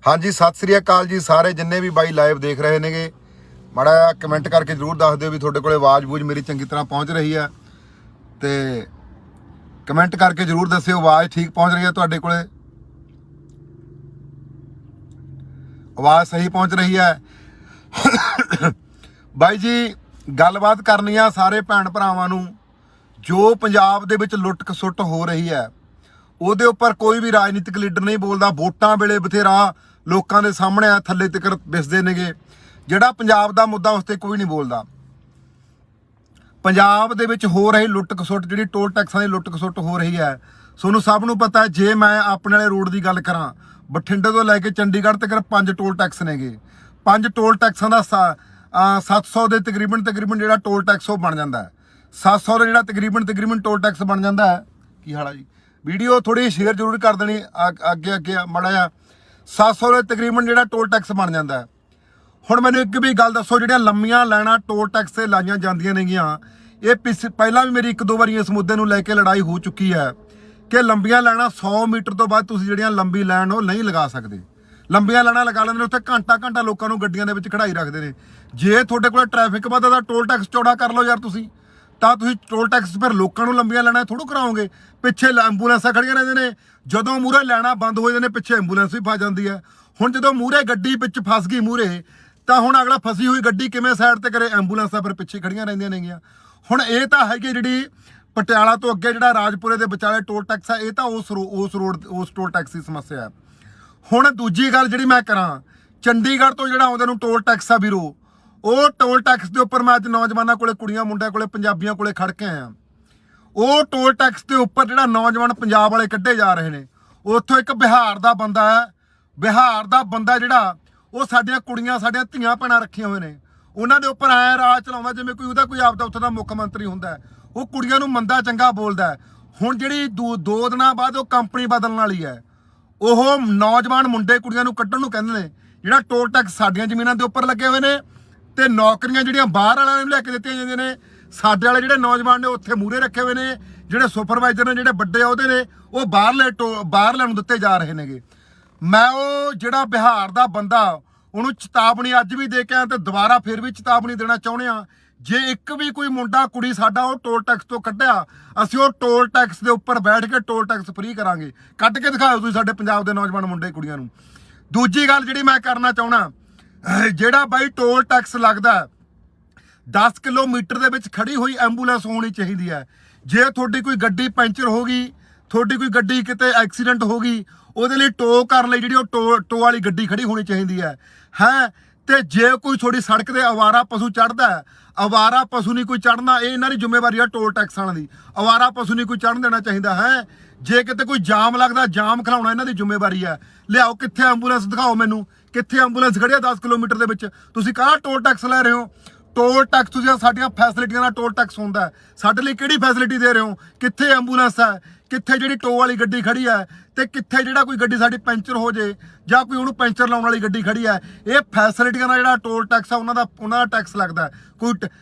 हाँ जी, सत श्री अकाल जी सारे जिन्ने भी बाई लाइव देख रहे ने, माड़ा जिहा कमेंट करके जरूर दस दिओ भी तुहाडे कोले आवाज़ बूझ मेरी चंगी तरह पहुँच रही है। तो कमेंट करके जरूर दस्सिओ आवाज़ ठीक पहुँच रही है तुहाडे कोले, आवाज़ सही पहुँच रही है। बाई जी गलबात करनी आ सारे भैन भरावां नूं, जो पंजाब दे विच लुੱਟ खसुੱਟ हो रही है ਉਹਦੇ ਉੱਪਰ कोई भी राजनीतिक लीडर नहीं बोलता। वोटां वेले बथेरा लोकां दे सामने थल्ले तक विसदे नेगे, ਜਿਹੜਾ पंजाब दा मुद्दा उस ते कोई नहीं बोलता। पंजाब दे विच हो रही लुੱਟ खसੁੱਟ, ਜਿਹੜੀ टोल टैक्सां दी लुੱਟ खसੁੱਟ हो रही है, सोनू सब नूं पता है। जे मैं अपने वाले रोड की गल करां, बठिंडे तो लैके चंडीगढ़ तक 5 टोल टैक्स नेगे। 5 टोल टैक्सां दा 700 ਦੇ तकरीबन ਜਿਹੜਾ टोल टैक्स ਉਹ बन ਜਾਂਦਾ है। 700 ਦਾ ਜਿਹੜਾ तकरीबन टोल टैक्स बन ਜਾਂਦਾ है। की हाल है जी, वीडियो थोड़ी शेयर जरूर कर देनी अगे अगे माड़ा जा। 700 ਦੇ तकरीबन ਜਿਹੜਾ टोल टैक्स बन ਜਾਂਦਾ है। ਹੁਣ ਮੈਨੂੰ ਇੱਕ ਵੀ ਗੱਲ ਦੱਸੋ, ਜਿਹੜੀਆਂ ਲੰਮੀਆਂ ਲਾਈਨਾਂ टोल टैक्स ਤੇ ਲਾਈਆਂ ਜਾਂਦੀਆਂ ਨੇਗੀਆਂ, ਇਹ ਪਹਿਲਾਂ ਵੀ ਮੇਰੀ 1-2 ਵਾਰੀ ਇਸ ਮੁੱਦੇ ਨੂੰ ਲੈ ਕੇ ਲੜਾਈ ਹੋ ਚੁੱਕੀ ਹੈ ਕਿ ਲੰਬੀਆਂ ਲਾਈਨਾਂ 100 ਮੀਟਰ ਤੋਂ ਬਾਅਦ ਤੁਸੀਂ ਜਿਹੜੀਆਂ ਲੰਬੀ ਲਾਈਨ ਉਹ ਨਹੀਂ ਲਗਾ ਸਕਦੇ। ਲੰਬੀਆਂ ਲਾਈਨਾਂ ਲਗਾ ਲੈਂਦੇ ਨੇ, ਉੱਥੇ ਘੰਟਾ ਲੋਕਾਂ ਨੂੰ ਗੱਡੀਆਂ ਦੇ ਵਿੱਚ ਖੜਾਈ ਰੱਖਦੇ ਨੇ। ਜੇ ਤੁਹਾਡੇ ਕੋਲ ਟ੍ਰੈਫਿਕ ਵੱਧਦਾ ਤਾਂ ਟੋਲ ਟੈਕਸ ਚੌੜਾ ਕਰ ਲਓ ਯਾਰ ਤੁਸੀਂ, ਤਾਂ ਤੁਸੀਂ ਟੋਲ ਟੈਕਸ ਫਿਰ ਲੋਕਾਂ ਨੂੰ ਲੰਬੀਆਂ ਲਾਈਨਾਂ ਥੋੜ੍ਹਾ ਕਰਾਓਗੇ। ਪਿੱਛੇ ਐਂਬੂਲੈਂਸਾਂ ਖੜੀਆਂ ਰਹਿੰਦੇ ਨੇ, ਜਦੋਂ ਮੂਹਰੇ ਲਾਈਨਾਂ ਬੰਦ ਹੋ ਜਾਂਦੇ ਨੇ ਪਿੱਛੇ ਐਂਬੂਲੈਂਸ ਵੀ ਫਸ ਜਾਂਦੀ ਹੈ। ਹੁਣ ਜਦੋਂ ਮੂਹਰੇ ਗੱਡੀ ਵਿੱਚ ਫਸ ਗਈ ਮੂਹਰੇ, ਤਾਂ ਹੁਣ ਅਗਲਾ ਫਸੀ ਹੋਈ ਗੱਡੀ ਕਿਵੇਂ ਸਾਈਡ ਤੇ ਕਰੇ, ਐਂਬੂਲੈਂਸਾਂ ਫਿਰ ਪਿੱਛੇ ਖੜੀਆਂ ਰਹਿੰਦੀਆਂ ਨੇਗੀਆਂ। ਹੁਣ ਇਹ ਤਾਂ ਹੈਗੀ ਜਿਹੜੀ ਪਟਿਆਲਾ ਤੋਂ ਅੱਗੇ ਜਿਹੜਾ ਰਾਜਪੁਰੇ ਦੇ ਵਿਚਾਲੇ ਟੋਲ ਟੈਕਸ ਹੈ, ਇਹ ਤਾਂ ਉਸ ਟੋਲ ਟੈਕਸ ਦੀ ਸਮੱਸਿਆ ਹੈ। ਹੁਣ ਦੂਜੀ ਗੱਲ ਜਿਹੜੀ ਮੈਂ ਕਰਾਂ, ਚੰਡੀਗੜ੍ਹ ਤੋਂ ਜਿਹੜਾ ਆਉਂਦੇ ਨੂੰ ਟੋਲ ਟੈਕਸ ਆ ਵੀਰੋ, ਉਹ ਟੋਲ ਟੈਕਸ ਦੇ ਉੱਪਰ ਮੈਂ ਅੱਜ ਨੌਜਵਾਨਾਂ ਕੋਲੇ, ਕੁੜੀਆਂ ਮੁੰਡਿਆਂ ਕੋਲੇ, ਪੰਜਾਬੀਆਂ ਕੋਲੇ ਖੜ ਕੇ ਆਇਆ। ਉਹ ਟੋਲ ਟੈਕਸ ਦੇ ਉੱਪਰ ਜਿਹੜਾ ਨੌਜਵਾਨ ਪੰਜਾਬ ਵਾਲੇ ਕੱਢੇ ਜਾ ਰਹੇ ਨੇ, ਉੱਥੋਂ ਇੱਕ ਬਿਹਾਰ ਦਾ ਬੰਦਾ ਹੈ, ਬਿਹਾਰ ਦਾ ਬੰਦਾ ਜਿਹੜਾ ਉਹ ਸਾਡੀਆਂ ਕੁੜੀਆਂ, ਸਾਡੀਆਂ ਧੀਆਂ ਭੈਣਾਂ ਰੱਖੀਆਂ ਹੋਏ ਨੇ, ਉਹਨਾਂ ਦੇ ਉੱਪਰ ਐਂ ਰਾਜ ਚਲਾਉਂਦਾ ਜਿਵੇਂ ਕੋਈ ਉਹਦਾ ਕੋਈ ਆਪਦਾ ਉੱਥੇ ਦਾ ਮੁੱਖ ਮੰਤਰੀ ਹੁੰਦਾ। ਉਹ ਕੁੜੀਆਂ ਨੂੰ ਮੰਦਾ ਚੰਗਾ ਬੋਲਦਾ। ਹੁਣ ਜਿਹੜੀ 2 ਦਿਨਾਂ ਬਾਅਦ ਉਹ ਕੰਪਨੀ ਬਦਲਣ ਵਾਲੀ ਹੈ, ਉਹ ਨੌਜਵਾਨ ਮੁੰਡੇ ਕੁੜੀਆਂ ਨੂੰ ਕੱਢਣ ਨੂੰ ਕਹਿੰਦੇ ਨੇ। ਜਿਹੜਾ ਟੋਲ ਟੈਕਸ ਸਾਡੀਆਂ ਜ਼ਮੀਨਾਂ ਦੇ ਉੱਪਰ ਲੱਗੇ ਹੋਏ ਨੇ, ਤੇ ਨੌਕਰੀਆਂ ਜਿਹੜੀਆਂ ਬਾਹਰ ਵਾਲਿਆਂ ਨੂੰ ਲੈ ਕੇ ਦਿੱਤੀਆਂ ਜਾਂਦੀਆਂ ਨੇ, ਸਾਡੇ ਵਾਲੇ ਜਿਹੜੇ ਨੌਜਵਾਨ ਨੇ ਉੱਥੇ ਮੂਹਰੇ ਰੱਖੇ ਹੋਏ ਨੇ। ਜਿਹੜੇ ਸੁਪਰਵਾਈਜ਼ਰ ਨੇ, ਜਿਹੜੇ ਵੱਡੇ ਅਹੁਦੇ ਨੇ, ਉਹ ਬਾਹਰਲੇ ਨੂੰ ਦਿੱਤੇ ਜਾ ਰਹੇ ਨੇਗੇ। ਮੈਂ ਉਹ ਜਿਹੜਾ ਬਿਹਾਰ ਦਾ ਬੰਦਾ, ਉਹਨੂੰ ਚੇਤਾਵਨੀ ਅੱਜ ਵੀ ਦੇ ਕੇ ਆਇਆ ਤੇ ਦੁਬਾਰਾ ਫਿਰ ਵੀ ਚੇਤਾਵਨੀ ਦੇਣਾ ਚਾਹੁੰਦੇ ਆ। ਜੇ ਇੱਕ ਵੀ ਕੋਈ ਮੁੰਡਾ ਕੁੜੀ ਸਾਡਾ ਉਹ ਟੋਲ ਟੈਕਸ ਤੋਂ ਕੱਢਿਆ, ਅਸੀਂ ਉਹ ਟੋਲ ਟੈਕਸ ਦੇ ਉੱਪਰ ਬੈਠ ਕੇ ਟੋਲ ਟੈਕਸ ਫ੍ਰੀ ਕਰਾਂਗੇ। ਕੱਢ ਕੇ ਦਿਖਾਓ ਤੁਸੀਂ ਸਾਡੇ ਪੰਜਾਬ ਦੇ ਨੌਜਵਾਨ ਮੁੰਡੇ ਕੁੜੀਆਂ ਨੂੰ। ਦੂਜੀ ਗੱਲ ਜਿਹੜੀ ਮੈਂ ਕਰਨਾ ਚਾਹੁੰਦਾ, ਜਿਹੜਾ ਬਾਈ ਟੋਲ ਟੈਕਸ ਲੱਗਦਾ 10 ਕਿਲੋਮੀਟਰ ਦੇ ਵਿੱਚ ਖੜੀ ਹੋਈ ਐਂਬੂਲੈਂਸ ਹੋਣੀ ਚਾਹੀਦੀ ਹੈ। ਜੇ ਤੁਹਾਡੀ ਕੋਈ ਗੱਡੀ ਪੈਂਚਰ ਹੋ ਗਈ, ਤੁਹਾਡੀ ਕੋਈ ਗੱਡੀ ਕਿਤੇ ਐਕਸੀਡੈਂਟ ਹੋ ਗਈ, ਉਹਦੇ ਲਈ ਟੋ ਕਰਨ ਲਈ ਜਿਹੜੀ ਉਹ ਟੋ ਵਾਲੀ ਗੱਡੀ ਖੜੀ ਹੋਣੀ ਚਾਹੀਦੀ ਹੈ। ਤੇ ਜੇ ਕੋਈ ਤੁਹਾਡੀ ਸੜਕ ਤੇ ਅਵਾਰਾ ਪਸ਼ੂ ਚੜ੍ਹਦਾ, ਅਵਾਰਾ ਪਸ਼ੂ ਨਹੀਂ ਕੋਈ ਚੜ੍ਹਨਾ, ਇਹ ਇਹਨਾਂ ਦੀ ਜ਼ਿੰਮੇਵਾਰੀ ਆ ਟੋਲ ਟੈਕਸ ਵਾਲਿਆਂ ਦੀ। ਅਵਾਰਾ ਪਸ਼ੂ ਨਹੀਂ ਕੋਈ ਚੜ੍ਹਨ ਦੇਣਾ ਚਾਹੀਦਾ ਹੈ। ਜੇ ਕਿਤੇ ਕੋਈ ਜਾਮ ਲੱਗਦਾ, ਜਾਮ ਖਿਲਾਉਣਾ ਇਹਨਾਂ ਦੀ ਜ਼ਿੰਮੇਵਾਰੀ ਹੈ। ਲਿਆਓ ਕਿੱਥੇ ਐਂਬੂਲੈਂਸ ਦਿਖਾਓ ਮੈਨੂੰ, ਕਿੱਥੇ ਐਂਬੂਲੈਂਸ ਖੜੀ ਆ 10 ਕਿਲੋਮੀਟਰ ਦੇ ਵਿੱਚ। ਤੁਸੀਂ ਕਾਹਦਾ ਟੋਲ ਟੈਕਸ ਲੈ ਰਹੇ ਹੋ? ਟੋਲ ਟੈਕਸ ਤੁਸੀਂ ਸਾਡੀਆਂ ਫੈਸਿਲਿਟੀਆਂ ਦਾ ਟੋਲ ਟੈਕਸ ਹੁੰਦਾ, ਸਾਡੇ ਲਈ ਕਿਹੜੀ ਫੈਸਿਲਿਟੀ ਦੇ ਰਹੇ ਹੋ? ਕਿੱਥੇ ਐਂਬੂਲੈਂਸ ਹੈ, ਕਿੱਥੇ ਜਿਹੜੀ ਟੋ ਵਾਲੀ ਗੱਡੀ ਖੜੀ ਹੈ, ਤੇ ਕਿੱਥੇ ਜਿਹੜਾ ਕੋਈ ਗੱਡੀ ਸਾਡੀ ਪੈਂਚਰ ਹੋ ਜੇ ਜਾਂ ਕੋਈ ਉਹਨੂੰ ਪੈਂਚਰ ਲਾਉਣ ਵਾਲੀ ਗੱਡੀ ਖੜੀ ਹੈ। ਇਹ ਫੈਸਿਲਿਟੀਆਂ ਦਾ ਜਿਹੜਾ ਟੋਲ ਟੈਕਸ ਆ, ਉਹਨਾਂ ਦਾ ਟੈਕਸ ਲੱਗਦਾ। ਕੋਈ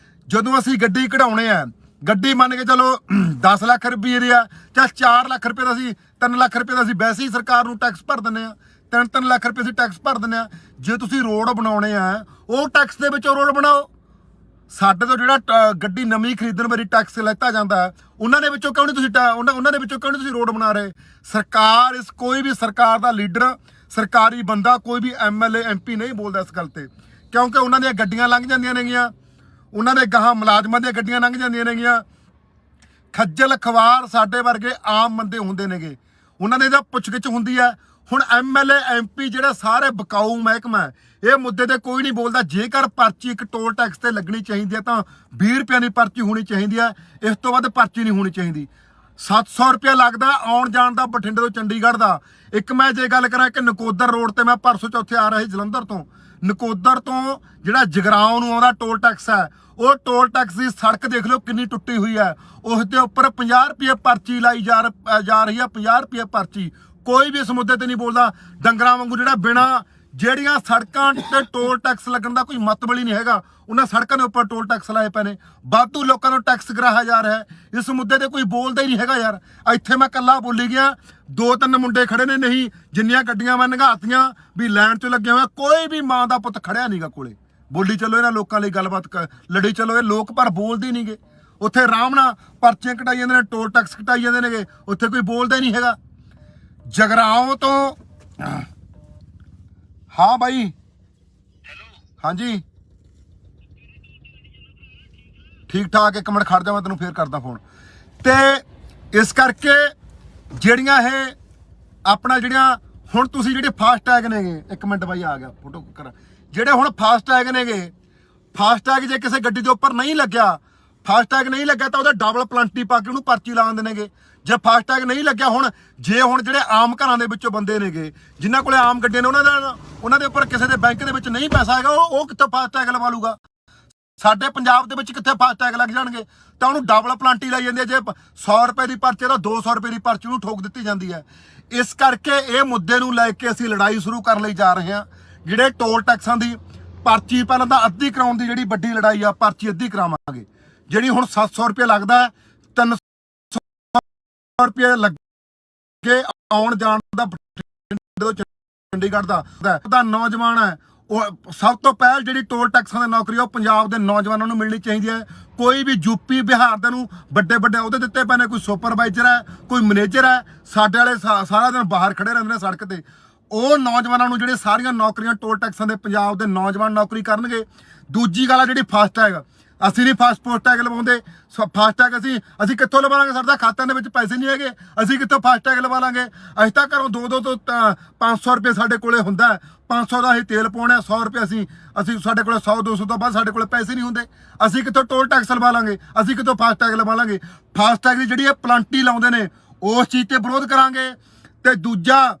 ਜਦੋਂ ਅਸੀਂ ਗੱਡੀ ਕਢਾਉਣੇ ਆ, ਗੱਡੀ ਮੰਨ ਕੇ ਚਲੋ 10 ਲੱਖ ਰੁਪਏ ਦੀ ਆ, ਚਾਹੇ 4 ਲੱਖ ਰੁਪਏ ਦਾ, ਅਸੀਂ 3 ਲੱਖ ਰੁਪਏ ਦਾ ਅਸੀਂ ਵੈਸੇ ਹੀ ਸਰਕਾਰ ਨੂੰ ਟੈਕਸ ਭਰ ਦਿੰਦੇ ਆ। 3 ਲੱਖ ਰੁਪਏ ਅਸੀਂ ਟੈਕਸ ਭਰ ਦਿੰਦੇ ਆ। ਜੇ ਤੁਸੀਂ ਰੋਡ ਬਣਾਉਣੇ ਆ, ਉਹ ਟੈਕਸ ਦੇ ਵਿੱਚੋਂ ਰੋਡ ਬਣਾਓ। ਸਾਡੇ ਤੋਂ ਜਿਹੜਾ ਗੱਡੀ ਨਵੀਂ ਖਰੀਦਣ ਵਾਰੀ ਟੈਕਸ ਲੈਤਾ ਜਾਂਦਾ, ਉਹਨਾਂ ਦੇ ਵਿੱਚੋਂ ਕਿਉਂ ਨਹੀਂ ਤੁਸੀਂ ਉਹਨਾਂ ਦੇ ਵਿੱਚੋਂ ਕਿਉਂ ਨਹੀਂ ਤੁਸੀਂ ਰੋਡ ਬਣਾ ਰਹੇ? ਸਰਕਾਰ, ਕੋਈ ਵੀ ਸਰਕਾਰ ਦਾ ਲੀਡਰ, ਸਰਕਾਰੀ ਬੰਦਾ, ਕੋਈ ਵੀ MLA MP ਨਹੀਂ ਬੋਲਦਾ ਇਸ ਗੱਲ ਤੇ, ਕਿਉਂਕਿ ਉਹਨਾਂ ਦੀਆਂ ਗੱਡੀਆਂ ਲੰਘ ਜਾਂਦੀਆਂ ਨੇਗੀਆਂ, ਉਹਨਾਂ ਦੇ ਗਾਹਾਂ ਮੁਲਾਜ਼ਮਾਂ ਦੀਆਂ ਗੱਡੀਆਂ ਲੰਘ ਜਾਂਦੀਆਂ ਨੇਗੀਆਂ। ਖੱਜਲ ਖਵਾਰ ਸਾਡੇ ਵਰਗੇ ਆਮ ਬੰਦੇ ਹੁੰਦੇ ਨੇਗੇ, ਉਹਨਾਂ ਦੇ ਤਾਂ ਪੁੱਛਗਿੱਛ ਹੁੰਦੀ ਹੈ। ਹੁਣ MLA MP ਜਿਹੜੇ ਸਾਰੇ ਬਕਾਊ ਮਹਿਕਮਾ, ਇਹ ਮੁੱਦੇ ਤੇ ਕੋਈ ਨਹੀਂ ਬੋਲਦਾ। ਜੇਕਰ ਪਰਚੀ ਇੱਕ ਟੋਲ ਟੈਕਸ ਤੇ ਲੱਗਣੀ ਚਾਹੀਦੀ ਹੈ ਤਾਂ 20 ਰੁਪਏ ਦੀ ਪਰਚੀ ਹੋਣੀ ਚਾਹੀਦੀ ਹੈ, ਇਸ ਤੋਂ ਵੱਧ ਪਰਚੀ ਨਹੀਂ ਹੋਣੀ ਚਾਹੀਦੀ। 700 ਰੁਪਇਆ ਲੱਗਦਾ ਆਉਣ ਜਾਣ ਦਾ ਬਠਿੰਡੇ ਤੋਂ ਚੰਡੀਗੜ੍ਹ ਦਾ। ਇੱਕ ਮੈਂ ਜੇ ਗੱਲ ਕਰਾਂ ਕਿ ਨਕੋਦਰ ਰੋਡ ਤੇ ਮੈਂ ਪਰਸੋਂ ਚੌਥੇ ਆ ਰਿਹਾ ਸੀ ਜਲੰਧਰ ਤੋਂ, ਨਕੋਦਰ ਤੋਂ ਜਿਹੜਾ ਜਗਰਾਉਂ ਨੂੰ ਆਉਂਦਾ ਟੋਲ ਟੈਕਸ ਹੈ, ਉਹ ਟੋਲ ਟੈਕਸ ਦੀ ਸੜਕ ਦੇਖ ਲਓ ਕਿੰਨੀ ਟੁੱਟੀ ਹੋਈ ਹੈ। ਉਸ ਦੇ ਉੱਪਰ 50 ਰੁਪਏ ਪਰਚੀ ਲਾਈ ਜਾ ਰਹੀ ਹੈ, 50 ਰੁਪਏ ਪਰਚੀ। ਕੋਈ ਵੀ ਇਸ ਮੁੱਦੇ ਤੇ ਨਹੀਂ ਬੋਲਦਾ। ਡੰਗਰਾਂ ਵਾਂਗੂ ਜਿਹੜਾ ਬਿਨਾਂ ਜਿਹੜੀਆਂ ਸੜਕਾਂ ਤੇ ਟੋਲ ਟੈਕਸ ਲੱਗਣ ਦਾ ਕੋਈ ਮਤਲਬ ਹੀ ਨਹੀਂ ਹੈਗਾ, ਉਹਨਾਂ ਸੜਕਾਂ ਦੇ ਉੱਪਰ ਟੋਲ ਟੈਕਸ ਲਾਏ ਪਏ ਨੇ। ਵਾਧੂ ਲੋਕਾਂ ਨੂੰ ਟੈਕਸ ਕਰਾਇਆ ਜਾ ਰਿਹਾ ਹੈ। ਇਸ ਮੁੱਦੇ ਤੇ ਕੋਈ ਬੋਲਦਾ ਹੀ ਨਹੀਂ ਹੈਗਾ ਯਾਰ। ਇੱਥੇ ਮੈਂ ਇਕੱਲਾ ਬੋਲੀ ਗਿਆ, 2-3 ਮੁੰਡੇ ਖੜੇ ਨੇ, ਨਹੀਂ ਜਿੰਨੀਆਂ ਗੱਡੀਆਂ ਮੈਂ ਨੰਗਾਤੀਆਂ ਵੀ ਲਾਈਨ 'ਚ ਲੱਗੇ ਹੋਏ, ਕੋਈ ਵੀ ਮਾਂ ਦਾ ਪੁੱਤ ਖੜਿਆ ਨਹੀਂਗਾ ਕੋਲੇ। ਬੋਲੀ ਚੱਲੋ ਇਹਨਾਂ ਲੋਕਾਂ ਲਈ ਗੱਲਬਾਤ ਲੜੀ ਚੱਲੋ। ਇਹ ਲੋਕ ਪਰ ਬੋਲਦੇ ਨਹੀਂਗੇ। ਉੱਥੇ ਆਰਾਮ ਨਾਲ ਪਰਚੀਆਂ ਕਟਾਈ ਜਾਂਦੇ ਨੇ, ਟੋਲ ਟੈਕਸ ਕਟਾਈ ਜਾਂਦੇ ਨੇਗੇ, ਉੱਥੇ ਕੋਈ ਬੋਲਦਾ ਹੀ ਨਹੀਂ ਹੈਗਾ। ਜਗਰਾਓਂ ਤੋਂ ਹਾਂ ਬਾਈ, ਹਾਂਜੀ ਠੀਕ ਠਾਕ। ਇੱਕ ਮਿੰਟ ਖੜ ਜਾ, ਮੈਂ ਤੈਨੂੰ ਫੇਰ ਕਰਦਾ ਫੋਨ। ਤੇ ਇਸ ਕਰਕੇ ਜਿਹੜੀਆਂ ਇਹ ਆਪਣਾ ਜਿਹੜੀਆਂ ਹੁਣ ਤੁਸੀਂ ਜਿਹੜੇ ਫਾਸਟੈਗ ਨੇਗੇ, ਇੱਕ ਮਿੰਟ ਬਾਈ ਆ ਗਿਆ ਫੋਟੋ ਕਰਾਂ, ਜਿਹੜੇ ਹੁਣ ਫਾਸਟੈਗ ਨੇਗੇ, ਫਾਸਟੈਗ ਜੇ ਕਿਸੇ ਗੱਡੀ ਦੇ ਉੱਪਰ ਨਹੀਂ ਲੱਗਿਆ, ਫਾਸਟੈਗ ਨਹੀਂ ਲੱਗਿਆ ਤਾਂ ਉਹਦਾ ਡਬਲ ਪਲੰਟੀ ਪਾ ਕੇ ਉਹਨੂੰ ਪਰਚੀ ਲਾ ਦਿੰਦੇ ਨੇਗੇ। ਜੇ ਫਾਸਟੈਗ ਨਹੀਂ ਲੱਗਿਆ, ਹੁਣ ਜਿਹੜੇ ਆਮ ਘਰਾਂ ਦੇ ਵਿੱਚੋਂ ਬੰਦੇ ਨੇਗੇ, ਜਿਨ੍ਹਾਂ ਕੋਲੇ ਆਮ ਗੱਡੀਆਂ ਨੇ, ਉਹਨਾਂ ਦੇ ਉੱਪਰ ਕਿਸੇ ਦੇ ਬੈਂਕ ਦੇ ਵਿੱਚ ਨਹੀਂ ਪੈਸਾ ਹੈਗਾ, ਉਹ ਕਿੱਥੋਂ ਫਾਸਟੈਗ ਲਵਾ ਲੂਗਾ? ਸਾਡੇ ਪੰਜਾਬ ਦੇ ਵਿੱਚ ਕਿੱਥੇ ਫਾਸਟੈਗ ਲੱਗ ਜਾਣਗੇ? ਤਾਂ ਉਹਨੂੰ ਡਬਲ ਪਲਾਂਟੀ ਲਾਈ ਜਾਂਦੀ ਹੈ। ਜੇ 100 ਰੁਪਏ ਦੀ ਪਰਚੀ ਤਾਂ 200 ਰੁਪਏ ਦੀ ਪਰਚੀ ਨੂੰ ਠੋਕ ਦਿੱਤੀ ਜਾਂਦੀ ਹੈ। ਇਸ ਕਰਕੇ ਇਹ ਮੁੱਦੇ ਨੂੰ ਲੈ ਕੇ ਅਸੀਂ ਲੜਾਈ ਸ਼ੁਰੂ ਕਰਨ ਲਈ ਜਾ ਰਹੇ ਹਾਂ। ਜਿਹੜੇ ਟੋਲ ਟੈਕਸਾਂ ਦੀ ਪਰਚੀ ਪਹਿਲਾਂ ਤਾਂ ਅੱਧੀ ਕਰਾਉਣ ਦੀ ਜਿਹੜੀ ਵੱਡੀ ਲੜਾਈ ਆ, ਪਰਚੀ ਅੱਧੀ ਕਰਾਵਾਂਗੇ। ਜਿਹੜੀ ਹੁਣ 700 ਰੁਪਏ ਲੱਗਦਾ, 300 ਰੁਪਏ ਲੱਗੇ ਆਉਣ ਜਾਣ ਦਾ ਚੰਡੀਗੜ੍ਹ ਦਾ ਨੌਜਵਾਨ ਹੈ, ਉਹ ਸਭ ਤੋਂ ਪਹਿਲ ਜਿਹੜੀ ਟੋਲ ਟੈਕਸਾਂ ਦੀ ਨੌਕਰੀ ਉਹ ਪੰਜਾਬ ਦੇ ਨੌਜਵਾਨਾਂ ਨੂੰ ਮਿਲਣੀ ਚਾਹੀਦੀ ਹੈ। ਕੋਈ ਵੀ ਯੂਪੀ ਬਿਹਾਰ ਦੇ ਨੂੰ ਵੱਡੇ ਅਹੁਦੇ ਦਿੱਤੇ ਪਏ ਨੇ, ਕੋਈ ਸੁਪਰਵਾਈਜ਼ਰ ਹੈ, ਕੋਈ ਮੈਨੇਜਰ ਹੈ। ਸਾਡੇ ਵਾਲੇ ਸਾਰਾ ਦਿਨ ਬਾਹਰ ਖੜੇ ਰਹਿੰਦੇ ਨੇ ਸੜਕ ਤੇ। ਉਹ ਨੌਜਵਾਨਾਂ ਨੂੰ ਜਿਹੜੇ ਸਾਰੀਆਂ ਨੌਕਰੀਆਂ ਟੋਲ ਟੈਕਸਾਂ ਦੇ ਪੰਜਾਬ ਦੇ ਨੌਜਵਾਨ ਨੌਕਰੀ ਕਰਨਗੇ। ਦੂਜੀ ਗੱਲ ਆ ਜਿਹੜੀ ਫਾਸਟੈਗ, ਅਸੀਂ ਨਹੀਂ ਫਾਸਟੈਗ ਲਵਾਉਂਦੇ। ਫਾਸਟੈਗ ਅਸੀਂ ਕਿੱਥੋਂ ਲਵਾ ਲਾਂਗੇ? ਸਾਡੇ ਖਾਤਿਆਂ ਦੇ ਵਿੱਚ ਪੈਸੇ ਨਹੀਂ ਹੈਗੇ, ਅਸੀਂ ਕਿੱਥੋਂ ਫਾਸਟੈਗ ਲਵਾ ਲਾਂਗੇ? ਅਸੀਂ ਤਾਂ ਘਰੋਂ 200 ਤੋਂ 500 ਰੁਪਏ ਸਾਡੇ ਕੋਲੇ ਹੁੰਦਾ, 500 ਦਾ ਅਸੀਂ ਤੇਲ ਪਾਉਣਾ, 100 ਰੁਪਏ ਅਸੀਂ ਸਾਡੇ ਕੋਲੇ 100-200 ਤੋਂ ਬਾਅਦ ਸਾਡੇ ਕੋਲੇ ਪੈਸੇ ਨਹੀਂ ਹੁੰਦੇ। ਅਸੀਂ ਕਿੱਥੋਂ ਟੋਲ ਟੈਕਸ ਲਵਾ ਲਾਂਗੇ? ਅਸੀਂ ਕਿੱਥੋਂ ਫਾਸਟੈਗ ਲਵਾ ਲਾਂਗੇ? ਫਾਸਟੈਗ ਦੀ ਜਿਹੜੀ ਇਹ ਪਲਾਂਟੀ ਲਾਉਂਦੇ ਨੇ, ਉਸ ਚੀਜ਼ ਤੇ ਵਿਰੋਧ ਕਰਾਂਗੇ। ਤੇ ਦੂਜਾ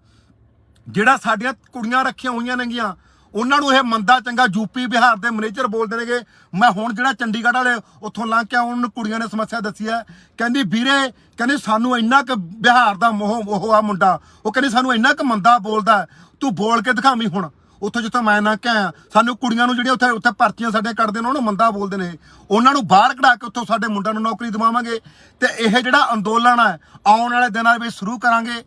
ਜਿਹੜਾ ਸਾਡੀਆਂ ਕੁੜੀਆਂ ਰੱਖੀਆਂ ਹੋਈਆਂ ਨੇਗੀਆਂ, ਉਹਨਾਂ ਨੂੰ ਇਹ ਮੰਦਾ ਚੰਗਾ ਯੂਪੀ ਬਿਹਾਰ ਦੇ ਮੈਨੇਜਰ ਬੋਲਦੇ ਨੇਗੇ। ਮੈਂ ਹੁਣ ਜਿਹੜਾ ਚੰਡੀਗੜ੍ਹ ਵਾਲੇ ਉੱਥੋਂ ਲੰਘ ਕੇ ਉਹਨਾਂ ਨੂੰ ਕੁੜੀਆਂ ਨੇ ਸਮੱਸਿਆ ਦੱਸੀ ਹੈ, ਕਹਿੰਦੀ ਵੀਰੇ, ਕਹਿੰਦੀ ਸਾਨੂੰ ਇੰਨਾ ਕੁ ਬਿਹਾਰ ਦਾ ਉਹ ਆ ਮੁੰਡਾ, ਉਹ ਕਹਿੰਦੀ ਸਾਨੂੰ ਇੰਨਾ ਕੁ ਮੰਦਾ ਬੋਲਦਾ, ਤੂੰ ਬੋਲ ਕੇ ਦਿਖਾਵੀਂ। ਹੁਣ ਉੱਥੋਂ ਜਿੱਥੋਂ ਮੈਂ ਨਾ ਕਿਹਾ, ਸਾਨੂੰ ਕੁੜੀਆਂ ਨੂੰ ਜਿਹੜੀਆਂ ਉੱਥੇ ਪਰਚੀਆਂ ਸਾਡੇ ਕੱਢਦੇ ਨੇ, ਉਹਨੂੰ ਮੰਦਾ ਬੋਲਦੇ ਨੇ। ਉਹਨਾਂ ਨੂੰ ਬਾਹਰ ਕਢਾ ਕੇ ਉੱਥੋਂ ਸਾਡੇ ਮੁੰਡਿਆਂ ਨੂੰ ਨੌਕਰੀ ਦਿਵਾਵਾਂਗੇ। ਤੇ ਇਹ ਜਿਹੜਾ ਅੰਦੋਲਨ ਹੈ ਆਉਣ ਵਾਲੇ ਦਿਨਾਂ ਵਿੱਚ ਸ਼ੁਰੂ ਕਰਾਂਗੇ।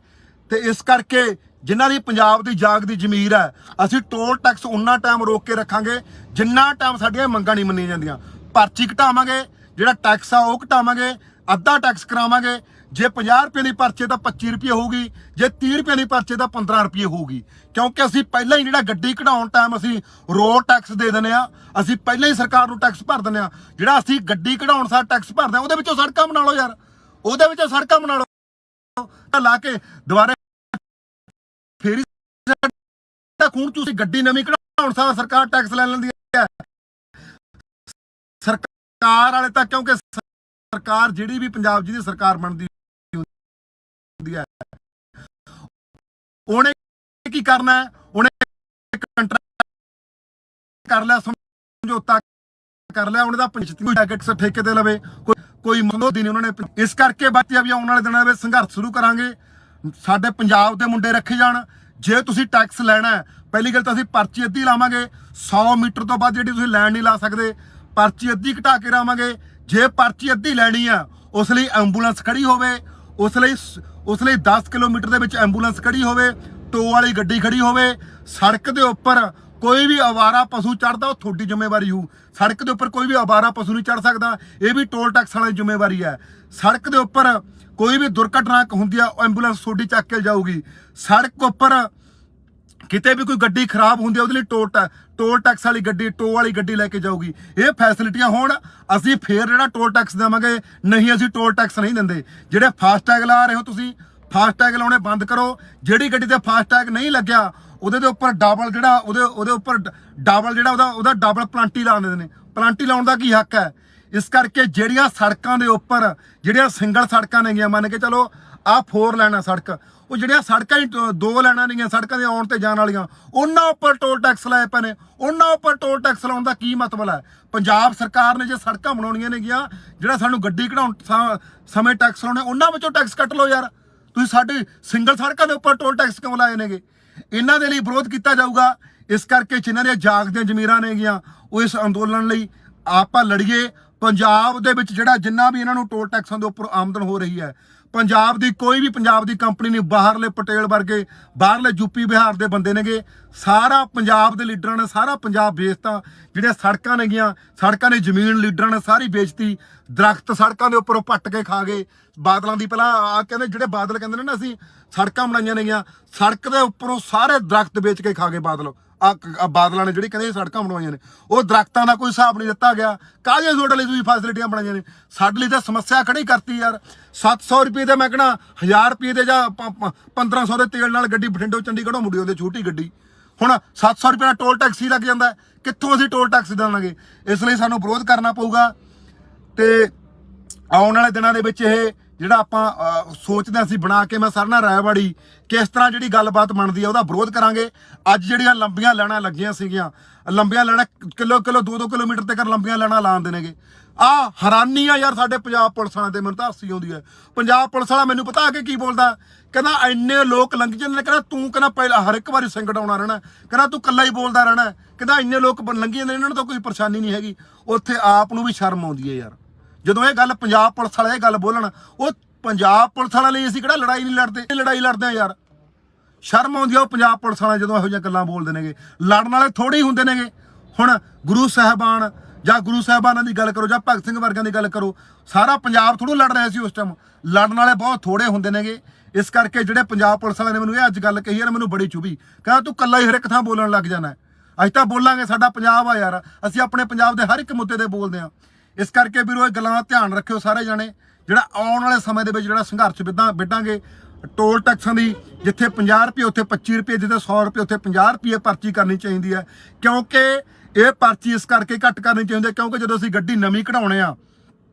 ਤੇ ਇਸ ਕਰਕੇ ਜਿਨ੍ਹਾਂ ਦੀ ਪੰਜਾਬ ਦੀ ਜਾਗਦੀ ਜ਼ਮੀਰ ਹੈ, ਅਸੀਂ ਟੋਲ ਟੈਕਸ ਉਨਾ ਟਾਈਮ ਰੋਕ ਕੇ ਰੱਖਾਂਗੇ ਜਿੰਨਾ ਟਾਈਮ ਸਾਡੀਆਂ ਮੰਗਾਂ ਨਹੀਂ ਮੰਨੀਆਂ ਜਾਂਦੀਆਂ। ਪਰਚੀ ਘਟਾਵਾਂਗੇ, ਜਿਹੜਾ ਟੈਕਸ ਆ ਉਹ ਘਟਾਵਾਂਗੇ, ਅੱਧਾ ਟੈਕਸ ਕਰਾਵਾਂਗੇ। ਜੇ 50 ਰੁਪਏ ਦੀ ਪਰਚੀ ਤਾਂ 25 ਰੁਪਏ ਹੋਊਗੀ, ਜੇ 30 ਰੁਪਏ ਦੀ ਪਰਚੀ ਤਾਂ 15 ਰੁਪਏ ਹੋਊਗੀ। ਕਿਉਂਕਿ ਅਸੀਂ ਪਹਿਲਾਂ ਹੀ ਜਿਹੜਾ ਗੱਡੀ ਕਢਾਉਣ ਟਾਈਮ ਅਸੀਂ ਰੋਡ ਟੈਕਸ ਦੇ ਦਿੰਦੇ ਆ, ਅਸੀਂ ਪਹਿਲਾਂ ਹੀ ਸਰਕਾਰ ਨੂੰ ਟੈਕਸ ਭਰ ਦਿੰਦੇ ਆ। ਜਿਹੜਾ ਅਸੀਂ ਗੱਡੀ ਕਢਾਉਣ ਸਾਰ ਟੈਕਸ ਭਰਦੇ ਆ, ਉਹਦੇ ਵਿੱਚੋਂ ਸੜਕਾਂ ਬਣਾ ਲਓ ਯਾਰ, ਉਹਦੇ ਵਿੱਚੋਂ ਸੜਕਾਂ ਬਣਾ ਲਓ। ਲਾ ਕੇ ਦੁਬਾਰਾ ਫੇਰ ਖੂਨ ਤੁਸੀਂ ਗੱਡੀ ਨਵੀਂ ਕਢਾਉਣ ਸਾਰ ਸਰਕਾਰ ਟੈਕਸ ਲੈ ਲੈਂਦੀ ਹੈ। ਸਰਕਾਰ ਵਾਲੇ ਤਾਂ, ਕਿਉਂਕਿ ਸਰਕਾਰ ਜਿਹੜੀ ਵੀ ਪੰਜਾਬ ਜਿਹਦੀ ਸਰਕਾਰ ਬਣਦੀ ਹੁੰਦੀ ਹੈ, ਉਹਨੇ ਕੀ ਕਰਨਾ, ਉਹਨੇ ਕੰਟਰੈਕਟ ਕਰ ਲਿਆ, ਸਮਝੌਤਾ ਕਰ ਲਿਆ, ਉਹਨੇ ਦਾ ਠੇਕੇ ਤੇ ਲਵੇ, ਕੋਈ ਮੰਗੋਦੀ ਨਹੀਂ ਉਹਨਾਂ ਨੇ। ਇਸ ਕਰਕੇ ਬੱਚੇ ਵੀ ਆਉਣ ਵਾਲੇ ਦਿਨਾਂ ਵਿੱਚ ਸੰਘਰਸ਼ ਸ਼ੁਰੂ ਕਰਾਂਗੇ। ਸਾਡੇ ਪੰਜਾਬ ਦੇ ਮੁੰਡੇ ਰੱਖੇ ਜਾਣ। ਜੇ ਤੁਸੀਂ ਟੈਕਸ ਲੈਣਾ ਹੈ, ਪਹਿਲੀ ਗੱਲ ਤਾਂ ਅਸੀਂ ਪਰਚੀ ਅੱਧੀ ਲਾਵਾਂਗੇ। 100 ਮੀਟਰ ਤੋਂ ਬਾਅਦ ਜਿਹੜੀ ਤੁਸੀਂ ਲਾਈਨ ਨਹੀਂ ਲਾ ਸਕਦੇ, ਪਰਚੀ ਅੱਧੀ ਘਟਾ ਕੇ ਲਾਵਾਂਗੇ। ਜੇ ਪਰਚੀ ਅੱਧੀ ਲੈਣੀ ਆ, ਉਸ ਲਈ ਐਂਬੂਲੈਂਸ ਖੜੀ ਹੋਵੇ, ਉਸ ਲਈ 10 ਕਿਲੋਮੀਟਰ ਦੇ ਵਿੱਚ ਐਂਬੂਲੈਂਸ ਖੜੀ ਹੋਵੇ, ਟੋ ਵਾਲੀ ਗੱਡੀ ਖੜੀ ਹੋਵੇ। ਸੜਕ ਦੇ ਉੱਪਰ ਕੋਈ ਵੀ ਅਵਾਰਾ ਪਸ਼ੂ ਚੜ੍ਹਦਾ, ਉਹ ਤੁਹਾਡੀ ਜ਼ਿੰਮੇਵਾਰੀ ਹੋਊ। ਸੜਕ ਦੇ ਉੱਪਰ ਕੋਈ ਵੀ ਅਵਾਰਾ ਪਸ਼ੂ ਨਹੀਂ ਚੜ੍ਹ ਸਕਦਾ, ਇਹ ਵੀ ਟੋਲ ਟੈਕਸ ਵਾਲੀ ਜ਼ਿੰਮੇਵਾਰੀ ਹੈ। ਸੜਕ ਦੇ ਉੱਪਰ ਕੋਈ ਵੀ ਦੁਰਘਟਨਾ ਹੁੰਦੀ ਆ, ਐਂਬੂਲੈਂਸ ਤੁਹਾਡੀ ਚੱਕ ਕੇ ਜਾਊਗੀ। ਸੜਕ ਉੱਪਰ ਕਿਤੇ ਵੀ ਕੋਈ ਗੱਡੀ ਖਰਾਬ ਹੁੰਦੀ ਆ, ਉਹਦੇ ਲਈ ਟੋਲ ਟੈਕਸ ਵਾਲੀ ਗੱਡੀ, ਟੋ ਵਾਲੀ ਗੱਡੀ ਲੈ ਕੇ ਜਾਊਗੀ। ਇਹ ਫੈਸਿਲਿਟੀਆਂ ਹੋਣ, ਅਸੀਂ ਫੇਰ ਜਿਹੜਾ ਟੋਲ ਟੈਕਸ ਦੇਵਾਂਗੇ। ਨਹੀਂ, ਅਸੀਂ ਟੋਲ ਟੈਕਸ ਨਹੀਂ ਦਿੰਦੇ। ਜਿਹੜੇ ਫਾਸਟੈਗ ਲਾ ਰਹੇ ਹੋ ਤੁਸੀਂ, ਫਾਸਟੈਗ ਲਾਉਣੇ ਬੰਦ ਕਰੋ। ਜਿਹੜੀ ਗੱਡੀ ਤੇ ਫਾਸਟੈਗ ਨਹੀਂ ਲੱਗਿਆ, ਉਹਦੇ ਦੇ ਉੱਪਰ ਡਬਲ ਜਿਹੜਾ ਉਹਦੇ ਉੱਪਰ ਡਬਲ ਜਿਹੜਾ ਉਹਦਾ ਡਬਲ ਪਲਾਂਟੀ ਲਾ ਦਿੰਦੇ ਨੇ। ਪਲਾਂਟੀ ਲਾਉਣ ਦਾ ਕੀ ਹੱਕ ਹੈ? ਇਸ ਕਰਕੇ ਜਿਹੜੀਆਂ ਸੜਕਾਂ ਦੇ ਉੱਪਰ ਜਿਹੜੀਆਂ ਸਿੰਗਲ ਸੜਕਾਂ ਨੇਗੀਆਂ, ਮੰਨ ਕੇ ਚਲੋ ਆਹ 4 ਲਾਈਨਾਂ ਸੜਕ, ਉਹ ਜਿਹੜੀਆਂ ਸੜਕਾਂ ਹੀ 2 ਲਾਈਨਾਂ ਨੇਗੀਆਂ ਸੜਕਾਂ ਦੇ ਆਉਣ ਤੇ ਜਾਣ ਵਾਲੀਆਂ, ਉਹਨਾਂ ਉੱਪਰ ਟੋਲ ਟੈਕਸ ਲਾਏ ਪਏ ਨੇ। ਉਹਨਾਂ ਉੱਪਰ ਟੋਲ ਟੈਕਸ ਲਾਉਣ ਦਾ ਕੀ ਮਤਲਬ ਹੈ? ਪੰਜਾਬ ਸਰਕਾਰ ਨੇ ਜੇ ਸੜਕਾਂ ਬਣਾਉਣੀਆਂ ਨੇਗੀਆਂ, ਜਿਹੜਾ ਸਾਨੂੰ ਗੱਡੀ ਕਢਾਉਣ ਸਮੇਂ ਟੈਕਸ ਲਾਉਣੇ, ਉਹਨਾਂ ਵਿੱਚੋਂ ਟੈਕਸ ਕੱਟ ਲਓ ਯਾਰ। ਤੁਸੀਂ ਸਾਡੀ ਸਿੰਗਲ ਸੜਕਾਂ ਦੇ ਉੱਪਰ ਟੋਲ ਟੈਕਸ ਕਿਉਂ ਲਾਏ ਨੇਗੇ? ਇਹਨਾਂ ਦੇ ਲਈ ਵਿਰੋਧ ਕੀਤਾ ਜਾਊਗਾ। ਇਸ ਕਰਕੇ ਜਿਨ੍ਹਾਂ ਦੀਆਂ ਜਾਗਦੀਆਂ ਜ਼ਮੀਰਾਂ ਨੇਗੀਆਂ ਉਹ ਇਸ ਅੰਦੋਲਨ ਲਈ ਆਪਾਂ ਲੜੀਏ। ਪੰਜਾਬ ਦੇ ਵਿੱਚ ਜਿਹੜਾ ਜਿੰਨਾ ਵੀ ਇਹਨਾਂ ਨੂੰ ਟੋਲ ਟੈਕਸਾਂ ਦੇ ਉੱਪਰ ਆਮਦਨ ਹੋ ਰਹੀ ਹੈ, ਪੰਜਾਬ ਦੀ ਕੋਈ ਵੀ ਪੰਜਾਬ ਦੀ ਕੰਪਨੀ ਨਹੀਂ, ਬਾਹਰਲੇ ਪਟੇਲ ਵਰਗੇ ਬਾਹਰਲੇ ਯੂਪੀ ਬਿਹਾਰ ਦੇ ਬੰਦੇ ਨੇਗੇ, ਸਾਰਾ ਪੰਜਾਬ ਦੇ ਲੀਡਰਾਂ ਨੇ ਸਾਰਾ ਪੰਜਾਬ ਵੇਚਤਾ। ਜਿਹੜੀਆਂ ਸੜਕਾਂ ਨੇਗੀਆਂ, ਸੜਕਾਂ ਦੀ ਜ਼ਮੀਨ ਲੀਡਰਾਂ ਨੇ ਸਾਰੀ ਵੇਚਤੀ। ਦਰਖਤ ਸੜਕਾਂ ਦੇ ਉੱਪਰੋਂ ਪੱਟ ਕੇ ਖਾ ਗਏ। ਬਾਦਲਾਂ ਦੀ ਪਹਿਲਾਂ ਆ ਕਹਿੰਦੇ ਜਿਹੜੇ ਬਾਦਲ ਕਹਿੰਦੇ ਨੇ ਨਾ ਅਸੀਂ ਸੜਕਾਂ ਬਣਾਈਆਂ ਨੇਗੀਆਂ, ਸੜਕ ਦੇ ਉੱਪਰੋਂ ਸਾਰੇ ਦਰਖਤ ਵੇਚ ਕੇ ਖਾ ਗਏ ਬਾਦਲ। ਬਾਦਲਾਂ ਨੇ ਜਿਹੜੀ ਕਹਿੰਦੇ ਸੜਕਾਂ ਬਣਵਾਈਆਂ ਨੇ, ਉਹ ਦਰਖਤਾਂ ਦਾ ਕੋਈ ਹਿਸਾਬ ਨਹੀਂ ਦਿੱਤਾ ਗਿਆ। ਕਾਹਦੇ ਤੁਹਾਡੇ ਲਈ ਤੁਸੀਂ ਫੈਸਿਲਿਟੀਆਂ ਬਣਾਈਆਂ ਨੇ? ਸਾਡੇ ਲਈ ਤਾਂ ਸਮੱਸਿਆ ਖੜੀ ਕਰਤੀ ਯਾਰ। 700 ਰੁਪਏ ਦੇ ਮੈਂ ਕਹਿਣਾ 1000 ਰੁਪਏ ਦੇ ਜਾਂ 1500 ਦੇ ਤੇਲ ਨਾਲ ਗੱਡੀ ਬਠਿੰਡੋਂ ਚੰਡੀਗੜ੍ਹੋਂ ਮੁੜੀ ਉਹਦੇ ਛੋਟੀ ਗੱਡੀ। ਹੁਣ 700 ਰੁਪਏ ਦਾ ਟੋਲ ਟੈਕਸ ਹੀ ਲੱਗ ਜਾਂਦਾ, ਕਿੱਥੋਂ ਅਸੀਂ ਟੋਲ ਟੈਕਸ ਦੇਵਾਂਗੇ? ਇਸ ਲਈ ਸਾਨੂੰ ਵਿਰੋਧ ਕਰਨਾ ਪਊਗਾ। ਤੇ ਆਉਣ ਵਾਲੇ ਦਿਨਾਂ ਦੇ ਵਿੱਚ ਇਹ ਜਿਹੜਾ ਆਪਾਂ ਸੋਚਦੇ ਅਸੀਂ ਬਣਾ ਕੇ ਮੈਂ ਸਾਰਿਆਂ ਨਾਲ ਰਾਇਵਾੜੀ ਕਿਸ ਤਰ੍ਹਾਂ ਜਿਹੜੀ ਗੱਲਬਾਤ ਬਣਦੀ ਹੈ ਉਹਦਾ ਵਿਰੋਧ ਕਰਾਂਗੇ। ਅੱਜ ਜਿਹੜੀਆਂ ਲੰਬੀਆਂ ਲਾਈਨਾਂ ਲੱਗੀਆਂ ਸੀਗੀਆਂ, ਲੰਬੀਆਂ ਲਾਈਨਾਂ ਕਿਲੋ 2-2 ਕਿਲੋਮੀਟਰ ਤੱਕ ਲੰਬੀਆਂ ਲਾਈਨਾਂ ਲਾਉਂਦੇ ਨੇਗੇ। ਹੈਰਾਨੀ ਆ ਯਾਰ ਸਾਡੇ ਪੰਜਾਬ ਪੁਲਿਸ ਵਾਲਿਆਂ ਤੇ, ਮੈਨੂੰ ਤਾਂ ਹਾਸੀ ਆਉਂਦੀ ਹੈ। ਪੰਜਾਬ ਪੁਲਿਸ ਵਾਲਾ ਮੈਨੂੰ ਪਤਾ ਕਿ ਕੀ ਬੋਲਦਾ, ਕਹਿੰਦਾ ਇੰਨੇ ਲੋਕ ਲੰਘ ਜਾਂਦੇ ਨੇ, ਕਹਿੰਦਾ ਤੂੰ ਕਹਿੰਦਾ ਪਹਿਲਾਂ ਹਰ ਇੱਕ ਵਾਰੀ ਸੰਕਟ ਆਉਣਾ ਰਹਿਣਾ, ਕਹਿੰਦਾ ਤੂੰ ਇਕੱਲਾ ਹੀ ਬੋਲਦਾ ਰਹਿਣਾ, ਕਹਿੰਦਾ ਇੰਨੇ ਲੋਕ ਲੰਘੀ ਜਾਂਦੇ ਨੇ, ਇਹਨਾਂ ਨੂੰ ਤਾਂ ਕੋਈ ਪਰੇਸ਼ਾਨੀ ਨਹੀਂ ਹੈਗੀ। ਉੱਥੇ ਆਪ ਨੂੰ ਵੀ ਸ਼ਰਮ ਆਉਂਦੀ ਹੈ ਯਾਰ ਜਦੋਂ ਇਹ ਗੱਲ ਪੰਜਾਬ ਪੁਲਿਸ ਵਾਲੇ ਇਹ ਗੱਲ ਬੋਲਣ। ਉਹ ਪੰਜਾਬ ਪੁਲਿਸ ਵਾਲਿਆਂ ਲਈ ਅਸੀਂ ਕਿਹੜਾ ਲੜਾਈ ਨਹੀਂ ਲੜਦੇ, ਲੜਾਈ ਲੜਦੇ ਆ ਯਾਰ। ਸ਼ਰਮ ਆਉਂਦੀ ਆ ਉਹ ਪੰਜਾਬ ਪੁਲਿਸ ਵਾਲੇ ਜਦੋਂ ਇਹੋ ਜਿਹੀਆਂ ਗੱਲਾਂ ਬੋਲਦੇ ਨੇਗੇ। ਲੜਨ ਵਾਲੇ ਥੋੜੇ ਹੀ ਹੁੰਦੇ ਨੇਗੇ। ਹੁਣ ਗੁਰੂ ਸਾਹਿਬਾਨ ਜਾਂ ਗੁਰੂ ਸਾਹਿਬਾਨਾਂ ਦੀ ਗੱਲ ਕਰੋ ਜਾਂ ਭਗਤ ਸਿੰਘ ਵਰਗਿਆਂ ਦੀ ਗੱਲ ਕਰੋ, ਸਾਰਾ ਪੰਜਾਬ ਥੋੜ੍ਹਾ ਲੜ ਰਿਹਾ ਸੀ ਉਸ ਟਾਈਮ। ਲੜਨ ਵਾਲੇ ਬਹੁਤ ਥੋੜੇ ਹੁੰਦੇ ਨੇਗੇ। ਇਸ ਕਰਕੇ ਜਿਹੜੇ ਪੰਜਾਬ ਪੁਲਿਸ ਵਾਲਿਆਂ ਨੇ ਮੈਨੂੰ ਇਹ ਅੱਜ ਗੱਲ ਕਹੀ ਹੈ, ਮੈਨੂੰ ਬੜੀ ਚੁਭੀ। ਕਹਿੰਦਾ ਤੂੰ ਇਕੱਲਾ ਹੀ ਹਰ ਇੱਕ ਥਾਂ ਬੋਲਣ ਲੱਗ ਜਾਣਾ। ਅਸੀਂ ਤਾਂ ਬੋਲਾਂਗੇ, ਸਾਡਾ ਪੰਜਾਬ ਆ ਯਾਰ, ਅਸੀਂ ਆਪਣੇ ਪੰਜਾਬ ਦੇ ਹਰ ਇੱਕ ਮੁੱਦੇ 'ਤੇ ਬੋਲਦੇ ਹਾਂ। ਇਸ ਕਰਕੇ ਵੀਰੋ ਇਹ ਗੱਲਾਂ ਦਾ ਧਿਆਨ ਰੱਖਿਓ ਸਾਰੇ ਜਾਣੇ। ਜਿਹੜਾ ਆਉਣ ਵਾਲੇ ਸਮੇਂ ਦੇ ਵਿੱਚ ਜਿਹੜਾ ਸੰਘਰਸ਼ ਵਿੱਢਾਂਗੇ ਟੋਲ ਟੈਕਸਾਂ ਦੀ, ਜਿੱਥੇ 50 ਰੁਪਏ ਉੱਥੇ 25 ਰੁਪਏ, ਜਿੱਥੇ 100 ਰੁਪਏ ਉੱਥੇ 50 ਰੁਪਏ ਪਰਚੀ ਕਰਨੀ ਚਾਹੀਦੀ ਹੈ। ਕਿਉਂਕਿ ਇਹ ਪਰਚੀ ਇਸ ਕਰਕੇ ਘੱਟ ਕਰਨੀ ਚਾਹੀਦੀ ਹੈ ਕਿਉਂਕਿ ਜਦੋਂ ਅਸੀਂ ਗੱਡੀ ਨਵੀਂ ਕਢਾਉਣੇ ਆ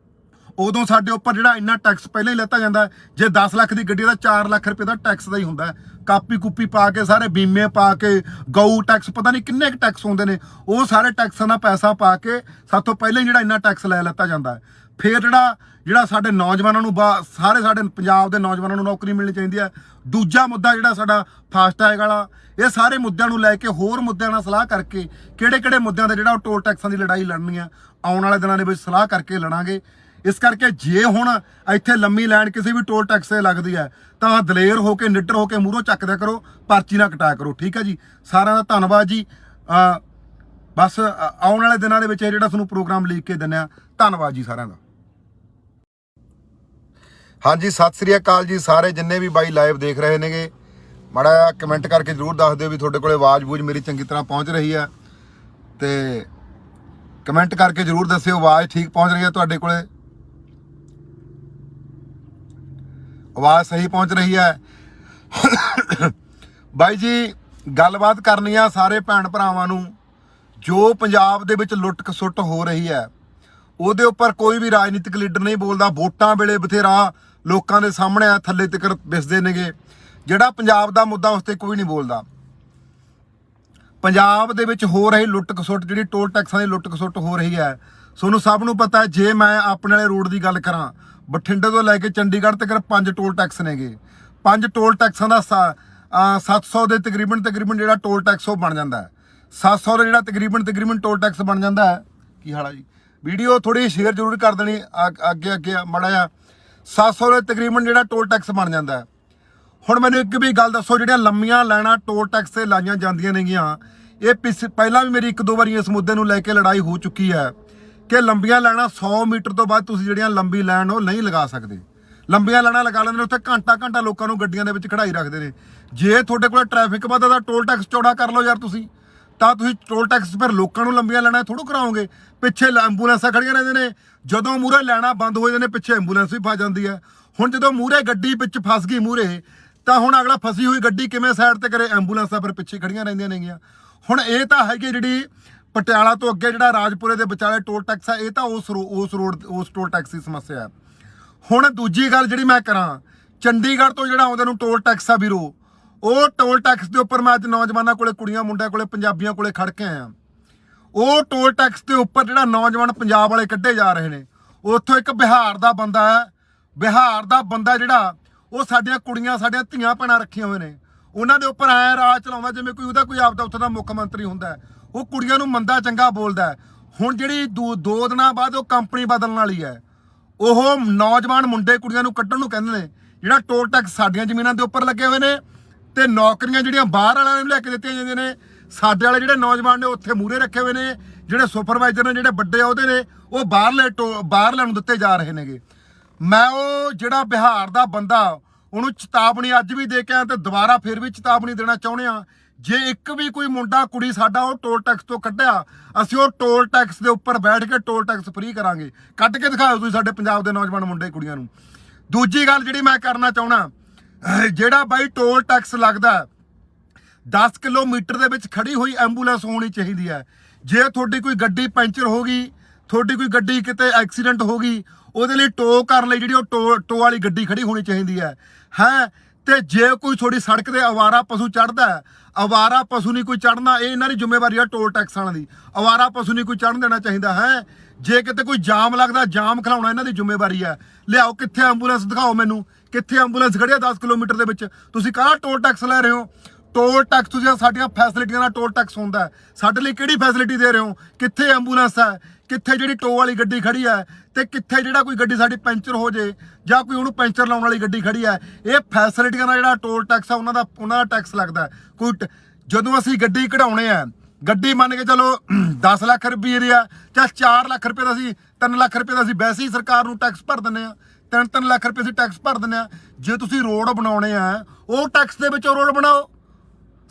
ਉਦੋਂ ਸਾਡੇ ਉੱਪਰ ਜਿਹੜਾ ਇੰਨਾ ਟੈਕਸ ਪਹਿਲਾਂ ਹੀ ਲੈਤਾ ਜਾਂਦਾ। ਜੇ 10 ਲੱਖ ਦੀ ਗੱਡੀ ਦਾ 4 ਲੱਖ ਰੁਪਏ ਦਾ ਟੈਕਸ ਦਾ ਹੀ ਹੁੰਦਾ। ਕਾਪੀ ਕੂਪੀ ਪਾ ਕੇ ਸਾਰੇ ਬੀਮੇ ਪਾ ਕੇ ਗਊ ਟੈਕਸ ਪਤਾ ਨਹੀਂ ਕਿੰਨੇ ਕੁ ਟੈਕਸ ਹੁੰਦੇ ਨੇ, ਉਹ ਸਾਰੇ ਟੈਕਸਾਂ ਦਾ ਪੈਸਾ ਪਾ ਕੇ ਸਾਥੋਂ ਪਹਿਲਾਂ ਹੀ ਜਿਹੜਾ ਇੰਨਾ ਟੈਕਸ ਲੈ ਲੈਤਾ ਜਾਂਦਾ। ਫਿਰ ਜਿਹੜਾ ਸਾਡੇ ਨੌਜਵਾਨਾਂ ਨੂੰ ਸਾਰੇ ਸਾਡੇ ਪੰਜਾਬ ਦੇ ਨੌਜਵਾਨਾਂ ਨੂੰ ਨੌਕਰੀ ਮਿਲਣੀ ਚਾਹੀਦੀ ਹੈ। ਦੂਜਾ ਮੁੱਦਾ ਜਿਹੜਾ ਸਾਡਾ ਫਾਸਟੈਗ ਵਾਲਾ, ਇਹ ਸਾਰੇ ਮੁੱਦਿਆਂ ਨੂੰ ਲੈ ਕੇ ਹੋਰ ਮੁੱਦਿਆਂ ਨਾਲ ਸਲਾਹ ਕਰਕੇ ਕਿਹੜੇ ਮੁੱਦਿਆਂ ਦਾ ਜਿਹੜਾ ਉਹ ਟੋਲ ਟੈਕਸਾਂ ਦੀ ਲੜਾਈ ਲੜਨੀ ਆ ਆਉਣ ਵਾਲੇ ਦਿਨਾਂ ਦੇ ਵਿੱਚ ਸਲਾਹ ਕਰਕੇ ਲੜਾਂਗੇ। ਇਸ ਕਰਕੇ ਜੇ ਹੁਣ ਇੱਥੇ ਲੰਮੀ ਲਾਈਨ ਕਿਸੇ ਵੀ ਟੋਲ ਟੈਕਸ 'ਤੇ ਲੱਗਦੀ ਹੈ ਤਾਂ ਦਲੇਰ ਹੋ ਕੇ ਨਿੱਡਰ ਹੋ ਕੇ ਮੂਹਰੋਂ ਚੱਕਦਿਆ ਕਰੋ, ਪਰਚੀ ਨਾ ਕਟਾਇਆ ਕਰੋ। ਠੀਕ ਹੈ ਜੀ, ਸਾਰਿਆਂ ਦਾ ਧੰਨਵਾਦ ਜੀ। ਬਸ ਆਉਣ ਵਾਲੇ ਦਿਨਾਂ ਦੇ ਵਿੱਚ ਇਹ ਜਿਹੜਾ ਤੁਹਾਨੂੰ ਪ੍ਰੋਗਰਾਮ ਲੀਕ ਕੇ ਦਿੰਦੇ ਆ। ਧੰਨਵਾਦ ਜੀ ਸਾਰਿਆਂ ਦਾ। ਹਾਂਜੀ, ਸਤਿ ਸ੍ਰੀ ਅਕਾਲ ਜੀ ਸਾਰੇ ਜਿੰਨੇ ਵੀ ਬਾਈ ਲਾਈਵ ਦੇਖ ਰਹੇ ਨੇਗੇ। ਮਾੜਾ ਜਿਹਾ ਕਮੈਂਟ ਕਰਕੇ ਜ਼ਰੂਰ ਦੱਸ ਦਿਓ ਵੀ ਤੁਹਾਡੇ ਕੋਲੇ ਆਵਾਜ਼ ਮੇਰੀ ਚੰਗੀ ਤਰ੍ਹਾਂ ਪਹੁੰਚ ਰਹੀ ਹੈ। ਤੇ ਕਮੈਂਟ ਕਰਕੇ ਜ਼ਰੂਰ ਦੱਸਿਓ ਆਵਾਜ਼ ਠੀਕ ਪਹੁੰਚ ਰਹੀ ਹੈ ਤੁਹਾਡੇ ਕੋਲੇ, ਆਵਾਜ਼ ਸਹੀ ਪਹੁੰਚ ਰਹੀ ਹੈ। ਬਾਈ ਜੀ ਗੱਲਬਾਤ ਕਰਨੀ ਆ ਸਾਰੇ ਭੈਣ ਭਰਾਵਾਂ ਨੂੰ। ਜੋ ਪੰਜਾਬ ਦੇ ਵਿੱਚ ਲੁੱਟ ਖਸੁੱਟ ਹੋ ਰਹੀ ਹੈ ਉਹਦੇ ਉੱਪਰ ਕੋਈ ਵੀ ਰਾਜਨੀਤਿਕ ਲੀਡਰ ਨਹੀਂ ਬੋਲਦਾ। ਵੋਟਾਂ ਵੇਲੇ ਬਥੇਰਾ ਲੋਕਾਂ ਦੇ ਸਾਹਮਣੇ ਆ ਥੱਲੇ ਤੱਕ ਵਿਸਦੇ ਨੇਗੇ। ਜਿਹੜਾ ਪੰਜਾਬ ਦਾ ਮੁੱਦਾ ਉਸ ਤੇ ਕੋਈ ਨਹੀਂ ਬੋਲਦਾ। ਪੰਜਾਬ ਦੇ ਵਿੱਚ ਹੋ ਰਹੀ ਲੁੱਟ ਖਸੁੱਟ, ਜਿਹੜੀ ਟੋਲ ਟੈਕਸਾਂ ਦੀ ਲੁੱਟ ਖਸੁੱਟ ਹੋ ਰਹੀ ਹੈ, ਤੁਹਾਨੂੰ ਸਭ ਨੂੰ ਪਤਾ ਹੈ। ਜੇ ਮੈਂ ਆਪਣੇ ਵਾਲੇ ਰੋਡ ਦੀ ਗੱਲ ਕਰਾਂ, ਬਠਿੰਡੇ ਤੋਂ ਲੈ ਕੇ ਚੰਡੀਗੜ੍ਹ ਤੱਕ 5 ਟੋਲ ਟੈਕਸ ਨੇਗੇ। 5 ਟੋਲ ਟੈਕਸਾਂ ਦਾ 700 ਦੇ ਤਕਰੀਬਨ ਜਿਹੜਾ ਟੋਲ ਟੈਕਸ ਉਹ ਬਣ ਜਾਂਦਾ ਹੈ। 700 ਦਾ ਜਿਹੜਾ ਤਕਰੀਬਨ ਟੋਲ ਟੈਕਸ ਬਣ ਜਾਂਦਾ ਹੈ। ਕੀ ਹਾਲ ਆ ਜੀ? ਵੀਡੀਓ ਥੋੜੀ ਸ਼ੇਅਰ ਜ਼ਰੂਰ ਕਰ ਦੇਣੀ ਅੱਗੇ ਮਾੜਾ ਜਿਹਾ। 700 ਦੇ ਤਕਰੀਬਨ ਜਿਹੜਾ ਟੋਲ ਟੈਕਸ ਬਣ ਜਾਂਦਾ ਹੈ। ਹੁਣ ਮੈਨੂੰ ਇੱਕ ਵੀ ਗੱਲ ਦੱਸੋ, ਜਿਹੜੀਆਂ ਲੰਮੀਆਂ ਲਾਈਨਾਂ ਟੋਲ ਟੈਕਸ ਤੇ ਲਾਈਆਂ ਜਾਂਦੀਆਂ ਨੇਗੀਆਂ, ਇਹ ਪਹਿਲਾਂ ਵੀ ਮੇਰੀ 1-2 ਵਾਰੀ ਇਸ ਮੁੱਦੇ ਨੂੰ ਲੈ ਕੇ ਲੜਾਈ ਹੋ ਚੁੱਕੀ ਹੈ ਕਿ ਲੰਬੀਆਂ ਲਾਈਨਾਂ 100 ਮੀਟਰ ਤੋਂ ਬਾਅਦ ਤੁਸੀਂ ਜਿਹੜੀਆਂ ਲੰਬੀ ਲਾਈਨ ਉਹ ਨਹੀਂ ਲਗਾ ਸਕਦੇ। ਲੰਬੀਆਂ ਲਾਈਨਾਂ ਲਗਾ ਲੈਂਦੇ ਨੇ, ਉੱਥੇ ਘੰਟਾ ਲੋਕਾਂ ਨੂੰ ਗੱਡੀਆਂ ਦੇ ਵਿੱਚ ਖੜਾਈ ਰੱਖਦੇ ਨੇ। ਜੇ ਤੁਹਾਡੇ ਕੋਲ ਟ੍ਰੈਫਿਕ ਵੱਧਦਾ ਟੋਲ ਟੈਕਸ ਚੌੜਾ ਕਰ ਲਓ ਯਾਰ ਤੁਸੀਂ, ਤਾਂ ਤੁਸੀਂ ਟੋਲ ਟੈਕਸ ਫਿਰ ਲੋਕਾਂ ਨੂੰ ਲੰਬੀਆਂ ਲਾਈਨਾਂ ਥੋੜ੍ਹਾ ਕਰਾਓਗੇ। ਪਿੱਛੇ ਐਂਬੂਲੈਂਸਾਂ ਖੜੀਆਂ ਰਹਿੰਦੇ ਨੇ, ਜਦੋਂ ਮੂਹਰੇ ਲਾਈਨਾਂ ਬੰਦ ਹੋ ਜਾਂਦੇ ਨੇ ਪਿੱਛੇ ਐਂਬੂਲੈਂਸ ਵੀ ਫਸ ਜਾਂਦੀ ਹੈ। ਹੁਣ ਜਦੋਂ ਮੂਹਰੇ ਗੱਡੀ ਵਿੱਚ ਫਸ ਗਈ ਮੂਹਰੇ, ਤਾਂ ਹੁਣ ਅਗਲਾ ਫਸੀ ਹੋਈ ਗੱਡੀ ਕਿਵੇਂ ਸਾਈਡ ਤੇ ਕਰੇ? ਐਂਬੂਲੈਂਸਾਂ ਫਿਰ ਪਿੱਛੇ ਖੜੀਆਂ ਰਹਿੰਦੀਆਂ ਨੇਗੀਆਂ। ਹੁਣ ਇਹ ਤਾਂ ਹੈਗੀ ਜਿਹੜੀ ਪਟਿਆਲਾ ਤੋਂ ਅੱਗੇ ਜਿਹੜਾ ਰਾਜਪੁਰੇ ਦੇ ਵਿਚਾਲੇ ਟੋਲ ਟੈਕਸ ਹੈ, ਇਹ ਤਾਂ ਉਸ ਟੋਲ ਟੈਕਸ ਦੀ ਸਮੱਸਿਆ ਹੈ। ਹੁਣ ਦੂਜੀ ਗੱਲ ਜਿਹੜੀ ਮੈਂ ਕਰਾਂ, ਚੰਡੀਗੜ੍ਹ ਤੋਂ ਜਿਹੜਾ ਆਉਂਦੇ ਨੂੰ ਟੋਲ ਟੈਕਸ ਆ ਵੀਰੋ, ਉਹ ਟੋਲ ਟੈਕਸ ਦੇ ਉੱਪਰ ਮੈਂ ਅੱਜ ਨੌਜਵਾਨਾਂ ਕੋਲੇ, ਕੁੜੀਆਂ ਮੁੰਡਿਆਂ ਕੋਲੇ, ਪੰਜਾਬੀਆਂ ਕੋਲੇ ਖੜ ਕੇ ਆਇਆ। ਉਹ ਟੋਲ ਟੈਕਸ ਦੇ ਉੱਪਰ ਜਿਹੜਾ ਨੌਜਵਾਨ ਪੰਜਾਬ ਵਾਲੇ ਕੱਢੇ ਜਾ ਰਹੇ ਨੇ, ਉੱਥੋਂ ਇੱਕ ਬਿਹਾਰ ਦਾ ਬੰਦਾ ਹੈ। ਬਿਹਾਰ ਦਾ ਬੰਦਾ ਜਿਹੜਾ ਉਹ ਸਾਡੀਆਂ ਕੁੜੀਆਂ, ਸਾਡੀਆਂ ਧੀਆਂ ਭੈਣਾਂ ਰੱਖੀਆਂ ਹੋਏ ਨੇ, ਉਹਨਾਂ ਦੇ ਉੱਪਰ ਐ ਰਾਜ ਚਲਾਉਂਦਾ ਜਿਵੇਂ ਕੋਈ ਉਹਦਾ ਕੋਈ ਆਪਦਾ ਉੱਥੇ ਦਾ ਮੁੱਖ ਮੰਤਰੀ ਹੁੰਦਾ ਹੈ। ਉਹ ਕੁੜੀਆਂ ਨੂੰ ਮੰਦਾ ਚੰਗਾ ਬੋਲਦਾ ਹੈ। ਹੁਣ ਜਿਹੜੀ ਦੋ ਦਿਨਾਂ ਬਾਅਦ ਉਹ ਕੰਪਨੀ ਬਦਲਣ ਵਾਲੀ ਹੈ, ਉਹ ਨੌਜਵਾਨ ਮੁੰਡੇ ਕੁੜੀਆਂ ਨੂੰ ਕੱਢਣ ਨੂੰ ਕਹਿੰਦੇ ਨੇ। ਜਿਹੜਾ ਟੋਲ ਟੈਕਸ ਸਾਡੀਆਂ ਜ਼ਮੀਨਾਂ ਦੇ ਉੱਪਰ ਲੱਗੇ ਹੋਏ ਨੇ ਤੇ ਨੌਕਰੀਆਂ ਜਿਹੜੀਆਂ ਬਾਹਰ ਵਾਲਿਆਂ ਨੂੰ ਲੈ ਕੇ ਦਿੱਤੀਆਂ ਜਾਂਦੀਆਂ ਨੇ, ਸਾਡੇ ਵਾਲੇ ਜਿਹੜੇ ਨੌਜਵਾਨ ਨੇ ਉੱਥੇ ਮੂਹਰੇ ਰੱਖੇ ਹੋਏ ਨੇ। ਜਿਹੜੇ ਸੁਪਰਵਾਈਜ਼ਰ ਨੇ, ਜਿਹੜੇ ਵੱਡੇ ਅਹੁਦੇ ਨੇ, ਉਹ ਬਾਹਰਲਿਆਂ ਨੂੰ ਦਿੱਤੇ ਜਾ ਰਹੇ ਨੇਗੇ। ਮੈਂ ਉਹ ਜਿਹੜਾ ਬਿਹਾਰ ਦਾ ਬੰਦਾ ਉਹਨੂੰ ਚੇਤਾਵਨੀ ਅੱਜ ਵੀ ਦੇ ਕੇ ਆਇਆ ਤੇ ਦੁਬਾਰਾ ਫਿਰ ਵੀ ਚੇਤਾਵਨੀ ਦੇਣਾ ਚਾਹੁੰਦੇ ਆ। ਜੇ ਇੱਕ ਵੀ ਕੋਈ ਮੁੰਡਾ ਕੁੜੀ ਸਾਡਾ ਉਹ ਟੋਲ ਟੈਕਸ ਤੋਂ ਕੱਢਿਆ, ਅਸੀਂ ਉਹ ਟੋਲ ਟੈਕਸ ਦੇ ਉੱਪਰ ਬੈਠ ਕੇ ਟੋਲ ਟੈਕਸ ਫ੍ਰੀ ਕਰਾਂਗੇ। ਕੱਢ ਕੇ ਦਿਖਾਓ ਤੁਸੀਂ ਸਾਡੇ ਪੰਜਾਬ ਦੇ ਨੌਜਵਾਨ ਮੁੰਡੇ ਕੁੜੀਆਂ ਨੂੰ। ਦੂਜੀ ਗੱਲ ਜਿਹੜੀ ਮੈਂ ਕਰਨਾ ਚਾਹੁੰਦਾ, ਜਿਹੜਾ ਬਾਈ ਟੋਲ ਟੈਕਸ ਲੱਗਦਾ 10 ਕਿਲੋਮੀਟਰ ਦੇ ਵਿੱਚ ਖੜੀ ਹੋਈ ਐਂਬੂਲੈਂਸ ਹੋਣੀ ਚਾਹੀਦੀ ਹੈ। ਜੇ ਤੁਹਾਡੀ ਕੋਈ ਗੱਡੀ ਪੈਂਚਰ ਹੋ ਗਈ, ਤੁਹਾਡੀ ਕੋਈ ਗੱਡੀ ਕਿਤੇ ਐਕਸੀਡੈਂਟ ਹੋ ਗਈ, ਉਹਦੇ ਲਈ ਟੋ ਕਰਨ ਲਈ ਜਿਹੜੀ ਉਹ ਟੋ ਵਾਲੀ ਗੱਡੀ ਖੜੀ ਹੋਣੀ ਚਾਹੀਦੀ ਹੈ। ਤੇ ਜੇ ਕੋਈ ਤੁਹਾਡੀ ਸੜਕ ਤੇ ਅਵਾਰਾ ਪਸ਼ੂ ਚੜ੍ਹਦਾ ਹੈ, ਅਵਾਰਾ ਪਸ਼ੂ ਨਹੀਂ ਕੋਈ ਚੜ੍ਹਨਾ, ਇਹ ਇਹਨਾਂ ਦੀ ਜ਼ਿੰਮੇਵਾਰੀ ਆ ਟੋਲ ਟੈਕਸ ਵਾਲਿਆਂ ਦੀ। ਅਵਾਰਾ ਪਸ਼ੂ ਨਹੀਂ ਕੋਈ ਚੜ੍ਹਨ ਦੇਣਾ ਚਾਹੀਦਾ ਹੈ। ਜੇ ਕਿਤੇ ਕੋਈ ਜਾਮ ਲੱਗਦਾ, ਜਾਮ ਖਿਲਾਉਣਾ ਇਹਨਾਂ ਦੀ ਜ਼ਿੰਮੇਵਾਰੀ ਹੈ। ਲਿਆਓ ਕਿੱਥੇ ਐਂਬੂਲੈਂਸ ਦਿਖਾਓ ਮੈਨੂੰ, ਕਿੱਥੇ ਐਂਬੂਲੈਂਸ ਖੜੀ ਆ 10 ਕਿਲੋਮੀਟਰ ਦੇ ਵਿੱਚ। ਤੁਸੀਂ ਕਾਹਦਾ ਟੋਲ ਟੈਕਸ ਲੈ ਰਹੇ ਹੋ? ਟੋਲ ਟੈਕਸ ਤੁਸੀਂ ਸਾਡੀਆਂ ਫੈਸਿਲਿਟੀਆਂ ਦਾ ਟੋਲ ਟੈਕਸ ਹੁੰਦਾ, ਸਾਡੇ ਲਈ ਕਿਹੜੀ ਫੈਸਿਲਿਟੀ ਦੇ ਰਹੇ ਹੋ? ਕਿੱਥੇ ਐਂਬੂਲੈਂਸ ਹੈ? ਕਿੱਥੇ ਜਿਹੜੀ ਟੋ ਵਾਲੀ ਗੱਡੀ ਖੜੀ ਹੈ? ਤੇ ਕਿੱਥੇ ਜਿਹੜਾ ਕੋਈ ਗੱਡੀ ਸਾਡੀ ਪੈਂਚਰ ਹੋ ਜੇ ਜਾਂ ਕੋਈ ਉਹਨੂੰ ਪੈਂਚਰ ਲਾਉਣ ਵਾਲੀ ਗੱਡੀ ਖੜੀ ਹੈ? ਇਹ ਫੈਸਿਲਿਟੀਆਂ ਦਾ ਜਿਹੜਾ ਟੋਲ ਟੈਕਸ ਆ ਉਹਨਾਂ ਦਾ ਟੈਕਸ ਲੱਗਦਾ। ਕੋਈ ਜਦੋਂ ਅਸੀਂ ਗੱਡੀ ਕਢਾਉਣੇ ਆ, ਗੱਡੀ ਮੰਨ ਕੇ ਚਲੋ 10 ਲੱਖ ਰੁਪਏ ਦੀ ਆ, ਜਾਂ 4 ਲੱਖ ਰੁਪਏ ਦਾ ਅਸੀਂ 3 ਲੱਖ ਰੁਪਏ ਦਾ ਅਸੀਂ ਵੈਸੇ ਹੀ ਸਰਕਾਰ ਨੂੰ ਟੈਕਸ ਭਰ ਦਿੰਦੇ ਆ। 3 ਲੱਖ ਰੁਪਏ ਅਸੀਂ ਟੈਕਸ ਭਰ ਦਿੰਦੇ ਆ। ਜੇ ਤੁਸੀਂ ਰੋਡ ਬਣਾਉਣੇ ਆ, ਉਹ ਟੈਕਸ ਦੇ ਵਿੱਚ ਰੋਡ ਬਣਾਓ।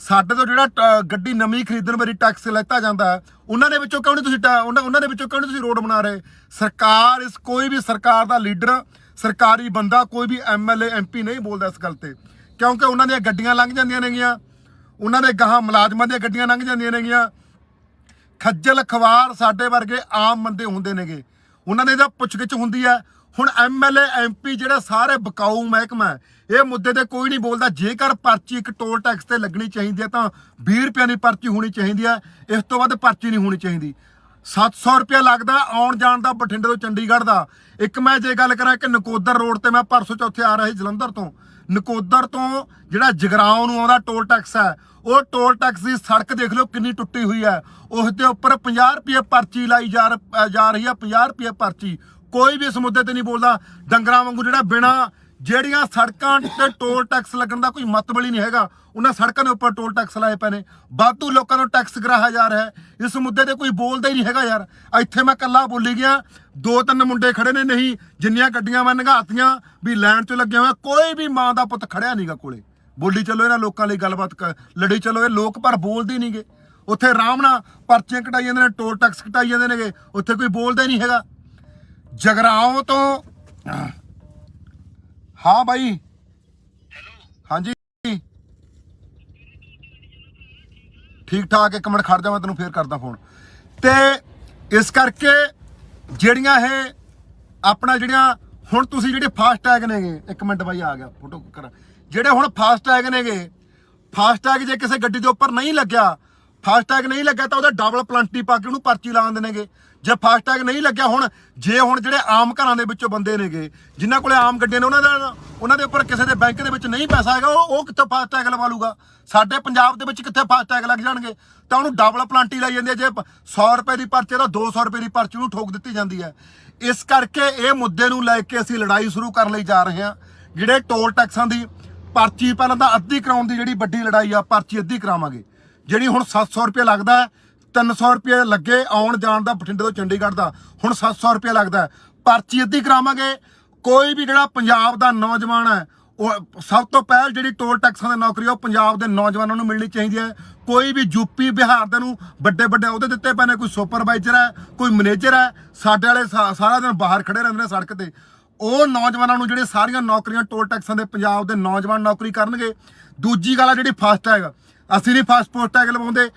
ਸਾਡੇ ਤੋਂ ਜਿਹੜਾ ਗੱਡੀ ਨਵੀਂ ਖਰੀਦਣ ਵਾਰੀ ਟੈਕਸ ਲੈਤਾ ਜਾਂਦਾ, ਉਹਨਾਂ ਦੇ ਵਿੱਚੋਂ ਕਿਉਂ ਨਹੀਂ ਤੁਸੀਂ ਉਹਨਾਂ ਦੇ ਵਿੱਚੋਂ ਕਿਉਂ ਨਹੀਂ ਤੁਸੀਂ ਰੋਡ ਬਣਾ ਰਹੇ? ਸਰਕਾਰ ਕੋਈ ਵੀ ਸਰਕਾਰ ਦਾ ਲੀਡਰ, ਸਰਕਾਰੀ ਬੰਦਾ, ਕੋਈ ਵੀ MLA MP ਨਹੀਂ ਬੋਲਦਾ ਇਸ ਗੱਲ ਤੇ, ਕਿਉਂਕਿ ਉਹਨਾਂ ਦੀਆਂ ਗੱਡੀਆਂ ਲੰਘ ਜਾਂਦੀਆਂ ਨੇਗੀਆਂ, ਉਹਨਾਂ ਦੇ ਗਾਹਾਂ ਮੁਲਾਜ਼ਮਾਂ ਦੀਆਂ ਗੱਡੀਆਂ ਲੰਘ ਜਾਂਦੀਆਂ ਨੇਗੀਆਂ। ਖੱਜਲ ਖਵਾਰ ਸਾਡੇ ਵਰਗੇ ਆਮ ਬੰਦੇ ਹੁੰਦੇ ਨੇਗੇ, ਉਹਨਾਂ ਦੇ ਤਾਂ ਪੁੱਛਗਿੱਛ ਹੁੰਦੀ ਹੈ। ਹੁਣ MLA MP ਜਿਹੜੇ ਸਾਰੇ ਬਕਾਊ ਮਹਿਕਮਾ, ਇਹ ਮੁੱਦੇ ਤੇ ਕੋਈ ਨਹੀਂ ਬੋਲਦਾ। ਜੇਕਰ ਪਰਚੀ ਇੱਕ ਟੋਲ ਟੈਕਸ ਤੇ ਲੱਗਣੀ ਚਾਹੀਦੀ ਹੈ ਤਾਂ 20 ਰੁਪਏ ਦੀ ਪਰਚੀ ਹੋਣੀ ਚਾਹੀਦੀ ਹੈ, ਇਸ ਤੋਂ ਵੱਧ ਪਰਚੀ ਨਹੀਂ ਹੋਣੀ ਚਾਹੀਦੀ। 700 ਰੁਪਇਆ ਲੱਗਦਾ ਆਉਣ ਜਾਣ ਦਾ ਬਠਿੰਡੇ ਤੋਂ ਚੰਡੀਗੜ੍ਹ ਦਾ। ਇੱਕ ਮੈਂ ਜੇ ਗੱਲ ਕਰਾਂ ਕਿ ਨਕੋਦਰ ਰੋਡ ਤੇ ਮੈਂ ਪਰਸੋਂ ਚੌਥੇ ਆ ਰਿਹਾ ਸੀ ਜਲੰਧਰ ਤੋਂ, ਨਕੋਦਰ ਤੋਂ ਜਿਹੜਾ ਜਗਰਾਉਂ ਨੂੰ ਆਉਂਦਾ ਟੋਲ ਟੈਕਸ ਹੈ, ਉਹ ਟੋਲ ਟੈਕਸ ਦੀ ਸੜਕ ਦੇਖ ਲਓ ਕਿੰਨੀ ਟੁੱਟੀ ਹੋਈ ਹੈ। ਉਸ ਦੇ ਉੱਪਰ 50 ਰੁਪਏ ਪਰਚੀ ਲਾਈ ਜਾ ਰਹੀ ਹੈ, 50 ਰੁਪਏ ਪਰਚੀ। ਕੋਈ ਵੀ ਇਸ ਮੁੱਦੇ ਤੇ ਨਹੀਂ ਬੋਲਦਾ। ਡੰਗਰਾਂ ਵਾਂਗੂ ਜਿਹੜਾ ਬਿਨਾਂ ਜਿਹੜੀਆਂ ਸੜਕਾਂ ਤੇ ਟੋਲ ਟੈਕਸ ਲੱਗਣ ਦਾ ਕੋਈ ਮਤਲਬ ਹੀ ਨਹੀਂ ਹੈਗਾ, ਉਹਨਾਂ ਸੜਕਾਂ ਦੇ ਉੱਪਰ ਟੋਲ ਟੈਕਸ ਲਾਏ ਪਏ ਨੇ। ਵਾਧੂ ਲੋਕਾਂ ਨੂੰ ਟੈਕਸ ਕਰਾਇਆ ਜਾ ਰਿਹਾ ਹੈ। ਇਸ ਮੁੱਦੇ ਤੇ ਕੋਈ ਬੋਲਦਾ ਹੀ ਨਹੀਂ ਹੈਗਾ ਯਾਰ। ਇੱਥੇ ਮੈਂ ਇਕੱਲਾ ਬੋਲੀ ਗਿਆ, 2-3 ਮੁੰਡੇ ਖੜੇ ਨੇ, ਨਹੀਂ ਜਿੰਨੀਆਂ ਗੱਡੀਆਂ ਮੈਂ ਨੰਗਾਤੀਆਂ ਵੀ ਲਾਈਨ 'ਚ ਲੱਗੇ ਹੋਏ, ਕੋਈ ਵੀ ਮਾਂ ਦਾ ਪੁੱਤ ਖੜਿਆ ਨਹੀਂਗਾ ਕੋਲੇ। ਬੋਲੀ ਚਲੋ ਇਹਨਾਂ ਲੋਕਾਂ ਲਈ ਗੱਲਬਾਤ ਲੜੀ ਚਲੋ, ਇਹ ਲੋਕ ਪਰ ਬੋਲਦੇ ਨਹੀਂਗੇ। ਉੱਥੇ ਆਰਾਮ ਨਾਲ ਪਰਚੀਆਂ ਕਟਾਈ ਜਾਂਦੇ ਨੇ, ਟੋਲ ਟੈਕਸ ਕਟਾਈ ਜਾਂਦੇ ਨੇਗੇ, ਉੱਥੇ ਕੋਈ ਬੋਲਦਾ ਹੀ ਨਹੀਂ ਹੈਗਾ। ਜਗਰਾਉਂ ਤੋਂ ਹਾਂ ਬਾਈ, ਹਾਂਜੀ ਠੀਕ ਠਾਕ। ਇੱਕ ਮਿੰਟ ਖੜ ਜਾ, ਮੈਂ ਤੈਨੂੰ ਫੇਰ ਕਰਦਾ ਫੋਨ। ਤੇ ਇਸ ਕਰਕੇ ਜਿਹੜੀਆਂ ਇਹ ਆਪਣਾ ਜਿਹੜੀਆਂ ਹੁਣ ਤੁਸੀਂ ਜਿਹੜੇ ਫਾਸਟੈਗ ਨੇਗੇ, ਇੱਕ ਮਿੰਟ ਬਾਈ ਆ ਗਿਆ ਫੋਟੋ ਕਰਾਂ, ਜਿਹੜੇ ਹੁਣ ਫਾਸਟੈਗ ਨੇਗੇ, ਫਾਸਟੈਗ ਜੇ ਕਿਸੇ ਗੱਡੀ ਦੇ ਉੱਪਰ ਨਹੀਂ ਲੱਗਿਆ, ਫਾਸਟੈਗ ਨਹੀਂ ਲੱਗਿਆ ਤਾਂ ਉਹਦਾ ਡਬਲ ਪਲੰਟੀ ਪਾ ਕੇ ਉਹਨੂੰ ਪਰਚੀ ਲਾ ਦਿੰਦੇ ਨੇਗੇ। ਜੇ ਫਾਸਟੈਗ ਨਹੀਂ ਲੱਗਿਆ, ਹੁਣ ਜਿਹੜੇ ਆਮ ਘਰਾਂ ਦੇ ਵਿੱਚੋਂ ਬੰਦੇ ਨੇਗੇ, ਜਿਨ੍ਹਾਂ ਕੋਲੇ ਆਮ ਗੱਡੀਆਂ ਨੇ, ਉਹਨਾਂ ਦੇ ਉੱਪਰ ਕਿਸੇ ਦੇ ਬੈਂਕ ਦੇ ਵਿੱਚ ਨਹੀਂ ਪੈਸਾ ਹੈਗਾ, ਉਹ ਕਿੱਥੋਂ ਫਾਸਟੈਗ ਲਵਾ ਲੂਗਾ? ਸਾਡੇ ਪੰਜਾਬ ਦੇ ਵਿੱਚ ਕਿੱਥੇ ਫਾਸਟੈਗ ਲੱਗ ਜਾਣਗੇ? ਤਾਂ ਉਹਨੂੰ ਡਬਲ ਪਲੰਟੀ ਲਾਈ ਜਾਂਦੀ ਹੈ। ਜੇ 100 ਰੁਪਏ ਦੀ ਪਰਚੀ ਤਾਂ 200 ਰੁਪਏ ਦੀ ਪਰਚੀ ਨੂੰ ਠੋਕ ਦਿੱਤੀ ਜਾਂਦੀ ਹੈ। ਇਸ ਕਰਕੇ ਇਹ ਮੁੱਦੇ ਨੂੰ ਲੈ ਕੇ ਅਸੀਂ ਲੜਾਈ ਸ਼ੁਰੂ ਕਰਨ ਲਈ ਜਾ ਰਹੇ ਹਾਂ। ਜਿਹੜੇ ਟੋਲ ਟੈਕਸਾਂ ਦੀ ਪਰਚੀ ਪਹਿਲਾਂ ਤਾਂ ਅੱਧੀ ਕਰਾਉਣ ਦੀ ਜਿਹੜੀ ਵੱਡੀ ਲੜਾਈ ਆ, ਪਰਚੀ ਅੱਧੀ ਕਰਾਵਾਂਗੇ। ਜਿਹੜੀ ਹੁਣ 700 ਰੁਪਏ ਲੱਗਦਾ, 300 ਰੁਪਏ ਲੱਗੇ ਆਉਣ ਜਾਣ ਦਾ ਬਠਿੰਡੇ ਤੋਂ ਚੰਡੀਗੜ੍ਹ ਦਾ, ਹੁਣ 700 ਰੁਪਏ ਲੱਗਦਾ, ਪਰਚੀ ਅੱਧੀ ਕਰਾਵਾਂਗੇ। ਕੋਈ ਵੀ ਜਿਹੜਾ ਪੰਜਾਬ ਦਾ ਨੌਜਵਾਨ ਹੈ, ਉਹ ਸਭ ਤੋਂ ਪਹਿਲ ਜਿਹੜੀ ਟੋਲ ਟੈਕਸਾਂ ਦੀ ਨੌਕਰੀ ਉਹ ਪੰਜਾਬ ਦੇ ਨੌਜਵਾਨਾਂ ਨੂੰ ਮਿਲਣੀ ਚਾਹੀਦੀ ਹੈ। ਕੋਈ ਵੀ ਯੂਪੀ ਬਿਹਾਰ ਦੇ ਨੂੰ ਵੱਡੇ ਅਹੁਦੇ ਦਿੱਤੇ ਪਏ ਨੇ, ਕੋਈ ਸੁਪਰਵਾਈਜ਼ਰ ਹੈ, ਕੋਈ ਮੈਨੇਜਰ ਹੈ, ਸਾਡੇ ਵਾਲੇ ਸਾਰਾ ਦਿਨ ਬਾਹਰ ਖੜੇ ਰਹਿੰਦੇ ਨੇ ਸੜਕ ਤੇ। ਉਹ ਨੌਜਵਾਨਾਂ ਨੂੰ ਜਿਹੜੇ ਸਾਰੀਆਂ ਨੌਕਰੀਆਂ ਟੋਲ ਟੈਕਸਾਂ ਦੇ ਪੰਜਾਬ ਦੇ ਨੌਜਵਾਨ ਨੌਕਰੀ ਕਰਨਗੇ। ਦੂਜੀ ਗੱਲ ਆ ਜਿਹੜੀ ਫਾਸਟੈਗ, ਅਸੀਂ ਨਹੀਂ ਫਾਸਟੈਗ ਲਵਾਉਂਦੇ।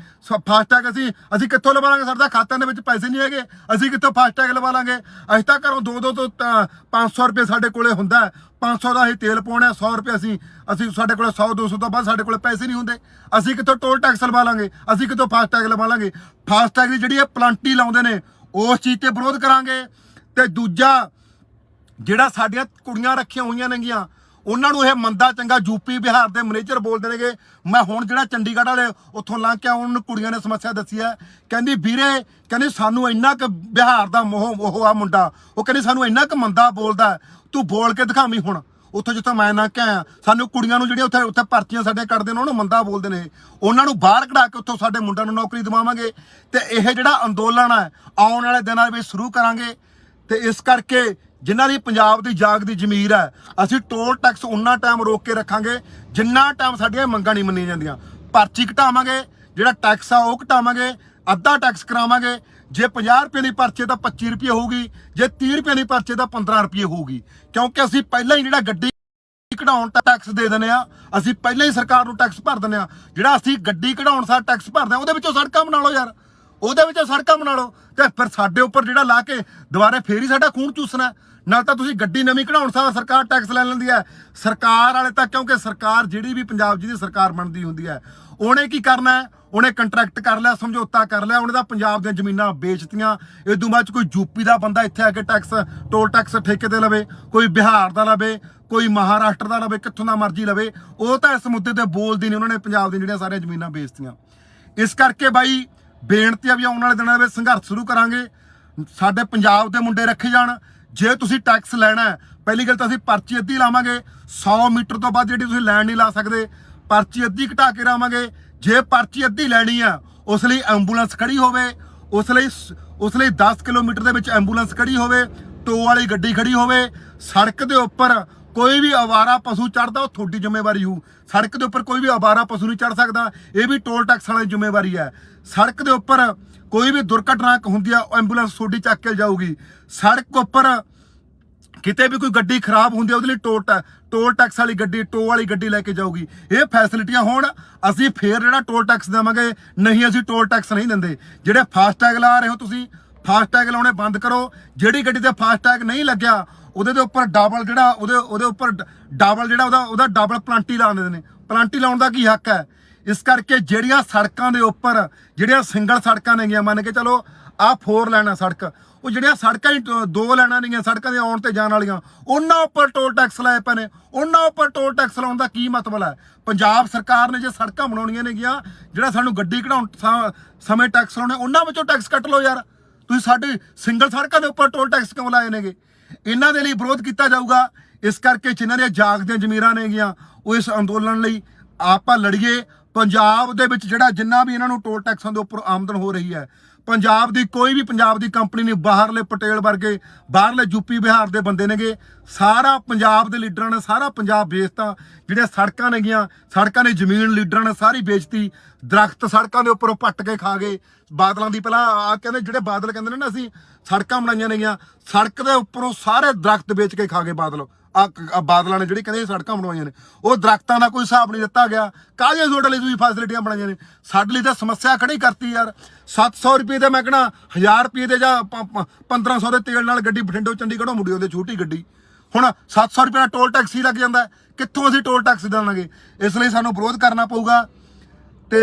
ਫਾਸਟੈਗ ਅਸੀਂ ਕਿੱਥੋਂ ਲਵਾ ਲਾਂਗੇ? ਸਾਡੇ ਖਾਤਿਆਂ ਦੇ ਵਿੱਚ ਪੈਸੇ ਨਹੀਂ ਹੈਗੇ, ਅਸੀਂ ਕਿੱਥੋਂ ਫਾਸਟੈਗ ਲਵਾ ਲਾਂਗੇ? ਅਸੀਂ ਤਾਂ ਘਰੋਂ 200 ਤੋਂ 500 ਰੁਪਏ ਸਾਡੇ ਕੋਲੇ ਹੁੰਦਾ, 500 ਦਾ ਅਸੀਂ ਤੇਲ ਪਾਉਣਾ, 100 ਰੁਪਏ ਅਸੀਂ ਸਾਡੇ ਕੋਲ 100-200 ਤੋਂ ਬਾਅਦ ਸਾਡੇ ਕੋਲ ਪੈਸੇ ਨਹੀਂ ਹੁੰਦੇ। ਅਸੀਂ ਕਿੱਥੋਂ ਟੋਲ ਟੈਕਸ ਲਵਾ ਲਾਂਗੇ? ਅਸੀਂ ਕਿੱਥੋਂ ਫਾਸਟੈਗ ਲਵਾ ਲਾਂਗੇ? ਫਾਸਟੈਗ ਦੀ ਜਿਹੜੀ ਇਹ ਪਲੰਟੀ ਲਾਉਂਦੇ ਨੇ, ਉਸ ਚੀਜ਼ ਤੇ ਵਿਰੋਧ ਕਰਾਂਗੇ। ਤੇ ਦੂਜਾ ਜਿਹੜਾ ਸਾਡੀਆਂ ਕੁੜੀਆਂ ਰੱਖੀਆਂ ਹੋਈਆਂ ਨੇਗੀਆਂ, ਉਹਨਾਂ ਨੂੰ ਇਹ ਮੰਦਾ ਚੰਗਾ ਯੂਪੀ ਬਿਹਾਰ ਦੇ ਮੈਨੇਜਰ ਬੋਲਦੇ ਨੇਗੇ। ਮੈਂ ਹੁਣ ਜਿਹੜਾ ਚੰਡੀਗੜ੍ਹ ਵਾਲੇ ਉੱਥੋਂ ਲੰਘ ਕੇ ਉਹਨਾਂ ਨੂੰ ਕੁੜੀਆਂ ਨੇ ਸਮੱਸਿਆ ਦੱਸੀ ਹੈ, ਕਹਿੰਦੀ ਵੀਰੇ ਕਹਿੰਦੀ ਸਾਨੂੰ ਇੰਨਾ ਕੁ ਬਿਹਾਰ ਦਾ ਉਹ ਆ ਮੁੰਡਾ, ਉਹ ਕਹਿੰਦੀ ਸਾਨੂੰ ਇੰਨਾ ਕੁ ਮੰਦਾ ਬੋਲਦਾ, ਤੂੰ ਬੋਲ ਕੇ ਦਿਖਾਵੀਂ। ਹੁਣ ਉੱਥੋਂ ਜਿੱਥੋਂ ਮੈਂ ਨਾ ਕੇ ਆਇਆ, ਸਾਨੂੰ ਕੁੜੀਆਂ ਨੂੰ ਜਿਹੜੀਆਂ ਉੱਥੇ ਪਰਚੀਆਂ ਸਾਡੇ ਕੱਢਦੇ ਨੇ ਉਹਨੂੰ ਮੰਦਾ ਬੋਲਦੇ ਨੇ, ਉਹਨਾਂ ਨੂੰ ਬਾਹਰ ਕਢਾ ਕੇ ਉੱਥੋਂ ਸਾਡੇ ਮੁੰਡਿਆਂ ਨੂੰ ਨੌਕਰੀ ਦਿਵਾਵਾਂਗੇ। ਤੇ ਇਹ ਜਿਹੜਾ ਅੰਦੋਲਨ ਹੈ ਆਉਣ ਵਾਲੇ ਦਿਨਾਂ ਵਿੱਚ ਸ਼ੁਰੂ ਕਰਾਂਗੇ। ਤੇ ਇਸ ਕਰਕੇ ਜਿਨ੍ਹਾਂ ਦੀ ਪੰਜਾਬ ਦੀ ਜਾਗਦੀ ਜ਼ਮੀਰ ਹੈ, ਅਸੀਂ ਟੋਲ ਟੈਕਸ ਉਨਾ ਟਾਈਮ ਰੋਕ ਕੇ ਰੱਖਾਂਗੇ ਜਿੰਨਾ ਟਾਈਮ ਸਾਡੀਆਂ ਮੰਗਾਂ ਨਹੀਂ ਮੰਨੀਆਂ ਜਾਂਦੀਆਂ। ਪਰਚੀ ਘਟਾਵਾਂਗੇ, ਜਿਹੜਾ ਟੈਕਸ ਆ ਉਹ ਘਟਾਵਾਂਗੇ, ਅੱਧਾ ਟੈਕਸ ਕਰਾਵਾਂਗੇ। ਜੇ 50 ਰੁਪਏ ਦੀ ਪਰਚੀ ਤਾਂ 25 ਰੁਪਏ ਹੋਊਗੀ, ਜੇ 30 ਰੁਪਏ ਦੀ ਪਰਚੀ ਤਾਂ 15 ਰੁਪਏ ਹੋਊਗੀ। ਕਿਉਂਕਿ ਅਸੀਂ ਪਹਿਲਾਂ ਹੀ ਜਿਹੜਾ ਗੱਡੀ ਕਢਾਉਣ ਦਾ ਟੈਕਸ ਦੇ ਦਿੰਦੇ ਆ, ਅਸੀਂ ਪਹਿਲਾਂ ਹੀ ਸਰਕਾਰ ਨੂੰ ਟੈਕਸ ਭਰ ਦਿੰਦੇ ਆ। ਜਿਹੜਾ ਅਸੀਂ ਗੱਡੀ ਕਢਾਉਣ ਸਾਰ ਟੈਕਸ ਭਰਦੇ ਆ ਉਹਦੇ ਵਿੱਚੋਂ ਸੜਕਾਂ ਬਣਾ ਲਓ ਯਾਰ, ਉਹਦੇ ਵਿੱਚੋਂ ਸੜਕਾਂ ਬਣਾ ਲਓ। ਤੇ ਫਿਰ ਸਾਡੇ ਉੱਪਰ ਜਿਹੜਾ ਲਾ ਕੇ ਦੁਬਾਰੇ ਫੇਰ ਹੀ ਸਾਡਾ ਖੂਨ ਚੂਸਣਾ। ਨਾਲ ਤਾਂ ਤੁਸੀਂ ਗੱਡੀ ਨਵੀਂ ਕਢਾਉਣ ਸਾਰ ਸਰਕਾਰ ਟੈਕਸ ਲੈ ਲੈਂਦੀ ਹੈ। ਸਰਕਾਰ ਵਾਲੇ ਤਾਂ ਕਿਉਂਕਿ ਸਰਕਾਰ ਜਿਹੜੀ ਵੀ ਪੰਜਾਬ ਜਿਹਦੀ ਸਰਕਾਰ ਬਣਦੀ ਹੁੰਦੀ ਹੈ, ਉਹਨੇ ਕੀ ਕਰਨਾ ਹੈ, ਉਹਨੇ ਕੰਟਰੈਕਟ ਕਰ ਲਿਆ, ਸਮਝੌਤਾ ਕਰ ਲਿਆ, ਉਹਨੇ ਤਾਂ ਪੰਜਾਬ ਦੀਆਂ ਜ਼ਮੀਨਾਂ ਵੇਚਤੀਆਂ। ਇਹ ਤੋਂ ਬਾਅਦ ਕੋਈ ਯੂਪੀ ਦਾ ਬੰਦਾ ਇੱਥੇ ਆ ਕੇ ਟੋਲ ਟੈਕਸ ਠੇਕੇ ਤੇ ਲਵੇ, ਕੋਈ ਬਿਹਾਰ ਦਾ ਲਵੇ, ਕੋਈ ਮਹਾਰਾਸ਼ਟਰ ਦਾ ਲਵੇ, ਕਿੱਥੋਂ ਦਾ ਮਰਜ਼ੀ ਲਵੇ, ਉਹ ਤਾਂ ਇਸ ਮੁੱਦੇ ਤੇ ਬੋਲਦੀ ਨਹੀਂ। ਉਹਨਾਂ ਨੇ ਪੰਜਾਬ ਦੀਆਂ ਜਿਹੜੀਆਂ ਸਾਰੀਆਂ ਜ਼ਮੀਨਾਂ ਵੇਚਤੀਆਂ। ਇਸ ਕਰਕੇ ਬਾਈ ਬੇਨਤੀ ਆ ਵੀ ਆਉਣ ਵਾਲੇ ਦਿਨਾਂ ਵਿੱਚ ਸੰਘਰਸ਼ ਸ਼ੁਰੂ ਕਰਾਂਗੇ, ਸਾਡੇ ਪੰਜਾਬ ਦੇ ਮੁੰਡੇ ਰੱਖੇ ਜਾਣ। ਜੇ ਤੁਸੀਂ ਟੈਕਸ ਲੈਣਾ, ਪਹਿਲੀ ਗੱਲ ਤਾਂ ਅਸੀਂ ਪਰਚੀ ਅੱਧੀ ਲਾਵਾਂਗੇ, 100 ਮੀਟਰ ਤੋਂ ਬਾਅਦ ਜਿਹੜੀ ਤੁਸੀਂ ਲੈਣ ਨਹੀਂ ਲਾ ਸਕਦੇ, ਪਰਚੀ ਅੱਧੀ ਘਟਾ ਕੇ ਲਾਵਾਂਗੇ। ਜੇ ਪਰਚੀ ਅੱਧੀ ਲੈਣੀ ਆ, ਉਸ ਲਈ ਐਂਬੂਲੈਂਸ ਖੜੀ ਹੋਵੇ, ਉਸ ਲਈ 10 ਕਿਲੋਮੀਟਰ ਦੇ ਵਿੱਚ ਐਂਬੂਲੈਂਸ ਖੜੀ ਹੋਵੇ, ਟੋ ਵਾਲੀ ਗੱਡੀ ਖੜੀ ਹੋਵੇ। ਸੜਕ ਦੇ ਉੱਪਰ ਕੋਈ ਵੀ ਅਵਾਰਾ ਪਸ਼ੂ ਚੜਦਾ ਉਹ ਤੁਹਾਡੀ ਜ਼ਿੰਮੇਵਾਰੀ ਹੋਊ। ਸੜਕ ਦੇ ਉੱਪਰ ਕੋਈ ਵੀ ਅਵਾਰਾ ਪਸ਼ੂ ਨਹੀਂ ਚੜ ਸਕਦਾ, ਇਹ ਵੀ ਟੋਲ ਟੈਕਸ ਵਾਲੀ ਜ਼ਿੰਮੇਵਾਰੀ ਹੈ। ਸੜਕ ਦੇ ਉੱਪਰ ਕੋਈ ਵੀ ਦੁਰਘਟਨਾ ਹੁੰਦੀ ਆ, ਐਂਬੂਲੈਂਸ ਤੁਹਾਡੀ ਚੱਕ ਕੇ ਜਾਊਗੀ। ਸੜਕ ਉੱਪਰ ਕਿਤੇ ਵੀ ਕੋਈ ਗੱਡੀ ਖਰਾਬ ਹੁੰਦੀ ਆ, ਉਹਦੇ ਲਈ ਟੋਲ ਟੈਕਸ ਵਾਲੀ ਗੱਡੀ, ਟੋ ਵਾਲੀ ਗੱਡੀ ਲੈ ਕੇ ਜਾਊਗੀ। ਇਹ ਫੈਸਿਲਿਟੀਆਂ ਹੋਣ, ਅਸੀਂ ਫੇਰ ਜਿਹੜਾ ਟੋਲ ਟੈਕਸ ਦੇਵਾਂਗੇ, ਨਹੀਂ ਅਸੀਂ ਟੋਲ ਟੈਕਸ ਨਹੀਂ ਦਿੰਦੇ। ਜਿਹੜੇ ਫਾਸਟੈਗ ਲਾ ਰਹੇ ਹੋ ਤੁਸੀਂ, ਫਾਸਟੈਗ ਲਾਉਣੇ ਬੰਦ ਕਰੋ। ਜਿਹੜੀ ਗੱਡੀ ਤੇ ਫਾਸਟੈਗ ਨਹੀਂ ਲੱਗਿਆ ਉਹਦੇ ਦੇ ਉੱਪਰ ਡਬਲ ਜਿਹੜਾ ਉਹਦੇ ਉੱਪਰ ਡਬਲ ਜਿਹੜਾ ਉਹਦਾ ਡਬਲ ਪਲਾਂਟੀ ਲਾ ਦਿੰਦੇ ਨੇ। ਪਲਾਂਟੀ ਲਾਉਣ ਦਾ ਕੀ ਹੱਕ ਹੈ? ਇਸ ਕਰਕੇ ਜਿਹੜੀਆਂ ਸੜਕਾਂ ਦੇ ਉੱਪਰ ਜਿਹੜੀਆਂ ਸਿੰਗਲ ਸੜਕਾਂ ਨੇਗੀਆਂ, ਮੰਨ ਕੇ ਚਲੋ ਆਹ 4 ਲਾਈਨਾਂ ਸੜਕ, ਉਹ ਜਿਹੜੀਆਂ ਸੜਕਾਂ ਹੀ 2 ਲਾਈਨਾਂ ਨੇਗੀਆਂ ਸੜਕਾਂ ਦੇ ਆਉਣ ਤੇ ਜਾਣ ਵਾਲੀਆਂ, ਉਹਨਾਂ ਉੱਪਰ ਟੋਲ ਟੈਕਸ ਲਾਏ ਪਏ ਨੇ। ਉਹਨਾਂ ਉੱਪਰ ਟੋਲ ਟੈਕਸ ਲਾਉਣ ਦਾ ਕੀ ਮਤਲਬ ਹੈ? ਪੰਜਾਬ ਸਰਕਾਰ ਨੇ ਜੇ ਸੜਕਾਂ ਬਣਾਉਣੀਆਂ ਨੇਗੀਆਂ, ਜਿਹੜਾ ਸਾਨੂੰ ਗੱਡੀ ਕਢਾਉਣ ਸਮੇਂ ਟੈਕਸ ਲਾਉਣੇ, ਉਹਨਾਂ ਵਿੱਚੋਂ ਟੈਕਸ ਕੱਟ ਲਓ ਯਾਰ। ਤੁਸੀਂ ਸਾਡੀ ਸਿੰਗਲ ਸੜਕਾਂ ਦੇ ਉੱਪਰ ਟੋਲ ਟੈਕਸ ਕਿਉਂ ਲਾਏ ਨੇਗੇ? ਇਹਨਾਂ ਦੇ ਲਈ ਵਿਰੋਧ ਕੀਤਾ ਜਾਊਗਾ। ਇਸ ਕਰਕੇ ਜਿਨ੍ਹਾਂ ਦੀਆਂ ਜਾਗਦੀਆਂ ਜ਼ਮੀਰਾਂ ਨੇਗੀਆਂ, ਉਹ ਇਸ ਅੰਦੋਲਨ ਲਈ ਆਪਾਂ ਲੜੀਏ। ਪੰਜਾਬ ਦੇ ਵਿੱਚ ਜਿਹੜਾ ਜਿੰਨਾ ਵੀ ਇਹਨਾਂ ਨੂੰ ਟੋਲ ਟੈਕਸਾਂ ਦੇ ਉੱਪਰ ਆਮਦਨ ਹੋ ਰਹੀ ਹੈ, ਪੰਜਾਬ ਦੀ ਕੋਈ ਵੀ ਪੰਜਾਬ ਦੀ ਕੰਪਨੀ ਨਹੀਂ, ਬਾਹਰਲੇ ਪਟੇਲ ਵਰਗੇ, ਬਾਹਰਲੇ ਯੂਪੀ ਬਿਹਾਰ ਦੇ ਬੰਦੇ ਨੇਗੇ, ਸਾਰਾ ਪੰਜਾਬ ਦੇ ਲੀਡਰਾਂ ਨੇ ਸਾਰਾ ਪੰਜਾਬ ਵੇਚਤਾ। ਜਿਹੜੀਆਂ ਸੜਕਾਂ ਨੇਗੀਆਂ, ਸੜਕਾਂ ਦੀ ਜ਼ਮੀਨ ਲੀਡਰਾਂ ਨੇ ਸਾਰੀ ਵੇਚਤੀ। ਦਰਖਤ ਸੜਕਾਂ ਦੇ ਉੱਪਰੋਂ ਪੱਟ ਕੇ ਖਾ ਗਏ। ਬਾਦਲਾਂ ਦੀ ਪਹਿਲਾਂ ਆ ਕਹਿੰਦੇ, ਜਿਹੜੇ ਬਾਦਲ ਕਹਿੰਦੇ ਨੇ ਨਾ ਅਸੀਂ ਸੜਕਾਂ ਬਣਾਈਆਂ ਨੇਗੀਆਂ, ਸੜਕ ਦੇ ਉੱਪਰੋਂ ਸਾਰੇ ਦਰਖਤ ਵੇਚ ਕੇ ਖਾ ਗਏ ਬਾਦਲ। ਬਾਦਲਾਂ ਨੇ ਜਿਹੜੀ ਕਹਿੰਦੇ ਸੜਕਾਂ ਬਣਵਾਈਆਂ ਨੇ, ਉਹ ਦਰਖਤਾਂ ਦਾ ਕੋਈ ਹਿਸਾਬ ਨਹੀਂ ਦਿੱਤਾ ਗਿਆ। ਕਾਹਦੀਆਂ ਤੁਹਾਡੇ ਲਈ ਤੁਸੀਂ ਫੈਸਿਲਿਟੀਆਂ ਬਣਾਈਆਂ ਨੇ? ਸਾਡੇ ਲਈ ਤਾਂ ਸਮੱਸਿਆ ਖੜੀ ਕਰਤੀ ਯਾਰ। 700 ਰੁਪਏ ਦੇ ਮੈਂ ਕਹਿਣਾ 1000 ਰੁਪਏ ਦੇ ਜਾਂ 1500 ਦੇ ਤੇਲ ਨਾਲ ਗੱਡੀ ਬਠਿੰਡੋਂ ਚੰਡੀਗੜ੍ਹੋਂ ਮੁੜੀ ਆਉਂਦੀ ਛੋਟੀ ਗੱਡੀ। ਹੁਣ 700 ਰੁਪਏ ਦਾ ਟੋਲ ਟੈਕਸ ਹੀ ਲੱਗ ਜਾਂਦਾ, ਕਿੱਥੋਂ ਅਸੀਂ ਟੋਲ ਟੈਕਸ ਦੇਵਾਂਗੇ? ਇਸ ਲਈ ਸਾਨੂੰ ਵਿਰੋਧ ਕਰਨਾ ਪਊਗਾ। ਤੇ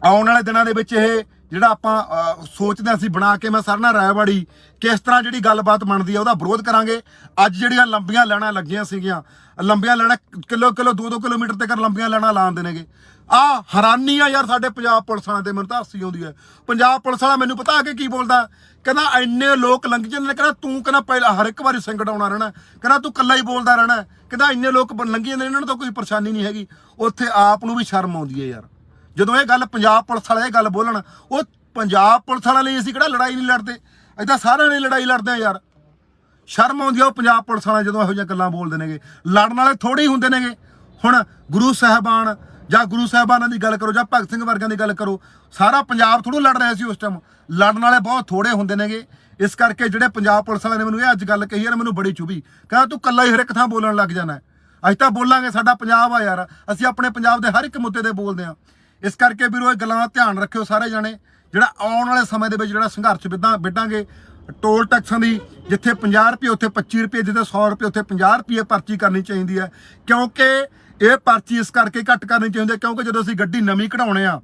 ਆਉਣ ਵਾਲੇ ਦਿਨਾਂ ਦੇ ਵਿੱਚ ਇਹ ਜਿਹੜਾ ਆਪਾਂ ਸੋਚਦੇ ਅਸੀਂ ਬਣਾ ਕੇ, ਮੈਂ ਸਰਨਾ ਰਾਇਵਾੜੀ ਕਿਸ ਤਰ੍ਹਾਂ ਜਿਹੜੀ ਗੱਲਬਾਤ ਬਣਦੀ ਆ ਉਹਦਾ ਵਿਰੋਧ ਕਰਾਂਗੇ। ਅੱਜ ਜਿਹੜੀਆਂ ਲੰਬੀਆਂ ਲਾਈਨਾਂ ਲੱਗੀਆਂ ਸੀਗੀਆਂ, ਲੰਬੀਆਂ ਲਾਈਨਾਂ ਕਿਲੋ 2-2 ਕਿਲੋਮੀਟਰ ਤੱਕ ਲੰਬੀਆਂ ਲਾਈਨਾਂ ਲਾਉਂਦੇ ਨੇਗੇ। ਆਹ ਹੈਰਾਨੀ ਆ ਯਾਰ ਸਾਡੇ ਪੰਜਾਬ ਪੁਲਿਸ ਵਾਲਿਆਂ ਤੇ, ਮੈਨੂੰ ਤਾਂ ਹਾਸੀ ਆਉਂਦੀ ਹੈ। ਪੰਜਾਬ ਪੁਲਿਸ ਵਾਲਾ ਮੈਨੂੰ ਪਤਾ ਆ ਕੇ ਕੀ ਬੋਲਦਾ, ਕਹਿੰਦਾ ਇੰਨੇ ਲੋਕ ਲੰਘ ਜਾਂਦੇ ਨੇ, ਕਹਿੰਦਾ ਤੂੰ ਕਹਿੰਦਾ ਪਹਿਲਾਂ ਹਰ ਇੱਕ ਵਾਰੀ ਸੰਕਟ ਆਉਣਾ ਰਹਿਣਾ, ਕਹਿੰਦਾ ਤੂੰ ਇਕੱਲਾ ਹੀ ਬੋਲਦਾ ਰਹਿਣਾ, ਕਹਿੰਦਾ ਇੰਨੇ ਲੋਕ ਲੰਘੀ ਜਾਂਦੇ ਨੇ, ਇਹਨਾਂ ਨੂੰ ਤਾਂ ਕੋਈ ਪਰੇਸ਼ਾਨੀ ਨਹੀਂ ਹੈਗੀ। ਉੱਥੇ ਆਪ ਨੂੰ ਵੀ ਸ਼ਰਮ ਆਉਂਦੀ ਹੈ ਯਾਰ, ਜਦੋਂ ਇਹ ਗੱਲ ਪੰਜਾਬ ਪੁਲਿਸ ਵਾਲੇ ਇਹ ਗੱਲ ਬੋਲਣ। ਉਹ ਪੰਜਾਬ ਪੁਲਿਸ ਵਾਲਿਆਂ ਲਈ ਅਸੀਂ ਕਿਹੜਾ ਲੜਾਈ ਨਹੀਂ ਲੜਦੇ, ਅਸੀਂ ਤਾਂ ਸਾਰਿਆਂ ਲਈ ਲੜਾਈ ਲੜਦੇ ਆ ਯਾਰ। ਸ਼ਰਮ ਆਉਂਦੀ ਆ ਉਹ ਪੰਜਾਬ ਪੁਲਿਸ ਵਾਲੇ ਜਦੋਂ ਇਹੋ ਜਿਹੀਆਂ ਗੱਲਾਂ ਬੋਲਦੇ ਨੇਗੇ। ਲੜਨ ਵਾਲੇ ਥੋੜੇ ਹੀ ਹੁੰਦੇ ਨੇਗੇ। ਹੁਣ ਗੁਰੂ ਸਾਹਿਬਾਨ ਜਾਂ ਗੁਰੂ ਸਾਹਿਬਾਨਾਂ ਦੀ ਗੱਲ ਕਰੋ ਜਾਂ ਭਗਤ ਸਿੰਘ ਵਰਗਿਆਂ ਦੀ ਗੱਲ ਕਰੋ, ਸਾਰਾ ਪੰਜਾਬ ਥੋੜ੍ਹਾ ਲੜ ਰਿਹਾ ਸੀ ਉਸ ਟਾਈਮ। ਲੜਨ ਵਾਲੇ ਬਹੁਤ ਥੋੜੇ ਹੁੰਦੇ ਨੇਗੇ। ਇਸ ਕਰਕੇ ਜਿਹੜੇ ਪੰਜਾਬ ਪੁਲਿਸ ਵਾਲਿਆਂ ਨੇ ਮੈਨੂੰ ਇਹ ਅੱਜ ਗੱਲ ਕਹੀ ਯਾਰ, ਮੈਨੂੰ ਬੜੀ ਚੁਭੀ। ਕਹਿੰਦਾ ਤੂੰ ਇਕੱਲਾ ਹੀ ਹਰ ਇੱਕ ਥਾਂ ਬੋਲਣ ਲੱਗ ਜਾਣਾ। ਅਸੀਂ ਤਾਂ ਬੋਲਾਂਗੇ, ਸਾਡਾ ਪੰਜਾਬ ਆ ਯਾਰ, ਅਸੀਂ ਆਪਣੇ ਪੰਜਾਬ ਦੇ ਹਰ ਇੱਕ ਮੁੱਦੇ ਤੇ ਬੋਲਦੇ ਹਾਂ। ਇਸ ਕਰਕੇ ਵੀਰੋ ਇਹ ਗੱਲਾਂ ਦਾ ਧਿਆਨ ਰੱਖਿਓ ਸਾਰੇ ਜਾਣੇ। ਜਿਹੜਾ ਆਉਣ ਵਾਲੇ ਸਮੇਂ ਦੇ ਵਿੱਚ ਜਿਹੜਾ ਸੰਘਰਸ਼ ਵਿੱਢਾਂਗੇ ਟੋਲ ਟੈਕਸਾਂ ਦੀ, ਜਿੱਥੇ 50 ਰੁਪਏ ਉੱਥੇ 25 ਰੁਪਏ, ਜਿੱਥੇ 100 ਰੁਪਏ ਉੱਥੇ 50 ਰੁਪਏ ਪਰਚੀ ਕਰਨੀ ਚਾਹੀਦੀ ਹੈ। ਕਿਉਂਕਿ ਇਹ ਪਰਚੀ ਇਸ ਕਰਕੇ ਘੱਟ ਕਰਨੀ ਚਾਹੀਦੀ ਹੈ ਕਿਉਂਕਿ ਜਦੋਂ ਅਸੀਂ ਗੱਡੀ ਨਵੀਂ ਕਢਾਉਣੇ ਆ,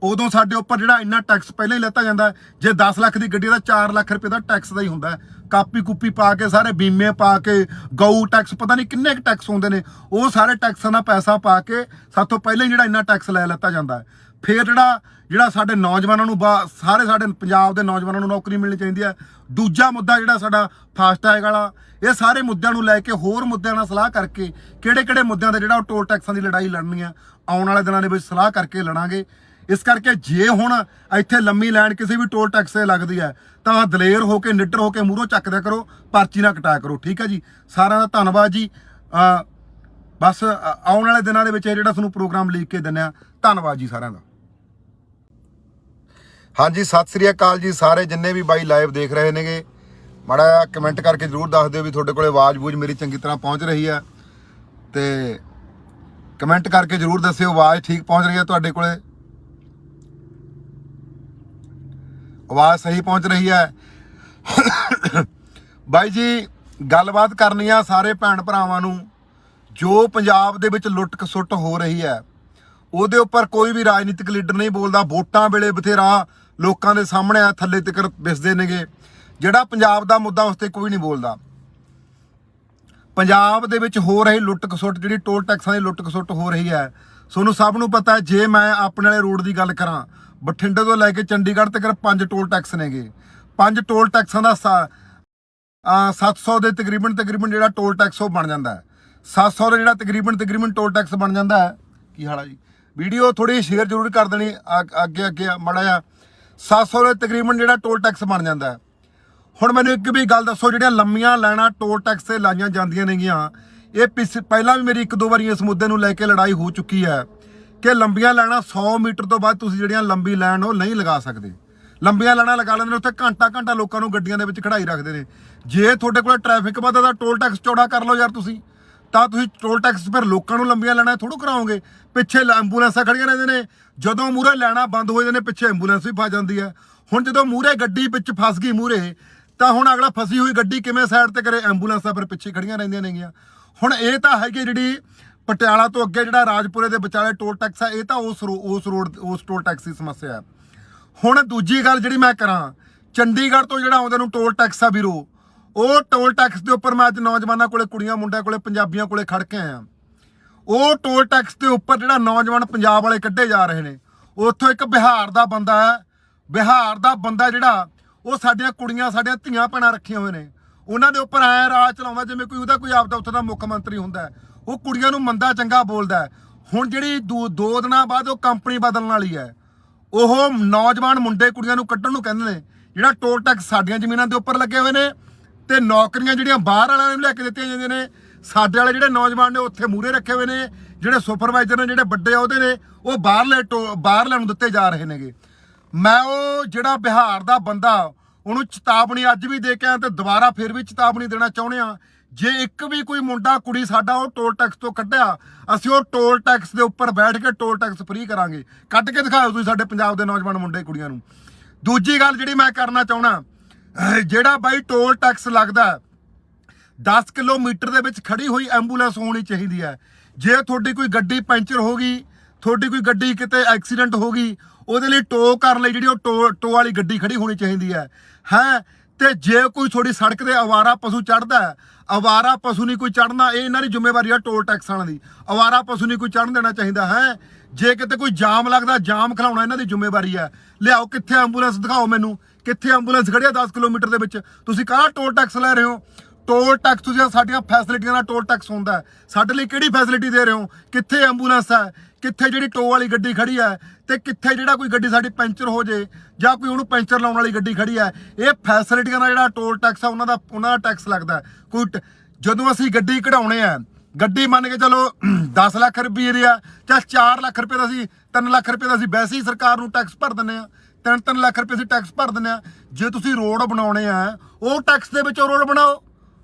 ਉਦੋਂ ਸਾਡੇ ਉੱਪਰ ਜਿਹੜਾ ਇੰਨਾ ਟੈਕਸ ਪਹਿਲਾਂ ਹੀ ਲੈਤਾ ਜਾਂਦਾ ਹੈ। ਜੇ 10 ਲੱਖ ਦੀ ਗੱਡੀ ਦਾ 4 ਲੱਖ ਰੁਪਏ ਦਾ ਟੈਕਸ ਦਾ ਹੀ ਹੁੰਦਾ ਹੈ। ਕਾਪੀ ਕੁੱਪੀ ਪਾ ਕੇ ਸਾਰੇ ਬੀਮੇ ਪਾ ਕੇ ਗਊ ਟੈਕਸ ਪਤਾ ਨਹੀਂ ਕਿੰਨੇ ਕੁ ਟੈਕਸ ਹੁੰਦੇ ਨੇ, ਉਹ ਸਾਰੇ ਟੈਕਸਾਂ ਦਾ ਪੈਸਾ ਪਾ ਕੇ ਸਾਥੋਂ ਪਹਿਲਾਂ ਹੀ ਜਿਹੜਾ ਇੰਨਾ ਟੈਕਸ ਲੈ ਲੈਤਾ ਜਾਂਦਾ ਹੈ। ਫਿਰ ਜਿਹੜਾ ਸਾਡੇ ਨੌਜਵਾਨਾਂ ਨੂੰ ਸਾਰੇ ਸਾਡੇ ਪੰਜਾਬ ਦੇ ਨੌਜਵਾਨਾਂ ਨੂੰ ਨੌਕਰੀ ਮਿਲਣੀ ਚਾਹੀਦੀ ਹੈ। ਦੂਜਾ ਮੁੱਦਾ ਜਿਹੜਾ ਸਾਡਾ ਫਾਸਟੈਗ ਵਾਲਾ, ਇਹ ਸਾਰੇ ਮੁੱਦਿਆਂ ਨੂੰ ਲੈ ਕੇ ਹੋਰ ਮੁੱਦਿਆਂ ਨਾਲ ਸਲਾਹ ਕਰਕੇ ਕਿਹੜੇ ਮੁੱਦਿਆਂ ਦੇ ਜਿਹੜਾ ਉਹ ਟੋਲ ਟੈਕਸਾਂ ਦੀ ਲੜਾਈ ਲੜਨੀ ਆ ਆਉਣ ਵਾਲੇ ਦਿਨਾਂ ਦੇ ਵਿੱਚ ਸਲਾਹ ਕਰਕੇ ਲੜਾਂਗੇ। ਇਸ ਕਰਕੇ ਜੇ ਹੁਣ ਇੱਥੇ ਲੰਮੀ ਲਾਈਨ ਕਿਸੇ ਵੀ ਟੋਲ ਟੈਕਸ ਤੇ ਲੱਗਦੀ ਹੈ ਤਾਂ ਦਲੇਰ ਹੋ ਕੇ ਨਿੱਡਰ ਹੋ ਕੇ ਮੂਹਰੋਂ ਚੱਕਦਿਆ ਕਰੋ, ਪਰਚੀ ਨਾ ਕਟਾਇਆ ਕਰੋ। ਠੀਕ ਹੈ ਜੀ, ਸਾਰਿਆਂ ਦਾ ਧੰਨਵਾਦ ਜੀ। ਬਸ ਆਉਣ ਵਾਲੇ ਦਿਨਾਂ ਦੇ ਵਿੱਚ ਇਹ ਜਿਹੜਾ ਤੁਹਾਨੂੰ ਪ੍ਰੋਗਰਾਮ ਲੀਕ ਕੇ ਦਿੰਦੇ ਆ। ਧੰਨਵਾਦ ਜੀ ਸਾਰਿਆਂ ਦਾ। ਹਾਂਜੀ, ਸਤਿ ਸ੍ਰੀ ਅਕਾਲ ਜੀ ਸਾਰੇ ਜਿੰਨੇ ਵੀ ਬਾਈ ਲਾਈਵ ਦੇਖ ਰਹੇ ਨੇਗੇ, ਮਾੜਾ ਜਿਹਾ ਕਮੈਂਟ ਕਰਕੇ ਜ਼ਰੂਰ ਦੱਸ ਦਿਓ ਵੀ ਤੁਹਾਡੇ ਕੋਲੇ ਆਵਾਜ਼ ਬੂਝ ਮੇਰੀ ਚੰਗੀ ਤਰ੍ਹਾਂ ਪਹੁੰਚ ਰਹੀ ਹੈ, ਤੇ ਕਮੈਂਟ ਕਰਕੇ ਜ਼ਰੂਰ ਦੱਸਿਓ ਆਵਾਜ਼ ਠੀਕ ਪਹੁੰਚ ਰਹੀ ਹੈ ਤੁਹਾਡੇ ਕੋਲੇ, ਆਵਾਜ਼ ਸਹੀ ਪਹੁੰਚ ਰਹੀ ਹੈ। ਬਾਈ ਜੀ ਗੱਲਬਾਤ ਕਰਨੀ ਆ ਸਾਰੇ ਭੈਣ ਭਰਾਵਾਂ ਨੂੰ। ਜੋ ਪੰਜਾਬ ਦੇ ਵਿੱਚ ਲੁੱਟ ਖਸੁੱਟ ਹੋ ਰਹੀ ਹੈ ਉਹਦੇ ਉੱਪਰ ਕੋਈ ਵੀ ਰਾਜਨੀਤਿਕ ਲੀਡਰ ਨਹੀਂ ਬੋਲਦਾ। ਵੋਟਾਂ ਵੇਲੇ ਬਥੇਰਾ ਲੋਕਾਂ ਦੇ ਸਾਹਮਣੇ ਆ ਥੱਲੇ ਤੱਕ ਵਿਸਦੇ ਨੇਗੇ, ਜਿਹੜਾ ਪੰਜਾਬ ਦਾ ਮੁੱਦਾ ਉਸ ਤੇ ਕੋਈ ਨਹੀਂ ਬੋਲਦਾ। ਪੰਜਾਬ ਦੇ ਵਿੱਚ ਹੋ ਰਹੀ ਲੁੱਟ ਖਸੁੱਟ, ਜਿਹੜੀ ਟੋਲ ਟੈਕਸਾਂ ਦੀ ਲੁੱਟ ਖਸੁੱਟ ਹੋ ਰਹੀ ਹੈ, ਤੁਹਾਨੂੰ ਸਭ ਨੂੰ ਪਤਾ ਹੈ। ਜੇ ਮੈਂ ਆਪਣੇ ਵਾਲੇ ਰੋਡ ਦੀ ਗੱਲ ਕਰਾਂ, ਬਠਿੰਡੇ ਤੋਂ ਲੈ ਕੇ ਚੰਡੀਗੜ੍ਹ ਤੱਕ 5 ਟੋਲ ਟੈਕਸ ਨੇਗੇ। 5 ਟੋਲ ਟੈਕਸਾਂ ਦਾ 700 ਦੇ ਤਕਰੀਬਨ ਜਿਹੜਾ ਟੋਲ ਟੈਕਸ ਉਹ ਬਣ ਜਾਂਦਾ ਹੈ। 700 ਦਾ ਜਿਹੜਾ ਤਕਰੀਬਨ ਟੋਲ ਟੈਕਸ ਬਣ ਜਾਂਦਾ ਹੈ। ਕੀ ਹਾਲ ਆ ਜੀ? ਵੀਡੀਓ ਥੋੜੀ ਸ਼ੇਅਰ ਜ਼ਰੂਰ ਕਰ ਦੇਣੀ ਅੱਗੇ ਮਾੜਾ ਜਿਹਾ। 700 ਦੇ ਤਕਰੀਬਨ ਜਿਹੜਾ ਟੋਲ ਟੈਕਸ ਬਣ ਜਾਂਦਾ ਹੈ। ਹੁਣ ਮੈਨੂੰ ਇੱਕ ਵੀ ਗੱਲ ਦੱਸੋ, ਜਿਹੜੀਆਂ ਲੰਮੀਆਂ ਲਾਈਨਾਂ ਟੋਲ ਟੈਕਸ ਤੇ ਲਾਈਆਂ ਜਾਂਦੀਆਂ ਨੇਗੀਆਂ, ਇਹ ਪਹਿਲਾਂ ਵੀ ਮੇਰੀ 1-2 ਵਾਰੀ ਇਸ ਮੁੱਦੇ ਨੂੰ ਲੈ ਕੇ ਲੜਾਈ ਹੋ ਚੁੱਕੀ ਹੈ ਕਿ ਲੰਬੀਆਂ ਲਾਈਨਾਂ 100 ਮੀਟਰ ਤੋਂ ਬਾਅਦ ਤੁਸੀਂ ਜਿਹੜੀਆਂ ਲੰਬੀ ਲਾਈਨ ਉਹ ਨਹੀਂ ਲਗਾ ਸਕਦੇ। ਲੰਬੀਆਂ ਲਾਈਨਾਂ ਲਗਾ ਲੈਂਦੇ ਨੇ, ਉੱਥੇ ਘੰਟਾ ਲੋਕਾਂ ਨੂੰ ਗੱਡੀਆਂ ਦੇ ਵਿੱਚ ਖੜਾਈ ਰੱਖਦੇ ਨੇ। ਜੇ ਤੁਹਾਡੇ ਕੋਲ ਟ੍ਰੈਫਿਕ ਵੱਧਦਾ ਤਾਂ ਟੋਲ ਟੈਕਸ ਚੌੜਾ ਕਰ ਲਓ ਯਾਰ ਤੁਸੀਂ, ਤਾਂ ਤੁਸੀਂ ਟੋਲ ਟੈਕਸ ਫਿਰ ਲੋਕਾਂ ਨੂੰ ਲੰਬੀਆਂ ਲਾਈਨਾਂ ਥੋੜ੍ਹਾ ਕਰਾਓਗੇ। ਪਿੱਛੇ ਐਂਬੂਲੈਂਸਾਂ ਖੜੀਆਂ ਰਹਿੰਦੇ ਨੇ, ਜਦੋਂ ਮੂਹਰੇ ਲਾਈਨਾਂ ਬੰਦ ਹੋ ਜਾਂਦੇ ਨੇ ਪਿੱਛੇ ਐਂਬੂਲੈਂਸ ਵੀ ਫਸ ਜਾਂਦੀ ਹੈ। ਹੁਣ ਜਦੋਂ ਮੂਹਰੇ ਗੱਡੀ ਵਿੱਚ ਫਸ ਗਈ ਮੂਹਰੇ, ਤਾਂ ਹੁਣ ਅਗਲਾ ਫਸੀ ਹੋਈ ਗੱਡੀ ਕਿਵੇਂ ਸਾਈਡ ਤੇ ਕਰੇ? ਐਂਬੂਲੈਂਸਾਂ ਫਿਰ ਪਿੱਛੇ ਖੜੀਆਂ ਰਹਿੰਦੀਆਂ ਨੇਗੀਆਂ। ਹੁਣ ਇਹ ਤਾਂ ਹੈਗੀ ਜਿਹੜੀ ਪਟਿਆਲਾ ਤੋਂ ਅੱਗੇ ਜਿਹੜਾ ਰਾਜਪੁਰੇ ਦੇ ਵਿਚਾਲੇ ਟੋਲ ਟੈਕਸ ਹੈ, ਇਹ ਤਾਂ ਉਸ ਟੋਲ ਟੈਕਸ ਦੀ ਸਮੱਸਿਆ ਹੈ। ਹੁਣ ਦੂਜੀ ਗੱਲ ਜਿਹੜੀ ਮੈਂ ਕਰਾਂ, ਚੰਡੀਗੜ੍ਹ ਤੋਂ ਜਿਹੜਾ ਆਉਂਦੇ ਨੂੰ ਟੋਲ ਟੈਕਸ ਆ ਵੀਰੋ, ਉਹ ਟੋਲ ਟੈਕਸ ਦੇ ਉੱਪਰ ਮੈਂ ਅੱਜ ਨੌਜਵਾਨਾਂ ਕੋਲੇ, ਕੁੜੀਆਂ ਮੁੰਡਿਆਂ ਕੋਲੇ, ਪੰਜਾਬੀਆਂ ਕੋਲੇ ਖੜ ਕੇ ਆਇਆ। ਉਹ ਟੋਲ ਟੈਕਸ ਦੇ ਉੱਪਰ ਜਿਹੜਾ ਨੌਜਵਾਨ ਪੰਜਾਬ ਵਾਲੇ ਕੱਢੇ ਜਾ ਰਹੇ ਨੇ, ਉੱਥੋਂ ਇੱਕ ਬਿਹਾਰ ਦਾ ਬੰਦਾ ਜਿਹੜਾ ਉਹ ਸਾਡੀਆਂ ਕੁੜੀਆਂ, ਸਾਡੀਆਂ ਧੀਆਂ ਭੈਣਾਂ ਰੱਖੀਆਂ ਹੋਏ ਨੇ, ਉਹਨਾਂ ਦੇ ਉੱਪਰ ਐ ਰਾਜ ਚਲਾਉਂਦਾ ਜਿਵੇਂ ਉਹਦਾ ਕੋਈ ਆਪਦਾ ਉੱਥੇ ਦਾ ਮੁੱਖ ਮੰਤਰੀ ਹੁੰਦਾ। ਉਹ ਕੁੜੀਆਂ ਨੂੰ ਮੰਦਾ ਚੰਗਾ ਬੋਲਦਾ। ਹੁਣ ਜਿਹੜੀ 2 ਦਿਨਾਂ ਬਾਅਦ ਉਹ ਕੰਪਨੀ ਬਦਲਣ ਵਾਲੀ ਹੈ, ਉਹ ਨੌਜਵਾਨ ਮੁੰਡੇ ਕੁੜੀਆਂ ਨੂੰ ਕੱਢਣ ਨੂੰ ਕਹਿੰਦੇ ਨੇ। ਜਿਹੜਾ ਟੋਲ ਟੈਕਸ ਸਾਡੀਆਂ ਜ਼ਮੀਨਾਂ ਦੇ ਉੱਪਰ ਲੱਗੇ ਹੋਏ ਨੇ, ਤੇ ਨੌਕਰੀਆਂ ਜਿਹੜੀਆਂ ਬਾਹਰ ਵਾਲਿਆਂ ਨੂੰ ਲੈ ਕੇ ਦਿੱਤੀਆਂ ਜਾਂਦੀਆਂ ਨੇ, ਸਾਡੇ ਵਾਲੇ ਜਿਹੜੇ ਨੌਜਵਾਨ ਨੇ ਉੱਥੇ ਮੂਹਰੇ ਰੱਖੇ ਹੋਏ ਨੇ। ਜਿਹੜੇ ਸੁਪਰਵਾਈਜ਼ਰ ਨੇ, ਜਿਹੜੇ ਵੱਡੇ ਅਹੁਦੇ ਨੇ, ਉਹ ਬਾਹਰਲਿਆਂ ਨੂੰ ਦਿੱਤੇ ਜਾ ਰਹੇ ਨੇਗੇ। ਮੈਂ ਉਹ ਜਿਹੜਾ ਬਿਹਾਰ ਦਾ ਬੰਦਾ, ਉਹਨੂੰ ਚੇਤਾਵਨੀ ਅੱਜ ਵੀ ਦੇ ਕੇ ਆਇਆ ਤੇ ਦੁਬਾਰਾ ਫਿਰ ਵੀ ਚੇਤਾਵਨੀ ਦੇਣਾ ਚਾਹੁੰਦੇ ਆ। ਜੇ ਇੱਕ ਵੀ ਕੋਈ ਮੁੰਡਾ ਕੁੜੀ ਸਾਡਾ ਉਹ ਟੋਲ ਟੈਕਸ ਤੋਂ ਕੱਢਿਆ, ਅਸੀਂ ਉਹ ਟੋਲ ਟੈਕਸ ਦੇ ਉੱਪਰ ਬੈਠ ਕੇ ਟੋਲ ਟੈਕਸ ਫ੍ਰੀ ਕਰਾਂਗੇ। ਕੱਢ ਕੇ ਦਿਖਾਓ ਤੁਸੀਂ ਸਾਡੇ ਪੰਜਾਬ ਦੇ ਨੌਜਵਾਨ ਮੁੰਡੇ ਕੁੜੀਆਂ ਨੂੰ। ਦੂਜੀ ਗੱਲ ਜਿਹੜੀ ਮੈਂ ਕਰਨਾ ਚਾਹੁੰਦਾ, ਜਿਹੜਾ ਬਾਈ ਟੋਲ ਟੈਕਸ ਲੱਗਦਾ 10 ਕਿਲੋਮੀਟਰ ਦੇ ਵਿੱਚ ਖੜੀ ਹੋਈ ਐਂਬੂਲੈਂਸ ਹੋਣੀ ਚਾਹੀਦੀ ਹੈ। ਜੇ ਤੁਹਾਡੀ ਕੋਈ ਗੱਡੀ ਪੈਂਚਰ ਹੋ ਗਈ, ਤੁਹਾਡੀ ਕੋਈ ਗੱਡੀ ਕਿਤੇ ਐਕਸੀਡੈਂਟ ਹੋ ਗਈ, ਉਹਦੇ ਲਈ ਟੋ ਕਰਨ ਲਈ ਜਿਹੜੀ ਉਹ ਟੋ ਵਾਲੀ ਗੱਡੀ ਖੜੀ ਹੋਣੀ ਚਾਹੀਦੀ ਹੈ। ਤੇ ਜੇ ਕੋਈ ਤੁਹਾਡੀ ਸੜਕ ਤੇ ਅਵਾਰਾ ਪਸ਼ੂ ਚੜ੍ਹਦਾ, ਅਵਾਰਾ ਪਸ਼ੂ ਨਹੀਂ ਕੋਈ ਚੜ੍ਹਨਾ, ਇਹ ਇਹਨਾਂ ਦੀ ਜ਼ਿੰਮੇਵਾਰੀ ਆ ਟੋਲ ਟੈਕਸ ਵਾਲਿਆਂ ਦੀ। ਅਵਾਰਾ ਪਸ਼ੂ ਨਹੀਂ ਕੋਈ ਚੜ੍ਹਨ ਦੇਣਾ ਚਾਹੀਦਾ ਹੈ। ਜੇ ਕਿਤੇ ਕੋਈ ਜਾਮ ਲੱਗਦਾ, ਜਾਮ ਖਿਲਾਉਣਾ ਇਹਨਾਂ ਦੀ ਜ਼ਿੰਮੇਵਾਰੀ ਹੈ। ਲਿਆਓ ਕਿੱਥੇ ਐਂਬੂਲੈਂਸ ਦਿਖਾਓ ਮੈਨੂੰ, ਕਿੱਥੇ ਐਂਬੂਲੈਂਸ ਖੜੀ ਆ 10 ਕਿਲੋਮੀਟਰ ਦੇ ਵਿੱਚ? ਤੁਸੀਂ ਕਾਹਦਾ ਟੋਲ ਟੈਕਸ ਲੈ ਰਹੇ ਹੋ? ਟੋਲ ਟੈਕਸ ਤੁਸੀਂ ਸਾਡੀਆਂ ਫੈਸਿਲਿਟੀਆਂ ਦਾ ਟੋਲ ਟੈਕਸ ਹੁੰਦਾ, ਸਾਡੇ ਲਈ ਕਿਹੜੀ ਫੈਸਿਲਿਟੀ ਦੇ ਰਹੇ ਹੋ? ਕਿੱਥੇ ਐਂਬੂਲੈਂਸ ਹੈ? ਕਿੱਥੇ ਜਿਹੜੀ ਟੋ ਵਾਲੀ ਗੱਡੀ ਖੜੀ ਹੈ? ਤੇ ਕਿੱਥੇ ਜਿਹੜਾ ਕੋਈ ਗੱਡੀ ਸਾਡੀ ਪੈਂਚਰ ਹੋ ਜੇ ਜਾਂ ਕੋਈ ਉਹਨੂੰ ਪੈਂਚਰ ਲਾਉਣ ਵਾਲੀ ਗੱਡੀ ਖੜੀ ਹੈ? ਇਹ ਫੈਸਿਲਿਟੀਆਂ ਦਾ ਜਿਹੜਾ ਟੋਲ ਟੈਕਸ ਆ, ਉਹਨਾਂ ਦਾ ਟੈਕਸ ਲੱਗਦਾ। ਕੋਈ ਜਦੋਂ ਅਸੀਂ ਗੱਡੀ ਕਢਾਉਣੇ ਆ, ਗੱਡੀ ਮੰਨ ਕੇ ਚਲੋ 10 ਲੱਖ ਰੁਪਏ ਦੀ ਆ, ਜਾਂ 4 ਲੱਖ ਰੁਪਏ ਦਾ, ਅਸੀਂ 3 ਲੱਖ ਰੁਪਏ ਦਾ ਅਸੀਂ ਵੈਸੇ ਹੀ ਸਰਕਾਰ ਨੂੰ ਟੈਕਸ ਭਰ ਦਿੰਦੇ ਆ। 3 ਲੱਖ ਰੁਪਏ ਅਸੀਂ ਟੈਕਸ ਭਰ ਦਿੰਦੇ ਆ। ਜੇ ਤੁਸੀਂ ਰੋਡ ਬਣਾਉਣੇ ਆ, ਉਹ ਟੈਕਸ ਦੇ ਵਿੱਚੋਂ ਰੋਡ ਬਣਾਓ।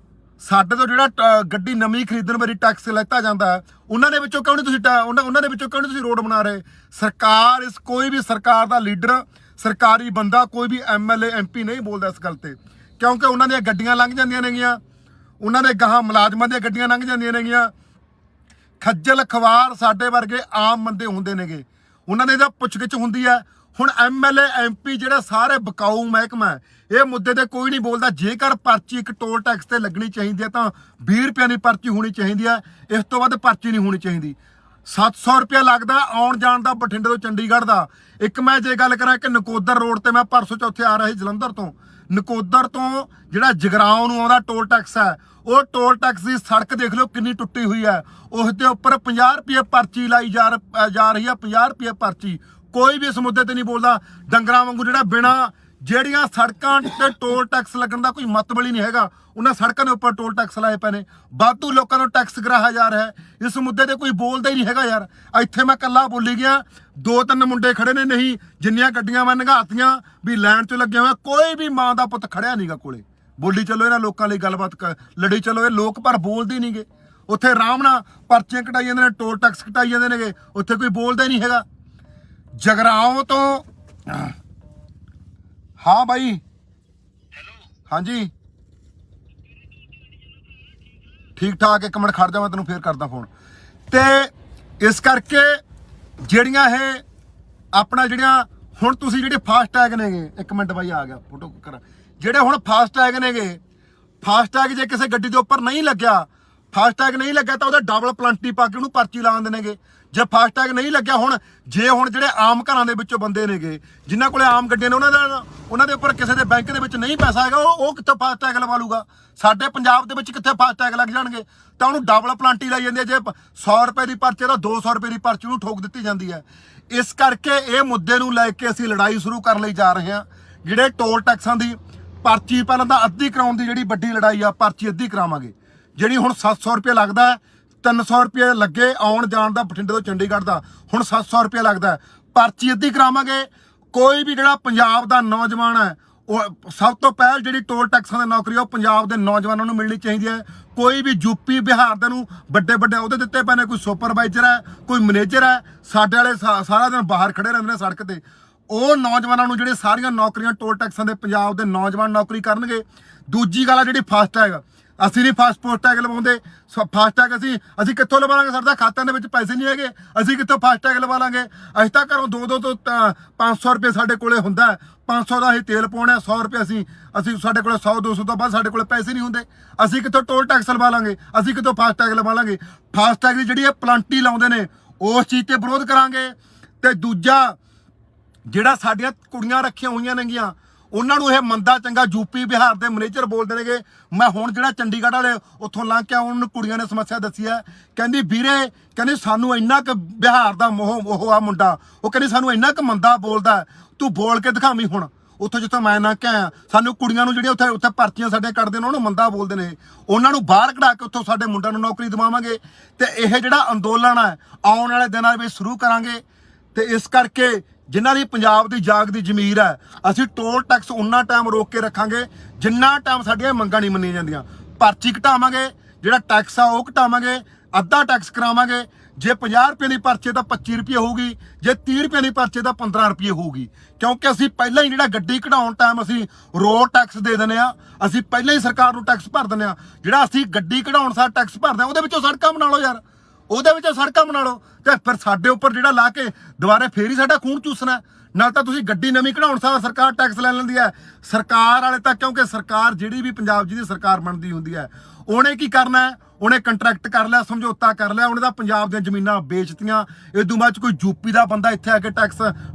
ਸਾਡੇ ਤੋਂ ਜਿਹੜਾ ਗੱਡੀ ਨਵੀਂ ਖਰੀਦਣ ਵਾਰੀ ਟੈਕਸ ਲੈਤਾ ਜਾਂਦਾ, ਉਹਨਾਂ ਦੇ ਵਿੱਚੋਂ ਕਿਉਂ ਨਹੀਂ ਤੁਸੀਂ ਰੋਡ ਬਣਾ ਰਹੇ? ਸਰਕਾਰ, ਕੋਈ ਵੀ ਸਰਕਾਰ ਦਾ ਲੀਡਰ, ਸਰਕਾਰੀ ਬੰਦਾ, ਕੋਈ ਵੀ MLA MP ਨਹੀਂ ਬੋਲਦਾ ਇਸ ਗੱਲ ਤੇ, ਕਿਉਂਕਿ ਉਹਨਾਂ ਦੀਆਂ ਗੱਡੀਆਂ ਲੰਘ ਜਾਂਦੀਆਂ ਨੇਗੀਆਂ, ਉਹਨਾਂ ਦੇ ਗਾਹਾਂ ਮੁਲਾਜ਼ਮਾਂ ਦੀਆਂ ਗੱਡੀਆਂ ਲੰਘ ਜਾਂਦੀਆਂ ਨੇਗੀਆਂ। ਖੱਜਲ ਖਵਾਰ ਸਾਡੇ ਵਰਗੇ ਆਮ ਬੰਦੇ ਹੁੰਦੇ ਨੇਗੇ, ਉਹਨਾਂ ਦੇ ਤਾਂ ਪੁੱਛਗਿੱਛ ਹੁੰਦੀ ਹੈ। ਹੁਣ MLA MP ਜਿਹੜੇ ਸਾਰੇ ਬਕਾਊ ਮਹਿਕਮਾ ਇਹ ਮੁੱਦੇ ਤੇ ਕੋਈ ਨਹੀਂ ਬੋਲਦਾ। ਜੇਕਰ ਪਰਚੀ ਇੱਕ ਟੋਲ ਟੈਕਸ ਤੇ ਲੱਗਣੀ ਚਾਹੀਦੀ ਹੈ ਤਾਂ 20 ਰੁਪਏ ਦੀ ਪਰਚੀ ਹੋਣੀ ਚਾਹੀਦੀ ਹੈ, ਇਸ ਤੋਂ ਵੱਧ ਪਰਚੀ ਨਹੀਂ ਹੋਣੀ ਚਾਹੀਦੀ। 700 ਰੁਪਇਆ ਲੱਗਦਾ ਆਉਣ ਜਾਣ ਦਾ ਬਠਿੰਡੇ ਤੋਂ ਚੰਡੀਗੜ੍ਹ ਦਾ। ਇੱਕ ਮੈਂ ਜੇ ਗੱਲ ਕਰਾਂ ਕਿ ਨਕੋਦਰ ਰੋਡ ਤੇ ਮੈਂ ਪਰਸੋਂ ਚੌਥੇ ਆ ਰਿਹਾ ਸੀ ਜਲੰਧਰ ਤੋਂ, ਨਕੋਦਰ ਤੋਂ ਜਿਹੜਾ ਜਗਰਾਉਂ ਨੂੰ ਆਉਂਦਾ ਟੋਲ ਟੈਕਸ ਹੈ, ਉਹ ਟੋਲ ਟੈਕਸ ਦੀ ਸੜਕ ਦੇਖ ਲਓ ਕਿੰਨੀ ਟੁੱਟੀ ਹੋਈ ਹੈ। ਉਸ ਦੇ ਉੱਪਰ 50 ਰੁਪਏ ਪਰਚੀ ਲਾਈ ਜਾ ਰਹੀ ਹੈ, 50 ਰੁਪਏ ਪਰਚੀ। ਕੋਈ ਵੀ ਇਸ ਮੁੱਦੇ ਤੇ ਨਹੀਂ ਬੋਲਦਾ। ਡੰਗਰਾਂ ਵਾਂਗੂ ਜਿਹੜਾ ਬਿਨਾਂ ਜਿਹੜੀਆਂ ਸੜਕਾਂ ਤੇ ਟੋਲ ਟੈਕਸ ਲੱਗਣ ਦਾ ਕੋਈ ਮਤਲਬ ਹੀ ਨਹੀਂ ਹੈਗਾ, ਉਹਨਾਂ ਸੜਕਾਂ ਦੇ ਉੱਪਰ ਟੋਲ ਟੈਕਸ ਲਾਏ ਪਏ ਨੇ। ਵਾਧੂ ਲੋਕਾਂ ਨੂੰ ਟੈਕਸ ਕਰਾਇਆ ਜਾ ਰਿਹਾ ਹੈ। ਇਸ ਮੁੱਦੇ ਤੇ ਕੋਈ ਬੋਲਦਾ ਹੀ ਨਹੀਂ ਹੈਗਾ ਯਾਰ। ਇੱਥੇ ਮੈਂ ਇਕੱਲਾ ਬੋਲੀ ਗਿਆ, 2-3 ਮੁੰਡੇ ਖੜੇ ਨੇ, ਨਹੀਂ ਜਿੰਨੀਆਂ ਗੱਡੀਆਂ ਮੈਂ ਨੰਘਾਤੀਆਂ ਵੀ ਲਾਈਨ 'ਚ ਲੱਗੇ ਹੋਏ, ਕੋਈ ਵੀ ਮਾਂ ਦਾ ਪੁੱਤ ਖੜਿਆ ਨਹੀਂਗਾ ਕੋਲੇ। ਬੋਲੀ ਚੱਲੋ ਇਹਨਾਂ ਲੋਕਾਂ ਲਈ ਗੱਲਬਾਤ ਲੜੀ ਚੱਲੋ। ਇਹ ਲੋਕ ਪਰ ਬੋਲਦੇ ਨਹੀਂਗੇ। ਉੱਥੇ ਆਰਾਮ ਨਾਲ ਪਰਚੀਆਂ ਕਟਾਈ ਜਾਂਦੇ ਨੇ, ਟੋਲ ਟੈਕਸ ਕਟਾਈ ਜਾਂਦੇ ਨੇਗੇ, ਉੱਥੇ ਕੋਈ ਬੋਲਦਾ ਹੀ ਨਹੀਂ ਹੈਗਾ। ਜਗਰਾਉਂ ਤੋਂ ਹਾਂ ਬਾਈ, ਹਾਂਜੀ ਠੀਕ ਠਾਕ। ਇੱਕ ਮਿੰਟ ਖੜ ਜਾ, ਮੈਂ ਤੈਨੂੰ ਫੇਰ ਕਰਦਾ ਫੋਨ। ਤੇ ਇਸ ਕਰਕੇ ਜਿਹੜੀਆਂ ਇਹ ਆਪਣਾ ਜਿਹੜੀਆਂ ਹੁਣ ਤੁਸੀਂ ਜਿਹੜੇ ਫਾਸਟ ਟੈਗ ਨੇਗੇ, ਇੱਕ ਮਿੰਟ ਬਾਈ ਆ ਗਿਆ ਫੋਟੋ ਕਰਾਂ, ਜਿਹੜੇ ਹੁਣ ਫਾਸਟ ਟੈਗ ਨੇਗੇ, ਫਾਸਟ ਟੈਗ ਜੇ ਕਿਸੇ ਗੱਡੀ ਦੇ ਉੱਪਰ ਨਹੀਂ ਲੱਗਿਆ, ਫਾਸਟ ਟੈਗ ਨਹੀਂ ਲੱਗਿਆ ਤਾਂ ਉਹਦਾ ਡਬਲ ਪਲੰਟੀ ਪਾ ਕੇ ਉਹਨੂੰ ਪਰਚੀ ਲਾ ਦਿੰਦੇ ਨੇਗੇ। ਜੇ ਫਾਸਟ ਟੈਗ ਨਹੀਂ ਲੱਗਿਆ, ਹੁਣ ਜਿਹੜੇ ਆਮ ਘਰਾਂ ਦੇ ਵਿੱਚੋਂ ਬੰਦੇ ਨੇਗੇ ਜਿਨ੍ਹਾਂ ਕੋਲੇ ਆਮ ਗੱਡੀਆਂ ਨੇ, ਉਹਨਾਂ ਦੇ ਉੱਪਰ ਕਿਸੇ ਦੇ ਬੈਂਕ ਦੇ ਵਿੱਚ ਨਹੀਂ ਪੈਸਾ ਹੈਗਾ, ਉਹ ਕਿੱਥੋਂ ਫਾਸਟ ਟੈਗ ਲਵਾ ਲੂਗਾ? ਸਾਡੇ ਪੰਜਾਬ ਦੇ ਵਿੱਚ ਕਿੱਥੇ ਫਾਸਟ ਟੈਗ ਲੱਗ ਜਾਣਗੇ? ਤਾਂ ਉਹਨੂੰ ਡਬਲ ਪਲੰਟੀ ਲਾਈ ਜਾਂਦੀ ਹੈ। ਜੇ 100 ਰੁਪਏ ਦੀ ਪਰਚੀ ਤਾਂ 200 ਰੁਪਏ ਦੀ ਪਰਚੀ ਨੂੰ ਠੋਕ ਦਿੱਤੀ ਜਾਂਦੀ ਹੈ। ਇਸ ਕਰਕੇ ਇਹ ਮੁੱਦੇ ਨੂੰ ਲੈ ਕੇ ਅਸੀਂ ਲੜਾਈ ਸ਼ੁਰੂ ਕਰਨ ਲਈ ਜਾ ਰਹੇ ਹਾਂ। ਜਿਹੜੇ ਟੋਲ ਟੈਕਸਾਂ ਦੀ ਪਰਚੀ ਪਹਿਲਾਂ ਤਾਂ ਅੱਧੀ ਕਰਾਉਣ ਦੀ ਜਿਹੜੀ ਵੱਡੀ ਲੜਾਈ ਆ, ਪਰਚੀ ਅੱਧੀ ਕਰਾਵਾਂਗੇ। ਜਿਹੜੀ ਹੁਣ 700 ਰੁਪਏ ਲੱਗਦਾ, 300 ਰੁਪਏ ਲੱਗੇ ਆਉਣ ਜਾਣ ਦਾ ਬਠਿੰਡੇ ਤੋਂ ਚੰਡੀਗੜ੍ਹ ਦਾ, ਹੁਣ 700 ਰੁਪਏ ਲੱਗਦਾ, ਪਰਚੀ ਅੱਧੀ ਕਰਾਵਾਂਗੇ। ਕੋਈ ਵੀ ਜਿਹੜਾ ਪੰਜਾਬ ਦਾ ਨੌਜਵਾਨ ਹੈ, ਉਹ ਸਭ ਤੋਂ ਪਹਿਲ ਜਿਹੜੀ ਟੋਲ ਟੈਕਸਾਂ ਦੀ ਨੌਕਰੀ ਉਹ ਪੰਜਾਬ ਦੇ ਨੌਜਵਾਨਾਂ ਨੂੰ ਮਿਲਣੀ ਚਾਹੀਦੀ ਹੈ। ਕੋਈ ਵੀ ਯੂਪੀ ਬਿਹਾਰ ਦੇ ਨੂੰ ਵੱਡੇ ਅਹੁਦੇ ਦਿੱਤੇ ਪਏ ਨੇ, ਕੋਈ ਸੁਪਰਵਾਈਜ਼ਰ ਹੈ, ਕੋਈ ਮੈਨੇਜਰ ਹੈ। ਸਾਡੇ ਵਾਲੇ ਸਾਰਾ ਦਿਨ ਬਾਹਰ ਖੜੇ ਰਹਿੰਦੇ ਨੇ ਸੜਕ ਤੇ। ਉਹ ਨੌਜਵਾਨਾਂ ਨੂੰ ਜਿਹੜੇ ਸਾਰੀਆਂ ਨੌਕਰੀਆਂ ਟੋਲ ਟੈਕਸਾਂ ਦੇ ਪੰਜਾਬ ਦੇ ਨੌਜਵਾਨ ਨੌਕਰੀ ਕਰਨਗੇ। ਦੂਜੀ ਗੱਲ ਆ ਜਿਹੜੀ ਫਾਸਟ ਟੈਗ, ਅਸੀਂ ਨਹੀਂ ਫਾਸਟ ਟੈਗ ਲਵਾਉਂਦੇ। ਫਾਸਟ ਟੈਗ ਅਸੀਂ ਕਿੱਥੋਂ ਲਵਾ ਲਾਂਗੇ? ਸਾਡੇ ਖਾਤਿਆਂ ਦੇ ਵਿੱਚ ਪੈਸੇ ਨਹੀਂ ਹੈਗੇ, ਅਸੀਂ ਕਿੱਥੋਂ ਫਾਸਟ ਟੈਗ ਲਵਾ ਲਾਂਗੇ? ਅਸੀਂ ਤਾਂ ਘਰੋਂ 200 ਤੋਂ 500 ਰੁਪਏ ਸਾਡੇ ਕੋਲੇ ਹੁੰਦਾ, 500 ਦਾ ਅਸੀਂ ਤੇਲ ਪਾਉਣਾ, 100 ਰੁਪਏ ਅਸੀਂ ਸਾਡੇ ਕੋਲੇ 100-200 ਤੋਂ ਬਾਅਦ ਸਾਡੇ ਕੋਲੇ ਪੈਸੇ ਨਹੀਂ ਹੁੰਦੇ। ਅਸੀਂ ਕਿੱਥੋਂ ਟੋਲ ਟੈਕਸ ਲਵਾ ਲਾਂਗੇ? ਅਸੀਂ ਕਿੱਥੋਂ ਫਾਸਟ ਟੈਗ ਲਵਾ ਲਾਂਗੇ? ਫਾਸਟ ਟੈਗ ਦੀ ਜਿਹੜੀ ਇਹ ਪਲੰਟੀ ਲਾਉਂਦੇ ਨੇ, ਉਸ ਚੀਜ਼ ਤੇ ਵਿਰੋਧ ਕਰਾਂਗੇ। ਤੇ ਦੂਜਾ ਜਿਹੜਾ ਸਾਡੀਆਂ ਕੁੜੀਆਂ ਰੱਖੀਆਂ ਹੋਈਆਂ ਨੇਗੀਆਂ, ਉਹਨਾਂ ਨੂੰ ਇਹ ਮੰਦਾ ਚੰਗਾ ਯੂਪੀ ਬਿਹਾਰ ਦੇ ਮੈਨੇਜਰ ਬੋਲਦੇ ਨੇਗੇ। ਮੈਂ ਹੁਣ ਜਿਹੜਾ ਚੰਡੀਗੜ੍ਹ ਵਾਲੇ ਉੱਥੋਂ ਲੰਘ ਕੇ ਉਹਨਾਂ ਨੂੰ ਕੁੜੀਆਂ ਨੇ ਸਮੱਸਿਆ ਦੱਸੀ ਹੈ। ਕਹਿੰਦੀ ਵੀਰੇ, ਕਹਿੰਦੀ ਸਾਨੂੰ ਇੰਨਾ ਕੁ ਬਿਹਾਰ ਦਾ ਉਹ ਆ ਮੁੰਡਾ, ਉਹ ਕਹਿੰਦੀ ਸਾਨੂੰ ਇੰਨਾ ਕੁ ਮੰਦਾ ਬੋਲਦਾ, ਤੂੰ ਬੋਲ ਕੇ ਦਿਖਾਵੀਂ। ਹੁਣ ਉੱਥੋਂ ਜਿੱਥੋਂ ਮੈਂ ਨਾ ਕਿਹਾ, ਸਾਨੂੰ ਕੁੜੀਆਂ ਨੂੰ ਜਿਹੜੀਆਂ ਉੱਥੇ ਪਰਚੀਆਂ ਸਾਡੇ ਕੱਢਦੇ ਨੇ ਉਹਨੂੰ ਮੰਦਾ ਬੋਲਦੇ ਨੇ। ਉਹਨਾਂ ਨੂੰ ਬਾਹਰ ਕਢਾ ਕੇ ਉੱਥੋਂ ਸਾਡੇ ਮੁੰਡਿਆਂ ਨੂੰ ਨੌਕਰੀ ਦਿਵਾਵਾਂਗੇ। ਤੇ ਇਹ ਜਿਹੜਾ ਅੰਦੋਲਨ ਹੈ ਆਉਣ ਵਾਲੇ ਦਿਨਾਂ ਵਿੱਚ ਸ਼ੁਰੂ ਕਰਾਂਗੇ। ਤੇ ਇਸ ਕਰਕੇ ਜਿਨ੍ਹਾਂ ਦੀ ਪੰਜਾਬ ਦੀ ਜਾਗਦੀ ਜ਼ਮੀਰ ਹੈ, ਅਸੀਂ ਟੋਲ ਟੈਕਸ ਉਨਾ ਟਾਈਮ ਰੋਕ ਕੇ ਰੱਖਾਂਗੇ ਜਿੰਨਾ ਟਾਈਮ ਸਾਡੀਆਂ ਮੰਗਾਂ ਨਹੀਂ ਮੰਨੀਆਂ ਜਾਂਦੀਆਂ। ਪਰਚੀ ਘਟਾਵਾਂਗੇ, ਜਿਹੜਾ ਟੈਕਸ ਆ ਉਹ ਘਟਾਵਾਂਗੇ, ਅੱਧਾ ਟੈਕਸ ਕਰਾਵਾਂਗੇ। ਜੇ 50 ਰੁਪਏ ਦੀ ਪਰਚੀ ਤਾਂ 25 ਰੁਪਏ ਹੋਊਗੀ, ਜੇ 30 ਰੁਪਏ ਦੀ ਪਰਚੀ ਤਾਂ 15 ਰੁਪਏ ਹੋਊਗੀ। ਕਿਉਂਕਿ ਅਸੀਂ ਪਹਿਲਾਂ ਹੀ ਜਿਹੜਾ ਗੱਡੀ ਕਢਾਉਣ ਟਾਈਮ ਅਸੀਂ ਰੋਡ ਟੈਕਸ ਦੇ ਦਿੰਦੇ ਆ, ਅਸੀਂ ਪਹਿਲਾਂ ਹੀ ਸਰਕਾਰ ਨੂੰ ਟੈਕਸ ਭਰ ਦਿੰਦੇ ਆ। ਜਿਹੜਾ ਅਸੀਂ ਗੱਡੀ ਕਢਾਉਣ ਸਾਰ ਟੈਕਸ ਭਰਦੇ ਆ, ਉਹਦੇ ਵਿੱਚੋਂ ਸੜਕਾਂ ਬਣਾ ਲਓ ਯਾਰ, ਉਹਦੇ ਵਿੱਚੋਂ ਸੜਕਾਂ ਬਣਾ ਲਓ। ਤੇ ਫਿਰ ਸਾਡੇ ਉੱਪਰ ਜਿਹੜਾ ਲਾ ਕੇ ਦੁਬਾਰੇ ਫੇਰ ਹੀ ਸਾਡਾ ਖੂਨ ਚੂਸਣਾ। ਨਾਲ ਤਾਂ ਤੁਸੀਂ ਗੱਡੀ ਨਵੀਂ ਕਢਾਉਣ ਸਾਰ ਸਰਕਾਰ ਟੈਕਸ ਲੈ ਲੈਂਦੀ ਹੈ। ਸਰਕਾਰ ਵਾਲੇ ਤਾਂ, ਕਿਉਂਕਿ ਸਰਕਾਰ ਜਿਹੜੀ ਵੀ ਪੰਜਾਬ ਜਿਹਦੀ ਸਰਕਾਰ ਬਣਦੀ ਹੁੰਦੀ ਹੈ, ਉਹਨੇ ਕੀ ਕਰਨਾ ਹੈ? ਉਹਨੇ ਕੰਟਰੈਕਟ ਕਰ ਲਿਆ, ਸਮਝੌਤਾ ਕਰ ਲਿਆ, ਉਹਨੇ ਤਾਂ ਪੰਜਾਬ ਦੀਆਂ ਜ਼ਮੀਨਾਂ ਵੇਚਤੀਆਂ। ਇਦੋਂ ਬਾਅਦ 'ਚ ਕੋਈ ਯੂਪੀ ਦਾ ਬੰਦਾ ਇੱਥੇ ਆ ਕੇ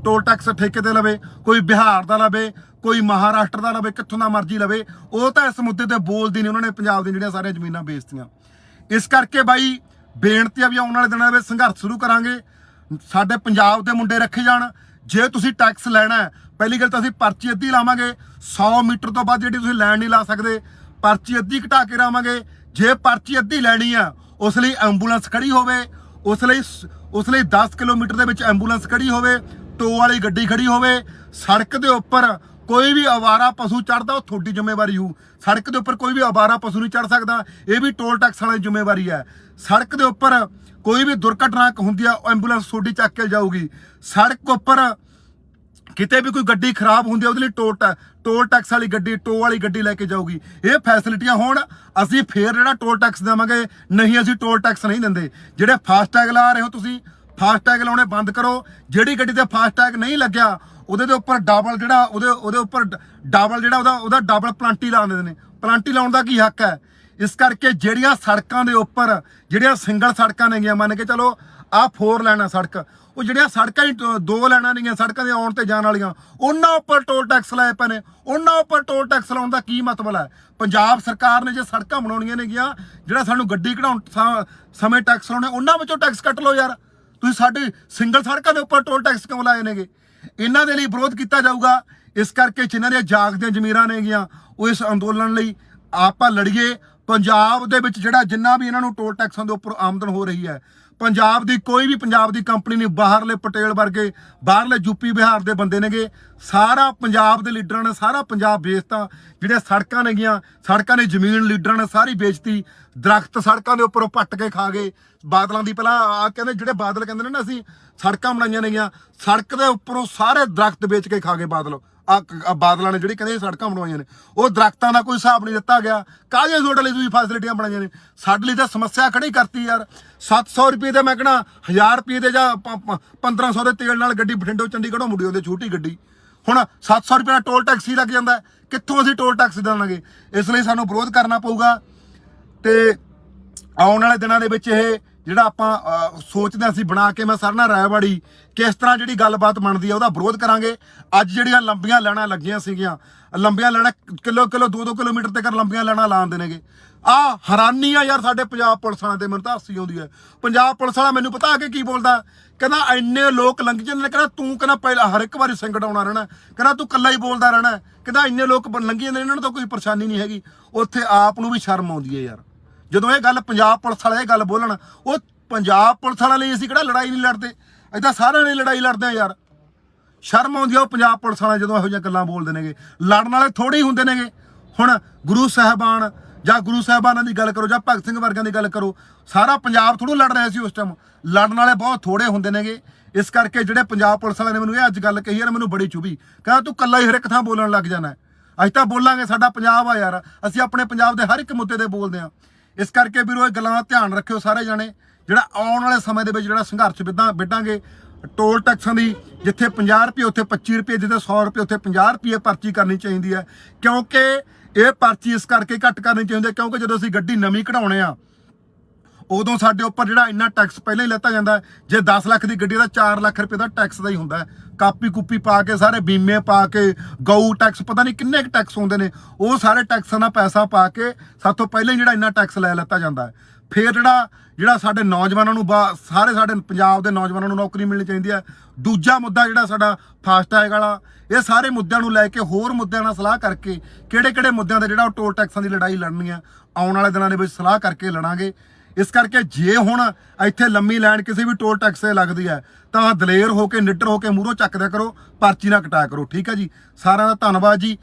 ਟੋਲ ਟੈਕਸ ਠੇਕੇ ਤੇ ਲਵੇ, ਕੋਈ ਬਿਹਾਰ ਦਾ ਲਵੇ, ਕੋਈ ਮਹਾਰਾਸ਼ਟਰ ਦਾ ਲਵੇ, ਕਿੱਥੋਂ ਦਾ ਮਰਜ਼ੀ ਲਵੇ। ਉਹ ਤਾਂ ਇਸ ਮੁੱਦੇ ਤੇ ਬੋਲਦੀ ਨਹੀਂ। ਉਹਨਾਂ ਨੇ ਪੰਜਾਬ ਦੀਆਂ ਜਿਹੜੀਆਂ ਸਾਰੀਆਂ ਜ਼ਮੀਨਾਂ ਵੇਚਤੀਆਂ। ਇਸ ਕਰਕੇ ਬਾਈ ਬੇਨਤੀ ਆ ਵੀ ਆਉਣ ਵਾਲੇ ਦਿਨਾਂ ਵਿੱਚ ਸੰਘਰਸ਼ ਸ਼ੁਰੂ ਕਰਾਂਗੇ। ਸਾਡੇ ਪੰਜਾਬ ਦੇ ਮੁੰਡੇ ਰੱਖੇ ਜਾਣ। ਜੇ ਤੁਸੀਂ ਟੈਕਸ ਲੈਣਾ ਹੈ, ਪਹਿਲੀ ਗੱਲ ਤਾਂ ਅਸੀਂ ਪਰਚੀ ਅੱਧੀ ਲਾਵਾਂਗੇ। 100 ਮੀਟਰ ਤੋਂ ਬਾਅਦ ਜਿਹੜੀ ਤੁਸੀਂ ਲਾਈਨ ਨਹੀਂ ਲਾ ਸਕਦੇ, ਪਰਚੀ ਅੱਧੀ ਘਟਾ ਕੇ ਲਾਵਾਂਗੇ। ਜੇ ਪਰਚੀ ਅੱਧੀ ਲੈਣੀ ਆ, ਉਸ ਲਈ ਐਂਬੂਲੈਂਸ ਖੜੀ ਹੋਵੇ, ਉਸ ਲਈ 10 ਕਿਲੋਮੀਟਰ ਦੇ ਵਿੱਚ ਐਂਬੂਲੈਂਸ ਖੜੀ ਹੋਵੇ, ਟੋ ਵਾਲੀ ਗੱਡੀ ਖੜੀ ਹੋਵੇ। ਸੜਕ ਦੇ ਉੱਪਰ ਕੋਈ ਵੀ ਅਵਾਰਾ ਪਸ਼ੂ ਚੜ੍ਹਦਾ, ਉਹ ਤੁਹਾਡੀ ਜ਼ਿੰਮੇਵਾਰੀ ਹੋਊ। ਸੜਕ ਦੇ ਉੱਪਰ ਕੋਈ ਵੀ ਅਵਾਰਾ ਪਸ਼ੂ ਨਹੀਂ ਚੜ੍ਹ ਸਕਦਾ, ਇਹ ਵੀ ਟੋਲ ਟੈਕਸ ਵਾਲੀ ਜ਼ਿੰਮੇਵਾਰੀ ਹੈ। ਸੜਕ ਦੇ ਉੱਪਰ ਕੋਈ ਵੀ ਦੁਰਘਟਨਾ ਹੁੰਦੀ ਆ, ਐਂਬੂਲੈਂਸ ਤੁਹਾਡੀ ਚੱਕ ਕੇ ਜਾਊਗੀ। ਸੜਕ ਉੱਪਰ ਕਿਤੇ ਵੀ ਕੋਈ ਗੱਡੀ ਖਰਾਬ ਹੁੰਦੀ ਆ, ਉਹਦੇ ਲਈ ਟੋਲ ਟੈਕਸ ਵਾਲੀ ਗੱਡੀ, ਟੋ ਵਾਲੀ ਗੱਡੀ ਲੈ ਕੇ ਜਾਊਗੀ। ਇਹ ਫੈਸਿਲਿਟੀਆਂ ਹੋਣ, ਅਸੀਂ ਫੇਰ ਜਿਹੜਾ ਟੋਲ ਟੈਕਸ ਦੇਵਾਂਗੇ। ਨਹੀਂ, ਅਸੀਂ ਟੋਲ ਟੈਕਸ ਨਹੀਂ ਦਿੰਦੇ। ਜਿਹੜੇ ਫਾਸਟ ਟੈਗ ਲਾ ਰਹੇ ਹੋ ਤੁਸੀਂ, ਫਾਸਟੈਗ ਲਾਉਣੇ ਬੰਦ ਕਰੋ। ਜਿਹੜੀ ਗੱਡੀ ਤੇ ਫਾਸਟੈਗ ਨਹੀਂ ਲੱਗਿਆ ਉਹਦੇ ਉੱਪਰ ਡਬਲ ਜਿਹੜਾ ਉਹਦੇ ਉੱਪਰ ਡਬਲ ਜਿਹੜਾ ਉਹਦਾ ਡਬਲ ਪਲਾਂਟੀ ਲਾ ਦਿੰਦੇ ਨੇ। ਪਲਾਂਟੀ ਲਾਉਣ ਦਾ ਕੀ ਹੱਕ ਹੈ? ਇਸ ਕਰਕੇ ਜਿਹੜੀਆਂ ਸੜਕਾਂ ਦੇ ਉੱਪਰ ਜਿਹੜੀਆਂ ਸਿੰਗਲ ਸੜਕਾਂ ਨੇਗੀਆਂ, ਮੰਨ ਕੇ ਚਲੋ ਆਹ 4 ਲਾਈਨ ਆ ਸੜਕ, ਉਹ ਜਿਹੜੀਆਂ ਸੜਕਾਂ ਹੀ 2 ਲਾਈਨਾਂ ਨੇਗੀਆਂ ਸੜਕਾਂ ਦੇ ਆਉਣ ਤੇ ਜਾਣ ਵਾਲੀਆਂ, ਉਹਨਾਂ ਉੱਪਰ ਟੋਲ ਟੈਕਸ ਲਾਏ ਪਏ ਨੇ। ਉਹਨਾਂ ਉੱਪਰ ਟੋਲ ਟੈਕਸ ਲਾਉਣ ਦਾ ਕੀ ਮਤਲਬ ਹੈ? ਪੰਜਾਬ ਸਰਕਾਰ ਨੇ ਜੇ ਸੜਕਾਂ ਬਣਾਉਣੀਆਂ ਨੇਗੀਆਂ, ਜਿਹੜਾ ਸਾਨੂੰ ਗੱਡੀ ਕਢਾਉਣ ਸਮੇਂ ਟੈਕਸ ਲਾਉਣੇ, ਉਹਨਾਂ ਵਿੱਚੋਂ ਟੈਕਸ ਕੱਟ ਲਓ ਯਾਰ। ਤੁਸੀਂ ਸਾਡੀ ਸਿੰਗਲ ਸੜਕਾਂ ਦੇ ਉੱਪਰ ਟੋਲ ਟੈਕਸ ਕਿਉਂ ਲਾਏ ਨੇਗੇ? ਇਹਨਾਂ ਦੇ ਲਈ ਵਿਰੋਧ ਕੀਤਾ ਜਾਊਗਾ। ਇਸ ਕਰਕੇ ਜਿਨ੍ਹਾਂ ਦੀਆਂ ਜਾਗਦੀਆਂ ਜ਼ਮੀਰਾਂ ਨੇਗੀਆਂ, ਉਹ ਇਸ ਅੰਦੋਲਨ ਲਈ ਆਪਾਂ ਲੜੀਏ। ਪੰਜਾਬ ਦੇ ਵਿੱਚ ਜਿਹੜਾ ਜਿੰਨਾ ਵੀ ਇਹਨਾਂ ਨੂੰ ਟੋਲ ਟੈਕਸਾਂ ਦੇ ਉੱਪਰ ਆਮਦਨ ਹੋ ਰਹੀ ਹੈ, ਪੰਜਾਬ ਦੀ ਕੋਈ ਵੀ ਪੰਜਾਬ ਦੀ ਕੰਪਨੀ ਨਹੀਂ, ਬਾਹਰਲੇ ਪਟੇਲ ਵਰਗੇ ਬਾਹਰਲੇ ਯੂਪੀ ਬਿਹਾਰ ਦੇ ਬੰਦੇ ਨੇਗੇ, ਸਾਰਾ ਪੰਜਾਬ ਦੇ ਲੀਡਰਾਂ ਨੇ ਸਾਰਾ ਪੰਜਾਬ ਵੇਚਤਾ। ਜਿਹੜੇ ਸੜਕਾਂ ਨੇਗੀਆਂ, ਸੜਕਾਂ ਦੀ ਜ਼ਮੀਨ ਲੀਡਰਾਂ ਨੇ ਸਾਰੀ ਵੇਚਤੀ। ਦਰਖਤ ਸੜਕਾਂ ਦੇ ਉੱਪਰੋਂ ਪੱਟ ਕੇ ਖਾ ਗਏ। ਬਾਦਲਾਂ ਦੀ ਪਹਿਲਾਂ ਆ ਕਹਿੰਦੇ, ਜਿਹੜੇ ਬਾਦਲ ਕਹਿੰਦੇ ਨੇ ਨਾ ਅਸੀਂ ਸੜਕਾਂ ਬਣਾਈਆਂ ਨੇਗੀਆਂ, ਸੜਕ ਦੇ ਉੱਪਰੋਂ ਸਾਰੇ ਦਰਖਤ ਵੇਚ ਕੇ ਖਾ ਗਏ ਬਾਦਲ। ਬਾਦਲਾਂ ਨੇ ਜਿਹੜੀ ਕਹਿੰਦੇ ਸੜਕਾਂ ਬਣਵਾਈਆਂ ਨੇ, ਉਹ ਦਰਖਤਾਂ ਦਾ ਕੋਈ ਹਿਸਾਬ ਨਹੀਂ ਦਿੱਤਾ ਗਿਆ। ਕਾਹਦੇ ਤੁਹਾਡੇ ਲਈ ਤੁਸੀਂ ਫੈਸਿਲਿਟੀਆਂ ਬਣਾਈਆਂ ਨੇ? ਸਾਡੇ ਲਈ ਤਾਂ ਸਮੱਸਿਆ ਖੜੀ ਕਰਤੀ ਯਾਰ। 700 ਰੁਪਏ ਦੇ ਮੈਂ ਕਹਿਣਾ 1000 ਰੁਪਏ ਦੇ ਜਾਂ 1500 ਦੇ ਤੇਲ ਨਾਲ ਗੱਡੀ ਬਠਿੰਡੋਂ ਚੰਡੀਗੜ੍ਹੋਂ ਮੁੜੀ ਉਹਦੇ ਛੋਟੀ ਗੱਡੀ। ਹੁਣ 700 ਰੁਪਏ ਦਾ ਟੋਲ ਟੈਕਸ ਹੀ ਲੱਗ ਜਾਂਦਾ, ਕਿੱਥੋਂ ਅਸੀਂ ਟੋਲ ਟੈਕਸ ਦੇਵਾਂਗੇ? ਇਸ ਲਈ ਸਾਨੂੰ ਵਿਰੋਧ ਕਰਨਾ ਪਊਗਾ। ਤੇ ਆਉਣ ਵਾਲੇ ਦਿਨਾਂ ਦੇ ਵਿੱਚ ਇਹ ਜਿਹੜਾ ਆਪਾਂ ਸੋਚਦੇ ਅਸੀਂ ਬਣਾ ਕੇ ਮੈਂ ਸਰਨਾ ਰਾਇਵਾੜੀ ਕਿਸ ਤਰ੍ਹਾਂ ਜਿਹੜੀ ਗੱਲਬਾਤ ਬਣਦੀ ਹੈ ਉਹਦਾ ਵਿਰੋਧ ਕਰਾਂਗੇ। ਅੱਜ ਜਿਹੜੀਆਂ ਲੰਬੀਆਂ ਲਾਈਨਾਂ ਲੱਗੀਆਂ ਸੀਗੀਆਂ, ਲੰਬੀਆਂ ਲਾਈਨਾਂ ਕਿਲੋ 2-2 ਕਿਲੋਮੀਟਰ ਤੱਕ ਲੰਬੀਆਂ ਲਾਈਨਾਂ ਲਾਉਂਦੇ ਨੇਗੇ। ਆਹ ਹੈਰਾਨੀ ਆ ਯਾਰ ਸਾਡੇ ਪੰਜਾਬ ਪੁਲਿਸ ਵਾਲਿਆਂ ਤੇ। ਮੈਨੂੰ ਤਾਂ ਹਾਸੀ ਆਉਂਦੀ ਹੈ। ਪੰਜਾਬ ਪੁਲਿਸ ਵਾਲਾ ਮੈਨੂੰ ਪਤਾ ਕਿ ਕੀ ਬੋਲਦਾ, ਕਹਿੰਦਾ ਇੰਨੇ ਲੋਕ ਲੰਘ ਜਾਂਦੇ ਨੇ, ਕਹਿੰਦਾ ਤੂੰ ਕਹਿੰਦਾ ਪਹਿਲਾਂ ਹਰ ਇੱਕ ਵਾਰੀ ਸਿੰਘ ਡਾਉਣਾ ਰਹਿਣਾ, ਕਹਿੰਦਾ ਤੂੰ ਇਕੱਲਾ ਹੀ ਬੋਲਦਾ ਰਹਿਣਾ, ਕਹਿੰਦਾ ਇੰਨੇ ਲੋਕ ਲੰਘੀ ਜਾਂਦੇ ਨੇ, ਇਹਨਾਂ ਨੂੰ ਤਾਂ ਕੋਈ ਪਰੇਸ਼ਾਨੀ ਨਹੀਂ ਹੈਗੀ। ਉੱਥੇ ਆਪ ਨੂੰ ਵੀ ਸ਼ਰਮ ਆਉਂਦੀ ਹੈ ਯਾਰ, ਜਦੋਂ ਇਹ ਗੱਲ ਪੰਜਾਬ ਪੁਲਿਸ ਵਾਲੇ ਇਹ ਗੱਲ ਬੋਲਣ। ਉਹ ਪੰਜਾਬ ਪੁਲਿਸ ਵਾਲਿਆਂ ਲਈ ਅਸੀਂ ਕਿਹੜਾ ਲੜਾਈ ਨਹੀਂ ਲੜਦੇ, ਏਦਾਂ ਸਾਰਿਆਂ ਨੇ ਲੜਾਈ ਲੜਦੇ ਆ ਯਾਰ। ਸ਼ਰਮ ਆਉਂਦੀ ਆ ਉਹ ਪੰਜਾਬ ਪੁਲਿਸ ਵਾਲੇ ਜਦੋਂ ਇਹੋ ਜਿਹੀਆਂ ਗੱਲਾਂ ਬੋਲਦੇ ਨੇਗੇ। ਲੜਨ ਵਾਲੇ ਥੋੜੇ ਹੀ ਹੁੰਦੇ ਨੇਗੇ। ਹੁਣ ਗੁਰੂ ਸਾਹਿਬਾਨ ਜਾਂ ਗੁਰੂ ਸਾਹਿਬਾਨਾਂ ਦੀ ਗੱਲ ਕਰੋ ਜਾਂ ਭਗਤ ਸਿੰਘ ਵਰਗਿਆਂ ਦੀ ਗੱਲ ਕਰੋ, ਸਾਰਾ ਪੰਜਾਬ ਥੋੜ੍ਹਾ ਲੜ ਰਿਹਾ ਸੀ ਉਸ ਟਾਈਮ। ਲੜਨ ਵਾਲੇ ਬਹੁਤ ਥੋੜੇ ਹੁੰਦੇ ਨੇਗੇ। ਇਸ ਕਰਕੇ ਜਿਹੜੇ ਪੰਜਾਬ ਪੁਲਿਸ ਵਾਲਿਆਂ ਨੇ ਮੈਨੂੰ ਇਹ ਅੱਜ ਗੱਲ ਕਹੀ ਹੈ ਨਾ, ਮੈਨੂੰ ਬੜੀ ਚੁਭੀ। ਕਹਿੰਦਾ ਤੂੰ ਇਕੱਲਾ ਹੀ ਹਰ ਇੱਕ ਥਾਂ ਬੋਲਣ ਲੱਗ ਜਾਣਾ। ਅਸੀਂ ਤਾਂ ਬੋਲਾਂਗੇ, ਸਾਡਾ ਪੰਜਾਬ ਆ ਯਾਰ, ਅਸੀਂ ਆਪਣੇ ਪੰਜਾਬ ਦੇ ਹਰ ਇੱਕ ਮੁੱਦੇ ਤੇ ਬੋਲਦੇ ਹਾਂ। ਇਸ ਕਰਕੇ ਵੀਰੋ ਇਹ ਗੱਲਾਂ ਦਾ ਧਿਆਨ ਰੱਖਿਓ ਸਾਰੇ ਜਾਣੇ। ਜਿਹੜਾ ਆਉਣ ਵਾਲੇ ਸਮੇਂ ਦੇ ਵਿੱਚ ਜਿਹੜਾ ਸੰਘਰਸ਼ ਵਿੱਢਾਂਗੇ ਟੋਲ ਟੈਕਸਾਂ ਦੀ, ਜਿੱਥੇ 50 ਰੁਪਏ ਉੱਥੇ 25 ਰੁਪਏ, ਜਿੱਥੇ 100 ਰੁਪਏ ਉੱਥੇ 50 ਰੁਪਏ ਪਰਚੀ ਕਰਨੀ ਚਾਹੀਦੀ ਹੈ। ਕਿਉਂਕਿ ਇਹ ਪਰਚੀ ਇਸ ਕਰਕੇ ਘੱਟ ਕਰਨੀ ਚਾਹੀਦੀ ਹੈ ਕਿਉਂਕਿ ਜਦੋਂ ਅਸੀਂ ਗੱਡੀ ਨਵੀਂ ਕਢਾਉਣੇ ਆ, ਉਦੋਂ ਸਾਡੇ ਉੱਪਰ ਜਿਹੜਾ ਇੰਨਾ ਟੈਕਸ ਪਹਿਲਾਂ ਹੀ ਲੈਤਾ ਜਾਂਦਾ। ਜੇ 10 ਲੱਖ ਦੀ ਗੱਡੀ ਦਾ 4 ਲੱਖ ਰੁਪਏ ਦਾ ਟੈਕਸ ਦਾ ਹੀ ਹੁੰਦਾ। ਕਾਪੀ ਕੁੱਪੀ ਪਾ ਕੇ ਸਾਰੇ ਬੀਮੇ ਪਾ ਕੇ ਗਊ ਟੈਕਸ ਪਤਾ ਨਹੀਂ ਕਿੰਨੇ ਕੁ ਟੈਕਸ ਹੁੰਦੇ ਨੇ, ਉਹ ਸਾਰੇ ਟੈਕਸਾਂ ਦਾ ਪੈਸਾ ਪਾ ਕੇ ਸਾਤੋਂ ਪਹਿਲਾਂ ਹੀ ਜਿਹੜਾ ਇੰਨਾ ਟੈਕਸ ਲੈ ਲੈਤਾ ਜਾਂਦਾ। ਫਿਰ ਜਿਹੜਾ ਸਾਡੇ ਨੌਜਵਾਨਾਂ ਨੂੰ ਸਾਰੇ ਸਾਡੇ ਪੰਜਾਬ ਦੇ ਨੌਜਵਾਨਾਂ ਨੂੰ ਨੌਕਰੀ ਮਿਲਣੀ ਚਾਹੀਦੀ ਹੈ। ਦੂਜਾ ਮੁੱਦਾ ਜਿਹੜਾ ਸਾਡਾ ਫਾਸਟੈਗ ਵਾਲਾ, ਇਹ ਸਾਰੇ ਮੁੱਦਿਆਂ ਨੂੰ ਲੈ ਕੇ ਹੋਰ ਮੁੱਦਿਆਂ ਨਾਲ ਸਲਾਹ ਕਰਕੇ ਕਿਹੜੇ ਮੁੱਦਿਆਂ ਦਾ ਜਿਹੜਾ ਉਹ ਟੋਲ ਟੈਕਸਾਂ ਦੀ ਲੜਾਈ ਲੜਨੀ ਆ, ਆਉਣ ਵਾਲੇ ਦਿਨਾਂ ਦੇ ਵਿੱਚ ਸਲਾਹ ਕਰਕੇ ਲੜਾਂਗੇ। ਇਸ ਕਰਕੇ ਜੇ ਹੁਣ ਇੱਥੇ ਲੰਮੀ ਲਾਈਨ ਕਿਸੇ ਵੀ ਟੋਲ ਟੈਕਸ 'ਤੇ ਲੱਗਦੀ ਹੈ ਤਾਂ ਦਲੇਰ ਹੋ ਕੇ ਨਿੱਡਰ ਹੋ ਕੇ ਮੂਹਰੋਂ ਚੱਕਦਿਆ ਕਰੋ, ਪਰਚੀ ਨਾ ਕਟਾਇਆ ਕਰੋ। ਠੀਕ ਹੈ ਜੀ, ਸਾਰਿਆਂ ਦਾ ਧੰਨਵਾਦ ਜੀ।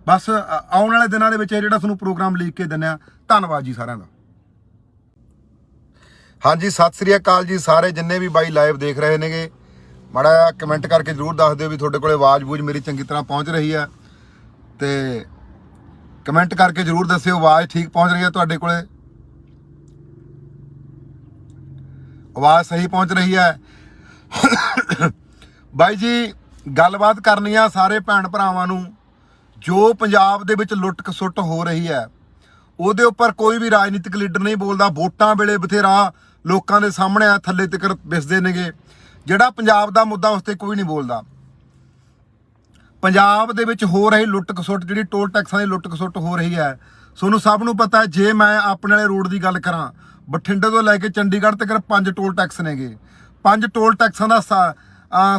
ਬਸ ਆਉਣ ਵਾਲੇ ਦਿਨਾਂ ਦੇ ਵਿੱਚ ਇਹ ਜਿਹੜਾ ਤੁਹਾਨੂੰ ਪ੍ਰੋਗਰਾਮ ਲੀਕ ਕੇ ਦਿੰਦੇ ਆ। ਧੰਨਵਾਦ ਜੀ ਸਾਰਿਆਂ ਦਾ। ਹਾਂਜੀ, ਸਤਿ ਸ੍ਰੀ ਅਕਾਲ ਜੀ ਸਾਰੇ ਜਿੰਨੇ ਵੀ ਬਾਈ ਲਾਈਵ ਦੇਖ ਰਹੇ ਨੇਗੇ। ਮਾੜਾ ਜਿਹਾ ਕਮੈਂਟ ਕਰਕੇ ਜ਼ਰੂਰ ਦੱਸ ਦਿਓ ਵੀ ਤੁਹਾਡੇ ਕੋਲੇ ਆਵਾਜ਼ ਬੂਝ ਮੇਰੀ ਚੰਗੀ ਤਰ੍ਹਾਂ ਪਹੁੰਚ ਰਹੀ ਹੈ। ਤੇ ਕਮੈਂਟ ਕਰਕੇ ਜ਼ਰੂਰ ਦੱਸਿਓ ਆਵਾਜ਼ ਠੀਕ ਪਹੁੰਚ ਰਹੀ ਹੈ ਤੁਹਾਡੇ ਕੋਲੇ, ਆਵਾਜ਼ ਸਹੀ ਪਹੁੰਚ ਰਹੀ ਹੈ। ਬਾਈ ਜੀ ਗੱਲਬਾਤ ਕਰਨੀ ਆ ਸਾਰੇ ਭੈਣ ਭਰਾਵਾਂ ਨੂੰ। ਜੋ ਪੰਜਾਬ ਦੇ ਵਿੱਚ ਲੁੱਟ ਖਸੁੱਟ ਹੋ ਰਹੀ ਹੈ ਉਹਦੇ ਉੱਪਰ ਕੋਈ ਵੀ ਰਾਜਨੀਤਿਕ ਲੀਡਰ ਨਹੀਂ ਬੋਲਦਾ। ਵੋਟਾਂ ਵੇਲੇ ਬਥੇਰਾ ਲੋਕਾਂ ਦੇ ਸਾਹਮਣੇ ਆ ਥੱਲੇ ਤੱਕ ਵਿਸਦੇ ਨੇਗੇ। ਜਿਹੜਾ ਪੰਜਾਬ ਦਾ ਮੁੱਦਾ ਉਸ ਤੇ ਕੋਈ ਨਹੀਂ ਬੋਲਦਾ। ਪੰਜਾਬ ਦੇ ਵਿੱਚ ਹੋ ਰਹੀ ਲੁੱਟ ਖਸੁੱਟ, ਜਿਹੜੀ ਟੋਲ ਟੈਕਸਾਂ ਦੀ ਲੁੱਟ ਖਸੁੱਟ ਹੋ ਰਹੀ ਹੈ, ਤੁਹਾਨੂੰ ਸਭ ਨੂੰ ਪਤਾ। ਜੇ ਮੈਂ ਆਪਣੇ ਵਾਲੇ ਰੋਡ ਦੀ ਗੱਲ ਕਰਾਂ, ਬਠਿੰਡੇ ਤੋਂ ਲੈ ਕੇ ਚੰਡੀਗੜ੍ਹ ਤੱਕ 5 ਟੋਲ ਟੈਕਸ ਨੇਗੇ। 5 ਟੋਲ ਟੈਕਸਾਂ ਦਾ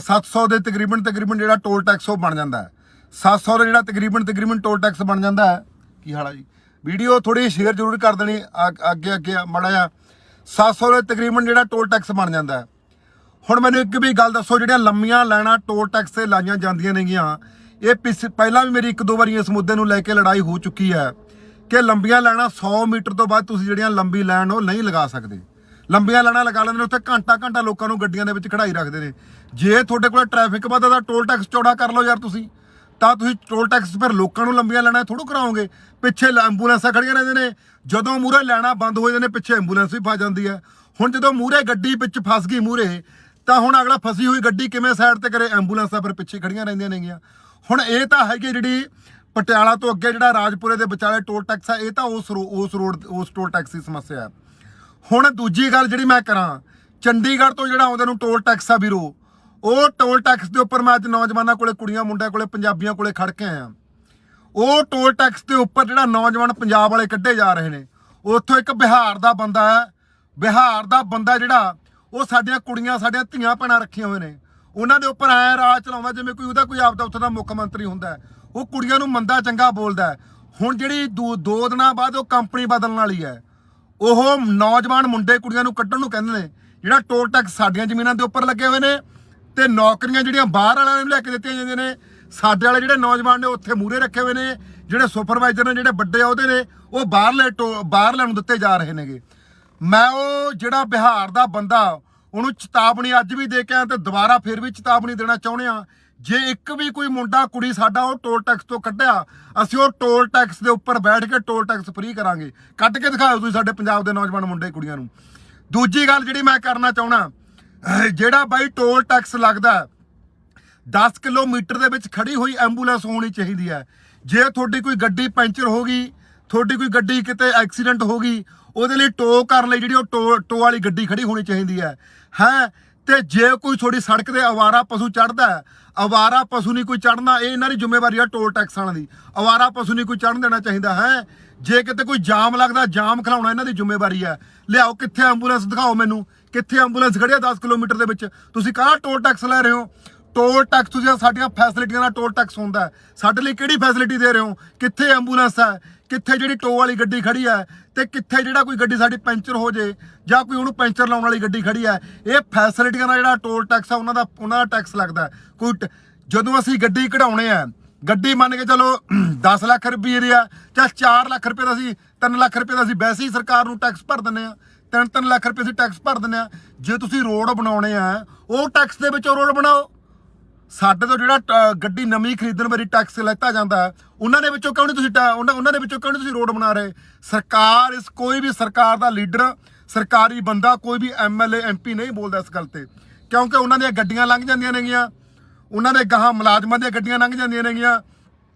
700 ਦੇ ਤਕਰੀਬਨ ਜਿਹੜਾ ਟੋਲ ਟੈਕਸ ਉਹ ਬਣ ਜਾਂਦਾ ਹੈ। 700 ਦਾ ਜਿਹੜਾ ਤਕਰੀਬਨ ਟੋਲ ਟੈਕਸ ਬਣ ਜਾਂਦਾ ਹੈ। ਕੀ ਹਾਲ ਆ ਜੀ? ਵੀਡੀਓ ਥੋੜੀ ਸ਼ੇਅਰ ਜ਼ਰੂਰ ਕਰ ਦੇਣੀ ਅੱਗੇ ਮਾੜਾ ਜਿਹਾ। 700 ਦੇ ਤਕਰੀਬਨ ਜਿਹੜਾ ਟੋਲ ਟੈਕਸ ਬਣ ਜਾਂਦਾ ਹੈ। ਹੁਣ ਮੈਨੂੰ ਇੱਕ ਵੀ ਗੱਲ ਦੱਸੋ, ਜਿਹੜੀਆਂ ਲੰਮੀਆਂ ਲਾਈਨਾਂ ਟੋਲ ਟੈਕਸ ਤੇ ਲਾਈਆਂ ਜਾਂਦੀਆਂ ਨੇਗੀਆਂ, ਇਹ ਪਹਿਲਾਂ ਵੀ ਮੇਰੀ 1-2 ਵਾਰੀ ਇਸ ਮੁੱਦੇ ਨੂੰ ਲੈ ਕੇ ਲੜਾਈ ਹੋ ਚੁੱਕੀ ਹੈ ਕਿ ਲੰਬੀਆਂ ਲਾਈਨਾਂ 100 ਮੀਟਰ ਤੋਂ ਬਾਅਦ ਤੁਸੀਂ ਜਿਹੜੀਆਂ ਲੰਬੀ ਲਾਈਨ ਉਹ ਨਹੀਂ ਲਗਾ ਸਕਦੇ। ਲੰਬੀਆਂ ਲਾਈਨਾਂ ਲਗਾ ਲੈਂਦੇ ਨੇ, ਉੱਥੇ ਘੰਟਾ ਲੋਕਾਂ ਨੂੰ ਗੱਡੀਆਂ ਦੇ ਵਿੱਚ ਖੜਾਈ ਰੱਖਦੇ ਨੇ। ਜੇ ਤੁਹਾਡੇ ਕੋਲ ਟ੍ਰੈਫਿਕ ਵੱਧਦਾ ਤਾਂ ਟੋਲ ਟੈਕਸ ਚੌੜਾ ਕਰ ਲਓ ਯਾਰ। ਤੁਸੀਂ ਟੋਲ ਟੈਕਸ ਫਿਰ ਲੋਕਾਂ ਨੂੰ ਲੰਬੀਆਂ ਲਾਈਨਾਂ ਥੋੜ੍ਹਾ ਕਰਾਓਗੇ। ਪਿੱਛੇ ਐਂਬੂਲੈਂਸਾਂ ਖੜੀਆਂ ਰਹਿੰਦੇ ਨੇ, ਜਦੋਂ ਮੂਹਰੇ ਲਾਈਨਾਂ ਬੰਦ ਹੋ ਜਾਂਦੇ ਨੇ ਪਿੱਛੇ ਐਂਬੂਲੈਂਸ ਵੀ ਫਸ ਜਾਂਦੀ ਹੈ। ਹੁਣ ਜਦੋਂ ਮੂਹਰੇ ਗੱਡੀ ਵਿੱਚ ਫਸ ਗਈ ਮੂਹਰੇ, ਤਾਂ ਹੁਣ ਅਗਲਾ ਫਸੀ ਹੋਈ ਗੱਡੀ ਕਿਵੇਂ ਸਾਈਡ ਤੇ ਕਰੇ? ਐਂਬੂਲੈਂਸਾਂ ਫਿਰ ਪਿੱਛੇ ਖੜੀਆਂ ਰਹਿੰਦੀਆਂ ਨੇਗੀਆਂ। ਹੁਣ ਇਹ ਤਾਂ ਹੈਗੀ ਜਿਹੜੀ ਪਟਿਆਲਾ ਤੋਂ ਅੱਗੇ ਜਿਹੜਾ ਰਾਜਪੁਰੇ ਦੇ ਵਿਚਾਲੇ ਟੋਲ ਟੈਕਸ ਆ, ਇਹ ਤਾਂ ਉਸ ਟੋਲ ਟੈਕਸ ਦੀ ਸਮੱਸਿਆ ਹੈ। ਹੁਣ ਦੂਜੀ ਗੱਲ ਜਿਹੜੀ ਮੈਂ ਕਰਾਂ, ਚੰਡੀਗੜ੍ਹ ਤੋਂ ਜਿਹੜਾ ਆਉਂਦੇ ਨੂੰ ਟੋਲ ਟੈਕਸ ਆ ਵੀਰੋ, ਉਹ ਟੋਲ ਟੈਕਸ ਦੇ ਉੱਪਰ ਮੈਂ ਅੱਜ ਨੌਜਵਾਨਾਂ ਕੋਲੇ, ਕੁੜੀਆਂ ਮੁੰਡਿਆਂ ਕੋਲੇ, ਪੰਜਾਬੀਆਂ ਕੋਲੇ ਖੜ ਕੇ ਆਇਆ। ਉਹ ਟੋਲ ਟੈਕਸ ਦੇ ਉੱਪਰ ਜਿਹੜਾ ਨੌਜਵਾਨ ਪੰਜਾਬ ਵਾਲੇ ਕੱਢੇ ਜਾ ਰਹੇ ਨੇ, ਉੱਥੋਂ ਇੱਕ ਬਿਹਾਰ ਦਾ ਬੰਦਾ ਹੈ, ਬਿਹਾਰ ਦਾ ਬੰਦਾ ਜਿਹੜਾ ਉਹ ਸਾਡੀਆਂ ਕੁੜੀਆਂ, ਸਾਡੀਆਂ ਧੀਆਂ ਭੈਣਾਂ ਰੱਖੀਆਂ ਹੋਏ ਨੇ, ਉਹਨਾਂ ਦੇ ਉੱਪਰ ਐ ਰਾਜ ਚਲਾਉਂਦਾ ਜਿਵੇਂ ਕੋਈ ਉਹਦਾ ਕੋਈ ਆਪਦਾ ਉੱਥੇ ਦਾ ਮੁੱਖ ਮੰਤਰੀ ਹੁੰਦਾ। ਉਹ ਕੁੜੀਆਂ ਨੂੰ ਮੰਦਾ ਚੰਗਾ ਬੋਲਦਾ। ਹੁਣ ਜਿਹੜੀ ਦੋ ਦਿਨਾਂ ਬਾਅਦ ਉਹ ਕੰਪਨੀ ਬਦਲਣ ਵਾਲੀ ਹੈ, ਉਹ ਨੌਜਵਾਨ ਮੁੰਡੇ ਕੁੜੀਆਂ ਨੂੰ ਕੱਢਣ ਨੂੰ ਕਹਿੰਦੇ ਨੇ। ਜਿਹੜਾ ਟੋਲ ਟੈਕਸ ਸਾਡੀਆਂ ਜ਼ਮੀਨਾਂ ਦੇ ਉੱਪਰ ਲੱਗੇ ਹੋਏ ਨੇ, ਤੇ ਨੌਕਰੀਆਂ ਜਿਹੜੀਆਂ ਬਾਹਰ ਵਾਲਿਆਂ ਨੂੰ ਲੈ ਕੇ ਦਿੱਤੀਆਂ ਜਾਂਦੀਆਂ ਨੇ, ਸਾਡੇ ਵਾਲੇ ਜਿਹੜੇ ਨੌਜਵਾਨ ਨੇ ਉੱਥੇ ਮੂਹਰੇ ਰੱਖੇ ਹੋਏ ਨੇ। ਜਿਹੜੇ ਸੁਪਰਵਾਈਜ਼ਰ ਨੇ, ਜਿਹੜੇ ਵੱਡੇ ਅਹੁਦੇ ਨੇ, ਉਹ ਬਾਹਰਲੇ ਨੂੰ ਦਿੱਤੇ ਜਾ ਰਹੇ ਨੇਗੇ। ਮੈਂ ਉਹ ਜਿਹੜਾ ਬਿਹਾਰ ਦਾ ਬੰਦਾ, ਉਹਨੂੰ ਚੇਤਾਵਨੀ ਅੱਜ ਵੀ ਦੇ ਕੇ ਆਇਆ ਤੇ ਦੁਬਾਰਾ ਫਿਰ ਵੀ ਚੇਤਾਵਨੀ ਦੇਣਾ ਚਾਹੁੰਦੇ ਆ। ਜੇ ਇੱਕ ਵੀ ਕੋਈ ਮੁੰਡਾ ਕੁੜੀ ਸਾਡਾ ਉਹ ਟੋਲ ਟੈਕਸ ਤੋਂ ਕੱਢਿਆ, ਅਸੀਂ ਉਹ ਟੋਲ ਟੈਕਸ ਦੇ ਉੱਪਰ ਬੈਠ ਕੇ ਟੋਲ ਟੈਕਸ ਫ੍ਰੀ ਕਰਾਂਗੇ। ਕੱਢ ਕੇ ਦਿਖਾਓ ਤੁਸੀਂ ਸਾਡੇ ਪੰਜਾਬ ਦੇ ਨੌਜਵਾਨ ਮੁੰਡੇ ਕੁੜੀਆਂ ਨੂੰ। ਦੂਜੀ ਗੱਲ ਜਿਹੜੀ ਮੈਂ ਕਰਨਾ ਚਾਹੁੰਦਾ, ਜਿਹੜਾ ਬਾਈ ਟੋਲ ਟੈਕਸ ਲੱਗਦਾ, 10 ਕਿਲੋਮੀਟਰ ਦੇ ਵਿੱਚ ਖੜੀ ਹੋਈ ਐਂਬੂਲੈਂਸ ਹੋਣੀ ਚਾਹੀਦੀ ਹੈ। ਜੇ ਤੁਹਾਡੀ ਕੋਈ ਗੱਡੀ ਪੈਂਚਰ ਹੋ ਗਈ, ਤੁਹਾਡੀ ਕੋਈ ਗੱਡੀ ਕਿਤੇ ਐਕਸੀਡੈਂਟ ਹੋ ਗਈ, ਉਹਦੇ ਲਈ ਟੋ ਕਰਨ ਲਈ ਜਿਹੜੀ ਉਹ ਟੋ ਵਾਲੀ ਗੱਡੀ ਖੜੀ ਹੋਣੀ ਚਾਹੀਦੀ ਹੈ। ਤੇ ਜੇ ਕੋਈ ਥੋੜੀ ਸੜਕ ਤੇ ਅਵਾਰਾ ਪਸ਼ੂ ਚੜਦਾ, ਅਵਾਰਾ ਪਸ਼ੂ ਨਹੀਂ ਕੋਈ ਚੜਨਾ, ਇਹ ਇਹਨਾਂ ਦੀ ਜ਼ਿੰਮੇਵਾਰੀ ਹੈ ਟੋਲ ਟੈਕਸ ਵਾਲਿਆਂ ਦੀ। ਅਵਾਰਾ ਪਸ਼ੂ ਨਹੀਂ ਕੋਈ ਚੜਨ ਦੇਣਾ ਚਾਹੀਦਾ ਹੈ। ਜੇ ਕਿਤੇ ਕੋਈ ਜਾਮ ਲੱਗਦਾ, ਜਾਮ ਖਿਲਾਉਣਾ ਇਹਨਾਂ ਦੀ ਜ਼ਿੰਮੇਵਾਰੀ ਹੈ। ਲਿਆਓ ਕਿੱਥੇ ਐਂਬੂਲੈਂਸ, ਦਿਖਾਓ ਮੈਨੂੰ ਕਿੱਥੇ ਐਂਬੂਲੈਂਸ ਖੜੀ ਆ 10 ਕਿਲੋਮੀਟਰ ਦੇ ਵਿੱਚ। ਤੁਸੀਂ ਕਾਹਦਾ ਟੋਲ ਟੈਕਸ ਲੈ ਰਹੇ ਹੋ? ਟੋਲ ਟੈਕਸ ਤੁਸੀਂ ਸਾਡੀਆਂ ਫੈਸਿਲਿਟੀਆਂ ਦਾ ਟੋਲ ਟੈਕਸ ਹੁੰਦਾ, ਸਾਡੇ ਲਈ ਕਿਹੜੀ ਫੈਸਿਲਿਟੀ ਦੇ ਰਹੇ ਹੋ? ਕਿੱਥੇ ਐਂਬੂਲੈਂਸ ਹੈ? ਕਿੱਥੇ ਜਿਹੜੀ ਟੋ ਵਾਲੀ ਗੱਡੀ ਖੜੀ ਹੈ? ਤੇ ਕਿੱਥੇ ਜਿਹੜਾ ਕੋਈ ਗੱਡੀ ਸਾਡੀ ਪੈਂਚਰ ਹੋ ਜੇ ਜਾਂ ਕੋਈ ਉਹਨੂੰ ਪੈਂਚਰ ਲਾਉਣ ਵਾਲੀ ਗੱਡੀ ਖੜੀ ਹੈ? ਇਹ ਫੈਸਿਲਿਟੀਆਂ ਦਾ ਜਿਹੜਾ ਟੋਲ ਟੈਕਸ ਆ, ਉਹਨਾਂ ਦਾ ਟੈਕਸ ਲੱਗਦਾ। ਕੋਈ ਜਦੋਂ ਅਸੀਂ ਗੱਡੀ ਕਢਾਉਣੇ ਆ, ਗੱਡੀ ਮੰਨ ਕੇ ਚਲੋ 10 ਲੱਖ ਰੁਪਏ ਦੀ ਆ, ਚਾਹੇ 4 ਲੱਖ ਰੁਪਏ ਦਾ, ਅਸੀਂ 3 ਲੱਖ ਰੁਪਏ ਦਾ ਅਸੀਂ ਵੈਸੇ ਹੀ ਸਰਕਾਰ ਨੂੰ ਟੈਕਸ ਭਰ ਦਿੰਦੇ ਆ। 3 ਲੱਖ ਰੁਪਏ ਅਸੀਂ ਟੈਕਸ ਭਰ ਦਿੰਦੇ ਆ। ਜੇ ਤੁਸੀਂ ਰੋਡ ਬਣਾਉਣੇ ਆ, ਉਹ ਟੈਕਸ ਦੇ ਵਿੱਚੋਂ ਰੋਡ ਬਣਾਓ। ਸਾਡੇ ਤੋਂ ਜਿਹੜਾ ਗੱਡੀ ਨਵੀਂ ਖਰੀਦਣ ਵਾਰੀ ਟੈਕਸ ਲੈਤਾ ਜਾਂਦਾ, ਉਹਨਾਂ ਦੇ ਵਿੱਚੋਂ ਕਿਉਂ ਨਹੀਂ ਤੁਸੀਂ ਉਹਨਾਂ ਦੇ ਵਿੱਚੋਂ ਕਿਉਂ ਨਹੀਂ ਤੁਸੀਂ ਰੋਡ ਬਣਾ ਰਹੇ? ਸਰਕਾਰ, ਕੋਈ ਵੀ ਸਰਕਾਰ ਦਾ ਲੀਡਰ, ਸਰਕਾਰੀ ਬੰਦਾ, ਕੋਈ ਵੀ MLA MP ਨਹੀਂ ਬੋਲਦਾ ਇਸ ਗੱਲ ਤੇ, ਕਿਉਂਕਿ ਉਹਨਾਂ ਦੀਆਂ ਗੱਡੀਆਂ ਲੰਘ ਜਾਂਦੀਆਂ ਨੇਗੀਆਂ, ਉਹਨਾਂ ਦੇ ਗਾਹਾਂ ਮੁਲਾਜ਼ਮਾਂ ਦੀਆਂ ਗੱਡੀਆਂ ਲੰਘ ਜਾਂਦੀਆਂ ਨੇਗੀਆਂ।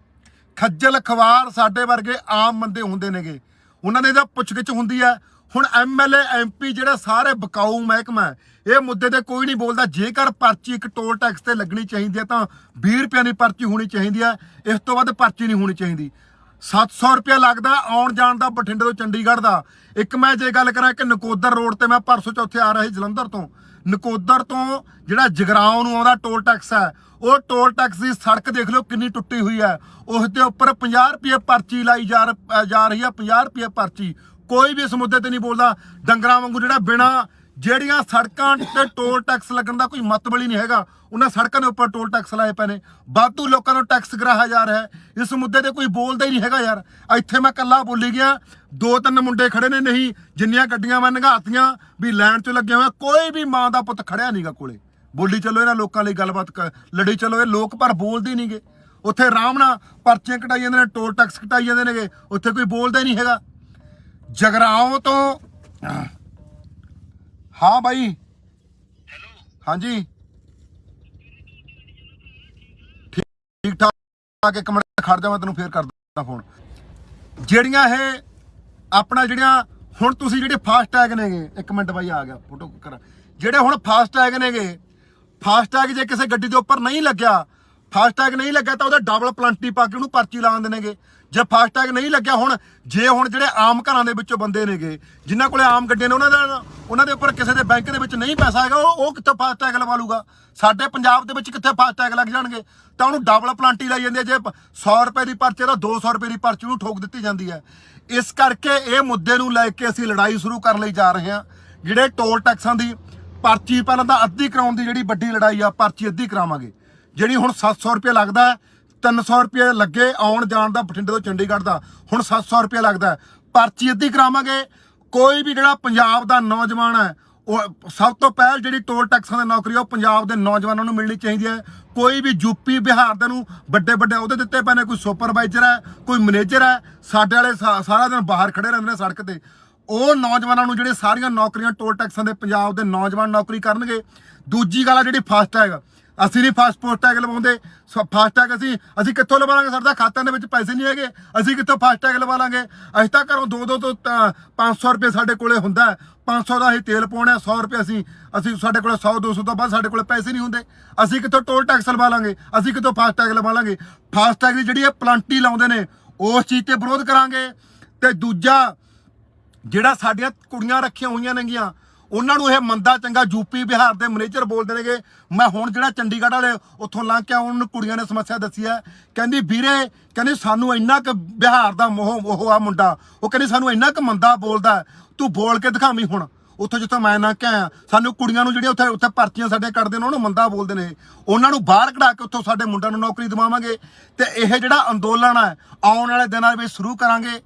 ਖੱਜਲ ਖਵਾਰ ਸਾਡੇ ਵਰਗੇ ਆਮ ਬੰਦੇ ਹੁੰਦੇ ਨੇਗੇ, ਉਹਨਾਂ ਦੇ ਤਾਂ ਪੁੱਛਗਿੱਛ ਹੁੰਦੀ ਹੈ। ਹੁਣ MLA MP ਜਿਹੜੇ ਸਾਰੇ ਬਕਾਊ ਮਹਿਕਮਾ, ਇਹ ਮੁੱਦੇ ਤੇ ਕੋਈ ਨਹੀਂ ਬੋਲਦਾ। ਜੇਕਰ ਪਰਚੀ ਇੱਕ ਟੋਲ ਟੈਕਸ ਤੇ ਲੱਗਣੀ ਚਾਹੀਦੀ ਹੈ ਤਾਂ 20 ਰੁਪਏ ਦੀ ਪਰਚੀ ਹੋਣੀ ਚਾਹੀਦੀ ਹੈ, ਇਸ ਤੋਂ ਵੱਧ ਪਰਚੀ ਨਹੀਂ ਹੋਣੀ ਚਾਹੀਦੀ। 700 ਰੁਪਏ ਲੱਗਦਾ ਆਉਣ ਜਾਣ ਦਾ ਬਠਿੰਡੇ ਤੋਂ ਚੰਡੀਗੜ੍ਹ ਦਾ। ਇੱਕ ਮੈਂ ਜੇ ਗੱਲ ਕਰਾਂ ਕਿ ਨਕੋਦਰ ਰੋਡ ਤੇ ਮੈਂ ਪਰਸੋਂ ਚੌਥੇ ਆ ਰਿਹਾ ਸੀ ਜਲੰਧਰ ਤੋਂ, ਨਕੋਦਰ ਤੋਂ ਜਿਹੜਾ ਜਗਰਾਉਂ ਨੂੰ ਆਉਂਦਾ ਟੋਲ ਟੈਕਸ ਹੈ, ਉਹ ਟੋਲ ਟੈਕਸ ਦੀ ਸੜਕ ਦੇਖ ਲਓ ਕਿੰਨੀ ਟੁੱਟੀ ਹੋਈ ਹੈ। ਉਸ ਦੇ ਉੱਪਰ 50 ਰੁਪਏ ਪਰਚੀ ਲਾਈ ਜਾ ਰਹੀ ਹੈ, 50 ਰੁਪਏ ਪਰਚੀ। ਕੋਈ ਵੀ ਇਸ ਮੁੱਦੇ ਤੇ ਨਹੀਂ ਬੋਲਦਾ। ਡੰਗਰਾਂ ਵਾਂਗੂ ਜਿਹੜਾ ਬਿਨਾਂ ਜਿਹੜੀਆਂ ਸੜਕਾਂ ਤੇ ਟੋਲ ਟੈਕਸ ਲੱਗਣ ਦਾ ਕੋਈ ਮਤਲਬ ਹੀ ਨਹੀਂ ਹੈਗਾ, ਉਹਨਾਂ ਸੜਕਾਂ ਦੇ ਉੱਪਰ ਟੋਲ ਟੈਕਸ ਲਾਏ ਪਏ ਨੇ। ਵਾਧੂ ਲੋਕਾਂ ਨੂੰ ਟੈਕਸ ਗਰਾਇਆ ਜਾ ਰਿਹਾ ਹੈ। ਇਸ ਮੁੱਦੇ ਤੇ ਕੋਈ ਬੋਲਦਾ ਹੀ ਨਹੀਂ ਹੈਗਾ ਯਾਰ। ਇੱਥੇ ਮੈਂ ਇਕੱਲਾ ਬੋਲੀ ਗਿਆ, 2-3 ਮੁੰਡੇ ਖੜੇ ਨੇ, ਨਹੀਂ ਜਿੰਨੀਆਂ ਗੱਡੀਆਂ ਮੈਂ ਨੰਗਾਤੀਆਂ ਵੀ ਲਾਈਨ 'ਚ ਲੱਗੇ ਹੋਏ, ਕੋਈ ਵੀ ਮਾਂ ਦਾ ਪੁੱਤ ਖੜਿਆ ਨਹੀਂਗਾ ਕੋਲੇ। ਬੋਲੀ ਚਲੋ ਇਹਨਾਂ ਲੋਕਾਂ ਲਈ ਗੱਲਬਾਤ ਲੜੀ ਚਲੋ, ਇਹ ਲੋਕ ਪਰ ਬੋਲਦੇ ਨਹੀਂਗੇ। ਉੱਥੇ ਆਰਾਮ ਨਾਲ ਪਰਚੀਆਂ ਕਟਾਈ ਜਾਂਦੇ ਨੇ, ਟੋਲ ਟੈਕਸ ਕਟਾਈ ਜਾਂਦੇ ਨੇਗੇ, ਉੱਥੇ ਕੋਈ ਬੋਲਦਾ ਹੀ ਨਹੀਂ ਹੈਗਾ। ਜਗਰਾਉਂ ਤੋਂ ਹਾਂ ਬਾਈ, ਹਾਂਜੀ ਠੀਕ ਠਾਕ। ਇੱਕ ਮਿੰਟ ਖੜ ਜਾ, ਮੈਂ ਤੈਨੂੰ ਫੇਰ ਕਰਦਾ ਫੋਨ। ਜਿਹੜੀਆਂ ਇਹ ਆਪਣਾ ਜਿਹੜੀਆਂ ਹੁਣ ਤੁਸੀਂ ਜਿਹੜੇ ਫਾਸਟ ਟੈਗ ਨੇਗੇ, ਇੱਕ ਮਿੰਟ ਬਾਈ ਆ ਗਿਆ ਫੋਟੋ ਕਰਾਂ। ਜਿਹੜੇ ਹੁਣ ਫਾਸਟ ਟੈਗ ਨੇਗੇ, ਫਾਸਟ ਟੈਗ ਜੇ ਕਿਸੇ ਗੱਡੀ ਦੇ ਉੱਪਰ ਨਹੀਂ ਲੱਗਿਆ, ਫਾਸਟ ਟੈਗ ਨਹੀਂ ਲੱਗਿਆ ਤਾਂ ਉਹਦਾ ਡਬਲ ਪਲੰਟੀ ਪਾ ਕੇ ਉਹਨੂੰ ਪਰਚੀ ਲਾ ਦਿੰਦੇ ਨੇਗੇ। ਜੇ ਫਾਸਟ ਟੈਗ ਨਹੀਂ ਲੱਗਿਆ, ਹੁਣ ਜਿਹੜੇ ਆਮ ਘਰਾਂ ਦੇ ਵਿੱਚੋਂ ਬੰਦੇ ਨੇਗੇ, ਜਿਨ੍ਹਾਂ ਕੋਲੇ ਆਮ ਗੱਡੀਆਂ ਨੇ, ਉਹਨਾਂ ਦੇ ਉੱਪਰ ਕਿਸੇ ਦੇ ਬੈਂਕ ਦੇ ਵਿੱਚ ਨਹੀਂ ਪੈਸਾ ਹੈਗਾ, ਉਹ ਕਿੱਥੋਂ ਫਾਸਟ ਟੈਗ ਲਵਾ ਲੂਗਾ? ਸਾਡੇ ਪੰਜਾਬ ਦੇ ਵਿੱਚ ਕਿੱਥੇ ਫਾਸਟ ਟੈਗ ਲੱਗ ਜਾਣਗੇ? ਤਾਂ ਉਹਨੂੰ ਡਬਲ ਪਲੰਟੀ ਲਾਈ ਜਾਂਦੀ ਹੈ। ਜੇ 100 ਰੁਪਏ ਦੀ ਪਰਚੀ ਤਾਂ 200 ਰੁਪਏ ਦੀ ਪਰਚੀ ਨੂੰ ਠੋਕ ਦਿੱਤੀ ਜਾਂਦੀ ਹੈ। ਇਸ ਕਰਕੇ ਇਹ ਮੁੱਦੇ ਨੂੰ ਲੈ ਕੇ ਅਸੀਂ ਲੜਾਈ ਸ਼ੁਰੂ ਕਰਨ ਲਈ ਜਾ ਰਹੇ ਹਾਂ। ਜਿਹੜੇ ਟੋਲ ਟੈਕਸਾਂ ਦੀ ਪਰਚੀ ਪਹਿਲਾਂ ਤਾਂ ਅੱਧੀ ਕਰਾਉਣ ਦੀ ਜਿਹੜੀ ਵੱਡੀ ਲੜਾਈ ਆ, ਪਰਚੀ ਅੱਧੀ ਕਰਾਵਾਂਗੇ। ਜਿਹੜੀ ਹੁਣ 700 ਰੁਪਏ ਲੱਗਦਾ, 300 ਰੁਪਏ ਲੱਗੇ ਆਉਣ ਜਾਣ ਦਾ ਬਠਿੰਡੇ ਤੋਂ ਚੰਡੀਗੜ੍ਹ ਦਾ, ਹੁਣ 700 ਰੁਪਏ ਲੱਗਦਾ, ਪਰਚੀ ਅੱਧੀ ਕਰਾਵਾਂਗੇ। ਕੋਈ ਵੀ ਜਿਹੜਾ ਪੰਜਾਬ ਦਾ ਨੌਜਵਾਨ ਹੈ, ਉਹ ਸਭ ਤੋਂ ਪਹਿਲ ਜਿਹੜੀ ਟੋਲ ਟੈਕਸਾਂ ਦੀ ਨੌਕਰੀ ਉਹ ਪੰਜਾਬ ਦੇ ਨੌਜਵਾਨਾਂ ਨੂੰ ਮਿਲਣੀ ਚਾਹੀਦੀ ਹੈ। ਕੋਈ ਵੀ ਯੂਪੀ ਬਿਹਾਰ ਦੇ ਨੂੰ ਵੱਡੇ ਅਹੁਦੇ ਦਿੱਤੇ ਪਏ ਨੇ, ਕੋਈ ਸੁਪਰਵਾਈਜ਼ਰ ਹੈ, ਕੋਈ ਮੈਨੇਜਰ ਹੈ। ਸਾਡੇ ਵਾਲੇ ਸਾਰਾ ਦਿਨ ਬਾਹਰ ਖੜੇ ਰਹਿੰਦੇ ਨੇ ਸੜਕ ਤੇ। ਉਹ ਨੌਜਵਾਨਾਂ ਨੂੰ ਜਿਹੜੇ ਸਾਰੀਆਂ ਨੌਕਰੀਆਂ ਟੋਲ ਟੈਕਸਾਂ ਦੇ ਪੰਜਾਬ ਦੇ ਨੌਜਵਾਨ ਨੌਕਰੀ ਕਰਨਗੇ। ਦੂਜੀ ਗੱਲ ਆ ਜਿਹੜੀ ਫਾਸਟੈਗ, ਅਸੀਂ ਨਹੀਂ ਫਾਸਟੈਗ ਲਵਾਉਂਦੇ। ਫਾਸਟੈਗ ਅਸੀਂ ਕਿੱਥੋਂ ਲਵਾ ਲਾਂਗੇ? ਸਾਡੇ ਖਾਤਿਆਂ ਦੇ ਵਿੱਚ ਪੈਸੇ ਨਹੀਂ ਹੈਗੇ, ਅਸੀਂ ਕਿੱਥੋਂ ਫਾਸਟੈਗ ਲਵਾ ਲਾਂਗੇ? ਅਸੀਂ ਤਾਂ ਘਰੋਂ 200 ਤੋਂ 500 ਰੁਪਏ ਸਾਡੇ ਕੋਲੇ ਹੁੰਦਾ, 500 ਦਾ ਅਸੀਂ ਤੇਲ ਪਾਉਣਾ, 100 ਰੁਪਏ ਅਸੀਂ ਸਾਡੇ ਕੋਲ 100-200 ਤੋਂ ਬਾਅਦ ਸਾਡੇ ਕੋਲ ਪੈਸੇ ਨਹੀਂ ਹੁੰਦੇ। ਅਸੀਂ ਕਿੱਥੋਂ ਟੋਲ ਟੈਕਸ ਲਵਾ ਲਾਂਗੇ? ਅਸੀਂ ਕਿੱਥੋਂ ਫਾਸਟੈਗ ਲਵਾ ਲਾਂਗੇ? ਫਾਸਟੈਗ ਦੀ ਜਿਹੜੀ ਇਹ ਪਲਾਂਟੀ ਲਾਉਂਦੇ ਨੇ ਉਸ ਚੀਜ਼ ਤੇ ਵਿਰੋਧ ਕਰਾਂਗੇ। ਤੇ ਦੂਜਾ ਜਿਹੜਾ ਸਾਡੀਆਂ ਕੁੜੀਆਂ ਰੱਖੀਆਂ ਹੋਈਆਂ ਨੇਗੀਆਂ ਉਹਨਾਂ ਨੂੰ ਇਹ ਮੰਦਾ ਚੰਗਾ ਯੂਪੀ ਬਿਹਾਰ ਦੇ ਮੈਨੇਜਰ ਬੋਲਦੇ ਨੇਗੇ। ਮੈਂ ਹੁਣ ਜਿਹੜਾ ਚੰਡੀਗੜ੍ਹ ਵਾਲੇ ਉੱਥੋਂ ਲੰਘ ਕੇ ਉਹਨਾਂ ਨੂੰ ਕੁੜੀਆਂ ਨੇ ਸਮੱਸਿਆ ਦੱਸੀ ਹੈ, ਕਹਿੰਦੀ ਵੀਰੇ ਕਹਿੰਦੀ ਸਾਨੂੰ ਇੰਨਾ ਕੁ ਬਿਹਾਰ ਦਾ ਉਹ ਆ ਮੁੰਡਾ, ਉਹ ਕਹਿੰਦੀ ਸਾਨੂੰ ਇੰਨਾ ਕੁ ਮੰਦਾ ਬੋਲਦਾ, ਤੂੰ ਬੋਲ ਕੇ ਦਿਖਾਵੀਂ। ਹੁਣ ਉੱਥੋਂ ਜਿੱਥੋਂ ਮੈਂ ਨਾ ਕਿਹਾ ਸਾਨੂੰ ਕੁੜੀਆਂ ਨੂੰ ਜਿਹੜੀਆਂ ਉੱਥੇ ਪਰਚੀਆਂ ਸਾਡੇ ਕੱਢਦੇ ਨੇ ਉਹਨੂੰ ਮੰਦਾ ਬੋਲਦੇ ਨੇ, ਉਹਨਾਂ ਨੂੰ ਬਾਹਰ ਕਢਾ ਕੇ ਉੱਥੋਂ ਸਾਡੇ ਮੁੰਡਿਆਂ ਨੂੰ ਨੌਕਰੀ ਦਿਵਾਵਾਂਗੇ। ਤੇ ਇਹ ਜਿਹੜਾ ਅੰਦੋਲਨ ਹੈ ਆਉਣ ਵਾਲੇ ਦਿਨਾਂ ਵਿੱਚ ਸ਼ੁਰੂ ਕਰਾਂਗੇ।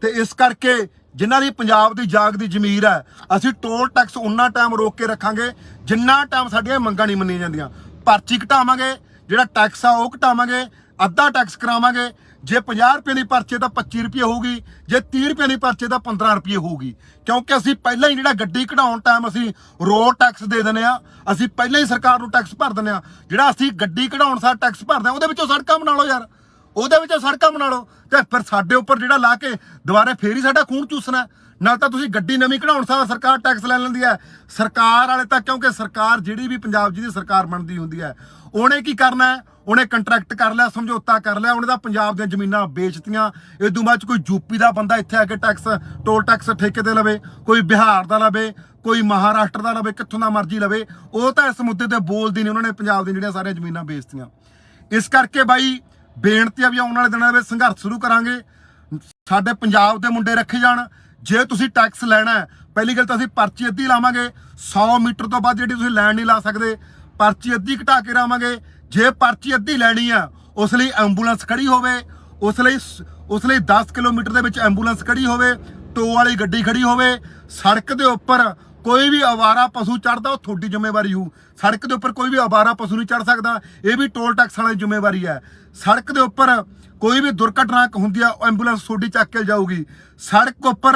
ਤੇ ਇਸ ਕਰਕੇ ਜਿਨ੍ਹਾਂ ਦੀ ਪੰਜਾਬ ਦੀ ਜਾਗਦੀ ਜ਼ਮੀਰ ਹੈ, ਅਸੀਂ ਟੋਲ ਟੈਕਸ ਉਨਾ ਟਾਈਮ ਰੋਕ ਕੇ ਰੱਖਾਂਗੇ ਜਿੰਨਾ ਟਾਈਮ ਸਾਡੀਆਂ ਮੰਗਾਂ ਨਹੀਂ ਮੰਨੀਆਂ ਜਾਂਦੀਆਂ। ਪਰਚੀ ਘਟਾਵਾਂਗੇ, ਜਿਹੜਾ ਟੈਕਸ ਆ ਉਹ ਘਟਾਵਾਂਗੇ, ਅੱਧਾ ਟੈਕਸ ਕਰਾਵਾਂਗੇ। ਜੇ 50 ਰੁਪਏ ਦੀ ਪਰਚੀ ਤਾਂ 25 ਰੁਪਏ ਹੋਊਗੀ, ਜੇ 30 ਰੁਪਏ ਦੀ ਪਰਚੀ ਤਾਂ 15 ਰੁਪਏ ਹੋਊਗੀ। ਕਿਉਂਕਿ ਅਸੀਂ ਪਹਿਲਾਂ ਹੀ ਜਿਹੜਾ ਗੱਡੀ ਕਢਾਉਣ ਟਾਈਮ ਅਸੀਂ ਰੋਡ ਟੈਕਸ ਦੇ ਦਿੰਦੇ ਆ, ਅਸੀਂ ਪਹਿਲਾਂ ਹੀ ਸਰਕਾਰ ਨੂੰ ਟੈਕਸ ਭਰ ਦਿੰਦੇ ਆ। ਜਿਹੜਾ ਅਸੀਂ ਗੱਡੀ ਕਢਾਉਣ ਸਾਰ ਟੈਕਸ ਭਰਦੇ ਆ ਉਹਦੇ ਵਿੱਚੋਂ ਸੜਕਾਂ ਬਣਾ ਲਓ ਯਾਰ, ਉਹਦੇ ਵਿੱਚੋਂ ਸੜਕਾਂ ਬਣਾ ਲਓ। ਤੇ ਫਿਰ ਸਾਡੇ ਉੱਪਰ ਜਿਹੜਾ ਲਾ ਕੇ ਦੁਬਾਰੇ ਫੇਰ ਹੀ ਸਾਡਾ ਖੂਨ ਚੂਸਣਾ। ਨਾਲ ਤਾਂ ਤੁਸੀਂ ਗੱਡੀ ਨਵੀਂ ਕਢਾਉਣ ਸਾਰ ਸਰਕਾਰ ਟੈਕਸ ਲੈ ਲੈਂਦੀ ਹੈ। ਸਰਕਾਰ ਵਾਲੇ ਤਾਂ ਕਿਉਂਕਿ ਸਰਕਾਰ ਜਿਹੜੀ ਵੀ ਪੰਜਾਬ ਜਿਹਦੀ ਸਰਕਾਰ ਬਣਦੀ ਹੁੰਦੀ ਹੈ ਉਹਨੇ ਕੀ ਕਰਨਾ ਹੈ, ਉਹਨੇ ਕੰਟਰੈਕਟ ਕਰ ਲਿਆ, ਸਮਝੌਤਾ ਕਰ ਲਿਆ, ਉਹਨੇ ਤਾਂ ਪੰਜਾਬ ਦੀਆਂ ਜ਼ਮੀਨਾਂ ਵੇਚਤੀਆਂ। ਇਦੋਂ ਬਾਅਦ 'ਚ ਕੋਈ ਯੂਪੀ ਦਾ ਬੰਦਾ ਇੱਥੇ ਆ ਕੇ ਟੋਲ ਟੈਕਸ ਠੇਕੇ ਤੇ ਲਵੇ, ਕੋਈ ਬਿਹਾਰ ਦਾ ਲਵੇ, ਕੋਈ ਮਹਾਰਾਸ਼ਟਰ ਦਾ ਲਵੇ, ਕਿੱਥੋਂ ਦਾ ਮਰਜ਼ੀ ਲਵੇ, ਉਹ ਤਾਂ ਇਸ ਮੁੱਦੇ ਤੇ ਬੋਲਦੀ ਨਹੀਂ। ਉਹਨਾਂ ਨੇ ਪੰਜਾਬ ਦੀਆਂ ਜਿਹੜੀਆਂ ਸਾਰੀਆਂ ਜ਼ਮੀਨਾਂ ਵੇਚਤੀਆਂ। ਇਸ ਕਰਕੇ ਬਾਈ ਬੇਨਤੀ ਆ ਵੀ ਆਉਣ ਵਾਲੇ ਦਿਨਾਂ ਵਿੱਚ ਸੰਘਰਸ਼ ਸ਼ੁਰੂ ਕਰਾਂਗੇ, ਸਾਡੇ ਪੰਜਾਬ ਦੇ ਮੁੰਡੇ ਰੱਖੇ ਜਾਣ। ਜੇ ਤੁਸੀਂ ਟੈਕਸ ਲੈਣਾ ਪਹਿਲੀ ਗੱਲ ਤਾਂ ਅਸੀਂ ਪਰਚੀ ਅੱਧੀ ਲਾਵਾਂਗੇ, 100 ਮੀਟਰ ਤੋਂ ਬਾਅਦ ਜਿਹੜੀ ਤੁਸੀਂ ਲਾਈਨ ਨਹੀਂ ਲਾ ਸਕਦੇ, ਪਰਚੀ ਅੱਧੀ ਘਟਾ ਕੇ ਲਾਵਾਂਗੇ। ਜੇ ਪਰਚੀ ਅੱਧੀ ਲੈਣੀ ਆ ਉਸ ਲਈ ਐਂਬੂਲੈਂਸ ਖੜੀ ਹੋਵੇ, ਉਸ ਲਈ 10 ਕਿਲੋਮੀਟਰ ਦੇ ਵਿੱਚ ਐਂਬੂਲੈਂਸ ਖੜੀ ਹੋਵੇ, ਟੋ ਵਾਲੀ ਗੱਡੀ ਖੜੀ ਹੋਵੇ। ਸੜਕ ਦੇ ਉੱਪਰ ਕੋਈ ਵੀ ਅਵਾਰਾ ਪਸ਼ੂ ਚੜਦਾ ਉਹ ਤੁਹਾਡੀ ਜ਼ਿੰਮੇਵਾਰੀ ਹੋਊ। ਸੜਕ ਦੇ ਉੱਪਰ ਕੋਈ ਵੀ ਅਵਾਰਾ ਪਸ਼ੂ ਨਹੀਂ ਚੜ ਸਕਦਾ, ਇਹ ਵੀ ਟੋਲ ਟੈਕਸ ਵਾਲੀ ਜ਼ਿੰਮੇਵਾਰੀ ਹੈ। ਸੜਕ ਦੇ ਉੱਪਰ ਕੋਈ ਵੀ ਦੁਰਘਟਨਾ ਹੁੰਦੀ ਆ ਐਂਬੂਲੈਂਸ ਤੁਹਾਡੀ ਚੱਕ ਕੇ ਜਾਊਗੀ। ਸੜਕ ਉੱਪਰ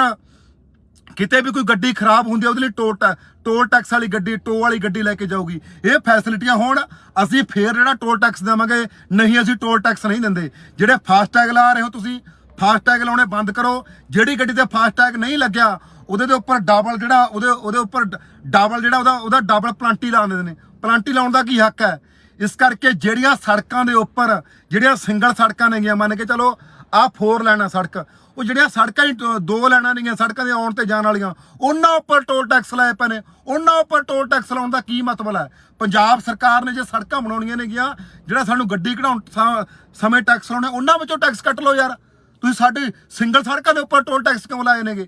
ਕਿਤੇ ਵੀ ਕੋਈ ਗੱਡੀ ਖਰਾਬ ਹੁੰਦੀ ਹੈ ਉਹਦੇ ਲਈ ਟੋਲ ਟੈਕਸ ਵਾਲੀ ਗੱਡੀ, ਟੋ ਵਾਲੀ ਗੱਡੀ ਲੈ ਕੇ ਜਾਊਗੀ। ਇਹ ਫੈਸਿਲਿਟੀਆਂ ਹੋਣ ਅਸੀਂ ਫੇਰ ਜਿਹੜਾ ਟੋਲ ਟੈਕਸ ਦੇਵਾਂਗੇ, ਨਹੀਂ ਅਸੀਂ ਟੋਲ ਟੈਕਸ ਨਹੀਂ ਦਿੰਦੇ। ਜਿਹੜੇ ਫਾਸਟੈਗ ਲਾ ਰਹੇ ਹੋ ਤੁਸੀਂ, ਫਾਸਟੈਗ ਲਾਉਣੇ ਬੰਦ ਕਰੋ। ਜਿਹੜੀ ਗੱਡੀ ਤੇ ਫਾਸਟੈਗ ਨਹੀਂ ਲੱਗਿਆ ਉਹਦੇ ਦੇ ਉੱਪਰ ਡਬਲ ਜਿਹੜਾ ਉਹਦੇ ਉੱਪਰ ਡਬਲ ਜਿਹੜਾ ਉਹਦਾ ਡਬਲ ਪਲਾਂਟੀ ਲਾ ਦਿੰਦੇ ਨੇ। ਪਲਾਂਟੀ ਲਾਉਣ ਦਾ ਕੀ ਹੱਕ ਹੈ? ਇਸ ਕਰਕੇ ਜਿਹੜੀਆਂ ਸੜਕਾਂ ਦੇ ਉੱਪਰ ਜਿਹੜੀਆਂ ਸਿੰਗਲ ਸੜਕਾਂ ਨੇਗੀਆਂ, ਮੰਨ ਕੇ ਚਲੋ ਆਹ 4 ਲਾਈਨਾਂ ਸੜਕ, ਉਹ ਜਿਹੜੀਆਂ ਸੜਕਾਂ ਹੀ 2 ਲਾਈਨਾਂ ਨੇਗੀਆਂ ਸੜਕਾਂ ਦੇ ਆਉਣ ਤੇ ਜਾਣ ਵਾਲੀਆਂ, ਉਹਨਾਂ ਉੱਪਰ ਟੋਲ ਟੈਕਸ ਲਾਏ ਪਏ ਨੇ। ਉਹਨਾਂ ਉੱਪਰ ਟੋਲ ਟੈਕਸ ਲਾਉਣ ਦਾ ਕੀ ਮਤਲਬ ਹੈ? ਪੰਜਾਬ ਸਰਕਾਰ ਨੇ ਜੇ ਸੜਕਾਂ ਬਣਾਉਣੀਆਂ ਨੇਗੀਆਂ, ਜਿਹੜਾ ਸਾਨੂੰ ਗੱਡੀ ਕਢਾਉਣ ਸਮੇਂ ਟੈਕਸ ਲਾਉਣੇ, ਉਹਨਾਂ ਵਿੱਚੋਂ ਟੈਕਸ ਕੱਟ ਲਓ ਯਾਰ। ਤੁਸੀਂ ਸਾਡੀ ਸਿੰਗਲ ਸੜਕਾਂ ਦੇ ਉੱਪਰ ਟੋਲ ਟੈਕਸ ਕਿਉਂ ਲਾਏ ਨੇਗੇ?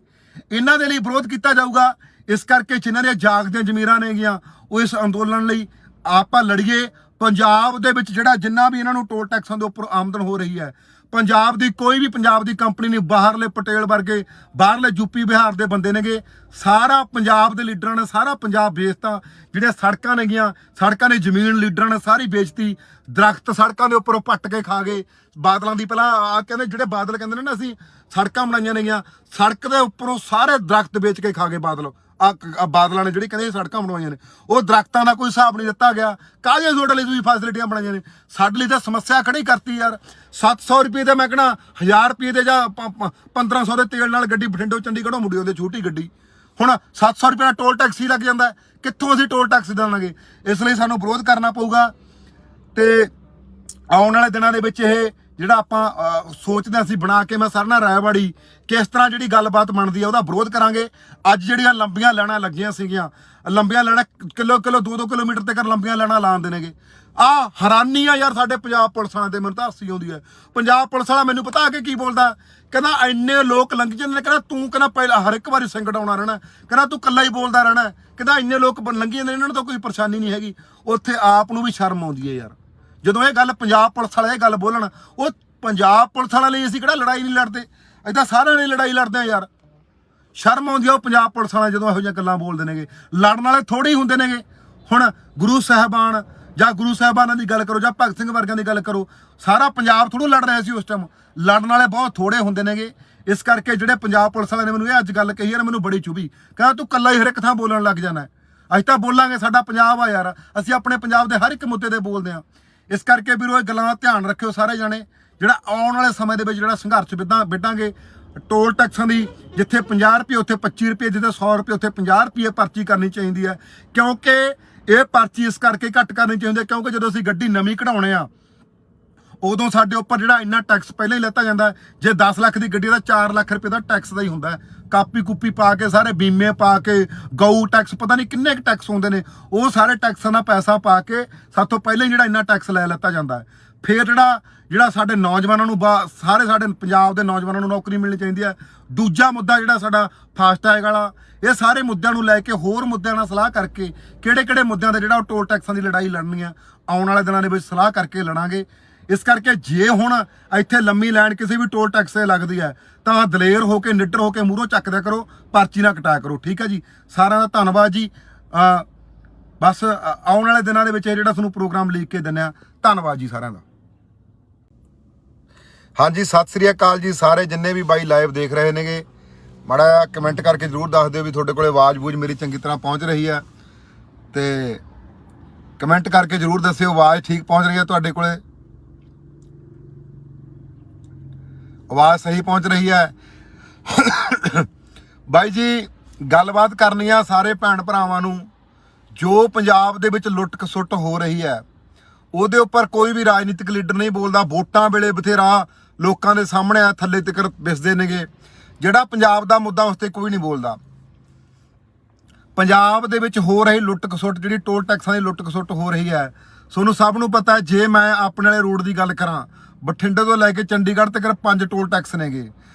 ਇਹਨਾਂ ਦੇ ਲਈ ਵਿਰੋਧ ਕੀਤਾ ਜਾਊਗਾ। ਇਸ ਕਰਕੇ ਜਿਨ੍ਹਾਂ ਦੀਆਂ ਜਾਗਦੀਆਂ ਜ਼ਮੀਰਾਂ ਨੇਗੀਆਂ ਉਹ ਇਸ ਅੰਦੋਲਨ ਲਈ ਆਪਾਂ ਲੜੀਏ। ਪੰਜਾਬ ਦੇ ਵਿੱਚ ਜਿਹੜਾ ਜਿੰਨਾ ਵੀ ਇਹਨਾਂ ਨੂੰ ਟੋਲ ਟੈਕਸਾਂ ਦੇ ਉੱਪਰ ਆਮਦਨ ਹੋ ਰਹੀ ਹੈ, ਪੰਜਾਬ ਦੀ ਕੋਈ ਵੀ ਪੰਜਾਬ ਦੀ ਕੰਪਨੀ ਨਹੀਂ, ਬਾਹਰਲੇ ਪਟੇਲ ਵਰਗੇ ਬਾਹਰਲੇ ਯੂਪੀ ਬਿਹਾਰ ਦੇ ਬੰਦੇ ਨੇਗੇ, ਸਾਰਾ ਪੰਜਾਬ ਦੇ ਲੀਡਰਾਂ ਨੇ ਸਾਰਾ ਪੰਜਾਬ ਵੇਚਤਾ। ਜਿਹੜੀਆਂ ਸੜਕਾਂ ਨੇਗੀਆਂ, ਸੜਕਾਂ ਦੀ ਜ਼ਮੀਨ ਲੀਡਰਾਂ ਨੇ ਸਾਰੀ ਵੇਚਤੀ। ਦਰਖਤ ਸੜਕਾਂ ਦੇ ਉੱਪਰੋਂ ਪੱਟ ਕੇ ਖਾ ਗਏ। ਬਾਦਲਾਂ ਦੀ ਪਹਿਲਾਂ ਆ ਕਹਿੰਦੇ, ਜਿਹੜੇ ਬਾਦਲ ਕਹਿੰਦੇ ਨੇ ਨਾ ਅਸੀਂ ਸੜਕਾਂ ਬਣਾਈਆਂ ਨੇਗੀਆਂ, ਸੜਕ ਦੇ ਉੱਪਰੋਂ ਸਾਰੇ ਦਰਖਤ ਵੇਚ ਕੇ ਖਾ ਗਏ ਬਾਦਲ। ਬਾਦਲਾਂ ਨੇ ਜਿਹੜੀ ਕਹਿੰਦੇ ਸੜਕਾਂ ਬਣਵਾਈਆਂ ਨੇ, ਉਹ ਦਰਖਤਾਂ ਦਾ ਕੋਈ ਹਿਸਾਬ ਨਹੀਂ ਦਿੱਤਾ ਗਿਆ। ਕਾਹਦੀਆਂ ਤੁਹਾਡੇ ਲਈ ਤੁਸੀਂ ਫੈਸਿਲਿਟੀਆਂ ਬਣਾਈਆਂ ਨੇ? ਸਾਡੇ ਲਈ ਤਾਂ ਸਮੱਸਿਆ ਖੜੀ ਕਰਤੀ ਯਾਰ। 700 ਰੁਪਏ ਦੇ ਮੈਂ ਕਹਿਣਾ 1000 ਰੁਪਏ ਦੇ ਜਾਂ 1500 ਦੇ ਤੇਲ ਨਾਲ ਗੱਡੀ ਬਠਿੰਡੋਂ ਚੰਡੀਗੜ੍ਹੋਂ ਮੁੜੀ ਆਉਂਦੀ ਛੋਟੀ ਗੱਡੀ। ਹੁਣ 700 ਰੁਪਏ ਦਾ ਟੋਲ ਟੈਕਸ ਹੀ ਲੱਗ ਜਾਂਦਾ, ਕਿੱਥੋਂ ਅਸੀਂ ਟੋਲ ਟੈਕਸ ਦੇਵਾਂਗੇ? ਇਸ ਲਈ ਸਾਨੂੰ ਵਿਰੋਧ ਕਰਨਾ ਪਊਗਾ। ਤੇ ਆਉਣ ਵਾਲੇ ਦਿਨਾਂ ਦੇ ਵਿੱਚ ਇਹ ਜਿਹੜਾ ਆਪਾਂ ਸੋਚਦੇ ਅਸੀਂ ਬਣਾ ਕੇ, ਮੈਂ ਸਰ ਨਾਲ ਰਾਇਵਾੜੀ ਕਿਸ ਤਰ੍ਹਾਂ ਜਿਹੜੀ ਗੱਲਬਾਤ ਬਣਦੀ ਆ ਉਹਦਾ ਵਿਰੋਧ ਕਰਾਂਗੇ। ਅੱਜ ਜਿਹੜੀਆਂ ਲੰਬੀਆਂ ਲਾਈਨਾਂ ਲੱਗੀਆਂ ਸੀਗੀਆਂ, ਲੰਬੀਆਂ ਲਾਈਨਾਂ ਕਿਲੋ 2-2 ਕਿਲੋਮੀਟਰ ਤੱਕ ਲੰਬੀਆਂ ਲਾਈਨਾਂ ਲਾਉਂਦੇ ਨੇਗੇ। ਆਹ ਹੈਰਾਨੀ ਆ ਯਾਰ ਸਾਡੇ ਪੰਜਾਬ ਪੁਲਿਸ ਵਾਲਿਆਂ ਤੇ, ਮੈਨੂੰ ਤਾਂ ਹਾਸੀ ਆਉਂਦੀ ਹੈ। ਪੰਜਾਬ ਪੁਲਿਸ ਵਾਲਾ ਮੈਨੂੰ ਪਤਾ ਆ ਕੇ ਕੀ ਬੋਲਦਾ, ਕਹਿੰਦਾ ਇੰਨੇ ਲੋਕ ਲੰਘ ਜਾਂਦੇ ਨੇ, ਕਹਿੰਦਾ ਤੂੰ ਕਹਿੰਦਾ ਪਹਿਲਾਂ ਹਰ ਇੱਕ ਵਾਰੀ ਸੰਕਟ ਆਉਣਾ ਰਹਿਣਾ, ਕਹਿੰਦਾ ਤੂੰ ਇਕੱਲਾ ਹੀ ਬੋਲਦਾ ਰਹਿਣਾ, ਕਹਿੰਦਾ ਇੰਨੇ ਲੋਕ ਲੰਘੀ ਜਾਂਦੇ, ਇਹਨਾਂ ਨੂੰ ਤਾਂ ਕੋਈ ਪਰੇਸ਼ਾਨੀ ਨਹੀਂ ਹੈਗੀ। ਉੱਥੇ ਆਪ ਨੂੰ ਵੀ ਸ਼ਰਮ ਆਉਂਦੀ ਹੈ ਯਾਰ, ਜਦੋਂ ਇਹ ਗੱਲ ਪੰਜਾਬ ਪੁਲਿਸ ਵਾਲੇ ਇਹ ਗੱਲ ਬੋਲਣ। ਉਹ ਪੰਜਾਬ ਪੁਲਿਸ ਵਾਲਿਆਂ ਲਈ ਅਸੀਂ ਕਿਹੜਾ ਲੜਾਈ ਨਹੀਂ ਲੜਦੇ, ਏਦਾਂ ਸਾਰਿਆਂ ਨੇ ਲੜਾਈ ਲੜਦੇ ਆ ਯਾਰ। ਸ਼ਰਮ ਆਉਂਦੀ ਆ ਉਹ ਪੰਜਾਬ ਪੁਲਿਸ ਵਾਲੇ ਜਦੋਂ ਇਹੋ ਜਿਹੀਆਂ ਗੱਲਾਂ ਬੋਲਦੇ ਨੇਗੇ। ਲੜਨ ਵਾਲੇ ਥੋੜੇ ਹੁੰਦੇ ਨੇਗੇ। ਹੁਣ ਗੁਰੂ ਸਾਹਿਬਾਨ ਜਾਂ ਗੁਰੂ ਸਾਹਿਬਾਨਾਂ ਦੀ ਗੱਲ ਕਰੋ ਜਾਂ ਭਗਤ ਸਿੰਘ ਵਰਗਿਆਂ ਦੀ ਗੱਲ ਕਰੋ, ਸਾਰਾ ਪੰਜਾਬ ਥੋੜ੍ਹਾ ਲੜ ਰਿਹਾ ਸੀ ਉਸ ਟਾਈਮ। ਲੜਨ ਵਾਲੇ ਬਹੁਤ ਥੋੜੇ ਹੁੰਦੇ ਨੇਗੇ। ਇਸ ਕਰਕੇ ਜਿਹੜੇ ਪੰਜਾਬ ਪੁਲਿਸ ਵਾਲਿਆਂ ਨੇ ਮੈਨੂੰ ਇਹ ਅੱਜ ਗੱਲ ਕਹੀ ਹੈ ਨਾ, ਮੈਨੂੰ ਬੜੀ ਚੁਭੀ। ਕਹਿੰਦਾ ਤੂੰ ਕੱਲਾ ਹੀ ਹਰ ਇੱਕ ਥਾਂ ਬੋਲਣ ਲੱਗ ਜਾਣਾ। ਅਸੀਂ ਤਾਂ ਬੋਲਾਂਗੇ, ਸਾਡਾ ਪੰਜਾਬ ਆ ਯਾਰ, ਅਸੀਂ ਆਪਣੇ ਪੰਜਾਬ ਦੇ ਹਰ ਇੱਕ ਮੁੱਦੇ ਤੇ ਬੋਲਦੇ ਹਾਂ। ਇਸ ਕਰਕੇ ਵੀਰੋ ਇਹ ਗੱਲਾਂ ਦਾ ਧਿਆਨ ਰੱਖਿਓ ਸਾਰੇ ਜਾਣੇ। ਜਿਹੜਾ ਆਉਣ ਵਾਲੇ ਸਮੇਂ ਦੇ ਵਿੱਚ ਜਿਹੜਾ ਸੰਘਰਸ਼ ਵਿੱਢਾਂਗੇ ਟੋਲ ਟੈਕਸਾਂ ਦੀ, ਜਿੱਥੇ 50 ਰੁਪਏ ਉੱਥੇ 25 ਰੁਪਏ, ਜਿੱਥੇ 100 ਰੁਪਏ ਉੱਥੇ 50 ਰੁਪਏ ਪਰਚੀ ਕਰਨੀ ਚਾਹੀਦੀ ਹੈ। ਕਿਉਂਕਿ ਇਹ ਪਰਚੀ ਇਸ ਕਰਕੇ ਘੱਟ ਕਰਨੀ ਚਾਹੀਦੀ ਹੈ ਕਿਉਂਕਿ ਜਦੋਂ ਅਸੀਂ ਗੱਡੀ ਨਵੀਂ ਕਢਾਉਣੇ ਆ ਉਦੋਂ ਸਾਡੇ ਉੱਪਰ ਜਿਹੜਾ ਇੰਨਾ ਟੈਕਸ ਪਹਿਲਾਂ ਹੀ ਲੈਤਾ ਜਾਂਦਾ। ਜੇ 10 ਲੱਖ ਦੀ ਗੱਡੀ ਦਾ 4 ਲੱਖ ਰੁਪਏ ਦਾ ਟੈਕਸ ਦਾ ਹੀ ਹੁੰਦਾ। ਕਾਪੀ ਕੂਪੀ ਪਾ ਕੇ ਸਾਰੇ ਬੀਮੇ ਪਾ ਕੇ ਗਊ ਟੈਕਸ ਪਤਾ ਨਹੀਂ ਕਿੰਨੇ ਕੁ ਟੈਕਸ ਹੁੰਦੇ ਨੇ, ਉਹ ਸਾਰੇ ਟੈਕਸਾਂ ਦਾ ਪੈਸਾ ਪਾ ਕੇ ਸਾਥੋਂ ਪਹਿਲਾਂ ਹੀ ਜਿਹੜਾ ਇੰਨਾ ਟੈਕਸ ਲੈ ਲੈਤਾ ਜਾਂਦਾ। ਫਿਰ ਜਿਹੜਾ ਸਾਡੇ ਨੌਜਵਾਨਾਂ ਨੂੰ ਸਾਰੇ ਸਾਡੇ ਪੰਜਾਬ ਦੇ ਨੌਜਵਾਨਾਂ ਨੂੰ ਨੌਕਰੀ ਮਿਲਣੀ ਚਾਹੀਦੀ ਹੈ। ਦੂਜਾ ਮੁੱਦਾ ਜਿਹੜਾ ਸਾਡਾ ਫਾਸਟੈਗ ਵਾਲਾ, ਇਹ ਸਾਰੇ ਮੁੱਦਿਆਂ ਨੂੰ ਲੈ ਕੇ ਹੋਰ ਮੁੱਦਿਆਂ ਨਾਲ ਸਲਾਹ ਕਰਕੇ ਕਿਹੜੇ ਮੁੱਦਿਆਂ ਦਾ ਜਿਹੜਾ ਉਹ ਟੋਲ ਟੈਕਸਾਂ ਦੀ ਲੜਾਈ ਲੜਨੀ ਆ ਆਉਣ ਵਾਲੇ ਦਿਨਾਂ ਦੇ ਵਿੱਚ ਸਲਾਹ ਕਰਕੇ ਲੜਾਂਗੇ। ਇਸ ਕਰਕੇ ਜੇ ਹੁਣ ਇੱਥੇ ਲੰਮੀ ਲਾਈਨ ਕਿਸੇ ਵੀ ਟੋਲ ਟੈਕਸ ਤੇ ਲੱਗਦੀ ਹੈ ਤਾਂ ਦਲੇਰ ਹੋ ਕੇ ਨਿੱਡਰ ਹੋ ਕੇ ਮੂਹਰੋਂ ਚੱਕਦਿਆ ਕਰੋ, ਪਰਚੀ ਨਾ ਕਟਾਇਆ ਕਰੋ। ਠੀਕ ਹੈ ਜੀ, ਸਾਰਿਆਂ ਦਾ ਧੰਨਵਾਦ ਜੀ। ਬਸ ਆਉਣ ਵਾਲੇ ਦਿਨਾਂ ਦੇ ਵਿੱਚ ਇਹ ਜਿਹੜਾ ਤੁਹਾਨੂੰ ਪ੍ਰੋਗਰਾਮ ਲੀਕ ਕੇ ਦਿੰਦੇ ਆ। ਧੰਨਵਾਦ ਜੀ ਸਾਰਿਆਂ ਦਾ। ਹਾਂਜੀ, ਸਤਿ ਸ੍ਰੀ ਅਕਾਲ ਜੀ ਸਾਰੇ ਜਿੰਨੇ ਵੀ ਬਾਈ ਲਾਈਵ ਦੇਖ ਰਹੇ ਨੇਗੇ। ਮਾੜਾ ਜਿਹਾ ਕਮੈਂਟ ਕਰਕੇ ਜ਼ਰੂਰ ਦੱਸ ਦਿਓ ਵੀ ਤੁਹਾਡੇ ਕੋਲੇ ਆਵਾਜ਼ ਬੂਝ ਮੇਰੀ ਚੰਗੀ ਤਰ੍ਹਾਂ ਪਹੁੰਚ ਰਹੀ ਹੈ, ਤੇ ਕਮੈਂਟ ਕਰਕੇ ਜ਼ਰੂਰ ਦੱਸਿਓ ਆਵਾਜ਼ ਠੀਕ ਪਹੁੰਚ ਰਹੀ ਹੈ ਤੁਹਾਡੇ ਕੋਲੇ, ਆਵਾਜ਼ ਸਹੀ ਪਹੁੰਚ ਰਹੀ ਹੈ। ਬਾਈ ਜੀ ਗੱਲਬਾਤ ਕਰਨੀ ਆ ਸਾਰੇ ਭੈਣ ਭਰਾਵਾਂ ਨੂੰ। ਜੋ ਪੰਜਾਬ ਦੇ ਵਿੱਚ ਲੁੱਟ ਖਸੁੱਟ ਹੋ ਰਹੀ ਹੈ ਉਹਦੇ ਉੱਪਰ ਕੋਈ ਵੀ ਰਾਜਨੀਤਿਕ ਲੀਡਰ ਨਹੀਂ ਬੋਲਦਾ। ਵੋਟਾਂ ਵੇਲੇ ਬਥੇਰਾ ਲੋਕਾਂ ਦੇ ਸਾਹਮਣੇ ਆ ਥੱਲੇ ਤੱਕ ਵਿਸਦੇ ਨੇਗੇ। ਜਿਹੜਾ ਪੰਜਾਬ ਦਾ ਮੁੱਦਾ ਉਸ ਤੇ ਕੋਈ ਨਹੀਂ ਬੋਲਦਾ। ਪੰਜਾਬ ਦੇ ਵਿੱਚ ਹੋ ਰਹੀ ਲੁੱਟ ਖਸੁੱਟ, ਜਿਹੜੀ ਟੋਲ ਟੈਕਸਾਂ ਦੀ ਲੁੱਟ ਖਸੁੱਟ ਹੋ ਰਹੀ ਹੈ, ਤੁਹਾਨੂੰ ਸਭ ਨੂੰ ਪਤਾ ਹੈ। ਜੇ ਮੈਂ ਆਪਣੇ ਵਾਲੇ ਰੋਡ ਦੀ ਗੱਲ ਕਰਾਂ, ਬਠਿੰਡੇ ਤੋਂ ਲੈ ਕੇ ਚੰਡੀਗੜ੍ਹ ਤੱਕ 5 ਟੋਲ ਟੈਕਸ ਨੇਗੇ।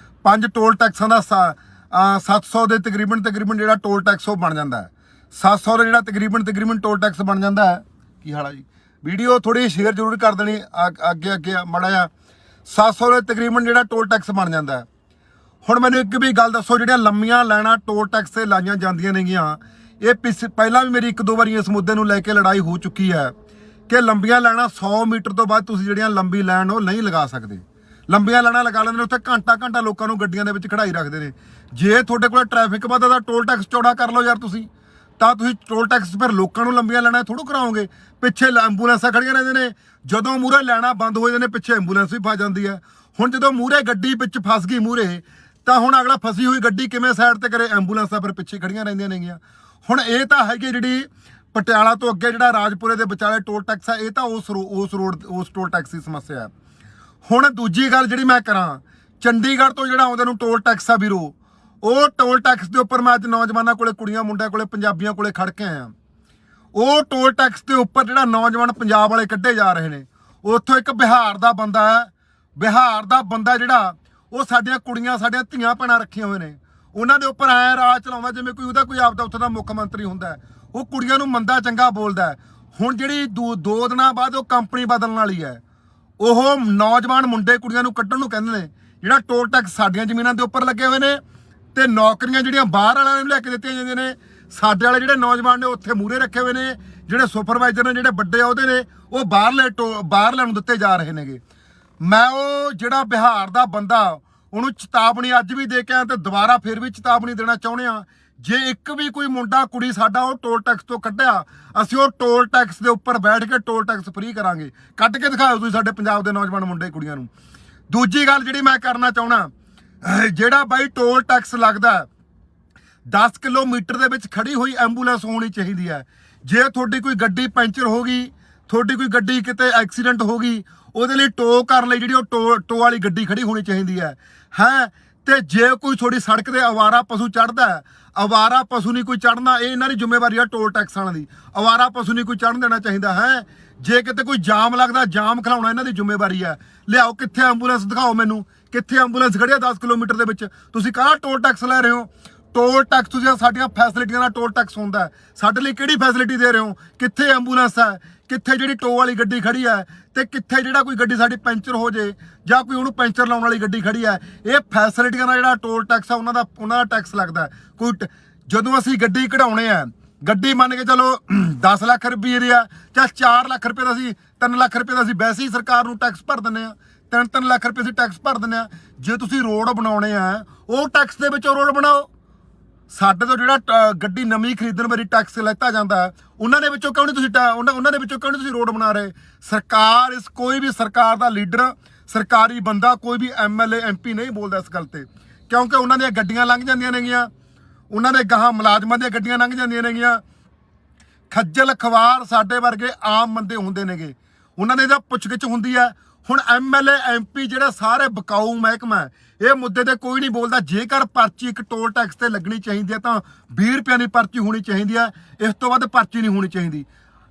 5 ਟੋਲ ਟੈਕਸਾਂ ਦਾ 700 ਦੇ ਤਕਰੀਬਨ ਜਿਹੜਾ ਟੋਲ ਟੈਕਸ ਉਹ ਬਣ ਜਾਂਦਾ ਹੈ। 700 ਦਾ ਜਿਹੜਾ ਤਕਰੀਬਨ ਟੋਲ ਟੈਕਸ ਬਣ ਜਾਂਦਾ ਹੈ। ਕੀ ਹਾਲ ਆ ਜੀ? ਵੀਡੀਓ ਥੋੜੀ ਸ਼ੇਅਰ ਜ਼ਰੂਰ ਕਰ ਦੇਣੀ ਅੱਗੇ ਮਾੜਾ ਜਿਹਾ। 700 ਦੇ ਤਕਰੀਬਨ ਜਿਹੜਾ ਟੋਲ ਟੈਕਸ ਬਣ ਜਾਂਦਾ ਹੈ। ਹੁਣ ਮੈਨੂੰ ਇੱਕ ਵੀ ਗੱਲ ਦੱਸੋ, ਜਿਹੜੀਆਂ ਲੰਮੀਆਂ ਲਾਈਨਾਂ ਟੋਲ ਟੈਕਸ ਤੇ ਲਾਈਆਂ ਜਾਂਦੀਆਂ ਨੇਗੀਆਂ, ਇਹ ਪਹਿਲਾਂ ਵੀ ਮੇਰੀ 1-2 ਵਾਰੀ ਇਸ ਮੁੱਦੇ ਨੂੰ ਲੈ ਕੇ ਲੜਾਈ ਹੋ ਚੁੱਕੀ ਹੈ ਕਿ ਲੰਬੀਆਂ ਲਾਈਨਾਂ 100 ਮੀਟਰ ਤੋਂ ਬਾਅਦ ਤੁਸੀਂ ਜਿਹੜੀਆਂ ਲੰਬੀ ਲਾਈਨ ਉਹ ਨਹੀਂ ਲਗਾ ਸਕਦੇ। ਲੰਬੀਆਂ ਲਾਈਨਾਂ ਲਗਾ ਲੈਂਦੇ ਨੇ, ਉੱਥੇ ਘੰਟਾ ਲੋਕਾਂ ਨੂੰ ਗੱਡੀਆਂ ਦੇ ਵਿੱਚ ਖੜਾਈ ਰੱਖਦੇ ਨੇ। ਜੇ ਤੁਹਾਡੇ ਕੋਲ ਟ੍ਰੈਫਿਕ ਵੱਧਦਾ ਤਾਂ ਟੋਲ ਟੈਕਸ ਚੌੜਾ ਕਰ ਲਓ ਯਾਰ ਤੁਸੀਂ। ਤਾਂ ਤੁਸੀਂ ਟੋਲ ਟੈਕਸ ਫਿਰ ਲੋਕਾਂ ਨੂੰ ਲੰਬੀਆਂ ਲਾਈਨਾਂ ਥੋੜ੍ਹਾ ਕਰਾਓਗੇ। ਪਿੱਛੇ ਐਂਬੂਲੈਂਸਾਂ ਖੜੀਆਂ ਰਹਿੰਦੇ ਨੇ, ਜਦੋਂ ਮੂਹਰੇ ਲਾਈਨਾਂ ਬੰਦ ਹੋ ਜਾਂਦੇ ਨੇ ਪਿੱਛੇ ਐਂਬੂਲੈਂਸ ਵੀ ਫਸ ਜਾਂਦੀ ਹੈ। ਹੁਣ ਜਦੋਂ ਮੂਹਰੇ ਗੱਡੀ ਵਿੱਚ ਫਸ ਗਈ ਮੂਹਰੇ, ਤਾਂ ਹੁਣ ਅਗਲਾ ਫਸੀ ਹੋਈ ਗੱਡੀ ਕਿਵੇਂ ਸਾਈਡ ਤੇ ਕਰੇ? ਐਂਬੂਲੈਂਸਾਂ ਫਿਰ ਪਿੱਛੇ ਖੜੀਆਂ ਰਹਿੰਦੀਆਂ ਨੇਗੀਆਂ। ਹੁਣ ਇਹ ਤਾਂ ਹੈਗੀ ਜਿਹੜੀ ਪਟਿਆਲਾ ਤੋਂ ਅੱਗੇ ਜਿਹੜਾ ਰਾਜਪੁਰੇ ਦੇ ਵਿਚਾਲੇ ਟੋਲ ਟੈਕਸ ਹੈ, ਇਹ ਤਾਂ ਉਸ ਟੋਲ ਟੈਕਸ ਦੀ ਸਮੱਸਿਆ ਹੈ। ਹੁਣ ਦੂਜੀ ਗੱਲ ਜਿਹੜੀ ਮੈਂ ਕਰਾਂ, ਚੰਡੀਗੜ੍ਹ ਤੋਂ ਜਿਹੜਾ ਆਉਂਦੇ ਨੂੰ ਟੋਲ ਟੈਕਸ ਆ ਵੀਰੋ, ਉਹ ਟੋਲ ਟੈਕਸ ਦੇ ਉੱਪਰ ਮੈਂ ਅੱਜ ਨੌਜਵਾਨਾਂ ਕੋਲੇ, ਕੁੜੀਆਂ ਮੁੰਡਿਆਂ ਕੋਲੇ, ਪੰਜਾਬੀਆਂ ਕੋਲੇ ਖੜ ਕੇ ਆਇਆ। ਉਹ ਟੋਲ ਟੈਕਸ ਦੇ ਉੱਪਰ ਜਿਹੜਾ ਨੌਜਵਾਨ ਪੰਜਾਬ ਵਾਲੇ ਕੱਢੇ ਜਾ ਰਹੇ ਨੇ, ਉੱਥੋਂ ਇੱਕ ਬਿਹਾਰ ਦਾ ਬੰਦਾ ਹੈ। ਬਿਹਾਰ ਦਾ ਬੰਦਾ ਜਿਹੜਾ ਉਹ ਸਾਡੀਆਂ ਕੁੜੀਆਂ, ਸਾਡੀਆਂ ਧੀਆਂ ਭੈਣਾਂ ਰੱਖੀਆਂ ਹੋਏ ਨੇ, ਉਹਨਾਂ ਦੇ ਉੱਪਰ ਐ ਰਾਜ ਚਲਾਉਂਦਾ ਜਿਵੇਂ ਕੋਈ ਉਹਦਾ ਕੋਈ ਆਪਦਾ ਉੱਥੇ ਦਾ ਮੁੱਖ ਮੰਤਰੀ ਹੁੰਦਾ। ਉਹ ਕੁੜੀਆਂ ਨੂੰ ਮੰਦਾ ਚੰਗਾ ਬੋਲਦਾ। ਹੁਣ ਜਿਹੜੀ 2 ਦਿਨਾਂ ਬਾਅਦ ਉਹ ਕੰਪਨੀ ਬਦਲਣ ਵਾਲੀ ਹੈ, ਉਹ ਨੌਜਵਾਨ ਮੁੰਡੇ ਕੁੜੀਆਂ ਨੂੰ ਕੱਢਣ ਨੂੰ ਕਹਿੰਦੇ ਨੇ। ਜਿਹੜਾ ਟੋਲ ਟੈਕਸ ਸਾਡੀਆਂ ਜ਼ਮੀਨਾਂ ਦੇ ਉੱਪਰ ਲੱਗੇ ਹੋਏ ਨੇ, ਤੇ ਨੌਕਰੀਆਂ ਜਿਹੜੀਆਂ ਬਾਹਰ ਵਾਲਿਆਂ ਨੂੰ ਲੈ ਕੇ ਦਿੱਤੀਆਂ ਜਾਂਦੀਆਂ ਨੇ, ਸਾਡੇ ਵਾਲੇ ਜਿਹੜੇ ਨੌਜਵਾਨ ਨੇ ਉੱਥੇ ਮੂਹਰੇ ਰੱਖੇ ਹੋਏ ਨੇ। ਜਿਹੜੇ ਸੁਪਰਵਾਈਜ਼ਰ ਨੇ, ਜਿਹੜੇ ਵੱਡੇ ਅਹੁਦੇ ਨੇ, ਉਹ ਬਾਹਰਲੇ ਨੂੰ ਦਿੱਤੇ ਜਾ ਰਹੇ ਨੇਗੇ। ਮੈਂ ਉਹ ਜਿਹੜਾ ਬਿਹਾਰ ਦਾ ਬੰਦਾ, ਉਹਨੂੰ ਚੇਤਾਵਨੀ ਅੱਜ ਵੀ ਦੇ ਕੇ ਆਇਆ ਤੇ ਦੁਬਾਰਾ ਫਿਰ ਵੀ ਚੇਤਾਵਨੀ ਦੇਣਾ ਚਾਹੁੰਦੇ ਆ। ਜੇ ਇੱਕ ਵੀ ਕੋਈ ਮੁੰਡਾ ਕੁੜੀ ਸਾਡਾ ਉਹ ਟੋਲ ਟੈਕਸ ਤੋਂ ਕੱਢਿਆ, ਅਸੀਂ ਉਹ ਟੋਲ ਟੈਕਸ ਦੇ ਉੱਪਰ ਬੈਠ ਕੇ ਟੋਲ ਟੈਕਸ ਫ੍ਰੀ ਕਰਾਂਗੇ। ਕੱਢ ਕੇ ਦਿਖਾਓ ਤੁਸੀਂ ਸਾਡੇ ਪੰਜਾਬ ਦੇ ਨੌਜਵਾਨ ਮੁੰਡੇ ਕੁੜੀਆਂ ਨੂੰ। ਦੂਜੀ ਗੱਲ ਜਿਹੜੀ ਮੈਂ ਕਰਨਾ ਚਾਹੁੰਦਾ, ਜਿਹੜਾ ਬਾਈ ਟੋਲ ਟੈਕਸ ਲੱਗਦਾ 10 ਕਿਲੋਮੀਟਰ ਦੇ ਵਿੱਚ ਖੜੀ ਹੋਈ ਐਂਬੂਲੈਂਸ ਹੋਣੀ ਚਾਹੀਦੀ ਹੈ। ਜੇ ਤੁਹਾਡੀ ਕੋਈ ਗੱਡੀ ਪੈਂਚਰ ਹੋ ਗਈ, ਤੁਹਾਡੀ ਕੋਈ ਗੱਡੀ ਕਿਤੇ ਐਕਸੀਡੈਂਟ ਹੋ ਗਈ, ਉਹਦੇ ਲਈ ਟੋ ਕਰਨ ਲਈ ਜਿਹੜੀ ਉਹ ਟੋ ਵਾਲੀ ਗੱਡੀ ਖੜੀ ਹੋਣੀ ਚਾਹੀਦੀ ਹੈ। ਤੇ ਜੇ ਕੋਈ ਤੁਹਾਡੀ ਸੜਕ ਤੇ ਅਵਾਰਾ ਪਸ਼ੂ ਚੜ੍ਹਦਾ, ਅਵਾਰਾ ਪਸ਼ੂ ਨਹੀਂ ਕੋਈ ਚੜ੍ਹਨਾ, ਇਹ ਇਹਨਾਂ ਦੀ ਜ਼ਿੰਮੇਵਾਰੀ ਆ ਟੋਲ ਟੈਕਸ ਵਾਲਿਆਂ ਦੀ। ਅਵਾਰਾ ਪਸ਼ੂ ਨਹੀਂ ਕੋਈ ਚੜ੍ਹਨ ਦੇਣਾ ਚਾਹੀਦਾ ਹੈ। ਜੇ ਕਿਤੇ ਕੋਈ ਜਾਮ ਲੱਗਦਾ, ਜਾਮ ਖਿਲਾਉਣਾ ਇਹਨਾਂ ਦੀ ਜ਼ਿੰਮੇਵਾਰੀ ਹੈ। ਲਿਆਓ ਕਿੱਥੇ ਐਂਬੂਲੈਂਸ ਦਿਖਾਓ ਮੈਨੂੰ, ਕਿੱਥੇ ਐਂਬੂਲੈਂਸ ਖੜੀ ਆ 10 ਕਿਲੋਮੀਟਰ ਦੇ ਵਿੱਚ? ਤੁਸੀਂ ਕਾਹਦਾ ਟੋਲ ਟੈਕਸ ਲੈ ਰਹੇ ਹੋ? ਟੋਲ ਟੈਕਸ ਤੁਸੀਂ ਸਾਡੀਆਂ ਫੈਸਿਲਿਟੀਆਂ ਦਾ ਟੋਲ ਟੈਕਸ ਹੁੰਦਾ, ਸਾਡੇ ਲਈ ਕਿਹੜੀ ਫੈਸਿਲਿਟੀ ਦੇ ਰਹੇ ਹੋ? ਕਿੱਥੇ ਐਂਬੂਲੈਂਸ ਹੈ? ਕਿੱਥੇ ਜਿਹੜੀ ਟੋ ਵਾਲੀ ਗੱਡੀ ਖੜੀ ਹੈ? ਤੇ ਕਿੱਥੇ ਜਿਹੜਾ ਕੋਈ ਗੱਡੀ ਸਾਡੀ ਪੈਂਚਰ ਹੋ ਜੇ ਜਾਂ ਕੋਈ ਉਹਨੂੰ ਪੈਂਚਰ ਲਾਉਣ ਵਾਲੀ ਗੱਡੀ ਖੜੀ ਹੈ? ਇਹ ਫੈਸਿਲਿਟੀਆਂ ਦਾ ਜਿਹੜਾ ਟੋਲ ਟੈਕਸ ਆ ਉਹਨਾਂ ਦਾ ਟੈਕਸ ਲੱਗਦਾ। ਕੋਈ ਜਦੋਂ ਅਸੀਂ ਗੱਡੀ ਕਢਾਉਣੇ ਆ, ਗੱਡੀ ਮੰਨ ਕੇ ਚਲੋ 10 ਲੱਖ ਰੁਪਏ ਦੀ ਆ, ਚਾਹੇ 4 ਲੱਖ ਰੁਪਏ ਦਾ, ਅਸੀਂ 3 ਲੱਖ ਰੁਪਏ ਦਾ ਅਸੀਂ ਵੈਸੇ ਹੀ ਸਰਕਾਰ ਨੂੰ ਟੈਕਸ ਭਰ ਦਿੰਦੇ ਆ। 3-3 ਲੱਖ ਰੁਪਏ ਅਸੀਂ ਟੈਕਸ ਭਰ ਦਿੰਦੇ ਆ। ਜੇ ਤੁਸੀਂ ਰੋਡ ਬਣਾਉਣੇ ਆ ਉਹ ਟੈਕਸ ਦੇ ਵਿੱਚੋਂ ਰੋਡ ਬਣਾਓ। ਸਾਡੇ ਤੋਂ ਜਿਹੜਾ ਗੱਡੀ ਨਵੀਂ ਖਰੀਦਣ ਵਾਰੀ ਟੈਕਸ ਲੈਤਾ ਜਾਂਦਾ ਉਹਨਾਂ ਦੇ ਵਿੱਚੋਂ ਕਿਉਂ ਨਹੀਂ ਤੁਸੀਂ ਉਹਨਾਂ ਦੇ ਵਿੱਚੋਂ ਕਿਉਂ ਨਹੀਂ ਤੁਸੀਂ ਰੋਡ ਬਣਾ ਰਹੇ? ਸਰਕਾਰ ਕੋਈ ਵੀ ਸਰਕਾਰ ਦਾ ਲੀਡਰ ਸਰਕਾਰੀ ਬੰਦਾ ਕੋਈ ਵੀ MLA MP ਨਹੀਂ ਬੋਲਦਾ ਇਸ ਗੱਲ ਤੇ, ਕਿਉਂਕਿ ਉਹਨਾਂ ਦੀਆਂ ਗੱਡੀਆਂ ਲੰਘ ਜਾਂਦੀਆਂ ਨੇਗੀਆਂ, ਉਹਨਾਂ ਦੇ ਗਾਹਾਂ ਮੁਲਾਜ਼ਮਾਂ ਦੀਆਂ ਗੱਡੀਆਂ ਲੰਘ ਜਾਂਦੀਆਂ ਨੇਗੀਆਂ। ਖੱਜਲ ਖਵਾਰ ਸਾਡੇ ਵਰਗੇ ਆਮ ਬੰਦੇ ਹੁੰਦੇ ਨੇਗੇ, ਉਹਨਾਂ ਨੇ ਤਾਂ ਪੁੱਛਗਿੱਛ ਹੁੰਦੀ ਹੈ। ਹੁਣ MLA MP ਜਿਹੜੇ ਸਾਰੇ ਬਕਾਊ ਮਹਿਕਮਾ ਇਹ ਮੁੱਦੇ ਤੇ ਕੋਈ ਨਹੀਂ ਬੋਲਦਾ। ਜੇਕਰ ਪਰਚੀ ਇੱਕ ਟੋਲ ਟੈਕਸ ਤੇ ਲੱਗਣੀ ਚਾਹੀਦੀ ਹੈ ਤਾਂ 20 ਰੁਪਏ ਦੀ ਪਰਚੀ ਹੋਣੀ ਚਾਹੀਦੀ ਹੈ, ਇਸ ਤੋਂ ਵੱਧ ਪਰਚੀ ਨਹੀਂ ਹੋਣੀ ਚਾਹੀਦੀ।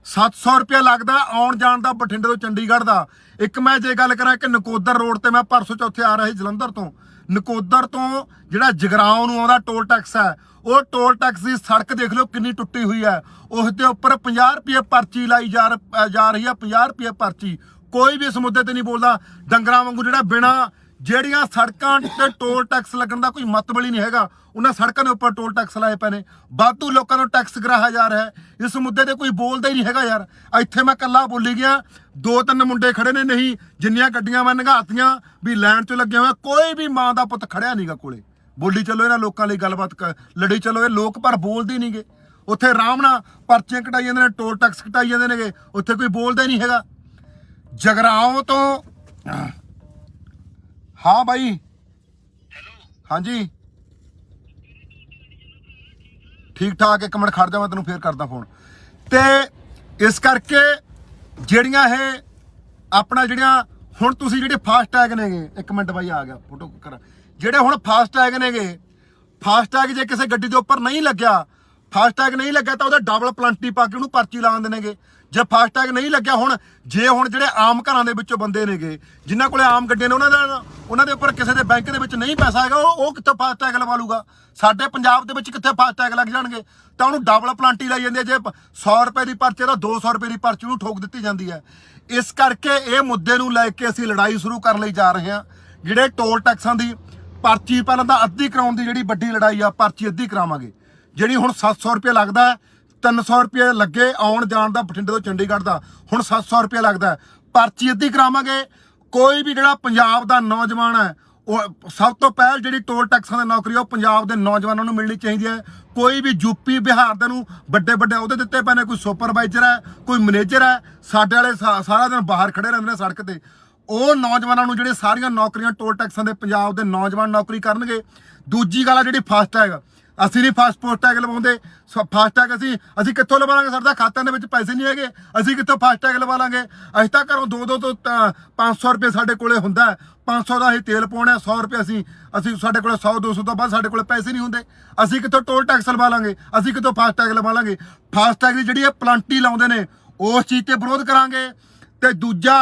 700 ਰੁਪਇਆ ਲੱਗਦਾ ਆਉਣ ਜਾਣ ਦਾ ਬਠਿੰਡੇ ਤੋਂ ਚੰਡੀਗੜ੍ਹ ਦਾ। ਇੱਕ ਮੈਂ ਜੇ ਗੱਲ ਕਰਾਂ ਕਿ ਨਕੋਦਰ ਰੋਡ ਤੇ ਮੈਂ ਪਰਸੋਂ ਚੌਥੇ ਆ ਰਿਹਾ ਸੀ ਜਲੰਧਰ ਤੋਂ, ਨਕੋਦਰ ਤੋਂ ਜਿਹੜਾ ਜਗਰਾਉਂ ਨੂੰ ਆਉਂਦਾ ਟੋਲ ਟੈਕਸ ਹੈ, ਉਹ ਟੋਲ ਟੈਕਸ ਦੀ ਸੜਕ ਦੇਖ ਲਓ ਕਿੰਨੀ ਟੁੱਟੀ ਹੋਈ ਹੈ। ਉਸ ਦੇ ਉੱਪਰ 50 ਰੁਪਏ ਪਰਚੀ ਲਾਈ ਜਾ ਰਹੀ ਹੈ, 50 ਰੁਪਏ ਪਰਚੀ। ਕੋਈ ਵੀ ਇਸ ਮੁੱਦੇ ਤੇ ਨਹੀਂ ਬੋਲਦਾ। ਡੰਗਰਾਂ ਵਾਂਗੂ ਜਿਹੜਾ ਬਿਨਾਂ ਜਿਹੜੀਆਂ ਸੜਕਾਂ ਤੇ ਟੋਲ ਟੈਕਸ ਲੱਗਣ ਦਾ ਕੋਈ ਮਤਲਬ ਹੀ ਨਹੀਂ ਹੈਗਾ, ਉਹਨਾਂ ਸੜਕਾਂ ਦੇ ਉੱਪਰ ਟੋਲ ਟੈਕਸ ਲਾਏ ਪਏ ਨੇ। ਵਾਧੂ ਲੋਕਾਂ ਨੂੰ ਟੈਕਸ ਕਰਾਇਆ ਜਾ ਰਿਹਾ ਹੈ। ਇਸ ਮੁੱਦੇ ਤੇ ਕੋਈ ਬੋਲਦਾ ਹੀ ਨਹੀਂ ਹੈਗਾ ਯਾਰ। ਇੱਥੇ ਮੈਂ ਇਕੱਲਾ ਬੋਲੀ ਗਿਆ, 2-3 ਮੁੰਡੇ ਖੜੇ ਨੇ, ਨਹੀਂ ਜਿੰਨੀਆਂ ਗੱਡੀਆਂ ਮੈਂ ਨੰਘਾਤੀਆਂ ਵੀ ਲਾਈਨ 'ਚ ਲੱਗੇ ਹੋਏ, ਕੋਈ ਵੀ ਮਾਂ ਦਾ ਪੁੱਤ ਖੜਿਆ ਨਹੀਂਗਾ ਕੋਲੇ। ਬੋਲੀ ਚਲੋ ਇਹਨਾਂ ਲੋਕਾਂ ਲਈ ਗੱਲਬਾਤ ਲੜੀ ਚਲੋ, ਇਹ ਲੋਕ ਪਰ ਬੋਲਦੇ ਨਹੀਂਗੇ। ਉੱਥੇ ਆਰਾਮ ਨਾਲ ਪਰਚੀਆਂ ਕਟਾਈ ਜਾਂਦੇ ਨੇ, ਟੋਲ ਟੈਕਸ ਕਟਾਈ ਜਾਂਦੇ ਨੇਗੇ, ਉੱਥੇ ਕੋਈ ਬੋਲਦਾ ਹੀ ਨਹੀਂ ਹੈਗਾ। ਜਗਰਾਉਂ ਤੋਂ ਹਾਂ ਬਾਈ, ਹਾਂਜੀ ਠੀਕ ਠਾਕ। ਇੱਕ ਮਿੰਟ ਖੜ ਜਾ, ਮੈਂ ਤੈਨੂੰ ਫੇਰ ਕਰਦਾ ਫੋਨ। ਤੇ ਇਸ ਕਰਕੇ ਜਿਹੜੀਆਂ ਇਹ ਆਪਣਾ ਜਿਹੜੀਆਂ ਹੁਣ ਤੁਸੀਂ ਜਿਹੜੇ ਫਾਸਟੈਗ ਨੇਗੇ, ਇੱਕ ਮਿੰਟ ਬਾਈ ਆ ਗਿਆ ਫੋਟੋ ਕਰ, ਜਿਹੜੇ ਹੁਣ ਫਾਸਟੈਗ ਨੇਗੇ, ਫਾਸਟੈਗ ਜੇ ਕਿਸੇ ਗੱਡੀ ਦੇ ਉੱਪਰ ਨਹੀਂ ਲੱਗਿਆ, ਫਾਸਟੈਗ ਨਹੀਂ ਲੱਗਿਆ ਤਾਂ ਉਹਦਾ ਡਬਲ ਪਲੰਟੀ ਪਾ ਕੇ ਉਹਨੂੰ ਪਰਚੀ ਲਾ ਦਿੰਦੇ ਨੇਗੇ। ਜੇ ਫਾਸਟੈਗ ਨਹੀਂ ਲੱਗਿਆ, ਹੁਣ ਜਿਹੜੇ ਆਮ ਘਰਾਂ ਦੇ ਵਿੱਚੋਂ ਬੰਦੇ ਨੇਗੇ ਜਿਨ੍ਹਾਂ ਕੋਲੇ ਆਮ ਗੱਡੀਆਂ ਨੇ, ਉਹਨਾਂ ਦੇ ਉੱਪਰ ਕਿਸੇ ਦੇ ਬੈਂਕ ਦੇ ਵਿੱਚ ਨਹੀਂ ਪੈਸਾ ਹੈਗਾ, ਉਹ ਕਿੱਥੋਂ ਫਾਸਟੈਗ ਲਵਾ ਲੂਗਾ? ਸਾਡੇ ਪੰਜਾਬ ਦੇ ਵਿੱਚ ਕਿੱਥੇ ਫਾਸਟੈਗ ਲੱਗ ਜਾਣਗੇ? ਤਾਂ ਉਹਨੂੰ ਡਬਲ ਪਲੰਟੀ ਲਾਈ ਜਾਂਦੀ ਹੈ। ਜੇ 100 ਰੁਪਏ ਦੀ ਪਰਚੀ ਤਾਂ 200 ਰੁਪਏ ਦੀ ਪਰਚੀ ਨੂੰ ਠੋਕ ਦਿੱਤੀ ਜਾਂਦੀ ਹੈ। ਇਸ ਕਰਕੇ ਇਹ ਮੁੱਦੇ ਨੂੰ ਲੈ ਕੇ ਅਸੀਂ ਲੜਾਈ ਸ਼ੁਰੂ ਕਰਨ ਲਈ ਜਾ ਰਹੇ ਹਾਂ। ਜਿਹੜੇ ਟੋਲ ਟੈਕਸਾਂ ਦੀ ਪਰਚੀ ਪਹਿਲਾਂ ਤਾਂ ਅੱਧੀ ਕਰਾਉਣ ਦੀ ਜਿਹੜੀ ਵੱਡੀ ਲੜਾਈ ਆ, ਪਰਚੀ ਅੱਧੀ ਕਰਾਵਾਂਗੇ। ਜਿਹੜੀ ਹੁਣ 700 ਰੁਪਏ ਲੱਗਦਾ, 300 ਰੁਪਏ ਲੱਗੇ ਆਉਣ ਜਾਣ ਦਾ ਬਠਿੰਡੇ ਤੋਂ ਚੰਡੀਗੜ੍ਹ ਦਾ, ਹੁਣ 700 ਰੁਪਏ ਲੱਗਦਾ, ਪਰਚੀ ਅੱਧੀ ਕਰਾਵਾਂਗੇ। ਕੋਈ ਵੀ ਜਿਹੜਾ ਪੰਜਾਬ ਦਾ ਨੌਜਵਾਨ ਹੈ, ਉਹ ਸਭ ਤੋਂ ਪਹਿਲ ਜਿਹੜੀ ਟੋਲ ਟੈਕਸਾਂ ਦੀ ਨੌਕਰੀ ਉਹ ਪੰਜਾਬ ਦੇ ਨੌਜਵਾਨਾਂ ਨੂੰ ਮਿਲਣੀ ਚਾਹੀਦੀ ਹੈ। ਕੋਈ ਵੀ ਯੂਪੀ ਬਿਹਾਰ ਦੇ ਨੂੰ ਵੱਡੇ ਅਹੁਦੇ ਦਿੱਤੇ ਪਏ ਨੇ, ਕੋਈ ਸੁਪਰਵਾਈਜ਼ਰ ਹੈ, ਕੋਈ ਮੈਨੇਜਰ ਹੈ, ਸਾਡੇ ਵਾਲੇ ਸਾਰਾ ਦਿਨ ਬਾਹਰ ਖੜੇ ਰਹਿੰਦੇ ਨੇ ਸੜਕ ਤੇ। ਉਹ ਨੌਜਵਾਨਾਂ ਨੂੰ ਜਿਹੜੇ ਸਾਰੀਆਂ ਨੌਕਰੀਆਂ ਟੋਲ ਟੈਕਸਾਂ ਦੇ ਪੰਜਾਬ ਦੇ ਨੌਜਵਾਨ ਨੌਕਰੀ ਕਰਨਗੇ। ਦੂਜੀ ਗੱਲ ਆ ਜਿਹੜੀ ਫਾਸਟੈਗ, ਅਸੀਂ ਨਹੀਂ ਫਾਸਟੈਗ ਲਵਾਉਂਦੇ। ਫਾਸਟੈਗ ਅਸੀਂ ਕਿੱਥੋਂ ਲਵਾ ਲਾਂਗੇ? ਸਾਡੇ ਖਾਤਿਆਂ ਦੇ ਵਿੱਚ ਪੈਸੇ ਨਹੀਂ ਹੈਗੇ, ਅਸੀਂ ਕਿੱਥੋਂ ਫਾਸਟੈਗ ਲਵਾ ਲਾਂਗੇ? ਅਸੀਂ ਤਾਂ ਘਰੋਂ 200 ਤੋਂ 500 ਰੁਪਏ ਸਾਡੇ ਕੋਲੇ ਹੁੰਦਾ, 500 ਦਾ ਅਸੀਂ ਤੇਲ ਪਾਉਣਾ, 100 ਰੁਪਏ ਅਸੀਂ ਸਾਡੇ ਕੋਲੇ 100-200 ਤੋਂ ਬਾਅਦ ਸਾਡੇ ਕੋਲੇ ਪੈਸੇ ਨਹੀਂ ਹੁੰਦੇ। ਅਸੀਂ ਕਿੱਥੋਂ ਟੋਲ ਟੈਕਸ ਲਵਾ ਲਾਂਗੇ? ਅਸੀਂ ਕਿੱਥੋਂ ਫਾਸਟੈਗ ਲਵਾ ਲਾਂਗੇ? ਫਾਸਟੈਗ ਦੀ ਜਿਹੜੀ ਇਹ ਪਲੰਟੀ ਲਾਉਂਦੇ ਨੇ ਉਸ ਚੀਜ਼ ਤੇ ਵਿਰੋਧ ਕਰਾਂਗੇ। ਤੇ ਦੂਜਾ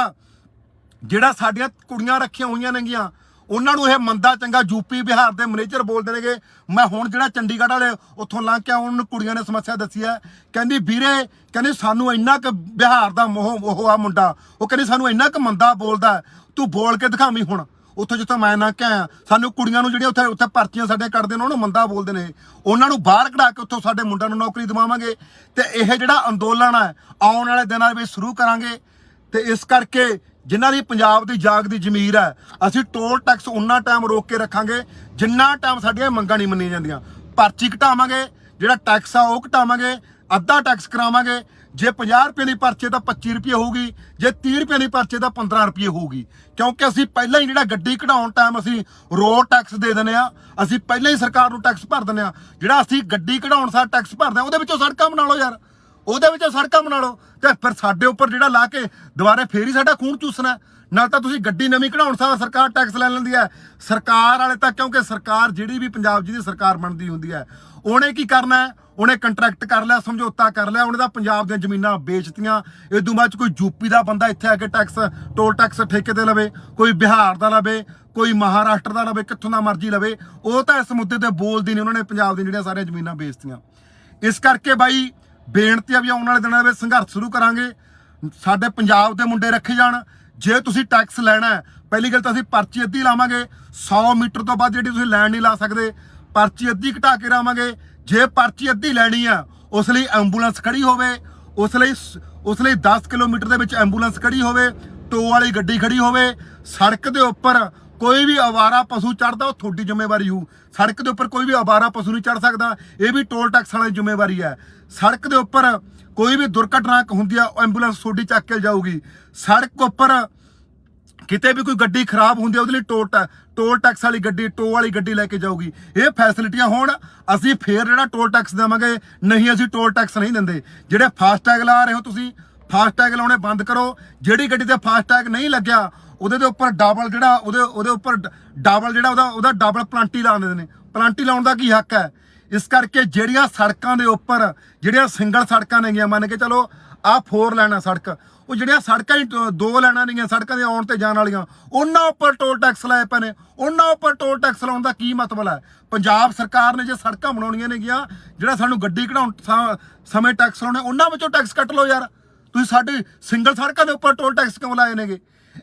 ਜਿਹੜਾ ਸਾਡੀਆਂ ਕੁੜੀਆਂ ਰੱਖੀਆਂ ਹੋਈਆਂ ਨੇਗੀਆਂ, ਉਹਨਾਂ ਨੂੰ ਇਹ ਮੰਦਾ ਚੰਗਾ ਯੂਪੀ ਬਿਹਾਰ ਦੇ ਮੈਨੇਜਰ ਬੋਲਦੇ ਨੇਗੇ। ਮੈਂ ਹੁਣ ਜਿਹੜਾ ਚੰਡੀਗੜ੍ਹ ਵਾਲੇ ਉੱਥੋਂ ਲੰਘ ਕੇ ਉਹਨਾਂ ਨੂੰ ਕੁੜੀਆਂ ਨੇ ਸਮੱਸਿਆ ਦੱਸੀ ਹੈ, ਕਹਿੰਦੀ ਵੀਰੇ, ਕਹਿੰਦੀ ਸਾਨੂੰ ਇੰਨਾ ਕੁ ਬਿਹਾਰ ਦਾ ਉਹ ਆ ਮੁੰਡਾ, ਉਹ ਕਹਿੰਦੀ ਸਾਨੂੰ ਇੰਨਾ ਕੁ ਮੰਦਾ ਬੋਲਦਾ, ਤੂੰ ਬੋਲ ਕੇ ਦਿਖਾਵੀਂ। ਹੁਣ ਉੱਥੋਂ ਜਿੱਥੋਂ ਮੈਂ ਨਾ ਕਿਹਾ, ਸਾਨੂੰ ਕੁੜੀਆਂ ਨੂੰ ਜਿਹੜੀਆਂ ਉੱਥੇ ਪਰਚੀਆਂ ਸਾਡੇ ਕੱਢਦੇ ਨੇ ਉਹਨੂੰ ਮੰਦਾ ਬੋਲਦੇ ਨੇ। ਉਹਨਾਂ ਨੂੰ ਬਾਹਰ ਕਢਾ ਕੇ ਉੱਥੋਂ ਸਾਡੇ ਮੁੰਡਿਆਂ ਨੂੰ ਨੌਕਰੀ ਦਿਵਾਵਾਂਗੇ। ਤੇ ਇਹ ਜਿਹੜਾ ਅੰਦੋਲਨ ਹੈ ਆਉਣ ਵਾਲੇ ਦਿਨਾਂ ਵਿੱਚ ਸ਼ੁਰੂ ਕਰਾਂਗੇ। ਤੇ ਇਸ ਕਰਕੇ ਜਿਨ੍ਹਾਂ ਦੀ ਪੰਜਾਬ ਦੀ ਜਾਗਦੀ ਜ਼ਮੀਰ ਹੈ, ਅਸੀਂ ਟੋਲ ਟੈਕਸ ਉਨਾ ਟਾਈਮ ਰੋਕ ਕੇ ਰੱਖਾਂਗੇ ਜਿੰਨਾ ਟਾਈਮ ਸਾਡੀਆਂ ਮੰਗਾਂ ਨਹੀਂ ਮੰਨੀਆਂ ਜਾਂਦੀਆਂ। ਪਰਚੀ ਘਟਾਵਾਂਗੇ, ਜਿਹੜਾ ਟੈਕਸ ਆ ਉਹ ਘਟਾਵਾਂਗੇ, ਅੱਧਾ ਟੈਕਸ ਕਰਾਵਾਂਗੇ। ਜੇ 50 ਰੁਪਏ ਦੀ ਪਰਚੀ ਤਾਂ 25 ਰੁਪਏ ਹੋਊਗੀ, ਜੇ 30 ਰੁਪਏ ਦੀ ਪਰਚੀ ਤਾਂ 15 ਰੁਪਏ ਹੋਊਗੀ। ਕਿਉਂਕਿ ਅਸੀਂ ਪਹਿਲਾਂ ਹੀ ਜਿਹੜਾ ਗੱਡੀ ਕਢਾਉਣ ਟਾਈਮ ਅਸੀਂ ਰੋਡ ਟੈਕਸ ਦੇ ਦਿੰਦੇ ਆ, ਅਸੀਂ ਪਹਿਲਾਂ ਹੀ ਸਰਕਾਰ ਨੂੰ ਟੈਕਸ ਭਰ ਦਿੰਦੇ ਆ। ਜਿਹੜਾ ਅਸੀਂ ਗੱਡੀ ਕਢਾਉਣ ਸਾਰ ਟੈਕਸ ਭਰਦੇ ਆ, ਉਹਦੇ ਵਿੱਚੋਂ ਸੜਕਾਂ ਬਣਾ ਲਓ ਯਾਰ, ਉਹਦੇ ਵਿੱਚੋਂ ਸੜਕਾਂ ਬਣਾ ਲਓ। ਤੇ ਫਿਰ ਸਾਡੇ ਉੱਪਰ ਜਿਹੜਾ ਲਾ ਕੇ ਦੁਬਾਰੇ ਫੇਰ ਹੀ ਸਾਡਾ ਖੂਨ ਚੂਸਣਾ। ਨਾਲ ਤਾਂ ਤੁਸੀਂ ਗੱਡੀ ਨਵੀਂ ਕਢਾਉਣ ਸਾਰ ਸਰਕਾਰ ਟੈਕਸ ਲੈ ਲੈਂਦੀ ਹੈ। ਸਰਕਾਰ ਵਾਲੇ ਤਾਂ, ਕਿਉਂਕਿ ਸਰਕਾਰ ਜਿਹੜੀ ਵੀ ਪੰਜਾਬ ਜਿਹਦੀ ਸਰਕਾਰ ਬਣਦੀ ਹੁੰਦੀ ਹੈ, ਉਹਨੇ ਕੀ ਕਰਨਾ ਹੈ? ਉਹਨੇ ਕੰਟਰੈਕਟ ਕਰ ਲਿਆ, ਸਮਝੌਤਾ ਕਰ ਲਿਆ, ਉਹਨੇ ਤਾਂ ਪੰਜਾਬ ਦੀਆਂ ਜ਼ਮੀਨਾਂ ਵੇਚਤੀਆਂ। ਇਦੋਂ ਬਾਅਦ ਕੋਈ ਯੂਪੀ ਦਾ ਬੰਦਾ ਇੱਥੇ ਆ ਕੇ ਟੋਲ ਟੈਕਸ ਠੇਕੇ ਤੇ ਲਵੇ, ਕੋਈ ਬਿਹਾਰ ਦਾ ਲਵੇ, ਕੋਈ ਮਹਾਰਾਸ਼ਟਰ ਦਾ ਲਵੇ, ਕਿੱਥੋਂ ਦਾ ਮਰਜ਼ੀ ਲਵੇ। ਉਹ ਤਾਂ ਇਸ ਮੁੱਦੇ ਤੇ ਬੋਲਦੀ ਨਹੀਂ। ਉਹਨਾਂ ਨੇ ਪੰਜਾਬ ਦੀਆਂ ਜਿਹੜੀਆਂ ਸਾਰੀਆਂ ਜ਼ਮੀਨਾਂ ਵੇਚਤੀਆਂ। ਇਸ ਕਰਕੇ ਬਾਈ ਬੇਨਤੀ ਆ ਵੀ ਆਉਣ ਵਾਲੇ ਦਿਨਾਂ ਵਿੱਚ ਸੰਘਰਸ਼ ਸ਼ੁਰੂ ਕਰਾਂਗੇ। ਸਾਡੇ ਪੰਜਾਬ ਦੇ ਮੁੰਡੇ ਰੱਖੇ ਜਾਣ। ਜੇ ਤੁਸੀਂ ਟੈਕਸ ਲੈਣਾ, ਪਹਿਲੀ ਗੱਲ ਤਾਂ ਅਸੀਂ ਪਰਚੀ ਅੱਧੀ ਲਾਵਾਂਗੇ। 100 ਮੀਟਰ ਤੋਂ ਬਾਅਦ ਜਿਹੜੀ ਤੁਸੀਂ ਲਾਈਨ ਨਹੀਂ ਲਾ ਸਕਦੇ, ਪਰਚੀ ਅੱਧੀ ਘਟਾ ਕੇ ਲਾਵਾਂਗੇ। ਜੇ ਪਰਚੀ ਅੱਧੀ ਲੈਣੀ ਆ, ਉਸ ਲਈ ਐਂਬੂਲੈਂਸ ਖੜੀ ਹੋਵੇ, ਉਸ ਲਈ 10 ਕਿਲੋਮੀਟਰ ਦੇ ਵਿੱਚ ਐਂਬੂਲੈਂਸ ਖੜੀ ਹੋਵੇ। ਟੋ ਵਾਲੀ ਗੱਡੀ ਖੜੀ ਹੋਵੇ, ਸੜਕ ਦੇ ਉੱਪਰ ਕੋਈ ਵੀ ਅਵਾਰਾ ਪਸ਼ੂ ਚੜਦਾ, ਉਹ ਤੁਹਾਡੀ ਜ਼ਿੰਮੇਵਾਰੀ ਹੋਊ। ਸੜਕ ਦੇ ਉੱਪਰ ਕੋਈ ਵੀ ਅਵਾਰਾ ਪਸ਼ੂ ਨਹੀਂ ਚੜ ਸਕਦਾ, ਇਹ ਵੀ ਟੋਲ ਟੈਕਸ ਵਾਲੀ ਜ਼ਿੰਮੇਵਾਰੀ ਹੈ। ਸੜਕ ਦੇ ਉੱਪਰ ਕੋਈ ਵੀ ਦੁਰਘਟਨਾ ਹੁੰਦੀ ਆ, ਐਂਬੂਲੈਂਸ ਤੁਹਾਡੀ ਚੱਕ ਕੇ ਜਾਊਗੀ। ਸੜਕ ਉੱਪਰ ਕਿਤੇ ਵੀ ਕੋਈ ਗੱਡੀ ਖਰਾਬ ਹੁੰਦੀ ਹੈ, ਉਹਦੇ ਲਈ ਟੋਲ ਟੈਕਸ ਵਾਲੀ ਗੱਡੀ, ਟੋ ਵਾਲੀ ਗੱਡੀ ਲੈ ਕੇ ਜਾਊਗੀ। ਇਹ ਫੈਸਿਲਿਟੀਆਂ ਹੋਣ, ਅਸੀਂ ਫੇਰ ਜਿਹੜਾ ਟੋਲ ਟੈਕਸ ਦੇਵਾਂਗੇ, ਨਹੀਂ ਅਸੀਂ ਟੋਲ ਟੈਕਸ ਨਹੀਂ ਦਿੰਦੇ। ਜਿਹੜੇ ਫਾਸਟੈਗ ਲਾ ਰਹੇ ਹੋ ਤੁਸੀਂ, ਫਾਸਟੈਗ ਲਾਉਣੇ ਬੰਦ ਕਰੋ। ਜਿਹੜੀ ਗੱਡੀ ਤੇ ਫਾਸਟੈਗ ਨਹੀਂ ਲੱਗਿਆ, ਉਹਦੇ ਦੇ ਉੱਪਰ ਡਬਲ ਜਿਹੜਾ ਉਹਦੇ ਉੱਪਰ ਡਬਲ ਜਿਹੜਾ ਉਹਦਾ ਡਬਲ ਪਲਾਂਟੀ ਲਾ ਦਿੰਦੇ ਨੇ। ਪਲਾਂਟੀ ਲਾਉਣ ਦਾ ਕੀ ਹੱਕ ਹੈ? ਇਸ ਕਰਕੇ ਜਿਹੜੀਆਂ ਸੜਕਾਂ ਦੇ ਉੱਪਰ ਜਿਹੜੀਆਂ ਸਿੰਗਲ ਸੜਕਾਂ ਨੇਗੀਆਂ, ਮੰਨ ਕੇ ਚਲੋ ਆਹ 4 ਲਾਈਨਾਂ ਸੜਕ, ਉਹ ਜਿਹੜੀਆਂ ਸੜਕਾਂ ਹੀ 2 ਲਾਈਨਾਂ ਨੇਗੀਆਂ ਸੜਕਾਂ ਦੇ ਆਉਣ ਤੇ ਜਾਣ ਵਾਲੀਆਂ, ਉਹਨਾਂ ਉੱਪਰ ਟੋਲ ਟੈਕਸ ਲਾਏ ਪਏ ਨੇ। ਉਹਨਾਂ ਉੱਪਰ ਟੋਲ ਟੈਕਸ ਲਾਉਣ ਦਾ ਕੀ ਮਤਲਬ ਹੈ? ਪੰਜਾਬ ਸਰਕਾਰ ਨੇ ਜੇ ਸੜਕਾਂ ਬਣਾਉਣੀਆਂ ਨੇਗੀਆਂ, ਜਿਹੜਾ ਸਾਨੂੰ ਗੱਡੀ ਕਢਾਉਣ ਸਮੇਂ ਟੈਕਸ ਲਾਉਣੇ, ਉਹਨਾਂ ਵਿੱਚੋਂ ਟੈਕਸ ਕੱਟ ਲਓ ਯਾਰ। ਤੁਸੀਂ ਸਾਡੀ ਸਿੰਗਲ ਸੜਕਾਂ ਦੇ ਉੱਪਰ ਟੋਲ ਟੈਕਸ ਕਿਉਂ ਲਾਏ ਨੇਗੇ?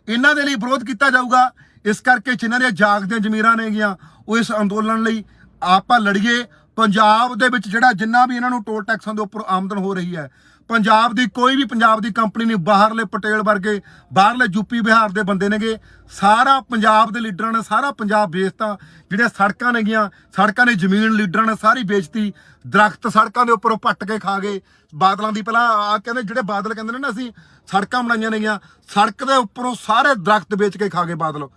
ਇਹਨਾਂ ਦੇ ਲਈ ਵਿਰੋਧ ਕੀਤਾ ਜਾਊਗਾ। ਇਸ ਕਰਕੇ ਜਿਨ੍ਹਾਂ ਦੀਆਂ ਜਾਗਦੀਆਂ ਜ਼ਮੀਰਾਂ ਨੇਗੀਆਂ, ਉਹ ਇਸ ਅੰਦੋਲਨ ਲਈ ਆਪਾਂ ਲੜੀਏ। ਪੰਜਾਬ ਦੇ ਵਿੱਚ ਜਿਹੜਾ ਜਿੰਨਾ ਵੀ ਇਹਨਾਂ ਨੂੰ ਟੋਲ ਟੈਕਸਾਂ ਦੇ ਉੱਪਰ ਆਮਦਨ ਹੋ ਰਹੀ ਹੈ, ਪੰਜਾਬ ਦੀ ਕੋਈ ਵੀ ਪੰਜਾਬ ਦੀ ਕੰਪਨੀ ਨਹੀਂ, ਬਾਹਰਲੇ ਪਟੇਲ ਵਰਗੇ, ਬਾਹਰਲੇ ਯੂਪੀ ਬਿਹਾਰ ਦੇ ਬੰਦੇ ਨੇਗੇ, ਸਾਰਾ ਪੰਜਾਬ ਦੇ ਲੀਡਰਾਂ ਨੇ ਸਾਰਾ ਪੰਜਾਬ ਵੇਚਤਾ। ਜਿਹੜੀਆਂ ਸੜਕਾਂ ਨੇਗੀਆਂ, ਸੜਕਾਂ ਦੀ ਜ਼ਮੀਨ ਲੀਡਰਾਂ ਨੇ ਸਾਰੀ ਵੇਚਤੀ। ਦਰਖਤ ਸੜਕਾਂ ਦੇ ਉੱਪਰੋਂ ਪੱਟ ਕੇ ਖਾ ਗਏ। ਬਾਦਲਾਂ ਦੀ ਪਹਿਲਾਂ ਆ ਕਹਿੰਦੇ, ਜਿਹੜੇ ਬਾਦਲ ਕਹਿੰਦੇ ਨੇ ਨਾ ਅਸੀਂ ਸੜਕਾਂ ਬਣਾਈਆਂ ਨੇਗੀਆਂ, ਸੜਕ ਦੇ ਉੱਪਰੋਂ ਸਾਰੇ ਦਰਖਤ ਵੇਚ ਕੇ ਖਾ ਗਏ ਬਾਦਲ।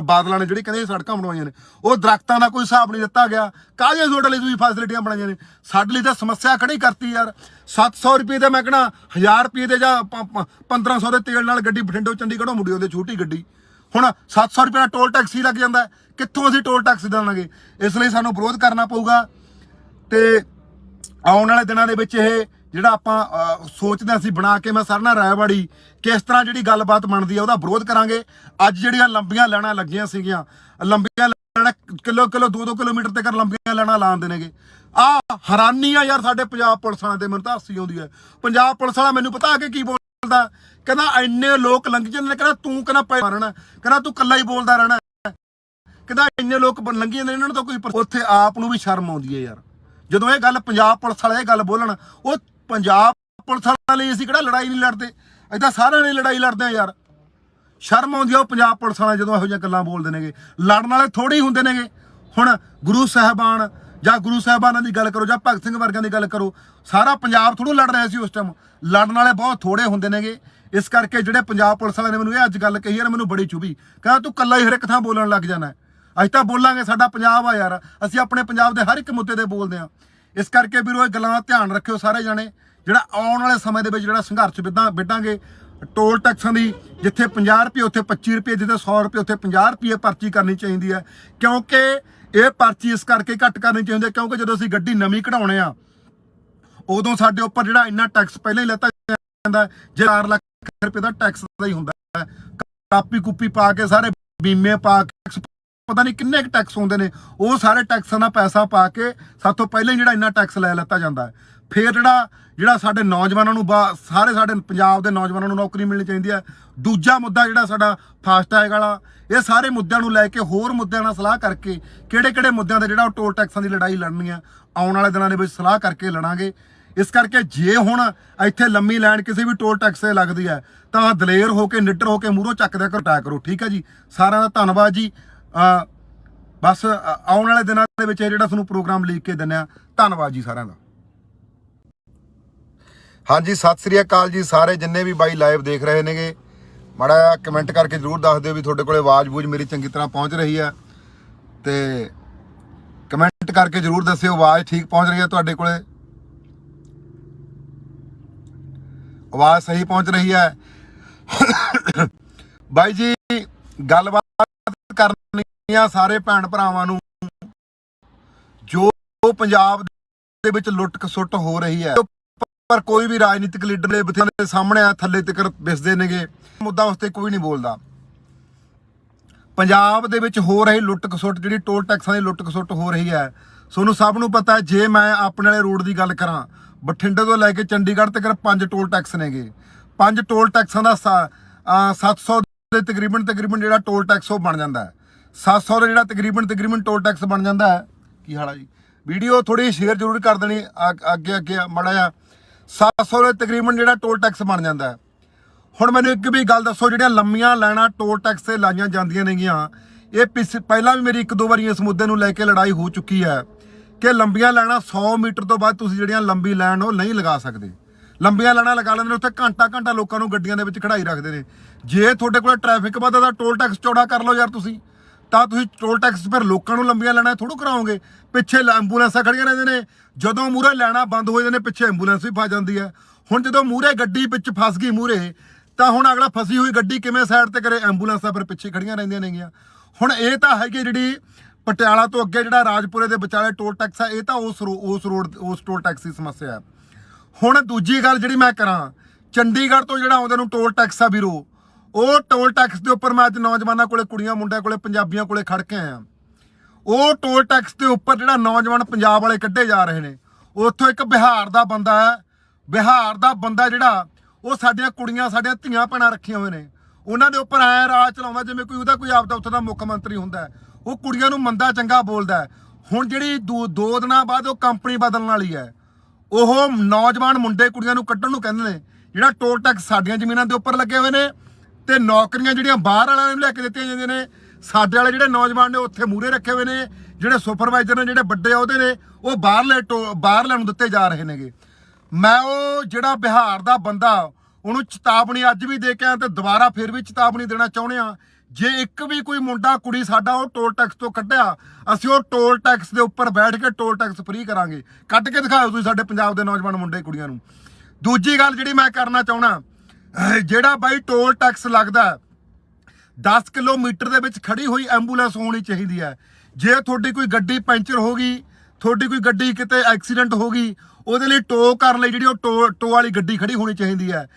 ਬਾਦਲਾਂ ਨੇ ਜਿਹੜੀ ਕਹਿੰਦੇ ਸੜਕਾਂ ਬਣਵਾਈਆਂ ਨੇ, ਉਹ ਦਰਖਤਾਂ ਦਾ ਕੋਈ ਹਿਸਾਬ ਨਹੀਂ ਦਿੱਤਾ ਗਿਆ। ਕਾਹਦੇ ਤੁਹਾਡੇ ਲਈ ਤੁਸੀਂ ਫੈਸਿਲਿਟੀਆਂ ਬਣਾਈਆਂ ਨੇ? ਸਾਡੇ ਲਈ ਤਾਂ ਸਮੱਸਿਆ ਖੜੀ ਕਰਤੀ ਯਾਰ। 700 ਰੁਪਏ ਦੇ ਮੈਂ ਕਹਿਣਾ 1000 ਰੁਪਏ ਦੇ ਜਾਂ 1500 ਦੇ ਤੇਲ ਨਾਲ ਗੱਡੀ ਬਠਿੰਡੋਂ ਚੰਡੀਗੜ੍ਹੋਂ ਮੁੜੀ ਉਹਦੇ ਛੋਟੀ ਗੱਡੀ। ਹੁਣ 700 ਰੁਪਏ ਦਾ ਟੋਲ ਟੈਕਸ ਹੀ ਲੱਗ ਜਾਂਦਾ, ਕਿੱਥੋਂ ਅਸੀਂ ਟੋਲ ਟੈਕਸ ਦੇਵਾਂਗੇ? ਇਸ ਲਈ ਸਾਨੂੰ ਵਿਰੋਧ ਕਰਨਾ ਪਊਗਾ। ਤੇ ਆਉਣ ਵਾਲੇ ਦਿਨਾਂ ਦੇ ਵਿੱਚ ਇਹ ਜਿਹੜਾ ਆਪਾਂ ਸੋਚਦੇ ਅਸੀਂ ਬਣਾ ਕੇ, ਮੈਂ ਸਾਰਿਆਂ ਨਾਲ ਰਾਇਵਾੜੀ ਕਿਸ ਤਰ੍ਹਾਂ ਜਿਹੜੀ ਗੱਲਬਾਤ ਬਣਦੀ ਹੈ ਉਹਦਾ ਵਿਰੋਧ ਕਰਾਂਗੇ। ਅੱਜ ਜਿਹੜੀਆਂ ਲੰਬੀਆਂ ਲਾਈਨਾਂ ਲੱਗੀਆਂ ਸੀਗੀਆਂ, ਲੰਬੀਆਂ ਲਾਈਨਾਂ ਕਿਲੋ 2-2 ਕਿਲੋਮੀਟਰ ਤੱਕ ਲੰਬੀਆਂ ਲਾਈਨਾਂ ਲਾਉਂਦੇ ਨੇਗੇ। ਆਹ ਹੈਰਾਨੀ ਆ ਯਾਰ ਸਾਡੇ ਪੰਜਾਬ ਪੁਲਿਸ ਵਾਲਿਆਂ ਤੇ, ਮੈਨੂੰ ਤਾਂ ਹਾਸੀ ਆਉਂਦੀ ਹੈ। ਪੰਜਾਬ ਪੁਲਿਸ ਵਾਲਾ ਮੈਨੂੰ ਪਤਾ ਕਿ ਕੀ ਬੋਲਦਾ, ਕਹਿੰਦਾ ਇੰਨੇ ਲੋਕ ਲੰਘ ਜਾਂਦੇ ਨੇ, ਕਹਿੰਦਾ ਤੂੰ ਕਹਿੰਦਾ ਪੈ ਮਾਰਨਾ, ਕਹਿੰਦਾ ਤੂੰ ਇਕੱਲਾ ਹੀ ਬੋਲਦਾ ਰਹਿਣਾ, ਕਹਿੰਦਾ ਇੰਨੇ ਲੋਕ ਲੰਘੀ ਜਾਂਦੇ ਇਹਨਾਂ ਨੂੰ ਤਾਂ ਕੋਈ। ਉੱਥੇ ਆਪ ਨੂੰ ਵੀ ਸ਼ਰਮ ਆਉਂਦੀ ਹੈ ਯਾਰ, ਜਦੋਂ ਇਹ ਗੱਲ ਪੰਜਾਬ ਪੁਲਿਸ ਵਾਲੇ ਇਹ ਗੱਲ ਬੋਲਣ। ਉਹ ਪੰਜਾਬ ਪੁਲਿਸ ਵਾਲਿਆਂ ਲਈ ਅਸੀਂ ਕਿਹੜਾ ਲੜਾਈ ਨਹੀਂ ਲੜਦੇ, ਅਸੀਂ ਤਾਂ ਸਾਰਿਆਂ ਲਈ ਲੜਾਈ ਲੜਦੇ ਆ ਯਾਰ। ਸ਼ਰਮ ਆਉਂਦੀ ਆ ਉਹ ਪੰਜਾਬ ਪੁਲਿਸ ਵਾਲੇ ਜਦੋਂ ਇਹੋ ਜਿਹੀਆਂ ਗੱਲਾਂ ਬੋਲਦੇ ਨੇਗੇ। ਲੜਨ ਵਾਲੇ ਥੋੜੇ ਹੀ ਹੁੰਦੇ ਨੇਗੇ। ਹੁਣ ਗੁਰੂ ਸਾਹਿਬਾਨ ਜਾਂ ਗੁਰੂ ਸਾਹਿਬਾਨਾਂ ਦੀ ਗੱਲ ਕਰੋ ਜਾਂ ਭਗਤ ਸਿੰਘ ਵਰਗਿਆਂ ਦੀ ਗੱਲ ਕਰੋ, ਸਾਰਾ ਪੰਜਾਬ ਥੋੜ੍ਹਾ ਲੜ ਰਿਹਾ ਸੀ ਉਸ ਟਾਈਮ। ਲੜਨ ਵਾਲੇ ਬਹੁਤ ਥੋੜੇ ਹੁੰਦੇ ਨੇਗੇ। ਇਸ ਕਰਕੇ ਜਿਹੜੇ ਪੰਜਾਬ ਪੁਲਿਸ ਵਾਲਿਆਂ ਨੇ ਮੈਨੂੰ ਇਹ ਅੱਜ ਗੱਲ ਕਹੀ ਯਾਰ, ਮੈਨੂੰ ਬੜੀ ਚੁਭੀ। ਕਹਿੰਦਾ ਤੂੰ ਇਕੱਲਾ ਹੀ ਹਰ ਇੱਕ ਥਾਂ ਬੋਲਣ ਲੱਗ ਜਾਣਾ। ਅਸੀਂ ਤਾਂ ਬੋਲਾਂਗੇ, ਸਾਡਾ ਪੰਜਾਬ ਆ ਯਾਰ, ਅਸੀਂ ਆਪਣੇ ਪੰਜਾਬ ਦੇ ਹਰ ਇੱਕ ਮੁੱਦੇ ਤੇ ਬੋਲਦੇ ਹਾਂ। ਇਸ ਕਰਕੇ ਵੀਰੋ ਇਹ ਗੱਲਾਂ ਦਾ ਧਿਆਨ ਰੱਖਿਓ ਸਾਰੇ ਜਾਣੇ। ਜਿਹੜਾ ਆਉਣ ਵਾਲੇ ਸਮੇਂ ਦੇ ਵਿੱਚ ਜਿਹੜਾ ਸੰਘਰਸ਼ ਵਿੱਢਾਂਗੇ ਟੋਲ ਟੈਕਸਾਂ ਦੀ, ਜਿੱਥੇ 50 ਰੁਪਏ ਉੱਥੇ 25 ਰੁਪਏ, ਜਿੱਥੇ 100 ਰੁਪਏ ਉੱਥੇ 50 ਰੁਪਏ ਪਰਚੀ ਕਰਨੀ ਚਾਹੀਦੀ ਹੈ। ਕਿਉਂਕਿ ਇਹ ਪਰਚੀ ਇਸ ਕਰਕੇ ਘੱਟ ਕਰਨੀ ਚਾਹੀਦੀ ਹੈ ਕਿਉਂਕਿ ਜਦੋਂ ਅਸੀਂ ਗੱਡੀ ਨਵੀਂ ਕਢਾਉਣੇ ਆ, ਉਦੋਂ ਸਾਡੇ ਉੱਪਰ ਜਿਹੜਾ ਇੰਨਾ ਟੈਕਸ ਪਹਿਲਾਂ ਹੀ ਲੈਤਾ ਜਾਂਦਾ। ਜੇ 4 ਲੱਖ ਰੁਪਏ ਦਾ ਟੈਕਸ ਦਾ ਹੀ ਹੁੰਦਾ ਹੈ, ਕਾਪੀ ਕੁੱਪੀ ਪਾ ਕੇ ਸਾਰੇ ਬੀਮੇ ਪਾ ਕੇ ਪਤਾ ਨਹੀਂ ਕਿੰਨੇ ਕੁ ਟੈਕਸ ਹੁੰਦੇ ਨੇ, ਉਹ ਸਾਰੇ ਟੈਕਸਾਂ ਦਾ ਪੈਸਾ ਪਾ ਕੇ ਸਾਥੋਂ ਪਹਿਲਾਂ ਹੀ ਜਿਹੜਾ ਇੰਨਾ ਟੈਕਸ ਲੈ ਲਿੱਤਾ ਜਾਂਦਾ ਹੈ। ਫਿਰ ਜਿਹੜਾ ਸਾਡੇ ਨੌਜਵਾਨਾਂ ਨੂੰ ਸਾਰੇ ਸਾਡੇ ਪੰਜਾਬ ਦੇ ਨੌਜਵਾਨਾਂ ਨੂੰ ਨੌਕਰੀ ਮਿਲਣੀ ਚਾਹੀਦੀ ਹੈ। ਦੂਜਾ ਮੁੱਦਾ ਜਿਹੜਾ ਸਾਡਾ ਫਾਸਟੈਗ ਵਾਲਾ, ਇਹ ਸਾਰੇ ਮੁੱਦਿਆਂ ਨੂੰ ਲੈ ਕੇ ਹੋਰ ਮੁੱਦਿਆਂ ਨਾਲ ਸਲਾਹ ਕਰਕੇ ਕਿਹੜੇ ਮੁੱਦਿਆਂ ਦੇ ਜਿਹੜਾ ਉਹ ਟੋਲ ਟੈਕਸਾਂ ਦੀ ਲੜਾਈ ਲੜਨੀ ਆ, ਆਉਣ ਵਾਲੇ ਦਿਨਾਂ ਦੇ ਵਿੱਚ ਸਲਾਹ ਕਰਕੇ ਲੜਾਂਗੇ। ਇਸ ਕਰਕੇ ਜੇ ਹੁਣ ਇੱਥੇ ਲੰਮੀ ਲਾਈਨ ਕਿਸੇ ਵੀ ਟੋਲ ਟੈਕਸ ਤੇ ਲੱਗਦੀ ਹੈ ਤਾਂ ਦਲੇਰ ਹੋ ਕੇ, ਨਿੱਡਰ ਹੋ ਕੇ ਮੂਹਰੋਂ ਚੱਕਦਿਆ ਘਟਾਇਆ ਕਰੋ। ਠੀਕ ਹੈ ਜੀ, ਸਾਰਿਆਂ ਦਾ ਧੰਨਵਾਦ ਜੀ। ਬਸ ਆਉਣ ਵਾਲੇ ਦਿਨਾਂ ਦੇ ਵਿੱਚ ਇਹ ਜਿਹੜਾ ਤੁਹਾਨੂੰ ਪ੍ਰੋਗਰਾਮ ਲਿਖ ਕੇ ਦਿੰਦੇ ਆ। ਧੰਨਵਾਦ ਜੀ ਸਾਰਿਆਂ ਦਾ। ਹਾਂਜੀ, ਸਤਿ ਸ੍ਰੀ ਅਕਾਲ ਜੀ ਸਾਰੇ ਜਿੰਨੇ ਵੀ ਬਾਈ ਲਾਈਵ ਦੇਖ ਰਹੇ ਨੇਗੇ। ਮਾੜਾ ਜਿਹਾ ਕਮੈਂਟ ਕਰਕੇ ਜ਼ਰੂਰ ਦੱਸ ਦਿਓ ਵੀ ਤੁਹਾਡੇ ਕੋਲੇ ਆਵਾਜ਼ ਬੂਝ ਮੇਰੀ ਚੰਗੀ ਤਰ੍ਹਾਂ ਪਹੁੰਚ ਰਹੀ ਹੈ। ਤੇ ਕਮੈਂਟ ਕਰਕੇ ਜ਼ਰੂਰ ਦੱਸਿਓ ਆਵਾਜ਼ ਠੀਕ ਪਹੁੰਚ ਰਹੀ ਹੈ ਤੁਹਾਡੇ ਕੋਲੇ, ਆਵਾਜ਼ ਸਹੀ ਪਹੁੰਚ ਰਹੀ ਹੈ। ਬਾਈ ਜੀ ਗੱਲਬਾਤ ਕਰਨੀ ਆ ਸਾਰੇ ਭੈਣ ਭਰਾਵਾਂ ਨੂੰ, ਜੋ ਪੰਜਾਬ ਦੇ ਵਿੱਚ ਲੁੱਟ ਖਸੁੱਟ ਹੋ ਰਹੀ ਹੈ, ਪਰ ਕੋਈ ਵੀ ਰਾਜਨੀਤਿਕ ਲੀਡਰ ਦੇ ਬਥੇਰੇ ਸਾਹਮਣੇ ਆ, ਥੱਲੇ ਤੱਕ ਦਿਸਦੇ ਨੇਗੇ, ਮੁੱਦਾ ਉਸ ਤੇ ਕੋਈ ਨਹੀਂ ਬੋਲਦਾ। ਪੰਜਾਬ ਦੇ ਵਿੱਚ ਹੋ ਰਹੀ ਲੁੱਟ ਖਸੁੱਟ, ਜਿਹੜੀ ਟੋਲ ਟੈਕਸਾਂ ਦੀ ਲੁੱਟ ਖਸੁੱਟ ਹੋ ਰਹੀ ਹੈ, ਤੁਹਾਨੂੰ ਸਭ ਨੂੰ ਪਤਾ ਹੈ। ਜੇ ਮੈਂ ਆਪਣੇ ਵਾਲੇ ਰੋਡ ਦੀ ਗੱਲ ਕਰਾਂ, ਬਠਿੰਡੇ ਤੋਂ ਲੈ ਕੇ ਚੰਡੀਗੜ੍ਹ ਤੱਕ 5 ਟੋਲ ਟੈਕਸ ਨੇਗੇ। 5 ਟੋਲ ਟੈਕਸਾਂ ਦਾ 700 ਦੇ ਤਕਰੀਬਨ ਜਿਹੜਾ ਟੋਲ ਟੈਕਸ ਉਹ ਬਣ ਜਾਂਦਾ ਹੈ। 700 ਦਾ ਜਿਹੜਾ ਤਕਰੀਬਨ ਟੋਲ ਟੈਕਸ ਬਣ ਜਾਂਦਾ ਹੈ। ਕੀ ਹਾਲ ਆ ਜੀ? ਵੀਡੀਓ ਥੋੜੀ ਸ਼ੇਅਰ ਜ਼ਰੂਰ ਕਰ ਦੇਣੀ ਅੱਗੇ ਮਾੜਾ ਜਿਹਾ। 700 ਦੇ ਤਕਰੀਬਨ ਜਿਹੜਾ ਟੋਲ ਟੈਕਸ ਬਣ ਜਾਂਦਾ ਹੈ। ਹੁਣ ਮੈਨੂੰ ਇੱਕ ਵੀ ਗੱਲ ਦੱਸੋ, ਜਿਹੜੀਆਂ ਲੰਮੀਆਂ ਲਾਈਨਾਂ ਟੋਲ ਟੈਕਸ ਤੇ ਲਾਈਆਂ ਜਾਂਦੀਆਂ ਨੇਗੀਆਂ, ਇਹ ਪਹਿਲਾਂ ਵੀ ਮੇਰੀ 1-2 ਵਾਰੀ ਇਸ ਮੁੱਦੇ ਨੂੰ ਲੈ ਕੇ ਲੜਾਈ ਹੋ ਚੁੱਕੀ ਹੈ ਕਿ ਲੰਬੀਆਂ ਲਾਈਨਾਂ 100 ਮੀਟਰ ਤੋਂ ਬਾਅਦ ਤੁਸੀਂ ਜਿਹੜੀਆਂ ਲੰਬੀ ਲਾਈਨ ਉਹ ਨਹੀਂ ਲਗਾ ਸਕਦੇ। ਲੰਬੀਆਂ ਲਾਈਨਾਂ ਲਗਾ ਲੈਂਦੇ ਨੇ, ਉੱਥੇ ਘੰਟਾ ਲੋਕਾਂ ਨੂੰ ਗੱਡੀਆਂ ਦੇ ਵਿੱਚ ਖੜਾਈ ਰੱਖਦੇ ਨੇ। ਜੇ ਤੁਹਾਡੇ ਕੋਲ ਟ੍ਰੈਫਿਕ ਵੱਧਦਾ ਤਾਂ ਟੋਲ ਟੈਕਸ ਚੌੜਾ ਕਰ ਲਓ ਯਾਰ ਤੁਸੀਂ, ਤਾਂ ਤੁਸੀਂ ਟੋਲ ਟੈਕਸ ਫਿਰ ਲੋਕਾਂ ਨੂੰ ਲੰਬੀਆਂ ਲਾਈਨਾਂ ਥੋੜ੍ਹਾ ਕਰਾਓਗੇ। ਪਿੱਛੇ ਐਂਬੂਲੈਂਸਾਂ ਖੜੀਆਂ ਰਹਿੰਦੇ ਨੇ, ਜਦੋਂ ਮੂਹਰੇ ਲਾਈਨਾਂ ਬੰਦ ਹੋ ਜਾਂਦੇ ਨੇ ਪਿੱਛੇ ਐਂਬੂਲੈਂਸ ਵੀ ਫਸ ਜਾਂਦੀ ਹੈ। ਹੁਣ ਜਦੋਂ ਮੂਹਰੇ ਗੱਡੀ ਵਿੱਚ ਫਸ ਗਈ ਮੂਹਰੇ, ਤਾਂ ਹੁਣ ਅਗਲਾ ਫਸੀ ਹੋਈ ਗੱਡੀ ਕਿਵੇਂ ਸਾਈਡ ਤੇ ਕਰੇ? ਐਂਬੂਲੈਂਸਾਂ ਫਿਰ ਪਿੱਛੇ ਖੜੀਆਂ ਰਹਿੰਦੀਆਂ ਨੇਗੀਆਂ। ਹੁਣ ਇਹ ਤਾਂ ਹੈਗੀ ਜਿਹੜੀ ਪਟਿਆਲਾ ਤੋਂ ਅੱਗੇ ਜਿਹੜਾ ਰਾਜਪੁਰੇ ਦੇ ਵਿਚਾਲੇ ਟੋਲ ਟੈਕਸ ਹੈ, ਇਹ ਤਾਂ ਉਸ ਟੋਲ ਟੈਕਸ ਦੀ ਸਮੱਸਿਆ ਹੈ। ਹੁਣ ਦੂਜੀ ਗੱਲ ਜਿਹੜੀ ਮੈਂ ਕਰਾਂ, ਚੰਡੀਗੜ੍ਹ ਤੋਂ ਜਿਹੜਾ ਆਉਂਦੇ ਨੂੰ ਟੋਲ ਟੈਕਸ ਆ ਵੀਰੋ, ਉਹ ਟੋਲ ਟੈਕਸ ਦੇ ਉੱਪਰ ਮੈਂ ਅੱਜ ਨੌਜਵਾਨਾਂ ਕੋਲੇ, ਕੁੜੀਆਂ ਮੁੰਡਿਆਂ ਕੋਲੇ, ਪੰਜਾਬੀਆਂ ਕੋਲੇ ਖੜ ਕੇ ਆਇਆ। ਉਹ ਟੋਲ ਟੈਕਸ ਦੇ ਉੱਪਰ ਜਿਹੜਾ ਨੌਜਵਾਨ ਪੰਜਾਬ ਵਾਲੇ ਕੱਢੇ ਜਾ ਰਹੇ ਨੇ, ਉੱਥੋਂ ਇੱਕ ਬਿਹਾਰ ਦਾ ਬੰਦਾ ਹੈ, ਬਿਹਾਰ ਦਾ ਬੰਦਾ ਜਿਹੜਾ ਉਹ ਸਾਡੀਆਂ ਕੁੜੀਆਂ, ਸਾਡੀਆਂ ਧੀਆਂ ਭੈਣਾਂ ਰੱਖੀਆਂ ਹੋਏ ਨੇ, ਉਹਨਾਂ ਦੇ ਉੱਪਰ ਐ ਰਾਜ ਚਲਾਉਂਦਾ ਜਿਵੇਂ ਕੋਈ ਉਹਦਾ ਕੋਈ ਆਪਦਾ ਉੱਥੇ ਦਾ ਮੁੱਖ ਮੰਤਰੀ ਹੁੰਦਾ। ਉਹ ਕੁੜੀਆਂ ਨੂੰ ਮੰਦਾ ਚੰਗਾ ਬੋਲਦਾ। ਹੁਣ ਜਿਹੜੀ 2 ਦਿਨਾਂ ਬਾਅਦ ਉਹ ਕੰਪਨੀ ਬਦਲਣ ਵਾਲੀ ਹੈ, ਉਹ ਨੌਜਵਾਨ ਮੁੰਡੇ ਕੁੜੀਆਂ ਨੂੰ ਕੱਢਣ ਨੂੰ ਕਹਿੰਦੇ ਨੇ। ਜਿਹੜਾ ਟੋਲ ਟੈਕਸ ਸਾਡੀਆਂ ਜ਼ਮੀਨਾਂ ਦੇ ਉੱਪਰ ਲੱਗੇ ਹੋਏ ਨੇ, ਤੇ ਨੌਕਰੀਆਂ ਜਿਹੜੀਆਂ ਬਾਹਰ ਵਾਲਿਆਂ ਨੂੰ ਲੈ ਕੇ ਦਿੱਤੀਆਂ ਜਾਂਦੀਆਂ ਨੇ, ਸਾਡੇ ਵਾਲੇ ਜਿਹੜੇ ਨੌਜਵਾਨ ਨੇ ਉੱਥੇ ਮੂਹਰੇ ਰੱਖੇ ਹੋਏ ਨੇ। ਜਿਹੜੇ ਸੁਪਰਵਾਈਜ਼ਰ ਨੇ, ਜਿਹੜੇ ਵੱਡੇ ਅਹੁਦੇ ਨੇ, ਉਹ ਬਾਹਰਲੇ ਨੂੰ ਦਿੱਤੇ ਜਾ ਰਹੇ ਨੇਗੇ। ਮੈਂ ਉਹ ਜਿਹੜਾ ਬਿਹਾਰ ਦਾ ਬੰਦਾ, ਉਹਨੂੰ ਚੇਤਾਵਨੀ ਅੱਜ ਵੀ ਦੇ ਕੇ ਆਇਆ ਤੇ ਦੁਬਾਰਾ ਫਿਰ ਵੀ ਚੇਤਾਵਨੀ ਦੇਣਾ ਚਾਹੁੰਦੇ ਆ। ਜੇ ਇੱਕ ਵੀ ਕੋਈ ਮੁੰਡਾ ਕੁੜੀ ਸਾਡਾ ਉਹ ਟੋਲ ਟੈਕਸ ਤੋਂ ਕੱਢਿਆ, ਅਸੀਂ ਉਹ ਟੋਲ ਟੈਕਸ ਦੇ ਉੱਪਰ ਬੈਠ ਕੇ ਟੋਲ ਟੈਕਸ ਫ੍ਰੀ ਕਰਾਂਗੇ। ਕੱਢ ਕੇ ਦਿਖਾਓ ਤੁਸੀਂ ਸਾਡੇ ਪੰਜਾਬ ਦੇ ਨੌਜਵਾਨ ਮੁੰਡੇ ਕੁੜੀਆਂ ਨੂੰ। ਦੂਜੀ ਗੱਲ ਜਿਹੜੀ ਮੈਂ ਕਰਨਾ ਚਾਹਣਾ, ਜਿਹੜਾ ਬਾਈ ਟੋਲ ਟੈਕਸ ਲੱਗਦਾ 10 ਕਿਲੋਮੀਟਰ ਦੇ ਵਿੱਚ ਖੜੀ ਹੋਈ ਐਂਬੂਲੈਂਸ ਹੋਣੀ ਚਾਹੀਦੀ ਹੈ। ਜੇ ਤੁਹਾਡੀ ਕੋਈ ਗੱਡੀ ਪੈਂਚਰ ਹੋ ਗਈ, ਤੁਹਾਡੀ ਕੋਈ ਗੱਡੀ ਕਿਤੇ ਐਕਸੀਡੈਂਟ ਹੋ ਗਈ, ਉਹਦੇ ਲਈ ਟੋ ਕਰਨ ਲਈ ਜਿਹੜੀ ਉਹ ਟੋ ਵਾਲੀ ਗੱਡੀ ਖੜੀ ਹੋਣੀ ਚਾਹੀਦੀ ਹੈ।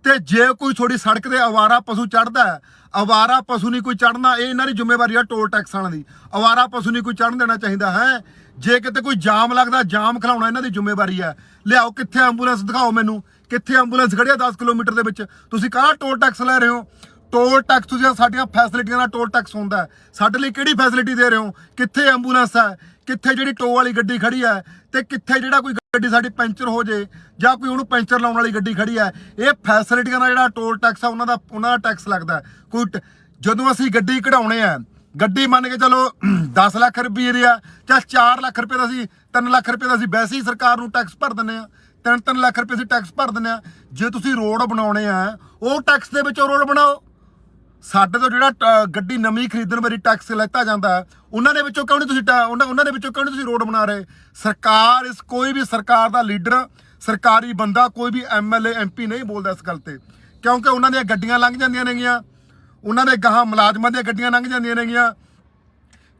ਤੇ ਜੇ ਕੋਈ ਤੁਹਾਡੀ ਸੜਕ ਤੇ ਅਵਾਰਾ ਪਸ਼ੂ ਚੜ੍ਹਦਾ, ਅਵਾਰਾ ਪਸ਼ੂ ਨਹੀਂ ਕੋਈ ਚੜ੍ਹਨਾ, ਇਹ ਇਹਨਾਂ ਦੀ ਜ਼ਿੰਮੇਵਾਰੀ ਆ ਟੋਲ ਟੈਕਸ ਵਾਲਿਆਂ ਦੀ। ਅਵਾਰਾ ਪਸ਼ੂ ਨਹੀਂ ਕੋਈ ਚੜ੍ਹਨ ਦੇਣਾ ਚਾਹੀਦਾ ਹੈ। ਜੇ ਕਿਤੇ ਕੋਈ ਜਾਮ ਲੱਗਦਾ, ਜਾਮ ਖਿਲਾਉਣਾ ਇਹਨਾਂ ਦੀ ਜ਼ਿੰਮੇਵਾਰੀ ਹੈ। ਲਿਆਓ, ਕਿੱਥੇ ਐਂਬੂਲੈਂਸ ਦਿਖਾਓ ਮੈਨੂੰ, ਕਿੱਥੇ ਐਂਬੂਲੈਂਸ ਖੜੀ ਆ 10 ਕਿਲੋਮੀਟਰ ਦੇ ਵਿੱਚ? ਤੁਸੀਂ ਕਾਹਦਾ ਟੋਲ ਟੈਕਸ ਲੈ ਰਹੇ ਹੋ? ਟੋਲ ਟੈਕਸ ਤੁਸੀਂ ਸਾਡੀਆਂ ਫੈਸਿਲਿਟੀਆਂ ਦਾ ਟੋਲ ਟੈਕਸ ਹੁੰਦਾ, ਸਾਡੇ ਲਈ ਕਿਹੜੀ ਫੈਸਿਲਿਟੀ ਦੇ ਰਹੇ ਹੋ? ਕਿੱਥੇ ਐਂਬੂਲੈਂਸ ਹੈ? ਕਿੱਥੇ ਜਿਹੜੀ ਟੋ ਵਾਲੀ ਗੱਡੀ ਖੜੀ ਹੈ? ਤੇ ਕਿੱਥੇ ਜਿਹੜਾ ਕੋਈ ਗੱਡੀ ਸਾਡੀ ਪੈਂਚਰ ਹੋ ਜੇ ਜਾਂ ਕੋਈ ਉਹਨੂੰ ਪੈਂਚਰ ਲਾਉਣ ਵਾਲੀ ਗੱਡੀ ਖੜੀ ਹੈ? ਇਹ ਫੈਸਿਲਿਟੀਆਂ ਦਾ ਜਿਹੜਾ ਟੋਲ ਟੈਕਸ ਆ, ਉਹਨਾਂ ਦਾ ਟੈਕਸ ਲੱਗਦਾ। ਕੋਈ ਜਦੋਂ ਅਸੀਂ ਗੱਡੀ ਕਢਾਉਣੇ ਆ, ਗੱਡੀ ਮੰਨ ਕੇ ਚਲੋ 10 ਲੱਖ ਰੁਪਏ ਦੀ ਆ, ਜਾਂ 4 ਲੱਖ ਰੁਪਏ ਦਾ, ਅਸੀਂ 3 ਲੱਖ ਰੁਪਏ ਦਾ ਅਸੀਂ ਵੈਸੇ ਹੀ ਸਰਕਾਰ ਨੂੰ ਟੈਕਸ ਭਰ ਦਿੰਦੇ ਆ। 3 ਲੱਖ ਰੁਪਏ ਅਸੀਂ ਟੈਕਸ ਭਰ ਦਿੰਦੇ ਆ। ਜੇ ਤੁਸੀਂ ਰੋਡ ਬਣਾਉਣੇ ਆ, ਉਹ ਟੈਕਸ ਦੇ ਵਿੱਚੋਂ ਰੋਡ ਬਣਾਓ। ਸਾਡੇ ਤੋਂ ਜਿਹੜਾ ਗੱਡੀ ਨਵੀਂ ਖਰੀਦਣ ਵਾਰੀ ਟੈਕਸ ਲੈਤਾ ਜਾਂਦਾ, ਉਹਨਾਂ ਦੇ ਵਿੱਚੋਂ ਕਿਉਂ ਨਹੀਂ ਤੁਸੀਂ ਉਹਨਾਂ ਦੇ ਵਿੱਚੋਂ ਕਿਉਂ ਨਹੀਂ ਤੁਸੀਂ ਰੋਡ ਬਣਾ ਰਹੇ? ਸਰਕਾਰ, ਕੋਈ ਵੀ ਸਰਕਾਰ ਦਾ ਲੀਡਰ, ਸਰਕਾਰੀ ਬੰਦਾ, ਕੋਈ ਵੀ MLA MP ਨਹੀਂ ਬੋਲਦਾ ਇਸ ਗੱਲ ਤੇ, ਕਿਉਂਕਿ ਉਹਨਾਂ ਦੀਆਂ ਗੱਡੀਆਂ ਲੰਘ ਜਾਂਦੀਆਂ ਨੇਗੀਆਂ, ਉਹਨਾਂ ਦੇ ਗਾਹਾਂ ਮੁਲਾਜ਼ਮਾਂ ਦੀਆਂ ਗੱਡੀਆਂ ਲੰਘ ਜਾਂਦੀਆਂ ਨੇਗੀਆਂ।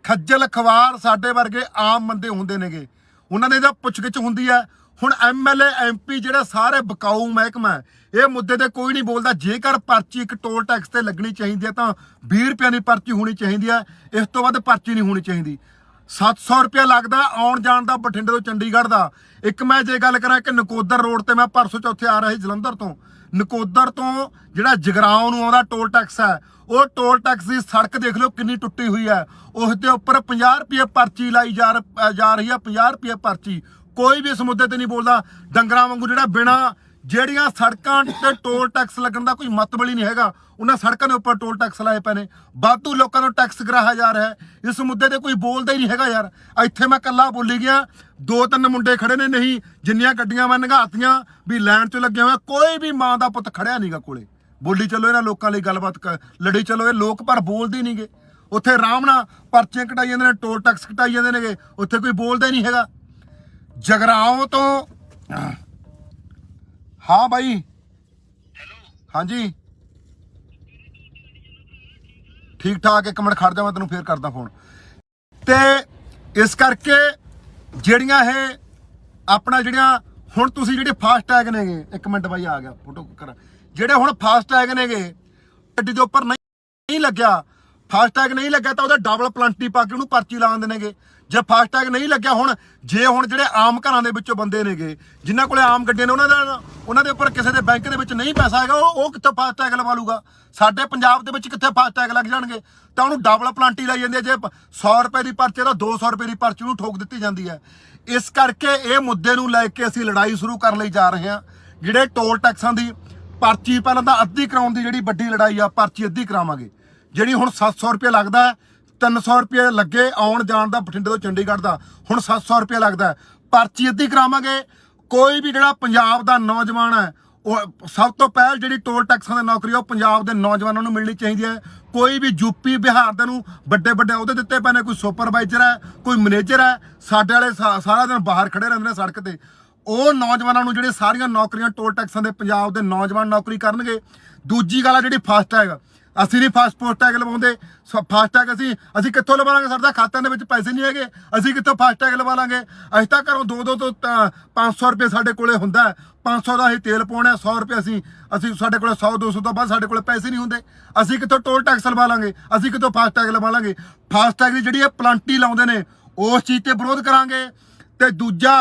ਖੱਜਲ ਖਵਾਰ ਸਾਡੇ ਵਰਗੇ ਆਮ ਬੰਦੇ ਹੁੰਦੇ ਨੇਗੇ, ਉਹਨਾਂ ਦੇ ਤਾਂ ਪੁੱਛਗਿੱਛ ਹੁੰਦੀ ਹੈ। ਹੁਣ MLA MP ਜਿਹੜੇ ਸਾਰੇ ਬਕਾਊ ਮਹਿਕਮਾ, ਇਹ ਮੁੱਦੇ ਤੇ ਕੋਈ ਨਹੀਂ ਬੋਲਦਾ। ਜੇਕਰ ਪਰਚੀ ਇੱਕ ਟੋਲ ਟੈਕਸ ਤੇ ਲੱਗਣੀ ਚਾਹੀਦੀ ਹੈ ਤਾਂ 20 ਰੁਪਏ ਦੀ ਪਰਚੀ ਹੋਣੀ ਚਾਹੀਦੀ ਹੈ, ਇਸ ਤੋਂ ਵੱਧ ਪਰਚੀ ਨਹੀਂ ਹੋਣੀ ਚਾਹੀਦੀ। 700 ਰੁਪਇਆ ਲੱਗਦਾ ਆਉਣ ਜਾਣ ਦਾ ਬਠਿੰਡੇ ਤੋਂ ਚੰਡੀਗੜ੍ਹ ਦਾ। ਇੱਕ ਮੈਂ ਜੇ ਗੱਲ ਕਰਾਂ ਕਿ ਨਕੋਦਰ ਰੋਡ ਤੇ ਮੈਂ ਪਰਸੋਂ ਚੌਥੇ ਆ ਰਿਹਾ ਸੀ ਜਲੰਧਰ ਤੋਂ, ਨਕੋਦਰ ਤੋਂ ਜਿਹੜਾ ਜਗਰਾਉਂ ਨੂੰ ਆਉਂਦਾ ਟੋਲ ਟੈਕਸ ਹੈ, ਉਹ ਟੋਲ ਟੈਕਸ ਦੀ ਸੜਕ ਦੇਖ ਲਓ ਕਿੰਨੀ ਟੁੱਟੀ ਹੋਈ ਹੈ। ਉਸ ਦੇ ਉੱਪਰ 50 ਰੁਪਏ ਪਰਚੀ ਲਾਈ ਜਾ ਰਹੀ ਹੈ, 50 ਰੁਪਏ ਪਰਚੀ। ਕੋਈ ਵੀ ਇਸ ਮੁੱਦੇ ਤੇ ਨਹੀਂ ਬੋਲਦਾ। ਡੰਗਰਾਂ ਵਾਂਗੂ ਜਿਹੜਾ ਬਿਨਾਂ ਜਿਹੜੀਆਂ ਸੜਕਾਂ ਤੇ ਟੋਲ ਟੈਕਸ ਲੱਗਣ ਦਾ ਕੋਈ ਮਤਲਬ ਹੀ ਨਹੀਂ ਹੈਗਾ, ਉਹਨਾਂ ਸੜਕਾਂ ਦੇ ਉੱਪਰ ਟੋਲ ਟੈਕਸ ਲਾਏ ਪਏ ਨੇ। ਵਾਧੂ ਲੋਕਾਂ ਨੂੰ ਟੈਕਸ ਗਰਾਇਆ ਜਾ ਰਿਹਾ ਹੈ। ਇਸ ਮੁੱਦੇ ਤੇ ਕੋਈ ਬੋਲਦਾ ਹੀ ਨਹੀਂ ਹੈਗਾ ਯਾਰ। ਇੱਥੇ ਮੈਂ ਇਕੱਲਾ ਬੋਲੀ ਗਿਆ, 2-3 ਮੁੰਡੇ ਖੜੇ ਨੇ, ਨਹੀਂ ਜਿੰਨੀਆਂ ਗੱਡੀਆਂ ਮੈਂ ਨੰਗਾਤੀਆਂ ਵੀ ਲਾਈਨ 'ਚ ਲੱਗੇ ਹੋਏ, ਕੋਈ ਵੀ ਮਾਂ ਦਾ ਪੁੱਤ ਖੜਿਆ ਨਹੀਂਗਾ ਕੋਲੇ। ਬੋਲੀ ਚਲੋ ਇਹਨਾਂ ਲੋਕਾਂ ਲਈ ਗੱਲਬਾਤ ਲੜੀ ਚਲੋ, ਇਹ ਲੋਕ ਪਰ ਬੋਲਦੇ ਨਹੀਂਗੇ। ਉੱਥੇ ਆਰਾਮ ਨਾਲ ਪਰਚੀਆਂ ਕਟਾਈ ਜਾਂਦੇ ਨੇ, ਟੋਲ ਟੈਕਸ ਕਟਾਈ ਜਾਂਦੇ ਨੇਗੇ, ਉੱਥੇ ਕੋਈ ਬੋਲਦਾ ਹੀ ਨਹੀਂ ਹੈਗਾ। ਜਗਰਾਉਂ ਤੋਂ ਹਾਂ ਬਾਈ, ਹਾਂਜੀ ਠੀਕ ਠਾਕ। 1 ਮਿੰਟ ਖੜ ਜਾ, ਮੈਂ ਤੈਨੂੰ ਫੇਰ ਕਰਦਾ ਫੋਨ। ਤੇ ਇਸ ਕਰਕੇ ਜਿਹੜੀਆਂ ਇਹ ਆਪਣਾ ਜਿਹੜੀਆਂ ਹੁਣ ਤੁਸੀਂ ਜਿਹੜੇ ਫਾਸਟ ਟੈਗ ਨੇਗੇ, 1 ਮਿੰਟ ਬਾਈ ਆ ਗਿਆ ਫੋਟੋ ਕਰਾਂ, ਜਿਹੜੇ ਹੁਣ ਫਾਸਟ ਟੈਗ ਨੇਗੇ ਗੱਡੀ ਦੇ ਉੱਪਰ ਨਹੀਂ ਲੱਗਿਆ, ਫਾਸਟ ਟੈਗ ਨਹੀਂ ਲੱਗਿਆ ਤਾਂ ਉਹਦਾ ਡਬਲ ਪਲੰਟੀ ਪਾ ਕੇ ਉਹਨੂੰ ਪਰਚੀ ਲਾ ਦਿੰਦੇ ਨੇਗੇ। ਜੇ ਫਾਸਟ ਟੈਗ ਨਹੀਂ ਲੱਗਿਆ, ਹੁਣ ਜਿਹੜੇ ਆਮ ਘਰਾਂ ਦੇ ਵਿੱਚੋਂ ਬੰਦੇ ਨੇਗੇ, ਜਿਨ੍ਹਾਂ ਕੋਲੇ ਆਮ ਗੱਡੀਆਂ ਨੇ, ਉਹਨਾਂ ਦੇ ਉੱਪਰ ਕਿਸੇ ਦੇ ਬੈਂਕ ਦੇ ਵਿੱਚ ਨਹੀਂ ਪੈਸਾ ਹੈਗਾ, ਉਹ ਕਿੱਥੋਂ ਫਾਸਟ ਟੈਗ ਲਵਾ ਲੂਗਾ? ਸਾਡੇ ਪੰਜਾਬ ਦੇ ਵਿੱਚ ਕਿੱਥੇ ਫਾਸਟ ਟੈਗ ਲੱਗ ਜਾਣਗੇ? ਤਾਂ ਉਹਨੂੰ ਡਬਲ ਪਲੰਟੀ ਲਾਈ ਜਾਂਦੀ ਹੈ। ਜੇ 100 ਰੁਪਏ ਦੀ ਪਰਚੀ ਤਾਂ 200 ਰੁਪਏ ਦੀ ਪਰਚੀ ਨੂੰ ਠੋਕ ਦਿੱਤੀ ਜਾਂਦੀ ਹੈ। ਇਸ ਕਰਕੇ ਇਹ ਮੁੱਦੇ ਨੂੰ ਲੈ ਕੇ ਅਸੀਂ ਲੜਾਈ ਸ਼ੁਰੂ ਕਰਨ ਲਈ ਜਾ ਰਹੇ ਹਾਂ। ਜਿਹੜੇ ਟੋਲ ਟੈਕਸਾਂ ਦੀ ਪਰਚੀ ਪਹਿਲਾਂ ਤਾਂ ਅੱਧੀ ਕਰਾਉਣ ਦੀ ਜਿਹੜੀ ਵੱਡੀ ਲੜਾਈ ਆ, ਪਰਚੀ ਅੱਧੀ ਕਰਾਵਾਂਗੇ। ਜਿਹੜੀ ਹੁਣ 700 ਰੁਪਏ ਲੱਗਦਾ, 300 ਰੁਪਏ ਲੱਗੇ ਆਉਣ ਜਾਣ ਦਾ ਬਠਿੰਡੇ ਤੋਂ ਚੰਡੀਗੜ੍ਹ ਦਾ, ਹੁਣ 700 ਰੁਪਏ ਲੱਗਦਾ, ਪਰਚੀ ਅੱਧੀ ਕਰਾਵਾਂਗੇ। ਕੋਈ ਵੀ ਜਿਹੜਾ ਪੰਜਾਬ ਦਾ ਨੌਜਵਾਨ ਹੈ, ਉਹ ਸਭ ਤੋਂ ਪਹਿਲ ਜਿਹੜੀ ਟੋਲ ਟੈਕਸਾਂ ਦੀ ਨੌਕਰੀ ਉਹ ਪੰਜਾਬ ਦੇ ਨੌਜਵਾਨਾਂ ਨੂੰ ਮਿਲਣੀ ਚਾਹੀਦੀ ਹੈ। ਕੋਈ ਵੀ ਯੂਪੀ ਬਿਹਾਰ ਦੇ ਨੂੰ ਵੱਡੇ ਵੱਡੇ ਅਹੁਦੇ ਦਿੱਤੇ ਪਏ ਨੇ, ਕੋਈ ਸੁਪਰਵਾਈਜ਼ਰ ਹੈ, ਕੋਈ ਮੈਨੇਜਰ ਹੈ, ਸਾਡੇ ਵਾਲੇ ਸਾਰਾ ਦਿਨ ਬਾਹਰ ਖੜੇ ਰਹਿੰਦੇ ਨੇ ਸੜਕ ਤੇ। ਉਹ ਨੌਜਵਾਨਾਂ ਨੂੰ ਜਿਹੜੇ ਸਾਰੀਆਂ ਨੌਕਰੀਆਂ ਟੋਲ ਟੈਕਸਾਂ ਦੇ ਪੰਜਾਬ ਦੇ ਨੌਜਵਾਨ ਨੌਕਰੀ ਕਰਨਗੇ। ਦੂਜੀ ਗੱਲ ਆ ਜਿਹੜੀ ਫਾਸਟੈਗ, ਅਸੀਂ ਨਹੀਂ ਫਾਸਟੈਗ ਲਵਾਉਂਦੇ। ਫਾਸਟੈਗ ਅਸੀਂ ਕਿੱਥੋਂ ਲਵਾ ਲਾਂਗੇ? ਸਾਡੇ ਖਾਤਿਆਂ ਦੇ ਵਿੱਚ ਪੈਸੇ ਨਹੀਂ ਹੈਗੇ, ਅਸੀਂ ਕਿੱਥੋਂ ਫਾਸਟੈਗ ਲਵਾ ਲਾਂਗੇ? ਅਸੀਂ ਤਾਂ ਘਰੋਂ 200 ਤੋਂ 500 ਰੁਪਏ ਸਾਡੇ ਕੋਲੇ ਹੁੰਦਾ, 500 ਦਾ ਅਸੀਂ ਤੇਲ ਪਾਉਣਾ, 100 ਰੁਪਏ ਅਸੀਂ ਸਾਡੇ ਕੋਲੇ 100-200 ਤੋਂ ਬਾਅਦ ਸਾਡੇ ਕੋਲੇ ਪੈਸੇ ਨਹੀਂ ਹੁੰਦੇ। ਅਸੀਂ ਕਿੱਥੋਂ ਟੋਲ ਟੈਕਸ ਲਵਾ ਲਾਂਗੇ? ਅਸੀਂ ਕਿੱਥੋਂ ਫਾਸਟੈਗ ਲਵਾ ਲਾਂਗੇ? ਫਾਸਟੈਗ ਦੀ ਜਿਹੜੀ ਇਹ ਪਲਾਂਟੀ ਲਾਉਂਦੇ ਨੇ ਉਸ ਚੀਜ਼ ਤੇ ਵਿਰੋਧ ਕਰਾਂਗੇ। ਤੇ ਦੂਜਾ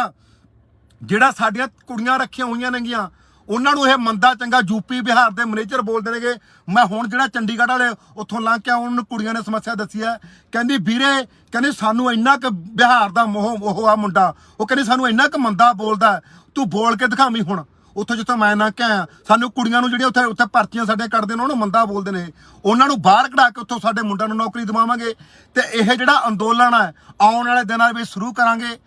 ਜਿਹੜਾ ਸਾਡੀਆਂ ਕੁੜੀਆਂ ਰੱਖੀਆਂ ਹੋਈਆਂ ਨੇਗੀਆਂ, ਉਹਨਾਂ ਨੂੰ ਇਹ ਮੰਦਾ ਚੰਗਾ ਯੂਪੀ ਬਿਹਾਰ ਦੇ ਮੈਨੇਜਰ ਬੋਲਦੇ ਨੇਗੇ। ਮੈਂ ਹੁਣ ਜਿਹੜਾ ਚੰਡੀਗੜ੍ਹ ਵਾਲੇ ਉੱਥੋਂ ਲੰਘ ਕੇ ਉਹਨਾਂ ਨੂੰ ਕੁੜੀਆਂ ਨੇ ਸਮੱਸਿਆ ਦੱਸੀ ਹੈ, ਕਹਿੰਦੀ ਵੀਰੇ, ਕਹਿੰਦੀ ਸਾਨੂੰ ਇੰਨਾ ਕੁ ਬਿਹਾਰ ਦਾ ਉਹ ਆ ਮੁੰਡਾ, ਉਹ ਕਹਿੰਦੀ ਸਾਨੂੰ ਇੰਨਾ ਕੁ ਮੰਦਾ ਬੋਲਦਾ, ਤੂੰ ਬੋਲ ਕੇ ਦਿਖਾਵੀਂ। ਹੁਣ ਉੱਥੋਂ ਜਿੱਥੋਂ ਮੈਂ ਨਾ ਕਿਹਾ, ਸਾਨੂੰ ਕੁੜੀਆਂ ਨੂੰ ਜਿਹੜੀਆਂ ਉੱਥੇ ਪਰਚੀਆਂ ਸਾਡੇ ਕੱਢਦੇ ਨੇ ਉਹਨੂੰ ਮੰਦਾ ਬੋਲਦੇ ਨੇ, ਉਹਨਾਂ ਨੂੰ ਬਾਹਰ ਕਢਾ ਕੇ ਉੱਥੋਂ ਸਾਡੇ ਮੁੰਡਿਆਂ ਨੂੰ ਨੌਕਰੀ ਦਿਵਾਵਾਂਗੇ। ਤੇ ਇਹ ਜਿਹੜਾ ਅੰਦੋਲਨ ਹੈ ਆਉਣ ਵਾਲੇ ਦਿਨਾਂ ਵਿੱਚ ਸ਼ੁਰੂ ਕਰਾਂਗੇ।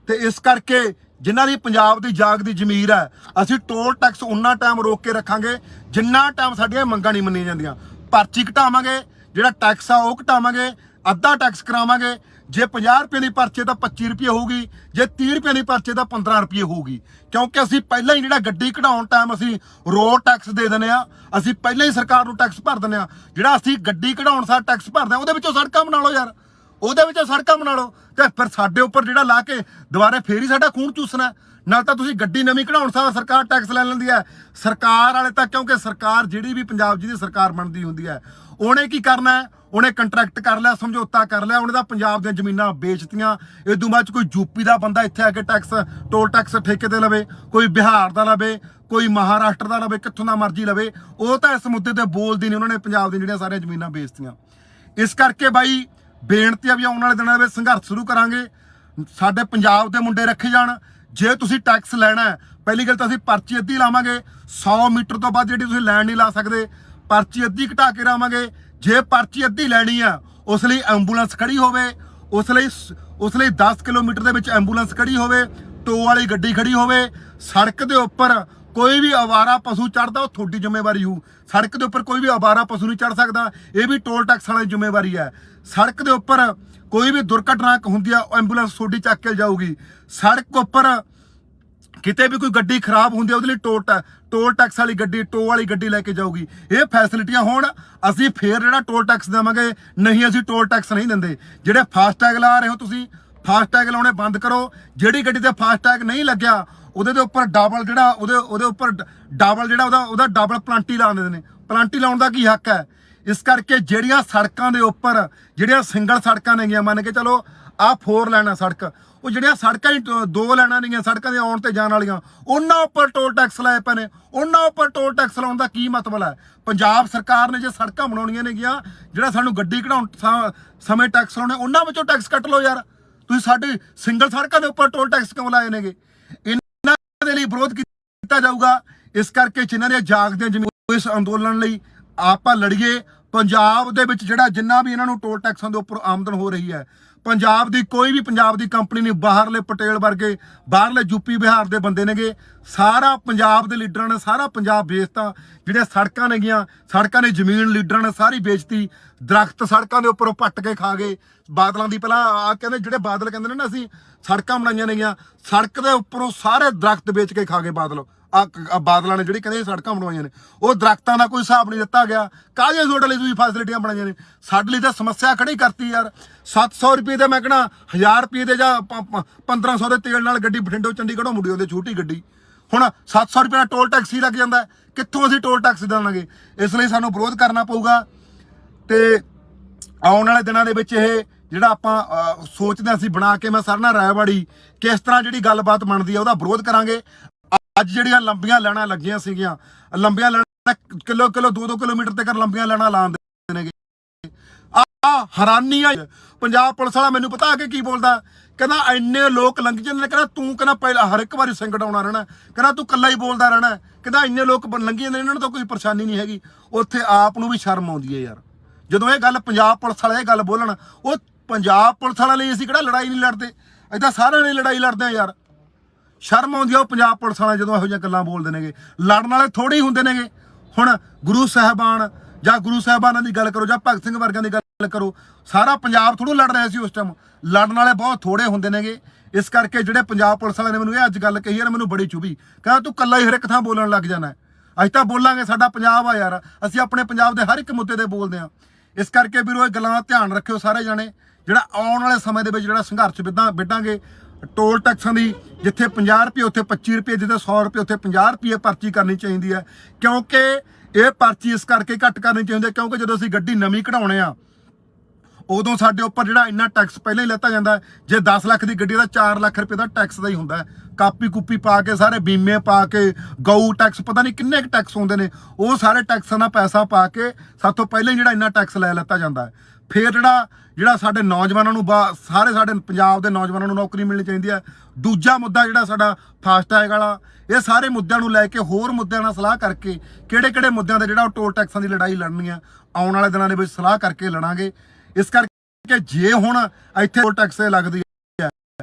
ਤੇ ਇਸ ਕਰਕੇ ਜਿਨ੍ਹਾਂ ਦੀ ਪੰਜਾਬ ਦੀ ਜਾਗਦੀ ਜ਼ਮੀਰ ਹੈ, ਅਸੀਂ ਟੋਲ ਟੈਕਸ ਉਨਾ ਟਾਈਮ ਰੋਕ ਕੇ ਰੱਖਾਂਗੇ ਜਿੰਨਾ ਟਾਈਮ ਸਾਡੀਆਂ ਮੰਗਾਂ ਨਹੀਂ ਮੰਨੀਆਂ ਜਾਂਦੀਆਂ। ਪਰਚੀ ਘਟਾਵਾਂਗੇ, ਜਿਹੜਾ ਟੈਕਸ ਆ ਉਹ ਘਟਾਵਾਂਗੇ, ਅੱਧਾ ਟੈਕਸ ਕਰਾਵਾਂਗੇ। ਜੇ 50 ਰੁਪਏ ਦੀ ਪਰਚੀ ਤਾਂ 25 ਰੁਪਏ ਹੋਊਗੀ, ਜੇ 30 ਰੁਪਏ ਦੀ ਪਰਚੀ ਤਾਂ 15 ਰੁਪਏ ਹੋਊਗੀ। ਕਿਉਂਕਿ ਅਸੀਂ ਪਹਿਲਾਂ ਹੀ ਜਿਹੜਾ ਗੱਡੀ ਕਢਾਉਣ ਟਾਈਮ ਅਸੀਂ ਰੋਡ ਟੈਕਸ ਦੇ ਦਿੰਦੇ ਆ, ਅਸੀਂ ਪਹਿਲਾਂ ਹੀ ਸਰਕਾਰ ਨੂੰ ਟੈਕਸ ਭਰ ਦਿੰਦੇ ਆ। ਜਿਹੜਾ ਅਸੀਂ ਗੱਡੀ ਕਢਾਉਣ ਸਾਰ ਟੈਕਸ ਭਰਦੇ ਆ, ਉਹਦੇ ਵਿੱਚੋਂ ਸੜਕਾਂ ਬਣਾ ਲਓ ਯਾਰ, ਉਹਦੇ ਵਿੱਚੋਂ ਸੜਕਾਂ ਬਣਾ ਲਓ। ਤੇ ਫਿਰ ਸਾਡੇ ਉੱਪਰ ਜਿਹੜਾ ਲਾ ਕੇ ਦੁਬਾਰੇ ਫੇਰ ਹੀ ਸਾਡਾ ਖੂਨ ਚੂਸਣਾ। ਨਾਲ ਤਾਂ ਤੁਸੀਂ ਗੱਡੀ ਨਵੀਂ ਕਢਾਉਣ ਸਾਰ ਸਰਕਾਰ ਟੈਕਸ ਲੈ ਲੈਂਦੀ ਹੈ। ਸਰਕਾਰ ਵਾਲੇ ਤਾਂ, ਕਿਉਂਕਿ ਸਰਕਾਰ ਜਿਹੜੀ ਵੀ ਪੰਜਾਬ ਜਿਹਦੀ ਸਰਕਾਰ ਬਣਦੀ ਹੁੰਦੀ ਹੈ, ਉਹਨੇ ਕੀ ਕਰਨਾ ਹੈ? ਉਹਨੇ ਕੰਟਰੈਕਟ ਕਰ ਲਿਆ, ਸਮਝੌਤਾ ਕਰ ਲਿਆ, ਉਹਨੇ ਤਾਂ ਪੰਜਾਬ ਦੀਆਂ ਜ਼ਮੀਨਾਂ ਵੇਚਤੀਆਂ। ਇਦੋਂ ਬਾਅਦ 'ਚ ਕੋਈ ਯੂਪੀ ਦਾ ਬੰਦਾ ਇੱਥੇ ਆ ਕੇ ਟੋਲ ਟੈਕਸ ਠੇਕੇ ਤੇ ਲਵੇ, ਕੋਈ ਬਿਹਾਰ ਦਾ ਲਵੇ, ਕੋਈ ਮਹਾਰਾਸ਼ਟਰ ਦਾ ਲਵੇ, ਕਿੱਥੋਂ ਦਾ ਮਰਜ਼ੀ ਲਵੇ, ਉਹ ਤਾਂ ਇਸ ਮੁੱਦੇ ਤੇ ਬੋਲਦੀ ਨਹੀਂ। ਉਹਨਾਂ ਨੇ ਪੰਜਾਬ ਦੀਆਂ ਜਿਹੜੀਆਂ ਸਾਰੀਆਂ ਜ਼ਮੀਨਾਂ ਵੇਚਤੀਆਂ। ਇਸ ਕਰਕੇ ਬਾਈ ਬੇਨਤੀ ਆ ਵੀ ਆਉਣ ਵਾਲੇ ਦਿਨਾਂ ਵਿੱਚ ਸੰਘਰਸ਼ ਸ਼ੁਰੂ ਕਰਾਂਗੇ। ਸਾਡੇ ਪੰਜਾਬ ਦੇ ਮੁੰਡੇ ਰੱਖੇ ਜਾਣ। ਜੇ ਤੁਸੀਂ ਟੈਕਸ ਲੈਣਾ ਹੈ, ਪਹਿਲੀ ਗੱਲ ਤਾਂ ਅਸੀਂ ਪਰਚੀ ਅੱਧੀ ਲਾਵਾਂਗੇ। 100 ਮੀਟਰ ਤੋਂ ਬਾਅਦ ਜਿਹੜੀ ਤੁਸੀਂ ਲੈਣ ਨਹੀਂ ਲਾ ਸਕਦੇ, ਪਰਚੀ ਅੱਧੀ ਘਟਾ ਕੇ ਲਾਵਾਂਗੇ। ਜੇ ਪਰਚੀ ਅੱਧੀ ਲੈਣੀ ਆ, ਉਸ ਲਈ ਐਂਬੂਲੈਂਸ ਖੜੀ ਹੋਵੇ, ਉਸ ਲਈ 10 ਕਿਲੋਮੀਟਰ ਦੇ ਵਿੱਚ ਐਂਬੂਲੈਂਸ ਖੜੀ ਹੋਵੇ, ਟੋ ਵਾਲੀ ਗੱਡੀ ਖੜੀ ਹੋਵੇ। ਸੜਕ ਦੇ ਉੱਪਰ ਕੋਈ ਵੀ ਅਵਾਰਾ ਪਸ਼ੂ ਚੜਦਾ, ਉਹ ਤੁਹਾਡੀ ਜ਼ਿੰਮੇਵਾਰੀ ਹੋਊ। ਸੜਕ ਦੇ ਉੱਪਰ ਕੋਈ ਵੀ ਅਵਾਰਾ ਪਸ਼ੂ ਨਹੀਂ ਚੜ ਸਕਦਾ, ਇਹ ਵੀ ਟੋਲ ਟੈਕਸ ਵਾਲੀ ਜ਼ਿੰਮੇਵਾਰੀ ਹੈ। ਸੜਕ ਦੇ ਉੱਪਰ ਕੋਈ ਵੀ ਦੁਰਘਟਨਾ ਹੁੰਦੀ ਆ, ਐਂਬੂਲੈਂਸ ਤੁਹਾਡੀ ਚੱਕ ਕੇ ਜਾਊਗੀ। ਸੜਕ ਉੱਪਰ ਕਿਤੇ ਵੀ ਕੋਈ ਗੱਡੀ ਖਰਾਬ ਹੁੰਦੀ ਆ, ਉਹਦੇ ਲਈ ਟੋਲ ਟੈਕਸ ਵਾਲੀ ਗੱਡੀ, ਟੋ ਵਾਲੀ ਗੱਡੀ ਲੈ ਕੇ ਜਾਊਗੀ। ਇਹ ਫੈਸਿਲਿਟੀਆਂ ਹੋਣ, ਅਸੀਂ ਫੇਰ ਜਿਹੜਾ ਟੋਲ ਟੈਕਸ ਦੇਵਾਂਗੇ। ਨਹੀਂ, ਅਸੀਂ ਟੋਲ ਟੈਕਸ ਨਹੀਂ ਦਿੰਦੇ। ਜਿਹੜੇ ਫਾਸਟੈਗ ਲਾ ਰਹੇ ਹੋ ਤੁਸੀਂ, ਫਾਸਟੈਗ ਲਾਉਣੇ ਬੰਦ ਕਰੋ। ਜਿਹੜੀ ਗੱਡੀ ਤੇ ਫਾਸਟੈਗ ਨਹੀਂ ਲੱਗਿਆ, ਉਹਦੇ ਦੇ ਉੱਪਰ ਡਬਲ ਜਿਹੜਾ ਉਹਦੇ ਉੱਪਰ ਡਬਲ ਜਿਹੜਾ ਉਹਦਾ ਡਬਲ ਪਲਾਂਟੀ ਲਾ ਦਿੰਦੇ ਨੇ। ਪਲਾਂਟੀ ਲਾਉਣ ਦਾ ਕੀ ਹੱਕ ਹੈ? ਇਸ ਕਰਕੇ ਜਿਹੜੀਆਂ ਸੜਕਾਂ ਦੇ ਉੱਪਰ ਜਿਹੜੀਆਂ ਸਿੰਗਲ ਸੜਕਾਂ ਨੇਗੀਆਂ, ਮੰਨ ਕੇ ਚਲੋ ਆਹ 4 ਲਾਈਨਾਂ ਸੜਕ, ਉਹ ਜਿਹੜੀਆਂ ਸੜਕਾਂ ਹੀ 2 ਲਾਈਨਾਂ ਨੇਗੀਆਂ ਸੜਕਾਂ ਦੇ ਆਉਣ ਤੇ ਜਾਣ ਵਾਲੀਆਂ, ਉਹਨਾਂ ਉੱਪਰ ਟੋਲ ਟੈਕਸ ਲਾਏ ਪਏ ਨੇ। ਉਹਨਾਂ ਉੱਪਰ ਟੋਲ ਟੈਕਸ ਲਾਉਣ ਦਾ ਕੀ ਮਤਲਬ ਹੈ? ਪੰਜਾਬ ਸਰਕਾਰ ਨੇ ਜੇ ਸੜਕਾਂ ਬਣਾਉਣੀਆਂ ਨੇਗੀਆਂ, ਜਿਹੜਾ ਸਾਨੂੰ ਗੱਡੀ ਕਢਾਉਣ ਸਮੇਂ ਟੈਕਸ ਲਾਉਣੇ, ਉਹਨਾਂ ਵਿੱਚੋਂ ਟੈਕਸ ਕੱਟ ਲਓ ਯਾਰ। ਤੁਸੀਂ ਸਾਡੀ ਸਿੰਗਲ ਸੜਕਾਂ ਦੇ ਉੱਪਰ ਟੋਲ ਟੈਕਸ ਕਿਉਂ ਲਾਏ ਨੇਗੇ? ਇਹਨਾਂ ਦੇ ਲਈ ਵਿਰੋਧ ਕੀਤਾ ਜਾਊਗਾ। ਇਸ ਕਰਕੇ ਜਿਨ੍ਹਾਂ ਦੀਆਂ ਜਾਗਦੀਆਂ ਜ਼ਮੀਨ, ਇਸ ਅੰਦੋਲਨ ਲਈ ਆਪਾਂ ਲੜੀਏ। ਪੰਜਾਬ ਦੇ ਵਿੱਚ ਜਿਹੜਾ ਜਿੰਨਾ ਵੀ ਇਹਨਾਂ ਨੂੰ ਟੋਲ ਟੈਕਸਾਂ ਦੇ ਉੱਪਰ ਆਮਦਨ ਹੋ ਰਹੀ ਹੈ, ਪੰਜਾਬ ਦੀ ਕੋਈ ਵੀ ਪੰਜਾਬ ਦੀ ਕੰਪਨੀ ਨਹੀਂ, ਬਾਹਰਲੇ ਪਟੇਲ ਵਰਗੇ, ਬਾਹਰਲੇ ਯੂਪੀ ਬਿਹਾਰ ਦੇ ਬੰਦੇ ਨੇਗੇ, ਸਾਰਾ ਪੰਜਾਬ ਦੇ ਲੀਡਰਾਂ ਨੇ ਸਾਰਾ ਪੰਜਾਬ ਵੇਚਤਾ। ਜਿਹੜੀਆਂ ਸੜਕਾਂ ਨੇਗੀਆਂ, ਸੜਕਾਂ ਦੀ ਜ਼ਮੀਨ ਲੀਡਰਾਂ ਨੇ ਸਾਰੀ ਵੇਚਤੀ। ਦਰਖਤ ਸੜਕਾਂ ਦੇ ਉੱਪਰੋਂ ਪੱਟ ਕੇ ਖਾ ਗਏ। ਬਾਦਲਾਂ ਦੀ ਪਹਿਲਾਂ ਆ ਕਹਿੰਦੇ, ਜਿਹੜੇ ਬਾਦਲ ਕਹਿੰਦੇ ਨੇ ਨਾ ਅਸੀਂ ਸੜਕਾਂ ਬਣਾਈਆਂ ਨੇਗੀਆਂ, ਸੜਕ ਦੇ ਉੱਪਰੋਂ ਸਾਰੇ ਦਰਖਤ ਵੇਚ ਕੇ ਖਾ ਗਏ ਬਾਦਲ। ਬਾਦਲਾਂ ਨੇ ਜਿਹੜੀ ਕਹਿੰਦੇ ਸੜਕਾਂ ਬਣਵਾਈਆਂ ਨੇ, ਉਹ ਦਰਖਤਾਂ ਦਾ ਕੋਈ ਹਿਸਾਬ ਨਹੀਂ ਦਿੱਤਾ ਗਿਆ। ਕਾਹਦੇ ਤੁਹਾਡੇ ਲਈ ਤੁਸੀਂ ਫੈਸਿਲਿਟੀਆਂ ਬਣਾਈਆਂ ਨੇ? ਸਾਡੇ ਲਈ ਤਾਂ ਸਮੱਸਿਆ ਖੜੀ ਕਰਤੀ ਯਾਰ। 700 ਰੁਪਏ ਦੇ ਮੈਂ ਕਹਿਣਾ 1000 ਰੁਪਏ ਦੇ ਜਾਂ 1500 ਦੇ ਤੇਲ ਨਾਲ ਗੱਡੀ ਬਠਿੰਡੋਂ ਚੰਡੀਗੜ੍ਹੋਂ ਮੁੜੀ ਆਉਂਦੀ ਛੋਟੀ ਗੱਡੀ। ਹੁਣ 700 ਰੁਪਏ ਦਾ ਟੋਲ ਟੈਕਸ ਹੀ ਲੱਗ ਜਾਂਦਾ, ਕਿੱਥੋਂ ਅਸੀਂ ਟੋਲ ਟੈਕਸ ਦੇਵਾਂਗੇ? ਇਸ ਲਈ ਸਾਨੂੰ ਵਿਰੋਧ ਕਰਨਾ ਪਊਗਾ। ਤੇ ਆਉਣ ਵਾਲੇ ਦਿਨਾਂ ਦੇ ਵਿੱਚ ਇਹ ਜਿਹੜਾ ਆਪਾਂ ਸੋਚਦੇ ਅਸੀਂ ਬਣਾ ਕੇ, ਮੈਂ ਸਰਨਾ ਰਾਇਵਾੜੀ ਕਿਸ ਤਰ੍ਹਾਂ ਜਿਹੜੀ ਗੱਲਬਾਤ ਬਣਦੀ ਆ ਉਹਦਾ ਵਿਰੋਧ ਕਰਾਂਗੇ। ਅੱਜ ਜਿਹੜੀਆਂ ਲੰਬੀਆਂ ਲਾਈਨਾਂ ਲੱਗੀਆਂ ਸੀਗੀਆਂ, ਲੰਬੀਆਂ ਲਾਈਨਾਂ ਕਿਲੋ 2-2 ਕਿਲੋਮੀਟਰ ਤੱਕ ਲੰਬੀਆਂ ਲਾਈਨਾਂ ਲਾਉਂਦੇ ਨੇਗੇ। ਆ ਹੈਰਾਨੀ ਆ। ਪੰਜਾਬ ਪੁਲਿਸ ਵਾਲਾ ਮੈਨੂੰ ਪਤਾ ਆ ਕੇ ਕੀ ਬੋਲਦਾ, ਕਹਿੰਦਾ ਇੰਨੇ ਲੋਕ ਲੰਘ ਜਾਂਦੇ ਨੇ, ਕਹਿੰਦਾ ਤੂੰ ਕਹਿੰਦਾ ਪਹਿਲਾਂ ਹਰ ਇੱਕ ਵਾਰੀ ਸੰਕਟ ਆਉਣਾ ਰਹਿਣਾ, ਕਹਿੰਦਾ ਤੂੰ ਇਕੱਲਾ ਹੀ ਬੋਲਦਾ ਰਹਿਣਾ, ਕਹਿੰਦਾ ਇੰਨੇ ਲੋਕ ਲੰਘੀ ਜਾਂਦੇ ਨੇ, ਇਹਨਾਂ ਨੂੰ ਤਾਂ ਕੋਈ ਪਰੇਸ਼ਾਨੀ ਨਹੀਂ ਹੈਗੀ। ਉੱਥੇ ਆਪ ਨੂੰ ਵੀ ਸ਼ਰਮ ਆਉਂਦੀ ਹੈ ਯਾਰ, ਜਦੋਂ ਇਹ ਗੱਲ ਪੰਜਾਬ ਪੁਲਿਸ ਵਾਲੇ ਇਹ ਗੱਲ ਬੋਲਣ। ਉਹ ਪੰਜਾਬ ਪੁਲਿਸ ਵਾਲਿਆਂ ਲਈ ਅਸੀਂ ਕਿਹੜਾ ਲੜਾਈ ਨਹੀਂ ਲੜਦੇ, ਅਸੀਂ ਤਾਂ ਸਾਰਿਆਂ ਨੇ ਲੜਾਈ ਲੜਦੇ ਆ ਯਾਰ। ਸ਼ਰਮ ਆਉਂਦੀ ਆ ਉਹ ਪੰਜਾਬ ਪੁਲਿਸ ਵਾਲੇ ਜਦੋਂ ਇਹੋ ਜਿਹੀਆਂ ਗੱਲਾਂ ਬੋਲਦੇ ਨੇਗੇ। ਲੜਨ ਵਾਲੇ ਥੋੜੇ ਹੀ ਹੁੰਦੇ ਨੇਗੇ। ਹੁਣ ਗੁਰੂ ਸਾਹਿਬਾਨ ਜਾਂ ਗੁਰੂ ਸਾਹਿਬਾਨਾਂ ਦੀ ਗੱਲ ਕਰੋ ਜਾਂ ਭਗਤ ਸਿੰਘ ਵਰਗਿਆਂ ਦੀ ਗੱਲ ਕਰੋ, ਸਾਰਾ ਪੰਜਾਬ ਥੋੜ੍ਹਾ ਲੜ ਰਿਹਾ ਸੀ ਉਸ ਟਾਈਮ। ਲੜਨ ਵਾਲੇ ਬਹੁਤ ਥੋੜੇ ਹੁੰਦੇ ਨੇਗੇ। ਇਸ ਕਰਕੇ ਜਿਹੜੇ ਪੰਜਾਬ ਪੁਲਿਸ ਵਾਲਿਆਂ ਨੇ ਮੈਨੂੰ ਇਹ ਅੱਜ ਗੱਲ ਕਹੀ ਯਾਰ, ਮੈਨੂੰ ਬੜੀ ਚੁਭੀ। ਕਹਿੰਦਾ ਤੂੰ ਇਕੱਲਾ ਹੀ ਹਰ ਇੱਕ ਥਾਂ ਬੋਲਣ ਲੱਗ ਜਾਣਾ। ਅਸੀਂ ਤਾਂ ਬੋਲਾਂਗੇ, ਸਾਡਾ ਪੰਜਾਬ ਆ ਯਾਰ, ਅਸੀਂ ਆਪਣੇ ਪੰਜਾਬ ਦੇ ਹਰ ਇੱਕ ਮੁੱਦੇ ਤੇ ਬੋਲਦੇ ਹਾਂ। ਇਸ ਕਰਕੇ ਵੀਰੋ ਇਹ ਗੱਲਾਂ ਦਾ ਧਿਆਨ ਰੱਖਿਓ ਸਾਰੇ ਜਾਣੇ। ਜਿਹੜਾ ਆਉਣ ਵਾਲੇ ਸਮੇਂ ਦੇ ਵਿੱਚ ਜਿਹੜਾ ਸੰਘਰਸ਼ ਵਿੱਢਾਂਗੇ ਟੋਲ ਟੈਕਸਾਂ ਦੀ, ਜਿੱਥੇ 50 ਰੁਪਏ ਉੱਥੇ 25 ਰੁਪਏ, ਜਿੱਥੇ 100 ਰੁਪਏ ਉੱਥੇ 50 ਰੁਪਏ ਪਰਚੀ ਕਰਨੀ ਚਾਹੀਦੀ ਹੈ। ਕਿਉਂਕਿ ਇਹ ਪਰਚੀ ਇਸ ਕਰਕੇ ਘੱਟ ਕਰਨੀ ਚਾਹੀਦੀ ਹੈ ਕਿਉਂਕਿ ਜਦੋਂ ਅਸੀਂ ਗੱਡੀ ਨਵੀਂ ਕਢਾਉਣੇ ਆ ਉਦੋਂ ਸਾਡੇ ਉੱਪਰ ਜਿਹੜਾ ਇੰਨਾ ਟੈਕਸ ਪਹਿਲਾਂ ਹੀ ਲੈਤਾ ਜਾਂਦਾ। ਜੇ 10 ਲੱਖ ਦੀ ਗੱਡੀ ਦਾ 4 ਲੱਖ ਰੁਪਏ ਦਾ ਟੈਕਸ ਦਾ ਹੀ ਹੁੰਦਾ। ਕਾਪੀ ਕੂਪੀ ਪਾ ਕੇ ਸਾਰੇ ਬੀਮੇ ਪਾ ਕੇ ਗਊ ਟੈਕਸ ਪਤਾ ਨਹੀਂ ਕਿੰਨੇ ਕੁ ਟੈਕਸ ਹੁੰਦੇ ਨੇ, ਉਹ ਸਾਰੇ ਟੈਕਸਾਂ ਦਾ ਪੈਸਾ ਪਾ ਕੇ ਸਾਥੋਂ ਪਹਿਲਾਂ ਹੀ ਜਿਹੜਾ ਇੰਨਾ ਟੈਕਸ ਲੈ ਲੈਤਾ ਜਾਂਦਾ। ਫਿਰ ਜਿਹੜਾ ਸਾਡੇ ਨੌਜਵਾਨਾਂ ਨੂੰ ਸਾਰੇ ਸਾਡੇ ਪੰਜਾਬ ਦੇ ਨੌਜਵਾਨਾਂ ਨੂੰ ਨੌਕਰੀ ਮਿਲਣੀ ਚਾਹੀਦੀ ਹੈ। ਦੂਜਾ ਮੁੱਦਾ ਜਿਹੜਾ ਸਾਡਾ ਫਾਸਟੈਗ ਵਾਲਾ, ਇਹ ਸਾਰੇ ਮੁੱਦਿਆਂ ਨੂੰ ਲੈ ਕੇ ਹੋਰ ਮੁੱਦਿਆਂ ਨਾਲ ਸਲਾਹ ਕਰਕੇ ਕਿਹੜੇ ਮੁੱਦਿਆਂ ਦੇ ਜਿਹੜਾ ਉਹ ਟੋਲ ਟੈਕਸਾਂ ਦੀ ਲੜਾਈ ਲੜਨੀ ਆ ਆਉਣ ਵਾਲੇ ਦਿਨਾਂ ਦੇ ਵਿੱਚ ਸਲਾਹ ਕਰਕੇ ਲੜਾਂਗੇ। ਇਸ ਕਰਕੇ ਜੇ ਹੁਣ ਇੱਥੇ ਟੋਲ ਟੈਕਸ ਲੱਗਦੀ ਹੈ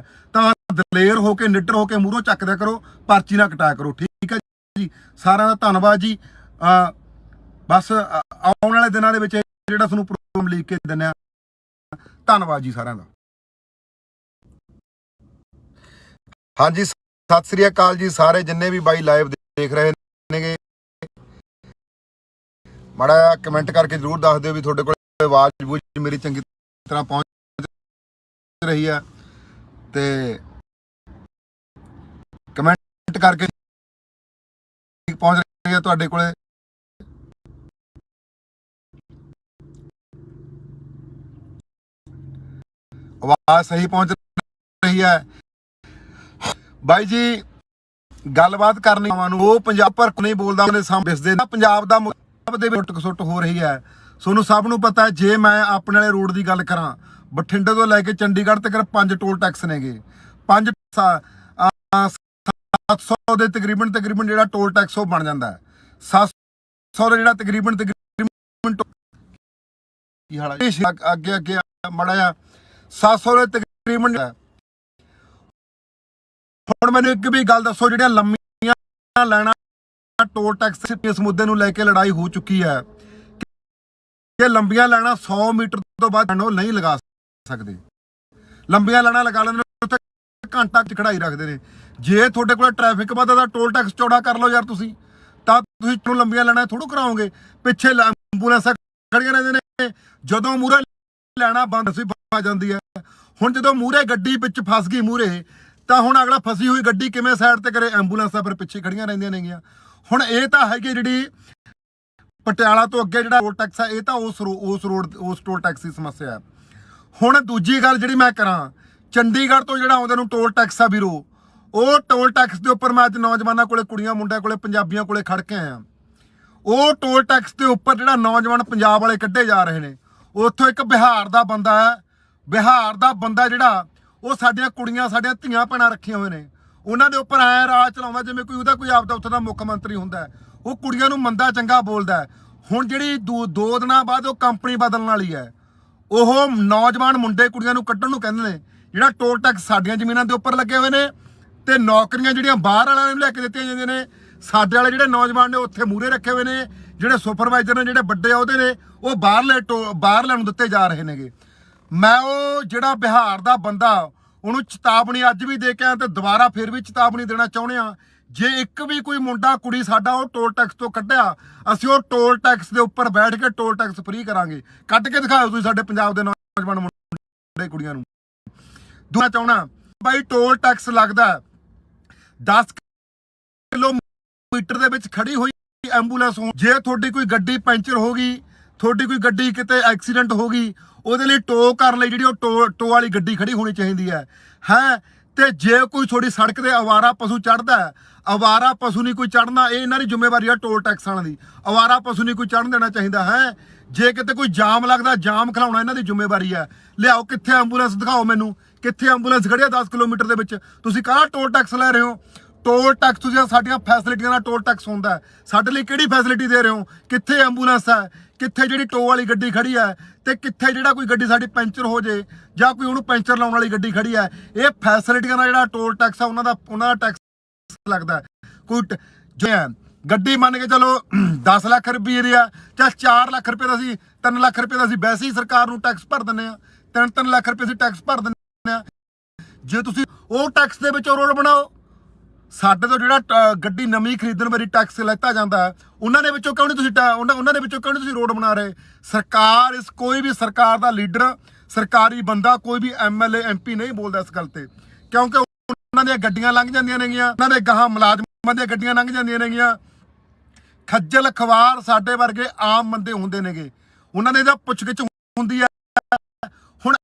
ਤਾਂ ਦਲੇਰ ਹੋ ਕੇ ਨਿੱਡਰ ਹੋ ਕੇ ਮੂਹਰੋਂ ਚੱਕਦਿਆ ਕਰੋ, ਪਰਚੀ ਨਾ ਕਟਾਇਆ ਕਰੋ। ਠੀਕ ਹੈ ਜੀ, ਸਾਰਿਆਂ ਦਾ ਧੰਨਵਾਦ ਜੀ। ਬਸ ਆਉਣ ਵਾਲੇ ਦਿਨਾਂ ਦੇ ਵਿੱਚ ਜਿਹੜਾ ਤੁਹਾਨੂੰ ਪ੍ਰੋਗਰਾਮ ਲਿਖ ਕੇ ਦਿੰਦੇ ਆ। ਧੰਨਵਾਦ ਜੀ ਸਾਰਿਆਂ ਦਾ। ਹਾਂਜੀ, ਸਤਿ ਸ੍ਰੀ ਅਕਾਲ ਜੀ ਸਾਰੇ ਜਿੰਨੇ ਵੀ ਬਾਈ ਲਾਈਵ ਦੇਖ ਰਹੇ ਨੇਗੇ। ਮਾੜਾ ਜਿਹਾ ਕਮੈਂਟ ਕਰਕੇ ਜ਼ਰੂਰ ਦੱਸ ਦਿਓ ਵੀ ਤੁਹਾਡੇ ਕੋਲ ਆਵਾਜ਼ ਬੂਝ ਮੇਰੀ ਚੰਗੀ ਤਰ੍ਹਾਂ ਪਹੁੰਚ ਰਹੀ ਹੈ, ਤੇ ਕਮੈਂਟ ਕਰਕੇ ਪਹੁੰਚ ਰਹੀ ਹੈ ਤੁਹਾਡੇ ਕੋਲੇ। ਆਵਾਜ਼ ਸਹੀ ਪਹੁੰਚ ਰਹੀ ਹੈ ਬਾਈ ਜੀ। ਗੱਲਬਾਤ ਕਰਨੀ ਨੂੰ ਉਹ ਪੰਜਾਬ ਪਰ ਨਹੀਂ ਬੋਲਦਾ, ਉਹਨੇ ਸਾਹਮਣੇ ਪੰਜਾਬ ਦਾ ਦੇ ਵਿੱਚ ਟੁੱਟ ਹੋ ਰਹੀ ਹੈ। ਤੁਹਾਨੂੰ ਸਭ ਨੂੰ ਪਤਾ ਹੈ, ਜੇ ਮੈਂ ਆਪਣੇ ਵਾਲੇ ਰੋਡ ਦੀ ਗੱਲ ਕਰਾਂ, ਬਠਿੰਡੇ ਤੋਂ ਲੈ ਕੇ ਚੰਡੀਗੜ੍ਹ ਤੱਕ 5 ਟੋਲ ਟੈਕਸ ਨੇਗੇ। 700 ਦੇ ਤਕਰੀਬਨ ਜਿਹੜਾ ਟੋਲ ਟੈਕਸ ਉਹ ਬਣ ਜਾਂਦਾ ਹੈ। 700 ਦਾ ਜਿਹੜਾ ਤਕਰੀਬਨ ਕੀ ਹਾਲ ਹੈ ਅੱਗੇ ਮਾੜਾ ਜਿਹਾ 700 ਦੇ ਤਕਰੀਬਨ। ਹੁਣ ਮੈਨੂੰ ਇੱਕ ਵੀ ਗੱਲ ਦੱਸੋ, ਜਿਹੜੀਆਂ ਲੰਮੀਆਂ ਲਾਈਨਾਂ ਟੋਲ ਟੈਕਸ ਇਸ ਮੁੱਦੇ ਨੂੰ ਲੈ ਕੇ ਲੜਾਈ ਹੋ ਚੁੱਕੀ ਹੈ ਕਿ ਲੰਬੀਆਂ ਲਾਈਨਾਂ 100 ਮੀਟਰ ਤੋਂ ਬਾਅਦ ਉਹ ਨਹੀਂ ਲਗਾ ਸਕਦੇ। ਲੰਬੀਆਂ ਲਾਈਨਾਂ ਲਗਾ ਲੈਂਦੇ ਨੇ, ਉੱਥੇ ਘੰਟਾ ਚ ਖੜਾਈ ਰੱਖਦੇ ਨੇ। ਜੇ ਤੁਹਾਡੇ ਕੋਲ ਟ੍ਰੈਫਿਕ ਵੱਧਦਾ ਤਾਂ ਟੋਲ ਟੈਕਸ ਚੌੜਾ ਕਰ ਲਓ ਯਾਰ ਤੁਸੀਂ, ਤਾਂ ਤੁਸੀਂ ਲੰਬੀਆਂ ਲਾਈਨਾਂ ਥੋੜ੍ਹਾ ਕਰਾਓਗੇ। ਪਿੱਛੇ ਐਂਬੂਲੈਂਸਾਂ ਖੜੀਆਂ ਰਹਿੰਦੇ ਨੇ, ਜਦੋਂ ਮੂਹਰੇ ਲੈਣਾ ਬੰਦ ਸੀ ਆ ਜਾਂਦੀ ਹੈ। ਹੁਣ ਜਦੋਂ ਮੂਹਰੇ ਗੱਡੀ ਵਿੱਚ ਫਸ ਗਈ ਮੂਹਰੇ, ਤਾਂ ਹੁਣ ਅਗਲਾ ਫਸੀ ਹੋਈ ਗੱਡੀ ਕਿਵੇਂ ਸਾਈਡ ਤੇ ਕਰੇ? ਐਂਬੂਲੈਂਸਾਂ ਫਿਰ ਪਿੱਛੇ ਖੜੀਆਂ ਰਹਿੰਦੀਆਂ ਨੇਗੀਆਂ। ਹੁਣ ਇਹ ਤਾਂ ਹੈਗੀ ਜਿਹੜੀ ਪਟਿਆਲਾ ਤੋਂ ਅੱਗੇ ਜਿਹੜਾ ਟੋਲ ਟੈਕਸ ਹੈ, ਇਹ ਤਾਂ ਉਸ ਟੋਲ ਟੈਕਸ ਦੀ ਸਮੱਸਿਆ ਹੈ। ਹੁਣ ਦੂਜੀ ਗੱਲ ਜਿਹੜੀ ਮੈਂ ਕਰਾਂ, ਚੰਡੀਗੜ੍ਹ ਤੋਂ ਜਿਹੜਾ ਆਉਂਦੇ ਨੂੰ ਟੋਲ ਟੈਕਸ ਆ ਵੀਰੋ, ਉਹ ਟੋਲ ਟੈਕਸ ਦੇ ਉੱਪਰ ਮੈਂ ਅੱਜ ਨੌਜਵਾਨਾਂ ਕੋਲੇ, ਕੁੜੀਆਂ ਮੁੰਡਿਆਂ ਕੋਲੇ, ਪੰਜਾਬੀਆਂ ਕੋਲੇ ਖੜ ਕੇ ਆਇਆ। ਉਹ ਟੋਲ ਟੈਕਸ ਦੇ ਉੱਪਰ ਜਿਹੜਾ ਨੌਜਵਾਨ ਪੰਜਾਬ ਵਾਲੇ ਕੱਢੇ ਜਾ ਰਹੇ ਨੇ, ਉੱਥੋਂ ਇੱਕ ਬਿਹਾਰ ਦਾ ਬੰਦਾ ਹੈ। ਬਿਹਾਰ ਦਾ ਬੰਦਾ ਜਿਹੜਾ ਉਹ ਸਾਡੀਆਂ ਕੁੜੀਆਂ, ਸਾਡੀਆਂ ਧੀਆਂ ਭੈਣਾਂ ਰੱਖੀਆਂ ਹੋਏ ਨੇ, ਉਹਨਾਂ ਦੇ ਉੱਪਰ ਐ ਰਾਜ ਚਲਾਉਂਦਾ ਜਿਵੇਂ ਕੋਈ ਉਹਦਾ ਕੋਈ ਆਪਦਾ ਉੱਥੇ ਦਾ ਮੁੱਖ ਮੰਤਰੀ ਹੁੰਦਾ। ਉਹ ਕੁੜੀਆਂ ਨੂੰ ਮੰਦਾ ਚੰਗਾ ਬੋਲਦਾ। ਹੁਣ ਜਿਹੜੀ 2 ਦਿਨਾਂ ਬਾਅਦ ਉਹ ਕੰਪਨੀ ਬਦਲਣ ਵਾਲੀ ਹੈ, ਉਹ ਨੌਜਵਾਨ ਮੁੰਡੇ ਕੁੜੀਆਂ ਨੂੰ ਕੱਢਣ ਨੂੰ ਕਹਿੰਦੇ ਨੇ। ਜਿਹੜਾ ਟੋਲ ਟੈਕਸ ਸਾਡੀਆਂ ਜ਼ਮੀਨਾਂ ਦੇ ਉੱਪਰ ਲੱਗੇ ਹੋਏ ਨੇ, ਤੇ ਨੌਕਰੀਆਂ ਜਿਹੜੀਆਂ ਬਾਹਰ ਵਾਲਿਆਂ ਨੂੰ ਲੈ ਕੇ ਦਿੱਤੀਆਂ ਜਾਂਦੀਆਂ ਨੇ, ਸਾਡੇ ਵਾਲੇ ਜਿਹੜੇ ਨੌਜਵਾਨ ਨੇ ਉੱਥੇ ਮੂਹਰੇ ਰੱਖੇ ਹੋਏ ਨੇ। ਜਿਹੜੇ ਸੁਪਰਵਾਈਜ਼ਰ ਨੇ, ਜਿਹੜੇ ਵੱਡੇ ਅਹੁਦੇ ਨੇ, ਉਹ ਬਾਹਰਲੇ ਨੂੰ ਦਿੱਤੇ ਜਾ ਰਹੇ ਨੇਗੇ। ਮੈਂ ਉਹ ਜਿਹੜਾ ਬਿਹਾਰ ਦਾ ਬੰਦਾ, ਉਹਨੂੰ ਚੇਤਾਵਨੀ ਅੱਜ ਵੀ ਦੇ ਕੇ ਆਇਆ ਤੇ ਦੁਬਾਰਾ ਫਿਰ ਵੀ ਚੇਤਾਵਨੀ ਦੇਣਾ ਚਾਹੁੰਦੇ ਆ। ਜੇ ਇੱਕ ਵੀ ਕੋਈ ਮੁੰਡਾ ਕੁੜੀ ਸਾਡਾ ਉਹ ਟੋਲ ਟੈਕਸ ਤੋਂ ਕੱਢਿਆ, ਅਸੀਂ ਉਹ ਟੋਲ ਟੈਕਸ ਦੇ ਉੱਪਰ ਬੈਠ ਕੇ ਟੋਲ ਟੈਕਸ ਫ੍ਰੀ ਕਰਾਂਗੇ। ਕੱਢ ਕੇ ਦਿਖਾਓ ਤੁਸੀਂ ਸਾਡੇ ਪੰਜਾਬ ਦੇ ਨੌਜਵਾਨ ਮੁੰਡੇ ਕੁੜੀਆਂ ਨੂੰ। ਦੂਜਾ ਚਾਹੁੰਦਾ ਬਾਈ, ਟੋਲ ਟੈਕਸ ਲੱਗਦਾ 10 ਕਿਲੋਮੀਟਰ ਦੇ ਵਿੱਚ ਖੜੀ ਹੋਈ ਐਂਬੂਲੈਂਸ ਹੋ, ਜੇ ਤੁਹਾਡੀ ਕੋਈ ਗੱਡੀ ਪੈਂਚਰ ਹੋ ਗਈ, ਤੁਹਾਡੀ ਕੋਈ ਗੱਡੀ ਕਿਤੇ ਐਕਸੀਡੈਂਟ ਹੋ ਗਈ, ਉਹਦੇ ਲਈ ਟੋ ਕਰਨ ਲਈ ਜਿਹੜੀ ਉਹ ਟੋ ਵਾਲੀ ਗੱਡੀ ਖੜੀ ਹੋਣੀ ਚਾਹੀਦੀ ਹੈ। ਤੇ ਜੇ ਕੋਈ ਤੁਹਾਡੀ ਸੜਕ ਤੇ ਅਵਾਰਾ ਪਸ਼ੂ ਚੜ੍ਹਦਾ, ਅਵਾਰਾ ਪਸ਼ੂ ਨਹੀਂ ਕੋਈ ਚੜ੍ਹਨਾ, ਇਹ ਇਹਨਾਂ ਦੀ ਜ਼ਿੰਮੇਵਾਰੀ ਆ ਟੋਲ ਟੈਕਸ ਵਾਲਿਆਂ ਦੀ। ਅਵਾਰਾ ਪਸ਼ੂ ਨਹੀਂ ਕੋਈ ਚੜ੍ਹਨ ਦੇਣਾ ਚਾਹੀਦਾ ਹੈ। ਜੇ ਕਿਤੇ ਕੋਈ ਜਾਮ ਲੱਗਦਾ, ਜਾਮ ਖਿਲਾਉਣਾ ਇਹਨਾਂ ਦੀ ਜ਼ਿੰਮੇਵਾਰੀ ਹੈ। ਲਿਆਓ ਕਿੱਥੇ ਐਂਬੂਲੈਂਸ ਦਿਖਾਓ ਮੈਨੂੰ, ਕਿੱਥੇ ਐਂਬੂਲੈਂਸ ਖੜੀ ਆ 10 ਕਿਲੋਮੀਟਰ ਦੇ ਵਿੱਚ? ਤੁਸੀਂ ਕਾਹਦਾ ਟੋਲ ਟੈਕਸ ਲੈ ਰਹੇ ਹੋ? ਟੋਲ ਟੈਕਸ ਤੁਸੀਂ ਸਾਡੀਆਂ ਫੈਸਿਲਿਟੀਆਂ ਦਾ ਟੋਲ ਟੈਕਸ ਹੁੰਦਾ ਹੈ, ਸਾਡੇ ਲਈ ਕਿਹੜੀ ਫੈਸਿਲਿਟੀ ਦੇ ਰਹੇ ਹੋ? ਕਿੱਥੇ ਐਂਬੂਲੈਂਸ ਹੈ, ਕਿੱਥੇ ਜਿਹੜੀ ਟੋ ਵਾਲੀ ਗੱਡੀ ਖੜੀ ਹੈ, ਤੇ ਕਿੱਥੇ ਜਿਹੜਾ ਕੋਈ ਗੱਡੀ ਸਾਡੀ ਪੈਂਚਰ ਹੋ ਜੇ ਜਾਂ ਕੋਈ ਉਹਨੂੰ ਪੈਂਚਰ ਲਾਉਣ ਵਾਲੀ ਗੱਡੀ ਖੜੀ ਹੈ? ਇਹ ਫੈਸਿਲਿਟੀਆਂ ਦਾ ਜਿਹੜਾ ਟੋਲ ਟੈਕਸ ਆ ਉਹਨਾਂ ਦਾ ਟੈਕਸ ਲੱਗਦਾ। ਕੋਈ ਜੋ ਹੈ ਗੱਡੀ ਮੰਨ ਕੇ ਚਲੋ 10 ਲੱਖ ਰੁਪਏ ਦੀ ਆ, ਚਾਹੇ 4 ਲੱਖ ਰੁਪਏ ਦਾ ਸੀ, 3 ਲੱਖ ਰੁਪਏ ਦਾ ਸੀ, ਵੈਸੇ ਹੀ ਸਰਕਾਰ ਨੂੰ ਟੈਕਸ ਭਰ ਦਿੰਦੇ ਆ। 3 ਲੱਖ ਰੁਪਏ ਅਸੀਂ ਟੈਕਸ ਭਰ ਦਿੰਦੇ ਆ। ਜੇ ਤੁਸੀਂ ਉਹ ਟੈਕਸ ਦੇ ਵਿੱਚੋਂ ਰੋਡ ਬਣਾਓ, ਸਾਡੇ ਤੋਂ ਜਿਹੜਾ ਗੱਡੀ ਨਵੀਂ ਖਰੀਦਣ ਵਾਰੀ ਟੈਕਸ ਲੈਤਾ ਜਾਂਦਾ ਹੈ, ਉਹਨਾਂ ਦੇ ਵਿੱਚੋਂ ਕਿਉਂ ਨਹੀਂ ਤੁਸੀਂ ਉਹਨਾਂ ਦੇ ਵਿੱਚੋਂ ਕਿਉਂ ਨਹੀਂ ਤੁਸੀਂ ਰੋਡ ਬਣਾ ਰਹੇ? ਸਰਕਾਰ ਕੋਈ ਵੀ ਸਰਕਾਰ ਦਾ ਲੀਡਰ, ਸਰਕਾਰੀ ਬੰਦਾ, ਕੋਈ ਵੀ MLA MP ਨਹੀਂ ਬੋਲਦਾ ਇਸ ਗੱਲ ਤੇ, ਕਿਉਂਕਿ ਉਹਨਾਂ ਦੀਆਂ ਗੱਡੀਆਂ ਲੰਘ ਜਾਂਦੀਆਂ ਨੇਗੀਆਂ, ਉਹਨਾਂ ਦੇ ਗਾਹਾਂ ਮੁਲਾਜ਼ਮਾਂ ਦੀਆਂ ਗੱਡੀਆਂ ਲੰਘ ਜਾਂਦੀਆਂ ਨੇਗੀਆਂ। ਖੱਜਲ ਖਵਾਰ ਸਾਡੇ ਵਰਗੇ ਆਮ ਬੰਦੇ ਹੁੰਦੇ ਨੇਗੇ, ਉਹਨਾਂ ਦੇ ਤਾਂ ਪੁੱਛਗਿੱਛ ਹੁੰਦੀ ਹੈ। ਹੁਣ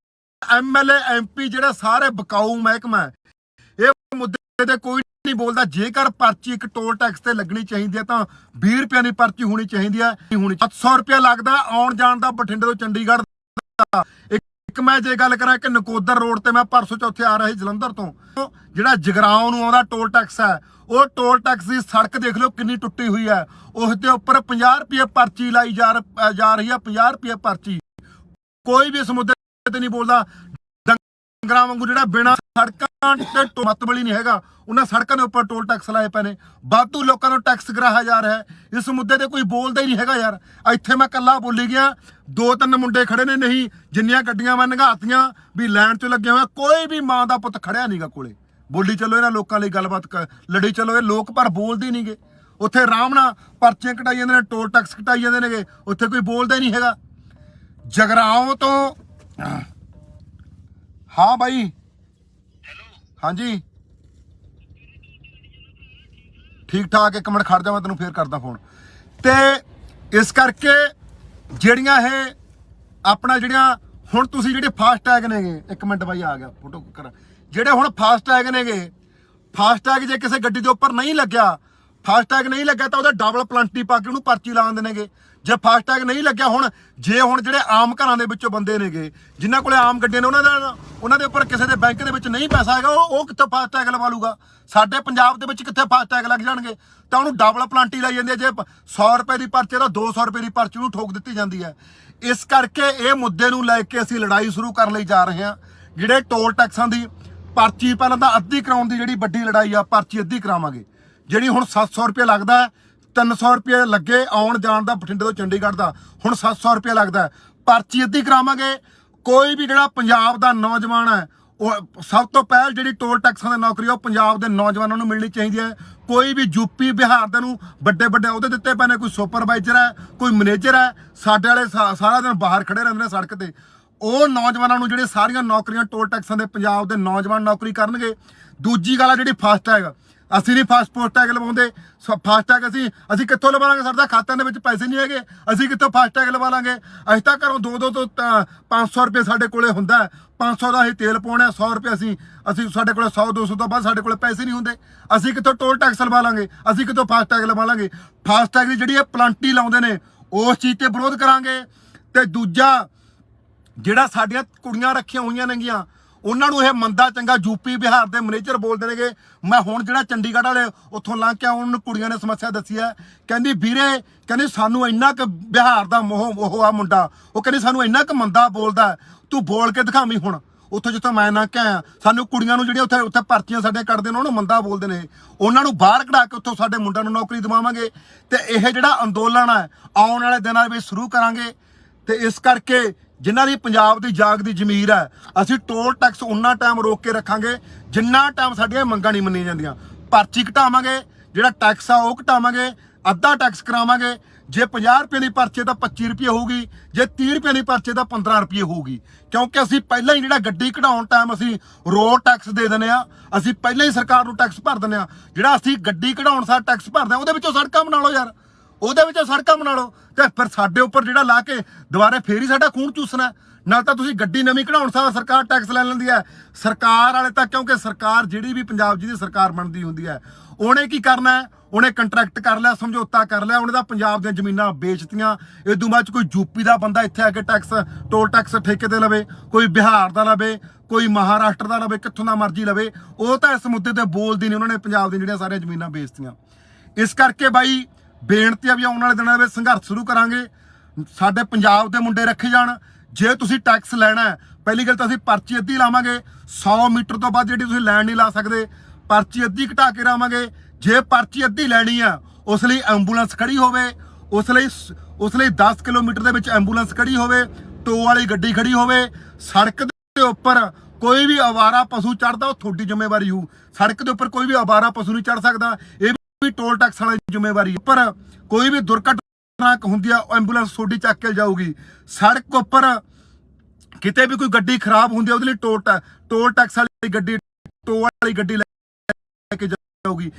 MLA MP ਜਿਹੜਾ ਸਾਰੇ ਬਕਾਊ ਮਹਿਕਮਾ ਹੈ, ਇਹ ਮੁੱਦੇ ਤੇ ਕੋਈ ਨਹੀਂ ਬੋਲਦਾ। ਜੇਕਰ ਪਰਚੀ ਇੱਕ ਟੋਲ ਟੈਕਸ ਤੇ ਲੱਗਣੀ ਚਾਹੀਦੀ ਹੈ ਤਾਂ 20 ਰੁਪਏ ਦੀ ਪਰਚੀ ਹੋਣੀ ਚਾਹੀਦੀ ਹੈ। 700 ਰੁਪਇਆ ਲੱਗਦਾ ਆਉਣ ਜਾਣ ਦਾ ਬਠਿੰਡੇ ਤੋਂ ਚੰਡੀਗੜ੍ਹ ਦਾ। ਇੱਕ ਮੈਂ ਜੇ ਗੱਲ ਕਰਾਂ ਕਿ ਨਕੋਦਰ ਰੋਡ ਤੇ ਮੈਂ ਪਰਸੋਂ ਚੌਥੇ ਆ ਰਿਹਾ ਸੀ ਜਲੰਧਰ ਤੋਂ, ਜਿਹੜਾ ਜਗਰਾਉਂ ਨੂੰ ਆਉਂਦਾ ਟੋਲ ਟੈਕਸ ਹੈ, ਉਹ ਟੋਲ ਟੈਕਸ ਦੀ ਸੜਕ ਦੇਖ ਲਓ ਕਿੰਨੀ ਟੁੱਟੀ ਹੋਈ ਹੈ। ਉਸ ਦੇ ਉੱਪਰ 50 ਰੁਪਏ ਪਰਚੀ ਲਾਈ ਜਾ ਰਹੀ ਹੈ, 50 ਰੁਪਏ ਪਰਚੀ। ਕੋਈ ਵੀ ਇਸ ਮੁੱਦੇ ਤੇ ਨਹੀਂ ਬੋਲਦਾ। ਡੰਗਰਾਂ ਵਾਂਗੂ ਜਿਹੜਾ ਬਿਨਾਂ ਸੜਕਾਂ ਤੇ ਮਤਬਲੀ ਨਹੀਂ ਹੈਗਾ, ਉਹਨਾਂ ਸੜਕਾਂ ਦੇ ਉੱਪਰ ਟੋਲ ਟੈਕਸ ਲਾਏ ਪਏ ਨੇ। ਵਾਧੂ ਲੋਕਾਂ ਨੂੰ ਟੈਕਸ ਕਰਾਇਆ ਜਾ ਰਿਹਾ ਹੈ, ਇਸ ਮੁੱਦੇ ਤੇ ਕੋਈ ਬੋਲਦਾ ਹੀ ਨਹੀਂ ਹੈਗਾ ਯਾਰ। ਇੱਥੇ ਮੈਂ ਇਕੱਲਾ ਬੋਲੀ ਗਿਆ, 2-3 ਮੁੰਡੇ ਖੜੇ ਨੇ, ਨਹੀਂ ਜਿੰਨੀਆਂ ਗੱਡੀਆਂ ਮੈਂ ਨੰਗਾਤੀਆਂ ਵੀ ਲਾਈਨ 'ਚ ਲੱਗੇ ਹੋਏ, ਕੋਈ ਵੀ ਮਾਂ ਦਾ ਪੁੱਤ ਖੜਿਆ ਨਹੀਂਗਾ ਕੋਲੇ। ਬੋਲੀ ਚਲੋ ਇਹਨਾਂ ਲੋਕਾਂ ਲਈ ਗੱਲਬਾਤ ਲੜੀ ਚਲੋ, ਇਹ ਲੋਕ ਪਰ ਬੋਲਦੇ ਨਹੀਂਗੇ। ਉੱਥੇ ਆਰਾਮ ਨਾਲ ਪਰਚੀਆਂ ਕਟਾਈ ਜਾਂਦੇ ਨੇ, ਟੋਲ ਟੈਕਸ ਕਟਾਈ ਜਾਂਦੇ ਨੇਗੇ, ਉੱਥੇ ਕੋਈ ਬੋਲਦਾ ਹੀ ਨਹੀਂ ਹੈਗਾ। ਜਗਰਾਉਂ ਤੋਂ ਹਾਂ ਬਾਈ, ਹਾਂਜੀ ਠੀਕ ਠਾਕ। ਇੱਕ ਮਿੰਟ ਖੜ ਜਾ, ਮੈਂ ਤੈਨੂੰ ਫੇਰ ਕਰਦਾ ਫੋਨ। ਤੇ ਇਸ ਕਰਕੇ ਜਿਹੜੀਆਂ ਇਹ ਆਪਣਾ ਜਿਹੜੀਆਂ ਹੁਣ ਤੁਸੀਂ ਜਿਹੜੇ ਫਾਸਟੈਗ ਨੇਗੇ, ਇੱਕ ਮਿੰਟ ਬਾਈ ਆ ਗਿਆ ਫੋਟੋ ਕਰਾਂ, ਜਿਹੜੇ ਹੁਣ ਫਾਸਟੈਗ ਨੇਗੇ, ਫਾਸਟੈਗ ਜੇ ਕਿਸੇ ਗੱਡੀ ਦੇ ਉੱਪਰ ਨਹੀਂ ਲੱਗਿਆ, ਫਾਸਟੈਗ ਨਹੀਂ ਲੱਗਿਆ ਤਾਂ ਉਹਦਾ ਡਬਲ ਪਲੰਟੀ ਪਾ ਕੇ ਉਹਨੂੰ ਪਰਚੀ ਲਾ ਦਿੰਦੇ ਨੇਗੇ। ਜੇ ਫਾਸਟੈਗ ਨਹੀਂ ਲੱਗਿਆ, ਹੁਣ ਜਿਹੜੇ ਆਮ ਘਰਾਂ ਦੇ ਵਿੱਚੋਂ ਬੰਦੇ ਨੇਗੇ, ਜਿਨ੍ਹਾਂ ਕੋਲੇ ਆਮ ਗੱਡੀਆਂ ਨੇ, ਉਹਨਾਂ ਦੇ ਉੱਪਰ ਕਿਸੇ ਦੇ ਬੈਂਕ ਦੇ ਵਿੱਚ ਨਹੀਂ ਪੈਸਾ ਹੈਗਾ, ਉਹ ਕਿੱਥੋਂ ਫਾਸਟੈਗ ਲਵਾ ਲੂਗਾ? ਸਾਡੇ ਪੰਜਾਬ ਦੇ ਵਿੱਚ ਕਿੱਥੇ ਫਾਸਟੈਗ ਲੱਗ ਜਾਣਗੇ? ਤਾਂ ਉਹਨੂੰ ਡਬਲ ਪਲੰਟੀ ਲਾਈ ਜਾਂਦੀ ਹੈ। ਜੇ 100 ਰੁਪਏ ਦੀ ਪਰਚੀ ਤਾਂ 200 ਰੁਪਏ ਦੀ ਪਰਚੀ ਨੂੰ ਠੋਕ ਦਿੱਤੀ ਜਾਂਦੀ ਹੈ। ਇਸ ਕਰਕੇ ਇਹ ਮੁੱਦੇ ਨੂੰ ਲੈ ਕੇ ਅਸੀਂ ਲੜਾਈ ਸ਼ੁਰੂ ਕਰਨ ਲਈ ਜਾ ਰਹੇ ਹਾਂ। ਜਿਹੜੇ ਟੋਲ ਟੈਕਸਾਂ ਦੀ ਪਰਚੀ ਪਹਿਲਾਂ ਤਾਂ ਅੱਧੀ ਕਰਾਉਣ ਦੀ ਜਿਹੜੀ ਵੱਡੀ ਲੜਾਈ ਆ, ਪਰਚੀ ਅੱਧੀ ਕਰਾਵਾਂਗੇ। ਜਿਹੜੀ ਹੁਣ 700 ਰੁਪਏ ਲੱਗਦਾ, 300 ਰੁਪਏ ਲੱਗੇ ਆਉਣ ਜਾਣ ਦਾ ਬਠਿੰਡੇ ਤੋਂ ਚੰਡੀਗੜ੍ਹ ਦਾ, ਹੁਣ 700 ਰੁਪਏ ਲੱਗਦਾ, ਪਰਚੀ ਅੱਧੀ ਕਰਾਵਾਂਗੇ। ਕੋਈ ਵੀ ਜਿਹੜਾ ਪੰਜਾਬ ਦਾ ਨੌਜਵਾਨ ਹੈ, ਉਹ ਸਭ ਤੋਂ ਪਹਿਲ ਜਿਹੜੀ ਟੋਲ ਟੈਕਸਾਂ ਦੀ ਨੌਕਰੀ ਉਹ ਪੰਜਾਬ ਦੇ ਨੌਜਵਾਨਾਂ ਨੂੰ ਮਿਲਣੀ ਚਾਹੀਦੀ ਹੈ। ਕੋਈ ਵੀ ਯੂਪੀ ਬਿਹਾਰ ਦੇ ਨੂੰ ਵੱਡੇ ਅਹੁਦੇ ਦਿੱਤੇ ਪਏ ਨੇ, ਕੋਈ ਸੁਪਰਵਾਈਜ਼ਰ ਹੈ, ਕੋਈ ਮੈਨੇਜਰ ਹੈ, ਸਾਡੇ ਵਾਲੇ ਸਾਰਾ ਦਿਨ ਬਾਹਰ ਖੜੇ ਰਹਿੰਦੇ ਨੇ ਸੜਕ ਤੇ। ਉਹ ਨੌਜਵਾਨਾਂ ਨੂੰ ਜਿਹੜੇ ਸਾਰੀਆਂ ਨੌਕਰੀਆਂ ਟੋਲ ਟੈਕਸਾਂ ਦੇ ਪੰਜਾਬ ਦੇ ਨੌਜਵਾਨ ਨੌਕਰੀ ਕਰਨਗੇ। ਦੂਜੀ ਗੱਲ ਆ ਜਿਹੜੀ ਫਾਸਟੈਗ, ਅਸੀਂ ਨਹੀਂ ਫਾਸਟੈਗ ਲਵਾਉਂਦੇ। ਫਾਸਟੈਗ ਅਸੀਂ ਕਿੱਥੋਂ ਲਵਾ ਲਾਂਗੇ? ਸਾਡੇ ਖਾਤਿਆਂ ਦੇ ਵਿੱਚ ਪੈਸੇ ਨਹੀਂ ਹੈਗੇ, ਅਸੀਂ ਕਿੱਥੋਂ ਫਾਸਟੈਗ ਲਵਾ ਲਾਂਗੇ? ਅਸੀਂ ਤਾਂ ਘਰੋਂ 200 ਤੋਂ 500 ਰੁਪਏ ਸਾਡੇ ਕੋਲੇ ਹੁੰਦਾ, 500 ਦਾ ਅਸੀਂ ਤੇਲ ਪਾਉਣਾ, 100 ਰੁਪਏ ਅਸੀਂ ਸਾਡੇ ਕੋਲੇ 100-200 ਤੋਂ ਬਾਅਦ ਸਾਡੇ ਕੋਲੇ ਪੈਸੇ ਨਹੀਂ ਹੁੰਦੇ। ਅਸੀਂ ਕਿੱਥੋਂ ਟੋਲ ਟੈਕਸ ਲਵਾ ਲਾਂਗੇ? ਅਸੀਂ ਕਿੱਥੋਂ ਫਾਸਟੈਗ ਲਵਾ ਲਾਂਗੇ? ਫਾਸਟੈਗ ਦੀ ਜਿਹੜੀ ਇਹ ਪਲੰਟੀ ਲਾਉਂਦੇ ਨੇ, ਉਸ ਚੀਜ਼ ਤੇ ਵਿਰੋਧ ਕਰਾਂਗੇ। ਤੇ ਦੂਜਾ ਜਿਹੜਾ ਸਾਡੀਆਂ ਕੁੜੀਆਂ ਰੱਖੀਆਂ ਹੋਈਆਂ ਨੇਗੀਆਂ, ਉਹਨਾਂ ਨੂੰ ਇਹ ਮੰਦਾ ਚੰਗਾ ਯੂਪੀ ਬਿਹਾਰ ਦੇ ਮੈਨੇਜਰ ਬੋਲਦੇ ਨੇਗੇ। ਮੈਂ ਹੁਣ ਜਿਹੜਾ ਚੰਡੀਗੜ੍ਹ ਵਾਲੇ ਉੱਥੋਂ ਲੰਘ ਕੇ ਉਹਨਾਂ ਨੂੰ ਕੁੜੀਆਂ ਨੇ ਸਮੱਸਿਆ ਦੱਸੀ ਹੈ, ਕਹਿੰਦੀ ਵੀਰੇ, ਕਹਿੰਦੀ ਸਾਨੂੰ ਇੰਨਾ ਕੁ ਬਿਹਾਰ ਦਾ ਉਹ ਆ ਮੁੰਡਾ, ਉਹ ਕਹਿੰਦੀ ਸਾਨੂੰ ਇੰਨਾ ਕੁ ਮੰਦਾ ਬੋਲਦਾ, ਤੂੰ ਬੋਲ ਕੇ ਦਿਖਾਵੀਂ। ਹੁਣ ਉੱਥੋਂ ਜਿੱਥੋਂ ਮੈਂ ਨਾ ਕਿਹਾ, ਸਾਨੂੰ ਕੁੜੀਆਂ ਨੂੰ ਜਿਹੜੀਆਂ ਉੱਥੇ ਪਰਚੀਆਂ ਸਾਡੇ ਕੱਢਦੇ ਨੇ, ਉਹਨੂੰ ਮੰਦਾ ਬੋਲਦੇ ਨੇ। ਉਹਨਾਂ ਨੂੰ ਬਾਹਰ ਕਢਾ ਕੇ ਉੱਥੋਂ ਸਾਡੇ ਮੁੰਡਿਆਂ ਨੂੰ ਨੌਕਰੀ ਦਿਵਾਵਾਂਗੇ। ਤੇ ਇਹ ਜਿਹੜਾ ਅੰਦੋਲਨ ਹੈ ਆਉਣ ਵਾਲੇ ਦਿਨਾਂ ਵਿੱਚ ਸ਼ੁਰੂ ਕਰਾਂਗੇ। ਤੇ ਇਸ ਕਰਕੇ ਜਿਨ੍ਹਾਂ ਦੀ ਪੰਜਾਬ ਦੀ ਜਾਗਦੀ ਜ਼ਮੀਰ ਹੈ, ਅਸੀਂ ਟੋਲ ਟੈਕਸ ਉਨਾ ਟਾਈਮ ਰੋਕ ਕੇ ਰੱਖਾਂਗੇ ਜਿੰਨਾ ਟਾਈਮ ਸਾਡੀਆਂ ਮੰਗਾਂ ਨਹੀਂ ਮੰਨੀਆਂ ਜਾਂਦੀਆਂ। ਪਰਚੀ ਘਟਾਵਾਂਗੇ, ਜਿਹੜਾ ਟੈਕਸ ਆ ਉਹ ਘਟਾਵਾਂਗੇ, ਅੱਧਾ ਟੈਕਸ ਕਰਾਵਾਂਗੇ। ਜੇ 50 ਰੁਪਏ ਦੀ ਪਰਚੀ ਤਾਂ 25 ਰੁਪਏ ਹੋਊਗੀ, ਜੇ 30 ਰੁਪਏ ਦੀ ਪਰਚੀ ਤਾਂ 15 ਰੁਪਏ ਹੋਊਗੀ। ਕਿਉਂਕਿ ਅਸੀਂ ਪਹਿਲਾਂ ਹੀ ਜਿਹੜਾ ਗੱਡੀ ਕਢਾਉਣ ਟਾਈਮ ਅਸੀਂ ਰੋਡ ਟੈਕਸ ਦੇ ਦਿੰਦੇ ਆ, ਅਸੀਂ ਪਹਿਲਾਂ ਹੀ ਸਰਕਾਰ ਨੂੰ ਟੈਕਸ ਭਰ ਦਿੰਦੇ ਆ। ਜਿਹੜਾ ਅਸੀਂ ਗੱਡੀ ਕਢਾਉਣ ਸਾਰ ਟੈਕਸ ਭਰਦੇ ਆ, ਉਹਦੇ ਵਿੱਚੋਂ ਸੜਕਾਂ ਬਣਾ ਲਓ ਯਾਰ, ਉਹਦੇ ਵਿੱਚੋਂ ਸੜਕਾਂ ਬਣਾ ਲਓ। ਤੇ ਫਿਰ ਸਾਡੇ ਉੱਪਰ ਜਿਹੜਾ ਲਾ ਕੇ ਦੁਬਾਰੇ ਫੇਰ ਹੀ ਸਾਡਾ ਖੂਨ ਚੂਸਣਾ। ਨਾਲ ਤਾਂ ਤੁਸੀਂ ਗੱਡੀ ਨਵੀਂ ਕਢਾਉਣ ਸਾਰ ਸਰਕਾਰ ਟੈਕਸ ਲੈ ਲੈਂਦੀ ਹੈ। ਸਰਕਾਰ ਵਾਲੇ ਤਾਂ, ਕਿਉਂਕਿ ਸਰਕਾਰ ਜਿਹੜੀ ਵੀ ਪੰਜਾਬ ਜਿਹਦੀ ਸਰਕਾਰ ਬਣਦੀ ਹੁੰਦੀ ਹੈ, ਉਹਨੇ ਕੀ ਕਰਨਾ ਹੈ? ਉਹਨੇ ਕੰਟਰੈਕਟ ਕਰ ਲਿਆ, ਸਮਝੌਤਾ ਕਰ ਲਿਆ, ਉਹਨੇ ਤਾਂ ਪੰਜਾਬ ਦੀਆਂ ਜ਼ਮੀਨਾਂ ਵੇਚਤੀਆਂ। ਇਦੋਂ ਬਾਅਦ 'ਚ ਕੋਈ ਯੂਪੀ ਦਾ ਬੰਦਾ ਇੱਥੇ ਆ ਕੇ ਟੋਲ ਟੈਕਸ ਠੇਕੇ ਤੇ ਲਵੇ, ਕੋਈ ਬਿਹਾਰ ਦਾ ਲਵੇ, ਕੋਈ ਮਹਾਰਾਸ਼ਟਰ ਦਾ ਲਵੇ, ਕਿੱਥੋਂ ਦਾ ਮਰਜ਼ੀ ਲਵੇ, ਉਹ ਤਾਂ ਇਸ ਮੁੱਦੇ ਤੇ ਬੋਲਦੀ ਨਹੀਂ। ਉਹਨਾਂ ਨੇ ਪੰਜਾਬ ਦੀਆਂ ਜਿਹੜੀਆਂ ਸਾਰੀਆਂ ਜ਼ਮੀਨਾਂ ਵੇਚਤੀਆਂ। ਇਸ ਕਰਕੇ ਬਾਈ ਬੇਨਤੀ ਆ ਵੀ ਆਉਣ ਵਾਲੇ ਦਿਨਾਂ ਵਿੱਚ ਸੰਘਰਸ਼ ਸ਼ੁਰੂ ਕਰਾਂਗੇ, ਸਾਡੇ ਪੰਜਾਬ ਦੇ ਮੁੰਡੇ ਰੱਖੇ ਜਾਣ। ਜੇ ਤੁਸੀਂ ਟੈਕਸ ਲੈਣਾ, ਪਹਿਲੀ ਗੱਲ ਤਾਂ ਅਸੀਂ ਪਰਚੀ ਅੱਧੀ ਲਾਵਾਂਗੇ, 100 ਮੀਟਰ ਤੋਂ ਬਾਅਦ ਜਿਹੜੀ ਤੁਸੀਂ ਲੈਣ ਨਹੀਂ ਲਾ ਸਕਦੇ, ਪਰਚੀ ਅੱਧੀ ਘਟਾ ਕੇ ਲਾਵਾਂਗੇ। ਜੇ ਪਰਚੀ ਅੱਧੀ ਲੈਣੀ ਆ, ਉਸ ਲਈ ਐਂਬੂਲੈਂਸ ਖੜੀ ਹੋਵੇ, ਉਸ ਲਈ 10 ਕਿਲੋਮੀਟਰ ਦੇ ਵਿੱਚ ਐਂਬੂਲੈਂਸ ਖੜੀ ਹੋਵੇ, ਟੋ ਵਾਲੀ ਗੱਡੀ ਖੜੀ ਹੋਵੇ। ਸੜਕ ਦੇ ਉੱਪਰ ਕੋਈ ਵੀ ਅਵਾਰਾ ਪਸ਼ੂ ਚੜਦਾ, ਉਹ ਤੁਹਾਡੀ ਜ਼ਿੰਮੇਵਾਰੀ ਹੋਊ। ਸੜਕ ਦੇ ਉੱਪਰ ਕੋਈ ਵੀ ਅਵਾਰਾ ਪਸ਼ੂ ਨਹੀਂ ਚੜ ਸਕਦਾ, ਇਹ ਵੀ ਟੋਲ ਟੈਕਸ ਵਾਲੀ ਜ਼ਿੰਮੇਵਾਰੀ। ਉੱਪਰ ਕੋਈ ਵੀ ਦੁਰਘਟਨਾ ਹੁੰਦੀ ਆ, ਐਂਬੂਲੈਂਸ ਤੁਹਾਡੀ ਚੱਕ ਕੇ ਜਾਊਗੀ। ਸੜਕ ਉੱਪਰ ਕਿਤੇ ਵੀ ਕੋਈ ਗੱਡੀ ਖਰਾਬ ਹੁੰਦੀ ਆ, ਉਹਦੇ ਲਈ ਟੋਲ ਟੈਕਸ ਵਾਲੀ ਗੱਡੀ, ਟੋ ਵਾਲੀ ਗੱਡੀ ਲੈ ਕੇ ਜਾਊਗੀ।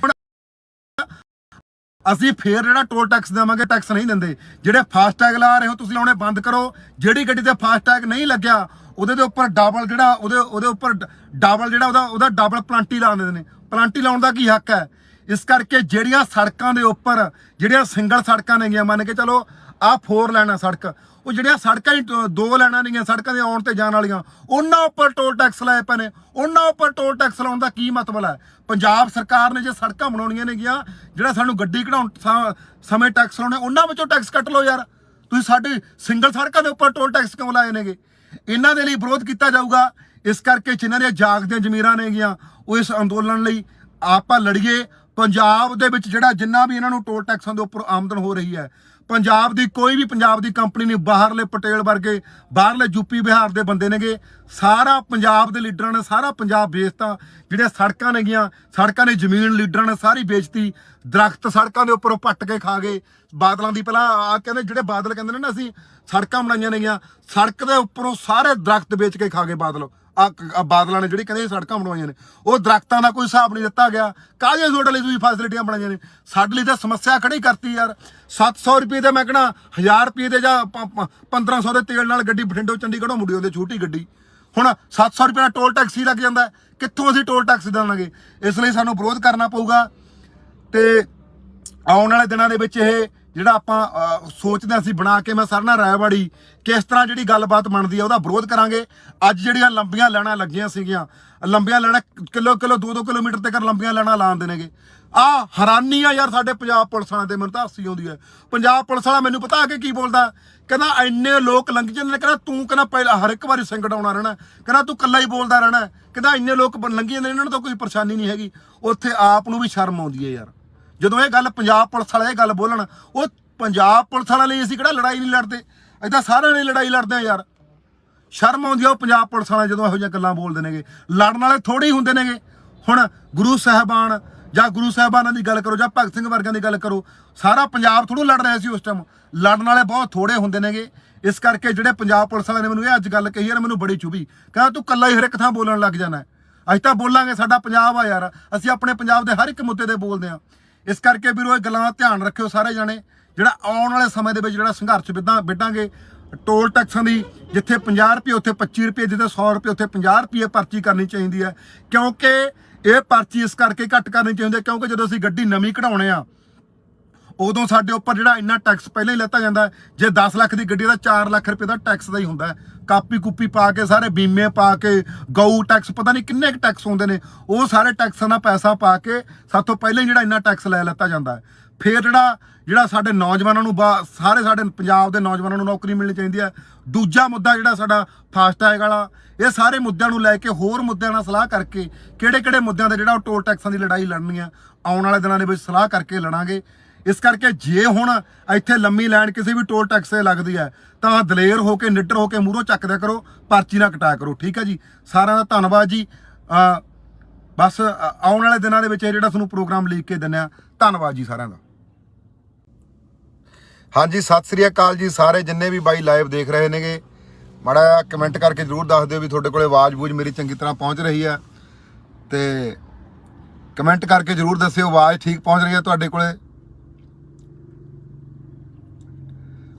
ਅਸੀਂ ਫੇਰ ਜਿਹੜਾ ਟੋਲ ਟੈਕਸ ਦੇਵਾਂਗੇ, ਟੈਕਸ ਨਹੀਂ ਦਿੰਦੇ। ਜਿਹੜੇ ਫਾਸਟੈਗ ਲਾ ਰਹੇ ਹੋ ਤੁਸੀਂ, ਲਾਉਣੇ ਬੰਦ ਕਰੋ। ਜਿਹੜੀ ਗੱਡੀ ਤੇ ਫਾਸਟੈਗ ਨਹੀਂ ਲੱਗਿਆ, ਉਹਦੇ ਦੇ ਉੱਪਰ ਡਬਲ ਜਿਹੜਾ ਉਹਦੇ ਉੱਪਰ ਡਬਲ ਜਿਹੜਾ ਉਹਦਾ ਡਬਲ ਪਲਾਂਟੀ ਲਾ ਦਿੰਦੇ ਨੇ। ਪਲਾਂਟੀ ਲਾਉਣ ਦਾ ਕੀ ਹੱਕ ਹੈ? ਇਸ ਕਰਕੇ ਜਿਹੜੀਆਂ ਸੜਕਾਂ ਦੇ ਉੱਪਰ ਜਿਹੜੀਆਂ ਸਿੰਗਲ ਸੜਕਾਂ ਨੇਗੀਆਂ, ਮੰਨ ਕੇ ਚਲੋ ਆਹ 4 ਲਾਈਨਾਂ ਸੜਕ, ਉਹ ਜਿਹੜੀਆਂ ਸੜਕਾਂ ਹੀ 2 ਲਾਈਨਾਂ ਨੇਗੀਆਂ ਸੜਕਾਂ ਦੇ ਆਉਣ ਤੇ ਜਾਣ ਵਾਲੀਆਂ, ਉਹਨਾਂ ਉੱਪਰ ਟੋਲ ਟੈਕਸ ਲਾਏ ਪਏ ਨੇ। ਉਹਨਾਂ ਉੱਪਰ ਟੋਲ ਟੈਕਸ ਲਾਉਣ ਦਾ ਕੀ ਮਤਲਬ ਹੈ? ਪੰਜਾਬ ਸਰਕਾਰ ਨੇ ਜੇ ਸੜਕਾਂ ਬਣਾਉਣੀਆਂ ਨੇਗੀਆਂ, ਜਿਹੜਾ ਸਾਨੂੰ ਗੱਡੀ ਕਢਾਉਣ ਸਮੇਂ ਟੈਕਸ ਲਾਉਣੇ, ਉਹਨਾਂ ਵਿੱਚੋਂ ਟੈਕਸ ਕੱਟ ਲਓ ਯਾਰ। ਤੁਸੀਂ ਸਾਡੀ ਸਿੰਗਲ ਸੜਕਾਂ ਦੇ ਉੱਪਰ ਟੋਲ ਟੈਕਸ ਕਿਉਂ ਲਾਏ ਨੇਗੇ? ਇਹਨਾਂ ਦੇ ਲਈ ਵਿਰੋਧ ਕੀਤਾ ਜਾਊਗਾ। ਇਸ ਕਰਕੇ ਜਿਨ੍ਹਾਂ ਦੀਆਂ ਜਾਗਦੀਆਂ ਜ਼ਮੀਰਾਂ ਨੇਗੀਆਂ, ਉਹ ਇਸ ਅੰਦੋਲਨ ਲਈ ਆਪਾਂ ਲੜੀਏ। ਪੰਜਾਬ ਦੇ ਵਿੱਚ ਜਿਹੜਾ ਜਿੰਨਾ ਵੀ ਇਹਨਾਂ ਨੂੰ ਟੋਲ ਟੈਕਸਾਂ ਦੇ ਉੱਪਰ ਆਮਦਨ ਹੋ ਰਹੀ ਹੈ, ਪੰਜਾਬ ਦੀ ਕੋਈ ਵੀ ਪੰਜਾਬ ਦੀ ਕੰਪਨੀ ਨਹੀਂ, ਬਾਹਰਲੇ ਪਟੇਲ ਵਰਗੇ, ਬਾਹਰਲੇ ਯੂਪੀ ਬਿਹਾਰ ਦੇ ਬੰਦੇ ਨੇਗੇ। ਸਾਰਾ ਪੰਜਾਬ ਦੇ ਲੀਡਰਾਂ ਨੇ ਸਾਰਾ ਪੰਜਾਬ ਵੇਚਤਾ। ਜਿਹੜੇ ਸੜਕਾਂ ਨੇਗੀਆਂ, ਸੜਕਾਂ ਦੀ ਜ਼ਮੀਨ ਲੀਡਰਾਂ ਨੇ ਸਾਰੀ ਵੇਚਤੀ। ਦਰਖਤ ਸੜਕਾਂ ਦੇ ਉੱਪਰੋਂ ਪੱਟ ਕੇ ਖਾ ਗਏ। ਬਾਦਲਾਂ ਦੀ ਪਹਿਲਾਂ ਆ ਕਹਿੰਦੇ, ਜਿਹੜੇ ਬਾਦਲ ਕਹਿੰਦੇ ਨੇ ਨਾ ਅਸੀਂ ਸੜਕਾਂ ਬਣਾਈਆਂ ਨੇਗੀਆਂ, ਸੜਕ ਦੇ ਉੱਪਰੋਂ ਸਾਰੇ ਦਰਖਤ ਵੇਚ ਕੇ ਖਾ ਗਏ ਬਾਦਲ। ਬਾਦਲਾਂ ਨੇ ਜਿਹੜੀ ਕਹਿੰਦੇ ਸੜਕਾਂ ਬਣਵਾਈਆਂ ਨੇ, ਉਹ ਦਰਖਤਾਂ ਦਾ ਕੋਈ ਹਿਸਾਬ ਨਹੀਂ ਦਿੱਤਾ ਗਿਆ। ਕਾਹਦੀਆਂ ਤੁਹਾਡੇ ਲਈ ਤੁਸੀਂ ਫੈਸਿਲਿਟੀਆਂ ਬਣਾਈਆਂ ਨੇ? ਸਾਡੇ ਲਈ ਤਾਂ ਸਮੱਸਿਆ ਖੜੀ ਕਰਤੀ ਯਾਰ। 700 ਰੁਪਏ ਦੇ, ਮੈਂ ਕਹਿਣਾ 1000 ਰੁਪਏ ਦੇ ਜਾਂ 1500 ਦੇ ਤੇਲ ਨਾਲ ਗੱਡੀ ਬਠਿੰਡੋਂ ਚੰਡੀਗੜ੍ਹੋਂ ਮੁੜੀ ਉਹਦੇ ਛੋਟੀ ਗੱਡੀ। ਹੁਣ 700 ਰੁਪਏ ਦਾ ਟੋਲ ਟੈਕਸ ਹੀ ਲੱਗ ਜਾਂਦਾ, ਕਿੱਥੋਂ ਅਸੀਂ ਟੋਲ ਟੈਕਸ ਦੇਵਾਂਗੇ? ਇਸ ਲਈ ਸਾਨੂੰ ਵਿਰੋਧ ਕਰਨਾ ਪਊਗਾ। ਤੇ ਆਉਣ ਵਾਲੇ ਦਿਨਾਂ ਦੇ ਵਿੱਚ ਇਹ ਜਿਹੜਾ ਆਪਾਂ ਸੋਚਦੇ ਅਸੀਂ ਬਣਾ ਕੇ, ਮੈਂ ਸਰਨਾ ਰਾਇਵਾੜੀ ਕਿਸ ਤਰ੍ਹਾਂ ਜਿਹੜੀ ਗੱਲਬਾਤ ਬਣਦੀ ਆ, ਉਹਦਾ ਵਿਰੋਧ ਕਰਾਂਗੇ। ਅੱਜ ਜਿਹੜੀਆਂ ਲੰਬੀਆਂ ਲਾਈਨਾਂ ਲੱਗੀਆਂ ਸੀਗੀਆਂ, ਲੰਬੀਆਂ ਲਾਈਨਾਂ ਕਿਲੋ 2-2 ਕਿਲੋਮੀਟਰ ਤੱਕ ਲੰਬੀਆਂ ਲਾਈਨਾਂ ਲਾਉਂਦੇ ਨੇਗੇ। ਹੈਰਾਨੀ ਆ ਯਾਰ ਸਾਡੇ ਪੰਜਾਬ ਪੁਲਿਸ ਵਾਲਿਆਂ ਤੇ। ਮੈਨੂੰ ਤਾਂ ਹਾਸੀ ਆਉਂਦੀ ਹੈ। ਪੰਜਾਬ ਪੁਲਿਸ ਵਾਲਾ ਮੈਨੂੰ ਪਤਾ ਆ ਕੇ ਕੀ ਬੋਲਦਾ, ਕਹਿੰਦਾ ਇੰਨੇ ਲੋਕ ਲੰਘ ਜਾਂਦੇ ਨੇ, ਕਹਿੰਦਾ ਤੂੰ ਕਹਿੰਦਾ ਪਹਿਲਾਂ ਹਰ ਇੱਕ ਵਾਰੀ ਸਿੰਗੜ ਆਉਣਾ ਰਹਿਣਾ, ਕਹਿੰਦਾ ਤੂੰ ਇਕੱਲਾ ਹੀ ਬੋਲਦਾ ਰਹਿਣਾ, ਕਹਿੰਦਾ ਇੰਨੇ ਲੋਕ ਲੰਘੀ ਜਾਂਦੇ ਨੇ, ਇਹਨਾਂ ਨੂੰ ਤਾਂ ਕੋਈ ਪਰੇਸ਼ਾਨੀ ਨਹੀਂ ਹੈਗੀ। ਉੱਥੇ ਆਪ ਨੂੰ ਵੀ ਸ਼ਰਮ ਆਉਂਦੀ ਹੈ ਯਾਰ, ਜਦੋਂ ਇਹ ਗੱਲ ਪੰਜਾਬ ਪੁਲਿਸ ਵਾਲੇ ਇਹ ਗੱਲ ਬੋਲਣ। ਉਹ ਪੰਜਾਬ ਪੁਲਿਸ ਵਾਲਿਆਂ ਲਈ ਅਸੀਂ ਕਿਹੜਾ ਲੜਾਈ ਨਹੀਂ ਲੜਦੇ, ਏਦਾਂ ਸਾਰਿਆਂ ਨੇ ਲੜਾਈ ਲੜਦੇ ਆ ਯਾਰ। ਸ਼ਰਮ ਆਉਂਦੀ ਆ ਉਹ ਪੰਜਾਬ ਪੁਲਿਸ ਵਾਲੇ ਜਦੋਂ ਇਹੋ ਜਿਹੀਆਂ ਗੱਲਾਂ ਬੋਲਦੇ ਨੇਗੇ। ਲੜਨ ਵਾਲੇ ਥੋੜੇ ਹੀ ਹੁੰਦੇ ਨੇਗੇ। ਹੁਣ ਗੁਰੂ ਸਾਹਿਬਾਨ ਜਾਂ ਗੁਰੂ ਸਾਹਿਬਾਨਾਂ ਦੀ ਗੱਲ ਕਰੋ ਜਾਂ ਭਗਤ ਸਿੰਘ ਵਰਗਿਆਂ ਦੀ ਗੱਲ ਕਰੋ, ਸਾਰਾ ਪੰਜਾਬ ਥੋੜ੍ਹਾ ਲੜ ਰਿਹਾ ਸੀ ਉਸ ਟਾਈਮ। ਲੜਨ ਵਾਲੇ ਬਹੁਤ ਥੋੜੇ ਹੁੰਦੇ ਨੇਗੇ। ਇਸ ਕਰਕੇ ਜਿਹੜੇ ਪੰਜਾਬ ਪੁਲਿਸ ਵਾਲਿਆਂ ਨੇ ਮੈਨੂੰ ਇਹ ਅੱਜ ਗੱਲ ਕਹੀ ਯਾਰ, ਮੈਨੂੰ ਬੜੀ ਚੁਭੀ। ਕਹਿੰਦਾ ਤੂੰ ਇਕੱਲਾ ਹੀ ਹਰ ਇੱਕ ਥਾਂ ਬੋਲਣ ਲੱਗ ਜਾਣਾ। ਅਸੀਂ ਤਾਂ ਬੋਲਾਂਗੇ, ਸਾਡਾ ਪੰਜਾਬ ਆ ਯਾਰ, ਅਸੀਂ ਆਪਣੇ ਪੰਜਾਬ ਦੇ ਹਰ ਇੱਕ ਮੁੱਦੇ ਤੇ ਬੋਲਦੇ ਹਾਂ। ਇਸ ਕਰਕੇ ਵੀਰੋ ਇਹ ਗੱਲਾਂ ਦਾ ਧਿਆਨ ਰੱਖਿਓ ਸਾਰੇ ਜਾਣੇ। ਜਿਹੜਾ ਆਉਣ ਵਾਲੇ ਸਮੇਂ ਦੇ ਵਿੱਚ ਜਿਹੜਾ ਸੰਘਰਸ਼ ਵਿੱਢਾਂਗੇ ਟੋਲ ਟੈਕਸਾਂ ਦੀ, ਜਿੱਥੇ 50 ਰੁਪਏ ਉੱਥੇ 25 ਰੁਪਏ, ਜਿੱਥੇ 100 ਰੁਪਏ ਉੱਥੇ 50 ਰੁਪਏ ਪਰਚੀ ਕਰਨੀ ਚਾਹੀਦੀ ਹੈ। ਕਿਉਂਕਿ ਇਹ ਪਰਚੀ ਇਸ ਕਰਕੇ ਘੱਟ ਕਰਨੀ ਚਾਹੀਦੀ ਹੈ ਕਿਉਂਕਿ ਜਦੋਂ ਅਸੀਂ ਗੱਡੀ ਨਵੀਂ ਕਢਾਉਣੇ ਆ, ਉਦੋਂ ਸਾਡੇ ਉੱਪਰ ਜਿਹੜਾ ਇੰਨਾ ਟੈਕਸ ਪਹਿਲਾਂ ਹੀ ਲੈਤਾ ਜਾਂਦਾ। ਜੇ 10 ਲੱਖ ਦੀ ਗੱਡੀ ਦਾ 4 ਲੱਖ ਰੁਪਏ ਦਾ ਟੈਕਸ ਦਾ ਹੀ ਹੁੰਦਾ। ਕਾਪੀ ਕੂਪੀ ਪਾ ਕੇ, ਸਾਰੇ ਬੀਮੇ ਪਾ ਕੇ, ਗਊ ਟੈਕਸ, ਪਤਾ ਨਹੀਂ ਕਿੰਨੇ ਕੁ ਟੈਕਸ ਹੁੰਦੇ ਨੇ, ਉਹ ਸਾਰੇ ਟੈਕਸਾਂ ਦਾ ਪੈਸਾ ਪਾ ਕੇ ਸਾਥੋਂ ਪਹਿਲਾਂ ਹੀ ਜਿਹੜਾ ਇੰਨਾ ਟੈਕਸ ਲੈ ਲੈਤਾ ਜਾਂਦਾ। ਫਿਰ ਜਿਹੜਾ ਸਾਡੇ ਨੌਜਵਾਨਾਂ ਨੂੰ ਸਾਰੇ ਸਾਡੇ ਪੰਜਾਬ ਦੇ ਨੌਜਵਾਨਾਂ ਨੂੰ ਨੌਕਰੀ ਮਿਲਣੀ ਚਾਹੀਦੀ ਹੈ। ਦੂਜਾ ਮੁੱਦਾ ਜਿਹੜਾ ਸਾਡਾ ਫਾਸਟੈਗ ਵਾਲਾ, ਇਹ ਸਾਰੇ ਮੁੱਦਿਆਂ ਨੂੰ ਲੈ ਕੇ ਹੋਰ ਮੁੱਦਿਆਂ ਨਾਲ ਸਲਾਹ ਕਰਕੇ ਕਿਹੜੇ ਮੁੱਦਿਆਂ ਦਾ ਜਿਹੜਾ ਉਹ ਟੋਲ ਟੈਕਸਾਂ ਦੀ ਲੜਾਈ ਲੜਨੀ ਆ, ਆਉਣ ਵਾਲੇ ਦਿਨਾਂ ਦੇ ਵਿੱਚ ਸਲਾਹ ਕਰਕੇ ਲੜਾਂਗੇ। ਇਸ ਕਰਕੇ ਜੇ ਹੁਣ ਇੱਥੇ ਲੰਮੀ ਲਾਈਨ ਕਿਸੇ ਵੀ ਟੋਲ ਟੈਕਸ ਤੇ ਲੱਗਦੀ ਹੈ ਤਾਂ ਦਲੇਰ ਹੋ ਕੇ, ਨਿੱਡਰ ਹੋ ਕੇ ਮੂਹਰੋਂ ਚੱਕਦਿਆ ਕਰੋ, ਪਰਚੀ ਨਾ ਕਟਾਇਆ ਕਰੋ। ਠੀਕ ਹੈ ਜੀ, ਸਾਰਿਆਂ ਦਾ ਧੰਨਵਾਦ ਜੀ। ਬਸ ਆਉਣ ਵਾਲੇ ਦਿਨਾਂ ਦੇ ਵਿੱਚ ਇਹ ਜਿਹੜਾ ਤੁਹਾਨੂੰ ਪ੍ਰੋਗਰਾਮ ਲੀਕ ਕੇ ਦਿੰਦੇ ਆ। ਧੰਨਵਾਦ ਜੀ ਸਾਰਿਆਂ ਦਾ। ਹਾਂਜੀ, ਸਤਿ ਸ੍ਰੀ ਅਕਾਲ ਜੀ ਸਾਰੇ ਜਿੰਨੇ ਵੀ ਬਾਈ ਲਾਈਵ ਦੇਖ ਰਹੇ ਨੇਗੇ। ਮਾੜਾ ਜਿਹਾ ਕਮੈਂਟ ਕਰਕੇ ਜ਼ਰੂਰ ਦੱਸ ਦਿਓ ਵੀ ਤੁਹਾਡੇ ਕੋਲੇ ਆਵਾਜ਼ ਬੂਝ ਮੇਰੀ ਚੰਗੀ ਤਰ੍ਹਾਂ ਪਹੁੰਚ ਰਹੀ ਹੈ। ਤੇ ਕਮੈਂਟ ਕਰਕੇ ਜ਼ਰੂਰ ਦੱਸਿਓ ਆਵਾਜ਼ ਠੀਕ ਪਹੁੰਚ ਰਹੀ ਹੈ ਤੁਹਾਡੇ ਕੋਲੇ,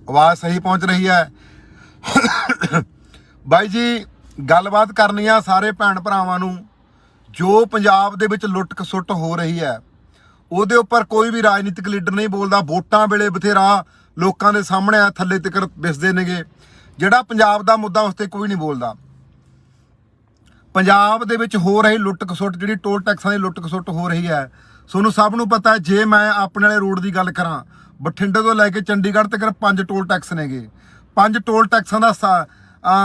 ਆਵਾਜ਼ ਸਹੀ ਪਹੁੰਚ ਰਹੀ ਹੈ। ਬਾਈ ਜੀ ਗੱਲਬਾਤ ਕਰਨੀ ਆ ਸਾਰੇ ਭੈਣ ਭਰਾਵਾਂ ਨੂੰ। ਜੋ ਪੰਜਾਬ ਦੇ ਵਿੱਚ ਲੁੱਟ ਖਸੁੱਟ ਹੋ ਰਹੀ ਹੈ, ਉਹਦੇ ਉੱਪਰ ਕੋਈ ਵੀ ਰਾਜਨੀਤਿਕ ਲੀਡਰ ਨਹੀਂ ਬੋਲਦਾ। ਵੋਟਾਂ ਵੇਲੇ ਬਥੇਰਾ ਲੋਕਾਂ ਦੇ ਸਾਹਮਣੇ ਆ ਥੱਲੇ ਤੱਕ ਵਿਸਦੇ ਨੇਗੇ। ਜਿਹੜਾ ਪੰਜਾਬ ਦਾ ਮੁੱਦਾ ਉਸ ਤੇ ਕੋਈ ਨਹੀਂ ਬੋਲਦਾ। ਪੰਜਾਬ ਦੇ ਵਿੱਚ ਹੋ ਰਹੀ ਲੁੱਟ ਖਸੁੱਟ, ਜਿਹੜੀ ਟੋਲ ਟੈਕਸਾਂ ਦੀ ਲੁੱਟ ਖਸੁੱਟ ਹੋ ਰਹੀ ਹੈ, ਤੁਹਾਨੂੰ ਸਭ ਨੂੰ ਪਤਾ ਹੈ। ਜੇ ਮੈਂ ਆਪਣੇ ਵਾਲੇ ਰੋਡ ਦੀ ਗੱਲ ਕਰਾਂ, ਬਠਿੰਡੇ ਤੋਂ ਲੈ ਕੇ ਚੰਡੀਗੜ੍ਹ ਤੱਕ 5 ਟੋਲ ਟੈਕਸ ਨੇਗੇ। 5 ਟੋਲ ਟੈਕਸਾਂ ਦਾ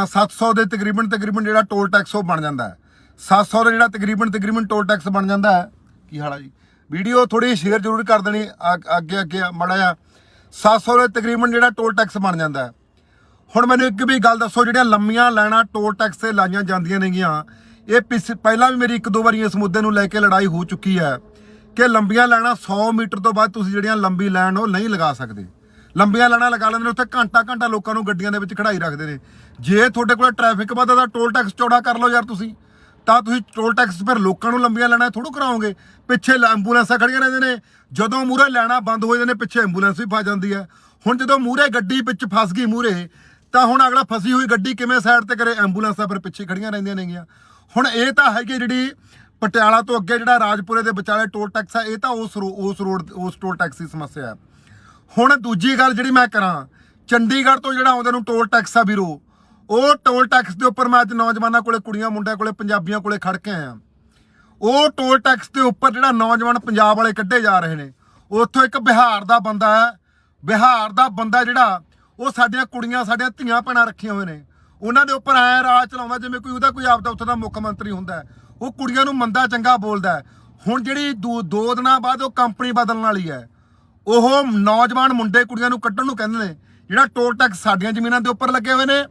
700 ਦੇ ਤਕਰੀਬਨ ਜਿਹੜਾ ਟੋਲ ਟੈਕਸ ਉਹ ਬਣ ਜਾਂਦਾ ਹੈ। 700 ਦਾ ਜਿਹੜਾ ਤਕਰੀਬਨ ਟੋਲ ਟੈਕਸ ਬਣ ਜਾਂਦਾ ਹੈ। ਕੀ ਹਾਲ ਆ ਜੀ? ਵੀਡੀਓ ਥੋੜੀ ਸ਼ੇਅਰ ਜ਼ਰੂਰ ਕਰ ਦੇਣੀ ਅੱਗੇ ਮਾੜਾ ਜਿਹਾ। 700 ਦੇ ਤਕਰੀਬਨ ਜਿਹੜਾ ਟੋਲ ਟੈਕਸ ਬਣ ਜਾਂਦਾ ਹੈ। ਹੁਣ ਮੈਨੂੰ ਇੱਕ ਵੀ ਗੱਲ ਦੱਸੋ, ਜਿਹੜੀਆਂ ਲੰਮੀਆਂ ਲਾਈਨਾਂ ਟੋਲ ਟੈਕਸ ਤੇ ਲਾਈਆਂ ਜਾਂਦੀਆਂ ਨੇਗੀਆਂ, ਇਹ ਪਹਿਲਾਂ ਵੀ ਮੇਰੀ 1-2 ਵਾਰੀ ਇਸ ਮੁੱਦੇ ਨੂੰ ਲੈ ਕੇ ਲੜਾਈ ਹੋ ਚੁੱਕੀ ਹੈ ਕਿ ਲੰਬੀਆਂ ਲਾਈਨਾਂ 100 ਮੀਟਰ ਤੋਂ ਬਾਅਦ ਤੁਸੀਂ ਜਿਹੜੀਆਂ ਲੰਬੀ ਲਾਈਨ ਉਹ ਨਹੀਂ ਲਗਾ ਸਕਦੇ। ਲੰਬੀਆਂ ਲਾਈਨਾਂ ਲਗਾ ਲੈਂਦੇ ਨੇ, ਉੱਥੇ ਘੰਟਾ ਲੋਕਾਂ ਨੂੰ ਗੱਡੀਆਂ ਦੇ ਵਿੱਚ ਖੜਾਈ ਰੱਖਦੇ ਨੇ। ਜੇ ਤੁਹਾਡੇ ਕੋਲ ਟ੍ਰੈਫਿਕ ਵੱਧਦਾ, ਟੋਲ ਟੈਕਸ ਚੌੜਾ ਕਰ ਲਓ ਯਾਰ। ਤੁਸੀਂ ਟੋਲ ਟੈਕਸ ਫਿਰ ਲੋਕਾਂ ਨੂੰ ਲੰਬੀਆਂ ਲਾਈਨਾਂ ਥੋੜ੍ਹਾ ਕਰਾਓਗੇ। ਪਿੱਛੇ ਐਂਬੂਲੈਂਸਾਂ ਖੜੀਆਂ ਰਹਿੰਦੇ ਨੇ, ਜਦੋਂ ਮੂਹਰੇ ਲਾਈਨਾਂ ਬੰਦ ਹੋ ਜਾਂਦੇ ਨੇ ਪਿੱਛੇ ਐਂਬੂਲੈਂਸ ਵੀ ਫਸ ਜਾਂਦੀ ਹੈ। ਹੁਣ ਜਦੋਂ ਮੂਹਰੇ ਗੱਡੀ ਵਿੱਚ ਫਸ ਗਈ ਮੂਹਰੇ, ਤਾਂ ਹੁਣ ਅਗਲਾ ਫਸੀ ਹੋਈ ਗੱਡੀ ਕਿਵੇਂ ਸਾਈਡ ਤੇ ਕਰੇ? ਐਂਬੂਲੈਂਸਾਂ ਫਿਰ ਪਿੱਛੇ ਖੜੀਆਂ ਰਹਿੰਦੀਆਂ ਨੇਗੀਆਂ। ਹੁਣ ਇਹ ਤਾਂ ਹੈਗੀ ਜਿਹੜੀ ਪਟਿਆਲਾ ਤੋਂ ਅੱਗੇ ਜਿਹੜਾ ਰਾਜਪੁਰੇ ਦੇ ਵਿਚਾਲੇ ਟੋਲ ਟੈਕਸ ਹੈ, ਇਹ ਤਾਂ ਉਸ ਟੋਲ ਟੈਕਸ ਦੀ ਸਮੱਸਿਆ ਹੈ। ਹੁਣ ਦੂਜੀ ਗੱਲ ਜਿਹੜੀ ਮੈਂ ਕਰਾਂ, ਚੰਡੀਗੜ੍ਹ ਤੋਂ ਜਿਹੜਾ ਆਉਂਦੇ ਨੂੰ ਟੋਲ ਟੈਕਸ ਆ ਵੀਰੋ, ਉਹ ਟੋਲ ਟੈਕਸ ਦੇ ਉੱਪਰ ਮੈਂ ਅੱਜ ਨੌਜਵਾਨਾਂ ਕੋਲੇ, ਕੁੜੀਆਂ ਮੁੰਡਿਆਂ ਕੋਲੇ, ਪੰਜਾਬੀਆਂ ਕੋਲੇ ਖੜ ਕੇ ਆਇਆ। ਉਹ ਟੋਲ ਟੈਕਸ ਦੇ ਉੱਪਰ ਜਿਹੜਾ ਨੌਜਵਾਨ ਪੰਜਾਬ ਵਾਲੇ ਕੱਢੇ ਜਾ ਰਹੇ ਨੇ, ਉੱਥੋਂ ਇੱਕ ਬਿਹਾਰ ਦਾ ਬੰਦਾ ਹੈ। ਬਿਹਾਰ ਦਾ ਬੰਦਾ ਜਿਹੜਾ, ਉਹ ਸਾਡੀਆਂ ਕੁੜੀਆਂ, ਸਾਡੀਆਂ ਧੀਆਂ ਭੈਣਾਂ ਰੱਖੀਆਂ ਹੋਏ ਨੇ, ਉਹਨਾਂ ਦੇ ਉੱਪਰ ਐ ਰਾਜ ਚਲਾਉਂਦਾ ਜਿਵੇਂ ਉਹਦਾ ਕੋਈ ਆਪਦਾ ਉੱਥੇ ਦਾ ਮੁੱਖ ਮੰਤਰੀ ਹੁੰਦਾ ਹੈ। ਉਹ ਕੁੜੀਆਂ ਨੂੰ ਮੰਦਾ ਚੰਗਾ ਬੋਲਦਾ ਹੈ। ਹੁਣ ਜਿਹੜੀ 2 ਦਿਨਾਂ ਬਾਅਦ ਉਹ ਕੰਪਨੀ ਬਦਲਣ ਵਾਲੀ ਹੈ, ਉਹ ਨੌਜਵਾਨ ਮੁੰਡੇ ਕੁੜੀਆਂ ਨੂੰ ਕੱਢਣ ਨੂੰ ਕਹਿੰਦੇ ਨੇ। ਜਿਹੜਾ ਟੋਲ ਟੈਕਸ ਸਾਡੀਆਂ ਜ਼ਮੀਨਾਂ ਦੇ ਉੱਪਰ ਲੱਗੇ ਹੋਏ ਨੇ,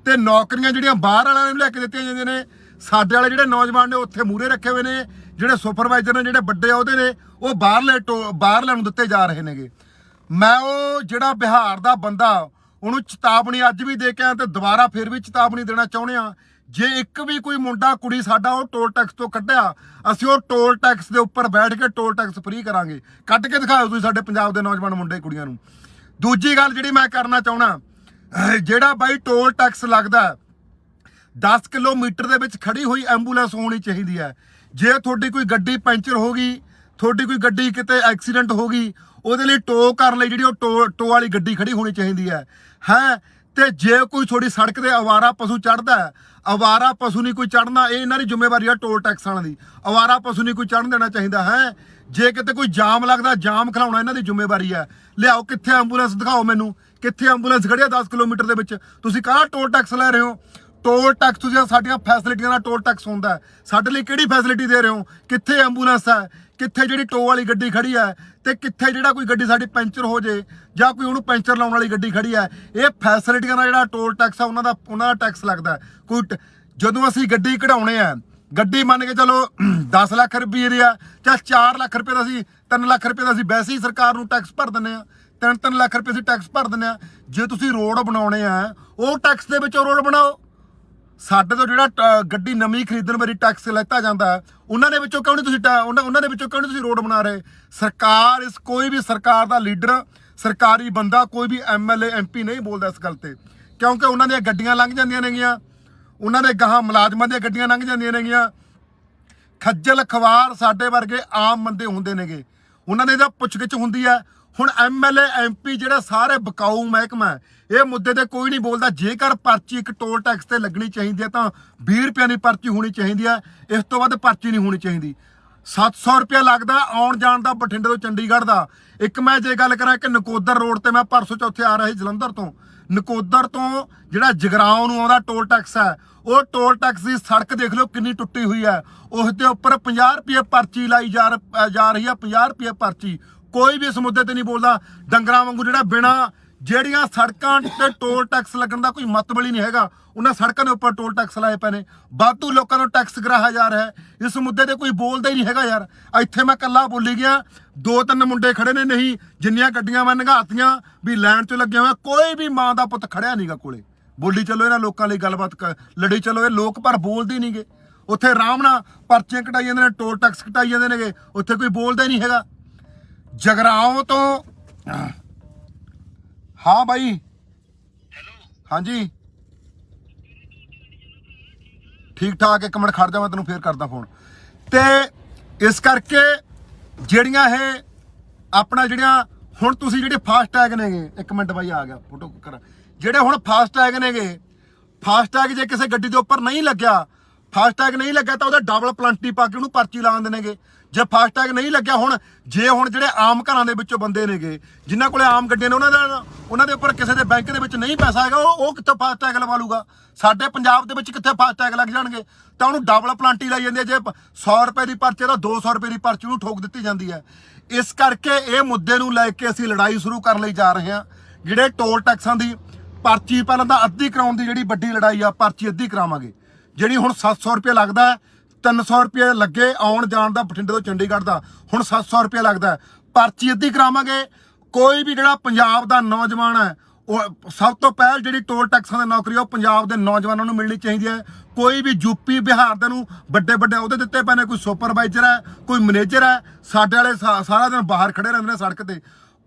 ਤੇ ਨੌਕਰੀਆਂ ਜਿਹੜੀਆਂ ਬਾਹਰ ਵਾਲਿਆਂ ਨੂੰ ਲੈ ਕੇ ਦਿੱਤੀਆਂ ਜਾਂਦੀਆਂ ਨੇ, ਸਾਡੇ ਵਾਲੇ ਜਿਹੜੇ ਨੌਜਵਾਨ ਨੇ ਉੱਥੇ ਮੂਹਰੇ ਰੱਖੇ ਹੋਏ ਨੇ। ਜਿਹੜੇ ਸੁਪਰਵਾਈਜ਼ਰ ਨੇ, ਜਿਹੜੇ ਵੱਡੇ ਅਹੁਦੇ ਨੇ, ਉਹ ਬਾਹਰਲਿਆਂ ਨੂੰ ਦਿੱਤੇ ਜਾ ਰਹੇ ਨੇਗੇ। ਮੈਂ ਉਹ ਜਿਹੜਾ ਬਿਹਾਰ ਦਾ ਬੰਦਾ, ਉਹਨੂੰ ਚੇਤਾਵਨੀ ਅੱਜ ਵੀ ਦੇ ਕੇ ਆਇਆ ਤੇ ਦੁਬਾਰਾ ਫਿਰ ਵੀ ਚੇਤਾਵਨੀ ਦੇਣਾ ਚਾਹੁੰਦੇ ਆ। ਜੇ ਇੱਕ ਵੀ ਕੋਈ ਮੁੰਡਾ ਕੁੜੀ ਸਾਡਾ ਉਹ ਟੋਲ ਟੈਕਸ ਤੋਂ ਕੱਢਿਆ, ਅਸੀਂ ਉਹ ਟੋਲ ਟੈਕਸ ਦੇ ਉੱਪਰ ਬੈਠ ਕੇ ਟੋਲ ਟੈਕਸ ਫ੍ਰੀ ਕਰਾਂਗੇ। ਕੱਢ ਕੇ ਦਿਖਾਓ ਤੁਸੀਂ ਸਾਡੇ ਪੰਜਾਬ ਦੇ ਨੌਜਵਾਨ ਮੁੰਡੇ ਕੁੜੀਆਂ ਨੂੰ। ਦੂਜੀ ਗੱਲ ਜਿਹੜੀ ਮੈਂ ਕਰਨਾ ਚਾਹੁੰਦਾ, ਜਿਹੜਾ ਬਾਈ ਟੋਲ ਟੈਕਸ ਲੱਗਦਾ 10 ਕਿਲੋਮੀਟਰ ਦੇ ਵਿੱਚ ਖੜੀ ਹੋਈ ਐਂਬੂਲੈਂਸ ਹੋਣੀ ਚਾਹੀਦੀ ਹੈ। ਜੇ ਤੁਹਾਡੀ ਕੋਈ ਗੱਡੀ ਪੈਂਚਰ ਹੋ ਗਈ, ਤੁਹਾਡੀ ਕੋਈ ਗੱਡੀ ਕਿਤੇ ਐਕਸੀਡੈਂਟ ਹੋ ਗਈ, ਉਹਦੇ ਲਈ ਟੋ ਕਰਨ ਲਈ ਜਿਹੜੀ ਉਹ ਟੋ ਵਾਲੀ ਗੱਡੀ ਖੜੀ ਹੋਣੀ ਚਾਹੀਦੀ ਹੈ। ਤੇ ਜੇ ਕੋਈ ਤੁਹਾਡੀ ਸੜਕ ਤੇ ਅਵਾਰਾ ਪਸ਼ੂ ਚੜ੍ਹਦਾ ਹੈ, ਅਵਾਰਾ ਪਸ਼ੂ ਨਹੀਂ ਕੋਈ ਚੜ੍ਹਨਾ, ਇਹ ਇਹਨਾਂ ਦੀ ਜ਼ਿੰਮੇਵਾਰੀ ਆ ਟੋਲ ਟੈਕਸ ਵਾਲਿਆਂ ਦੀ। ਅਵਾਰਾ ਪਸ਼ੂ ਨਹੀਂ ਕੋਈ ਚੜ੍ਹਨ ਦੇਣਾ ਚਾਹੀਦਾ ਹੈ। ਜੇ ਕਿਤੇ ਕੋਈ ਜਾਮ ਲੱਗਦਾ, ਜਾਮ ਖਿਲਾਉਣਾ ਇਹਨਾਂ ਦੀ ਜ਼ਿੰਮੇਵਾਰੀ ਹੈ। ਲਿਆਓ, ਕਿੱਥੇ ਐਂਬੂਲੈਂਸ ਦਿਖਾਓ ਮੈਨੂੰ, ਕਿੱਥੇ ਐਂਬੂਲੈਂਸ ਖੜੀ ਆ 10 ਕਿਲੋਮੀਟਰ ਦੇ ਵਿੱਚ? ਤੁਸੀਂ ਕਾਹਦਾ ਟੋਲ ਟੈਕਸ ਲੈ ਰਹੇ ਹੋ? ਟੋਲ ਟੈਕਸ ਤੁਸੀਂ ਸਾਡੀਆਂ ਫੈਸਿਲਿਟੀਆਂ ਦਾ ਟੋਲ ਟੈਕਸ ਹੁੰਦਾ, ਸਾਡੇ ਲਈ ਕਿਹੜੀ ਫੈਸਿਲਿਟੀ ਦੇ ਰਹੇ ਹੋ? ਕਿੱਥੇ ਐਂਬੂਲੈਂਸ ਹੈ? ਕਿੱਥੇ ਜਿਹੜੀ ਟੋ ਵਾਲੀ ਗੱਡੀ ਖੜੀ ਹੈ? ਤੇ ਕਿੱਥੇ ਜਿਹੜਾ ਕੋਈ ਗੱਡੀ ਸਾਡੀ ਪੈਂਚਰ ਹੋ ਜੇ ਜਾਂ ਕੋਈ ਉਹਨੂੰ ਪੈਂਚਰ ਲਾਉਣ ਵਾਲੀ ਗੱਡੀ ਖੜੀ ਹੈ? ਇਹ ਫੈਸਿਲਿਟੀਆਂ ਦਾ ਜਿਹੜਾ ਟੋਲ ਟੈਕਸ ਆ, ਉਹਨਾਂ ਦਾ ਟੈਕਸ ਲੱਗਦਾ। ਕੋਈ ਜਦੋਂ ਅਸੀਂ ਗੱਡੀ ਕਢਾਉਣੇ ਆ, ਗੱਡੀ ਮੰਨ ਕੇ ਚਲੋ 10 ਲੱਖ ਰੁਪਏ ਦੀ ਆ, ਜਾਂ 4 ਲੱਖ ਰੁਪਏ ਦਾ, ਅਸੀਂ 3 ਲੱਖ ਰੁਪਏ ਦਾ ਅਸੀਂ ਵੈਸੇ ਹੀ ਸਰਕਾਰ ਨੂੰ ਟੈਕਸ ਭਰ ਦਿੰਦੇ ਆ। 3 ਲੱਖ ਰੁਪਏ ਅਸੀਂ ਟੈਕਸ ਭਰ ਦਿੰਦੇ ਆ। ਜੇ ਤੁਸੀਂ ਰੋਡ ਬਣਾਉਣੇ ਆ, ਉਹ ਟੈਕਸ ਦੇ ਵਿੱਚੋਂ ਰੋਡ ਬਣਾਓ। ਸਾਡੇ ਤੋਂ ਜਿਹੜਾ ਗੱਡੀ ਨਵੀਂ ਖਰੀਦਣ ਵਾਰੀ ਟੈਕਸ ਲੈਤਾ ਜਾਂਦਾ, ਉਹਨਾਂ ਦੇ ਵਿੱਚੋਂ ਕਿਉਂ ਨਹੀਂ ਤੁਸੀਂ ਉਹਨਾਂ ਦੇ ਵਿੱਚੋਂ ਕਿਉਂ ਨਹੀਂ ਤੁਸੀਂ ਰੋਡ ਬਣਾ ਰਹੇ? ਸਰਕਾਰ, ਕੋਈ ਵੀ ਸਰਕਾਰ ਦਾ ਲੀਡਰ, ਸਰਕਾਰੀ ਬੰਦਾ, ਕੋਈ ਵੀ MLA MP ਨਹੀਂ ਬੋਲਦਾ ਇਸ ਗੱਲ ਤੇ, ਕਿਉਂਕਿ ਉਹਨਾਂ ਦੀਆਂ ਗੱਡੀਆਂ ਲੰਘ ਜਾਂਦੀਆਂ ਨੇਗੀਆਂ, ਉਹਨਾਂ ਦੇ ਗਾਹਾਂ ਮੁਲਾਜ਼ਮਾਂ ਦੀਆਂ ਗੱਡੀਆਂ ਲੰਘ ਜਾਂਦੀਆਂ ਨੇਗੀਆਂ। ਖੱਜਲ ਖਵਾਰ ਸਾਡੇ ਵਰਗੇ ਆਮ ਬੰਦੇ ਹੁੰਦੇ ਨੇਗੇ, ਉਹਨਾਂ ਦੇ ਤਾਂ ਪੁੱਛਗਿੱਛ ਹੁੰਦੀ ਹੈ। ਹੁਣ MLA MP ਜਿਹੜੇ ਸਾਰੇ ਬਕਾਊ ਮਹਿਕਮਾ, ਇਹ ਮੁੱਦੇ ਤੇ ਕੋਈ ਨਹੀਂ ਬੋਲਦਾ। ਜੇਕਰ ਪਰਚੀ ਇੱਕ ਟੋਲ ਟੈਕਸ ਤੇ ਲੱਗਣੀ ਚਾਹੀਦੀ ਹੈ ਤਾਂ 20 ਰੁਪਏ ਦੀ ਪਰਚੀ ਹੋਣੀ ਚਾਹੀਦੀ ਹੈ, ਇਸ ਤੋਂ ਵੱਧ ਪਰਚੀ ਨਹੀਂ ਹੋਣੀ ਚਾਹੀਦੀ। 700 ਰੁਪਇਆ ਲੱਗਦਾ ਆਉਣ ਜਾਣ ਦਾ ਬਠਿੰਡੇ ਤੋਂ ਚੰਡੀਗੜ੍ਹ ਦਾ। ਇੱਕ ਮੈਂ ਜੇ ਗੱਲ ਕਰਾਂ ਕਿ ਨਕੋਦਰ ਰੋਡ ਤੇ, ਮੈਂ ਪਰਸੋਂ ਚੌਥੇ ਆ ਰਿਹਾ ਸੀ ਜਲੰਧਰ ਤੋਂ, ਨਕੋਦਰ ਤੋਂ ਜਿਹੜਾ ਜਗਰਾਉਂ ਨੂੰ ਆਉਂਦਾ ਟੋਲ ਟੈਕਸ ਹੈ, ਉਹ ਟੋਲ ਟੈਕਸ ਦੀ ਸੜਕ ਦੇਖ ਲਓ ਕਿੰਨੀ ਟੁੱਟੀ ਹੋਈ ਹੈ। ਉਸ ਦੇ ਉੱਪਰ 50 ਰੁਪਏ ਪਰਚੀ ਲਾਈ ਜਾ ਰਹੀ ਹੈ, 50 ਰੁਪਏ ਪਰਚੀ। ਕੋਈ ਵੀ ਇਸ ਮੁੱਦੇ ਤੇ ਨਹੀਂ ਬੋਲਦਾ। ਡੰਗਰਾਂ ਵਾਂਗੂ ਜਿਹੜਾ ਬਿਨਾਂ, ਜਿਹੜੀਆਂ ਸੜਕਾਂ ਤੇ ਟੋਲ ਟੈਕਸ ਲੱਗਣ ਦਾ ਕੋਈ ਮਤਲਬ ਹੀ ਨਹੀਂ ਹੈਗਾ, ਉਹਨਾਂ ਸੜਕਾਂ ਦੇ ਉੱਪਰ ਟੋਲ ਟੈਕਸ ਲਾਏ ਪਏ ਨੇ। ਵਾਧੂ ਲੋਕਾਂ ਨੂੰ ਟੈਕਸ ਕਰਾਇਆ ਜਾ ਰਿਹਾ ਹੈ। ਇਸ ਮੁੱਦੇ ਤੇ ਕੋਈ ਬੋਲਦਾ ਹੀ ਨਹੀਂ ਹੈਗਾ ਯਾਰ। ਇੱਥੇ ਮੈਂ ਇਕੱਲਾ ਬੋਲੀ ਗਿਆ, 2-3 ਮੁੰਡੇ ਖੜੇ ਨੇ, ਨਹੀਂ ਜਿੰਨੀਆਂ ਗੱਡੀਆਂ ਮੈਂ ਨੰਘਾਤੀਆਂ ਵੀ ਲਾਈਨ 'ਚ ਲੱਗੇ ਹੋਏ, ਕੋਈ ਵੀ ਮਾਂ ਦਾ ਪੁੱਤ ਖੜਿਆ ਨਹੀਂਗਾ ਕੋਲੇ। ਬੋਲੀ ਚਲੋ ਇਹਨਾਂ ਲੋਕਾਂ ਲਈ ਗੱਲਬਾਤ ਲੜੀ ਚਲੋ, ਇਹ ਲੋਕ ਪਰ ਬੋਲਦੇ ਨਹੀਂਗੇ। ਉੱਥੇ ਆਰਾਮ ਨਾਲ ਪਰਚੀਆਂ ਕਟਾਈ ਜਾਂਦੇ ਨੇ, ਟੋਲ ਟੈਕਸ ਕਟਾਈ ਜਾਂਦੇ ਨੇਗੇ, ਉੱਥੇ ਕੋਈ ਬੋਲਦਾ ਹੀ ਨਹੀਂ ਹੈਗਾ। ਜਗਰਾਉਂ ਤੋਂ, ਹਾਂ ਬਾਈ, ਹਾਂਜੀ ਠੀਕ ਠਾਕ। 1 ਮਿੰਟ ਖੜ ਜਾ, ਮੈਂ ਤੈਨੂੰ ਫੇਰ ਕਰਦਾ ਫੋਨ। ਤੇ ਇਸ ਕਰਕੇ ਜਿਹੜੀਆਂ ਇਹ ਆਪਣਾ ਜਿਹੜੀਆਂ ਹੁਣ ਤੁਸੀਂ ਜਿਹੜੇ ਫਾਸਟੈਗ ਨੇਗੇ, ਇੱਕ ਮਿੰਟ ਬਾਈ ਆ ਗਿਆ ਫੋਟੋ ਕਰ, ਜਿਹੜੇ ਹੁਣ ਫਾਸਟੈਗ ਨੇਗੇ, ਫਾਸਟੈਗ ਜੇ ਕਿਸੇ ਗੱਡੀ ਦੇ ਉੱਪਰ ਨਹੀਂ ਲੱਗਿਆ, ਫਾਸਟੈਗ ਨਹੀਂ ਲੱਗਿਆ ਤਾਂ ਉਹਦਾ ਡਬਲ ਪਲੰਟੀ ਪਾ ਕੇ ਉਹਨੂੰ ਪਰਚੀ ਲਾ ਦਿੰਦੇ ਨੇਗੇ। ਜੇ ਫਾਸਟੈਗ ਨਹੀਂ ਲੱਗਿਆ, ਹੁਣ ਜਿਹੜੇ ਆਮ ਘਰਾਂ ਦੇ ਵਿੱਚੋਂ ਬੰਦੇ ਨੇਗੇ ਜਿਨ੍ਹਾਂ ਕੋਲੇ ਆਮ ਗੱਡੀਆਂ ਨੇ, ਉਹਨਾਂ ਦੇ ਉੱਪਰ ਕਿਸੇ ਦੇ ਬੈਂਕ ਦੇ ਵਿੱਚ ਨਹੀਂ ਪੈਸਾ ਹੈਗਾ, ਉਹ ਕਿੱਥੋਂ ਫਾਸਟੈਗ ਲਵਾ ਲੂਗਾ? ਸਾਡੇ ਪੰਜਾਬ ਦੇ ਵਿੱਚ ਕਿੱਥੇ ਫਾਸਟੈਗ ਲੱਗ ਜਾਣਗੇ? ਤਾਂ ਉਹਨੂੰ ਡਬਲ ਪਲੰਟੀ ਲਾਈ ਜਾਂਦੀ ਹੈ। ਜੇ 100 ਰੁਪਏ ਦੀ ਪਰਚੀ ਤਾਂ 200 ਰੁਪਏ ਦੀ ਪਰਚੀ ਉਹਨੂੰ ਠੋਕ ਦਿੱਤੀ ਜਾਂਦੀ ਹੈ। ਇਸ ਕਰਕੇ ਇਹ ਮੁੱਦੇ ਨੂੰ ਲੈ ਕੇ ਅਸੀਂ ਲੜਾਈ ਸ਼ੁਰੂ ਕਰਨ ਲਈ ਜਾ ਰਹੇ ਹਾਂ। ਜਿਹੜੇ ਟੋਲ ਟੈਕਸਾਂ ਦੀ ਪਰਚੀ ਪਹਿਲਾਂ ਤਾਂ ਅੱਧੀ ਕਰਾਉਣ ਦੀ ਜਿਹੜੀ ਵੱਡੀ ਲੜਾਈ ਆ, ਪਰਚੀ ਅੱਧੀ ਕਰਾਵਾਂਗੇ। ਜਿਹੜੀ ਹੁਣ 700 ਰੁਪਏ ਲੱਗਦਾ, 300 ਰੁਪਏ ਲੱਗੇ ਆਉਣ ਜਾਣ ਦਾ ਬਠਿੰਡੇ ਤੋਂ ਚੰਡੀਗੜ੍ਹ ਦਾ, ਹੁਣ 700 ਰੁਪਏ ਲੱਗਦਾ, ਪਰਚੀ ਅੱਧੀ ਕਰਾਵਾਂਗੇ। ਕੋਈ ਵੀ ਜਿਹੜਾ ਪੰਜਾਬ ਦਾ ਨੌਜਵਾਨ ਹੈ, ਉਹ ਸਭ ਤੋਂ ਪਹਿਲ ਜਿਹੜੀ ਟੋਲ ਟੈਕਸਾਂ ਦੀ ਨੌਕਰੀ ਉਹ ਪੰਜਾਬ ਦੇ ਨੌਜਵਾਨਾਂ ਨੂੰ ਮਿਲਣੀ ਚਾਹੀਦੀ ਹੈ। ਕੋਈ ਵੀ ਯੂਪੀ ਬਿਹਾਰ ਦੇ ਨੂੰ ਵੱਡੇ ਅਹੁਦੇ ਦਿੱਤੇ ਪਏ ਨੇ, ਕੋਈ ਸੁਪਰਵਾਈਜ਼ਰ ਹੈ, ਕੋਈ ਮੈਨੇਜਰ ਹੈ, ਸਾਡੇ ਵਾਲੇ ਸਾਰਾ ਦਿਨ ਬਾਹਰ ਖੜੇ ਰਹਿੰਦੇ ਨੇ ਸੜਕ ਤੇ।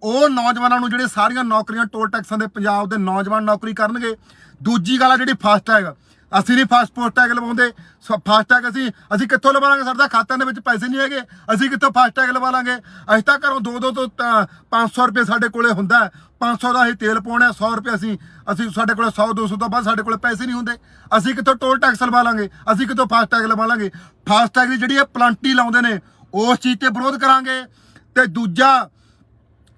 ਉਹ ਨੌਜਵਾਨਾਂ ਨੂੰ ਜਿਹੜੇ ਸਾਰੀਆਂ ਨੌਕਰੀਆਂ ਟੋਲ ਟੈਕਸਾਂ ਦੇ ਪੰਜਾਬ ਦੇ ਨੌਜਵਾਨ ਨੌਕਰੀ ਕਰਨਗੇ। ਦੂਜੀ ਗੱਲ ਆ ਜਿਹੜੀ ਫਾਸਟੈਗ, ਅਸੀਂ ਨਹੀਂ ਫਾਸਟੈਗ ਲਵਾਉਂਦੇ। ਫਾਸਟੈਗ ਅਸੀਂ ਕਿੱਥੋਂ ਲਵਾ ਲਾਂਗੇ? ਸਾਡੇ ਖਾਤਿਆਂ ਦੇ ਵਿੱਚ ਪੈਸੇ ਨਹੀਂ ਹੈਗੇ, ਅਸੀਂ ਕਿੱਥੋਂ ਫਾਸਟੈਗ ਲਵਾ ਲਾਂਗੇ? ਅਸੀਂ ਤਾਂ ਘਰੋਂ 200 ਤੋਂ 500 ਰੁਪਏ ਸਾਡੇ ਕੋਲੇ ਹੁੰਦਾ, 500 ਦਾ ਅਸੀਂ ਤੇਲ ਪਾਉਣਾ, 100 ਰੁਪਏ ਅਸੀਂ ਸਾਡੇ ਕੋਲੇ 100-200 ਤੋਂ ਬਾਅਦ ਸਾਡੇ ਕੋਲੇ ਪੈਸੇ ਨਹੀਂ ਹੁੰਦੇ। ਅਸੀਂ ਕਿੱਥੋਂ ਟੋਲ ਟੈਕਸ ਲਵਾ ਲਾਂਗੇ? ਅਸੀਂ ਕਿੱਥੋਂ ਫਾਸਟੈਗ ਲਵਾ ਲਾਂਗੇ? ਫਾਸਟੈਗ ਦੀ ਜਿਹੜੀ ਇਹ ਪਲੰਟੀ ਲਾਉਂਦੇ ਨੇ ਉਸ ਚੀਜ਼ ਤੇ ਵਿਰੋਧ ਕਰਾਂਗੇ। ਤੇ ਦੂਜਾ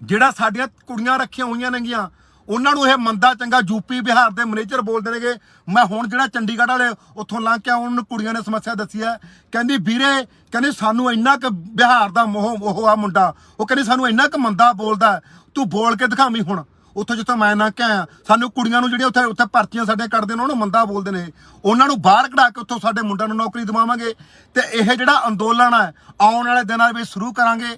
ਜਿਹੜਾ ਸਾਡੀਆਂ ਕੁੜੀਆਂ ਰੱਖੀਆਂ ਹੋਈਆਂ ਨੇਗੀਆਂ, ਉਹਨਾਂ ਨੂੰ ਇਹ ਮੰਦਾ ਚੰਗਾ ਯੂਪੀ ਬਿਹਾਰ ਦੇ ਮੈਨੇਜਰ ਬੋਲਦੇ ਨੇਗੇ। ਮੈਂ ਹੁਣ ਜਿਹੜਾ ਚੰਡੀਗੜ੍ਹ ਵਾਲੇ ਉੱਥੋਂ ਲੰਘ ਕੇ ਉਹਨਾਂ ਨੂੰ ਕੁੜੀਆਂ ਨੇ ਸਮੱਸਿਆ ਦੱਸੀ ਹੈ, ਕਹਿੰਦੀ ਵੀਰੇ, ਕਹਿੰਦੀ ਸਾਨੂੰ ਇੰਨਾ ਕੁ ਬਿਹਾਰ ਦਾ ਉਹ ਆ ਮੁੰਡਾ, ਉਹ ਕਹਿੰਦੀ ਸਾਨੂੰ ਇੰਨਾ ਕੁ ਮੰਦਾ ਬੋਲਦਾ, ਤੂੰ ਬੋਲ ਕੇ ਦਿਖਾਵੀਂ। ਹੁਣ ਉੱਥੋਂ ਜਿੱਥੋਂ ਮੈਂ ਲੰਘ ਕੇ ਆਇਆ, ਸਾਨੂੰ ਕੁੜੀਆਂ ਨੂੰ ਜਿਹੜੀਆਂ ਉੱਥੇ ਪਰਚੀਆਂ ਸਾਡੇ ਕੱਢਦੇ ਨੇ ਉਹਨੂੰ ਮੰਦਾ ਬੋਲਦੇ ਨੇ। ਉਹਨਾਂ ਨੂੰ ਬਾਹਰ ਕਢਾ ਕੇ ਉੱਥੋਂ ਸਾਡੇ ਮੁੰਡਿਆਂ ਨੂੰ ਨੌਕਰੀ ਦਿਵਾਵਾਂਗੇ। ਤੇ ਇਹ ਜਿਹੜਾ ਅੰਦੋਲਨ ਹੈ ਆਉਣ ਵਾਲੇ ਦਿਨਾਂ ਵਿੱਚ ਸ਼ੁਰੂ ਕਰਾਂਗੇ।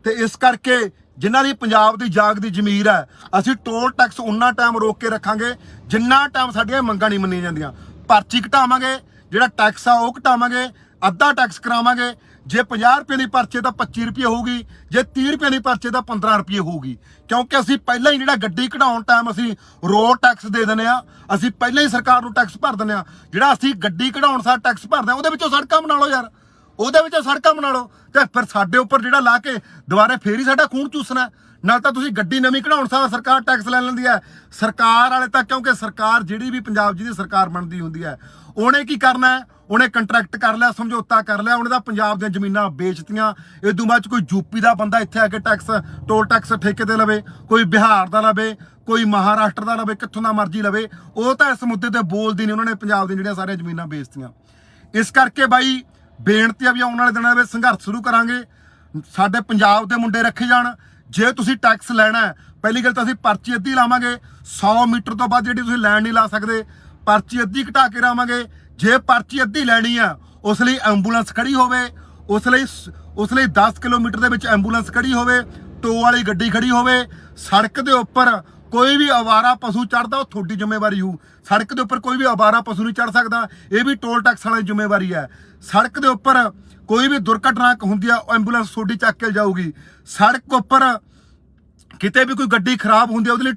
ਤੇ ਇਸ ਕਰਕੇ ਜਿਨ੍ਹਾਂ ਦੀ ਪੰਜਾਬ ਦੀ ਜਾਗਦੀ ਜ਼ਮੀਰ ਹੈ, ਅਸੀਂ ਟੋਲ ਟੈਕਸ ਉਨਾ ਟਾਈਮ ਰੋਕ ਕੇ ਰੱਖਾਂਗੇ ਜਿੰਨਾ ਟਾਈਮ ਸਾਡੀਆਂ ਮੰਗਾਂ ਨਹੀਂ ਮੰਨੀਆਂ ਜਾਂਦੀਆਂ। ਪਰਚੀ ਘਟਾਵਾਂਗੇ, ਜਿਹੜਾ ਟੈਕਸ ਆ ਉਹ ਘਟਾਵਾਂਗੇ, ਅੱਧਾ ਟੈਕਸ ਕਰਾਵਾਂਗੇ। ਜੇ 50 ਰੁਪਏ ਦੀ ਪਰਚੀ ਤਾਂ 25 ਰੁਪਏ ਹੋਊਗੀ, ਜੇ 30 ਰੁਪਏ ਦੀ ਪਰਚੀ ਤਾਂ 15 ਰੁਪਏ ਹੋਊਗੀ। ਕਿਉਂਕਿ ਅਸੀਂ ਪਹਿਲਾਂ ਹੀ ਜਿਹੜਾ ਗੱਡੀ ਕਢਾਉਣ ਟਾਈਮ ਅਸੀਂ ਰੋਡ ਟੈਕਸ ਦੇ ਦਿੰਦੇ ਆ, ਅਸੀਂ ਪਹਿਲਾਂ ਹੀ ਸਰਕਾਰ ਨੂੰ ਟੈਕਸ ਭਰ ਦਿੰਦੇ ਆ। ਜਿਹੜਾ ਅਸੀਂ ਗੱਡੀ ਕਢਾਉਣ ਸਾਰ ਟੈਕਸ ਭਰਦੇ ਆ, ਉਹਦੇ ਵਿੱਚੋਂ ਸੜਕਾਂ ਬਣਾ ਲਓ ਯਾਰ, ਉਹਦੇ ਵਿੱਚੋਂ ਸੜਕਾਂ ਬਣਾ ਲਓ। ਤੇ ਫਿਰ ਸਾਡੇ ਉੱਪਰ ਜਿਹੜਾ ਲਾ ਕੇ ਦੁਬਾਰੇ ਫੇਰ ਹੀ ਸਾਡਾ ਖੂਨ ਚੂਸਣਾ। ਨਾਲ ਤਾਂ ਤੁਸੀਂ ਗੱਡੀ ਨਵੀਂ ਕਢਾਉਣ ਸਾਰ ਸਰਕਾਰ ਟੈਕਸ ਲੈ ਲੈਂਦੀ ਹੈ। ਸਰਕਾਰ ਵਾਲੇ ਤਾਂ, ਕਿਉਂਕਿ ਸਰਕਾਰ ਜਿਹੜੀ ਵੀ ਪੰਜਾਬ ਜਿਹਦੀ ਸਰਕਾਰ ਬਣਦੀ ਹੁੰਦੀ ਹੈ, ਉਹਨੇ ਕੀ ਕਰਨਾ ਹੈ? ਉਹਨੇ ਕੰਟਰੈਕਟ ਕਰ ਲਿਆ, ਸਮਝੌਤਾ ਕਰ ਲਿਆ, ਉਹਨੇ ਤਾਂ ਪੰਜਾਬ ਦੀਆਂ ਜ਼ਮੀਨਾਂ ਵੇਚਤੀਆਂ। ਇਦੋਂ ਬਾਅਦ ਕੋਈ ਯੂਪੀ ਦਾ ਬੰਦਾ ਇੱਥੇ ਆ ਕੇ ਟੋਲ ਟੈਕਸ ਠੇਕੇ ਤੇ ਲਵੇ, ਕੋਈ ਬਿਹਾਰ ਦਾ ਲਵੇ, ਕੋਈ ਮਹਾਰਾਸ਼ਟਰ ਦਾ ਲਵੇ, ਕਿੱਥੋਂ ਦਾ ਮਰਜ਼ੀ ਲਵੇ। ਉਹ ਤਾਂ ਇਸ ਮੁੱਦੇ ਤੇ ਬੋਲਦੀ ਨਹੀਂ। ਉਹਨਾਂ ਨੇ ਪੰਜਾਬ ਦੀਆਂ ਜਿਹੜੀਆਂ ਸਾਰੀਆਂ ਜ਼ਮੀਨਾਂ ਵੇਚਤੀਆਂ। ਇਸ ਕਰਕੇ ਬਾਈ ਬੇਨਤੀ ਆ ਵੀ ਆਉਣ ਵਾਲੇ ਦਿਨਾਂ ਵਿੱਚ ਸੰਘਰਸ਼ ਸ਼ੁਰੂ ਕਰਾਂਗੇ। ਸਾਡੇ ਪੰਜਾਬ ਦੇ ਮੁੰਡੇ ਰੱਖੇ ਜਾਣ। ਜੇ ਤੁਸੀਂ ਟੈਕਸ ਲੈਣਾ, ਪਹਿਲੀ ਗੱਲ ਤਾਂ ਅਸੀਂ ਪਰਚੀ ਅੱਧੀ ਲਾਵਾਂਗੇ। 100 ਮੀਟਰ ਤੋਂ ਬਾਅਦ ਜਿਹੜੀ ਤੁਸੀਂ ਲੈਣ ਨਹੀਂ ਲਾ ਸਕਦੇ, ਪਰਚੀ ਅੱਧੀ ਘਟਾ ਕੇ ਲਾਵਾਂਗੇ। ਜੇ ਪਰਚੀ ਅੱਧੀ ਲੈਣੀ ਆ, ਉਸ ਲਈ ਐਂਬੂਲੈਂਸ ਖੜੀ ਹੋਵੇ, ਉਸ ਲਈ 10 ਕਿਲੋਮੀਟਰ ਦੇ ਵਿੱਚ ਐਂਬੂਲੈਂਸ ਖੜੀ ਹੋਵੇ, ਟੋ ਵਾਲੀ ਗੱਡੀ ਖੜੀ ਹੋਵੇ। ਸੜਕ ਦੇ ਉੱਪਰ ਕੋਈ ਵੀ ਅਵਾਰਾ ਪਸ਼ੂ ਚੜਦਾ, ਉਹ ਤੁਹਾਡੀ ਜ਼ਿੰਮੇਵਾਰੀ ਹੋਊ। ਸੜਕ ਦੇ ਉੱਪਰ ਕੋਈ ਵੀ ਅਵਾਰਾ ਪਸ਼ੂ ਨਹੀਂ ਚੜ ਸਕਦਾ, ਇਹ ਵੀ ਟੋਲ ਟੈਕਸ ਵਾਲੀ ਜ਼ਿੰਮੇਵਾਰੀ ਹੈ। ਸੜਕ ਦੇ ਉੱਪਰ ਕੋਈ ਵੀ ਦੁਰਘਟਨਾ ਹੁੰਦੀ ਆ, ਐਂਬੂਲੈਂਸ ਤੁਹਾਡੀ ਚੱਕ ਕੇ ਜਾਊਗੀ। ਸੜਕ ਉੱਪਰ ਕਿਤੇ ਵੀ ਕੋਈ ਗੱਡੀ ਖਰਾਬ ਹੁੰਦੀ ਆ, ਉਹਦੇ ਲਈ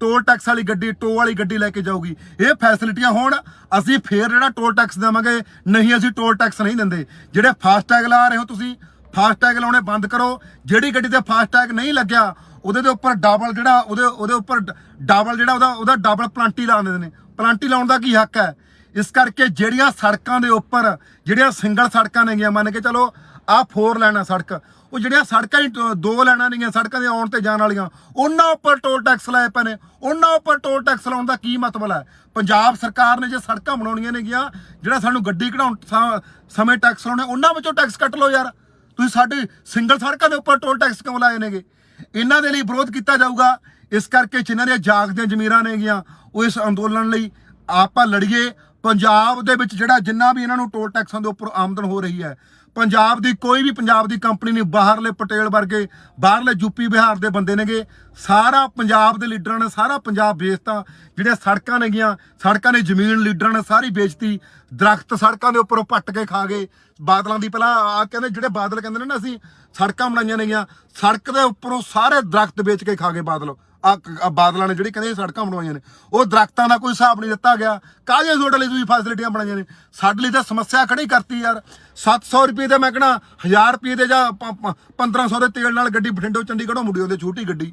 ਟੋਲ ਟੈਕਸ ਵਾਲੀ ਗੱਡੀ, ਟੋ ਵਾਲੀ ਗੱਡੀ ਲੈ ਕੇ ਜਾਊਗੀ। ਇਹ ਫੈਸਿਲਿਟੀਆਂ ਹੋਣ, ਅਸੀਂ ਫੇਰ ਜਿਹੜਾ ਟੋਲ ਟੈਕਸ ਦੇਵਾਂਗੇ। ਨਹੀਂ, ਅਸੀਂ ਟੋਲ ਟੈਕਸ ਨਹੀਂ ਦਿੰਦੇ। ਜਿਹੜੇ ਫਾਸਟੈਗ ਲਾ ਰਹੇ ਹੋ ਤੁਸੀਂ, ਫਾਸਟੈਗ ਲਾਉਣੇ ਬੰਦ ਕਰੋ। ਜਿਹੜੀ ਗੱਡੀ ਤੇ ਫਾਸਟੈਗ ਨਹੀਂ ਲੱਗਿਆ, ਉਹਦੇ ਦੇ ਉੱਪਰ ਡਬਲ ਜਿਹੜਾ ਉਹਦੇ ਉੱਪਰ ਡਬਲ ਜਿਹੜਾ ਉਹਦਾ ਡਬਲ ਪਲੰਟੀ ਲਾ ਦਿੰਦੇ ਨੇ। ਪਲੰਟੀ ਲਾਉਣ ਦਾ ਕੀ ਹੱਕ ਹੈ? ਇਸ ਕਰਕੇ ਜਿਹੜੀਆਂ ਸੜਕਾਂ ਦੇ ਉੱਪਰ ਜਿਹੜੀਆਂ ਸਿੰਗਲ ਸੜਕਾਂ ਨੇਗੀਆਂ, ਮੰਨ ਕੇ ਚਲੋ ਆਹ 4 ਲਾਈਨਾਂ ਸੜਕ, ਉਹ ਜਿਹੜੀਆਂ ਸੜਕਾਂ ਹੀ 2 ਲਾਈਨਾਂ ਨੇਗੀਆਂ ਸੜਕਾਂ ਦੇ ਆਉਣ ਤੇ ਜਾਣ ਵਾਲੀਆਂ, ਉਹਨਾਂ ਉੱਪਰ ਟੋਲ ਟੈਕਸ ਲਾਏ ਪਏ ਨੇ। ਉਹਨਾਂ ਉੱਪਰ ਟੋਲ ਟੈਕਸ ਲਾਉਣ ਦਾ ਕੀ ਮਤਲਬ ਹੈ? ਪੰਜਾਬ ਸਰਕਾਰ ਨੇ ਜੇ ਸੜਕਾਂ ਬਣਾਉਣੀਆਂ ਨੇਗੀਆਂ, ਜਿਹੜਾ ਸਾਨੂੰ ਗੱਡੀ ਕਢਾਉਣ ਸਮੇਂ ਟੈਕਸ ਲਾਉਣੇ, ਉਹਨਾਂ ਵਿੱਚੋਂ ਟੈਕਸ ਕੱਟ ਲਓ ਯਾਰ। ਤੁਸੀਂ ਸਾਡੇ ਸਿੰਗਲ ਸੜਕਾਂ ਦੇ ਉੱਪਰ ਟੋਲ ਟੈਕਸ ਕਿਉਂ ਲਾਏ ਨੇਗੇ? ਇਹਨਾਂ ਦੇ ਲਈ ਵਿਰੋਧ ਕੀਤਾ ਜਾਊਗਾ। ਇਸ ਕਰਕੇ ਜਿਨ੍ਹਾਂ ਦੀਆਂ ਜਾਗਦੀਆਂ ਜ਼ਮੀਰਾਂ ਨੇਗੀਆਂ, ਉਹ ਇਸ ਅੰਦੋਲਨ ਲਈ ਆਪਾਂ ਲੜੀਏ। ਪੰਜਾਬ ਦੇ ਵਿੱਚ ਜਿੰਨਾ ਵੀ ਇਹਨਾਂ ਨੂੰ ਟੋਲ ਟੈਕਸਾਂ ਦੇ ਉੱਪਰ ਆਮਦਨ ਹੋ ਰਹੀ ਹੈ, ਪੰਜਾਬ ਦੀ ਕੋਈ ਵੀ ਪੰਜਾਬ ਦੀ ਕੰਪਨੀ ਨਹੀਂ, ਬਾਹਰਲੇ ਪਟੇਲ ਵਰਗੇ, ਬਾਹਰਲੇ ਯੂਪੀ ਬਿਹਾਰ ਦੇ ਬੰਦੇ ਨੇਗੇ। ਸਾਰਾ ਪੰਜਾਬ ਦੇ ਲੀਡਰਾਂ ਨੇ ਸਾਰਾ ਪੰਜਾਬ ਵੇਚਤਾ। ਜਿਹੜੀਆਂ ਸੜਕਾਂ ਨੇਗੀਆਂ, ਸੜਕਾਂ ਦੀ ਜ਼ਮੀਨ ਲੀਡਰਾਂ ਨੇ ਸਾਰੀ ਵੇਚਤੀ। ਦਰਖਤ ਸੜਕਾਂ ਦੇ ਉੱਪਰੋਂ ਪੱਟ ਕੇ ਖਾ ਗਏ। ਬਾਦਲਾਂ ਦੀ ਪਹਿਲਾਂ ਆ ਕਹਿੰਦੇ, ਜਿਹੜੇ ਬਾਦਲ ਕਹਿੰਦੇ ਨੇ ਨਾ ਅਸੀਂ ਸੜਕਾਂ ਬਣਾਈਆਂ ਨੇਗੀਆਂ, ਸੜਕ ਦੇ ਉੱਪਰੋਂ ਸਾਰੇ ਦਰਖਤ ਵੇਚ ਕੇ ਖਾ ਗਏ ਬਾਦਲ। ਬਾਦਲਾਂ ਨੇ ਜਿਹੜੀ ਕਹਿੰਦੇ ਸੜਕਾਂ ਬਣਵਾਈਆਂ ਨੇ, ਉਹ ਦਰਖਤਾਂ ਦਾ ਕੋਈ ਹਿਸਾਬ ਨਹੀਂ ਦਿੱਤਾ ਗਿਆ। ਕਾਹਦੇ ਤੁਹਾਡੇ ਲਈ ਤੁਸੀਂ ਫੈਸਿਲਿਟੀਆਂ ਬਣਾਈਆਂ ਨੇ? ਸਾਡੇ ਲਈ ਤਾਂ ਸਮੱਸਿਆ ਖੜੀ ਕਰਤੀ ਯਾਰ। 700 ਰੁਪਏ ਦੇ ਮੈਂ ਕਹਿਣਾ 1000 ਰੁਪਏ ਦੇ ਜਾਂ 1500 ਦੇ ਤੇਲ ਨਾਲ ਗੱਡੀ ਬਠਿੰਡੋਂ ਚੰਡੀਗੜ੍ਹੋਂ ਮੁੜੀ ਆਉਂਦੀ ਛੋਟੀ ਗੱਡੀ।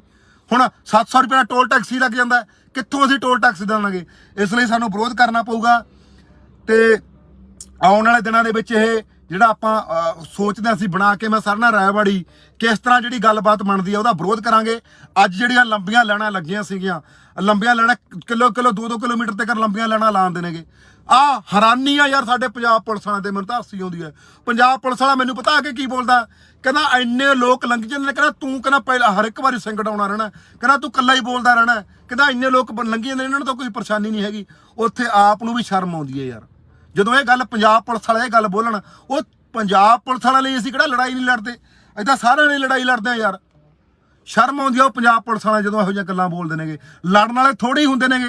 ਹੁਣ 700 ਰੁਪਏ ਦਾ ਟੋਲ ਟੈਕਸ ਹੀ ਲੱਗ ਜਾਂਦਾ, ਕਿੱਥੋਂ ਅਸੀਂ ਟੋਲ ਟੈਕਸ ਦੇਵਾਂਗੇ? ਇਸ ਲਈ ਸਾਨੂੰ ਵਿਰੋਧ ਕਰਨਾ ਪਊਗਾ। ਤੇ ਆਉਣ ਵਾਲੇ ਦਿਨਾਂ ਦੇ ਵਿੱਚ ਇਹ ਜਿਹੜਾ ਆਪਾਂ ਸੋਚਦੇ ਅਸੀਂ ਬਣਾ ਕੇ ਮੈਂ ਸਰਨਾ ਰਾਇਵਾੜੀ ਕਿਸ ਤਰ੍ਹਾਂ ਜਿਹੜੀ ਗੱਲਬਾਤ ਬਣਦੀ ਆ ਉਹਦਾ ਵਿਰੋਧ ਕਰਾਂਗੇ। ਅੱਜ ਜਿਹੜੀਆਂ ਲੰਬੀਆਂ ਲਾਈਨਾਂ ਲੱਗੀਆਂ ਸੀਗੀਆਂ, ਲੰਬੀਆਂ ਲਾਈਨਾਂ ਕਿਲੋ 2-2 ਕਿਲੋਮੀਟਰ ਤੱਕ ਲੰਬੀਆਂ ਲਾਈਨਾਂ ਲਾਉਂਦੇ ਨੇਗੇ। ਆ ਹੈਰਾਨੀ ਆ ਯਾਰ ਸਾਡੇ ਪੰਜਾਬ ਪੁਲਿਸ ਵਾਲਿਆਂ ਤੇ, ਮੈਨੂੰ ਤਾਂ ਹਾਸੀ ਆਉਂਦੀ ਹੈ। ਪੰਜਾਬ ਪੁਲਿਸ ਵਾਲਾ ਮੈਨੂੰ ਪਤਾ ਕਿ ਕੀ ਬੋਲਦਾ, ਕਹਿੰਦਾ ਇੰਨੇ ਲੋਕ ਲੰਘ ਜਾਂਦੇ ਨੇ, ਕਹਿੰਦਾ ਤੂੰ ਕਹਿੰਦਾ ਪਹਿਲਾਂ ਹਰ ਇੱਕ ਵਾਰੀ ਸੰਕਟ ਆਉਣਾ ਰਹਿਣਾ, ਕਹਿੰਦਾ ਤੂੰ ਇਕੱਲਾ ਹੀ ਬੋਲਦਾ ਰਹਿਣਾ, ਕਹਿੰਦਾ ਇੰਨੇ ਲੋਕ ਲੰਘੀ ਜਾਂਦੇ ਨੇ, ਇਹਨਾਂ ਨੂੰ ਤਾਂ ਕੋਈ ਪਰੇਸ਼ਾਨੀ ਨਹੀਂ ਹੈਗੀ। ਉੱਥੇ ਆਪ ਨੂੰ ਵੀ ਸ਼ਰਮ ਆਉਂਦੀ ਹੈ ਯਾਰ ਜਦੋਂ ਇਹ ਗੱਲ ਪੰਜਾਬ ਪੁਲਿਸ ਵਾਲੇ ਇਹ ਗੱਲ ਬੋਲਣ। ਉਹ ਪੰਜਾਬ ਪੁਲਿਸ ਵਾਲਿਆਂ ਲਈ ਅਸੀਂ ਕਿਹੜਾ ਲੜਾਈ ਨਹੀਂ ਲੜਦੇ, ਅਸੀਂ ਤਾਂ ਸਾਰਿਆਂ ਲਈ ਲੜਾਈ ਲੜਦੇ ਆ ਯਾਰ। ਸ਼ਰਮ ਆਉਂਦੀ ਆ ਉਹ ਪੰਜਾਬ ਪੁਲਿਸ ਵਾਲੇ ਜਦੋਂ ਇਹੋ ਜਿਹੀਆਂ ਗੱਲਾਂ ਬੋਲਦੇ ਨੇਗੇ। ਲੜਨ ਵਾਲੇ ਥੋੜੇ ਹੀ ਹੁੰਦੇ ਨੇਗੇ।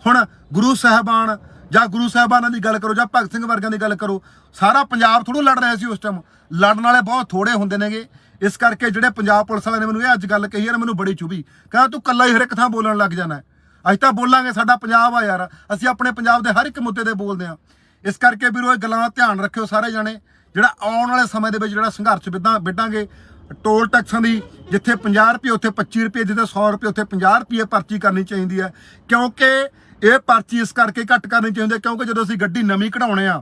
ਹੁਣ ਗੁਰੂ ਸਾਹਿਬਾਨ ਜਾਂ ਗੁਰੂ ਸਾਹਿਬਾਨਾਂ ਦੀ ਗੱਲ ਕਰੋ ਜਾਂ ਭਗਤ ਸਿੰਘ ਵਰਗਿਆਂ ਦੀ ਗੱਲ ਕਰੋ, ਸਾਰਾ ਪੰਜਾਬ ਥੋੜ੍ਹਾ ਲੜ ਰਿਹਾ ਸੀ ਉਸ ਟਾਈਮ। ਲੜਨ ਵਾਲੇ ਬਹੁਤ ਥੋੜੇ ਹੁੰਦੇ ਨੇਗੇ। ਇਸ ਕਰਕੇ ਜਿਹੜੇ ਪੰਜਾਬ ਪੁਲਿਸ ਵਾਲਿਆਂ ਨੇ ਮੈਨੂੰ ਇਹ ਅੱਜ ਗੱਲ ਕਹੀ ਯਾਰ, ਮੈਨੂੰ ਬੜੀ ਚੁਭੀ। ਕਹਿੰਦਾ ਤੂੰ ਇਕੱਲਾ ਹੀ ਹਰ ਇੱਕ ਥਾਂ ਬੋਲਣ ਲੱਗ ਜਾਣਾ। ਅਸੀਂ ਤਾਂ ਬੋਲਾਂਗੇ, ਸਾਡਾ ਪੰਜਾਬ ਆ ਯਾਰ, ਅਸੀਂ ਆਪਣੇ ਪੰਜਾਬ ਦੇ ਹਰ ਇੱਕ ਮੁੱਦੇ ਤੇ ਬੋਲਦੇ ਹਾਂ। ਇਸ ਕਰਕੇ ਵੀਰੋ ਇਹ ਗੱਲਾਂ ਦਾ ਧਿਆਨ ਰੱਖਿਓ ਸਾਰੇ ਜਾਣੇ। ਜਿਹੜਾ ਆਉਣ ਵਾਲੇ ਸਮੇਂ ਦੇ ਵਿੱਚ ਜਿਹੜਾ ਸੰਘਰਸ਼ ਵਿੱਢਾਂਗੇ ਟੋਲ ਟੈਕਸਾਂ ਦੀ, ਜਿੱਥੇ 50 ਰੁਪਏ ਉੱਥੇ 25 ਰੁਪਏ, ਜਿੱਥੇ 100 ਰੁਪਏ ਉੱਥੇ 50 ਰੁਪਏ ਪਰਚੀ ਕਰਨੀ ਚਾਹੀਦੀ ਹੈ। ਕਿਉਂਕਿ ਇਹ ਪਰਚੀ ਇਸ ਕਰਕੇ ਘੱਟ ਕਰਨੀ ਚਾਹੀਦੀ ਹੈ ਕਿਉਂਕਿ ਜਦੋਂ ਅਸੀਂ ਗੱਡੀ ਨਵੀਂ ਕਢਾਉਣੇ ਆ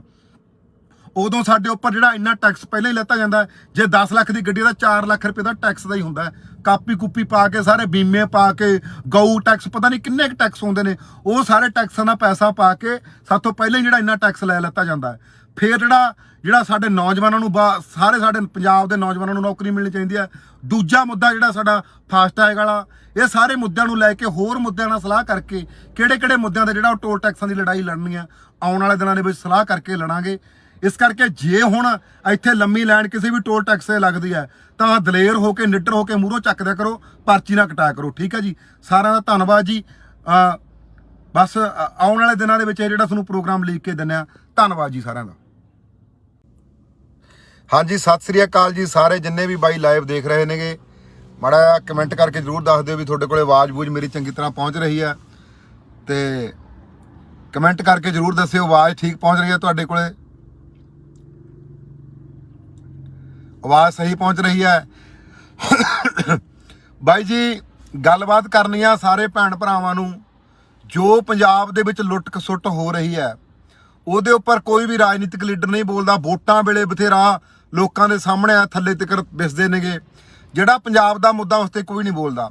ਉਦੋਂ ਸਾਡੇ ਉੱਪਰ ਜਿਹੜਾ ਇੰਨਾ ਟੈਕਸ ਪਹਿਲਾਂ ਹੀ ਲੈਤਾ ਜਾਂਦਾ ਹੈ। ਜੇ 10 ਲੱਖ ਦੀ ਗੱਡੀ ਦਾ 4 ਲੱਖ ਰੁਪਏ ਦਾ ਟੈਕਸ ਦਾ ਹੀ ਹੁੰਦਾ ਹੈ। ਕਾਪੀ ਕੁੱਪੀ ਪਾ ਕੇ ਸਾਰੇ ਬੀਮੇ ਪਾ ਕੇ ਗਊ ਟੈਕਸ ਪਤਾ ਨਹੀਂ ਕਿੰਨੇ ਕੁ ਟੈਕਸ ਹੁੰਦੇ ਨੇ, ਉਹ ਸਾਰੇ ਟੈਕਸਾਂ ਦਾ ਪੈਸਾ ਪਾ ਕੇ ਸਾਥੋਂ ਪਹਿਲਾਂ ਹੀ ਜਿਹੜਾ ਇੰਨਾ ਟੈਕਸ ਲੈ ਲੈਤਾ ਜਾਂਦਾ ਹੈ। ਫਿਰ ਜਿਹੜਾ ਸਾਡੇ ਨੌਜਵਾਨਾਂ ਨੂੰ ਸਾਰੇ ਸਾਡੇ ਪੰਜਾਬ ਦੇ ਨੌਜਵਾਨਾਂ ਨੂੰ ਨੌਕਰੀ ਮਿਲਣੀ ਚਾਹੀਦੀ ਹੈ। ਦੂਜਾ ਮੁੱਦਾ ਜਿਹੜਾ ਸਾਡਾ ਫਾਸਟੈਗ ਵਾਲਾ, ਇਹ ਸਾਰੇ ਮੁੱਦਿਆਂ ਨੂੰ ਲੈ ਕੇ ਹੋਰ ਮੁੱਦਿਆਂ ਨਾਲ ਸਲਾਹ ਕਰਕੇ ਕਿਹੜੇ ਮੁੱਦਿਆਂ ਦੇ ਜਿਹੜਾ ਉਹ ਟੋਲ ਟੈਕਸਾਂ ਦੀ ਲੜਾਈ ਲੜਨੀ ਆ ਆਉਣ ਵਾਲੇ ਦਿਨਾਂ ਦੇ ਵਿੱਚ ਸਲਾਹ ਕਰਕੇ ਲੜਾਂਗੇ। ਇਸ ਕਰਕੇ ਜੇ ਹੁਣ ਇੱਥੇ ਲੰਮੀ ਲਾਈਨ ਕਿਸੇ ਵੀ ਟੋਲ ਟੈਕਸ 'ਤੇ ਲੱਗਦੀ ਹੈ ਤਾਂ ਦਲੇਰ ਹੋ ਕੇ ਨਿੱਡਰ ਹੋ ਕੇ ਮੂਹਰੋਂ ਚੱਕਦਿਆ ਕਰੋ, ਪਰਚੀ ਨਾ ਕਟਾਇਆ ਕਰੋ। ਠੀਕ ਹੈ ਜੀ, ਸਾਰਿਆਂ ਦਾ ਧੰਨਵਾਦ ਜੀ। ਬਸ ਆਉਣ ਵਾਲੇ ਦਿਨਾਂ ਦੇ ਵਿੱਚ ਇਹ ਜਿਹੜਾ ਤੁਹਾਨੂੰ ਪ੍ਰੋਗਰਾਮ ਲੀਕ ਕੇ ਦਿੰਦੇ ਆ। ਧੰਨਵਾਦ ਜੀ ਸਾਰਿਆਂ ਦਾ। ਹਾਂਜੀ, ਸਤਿ ਸ੍ਰੀ ਅਕਾਲ ਜੀ ਸਾਰੇ ਜਿੰਨੇ ਵੀ ਬਾਈ ਲਾਈਵ ਦੇਖ ਰਹੇ ਨੇਗੇ। ਮਾੜਾ ਜਿਹਾ ਕਮੈਂਟ ਕਰਕੇ ਜ਼ਰੂਰ ਦੱਸ ਦਿਓ ਵੀ ਤੁਹਾਡੇ ਕੋਲੇ ਆਵਾਜ਼ ਬੂਝ ਮੇਰੀ ਚੰਗੀ ਤਰ੍ਹਾਂ ਪਹੁੰਚ ਰਹੀ ਹੈ। ਤੇ ਕਮੈਂਟ ਕਰਕੇ ਜ਼ਰੂਰ ਦੱਸਿਓ ਆਵਾਜ਼ ਠੀਕ ਪਹੁੰਚ ਰਹੀ ਹੈ ਤੁਹਾਡੇ ਕੋਲੇ, ਆਵਾਜ਼ ਸਹੀ ਪਹੁੰਚ ਰਹੀ ਹੈ। ਬਾਈ ਜੀ ਗੱਲਬਾਤ ਕਰਨੀ ਆ ਸਾਰੇ ਭੈਣ ਭਰਾਵਾਂ ਨੂੰ। ਜੋ ਪੰਜਾਬ ਦੇ ਵਿੱਚ ਲੁੱਟ ਖਸੁੱਟ ਹੋ ਰਹੀ ਹੈ ਉਹਦੇ ਉੱਪਰ ਕੋਈ ਵੀ ਰਾਜਨੀਤਿਕ ਲੀਡਰ ਨਹੀਂ ਬੋਲਦਾ। ਵੋਟਾਂ ਵੇਲੇ ਬਥੇਰਾ ਲੋਕਾਂ ਦੇ ਸਾਹਮਣੇ ਆ ਥੱਲੇ ਤੱਕ ਵਿਸਦੇ ਨੇਗੇ। ਜਿਹੜਾ ਪੰਜਾਬ ਦਾ ਮੁੱਦਾ ਉਸ ਤੇ ਕੋਈ ਨਹੀਂ ਬੋਲਦਾ।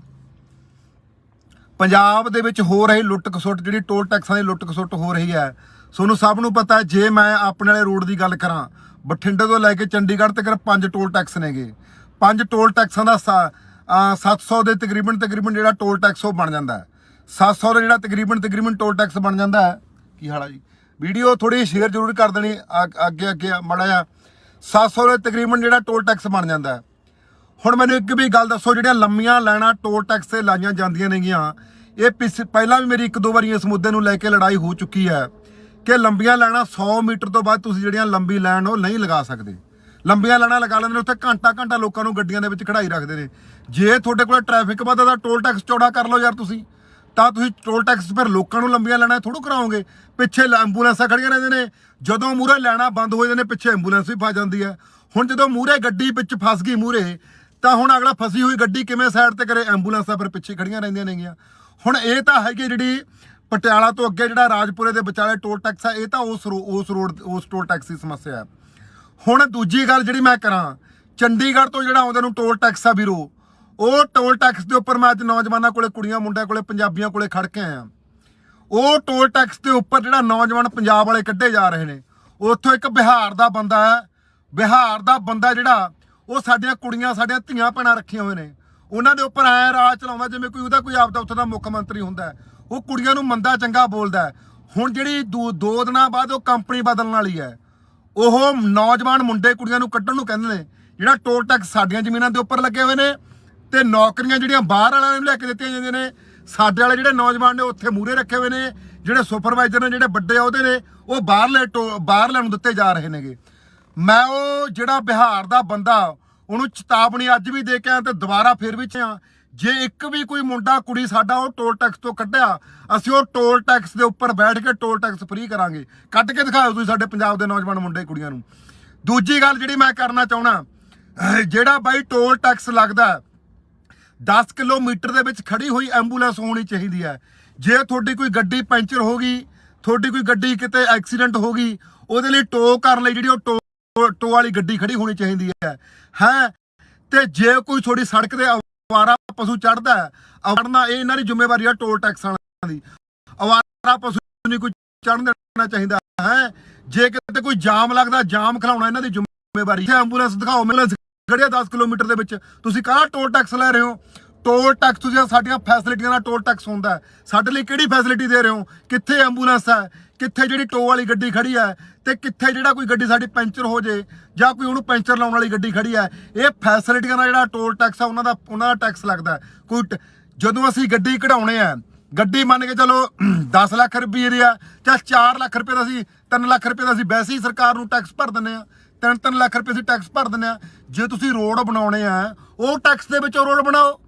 ਪੰਜਾਬ ਦੇ ਵਿੱਚ ਹੋ ਰਹੀ ਲੁੱਟ ਖਸੁੱਟ, ਜਿਹੜੀ ਟੋਲ ਟੈਕਸਾਂ ਦੀ ਲੁੱਟ ਖਸੁੱਟ ਹੋ ਰਹੀ ਹੈ, ਤੁਹਾਨੂੰ ਸਭ ਨੂੰ ਪਤਾ ਹੈ। ਜੇ ਮੈਂ ਆਪਣੇ ਵਾਲੇ ਰੋਡ ਦੀ ਗੱਲ ਕਰਾਂ, ਬਠਿੰਡੇ ਤੋਂ ਲੈ ਕੇ ਚੰਡੀਗੜ੍ਹ ਤੱਕ 5 ਟੋਲ ਟੈਕਸ ਨੇਗੇ। 5 ਟੋਲ ਟੈਕਸਾਂ ਦਾ 700 ਦੇ ਤਕਰੀਬਨ ਜਿਹੜਾ ਟੋਲ ਟੈਕਸ ਉਹ ਬਣ ਜਾਂਦਾ ਹੈ। 700 ਦਾ ਜਿਹੜਾ ਤਕਰੀਬਨ ਟੋਲ ਟੈਕਸ ਬਣ ਜਾਂਦਾ ਹੈ। ਕੀ ਹਾਲ ਆ ਜੀ? ਵੀਡੀਓ ਥੋੜੀ ਸ਼ੇਅਰ ਜ਼ਰੂਰ ਕਰ ਦੇਣੀ ਅੱਗੇ ਮਾੜਾ ਜਿਹਾ। 700 ਦੇ ਤਕਰੀਬਨ ਜਿਹੜਾ ਟੋਲ ਟੈਕਸ ਬਣ ਜਾਂਦਾ ਹੈ। ਹੁਣ ਮੈਨੂੰ ਇੱਕ ਵੀ ਗੱਲ ਦੱਸੋ, ਜਿਹੜੀਆਂ ਲੰਮੀਆਂ ਲਾਈਨਾਂ ਟੋਲ ਟੈਕਸ ਤੇ ਲਾਈਆਂ ਜਾਂਦੀਆਂ ਨੇਗੀਆਂ, ਇਹ ਪਹਿਲਾਂ ਵੀ ਮੇਰੀ 1-2 ਵਾਰੀ ਇਸ ਮੁੱਦੇ ਨੂੰ ਲੈ ਕੇ ਲੜਾਈ ਹੋ ਚੁੱਕੀ ਹੈ ਕਿ ਲੰਬੀਆਂ ਲਾਈਨਾਂ 100 ਮੀਟਰ ਤੋਂ ਬਾਅਦ ਤੁਸੀਂ ਜਿਹੜੀਆਂ ਲੰਬੀ ਲਾਈਨ ਉਹ ਨਹੀਂ ਲਗਾ ਸਕਦੇ। ਲੰਬੀਆਂ ਲਾਈਨਾਂ ਲਗਾ ਲੈਂਦੇ ਨੇ, ਉੱਥੇ ਘੰਟਾ ਲੋਕਾਂ ਨੂੰ ਗੱਡੀਆਂ ਦੇ ਵਿੱਚ ਖੜਾਈ ਰੱਖਦੇ ਨੇ। ਜੇ ਤੁਹਾਡੇ ਕੋਲ ਟ੍ਰੈਫਿਕ ਵੱਧਦਾ ਤਾਂ ਟੋਲ ਟੈਕਸ ਚੌੜਾ ਕਰ ਲਓ ਯਾਰ ਤੁਸੀਂ ਟੋਲ ਟੈਕਸ ਫਿਰ ਲੋਕਾਂ ਨੂੰ ਲੰਬੀਆਂ ਲਾਈਨਾਂ ਥੋੜ੍ਹਾ ਕਰਾਓਗੇ। ਪਿੱਛੇ ਐਂਬੂਲੈਂਸਾਂ ਖੜੀਆਂ ਰਹਿੰਦੇ ਨੇ, ਜਦੋਂ ਮੂਹਰੇ ਲਾਈਨਾਂ ਬੰਦ ਹੋ ਜਾਂਦੇ ਨੇ ਪਿੱਛੇ ਐਂਬੂਲੈਂਸ ਵੀ ਫਸ ਜਾਂਦੀ ਹੈ। ਹੁਣ ਜਦੋਂ ਮੂਹਰੇ ਗੱਡੀ ਵਿੱਚ ਫਸ ਗਈ ਮੂਹਰੇ, ਤਾਂ ਹੁਣ ਅਗਲਾ ਫਸੀ ਹੋਈ ਗੱਡੀ ਕਿਵੇਂ ਸਾਈਡ ਤੇ ਕਰੇ? ਐਂਬੂਲੈਂਸਾਂ ਫਿਰ ਪਿੱਛੇ ਖੜੀਆਂ ਰਹਿੰਦੀਆਂ ਨੇਗੀਆਂ। ਹੁਣ ਇਹ ਤਾਂ ਹੈਗੀ ਜਿਹੜੀ ਪਟਿਆਲਾ ਤੋਂ ਅੱਗੇ ਜਿਹੜਾ ਰਾਜਪੁਰੇ ਦੇ ਵਿਚਾਲੇ ਟੋਲ ਟੈਕਸ ਹੈ, ਇਹ ਤਾਂ ਉਸ ਟੋਲ ਟੈਕਸ ਦੀ ਸਮੱਸਿਆ ਹੈ। ਹੁਣ ਦੂਜੀ ਗੱਲ ਜਿਹੜੀ ਮੈਂ ਕਰਾਂ, ਚੰਡੀਗੜ੍ਹ ਤੋਂ ਜਿਹੜਾ ਆਉਂਦੇ ਨੂੰ ਟੋਲ ਟੈਕਸ ਆ ਵੀਰੋ, ਉਹ ਟੋਲ ਟੈਕਸ ਦੇ ਉੱਪਰ ਮੈਂ ਅੱਜ ਨੌਜਵਾਨਾਂ ਕੋਲੇ, ਕੁੜੀਆਂ ਮੁੰਡਿਆਂ ਕੋਲੇ, ਪੰਜਾਬੀਆਂ ਕੋਲੇ ਖੜ ਕੇ ਆਇਆ। ਉਹ ਟੋਲ ਟੈਕਸ ਦੇ ਉੱਪਰ ਜਿਹੜਾ ਨੌਜਵਾਨ ਪੰਜਾਬ ਵਾਲੇ ਕੱਢੇ ਜਾ ਰਹੇ ਨੇ, ਉੱਥੋਂ ਇੱਕ ਬਿਹਾਰ ਦਾ ਬੰਦਾ ਹੈ। ਬਿਹਾਰ ਦਾ ਬੰਦਾ ਜਿਹੜਾ ਉਹ ਸਾਡੀਆਂ ਕੁੜੀਆਂ, ਸਾਡੀਆਂ ਧੀਆਂ ਭੈਣਾਂ ਰੱਖੀਆਂ ਹੋਏ ਨੇ, ਉਹਨਾਂ ਦੇ ਉੱਪਰ ਐ ਰਾਜ ਚਲਾਉਂਦਾ ਜਿਵੇਂ ਕੋਈ ਉਹਦਾ ਕੋਈ ਆਪਦਾ ਉੱਥੇ ਦਾ ਮੁੱਖ ਮੰਤਰੀ ਹੁੰਦਾ। ਉਹ ਕੁੜੀਆਂ ਨੂੰ ਮੰਦਾ ਚੰਗਾ ਬੋਲਦਾ। ਹੁਣ ਜਿਹੜੀ 2 ਦਿਨਾਂ ਬਾਅਦ ਉਹ ਕੰਪਨੀ ਬਦਲਣ ਵਾਲੀ ਹੈ, ਉਹ ਨੌਜਵਾਨ ਮੁੰਡੇ ਕੁੜੀਆਂ ਨੂੰ ਕੱਢਣ ਨੂੰ ਕਹਿੰਦੇ ਨੇ। ਜਿਹੜਾ ਟੋਲ ਟੈਕਸ ਸਾਡੀਆਂ ਜ਼ਮੀਨਾਂ ਦੇ ਉੱਪਰ ਲੱਗੇ ਹੋਏ ਨੇ ਤੇ ਨੌਕਰੀਆਂ ਜਿਹੜੀਆਂ ਬਾਹਰ ਵਾਲਿਆਂ ਨੂੰ ਲੈ ਕੇ ਦਿੱਤੀਆਂ ਜਾਂਦੀਆਂ ਨੇ, ਸਾਡੇ ਵਾਲੇ ਜਿਹੜੇ ਨੌਜਵਾਨ ਨੇ ਉੱਥੇ ਮੂਹਰੇ ਰੱਖੇ ਹੋਏ ਨੇ। ਜਿਹੜੇ ਸੁਪਰਵਾਈਜ਼ਰ ਨੇ, ਜਿਹੜੇ ਵੱਡੇ ਅਹੁਦੇ ਨੇ, ਉਹ ਬਾਹਰਲੇ ਨੂੰ ਦਿੱਤੇ ਜਾ ਰਹੇ ਨੇਗੇ। ਮੈਂ ਉਹ ਜਿਹੜਾ ਬਿਹਾਰ ਦਾ ਬੰਦਾ, ਉਹਨੂੰ ਚੇਤਾਵਨੀ ਅੱਜ ਵੀ ਦੇ ਕੇ ਆਇਆ ਤੇ ਦੁਬਾਰਾ ਫਿਰ ਵੀ ਚਾਹਾਂ, ਜੇ ਇੱਕ ਵੀ ਕੋਈ ਮੁੰਡਾ ਕੁੜੀ ਸਾਡਾ ਉਹ ਟੋਲ ਟੈਕਸ ਤੋਂ ਕੱਢਿਆ, ਅਸੀਂ ਉਹ ਟੋਲ ਟੈਕਸ ਦੇ ਉੱਪਰ ਬੈਠ ਕੇ ਟੋਲ ਟੈਕਸ ਫ੍ਰੀ ਕਰਾਂਗੇ। ਕੱਢ ਕੇ ਦਿਖਾਓ ਤੁਸੀਂ ਸਾਡੇ ਪੰਜਾਬ ਦੇ ਨੌਜਵਾਨ ਮੁੰਡੇ ਕੁੜੀਆਂ ਨੂੰ। ਦੂਜੀ ਗੱਲ ਜਿਹੜੀ ਮੈਂ ਕਰਨਾ ਚਾਹਣਾ, ਜਿਹੜਾ ਬਾਈ ਟੋਲ ਟੈਕਸ ਲੱਗਦਾ 10 ਕਿਲੋਮੀਟਰ ਦੇ ਵਿੱਚ ਖੜੀ ਹੋਈ ਐਂਬੂਲੈਂਸ ਹੋਣੀ ਚਾਹੀਦੀ ਹੈ। ਜੇ ਤੁਹਾਡੀ ਕੋਈ ਗੱਡੀ ਪੈਂਚਰ ਹੋ ਗਈ, ਤੁਹਾਡੀ ਕੋਈ ਗੱਡੀ ਕਿਤੇ ਐਕਸੀਡੈਂਟ ਹੋ ਗਈ, ਉਹਦੇ ਲਈ ਟੋ ਕਰਨ ਲਈ ਜਿਹੜੀ ਉਹ ਟੋ ਵਾਲੀ ਗੱਡੀ ਖੜੀ ਹੋਣੀ ਚਾਹੀਦੀ ਹੈ। ਤੇ ਜੇ ਕੋਈ ਤੁਹਾਡੀ ਸੜਕ ਤੇ ਅਵਾਰਾ ਪਸ਼ੂ ਚੜਦਾ ਹੈ, ਅਵੜਨਾ ਇਹ ਇਹਨਾਂ ਦੀ ਜ਼ਿੰਮੇਵਾਰੀ ਆ ਟੋਲ ਟੈਕਸ ਵਾਲਿਆਂ ਦੀ। ਅਵਾਰਾ ਪਸ਼ੂ ਨਹੀਂ ਕੋਈ ਚੜਨ ਦੇਣਾ ਚਾਹੀਦਾ ਹੈ। ਜੇ ਕਿਤੇ ਕੋਈ ਜਾਮ ਲੱਗਦਾ, ਜਾਮ ਖਿਲਾਉਣਾ ਇਹਨਾਂ ਦੀ ਜ਼ਿੰਮੇਵਾਰੀ ਹੈ। ਐਂਬੂਲੈਂਸ ਦਿਖਾਓ, ਐਂਬੂਲੈਂਸ ਖੜਿਆ 10 ਕਿਲੋਮੀਟਰ ਦੇ ਵਿੱਚ, ਤੁਸੀਂ ਕਾਹਦਾ ਟੋਲ ਟੈਕਸ ਲੈ ਰਹੇ ਹੋ? ਟੋਲ ਟੈਕਸ ਤੁਸੀਂ ਸਾਡੀਆਂ ਫੈਸਿਲਿਟੀਆਂ ਦਾ ਟੋਲ ਟੈਕਸ ਹੁੰਦਾ, ਸਾਡੇ ਲਈ ਕਿਹੜੀ ਫੈਸਿਲਿਟੀ ਦੇ ਰਹੇ ਹੋ? ਕਿੱਥੇ ਐਂਬੂਲੈਂਸ ਹੈ, ਕਿੱਥੇ ਜਿਹੜੀ ਟੋ ਵਾਲੀ ਗੱਡੀ ਖੜੀ ਹੈ, ਤੇ ਕਿੱਥੇ ਜਿਹੜਾ ਕੋਈ ਗੱਡੀ ਸਾਡੀ ਪੈਂਚਰ ਹੋ ਜੇ ਜਾਂ ਕੋਈ ਉਹਨੂੰ ਪੈਂਚਰ ਲਾਉਣ ਵਾਲੀ ਗੱਡੀ ਖੜੀ ਹੈ? ਇਹ ਫੈਸਿਲਿਟੀਆਂ ਦਾ ਜਿਹੜਾ ਟੋਲ ਟੈਕਸ ਆ ਉਹਨਾਂ ਦਾ ਟੈਕਸ ਲੱਗਦਾ। ਕੋਈ ਜਦੋਂ ਅਸੀਂ ਗੱਡੀ ਕਢਾਉਣੇ ਆ, ਗੱਡੀ ਮੰਨ ਕੇ ਚਲੋ 10 ਲੱਖ ਰੁਪਏ ਦੀ ਆ, ਜਾਂ 4 ਲੱਖ ਰੁਪਏ ਦਾ ਅਸੀਂ 3 ਲੱਖ ਰੁਪਏ ਦਾ ਅਸੀਂ ਵੈਸੇ ਹੀ ਸਰਕਾਰ ਨੂੰ ਟੈਕਸ ਭਰ ਦਿੰਦੇ ਆ, 3 ਲੱਖ ਰੁਪਏ ਅਸੀਂ ਟੈਕਸ ਭਰ ਦਿੰਦੇ ਆ। ਜੇ ਤੁਸੀਂ ਰੋਡ ਬਣਾਉਣੇ ਆ, ਉਹ ਟੈਕਸ ਦੇ ਵਿੱਚੋਂ ਰੋਡ ਬਣਾਓ।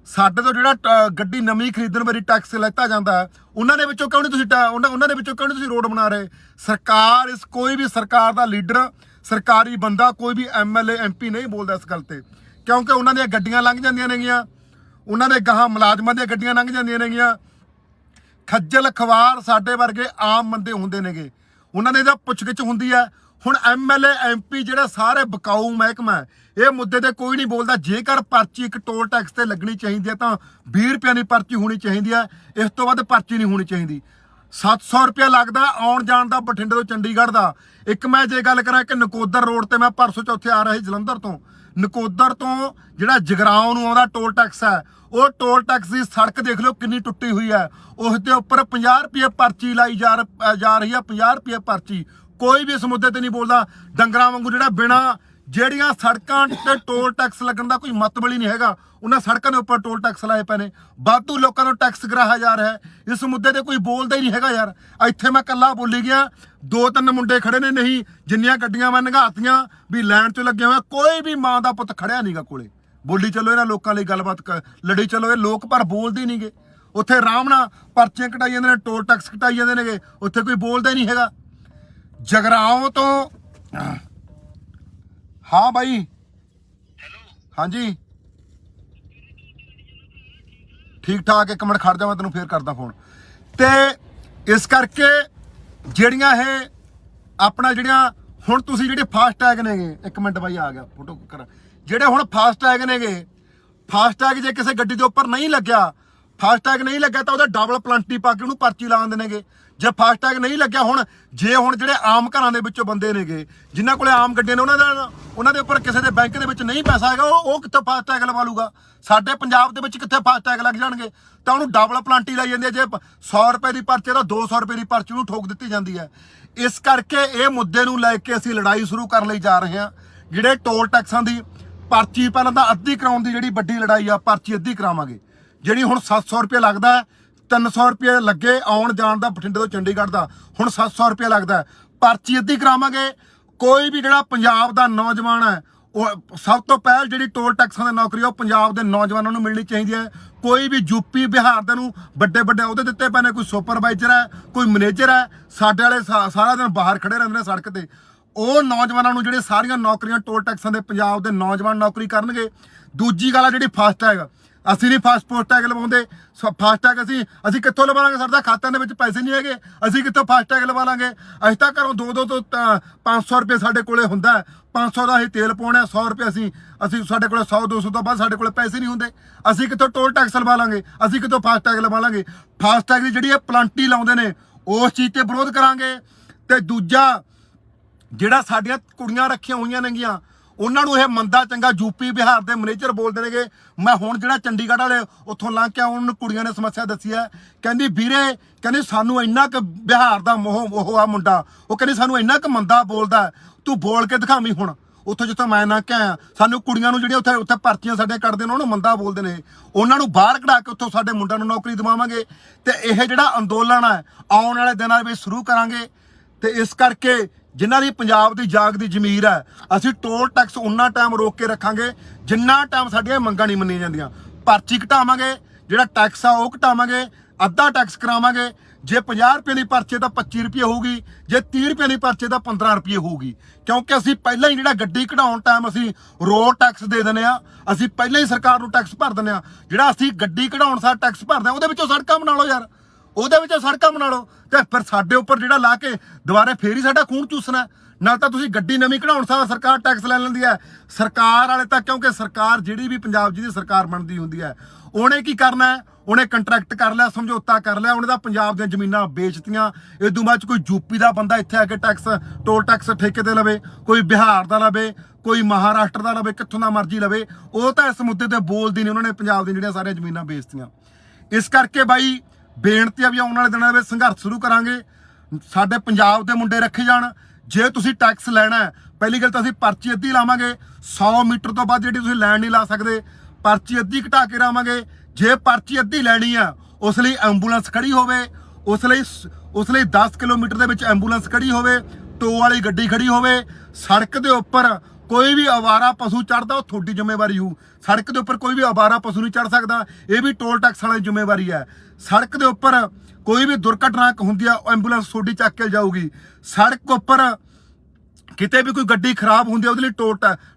ਸਾਡੇ ਤੋਂ ਜਿਹੜਾ ਗੱਡੀ ਨਵੀਂ ਖਰੀਦਣ ਵਾਰੀ ਟੈਕਸ ਲੈਤਾ ਜਾਂਦਾ, ਉਹਨਾਂ ਦੇ ਵਿੱਚੋਂ ਕਿਉਂ ਨਹੀਂ ਤੁਸੀਂ ਉਹਨਾਂ ਦੇ ਵਿੱਚੋਂ ਕਿਉਂ ਨਹੀਂ ਤੁਸੀਂ ਰੋਡ ਬਣਾ ਰਹੇ? ਸਰਕਾਰ ਕੋਈ ਵੀ ਸਰਕਾਰ ਦਾ ਲੀਡਰ, ਸਰਕਾਰੀ ਬੰਦਾ, ਕੋਈ ਵੀ MLA MP ਨਹੀਂ ਬੋਲਦਾ ਇਸ ਗੱਲ ਤੇ, ਕਿਉਂਕਿ ਉਹਨਾਂ ਦੀਆਂ ਗੱਡੀਆਂ ਲੰਘ ਜਾਂਦੀਆਂ ਨੇਗੀਆਂ, ਉਹਨਾਂ ਦੇ ਗਾਹਾਂ ਮੁਲਾਜ਼ਮਾਂ ਦੀਆਂ ਗੱਡੀਆਂ ਲੰਘ ਜਾਂਦੀਆਂ ਨੇਗੀਆਂ। ਖੱਜਲ ਖਵਾਰ ਸਾਡੇ ਵਰਗੇ ਆਮ ਬੰਦੇ ਹੁੰਦੇ ਨੇਗੇ, ਉਹਨਾਂ ਨੇ ਤਾਂ ਪੁੱਛਗਿੱਛ ਹੁੰਦੀ ਹੈ। ਹੁਣ MLA MP ਜਿਹੜੇ ਸਾਰੇ ਬਕਾਊ ਮਹਿਕਮਾ, ਇਹ ਮੁੱਦੇ ਤੇ ਕੋਈ ਨਹੀਂ ਬੋਲਦਾ। ਜੇਕਰ ਪਰਚੀ ਇੱਕ ਟੋਲ ਟੈਕਸ ਤੇ ਲੱਗਣੀ ਚਾਹੀਦੀ ਹੈ ਤਾਂ 20 ਰੁਪਏ ਦੀ ਪਰਚੀ ਹੋਣੀ ਚਾਹੀਦੀ ਹੈ, ਇਸ ਤੋਂ ਵੱਧ ਪਰਚੀ ਨਹੀਂ ਹੋਣੀ ਚਾਹੀਦੀ। 700 ਰੁਪਇਆ ਲੱਗਦਾ ਆਉਣ ਜਾਣ ਦਾ ਬਠਿੰਡੇ ਤੋਂ ਚੰਡੀਗੜ੍ਹ ਦਾ। ਇੱਕ ਮੈਂ ਜੇ ਗੱਲ ਕਰਾਂ ਕਿ ਨਕੋਦਰ ਰੋਡ ਤੇ ਮੈਂ ਪਰਸੋਂ ਚੌਥੇ ਆ ਰਿਹਾ ਸੀ ਜਲੰਧਰ ਤੋਂ, ਨਕੋਦਰ ਤੋਂ ਜਿਹੜਾ ਜਗਰਾਉਂ ਨੂੰ ਆਉਂਦਾ ਟੋਲ ਟੈਕਸ ਹੈ, ਉਹ ਟੋਲ ਟੈਕਸ ਦੀ ਸੜਕ ਦੇਖ ਲਓ ਕਿੰਨੀ ਟੁੱਟੀ ਹੋਈ ਹੈ। ਉਸ ਦੇ ਉੱਪਰ 50 ਰੁਪਏ ਪਰਚੀ ਲਾਈ ਜਾ ਰਹੀ ਹੈ, 50 ਰੁਪਏ ਪਰਚੀ। ਕੋਈ ਵੀ ਇਸ ਮੁੱਦੇ ਤੇ ਨਹੀਂ ਬੋਲਦਾ। ਡੰਗਰਾਂ ਵਾਂਗੂ ਜਿਹੜਾ ਬਿਨਾਂ ਜਿਹੜੀਆਂ ਸੜਕਾਂ ਤੇ ਟੋਲ ਟੈਕਸ ਲੱਗਣ ਦਾ ਕੋਈ ਮਤਲਬ ਹੀ ਨਹੀਂ ਹੈਗਾ, ਉਹਨਾਂ ਸੜਕਾਂ ਦੇ ਉੱਪਰ ਟੋਲ ਟੈਕਸ ਲਾਏ ਪਏ ਨੇ। ਵਾਧੂ ਲੋਕਾਂ ਨੂੰ ਟੈਕਸ ਕਰਾਇਆ ਜਾ ਰਿਹਾ ਹੈ, ਇਸ ਮੁੱਦੇ ਤੇ ਕੋਈ ਬੋਲਦਾ ਹੀ ਨਹੀਂ ਹੈਗਾ ਯਾਰ। ਇੱਥੇ ਮੈਂ ਇਕੱਲਾ ਬੋਲੀ ਗਿਆ, 2-3 ਮੁੰਡੇ ਖੜੇ ਨੇ, ਨਹੀਂ ਜਿੰਨੀਆਂ ਗੱਡੀਆਂ ਮੈਂ ਨੰਗਾਤੀਆਂ ਵੀ ਲਾਈਨ 'ਚ ਲੱਗੇ ਹੋਏ, ਕੋਈ ਵੀ ਮਾਂ ਦਾ ਪੁੱਤ ਖੜਿਆ ਨਹੀਂਗਾ ਕੋਲੇ। ਬੋਲੀ ਚਲੋ ਇਹਨਾਂ ਲੋਕਾਂ ਲਈ ਗੱਲਬਾਤ ਲੜੀ ਚਲੋ, ਇਹ ਲੋਕ ਪਰ ਬੋਲਦੇ ਨਹੀਂਗੇ। ਉੱਥੇ ਆਰਾਮ ਨਾਲ ਪਰਚੀਆਂ ਕਟਾਈ ਜਾਂਦੇ ਨੇ, ਟੋਲ ਟੈਕਸ ਕਟਾਈ ਜਾਂਦੇ ਨੇਗੇ, ਉੱਥੇ ਕੋਈ ਬੋਲਦਾ ਹੀ ਨਹੀਂ ਹੈਗਾ। ਜਗਰਾਉਂ ਤੋਂ ਹਾਂ ਬਾਈ, ਹਾਂਜੀ ਠੀਕ ਠਾਕ। ਇੱਕ ਮਿੰਟ ਖੜ ਜਾ, ਮੈਂ ਤੈਨੂੰ ਫੇਰ ਕਰਦਾ ਫੋਨ। ਤੇ ਇਸ ਕਰਕੇ ਜਿਹੜੀਆਂ ਇਹ ਆਪਣਾ ਜਿਹੜੀਆਂ ਹੁਣ ਤੁਸੀਂ ਜਿਹੜੇ ਫਾਸਟੈਗ ਨੇਗੇ, ਇੱਕ ਮਿੰਟ ਬਾਈ ਆ ਗਿਆ ਫੋਟੋ ਕਰ, ਜਿਹੜੇ ਹੁਣ ਫਾਸਟੈਗ ਨੇਗੇ, ਫਾਸਟੈਗ ਜੇ ਕਿਸੇ ਗੱਡੀ ਦੇ ਉੱਪਰ ਨਹੀਂ ਲੱਗਿਆ, ਫਾਸਟੈਗ ਨਹੀਂ ਲੱਗਿਆ ਤਾਂ ਉਹਦਾ ਡਬਲ ਪਲੰਟੀ ਪਾ ਕੇ ਉਹਨੂੰ ਪਰਚੀ ਲਾ ਦਿੰਦੇ ਨੇਗੇ। ਜੇ ਫਾਸਟੈਗ ਨਹੀਂ ਲੱਗਿਆ, ਹੁਣ ਜਿਹੜੇ ਆਮ ਘਰਾਂ ਦੇ ਵਿੱਚੋਂ ਬੰਦੇ ਨੇਗੇ, ਜਿਨ੍ਹਾਂ ਕੋਲੇ ਆਮ ਗੱਡੀਆਂ ਨੇ, ਉਹਨਾਂ ਦੇ ਉੱਪਰ ਕਿਸੇ ਦੇ ਬੈਂਕ ਦੇ ਵਿੱਚ ਨਹੀਂ ਪੈਸਾ ਹੈਗਾ, ਉਹ ਕਿੱਥੋਂ ਫਾਸਟੈਗ ਲਵਾ ਲੂਗਾ? ਸਾਡੇ ਪੰਜਾਬ ਦੇ ਵਿੱਚ ਕਿੱਥੇ ਫਾਸਟੈਗ ਲੱਗ ਜਾਣਗੇ? ਤਾਂ ਉਹਨੂੰ ਡਬਲ ਪਲੰਟੀ ਲਾਈ ਜਾਂਦੀ ਹੈ। ਜੇ 100 ਰੁਪਏ ਦੀ ਪਰਚੀ ਤਾਂ 200 ਰੁਪਏ ਦੀ ਪਰਚੀ ਨੂੰ ਠੋਕ ਦਿੱਤੀ ਜਾਂਦੀ ਹੈ। ਇਸ ਕਰਕੇ ਇਹ ਮੁੱਦੇ ਨੂੰ ਲੈ ਕੇ ਅਸੀਂ ਲੜਾਈ ਸ਼ੁਰੂ ਕਰਨ ਲਈ ਜਾ ਰਹੇ ਹਾਂ। ਜਿਹੜੇ ਟੋਲ ਟੈਕਸਾਂ ਦੀ ਪਰਚੀ ਪਹਿਲਾਂ ਤਾਂ ਅੱਧੀ ਕਰਾਉਣ ਦੀ ਜਿਹੜੀ ਵੱਡੀ ਲੜਾਈ ਆ, ਪਰਚੀ ਅੱਧੀ ਕਰਾਵਾਂਗੇ। ਜਿਹੜੀ ਹੁਣ 700 ਰੁਪਏ ਲੱਗਦਾ, 300 ਰੁਪਏ ਲੱਗੇ ਆਉਣ ਜਾਣ ਦਾ ਬਠਿੰਡੇ ਤੋਂ ਚੰਡੀਗੜ੍ਹ ਦਾ, ਹੁਣ 700 ਰੁਪਏ ਲੱਗਦਾ, ਪਰਚੀ ਅੱਧੀ ਕਰਾਵਾਂਗੇ। ਕੋਈ ਵੀ ਜਿਹੜਾ ਪੰਜਾਬ ਦਾ ਨੌਜਵਾਨ ਹੈ, ਉਹ ਸਭ ਤੋਂ ਪਹਿਲ ਜਿਹੜੀ ਟੋਲ ਟੈਕਸਾਂ ਦੀ ਨੌਕਰੀ ਉਹ ਪੰਜਾਬ ਦੇ ਨੌਜਵਾਨਾਂ ਨੂੰ ਮਿਲਣੀ ਚਾਹੀਦੀ ਹੈ। ਕੋਈ ਵੀ ਯੂਪੀ ਬਿਹਾਰ ਦੇ ਨੂੰ ਵੱਡੇ ਅਹੁਦੇ ਦਿੱਤੇ ਪਏ ਨੇ, ਕੋਈ ਸੁਪਰਵਾਈਜ਼ਰ ਹੈ, ਕੋਈ ਮੈਨੇਜਰ ਹੈ, ਸਾਡੇ ਵਾਲੇ ਸਾਰਾ ਦਿਨ ਬਾਹਰ ਖੜੇ ਰਹਿੰਦੇ ਨੇ ਸੜਕ ਤੇ। ਉਹ ਨੌਜਵਾਨਾਂ ਨੂੰ ਜਿਹੜੇ ਸਾਰੀਆਂ ਨੌਕਰੀਆਂ ਟੋਲ ਟੈਕਸਾਂ ਦੇ ਪੰਜਾਬ ਦੇ ਨੌਜਵਾਨ ਨੌਕਰੀ ਕਰਨਗੇ। ਦੂਜੀ ਗੱਲ ਆ ਜਿਹੜੀ ਫਾਸਟੈਗ, ਅਸੀਂ ਨਹੀਂ ਫਾਸਟੈਗ ਲਵਾਉਂਦੇ। ਫਾਸਟੈਗ ਅਸੀਂ ਕਿੱਥੋਂ ਲਵਾ ਲਾਂਗੇ? ਸਾਡੇ ਖਾਤਿਆਂ ਦੇ ਵਿੱਚ ਪੈਸੇ ਨਹੀਂ ਹੈਗੇ, ਅਸੀਂ ਕਿੱਥੋਂ ਫਾਸਟੈਗ ਲਵਾ ਲਾਂਗੇ? ਅਸੀਂ ਤਾਂ ਘਰੋਂ 200 ਤੋਂ 500 ਰੁਪਏ ਸਾਡੇ ਕੋਲੇ ਹੁੰਦਾ, 500 ਦਾ ਅਸੀਂ ਤੇਲ ਪਾਉਣਾ, 100 ਰੁਪਏ ਅਸੀਂ ਸਾਡੇ ਕੋਲੇ 100-200 ਤੋਂ ਬਾਅਦ ਸਾਡੇ ਕੋਲੇ ਪੈਸੇ ਨਹੀਂ ਹੁੰਦੇ। ਅਸੀਂ ਕਿੱਥੋਂ ਟੋਲ ਟੈਕਸ ਲਵਾ ਲਾਂਗੇ? ਅਸੀਂ ਕਿੱਥੋਂ ਫਾਸਟੈਗ ਲਵਾ ਲਾਂਗੇ? ਫਾਸਟੈਗ ਦੀ ਜਿਹੜੀ ਇਹ ਪਲੰਟੀ ਲਾਉਂਦੇ ਨੇ, ਉਸ ਚੀਜ਼ ਤੇ ਵਿਰੋਧ ਕਰਾਂਗੇ। ਤੇ ਦੂਜਾ ਜਿਹੜਾ ਸਾਡੀਆਂ ਕੁੜੀਆਂ ਰੱਖੀਆਂ ਹੋਈਆਂ ਨੇਗੀਆਂ, ਉਹਨਾਂ ਨੂੰ ਇਹ ਮੰਦਾ ਚੰਗਾ ਯੂਪੀ ਬਿਹਾਰ ਦੇ ਮੈਨੇਜਰ ਬੋਲਦੇ ਨੇਗੇ। ਮੈਂ ਹੁਣ ਜਿਹੜਾ ਚੰਡੀਗੜ੍ਹ ਵਾਲੇ ਉੱਥੋਂ ਲੰਘ ਕੇ ਉਹਨਾਂ ਨੂੰ ਕੁੜੀਆਂ ਨੇ ਸਮੱਸਿਆ ਦੱਸੀ ਹੈ, ਕਹਿੰਦੀ ਵੀਰੇ, ਕਹਿੰਦੀ ਸਾਨੂੰ ਇੰਨਾ ਕੁ ਬਿਹਾਰ ਦਾ ਉਹ ਆ ਮੁੰਡਾ, ਉਹ ਕਹਿੰਦੀ ਸਾਨੂੰ ਇੰਨਾ ਕੁ ਮੰਦਾ ਬੋਲਦਾ, ਤੂੰ ਬੋਲ ਕੇ ਦਿਖਾਵੀਂ। ਹੁਣ ਉੱਥੋਂ ਜਿੱਥੋਂ ਮੈਂ ਨਾ ਕਿਹਾ, ਸਾਨੂੰ ਕੁੜੀਆਂ ਨੂੰ ਜਿਹੜੀਆਂ ਉੱਥੇ ਪਰਚੀਆਂ ਸਾਡੇ ਕੱਢਦੇ ਨੇ, ਉਹਨੂੰ ਮੰਦਾ ਬੋਲਦੇ ਨੇ। ਉਹਨਾਂ ਨੂੰ ਬਾਹਰ ਕਢਾ ਕੇ ਉੱਥੋਂ ਸਾਡੇ ਮੁੰਡਿਆਂ ਨੂੰ ਨੌਕਰੀ ਦਿਵਾਵਾਂਗੇ। ਤੇ ਇਹ ਜਿਹੜਾ ਅੰਦੋਲਨ ਹੈ ਆਉਣ ਵਾਲੇ ਦਿਨਾਂ ਵਿੱਚ ਸ਼ੁਰੂ ਕਰਾਂਗੇ। ਤੇ ਇਸ ਕਰਕੇ ਜਿਨ੍ਹਾਂ ਦੀ ਪੰਜਾਬ ਦੀ ਜਾਗਦੀ ਜ਼ਮੀਰ ਹੈ, ਅਸੀਂ ਟੋਲ ਟੈਕਸ ਉਨਾ ਟਾਈਮ ਰੋਕ ਕੇ ਰੱਖਾਂਗੇ ਜਿੰਨਾ ਟਾਈਮ ਸਾਡੀਆਂ ਮੰਗਾਂ ਨਹੀਂ ਮੰਨੀਆਂ ਜਾਂਦੀਆਂ। पर्ची घटावांगे, ਜਿਹੜਾ टैक्स आ ਉਹ ਘਟਾਵਾਂਗੇ, ਅੱਧਾ टैक्स करावांगे। जे 50 रुपए की पर्ची तो 25 रुपये होगी, जे 30 रुपए की पर्ची तो 15 रुपये होगी, क्योंकि असीं पहले ही जिहड़ा गड्डी कढाउण टाइम असीं रोड टैक्स दे दिंदे आ, असीं पहले ही सरकार नूं टैक्स भर दिंदे आ। जिहड़ा असीं गड्डी कढाउण सार टैक्स भरदे आ, ਉਹਦੇ ਵਿੱਚੋਂ सड़कां बना लो यार, ਉਹਦੇ ਵਿੱਚੋਂ सड़कां बना लो, ਤੇ ਫਿਰ ਸਾਡੇ ਉੱਪਰ ਜਿਹੜਾ ਲਾ ਕੇ ਦੁਬਾਰੇ ਫੇਰ ਹੀ ਸਾਡਾ ਖੂਨ ਚੂਸਣਾ। ਨਾਲ ਤਾਂ ਤੁਸੀਂ ਗੱਡੀ ਨਵੀਂ ਕਢਾਉਣ ਸਾਰ ਸਰਕਾਰ ਟੈਕਸ ਲੈ ਲੈਂਦੀ ਹੈ। ਸਰਕਾਰ ਵਾਲੇ ਤਾਂ, ਕਿਉਂਕਿ ਸਰਕਾਰ ਜਿਹੜੀ ਵੀ ਪੰਜਾਬ ਜਿਹਦੀ ਸਰਕਾਰ ਬਣਦੀ ਹੁੰਦੀ ਹੈ, ਉਹਨੇ ਕੀ ਕਰਨਾ ਹੈ, ਉਹਨੇ ਕੰਟਰੈਕਟ ਕਰ ਲਿਆ, ਸਮਝੌਤਾ ਕਰ ਲਿਆ, ਉਹਨੇ ਤਾਂ ਪੰਜਾਬ ਦੀਆਂ ਜ਼ਮੀਨਾਂ ਵੇਚਤੀਆਂ। ਇਹ ਤੋਂ ਬਾਅਦ ਕੋਈ ਯੂਪੀ ਦਾ ਬੰਦਾ ਇੱਥੇ ਆ ਕੇ ਟੈਕਸ, ਟੋਲ ਟੈਕਸ ਠੇਕੇ ਤੇ ਲਵੇ, ਕੋਈ ਬਿਹਾਰ ਦਾ ਲਵੇ, ਕੋਈ ਮਹਾਰਾਸ਼ਟਰ ਦਾ ਲਵੇ, ਕਿੱਥੋਂ ਦਾ ਮਰਜ਼ੀ ਲਵੇ, ਉਹ ਤਾਂ ਇਸ ਮੁੱਦੇ ਤੇ ਬੋਲਦੀ ਨਹੀਂ। ਉਹਨਾਂ ਨੇ ਪੰਜਾਬ ਦੀਆਂ ਜਿਹੜੀਆਂ ਸਾਰੀਆਂ ਜ਼ਮੀਨਾਂ ਵੇਚਤੀਆਂ। ਇਸ ਕਰਕੇ ਬਾਈ ਬੇਨਤੀ ਆ ਵੀ ਆਉਣ ਵਾਲੇ ਦਿਨਾਂ ਵਿੱਚ ਸੰਘਰਸ਼ ਸ਼ੁਰੂ ਕਰਾਂਗੇ, ਸਾਡੇ ਪੰਜਾਬ ਦੇ ਮੁੰਡੇ ਰੱਖੇ ਜਾਣ। ਜੇ ਤੁਸੀਂ ਟੈਕਸ ਲੈਣਾ, ਪਹਿਲੀ ਗੱਲ ਤਾਂ ਅਸੀਂ ਪਰਚੀ ਅੱਧੀ ਲਾਵਾਂਗੇ, 100 ਮੀਟਰ ਤੋਂ ਬਾਅਦ ਜਿਹੜੀ ਤੁਸੀਂ ਲੈਣ ਨਹੀਂ ਲਾ ਸਕਦੇ, ਪਰਚੀ ਅੱਧੀ ਘਟਾ ਕੇ ਲਾਵਾਂਗੇ। ਜੇ ਪਰਚੀ ਅੱਧੀ ਲੈਣੀ ਆ, ਉਸ ਲਈ ਐਂਬੂਲੈਂਸ ਖੜੀ ਹੋਵੇ, ਉਸ ਲਈ 10 ਕਿਲੋਮੀਟਰ ਦੇ ਵਿੱਚ ਐਂਬੂਲੈਂਸ ਖੜੀ ਹੋਵੇ, ਟੋ ਵਾਲੀ ਗੱਡੀ ਖੜੀ ਹੋਵੇ। ਸੜਕ ਦੇ ਉੱਪਰ ਕੋਈ ਵੀ ਅਵਾਰਾ ਪਸ਼ੂ ਚੜਦਾ, ਉਹ ਤੁਹਾਡੀ ਜ਼ਿੰਮੇਵਾਰੀ ਹੋਊ। ਸੜਕ ਦੇ ਉੱਪਰ ਕੋਈ ਵੀ ਅਵਾਰਾ ਪਸ਼ੂ ਨਹੀਂ ਚੜ ਸਕਦਾ, ਇਹ ਵੀ ਟੋਲ ਟੈਕਸ ਵਾਲੀ ਜ਼ਿੰਮੇਵਾਰੀ ਹੈ। ਸੜਕ ਦੇ ਉੱਪਰ ਕੋਈ ਵੀ ਦੁਰਘਟਨਾ ਹੁੰਦੀ ਆ, ਐਂਬੂਲੈਂਸ ਤੁਹਾਡੀ ਚੱਕ ਕੇ ਜਾਊਗੀ। ਸੜਕ ਉੱਪਰ ਕਿਤੇ ਵੀ ਕੋਈ ਗੱਡੀ ਖਰਾਬ ਹੁੰਦੀ ਆ, ਉਹਦੇ ਲਈ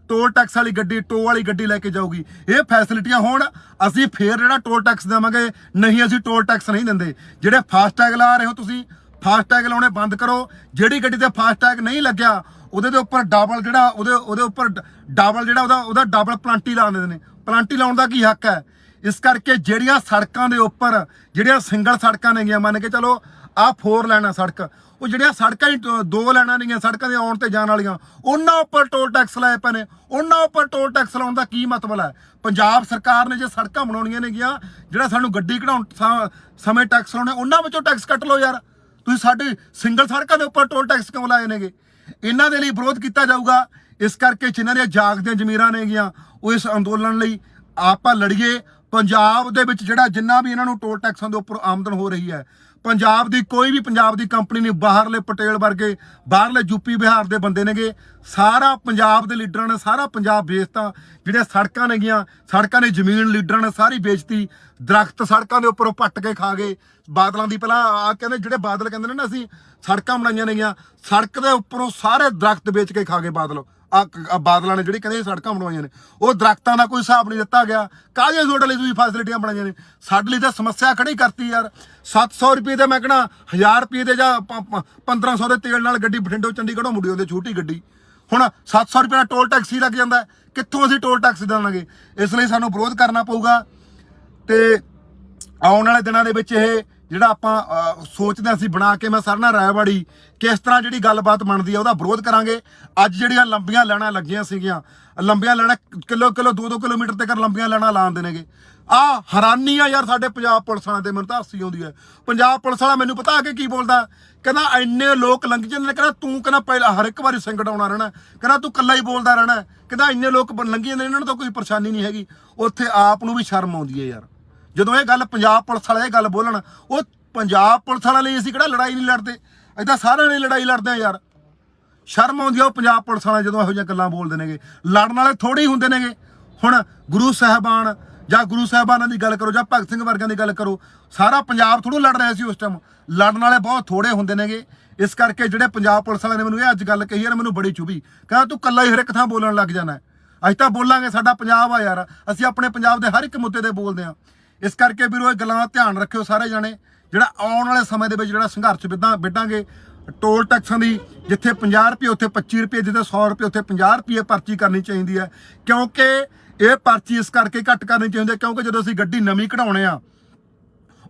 ਟੋਲ ਟੈਕਸ ਵਾਲੀ ਗੱਡੀ, ਟੋ ਵਾਲੀ ਗੱਡੀ ਲੈ ਕੇ ਜਾਊਗੀ। ਇਹ ਫੈਸਿਲਿਟੀਆਂ ਹੋਣ, ਅਸੀਂ ਫੇਰ ਜਿਹੜਾ ਟੋਲ ਟੈਕਸ ਦੇਵਾਂਗੇ, ਨਹੀਂ ਅਸੀਂ ਟੋਲ ਟੈਕਸ ਨਹੀਂ ਦਿੰਦੇ। ਜਿਹੜੇ ਫਾਸਟੈਗ ਲਾ ਰਹੇ ਹੋ ਤੁਸੀਂ, ਫਾਸਟੈਗ ਲਾਉਣੇ ਬੰਦ ਕਰੋ। ਜਿਹੜੀ ਗੱਡੀ ਤੇ ਫਾਸਟੈਗ ਨਹੀਂ ਲੱਗਿਆ, ਉਹਦੇ ਦੇ ਉੱਪਰ ਡਬਲ ਜਿਹੜਾ ਉਹਦੇ ਉੱਪਰ ਡਬਲ ਜਿਹੜਾ ਉਹਦਾ ਡਬਲ ਪਲਾਂਟੀ ਲਾ ਦਿੰਦੇ ਨੇ। ਪਲਾਂਟੀ ਲਾਉਣ ਦਾ ਕੀ ਹੱਕ ਹੈ? ਇਸ ਕਰਕੇ ਜਿਹੜੀਆਂ ਸੜਕਾਂ ਦੇ ਉੱਪਰ, ਜਿਹੜੀਆਂ ਸਿੰਗਲ ਸੜਕਾਂ ਨੇਗੀਆਂ, ਮੰਨ ਕੇ ਚਲੋ ਆਹ 4 ਲਾਈਨਾਂ ਸੜਕ, ਉਹ ਜਿਹੜੀਆਂ ਸੜਕਾਂ ਹੀ 2 ਲਾਈਨਾਂ ਨੇਗੀਆਂ ਸੜਕਾਂ ਦੇ ਆਉਣ ਤੇ ਜਾਣ ਵਾਲੀਆਂ, ਉਹਨਾਂ ਉੱਪਰ ਟੋਲ ਟੈਕਸ ਲਾਏ ਪਏ ਨੇ। ਉਹਨਾਂ ਉੱਪਰ ਟੋਲ ਟੈਕਸ ਲਾਉਣ ਦਾ ਕੀ ਮਤਲਬ ਹੈ? ਪੰਜਾਬ ਸਰਕਾਰ ਨੇ ਜੇ ਸੜਕਾਂ ਬਣਾਉਣੀਆਂ ਨੇਗੀਆਂ, ਜਿਹੜਾ ਸਾਨੂੰ ਗੱਡੀ ਕਢਾਉਣ ਸਮੇਂ ਟੈਕਸ ਲਾਉਣੇ, ਉਹਨਾਂ ਵਿੱਚੋਂ ਟੈਕਸ ਕੱਟ ਲਓ ਯਾਰ। ਤੁਸੀਂ ਸਾਡੀ ਸਿੰਗਲ ਸੜਕਾਂ ਦੇ ਉੱਪਰ ਟੋਲ ਟੈਕਸ ਕਿਉਂ ਲਾਏ ਨੇਗੇ? ਇਹਨਾਂ ਦੇ ਲਈ ਵਿਰੋਧ ਕੀਤਾ ਜਾਊਗਾ। ਇਸ ਕਰਕੇ ਜਿਨ੍ਹਾਂ ਦੀਆਂ ਜਾਗਦੀਆਂ ਜ਼ਮੀਰਾਂ ਨੇਗੀਆਂ, ਉਹ ਇਸ ਅੰਦੋਲਨ ਲਈ ਆਪਾਂ ਲੜੀਏ। ਪੰਜਾਬ ਦੇ ਵਿੱਚ ਜਿਹੜਾ ਜਿੰਨਾ ਵੀ ਇਹਨਾਂ ਨੂੰ ਟੋਲ ਟੈਕਸਾਂ ਦੇ ਉੱਪਰ ਆਮਦਨ ਹੋ ਰਹੀ ਹੈ, ਪੰਜਾਬ ਦੀ ਕੋਈ ਵੀ ਪੰਜਾਬ ਦੀ ਕੰਪਨੀ ਨਹੀਂ, ਬਾਹਰਲੇ ਪਟੇਲ ਵਰਗੇ, ਬਾਹਰਲੇ ਯੂਪੀ ਬਿਹਾਰ ਦੇ ਬੰਦੇ ਨੇਗੇ, ਸਾਰਾ ਪੰਜਾਬ ਦੇ ਲੀਡਰਾਂ ਨੇ ਸਾਰਾ ਪੰਜਾਬ ਵੇਚਤਾ। ਜਿਹੜੇ ਸੜਕਾਂ ਨੇਗੀਆਂ, ਸੜਕਾਂ ਦੀ ਜ਼ਮੀਨ ਲੀਡਰਾਂ ਨੇ ਸਾਰੀ ਵੇਚਤੀ। ਦਰਖਤ ਸੜਕਾਂ ਦੇ ਉੱਪਰੋਂ ਪੱਟ ਕੇ ਖਾ ਗਏ। ਬਾਦਲਾਂ ਦੀ ਪਹਿਲਾਂ ਆ ਕਹਿੰਦੇ, ਜਿਹੜੇ ਬਾਦਲ ਕਹਿੰਦੇ ਨੇ ਨਾ ਅਸੀਂ ਸੜਕਾਂ ਬਣਾਈਆਂ ਨੇਗੀਆਂ, ਸੜਕ ਦੇ ਉੱਪਰੋਂ ਸਾਰੇ ਦਰਖਤ ਵੇਚ ਕੇ ਖਾ ਗਏ ਬਾਦਲ। ਬਾਦਲਾਂ ਨੇ ਜਿਹੜੀ ਕਹਿੰਦੇ ਸੜਕਾਂ ਬਣਵਾਈਆਂ ਨੇ, ਉਹ ਦਰਖਤਾਂ ਦਾ ਕੋਈ ਹਿਸਾਬ ਨਹੀਂ ਦਿੱਤਾ ਗਿਆ। ਕਾਹਦੇ ਤੁਹਾਡੇ ਲਈ ਤੁਸੀਂ ਫੈਸਿਲਿਟੀਆਂ ਬਣਾਈਆਂ ਨੇ? ਸਾਡੇ ਲਈ ਤਾਂ ਸਮੱਸਿਆ ਖੜੀ ਕਰਤੀ ਯਾਰ। 700 ਰੁਪਏ ਦੇ, ਮੈਂ ਕਹਿਣਾ 1000 ਰੁਪਏ ਦੇ ਜਾਂ 1500 ਦੇ ਤੇਲ ਨਾਲ ਗੱਡੀ ਬਠਿੰਡੋਂ ਚੰਡੀਗੜ੍ਹੋਂ ਮੁੜੀ ਆਉਂਦੀ ਛੋਟੀ ਗੱਡੀ। ਹੁਣ 700 ਰੁਪਏ ਦਾ ਟੋਲ ਟੈਕਸ ਹੀ ਲੱਗ ਜਾਂਦਾ, ਕਿੱਥੋਂ ਅਸੀਂ ਟੋਲ ਟੈਕਸ ਦੇਵਾਂਗੇ? ਇਸ ਲਈ ਸਾਨੂੰ ਵਿਰੋਧ ਕਰਨਾ ਪਊਗਾ। ਤੇ ਆਉਣ ਵਾਲੇ ਦਿਨਾਂ ਦੇ ਵਿੱਚ ਇਹ ਜਿਹੜਾ ਆਪਾਂ ਸੋਚਦੇ ਅਸੀਂ ਬਣਾ ਕੇ, ਮੈਂ ਸਰਨਾ ਰਾਇਵਾੜੀ ਕਿਸ ਤਰ੍ਹਾਂ ਜਿਹੜੀ ਗੱਲਬਾਤ ਬਣਦੀ ਆ, ਉਹਦਾ ਵਿਰੋਧ ਕਰਾਂਗੇ। ਅੱਜ ਜਿਹੜੀਆਂ ਲੰਬੀਆਂ ਲਾਈਨਾਂ ਲੱਗੀਆਂ ਸੀਗੀਆਂ, ਲੰਬੀਆਂ ਲਾਈਨਾਂ ਕਿਲੋ 2-2 ਕਿਲੋਮੀਟਰ ਤੱਕ ਲੰਬੀਆਂ ਲਾਈਨਾਂ ਲਾਉਂਦੇ ਨੇਗੇ। ਆਹ ਹੈਰਾਨੀ ਆ ਯਾਰ ਸਾਡੇ ਪੰਜਾਬ ਪੁਲਿਸ ਵਾਲਿਆਂ ਤੇ। ਮੈਨੂੰ ਤਾਂ ਹਾਸੀ ਆਉਂਦੀ ਹੈ। ਪੰਜਾਬ ਪੁਲਿਸ ਵਾਲਾ ਮੈਨੂੰ ਪਤਾ ਆ ਕੇ ਕੀ ਬੋਲਦਾ, ਕਹਿੰਦਾ ਇੰਨੇ ਲੋਕ ਲੰਘ ਜਾਂਦੇ ਨੇ, ਕਹਿੰਦਾ ਤੂੰ ਕਹਿੰਦਾ ਪਹਿਲਾਂ ਹਰ ਇੱਕ ਵਾਰੀ ਸੰਕਟ ਆਉਣਾ ਰਹਿਣਾ, ਕਹਿੰਦਾ ਤੂੰ ਇਕੱਲਾ ਹੀ ਬੋਲਦਾ ਰਹਿਣਾ, ਕਹਿੰਦਾ ਇੰਨੇ ਲੋਕ ਲੰਘੀ ਜਾਂਦੇ ਨੇ, ਇਹਨਾਂ ਨੂੰ ਤਾਂ ਕੋਈ ਪਰੇਸ਼ਾਨੀ ਨਹੀਂ ਹੈਗੀ। ਉੱਥੇ ਆਪ ਨੂੰ ਵੀ ਸ਼ਰਮ ਆਉਂਦੀ ਹੈ ਯਾਰ, ਜਦੋਂ ਇਹ ਗੱਲ ਪੰਜਾਬ ਪੁਲਿਸ ਵਾਲੇ ਇਹ ਗੱਲ ਬੋਲਣ। ਉਹ ਪੰਜਾਬ ਪੁਲਿਸ ਵਾਲਿਆਂ ਲਈ ਅਸੀਂ ਕਿਹੜਾ ਲੜਾਈ ਨਹੀਂ ਲੜਦੇ, ਅਸੀਂ ਤਾਂ ਸਾਰਿਆਂ ਨੇ ਲੜਾਈ ਲੜਦੇ ਆ ਯਾਰ। ਸ਼ਰਮ ਆਉਂਦੀ ਆ ਉਹ ਪੰਜਾਬ ਪੁਲਿਸ ਵਾਲੇ ਜਦੋਂ ਇਹੋ ਜਿਹੀਆਂ ਗੱਲਾਂ ਬੋਲਦੇ ਨੇਗੇ। ਲੜਨ ਵਾਲੇ ਥੋੜੇ ਹੀ ਹੁੰਦੇ ਨੇਗੇ। ਹੁਣ ਗੁਰੂ ਸਾਹਿਬਾਨ ਜਾਂ ਗੁਰੂ ਸਾਹਿਬਾਨਾਂ ਦੀ ਗੱਲ ਕਰੋ ਜਾਂ ਭਗਤ ਸਿੰਘ ਵਰਗਿਆਂ ਦੀ ਗੱਲ ਕਰੋ, ਸਾਰਾ ਪੰਜਾਬ ਥੋੜ੍ਹਾ ਲੜ ਰਿਹਾ ਸੀ ਉਸ ਟਾਈਮ। ਲੜਨ ਵਾਲੇ ਬਹੁਤ ਥੋੜੇ ਹੁੰਦੇ ਨੇਗੇ। ਇਸ ਕਰਕੇ ਜਿਹੜੇ ਪੰਜਾਬ ਪੁਲਿਸ ਵਾਲਿਆਂ ਨੇ ਮੈਨੂੰ ਇਹ ਅੱਜ ਗੱਲ ਕਹੀ ਯਾਰ, ਮੈਨੂੰ ਬੜੀ ਚੁਭੀ। ਕਹਿੰਦਾ ਤੂੰ ਇਕੱਲਾ ਹੀ ਹਰ ਇੱਕ ਥਾਂ ਬੋਲਣ ਲੱਗ ਜਾਣਾ। ਅਸੀਂ ਤਾਂ ਬੋਲਾਂਗੇ, ਸਾਡਾ ਪੰਜਾਬ ਆ ਯਾਰ, ਅਸੀਂ ਆਪਣੇ ਪੰਜਾਬ ਦੇ ਹਰ ਇੱਕ ਮੁੱਦੇ ਤੇ ਬੋਲਦੇ ਹਾਂ। ਇਸ ਕਰਕੇ ਵੀਰੋ ਇਹ ਗੱਲਾਂ ਦਾ ਧਿਆਨ ਰੱਖਿਓ ਸਾਰੇ ਜਾਣੇ। ਜਿਹੜਾ ਆਉਣ ਵਾਲੇ ਸਮੇਂ ਦੇ ਵਿੱਚ ਜਿਹੜਾ ਸੰਘਰਸ਼ ਵਿੱਢਾਂਗੇ ਟੋਲ ਟੈਕਸਾਂ ਦੀ, ਜਿੱਥੇ 50 ਰੁਪਏ ਉੱਥੇ 25 ਰੁਪਏ, ਜਿੱਥੇ 100 ਰੁਪਏ ਉੱਥੇ 50 ਰੁਪਏ ਪਰਚੀ ਕਰਨੀ ਚਾਹੀਦੀ ਹੈ। ਕਿਉਂਕਿ ਇਹ ਪਰਚੀ ਇਸ ਕਰਕੇ ਘੱਟ ਕਰਨੀ ਚਾਹੀਦੀ ਹੈ, ਕਿਉਂਕਿ ਜਦੋਂ ਅਸੀਂ ਗੱਡੀ ਨਵੀਂ ਕਢਾਉਣੇ ਆ,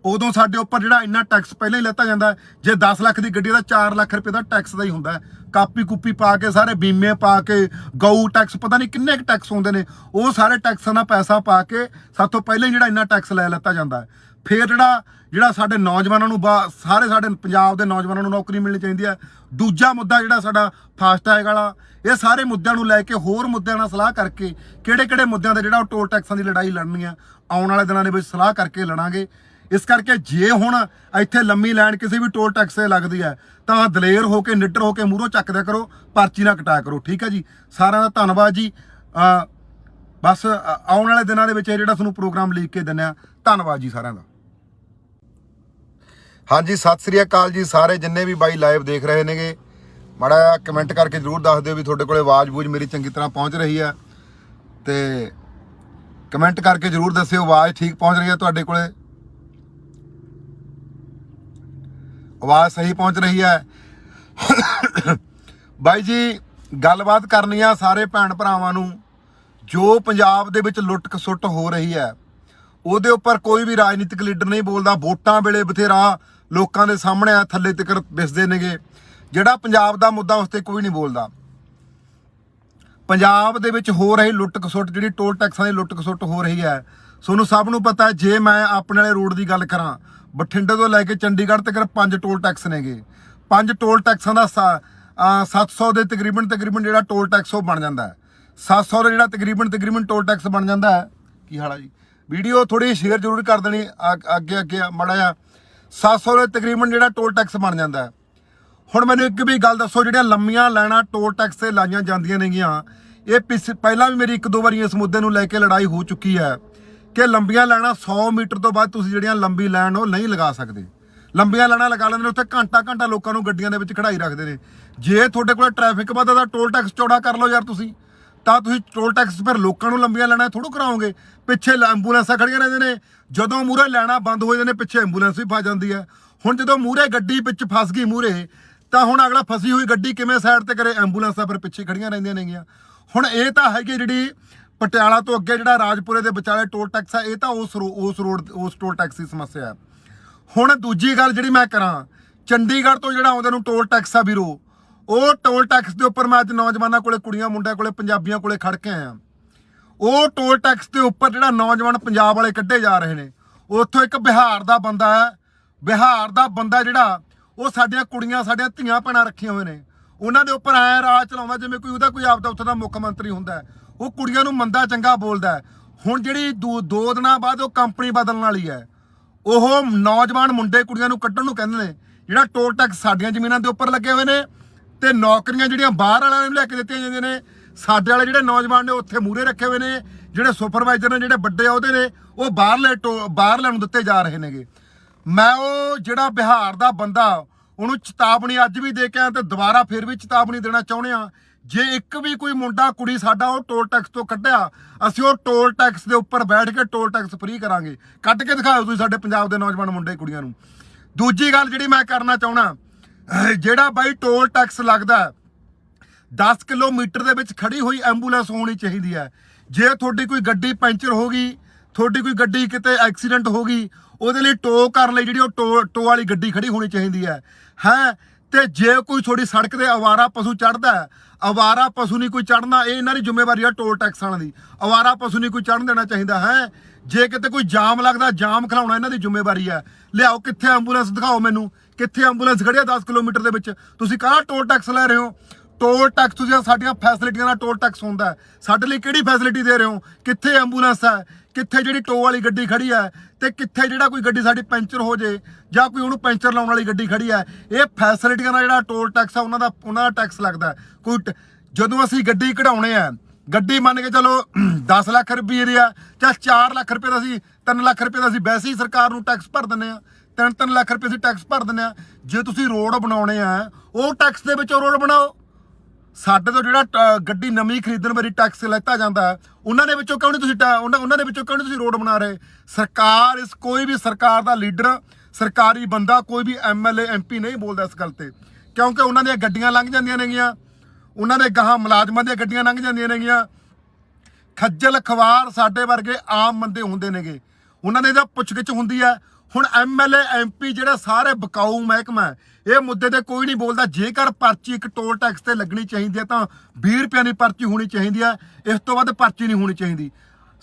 ਉਦੋਂ ਸਾਡੇ ਉੱਪਰ ਜਿਹੜਾ ਇੰਨਾ ਟੈਕਸ ਪਹਿਲਾਂ ਹੀ ਲੈਤਾ ਜਾਂਦਾ। ਜੇ 10 ਲੱਖ ਦੀ ਗੱਡੀ ਦਾ 4 ਲੱਖ ਰੁਪਏ ਦਾ ਟੈਕਸ ਦਾ ਹੀ ਹੁੰਦਾ। ਕਾਪੀ ਕੁੱਪੀ ਪਾ ਕੇ, ਸਾਰੇ ਬੀਮੇ ਪਾ ਕੇ, ਗਊ ਟੈਕਸ, ਪਤਾ ਨਹੀਂ ਕਿੰਨੇ ਕੁ ਟੈਕਸ ਹੁੰਦੇ ਨੇ, ਉਹ ਸਾਰੇ ਟੈਕਸਾਂ ਦਾ ਪੈਸਾ ਪਾ ਕੇ ਸਾਥੋਂ ਪਹਿਲਾਂ ਹੀ ਜਿਹੜਾ ਇੰਨਾ ਟੈਕਸ ਲੈ ਲੈਤਾ ਜਾਂਦਾ। ਫਿਰ ਜਿਹੜਾ ਸਾਡੇ ਨੌਜਵਾਨਾਂ ਨੂੰ, ਸਾਰੇ ਸਾਡੇ ਪੰਜਾਬ ਦੇ ਨੌਜਵਾਨਾਂ ਨੂੰ ਨੌਕਰੀ ਮਿਲਣੀ ਚਾਹੀਦੀ ਹੈ। ਦੂਜਾ ਮੁੱਦਾ ਜਿਹੜਾ ਸਾਡਾ ਫਾਸਟੈਗ ਵਾਲਾ, ਇਹ ਸਾਰੇ ਮੁੱਦਿਆਂ ਨੂੰ ਲੈ ਕੇ ਹੋਰ ਮੁੱਦਿਆਂ ਨਾਲ ਸਲਾਹ ਕਰਕੇ ਕਿਹੜੇ ਮੁੱਦਿਆਂ ਦੇ ਜਿਹੜਾ ਉਹ ਟੋਲ ਟੈਕਸਾਂ ਦੀ ਲੜਾਈ ਲੜਨੀ ਆ, ਆਉਣ ਵਾਲੇ ਦਿਨਾਂ ਦੇ ਵਿੱਚ ਸਲਾਹ ਕਰਕੇ ਲੜਾਂਗੇ। ਇਸ ਕਰਕੇ ਜੇ ਹੁਣ ਇੱਥੇ ਲੰਮੀ ਲਾਈਨ ਕਿਸੇ ਵੀ ਟੋਲ ਟੈਕਸ 'ਤੇ ਲੱਗਦੀ ਹੈ ਤਾਂ ਦਲੇਰ ਹੋ ਕੇ, ਨਿੱਡਰ ਹੋ ਕੇ ਮੂਹਰੋਂ ਚੱਕ ਦਿਆ ਕਰੋ, ਪਰਚੀ ਨਾ ਕਟਾਇਆ ਕਰੋ। ਠੀਕ ਹੈ ਜੀ, ਸਾਰਿਆਂ ਦਾ ਧੰਨਵਾਦ ਜੀ। ਬਸ ਆਉਣ ਵਾਲੇ ਦਿਨਾਂ ਦੇ ਵਿੱਚ ਇਹ ਜਿਹੜਾ ਤੁਹਾਨੂੰ ਪ੍ਰੋਗਰਾਮ ਲੀਕ ਕੇ ਦਿੰਦੇ ਆ। ਧੰਨਵਾਦ ਜੀ ਸਾਰਿਆਂ ਦਾ। ਹਾਂਜੀ, ਸਤਿ ਸ੍ਰੀ ਅਕਾਲ ਜੀ ਸਾਰੇ ਜਿੰਨੇ ਵੀ ਬਾਈ ਲਾਈਵ ਦੇਖ ਰਹੇ ਨੇਗੇ। ਮਾੜਾ ਜਿਹਾ ਕਮੈਂਟ ਕਰਕੇ ਜ਼ਰੂਰ ਦੱਸ ਦਿਓ ਵੀ ਤੁਹਾਡੇ ਕੋਲੇ ਆਵਾਜ਼ ਬੂਝ ਮੇਰੀ ਚੰਗੀ ਤਰ੍ਹਾਂ ਪਹੁੰਚ ਰਹੀ ਆ, ਤੇ ਕਮੈਂਟ ਕਰਕੇ ਜ਼ਰੂਰ ਦੱਸਿਓ ਆਵਾਜ਼ ਠੀਕ ਪਹੁੰਚ ਰਹੀ ਆ ਤੁਹਾਡੇ ਕੋਲੇ, ਆਵਾਜ਼ ਸਹੀ ਪਹੁੰਚ ਰਹੀ ਹੈ। ਬਾਈ ਜੀ ਗੱਲਬਾਤ ਕਰਨੀ ਆ ਸਾਰੇ ਭੈਣ ਭਰਾਵਾਂ ਨੂੰ। ਜੋ ਪੰਜਾਬ ਦੇ ਵਿੱਚ ਲੁੱਟ ਖਸੁੱਟ ਹੋ ਰਹੀ ਹੈ ਉਹਦੇ ਉੱਪਰ ਕੋਈ ਵੀ ਰਾਜਨੀਤਿਕ ਲੀਡਰ ਨਹੀਂ ਬੋਲਦਾ। ਵੋਟਾਂ ਵੇਲੇ ਬਥੇਰਾ ਲੋਕਾਂ ਦੇ ਸਾਹਮਣੇ ਆ ਥੱਲੇ ਤੱਕ ਵਿਸਦੇ ਨੇਗੇ। ਜਿਹੜਾ ਪੰਜਾਬ ਦਾ ਮੁੱਦਾ ਉਸ ਤੇ ਕੋਈ ਨਹੀਂ ਬੋਲਦਾ। ਪੰਜਾਬ ਦੇ ਵਿੱਚ ਹੋ ਰਹੀ ਲੁੱਟ ਖਸੁੱਟ, ਜਿਹੜੀ ਟੋਲ ਟੈਕਸਾਂ ਦੀ ਲੁੱਟ ਖਸੁੱਟ ਹੋ ਰਹੀ ਹੈ, ਤੁਹਾਨੂੰ ਸਭ ਨੂੰ ਪਤਾ ਹੈ। ਜੇ ਮੈਂ ਆਪਣੇ ਵਾਲੇ ਰੋਡ ਦੀ ਗੱਲ ਕਰਾਂ, ਬਠਿੰਡੇ ਤੋਂ ਲੈ ਕੇ ਚੰਡੀਗੜ੍ਹ ਤੱਕ 5 ਟੋਲ ਟੈਕਸ ਨੇਗੇ। 5 ਟੋਲ ਟੈਕਸਾਂ ਦਾ 700 ਦੇ ਤਕਰੀਬਨ ਜਿਹੜਾ ਟੋਲ ਟੈਕਸ ਉਹ ਬਣ ਜਾਂਦਾ ਹੈ। 700 ਦਾ ਜਿਹੜਾ ਤਕਰੀਬਨ ਟੋਲ ਟੈਕਸ ਬਣ ਜਾਂਦਾ ਹੈ। ਕੀ ਹਾਲ ਆ ਜੀ? ਵੀਡੀਓ ਥੋੜੀ ਸ਼ੇਅਰ ਜ਼ਰੂਰ ਕਰ ਦੇਣੀ ਅੱਗੇ ਮਾੜਾ ਜਿਹਾ। 700 ਦੇ ਤਕਰੀਬਨ ਜਿਹੜਾ ਟੋਲ ਟੈਕਸ ਬਣ ਜਾਂਦਾ ਹੈ। ਹੁਣ ਮੈਨੂੰ ਇੱਕ ਵੀ ਗੱਲ ਦੱਸੋ, ਜਿਹੜੀਆਂ ਲੰਮੀਆਂ ਲਾਈਨਾਂ ਟੋਲ ਟੈਕਸ ਤੇ ਲਾਈਆਂ ਜਾਂਦੀਆਂ ਨੇਗੀਆਂ, ਇਹ ਪਹਿਲਾਂ ਵੀ ਮੇਰੀ 1-2 ਵਾਰੀ ਇਸ ਮੁੱਦੇ ਨੂੰ ਲੈ ਕੇ ਲੜਾਈ ਹੋ ਚੁੱਕੀ ਹੈ ਕਿ ਲੰਬੀਆਂ ਲਾਈਨਾਂ 100 ਮੀਟਰ ਤੋਂ ਬਾਅਦ ਤੁਸੀਂ ਜਿਹੜੀਆਂ ਲੰਬੀ ਲਾਈਨ ਉਹ ਨਹੀਂ ਲਗਾ ਸਕਦੇ। ਲੰਬੀਆਂ ਲਾਈਨਾਂ ਲਗਾ ਲੈਂਦੇ ਨੇ, ਉੱਥੇ ਘੰਟਾ ਲੋਕਾਂ ਨੂੰ ਗੱਡੀਆਂ ਦੇ ਵਿੱਚ ਖੜਾਈ ਰੱਖਦੇ ਨੇ। ਜੇ ਤੁਹਾਡੇ ਕੋਲ ਟ੍ਰੈਫਿਕ ਵੱਧਦਾ ਤਾਂ ਟੋਲ ਟੈਕਸ ਚੌੜਾ ਕਰ ਲਓ ਯਾਰ ਤੁਸੀਂ ਟੋਲ ਟੈਕਸ ਫਿਰ ਲੋਕਾਂ ਨੂੰ ਲੰਬੀਆਂ ਲਾਈਨਾਂ ਥੋੜ੍ਹਾ ਕਰਾਓਗੇ। ਪਿੱਛੇ ਐਂਬੂਲੈਂਸਾਂ ਖੜੀਆਂ ਰਹਿੰਦੇ ਨੇ, ਜਦੋਂ ਮੂਹਰੇ ਲਾਈਨਾਂ ਬੰਦ ਹੋ ਜਾਂਦੇ ਨੇ ਪਿੱਛੇ ਐਂਬੂਲੈਂਸ ਵੀ ਫਸ ਜਾਂਦੀ ਹੈ। ਹੁਣ ਜਦੋਂ ਮੂਹਰੇ ਗੱਡੀ ਵਿੱਚ ਫਸ ਗਈ ਮੂਹਰੇ, ਤਾਂ ਹੁਣ ਅਗਲਾ ਫਸੀ ਹੋਈ ਗੱਡੀ ਕਿਵੇਂ ਸਾਈਡ ਤੇ ਕਰੇ? ਐਂਬੂਲੈਂਸਾਂ ਫਿਰ ਪਿੱਛੇ ਖੜੀਆਂ ਰਹਿੰਦੀਆਂ ਨੇਗੀਆਂ। ਹੁਣ ਇਹ ਤਾਂ ਹੈਗੀ ਜਿਹੜੀ ਪਟਿਆਲਾ ਤੋਂ ਅੱਗੇ ਜਿਹੜਾ ਰਾਜਪੁਰੇ ਦੇ ਵਿਚਾਲੇ ਟੋਲ ਟੈਕਸ ਹੈ, ਇਹ ਤਾਂ ਉਸ ਟੋਲ ਟੈਕਸ ਦੀ ਸਮੱਸਿਆ ਹੈ। ਹੁਣ ਦੂਜੀ ਗੱਲ ਜਿਹੜੀ ਮੈਂ ਕਰਾਂ, ਚੰਡੀਗੜ੍ਹ ਤੋਂ ਜਿਹੜਾ ਆਉਂਦੇ ਨੂੰ ਟੋਲ ਟੈਕਸ ਆ ਵੀਰੋ, ਉਹ ਟੋਲ ਟੈਕਸ ਦੇ ਉੱਪਰ ਮੈਂ ਅੱਜ ਨੌਜਵਾਨਾਂ ਕੋਲੇ, ਕੁੜੀਆਂ ਮੁੰਡਿਆਂ ਕੋਲੇ, ਪੰਜਾਬੀਆਂ ਕੋਲੇ ਖੜ ਕੇ ਆਇਆ। ਉਹ ਟੋਲ ਟੈਕਸ ਦੇ ਉੱਪਰ ਜਿਹੜਾ ਨੌਜਵਾਨ ਪੰਜਾਬ ਵਾਲੇ ਕੱਢੇ ਜਾ ਰਹੇ ਨੇ, ਉੱਥੋਂ ਇੱਕ ਬਿਹਾਰ ਦਾ ਬੰਦਾ ਜਿਹੜਾ ਉਹ ਸਾਡੀਆਂ ਕੁੜੀਆਂ, ਸਾਡੀਆਂ ਧੀਆਂ ਭੈਣਾਂ ਰੱਖੀਆਂ ਹੋਏ ਨੇ, ਉਹਨਾਂ ਦੇ ਉੱਪਰ ਐ ਰਾਜ ਚਲਾਉਂਦਾ ਜਿਵੇਂ ਕੋਈ ਉਹਦਾ ਕੋਈ ਆਪਦਾ ਉੱਥੇ ਦਾ ਮੁੱਖ ਮੰਤਰੀ ਹੁੰਦਾ। ਉਹ ਕੁੜੀਆਂ ਨੂੰ ਮੰਦਾ ਚੰਗਾ ਬੋਲਦਾ। ਹੁਣ ਜਿਹੜੀ 2 ਦਿਨਾਂ ਬਾਅਦ ਉਹ ਕੰਪਨੀ ਬਦਲਣ ਵਾਲੀ ਹੈ, ਉਹ ਨੌਜਵਾਨ ਮੁੰਡੇ ਕੁੜੀਆਂ ਨੂੰ ਕੱਢਣ ਨੂੰ ਕਹਿੰਦੇ ਨੇ। ਜਿਹੜਾ ਟੋਲ ਟੈਕਸ ਸਾਡੀਆਂ ਜ਼ਮੀਨਾਂ ਦੇ ਉੱਪਰ ਲੱਗੇ ਹੋਏ ਨੇ, ਤੇ ਨੌਕਰੀਆਂ ਜਿਹੜੀਆਂ ਬਾਹਰ ਵਾਲਿਆਂ ਨੂੰ ਲੈ ਕੇ ਦਿੱਤੀਆਂ ਜਾਂਦੀਆਂ ਨੇ, ਸਾਡੇ ਵਾਲੇ ਜਿਹੜੇ ਨੌਜਵਾਨ ਨੇ ਉੱਥੇ ਮੂਹਰੇ ਰੱਖੇ ਹੋਏ ਨੇ। ਜਿਹੜੇ ਸੁਪਰਵਾਈਜ਼ਰ ਨੇ, ਜਿਹੜੇ ਵੱਡੇ ਅਹੁਦੇ ਨੇ, ਉਹ ਬਾਹਰਲੇ ਨੂੰ ਦਿੱਤੇ ਜਾ ਰਹੇ ਨੇਗੇ। ਮੈਂ ਉਹ ਜਿਹੜਾ ਬਿਹਾਰ ਦਾ ਬੰਦਾ, ਉਹਨੂੰ ਚੇਤਾਵਨੀ ਅੱਜ ਵੀ ਦੇ ਕੇ ਆਇਆ ਤੇ ਦੁਬਾਰਾ ਫਿਰ ਵੀ ਚੇਤਾਵਨੀ ਦੇਣਾ ਚਾਹੁੰਦੇ ਆ। ਜੇ ਇੱਕ ਵੀ ਕੋਈ ਮੁੰਡਾ ਕੁੜੀ ਸਾਡਾ ਉਹ ਟੋਲ ਟੈਕਸ ਤੋਂ ਕੱਢਿਆ, ਅਸੀਂ ਉਹ ਟੋਲ ਟੈਕਸ ਦੇ ਉੱਪਰ ਬੈਠ ਕੇ ਟੋਲ ਟੈਕਸ ਫ੍ਰੀ ਕਰਾਂਗੇ। ਕੱਢ ਕੇ ਦਿਖਾਓ ਤੁਸੀਂ ਸਾਡੇ ਪੰਜਾਬ ਦੇ ਨੌਜਵਾਨ ਮੁੰਡੇ ਕੁੜੀਆਂ ਨੂੰ। ਦੂਜੀ ਗੱਲ ਜਿਹੜੀ ਮੈਂ ਕਰਨਾ ਚਾਹੁੰਦਾ, ਜਿਹੜਾ ਬਾਈ ਟੋਲ ਟੈਕਸ ਲੱਗਦਾ 10 ਕਿਲੋਮੀਟਰ ਦੇ ਵਿੱਚ ਖੜੀ ਹੋਈ ਐਂਬੂਲੈਂਸ ਹੋਣੀ ਚਾਹੀਦੀ ਹੈ। ਜੇ ਤੁਹਾਡੀ ਕੋਈ ਗੱਡੀ ਪੈਂਚਰ ਹੋ ਗਈ, ਤੁਹਾਡੀ ਕੋਈ ਗੱਡੀ ਕਿਤੇ ਐਕਸੀਡੈਂਟ ਹੋ ਗਈ, ਉਹਦੇ ਲਈ ਟੋ ਕਰਨ ਲਈ ਜਿਹੜੀ ਉਹ ਟੋ ਵਾਲੀ ਗੱਡੀ ਖੜੀ ਹੋਣੀ ਚਾਹੀਦੀ ਹੈ। ਤੇ ਜੇ ਕੋਈ ਤੁਹਾਡੀ ਸੜਕ ਤੇ ਅਵਾਰਾ ਪਸ਼ੂ ਚੜ੍ਹਦਾ, ਅਵਾਰਾ ਪਸ਼ੂ ਨਹੀਂ ਕੋਈ ਚੜ੍ਹਨਾ, ਇਹ ਇਹਨਾਂ ਦੀ ਜ਼ਿੰਮੇਵਾਰੀ ਆ ਟੋਲ ਟੈਕਸ ਵਾਲਿਆਂ ਦੀ। ਅਵਾਰਾ ਪਸ਼ੂ ਨਹੀਂ ਕੋਈ ਚੜ੍ਹਨ ਦੇਣਾ ਚਾਹੀਦਾ ਹੈ। ਜੇ ਕਿਤੇ ਕੋਈ ਜਾਮ ਲੱਗਦਾ, ਜਾਮ ਖਿਲਾਉਣਾ ਇਹਨਾਂ ਦੀ ਜ਼ਿੰਮੇਵਾਰੀ ਹੈ। ਲਿਆਓ ਕਿੱਥੇ ਐਂਬੂਲੈਂਸ ਦਿਖਾਓ ਮੈਨੂੰ, ਕਿੱਥੇ ਐਂਬੂਲੈਂਸ ਖੜੀ ਆ 10 ਕਿਲੋਮੀਟਰ ਦੇ ਵਿੱਚ? ਤੁਸੀਂ ਕਾਹਦਾ ਟੋਲ ਟੈਕਸ ਲੈ ਰਹੇ ਹੋ? ਟੋਲ ਟੈਕਸ ਤੁਸੀਂ ਸਾਡੀਆਂ ਫੈਸਿਲਿਟੀਆਂ ਦਾ ਟੋਲ ਟੈਕਸ ਹੁੰਦਾ, ਸਾਡੇ ਲਈ ਕਿਹੜੀ ਫੈਸਿਲਿਟੀ ਦੇ ਰਹੇ ਹੋ? ਕਿੱਥੇ ਐਂਬੂਲੈਂਸ ਹੈ? ਕਿੱਥੇ ਜਿਹੜੀ ਟੋ ਵਾਲੀ ਗੱਡੀ ਖੜੀ ਹੈ? ਤੇ ਕਿੱਥੇ ਜਿਹੜਾ ਕੋਈ ਗੱਡੀ ਸਾਡੀ ਪੈਂਚਰ ਹੋ ਜੇ ਜਾਂ ਕੋਈ ਉਹਨੂੰ ਪੈਂਚਰ ਲਾਉਣ ਵਾਲੀ ਗੱਡੀ ਖੜੀ ਹੈ? ਇਹ ਫੈਸਿਲਿਟੀਆਂ ਦਾ ਜਿਹੜਾ ਟੋਲ ਟੈਕਸ ਆ ਉਹਨਾਂ ਦਾ ਟੈਕਸ ਲੱਗਦਾ। ਜਦੋਂ ਅਸੀਂ ਗੱਡੀ ਕਢਾਉਣੇ ਆ, ਗੱਡੀ ਮੰਨ ਕੇ ਚਲੋ 10 ਲੱਖ ਰੁਪਏ ਦੀ ਆ, ਜਾਂ 4 ਲੱਖ ਰੁਪਏ ਦਾ, ਅਸੀਂ 3 ਲੱਖ ਰੁਪਏ ਦਾ ਅਸੀਂ ਵੈਸੇ ਹੀ ਸਰਕਾਰ ਨੂੰ ਟੈਕਸ ਭਰ ਦਿੰਦੇ ਆ। 3 ਲੱਖ ਰੁਪਏ ਅਸੀਂ ਟੈਕਸ ਭਰ ਦਿੰਦੇ ਆ। ਜੇ ਤੁਸੀਂ ਰੋਡ ਬਣਾਉਣੇ ਆ, ਉਹ ਟੈਕਸ ਦੇ ਵਿੱਚੋਂ ਰੋਡ ਬਣਾਓ। ਸਾਡੇ ਤੋਂ ਜਿਹੜਾ ਗੱਡੀ ਨਵੀਂ ਖਰੀਦਣ ਵਾਰੀ ਟੈਕਸ ਲੈਤਾ ਜਾਂਦਾ, ਉਹਨਾਂ ਦੇ ਵਿੱਚੋਂ ਕਿਉਂ ਨਹੀਂ ਤੁਸੀਂ ਰੋਡ ਬਣਾ ਰਹੇ? ਸਰਕਾਰ, ਕੋਈ ਵੀ ਸਰਕਾਰ ਦਾ ਲੀਡਰ, ਸਰਕਾਰੀ ਬੰਦਾ, ਕੋਈ ਵੀ MLA MP ਨਹੀਂ ਬੋਲਦਾ ਇਸ ਗੱਲ ਤੇ, ਕਿਉਂਕਿ ਉਹਨਾਂ ਦੀਆਂ ਗੱਡੀਆਂ ਲੰਘ ਜਾਂਦੀਆਂ ਨੇਗੀਆਂ, ਉਹਨਾਂ ਦੇ ਗਾਹਾਂ ਮੁਲਾਜ਼ਮਾਂ ਦੀਆਂ ਗੱਡੀਆਂ ਲੰਘ ਜਾਂਦੀਆਂ ਨੇਗੀਆਂ। ਖੱਜਲ ਖਵਾਰ ਸਾਡੇ ਵਰਗੇ ਆਮ ਬੰਦੇ ਹੁੰਦੇ ਨੇਗੇ, ਉਹਨਾਂ ਨੇ ਇਹਦਾ ਪੁੱਛਗਿੱਛ ਹੁੰਦੀ ਹੈ। ਹੁਣ MLA MP ਜਿਹੜੇ ਸਾਰੇ ਬਕਾਊ ਮਹਿਕਮਾ, ਇਹ ਮੁੱਦੇ ਤੇ ਕੋਈ ਨਹੀਂ ਬੋਲਦਾ। ਜੇਕਰ ਪਰਚੀ ਇੱਕ ਟੋਲ ਟੈਕਸ ਤੇ ਲੱਗਣੀ ਚਾਹੀਦੀ ਹੈ ਤਾਂ 20 ਰੁਪਏ ਦੀ ਪਰਚੀ ਹੋਣੀ ਚਾਹੀਦੀ ਹੈ, ਇਸ ਤੋਂ ਵੱਧ ਪਰਚੀ ਨਹੀਂ ਹੋਣੀ ਚਾਹੀਦੀ।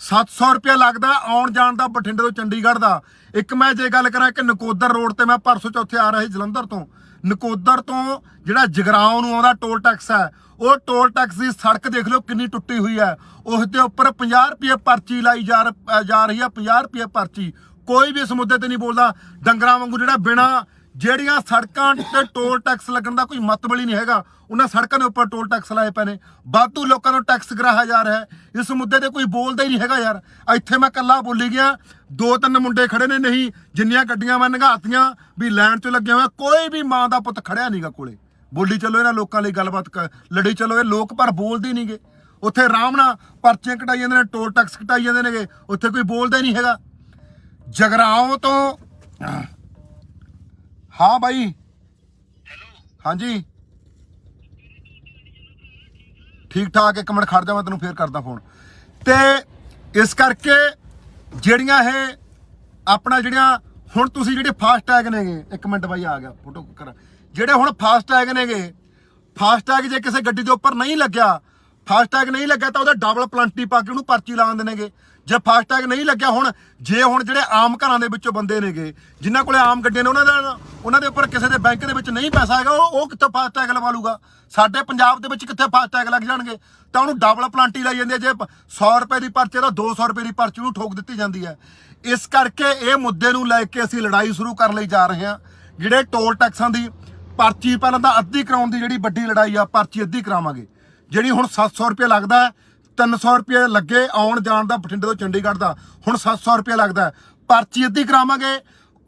700 ਰੁਪਇਆ ਲੱਗਦਾ ਆਉਣ ਜਾਣ ਦਾ ਬਠਿੰਡੇ ਤੋਂ ਚੰਡੀਗੜ੍ਹ ਦਾ। ਇੱਕ ਮੈਂ ਜੇ ਗੱਲ ਕਰਾਂ ਕਿ ਨਕੋਦਰ ਰੋਡ ਤੇ ਮੈਂ ਪਰਸੋਂ ਚੌਥੇ ਆ ਰਿਹਾ ਸੀ ਜਲੰਧਰ ਤੋਂ, ਨਕੋਦਰ ਤੋਂ ਜਿਹੜਾ ਜਗਰਾਉਂ ਨੂੰ ਆਉਂਦਾ ਟੋਲ ਟੈਕਸ ਹੈ, ਉਹ ਟੋਲ ਟੈਕਸ ਦੀ ਸੜਕ ਦੇਖ ਲਓ ਕਿੰਨੀ ਟੁੱਟੀ ਹੋਈ ਹੈ। ਉਸ ਦੇ ਉੱਪਰ 50 ਰੁਪਏ ਪਰਚੀ ਲਾਈ ਜਾ ਰਹੀ ਹੈ, 50 ਰੁਪਏ ਪਰਚੀ। ਕੋਈ ਵੀ ਇਸ ਮੁੱਦੇ ਤੇ ਨਹੀਂ ਬੋਲਦਾ। ਡੰਗਰਾਂ ਵਾਂਗੂ ਜਿਹੜਾ ਬਿਨਾਂ ਜਿਹੜੀਆਂ ਸੜਕਾਂ ਤੇ ਟੋਲ ਟੈਕਸ ਲੱਗਣ ਦਾ ਕੋਈ ਮਤਲਬ ਹੀ ਨਹੀਂ ਹੈਗਾ। ਉਹਨਾਂ ਸੜਕਾਂ ਦੇ ਉੱਪਰ ਟੋਲ ਟੈਕਸ ਲਾਏ ਪਏ ਨੇ, ਵਾਧੂ ਲੋਕਾਂ ਨੂੰ ਟੈਕਸ ਕਰਾਇਆ ਜਾ ਰਿਹਾ ਹੈ। ਇਸ ਮੁੱਦੇ ਤੇ ਕੋਈ ਬੋਲਦਾ ਹੀ ਨਹੀਂ ਹੈਗਾ ਯਾਰ। ਇੱਥੇ ਮੈਂ ਇਕੱਲਾ ਬੋਲੀ ਗਿਆ, 2-3 ਮੁੰਡੇ ਖੜੇ ਨੇ, ਨਹੀਂ ਜਿੰਨੀਆਂ ਗੱਡੀਆਂ ਮੈਂ ਨੰਗਾਤੀਆਂ ਵੀ ਲਾਈਨ 'ਚ ਲੱਗੇ ਹੋਏ, ਕੋਈ ਵੀ ਮਾਂ ਦਾ ਪੁੱਤ ਖੜਿਆ ਨਹੀਂਗਾ ਕੋਲੇ। ਬੋਲੀ ਚਲੋ ਇਹਨਾਂ ਲੋਕਾਂ ਲਈ ਗੱਲਬਾਤ ਲੜੀ ਚਲੋ, ਇਹ ਲੋਕ ਪਰ ਬੋਲਦੇ ਨਹੀਂਗੇ। ਉੱਥੇ ਆਰਾਮ ਨਾਲ ਪਰਚੀਆਂ ਕਟਾਈ ਜਾਂਦੇ ਨੇ, ਟੋਲ ਟੈਕਸ ਕਟਾਈ ਜਾਂਦੇ ਨੇਗੇ, ਉੱਥੇ ਕੋਈ ਬੋਲਦਾ ਹੀ ਨਹੀਂ ਹੈਗਾ। ਜਗਰਾਓਂ ਤੋਂ ਹਾਂ ਬਾਈ, ਹਾਂਜੀ ਠੀਕ ਠਾਕ। ਇੱਕ ਮਿੰਟ ਖੜ ਜਾ, ਮੈਂ ਤੈਨੂੰ ਫੇਰ ਕਰਦਾ ਫੋਨ। ਤੇ ਇਸ ਕਰਕੇ ਜਿਹੜੀਆਂ ਇਹ ਆਪਣਾ ਜਿਹੜੀਆਂ ਹੁਣ ਤੁਸੀਂ ਜਿਹੜੇ ਫਾਸਟ ਟੈਗ ਨੇਗੇ, ਇੱਕ ਮਿੰਟ ਬਾਈ ਆ ਗਿਆ ਫੋਟੋ ਕਰ, ਜਿਹੜੇ ਹੁਣ ਫਾਸਟ ਟੈਗ ਨੇਗੇ, ਫਾਸਟ ਟੈਗ ਜੇ ਕਿਸੇ ਗੱਡੀ ਦੇ ਉੱਪਰ ਨਹੀਂ ਲੱਗਿਆ, ਫਾਸਟ ਟੈਗ ਨਹੀਂ ਲੱਗਿਆ ਤਾਂ ਉਹਦਾ ਡਬਲ ਪਲੰਟੀ ਪਾ ਕੇ ਉਹਨੂੰ ਪਰਚੀ ਲਾ ਦਿੰਦੇ ਨੇਗੇ। ਜੇ ਫਾਸਟ ਟੈਗ ਨਹੀਂ ਲੱਗਿਆ, ਹੁਣ ਜਿਹੜੇ ਆਮ ਘਰਾਂ ਦੇ ਵਿੱਚੋਂ ਬੰਦੇ ਨੇਗੇ, ਜਿਨ੍ਹਾਂ ਕੋਲੇ ਆਮ ਗੱਡੀਆਂ ਨੇ, ਉਹਨਾਂ ਦੇ ਉੱਪਰ ਕਿਸੇ ਦੇ ਬੈਂਕ ਦੇ ਵਿੱਚ ਨਹੀਂ ਪੈਸਾ ਹੈਗਾ, ਉਹ ਕਿੱਥੋਂ ਫਾਸਟ ਟੈਗ ਲਵਾ ਲੂਗਾ? ਸਾਡੇ ਪੰਜਾਬ ਦੇ ਵਿੱਚ ਕਿੱਥੇ ਫਾਸਟ ਟੈਗ ਲੱਗ ਜਾਣਗੇ? ਤਾਂ ਉਹਨੂੰ ਡਬਲ ਪਲੰਟੀ ਲਾਈ ਜਾਂਦੀ ਹੈ। ਜੇ 100 ਰੁਪਏ ਦੀ ਪਰਚੀ ਤਾਂ 200 ਰੁਪਏ ਦੀ ਪਰਚੀ ਨੂੰ ਠੋਕ ਦਿੱਤੀ ਜਾਂਦੀ ਹੈ। ਇਸ ਕਰਕੇ ਇਹ ਮੁੱਦੇ ਨੂੰ ਲੈ ਕੇ ਅਸੀਂ ਲੜਾਈ ਸ਼ੁਰੂ ਕਰਨ ਲਈ ਜਾ ਰਹੇ ਹਾਂ। ਜਿਹੜੇ ਟੋਲ ਟੈਕਸਾਂ ਦੀ ਪਰਚੀ ਪਹਿਲਾਂ ਤਾਂ ਅੱਧੀ ਕਰਾਉਣ ਦੀ ਜਿਹੜੀ ਵੱਡੀ ਲੜਾਈ ਆ, ਪਰਚੀ ਅੱਧੀ ਕਰਾਵਾਂਗੇ। ਜਿਹੜੀ ਹੁਣ 700 ਰੁਪਏ ਲੱਗਦਾ, 300 ਰੁਪਏ ਲੱਗੇ ਆਉਣ ਜਾਣ ਦਾ ਬਠਿੰਡੇ ਤੋਂ ਚੰਡੀਗੜ੍ਹ ਦਾ, ਹੁਣ 700 ਰੁਪਏ ਲੱਗਦਾ, ਪਰਚੀ ਅੱਧੀ ਕਰਾਵਾਂਗੇ।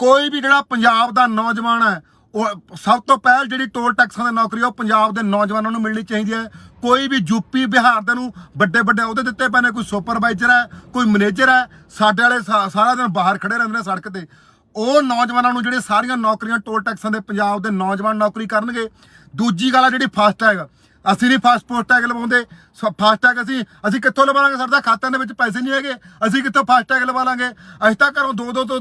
ਕੋਈ ਵੀ ਜਿਹੜਾ ਪੰਜਾਬ ਦਾ ਨੌਜਵਾਨ ਹੈ, ਉਹ ਸਭ ਤੋਂ ਪਹਿਲ ਜਿਹੜੀ ਟੋਲ ਟੈਕਸਾਂ ਦੀ ਨੌਕਰੀ ਉਹ ਪੰਜਾਬ ਦੇ ਨੌਜਵਾਨਾਂ ਨੂੰ ਮਿਲਣੀ ਚਾਹੀਦੀ ਹੈ। ਕੋਈ ਵੀ ਯੂਪੀ ਬਿਹਾਰ ਦੇ ਨੂੰ ਵੱਡੇ ਅਹੁਦੇ ਦਿੱਤੇ ਪਏ ਨੇ, ਕੋਈ ਸੁਪਰਵਾਈਜ਼ਰ ਹੈ, ਕੋਈ ਮੈਨੇਜਰ ਹੈ, ਸਾਡੇ ਵਾਲੇ ਸਾਰਾ ਦਿਨ ਬਾਹਰ ਖੜੇ ਰਹਿੰਦੇ ਨੇ ਸੜਕ ਤੇ। ਉਹ ਨੌਜਵਾਨਾਂ ਨੂੰ ਜਿਹੜੇ ਸਾਰੀਆਂ ਨੌਕਰੀਆਂ ਟੋਲ ਟੈਕਸਾਂ ਦੇ ਪੰਜਾਬ ਦੇ ਨੌਜਵਾਨ ਨੌਕਰੀ ਕਰਨਗੇ। ਦੂਜੀ ਗੱਲ ਆ ਜਿਹੜੀ ਫਾਸਟ ਟੈਗ, ਅਸੀਂ ਨਹੀਂ ਫਾਸਟ ਟੈਗ ਲਵਾਉਂਦੇ। ਫਾਸਟ ਟੈਗ ਅਸੀਂ ਕਿੱਥੋਂ ਲਵਾ ਲਾਂਗੇ? ਸਾਡੇ ਖਾਤਿਆਂ ਦੇ ਵਿੱਚ ਪੈਸੇ ਨਹੀਂ ਹੈਗੇ, ਅਸੀਂ ਕਿੱਥੋਂ ਫਾਸਟ ਟੈਗ ਲਵਾ ਲਾਂਗੇ? ਅਸੀਂ ਤਾਂ ਘਰੋਂ 200 ਤੋਂ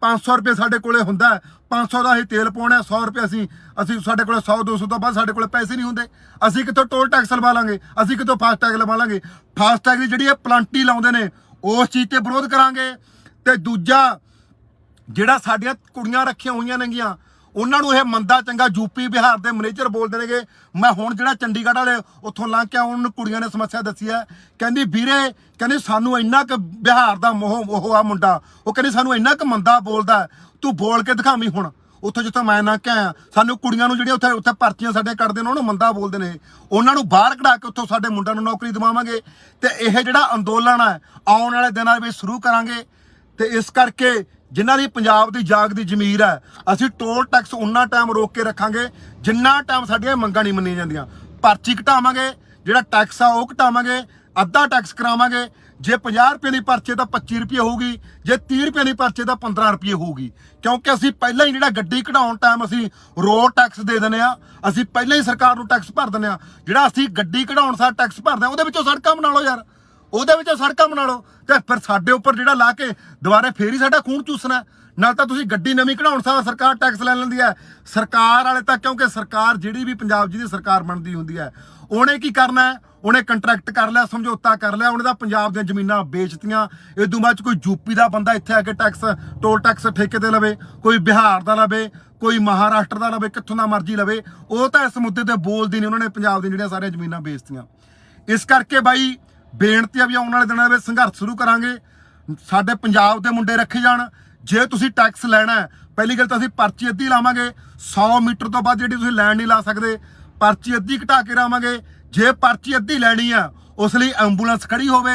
500 ਰੁਪਏ ਸਾਡੇ ਕੋਲੇ ਹੁੰਦਾ, 500 ਦਾ ਅਸੀਂ ਤੇਲ ਪਾਉਣਾ, 100 ਰੁਪਏ ਅਸੀਂ ਸਾਡੇ ਕੋਲੇ 100-200 ਤੋਂ ਬਾਅਦ ਸਾਡੇ ਕੋਲੇ ਪੈਸੇ ਨਹੀਂ ਹੁੰਦੇ। ਅਸੀਂ ਕਿੱਥੋਂ ਟੋਲ ਟੈਕਸ ਲਵਾ ਲਾਂਗੇ? ਅਸੀਂ ਕਿੱਥੋਂ ਫਾਸਟ ਟੈਗ ਲਵਾ ਲਾਂਗੇ? ਫਾਸਟ ਟੈਗ ਦੀ ਜਿਹੜੀ ਇਹ ਪਲੰਟੀ ਲਾਉਂਦੇ ਨੇ, ਉਸ ਚੀਜ਼ ਤੇ ਵਿਰੋਧ ਕਰਾਂਗੇ। ਤੇ ਦੂਜਾ ਜਿਹੜਾ ਸਾਡੀਆਂ ਕੁੜੀਆਂ ਰੱਖੀਆਂ ਹੋਈਆਂ ਨੇਗੀਆਂ, ਉਹਨਾਂ ਨੂੰ ਇਹ ਮੰਦਾ ਚੰਗਾ ਯੂਪੀ ਬਿਹਾਰ ਦੇ ਮੈਨੇਜਰ ਬੋਲਦੇ ਨੇਗੇ। ਮੈਂ ਹੁਣ ਜਿਹੜਾ ਚੰਡੀਗੜ੍ਹ ਵਾਲੇ ਉੱਥੋਂ ਲੰਘ ਕੇ ਉਹਨਾਂ ਨੂੰ ਕੁੜੀਆਂ ਨੇ ਸਮੱਸਿਆ ਦੱਸੀ ਹੈ, ਕਹਿੰਦੀ ਵੀਰੇ, ਕਹਿੰਦੀ ਸਾਨੂੰ ਇੰਨਾ ਕੁ ਬਿਹਾਰ ਦਾ ਉਹ ਆ ਮੁੰਡਾ, ਉਹ ਕਹਿੰਦੀ ਸਾਨੂੰ ਇੰਨਾ ਕੁ ਮੰਦਾ ਬੋਲਦਾ, ਤੂੰ ਬੋਲ ਕੇ ਦਿਖਾਵੀਂ। ਹੁਣ ਉੱਥੋਂ ਜਿੱਥੋਂ ਮੈਂ ਨਾ ਕਿਹਾ, ਸਾਨੂੰ ਕੁੜੀਆਂ ਨੂੰ ਜਿਹੜੀਆਂ ਉੱਥੇ ਪਰਚੀਆਂ ਸਾਡੇ ਕੱਢਦੇ ਨੇ, ਉਹਨੂੰ ਮੰਦਾ ਬੋਲਦੇ ਨੇ। ਉਹਨਾਂ ਨੂੰ ਬਾਹਰ ਕਢਾ ਕੇ ਉੱਥੋਂ ਸਾਡੇ ਮੁੰਡਿਆਂ ਨੂੰ ਨੌਕਰੀ ਦਿਵਾਵਾਂਗੇ। ਤੇ ਇਹ ਜਿਹੜਾ ਅੰਦੋਲਨ ਹੈ ਆਉਣ ਵਾਲੇ ਦਿਨਾਂ ਵਿੱਚ ਸ਼ੁਰੂ ਕਰਾਂਗੇ। ਤੇ ਇਸ ਕਰਕੇ ਜਿਨ੍ਹਾਂ ਦੀ ਪੰਜਾਬ ਦੀ ਜਾਗਦੀ ਜ਼ਮੀਰ ਹੈ, ਅਸੀਂ ਟੋਲ ਟੈਕਸ ਉਨਾ ਟਾਈਮ ਰੋਕ ਕੇ ਰੱਖਾਂਗੇ ਜਿੰਨਾ ਟਾਈਮ ਸਾਡੀਆਂ ਮੰਗਾਂ ਨਹੀਂ ਮੰਨੀਆਂ ਜਾਂਦੀਆਂ। ਪਰਚੀ ਘਟਾਵਾਂਗੇ, ਜਿਹੜਾ ਟੈਕਸ ਆ ਉਹ ਘਟਾਵਾਂਗੇ, ਅੱਧਾ ਟੈਕਸ ਕਰਾਵਾਂਗੇ। ਜੇ 50 ਰੁਪਏ ਦੀ ਪਰਚੀ ਤਾਂ 25 ਰੁਪਏ ਹੋਊਗੀ, ਜੇ 30 ਰੁਪਏ ਦੀ ਪਰਚੀ ਤਾਂ 15 ਰੁਪਏ ਹੋਊਗੀ। ਕਿਉਂਕਿ ਅਸੀਂ ਪਹਿਲਾਂ ਹੀ ਜਿਹੜਾ ਗੱਡੀ ਕਢਾਉਣ ਟਾਈਮ ਅਸੀਂ ਰੋਡ ਟੈਕਸ ਦੇ ਦਿੰਦੇ ਆ, ਅਸੀਂ ਪਹਿਲਾਂ ਹੀ ਸਰਕਾਰ ਨੂੰ ਟੈਕਸ ਭਰ ਦਿੰਦੇ ਆ। ਜਿਹੜਾ ਅਸੀਂ ਗੱਡੀ ਕਢਾਉਣ ਸਾਰ ਟੈਕਸ ਭਰਦੇ ਆ, ਉਹਦੇ ਵਿੱਚੋਂ ਸੜਕਾਂ ਬਣਾ ਲਓ ਯਾਰ, ਉਹਦੇ ਵਿੱਚੋਂ ਸੜਕਾਂ ਬਣਾ ਲਓ। ਤੇ ਫਿਰ ਸਾਡੇ ਉੱਪਰ ਜਿਹੜਾ ਲਾ ਕੇ ਦੁਬਾਰੇ ਫੇਰ ਹੀ ਸਾਡਾ ਖੂਨ ਚੂਸਣਾ। ਨਾਲ ਤਾਂ ਤੁਸੀਂ ਗੱਡੀ ਨਵੀਂ ਕਢਾਉਣ ਸਾਰ ਸਰਕਾਰ ਟੈਕਸ ਲੈ ਲੈਂਦੀ ਹੈ। ਸਰਕਾਰ ਵਾਲੇ ਤਾਂ, ਕਿਉਂਕਿ ਸਰਕਾਰ ਜਿਹੜੀ ਵੀ ਪੰਜਾਬ ਜਿਹਦੀ ਸਰਕਾਰ ਬਣਦੀ ਹੁੰਦੀ ਹੈ, ਉਹਨੇ ਕੀ ਕਰਨਾ ਹੈ? ਉਹਨੇ ਕੰਟਰੈਕਟ ਕਰ ਲਿਆ, ਸਮਝੌਤਾ ਕਰ ਲਿਆ, ਉਹਨੇ ਤਾਂ ਪੰਜਾਬ ਦੀਆਂ ਜ਼ਮੀਨਾਂ ਵੇਚਤੀਆਂ। ਇਹ ਤੋਂ ਬਾਅਦ ਕੋਈ ਯੂਪੀ ਦਾ ਬੰਦਾ ਇੱਥੇ ਆ ਕੇ ਟੋਲ ਟੈਕਸ ਠੇਕੇ ਤੇ ਲਵੇ, ਕੋਈ ਬਿਹਾਰ ਦਾ ਲਵੇ, ਕੋਈ ਮਹਾਰਾਸ਼ਟਰ ਦਾ ਲਵੇ, ਕਿੱਥੋਂ ਦਾ ਮਰਜ਼ੀ ਲਵੇ। ਉਹ ਤਾਂ ਇਸ ਮੁੱਦੇ ਤੇ ਬੋਲਦੀ ਨਹੀਂ। ਉਹਨਾਂ ਨੇ ਪੰਜਾਬ ਦੀਆਂ ਜਿਹੜੀਆਂ ਸਾਰੀਆਂ ਜ਼ਮੀਨਾਂ ਵੇਚਤੀਆਂ। ਇਸ ਕਰਕੇ ਬਾਈ ਬੇਨਤੀ ਆ ਵੀ ਆਉਣ ਵਾਲੇ ਦਿਨਾਂ ਵਿੱਚ ਸੰਘਰਸ਼ ਸ਼ੁਰੂ ਕਰਾਂਗੇ। ਸਾਡੇ ਪੰਜਾਬ ਦੇ ਮੁੰਡੇ ਰੱਖੇ ਜਾਣ। ਜੇ ਤੁਸੀਂ ਟੈਕਸ ਲੈਣਾ ਹੈ, ਪਹਿਲੀ ਗੱਲ ਤਾਂ ਅਸੀਂ ਪਰਚੀ ਅੱਧੀ ਲਾਵਾਂਗੇ। 100 ਮੀਟਰ ਤੋਂ ਬਾਅਦ ਜਿਹੜੀ ਤੁਸੀਂ ਲਾਈਨ ਨਹੀਂ ਲਾ ਸਕਦੇ, ਪਰਚੀ ਅੱਧੀ ਘਟਾ ਕੇ ਲਾਵਾਂਗੇ। ਜੇ ਪਰਚੀ ਅੱਧੀ ਲੈਣੀ ਆ, ਉਸ ਲਈ ਐਂਬੂਲੈਂਸ ਖੜੀ ਹੋਵੇ,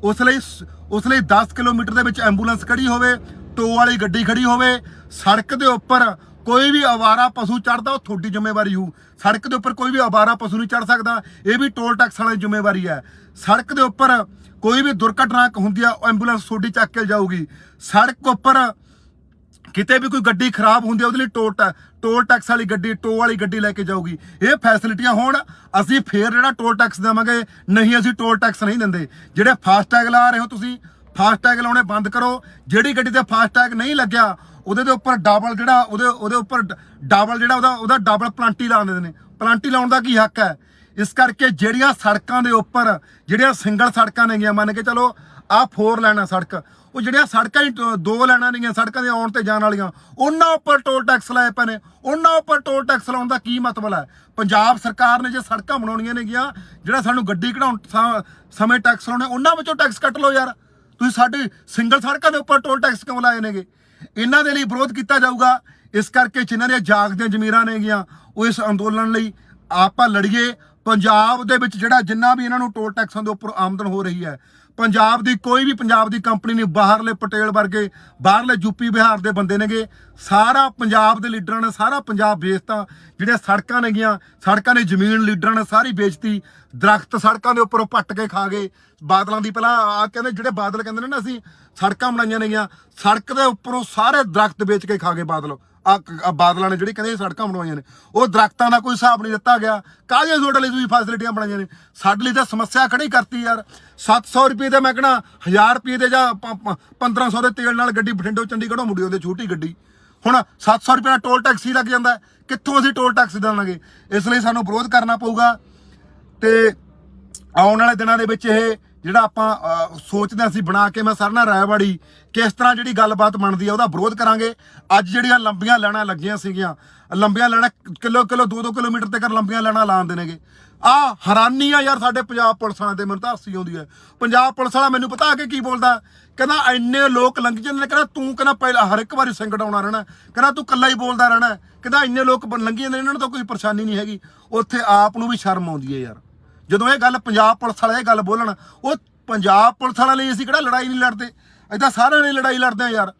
ਉਸ ਲਈ 10 ਕਿਲੋਮੀਟਰ ਦੇ ਵਿੱਚ ਐਂਬੂਲੈਂਸ ਖੜੀ ਹੋਵੇ, ਟੋ ਵਾਲੀ ਗੱਡੀ ਖੜੀ ਹੋਵੇ। ਸੜਕ ਦੇ ਉੱਪਰ ਕੋਈ ਵੀ ਅਵਾਰਾ ਪਸ਼ੂ ਚੜ੍ਹਦਾ, ਉਹ ਤੁਹਾਡੀ ਜ਼ਿੰਮੇਵਾਰੀ ਹੋਊ। ਸੜਕ ਦੇ ਉੱਪਰ ਕੋਈ ਵੀ ਅਵਾਰਾ ਪਸ਼ੂ ਨਹੀਂ ਚੜ੍ਹ ਸਕਦਾ, ਇਹ ਵੀ ਟੋਲ ਟੈਕਸ ਵਾਲੀ ਜ਼ਿੰਮੇਵਾਰੀ ਹੈ। ਸੜਕ ਦੇ ਉੱਪਰ ਕੋਈ ਵੀ ਦੁਰਘਟਨਾ ਹੁੰਦੀ ਆ, ਐਂਬੂਲੈਂਸ ਤੁਹਾਡੀ ਚੱਕ ਕੇ ਜਾਊਗੀ। ਸੜਕ ਉੱਪਰ ਕਿਤੇ ਵੀ ਕੋਈ ਗੱਡੀ ਖਰਾਬ ਹੁੰਦੀ ਆ, ਉਹਦੇ ਲਈ ਟੋਲ ਟੈਕਸ ਵਾਲੀ ਗੱਡੀ, ਟੋ ਵਾਲੀ ਗੱਡੀ ਲੈ ਕੇ ਜਾਊਗੀ। ਇਹ ਫੈਸਿਲਿਟੀਆਂ ਹੋਣ, ਅਸੀਂ ਫੇਰ ਜਿਹੜਾ ਟੋਲ ਟੈਕਸ ਦੇਵਾਂਗੇ। ਨਹੀਂ, ਅਸੀਂ ਟੋਲ ਟੈਕਸ ਨਹੀਂ ਦਿੰਦੇ। ਜਿਹੜੇ ਫਾਸਟ ਟੈਗ ਲਾ ਰਹੇ ਹੋ ਤੁਸੀਂ, ਫਾਸਟ ਟੈਗ ਲਾਉਣੇ ਬੰਦ ਕਰੋ। ਜਿਹੜੀ ਗੱਡੀ ਤੇ ਫਾਸਟ ਟੈਗ ਨਹੀਂ ਲੱਗਿਆ, ਉਹਦੇ ਦੇ ਉੱਪਰ ਡਬਲ ਜਿਹੜਾ ਉਹਦੇ ਉੱਪਰ ਡਬਲ ਜਿਹੜਾ ਉਹਦਾ ਡਬਲ ਪਲੰਟੀ ਲਾ ਦਿੰਦੇ ਨੇ। ਪਲੰਟੀ ਲਾਉਣ ਦਾ ਕੀ ਹੱਕ ਹੈ? ਇਸ ਕਰਕੇ ਜਿਹੜੀਆਂ ਸੜਕਾਂ ਦੇ ਉੱਪਰ ਜਿਹੜੀਆਂ ਸਿੰਗਲ ਸੜਕਾਂ ਨੇਗੀਆਂ, ਮੰਨ ਕੇ ਚਲੋ ਆਹ 4 ਲਾਈਨਾਂ ਸੜਕ, ਉਹ ਜਿਹੜੀਆਂ ਸੜਕਾਂ ਹੀ 2 ਲਾਈਨਾਂ ਨੇਗੀਆਂ ਸੜਕਾਂ ਦੇ ਆਉਣ ਤੇ ਜਾਣ ਵਾਲੀਆਂ, ਉਹਨਾਂ ਉੱਪਰ ਟੋਲ ਟੈਕਸ ਲਾਏ ਪਏ ਨੇ। ਉਹਨਾਂ ਉੱਪਰ ਟੋਲ ਟੈਕਸ ਲਾਉਣ ਦਾ ਕੀ ਮਤਲਬ ਹੈ? ਪੰਜਾਬ ਸਰਕਾਰ ਨੇ ਜੇ ਸੜਕਾਂ ਬਣਾਉਣੀਆਂ ਨੇਗੀਆਂ, ਜਿਹੜਾ ਸਾਨੂੰ ਗੱਡੀ ਕਢਾਉਣ ਸਮੇਂ ਟੈਕਸ ਲਾਉਣੇ, ਉਹਨਾਂ ਵਿੱਚੋਂ ਟੈਕਸ ਕੱਟ ਲਓ ਯਾਰ। ਤੁਸੀਂ ਸਾਡੀ ਸਿੰਗਲ ਸੜਕਾਂ ਦੇ ਉੱਪਰ ਟੋਲ ਟੈਕਸ ਕਿਉਂ ਲਾਏ ਨੇਗੇ? ਇਹਨਾਂ ਦੇ ਲਈ ਵਿਰੋਧ ਕੀਤਾ ਜਾਊਗਾ। ਇਸ ਕਰਕੇ ਜਿਨ੍ਹਾਂ ਦੀਆਂ ਜਾਗਦੀਆਂ ਜ਼ਮੀਰਾਂ ਨੇਗੀਆਂ ਉਹ ਇਸ ਅੰਦੋਲਨ ਲਈ ਆਪਾਂ ਲੜੀਏ। ਪੰਜਾਬ ਦੇ ਵਿੱਚ ਜਿਹੜਾ ਜਿੰਨਾ ਵੀ ਇਹਨਾਂ ਨੂੰ ਟੋਲ ਟੈਕਸਾਂ ਦੇ ਉੱਪਰ ਆਮਦਨ ਹੋ ਰਹੀ ਹੈ, ਪੰਜਾਬ ਦੀ ਕੋਈ ਵੀ ਪੰਜਾਬ ਦੀ ਕੰਪਨੀ ਨਹੀਂ, ਬਾਹਰਲੇ ਪਟੇਲ ਵਰਗੇ ਬਾਹਰਲੇ ਯੂਪੀ ਬਿਹਾਰ ਦੇ ਬੰਦੇ ਨੇਗੇ, ਸਾਰਾ ਪੰਜਾਬ ਦੇ ਲੀਡਰਾਂ ਨੇ ਸਾਰਾ ਪੰਜਾਬ ਵੇਚਤਾ। ਜਿਹੜੀਆਂ ਸੜਕਾਂ ਨੇਗੀਆਂ, ਸੜਕਾਂ ਦੀ ਜ਼ਮੀਨ ਲੀਡਰਾਂ ਨੇ ਸਾਰੀ ਵੇਚਤੀ। ਦਰਖਤ ਸੜਕਾਂ ਦੇ ਉੱਪਰੋਂ ਪੱਟ ਕੇ ਖਾ ਗਏ। ਬਾਦਲਾਂ ਦੀ ਪਹਿਲਾਂ ਆ ਕਹਿੰਦੇ ਜਿਹੜੇ ਬਾਦਲ ਕਹਿੰਦੇ ਨੇ ਨਾ ਅਸੀਂ ਸੜਕਾਂ ਬਣਾਈਆਂ ਨੇਗੀਆਂ, ਸੜਕ ਦੇ ਉੱਪਰੋਂ ਸਾਰੇ ਦਰਖਤ ਵੇਚ ਕੇ ਖਾ ਗਏ ਬਾਦਲ। ਬਾਦਲਾਂ ਨੇ ਜਿਹੜੀ ਕਹਿੰਦੇ ਸੜਕਾਂ ਬਣਵਾਈਆਂ ਨੇ, ਉਹ ਦਰਖਤਾਂ ਦਾ ਕੋਈ ਹਿਸਾਬ ਨਹੀਂ ਦਿੱਤਾ ਗਿਆ। ਕਾਹਦੇ ਤੁਹਾਡੇ ਲਈ ਤੁਸੀਂ ਫੈਸਿਲਿਟੀਆਂ ਬਣਾਈਆਂ ਨੇ? ਸਾਡੇ ਲਈ ਤਾਂ ਸਮੱਸਿਆ ਖੜੀ ਕਰਤੀ ਯਾਰ। 700 ਰੁਪਏ ਦੇ ਮੈਂ ਕਹਿਣਾ 1000 ਰੁਪਏ ਦੇ ਜਾਂ 1500 ਦੇ ਤੇਲ ਨਾਲ ਗੱਡੀ ਬਠਿੰਡੋਂ ਚੰਡੀਗੜ੍ਹੋਂ ਮੁੜੀ ਉਹਦੇ ਛੋਟੀ ਗੱਡੀ। ਹੁਣ 700 ਰੁਪਏ ਦਾ ਟੋਲ ਟੈਕਸ ਹੀ ਲੱਗ ਜਾਂਦਾ, ਕਿੱਥੋਂ ਅਸੀਂ ਟੋਲ ਟੈਕਸ ਦੇਵਾਂਗੇ? ਇਸ ਲਈ ਸਾਨੂੰ ਵਿਰੋਧ ਕਰਨਾ ਪਊਗਾ। ਤੇ ਆਉਣ ਵਾਲੇ ਦਿਨਾਂ ਦੇ ਵਿੱਚ ਇਹ ਜਿਹੜਾ ਆਪਾਂ ਸੋਚਦੇ ਅਸੀਂ ਬਣਾ ਕੇ ਮੈਂ ਸਰਨਾ ਰਾਇਵਾੜੀ ਕਿਸ ਤਰ੍ਹਾਂ ਜਿਹੜੀ ਗੱਲਬਾਤ ਬਣਦੀ ਹੈ ਉਹਦਾ ਵਿਰੋਧ ਕਰਾਂਗੇ। ਅੱਜ ਜਿਹੜੀਆਂ ਲੰਬੀਆਂ ਲਾਈਨਾਂ ਲੱਗੀਆਂ ਸੀਗੀਆਂ, ਲੰਬੀਆਂ ਲਾਈਨਾਂ ਕਿਲੋ 2-2 ਕਿਲੋਮੀਟਰ ਤੱਕ ਲੰਬੀਆਂ ਲਾਈਨਾਂ ਲਾਉਂਦੇ ਨੇਗੇ। ਆ ਹੈਰਾਨੀ ਆ ਯਾਰ ਸਾਡੇ ਪੰਜਾਬ ਪੁਲਿਸ ਵਾਲਿਆਂ ਤੇ, ਮੈਨੂੰ ਤਾਂ ਹਾਸੀ ਆਉਂਦੀ ਹੈ। ਪੰਜਾਬ ਪੁਲਿਸ ਵਾਲਾ ਮੈਨੂੰ ਪਤਾ ਕਿ ਕੀ ਬੋਲਦਾ, ਕਹਿੰਦਾ ਇੰਨੇ ਲੋਕ ਲੰਘ ਜਾਂਦੇ ਨੇ, ਕਹਿੰਦਾ ਤੂੰ ਕਹਿੰਦਾ ਪਹਿਲਾਂ ਹਰ ਇੱਕ ਵਾਰੀ ਸਿੰਗੜ ਆਉਣਾ ਰਹਿਣਾ, ਕਹਿੰਦਾ ਤੂੰ ਇਕੱਲਾ ਹੀ ਬੋਲਦਾ ਰਹਿਣਾ, ਕਹਿੰਦਾ ਇੰਨੇ ਲੋਕ ਲੰਘੀ ਜਾਂਦੇ ਨੇ, ਇਹਨਾਂ ਨੂੰ ਤਾਂ ਕੋਈ ਪਰੇਸ਼ਾਨੀ ਨਹੀਂ ਹੈਗੀ। ਉੱਥੇ ਆਪ ਨੂੰ ਵੀ ਸ਼ਰਮ ਆਉਂਦੀ ਹੈ ਯਾਰ ਜਦੋਂ ਇਹ ਗੱਲ ਪੰਜਾਬ ਪੁਲਿਸ ਵਾਲੇ ਇਹ ਗੱਲ ਬੋਲਣ। ਉਹ ਪੰਜਾਬ ਪੁਲਿਸ ਵਾਲਿਆਂ ਲਈ ਅਸੀਂ ਕਿਹੜਾ ਲੜਾਈ ਨਹੀਂ ਲੜਦੇ, ਏਦਾਂ ਸਾਰਿਆਂ ਨੇ ਲੜਾਈ ਲੜਦੇ ਆ ਯਾਰ।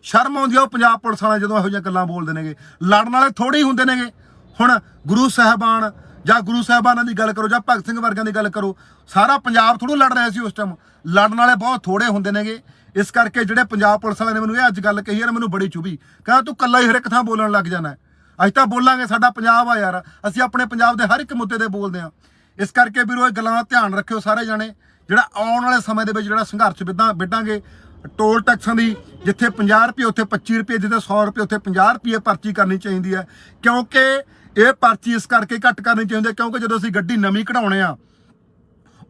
ਸ਼ਰਮ ਆਉਂਦੀ ਆ ਉਹ ਪੰਜਾਬ ਪੁਲਿਸ ਵਾਲੇ ਜਦੋਂ ਇਹੋ ਜਿਹੀਆਂ ਗੱਲਾਂ ਬੋਲਦੇ ਨੇਗੇ। ਲੜਨ ਵਾਲੇ ਥੋੜੇ ਹੀ ਹੁੰਦੇ ਨੇਗੇ। ਹੁਣ ਗੁਰੂ ਸਾਹਿਬਾਨ ਜਾਂ ਗੁਰੂ ਸਾਹਿਬਾਨਾਂ ਦੀ ਗੱਲ ਕਰੋ ਜਾਂ ਭਗਤ ਸਿੰਘ ਵਰਗਿਆਂ ਦੀ ਗੱਲ ਕਰੋ, ਸਾਰਾ ਪੰਜਾਬ ਥੋੜ੍ਹਾ ਲੜ ਰਿਹਾ ਸੀ ਉਸ ਟਾਈਮ। ਲੜਨ ਵਾਲੇ ਬਹੁਤ ਥੋੜੇ ਹੁੰਦੇ ਨੇਗੇ। ਇਸ ਕਰਕੇ ਜਿਹੜੇ ਪੰਜਾਬ ਪੁਲਿਸ ਵਾਲਿਆਂ ਨੇ ਮੈਨੂੰ ਇਹ ਅੱਜ ਗੱਲ ਕਹੀ ਹੈ ਨਾ, ਮੈਨੂੰ ਬੜੀ ਚੁਭੀ। ਕਹਿੰਦਾ ਤੂੰ ਇਕੱਲਾ ਹੀ ਹਰ ਇੱਕ ਥਾਂ ਬੋਲਣ ਲੱਗ ਜਾਣਾ। ਅਸੀਂ ਤਾਂ ਬੋਲਾਂਗੇ, ਸਾਡਾ ਪੰਜਾਬ ਆ ਯਾਰ, ਅਸੀਂ ਆਪਣੇ ਪੰਜਾਬ ਦੇ ਹਰ ਇੱਕ ਮੁੱਦੇ ਤੇ ਬੋਲਦੇ ਹਾਂ। ਇਸ ਕਰਕੇ ਵੀਰੋ ਇਹ ਗੱਲਾਂ ਦਾ ਧਿਆਨ ਰੱਖਿਓ ਸਾਰੇ ਜਾਣੇ। ਜਿਹੜਾ ਆਉਣ ਵਾਲੇ ਸਮੇਂ ਦੇ ਵਿੱਚ ਜਿਹੜਾ ਸੰਘਰਸ਼ ਵਿੱਢਾਂਗੇ ਟੋਲ ਟੈਕਸਾਂ ਦੀ, ਜਿੱਥੇ 50 ਰੁਪਏ ਉੱਥੇ 25 ਰੁਪਏ, ਜਿੱਥੇ 100 ਰੁਪਏ ਉੱਥੇ 50 ਰੁਪਏ ਪਰਚੀ ਕਰਨੀ ਚਾਹੀਦੀ ਹੈ। ਕਿਉਂਕਿ ਇਹ ਪਰਚੀ ਇਸ ਕਰਕੇ ਘੱਟ ਕਰਨੀ ਚਾਹੀਦੀ ਹੈ ਕਿਉਂਕਿ ਜਦੋਂ ਅਸੀਂ ਗੱਡੀ ਨਵੀਂ ਕਢਾਉਣੇ ਆ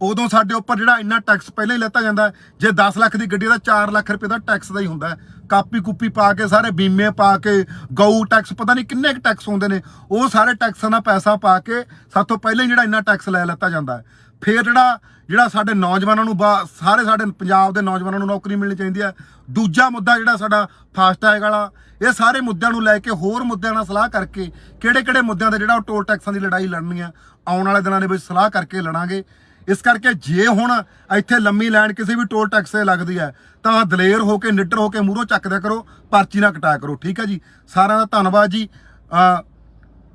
ਉਦੋਂ ਸਾਡੇ ਉੱਪਰ ਜਿਹੜਾ ਇੰਨਾ ਟੈਕਸ ਪਹਿਲਾਂ ਹੀ ਲੈਤਾ ਜਾਂਦਾ। ਜੇ 10 ਲੱਖ ਦੀ ਗੱਡੀ ਦਾ 4 ਲੱਖ ਰੁਪਏ ਦਾ ਟੈਕਸ ਦਾ ਹੀ ਹੁੰਦਾ। ਕਾਪੀ ਕੁੱਪੀ ਪਾ ਕੇ ਸਾਰੇ ਬੀਮੇ ਪਾ ਕੇ ਗਊ ਟੈਕਸ ਪਤਾ ਨਹੀਂ ਕਿੰਨੇ ਕੁ ਟੈਕਸ ਹੁੰਦੇ ਨੇ, ਉਹ ਸਾਰੇ ਟੈਕਸਾਂ ਦਾ ਪੈਸਾ ਪਾ ਕੇ ਸਾਥੋਂ ਪਹਿਲਾਂ ਹੀ ਜਿਹੜਾ ਇੰਨਾ ਟੈਕਸ ਲੈ ਲੈਤਾ ਜਾਂਦਾ। ਫਿਰ ਜਿਹੜਾ ਸਾਡੇ ਨੌਜਵਾਨਾਂ ਨੂੰ ਸਾਰੇ ਸਾਡੇ ਪੰਜਾਬ ਦੇ ਨੌਜਵਾਨਾਂ ਨੂੰ ਨੌਕਰੀ ਮਿਲਣੀ ਚਾਹੀਦੀ ਹੈ। ਦੂਜਾ ਮੁੱਦਾ ਜਿਹੜਾ ਸਾਡਾ ਫਾਸਟੈਗ ਵਾਲਾ, ਇਹ ਸਾਰੇ ਮੁੱਦਿਆਂ ਨੂੰ ਲੈ ਕੇ ਹੋਰ ਮੁੱਦਿਆਂ ਨਾਲ ਸਲਾਹ ਕਰਕੇ ਕਿਹੜੇ ਮੁੱਦਿਆਂ ਦੇ ਜਿਹੜਾ ਉਹ ਟੋਲ ਟੈਕਸਾਂ ਦੀ ਲੜਾਈ ਲੜਨੀ ਆ ਆਉਣ ਵਾਲੇ ਦਿਨਾਂ ਦੇ ਵਿੱਚ ਸਲਾਹ ਕਰਕੇ ਲੜਾਂਗੇ। ਇਸ ਕਰਕੇ ਜੇ ਹੁਣ ਇੱਥੇ ਲੰਮੀ ਲਾਈਨ ਕਿਸੇ ਵੀ ਟੋਲ ਟੈਕਸ 'ਤੇ ਲੱਗਦੀ ਹੈ ਤਾਂ ਦਲੇਰ ਹੋ ਕੇ ਨਿੱਡਰ ਹੋ ਕੇ ਮੂਹਰੋਂ ਚੱਕਦਿਆ ਕਰੋ, ਪਰਚੀ ਨਾ ਕਟਾਇਆ ਕਰੋ। ਠੀਕ ਹੈ ਜੀ, ਸਾਰਿਆਂ ਦਾ ਧੰਨਵਾਦ ਜੀ।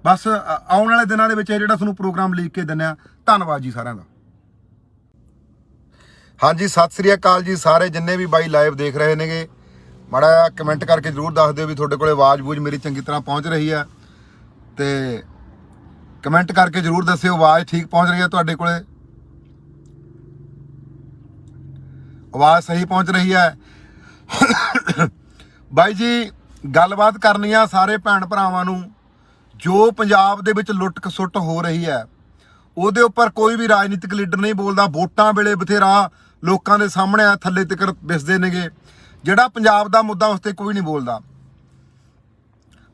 ਬਸ ਆਉਣ ਵਾਲੇ ਦਿਨਾਂ ਦੇ ਵਿੱਚ ਇਹ ਜਿਹੜਾ ਤੁਹਾਨੂੰ ਪ੍ਰੋਗਰਾਮ ਲੀਕ ਕੇ ਦਿੰਦੇ ਆ। ਧੰਨਵਾਦ ਜੀ ਸਾਰਿਆਂ ਦਾ। ਹਾਂਜੀ, ਸਤਿ ਸ੍ਰੀ ਅਕਾਲ ਜੀ ਸਾਰੇ ਜਿੰਨੇ ਵੀ ਬਾਈ ਲਾਈਵ ਦੇਖ ਰਹੇ ਨੇਗੇ। ਮਾੜਾ ਜਿਹਾ ਕਮੈਂਟ ਕਰਕੇ ਜ਼ਰੂਰ ਦੱਸ ਦਿਓ ਵੀ ਤੁਹਾਡੇ ਕੋਲੇ ਆਵਾਜ਼ ਬੂਝ ਮੇਰੀ ਚੰਗੀ ਤਰ੍ਹਾਂ ਪਹੁੰਚ ਰਹੀ ਹੈ। ਤੇ ਕਮੈਂਟ ਕਰਕੇ ਜ਼ਰੂਰ ਦੱਸਿਓ ਆਵਾਜ਼ ਠੀਕ ਪਹੁੰਚ ਰਹੀ ਹੈ ਤੁਹਾਡੇ ਕੋਲੇ, ਆਵਾਜ਼ ਸਹੀ ਪਹੁੰਚ ਰਹੀ ਹੈ। ਬਾਈ ਜੀ ਗੱਲਬਾਤ ਕਰਨੀ ਆ ਸਾਰੇ ਭੈਣ ਭਰਾਵਾਂ ਨੂੰ। ਜੋ ਪੰਜਾਬ ਦੇ ਵਿੱਚ ਲੁੱਟ ਖਸੁੱਟ ਹੋ ਰਹੀ ਹੈ ਉਹਦੇ ਉੱਪਰ ਕੋਈ ਵੀ ਰਾਜਨੀਤਿਕ ਲੀਡਰ ਨਹੀਂ ਬੋਲਦਾ। ਵੋਟਾਂ ਵੇਲੇ ਬਥੇਰਾ ਲੋਕਾਂ ਦੇ ਸਾਹਮਣੇ ਆ ਥੱਲੇ ਤੱਕ ਵਿਸਦੇ ਨੇਗੇ। ਜਿਹੜਾ ਪੰਜਾਬ ਦਾ ਮੁੱਦਾ ਉਸ ਤੇ ਕੋਈ ਨਹੀਂ ਬੋਲਦਾ।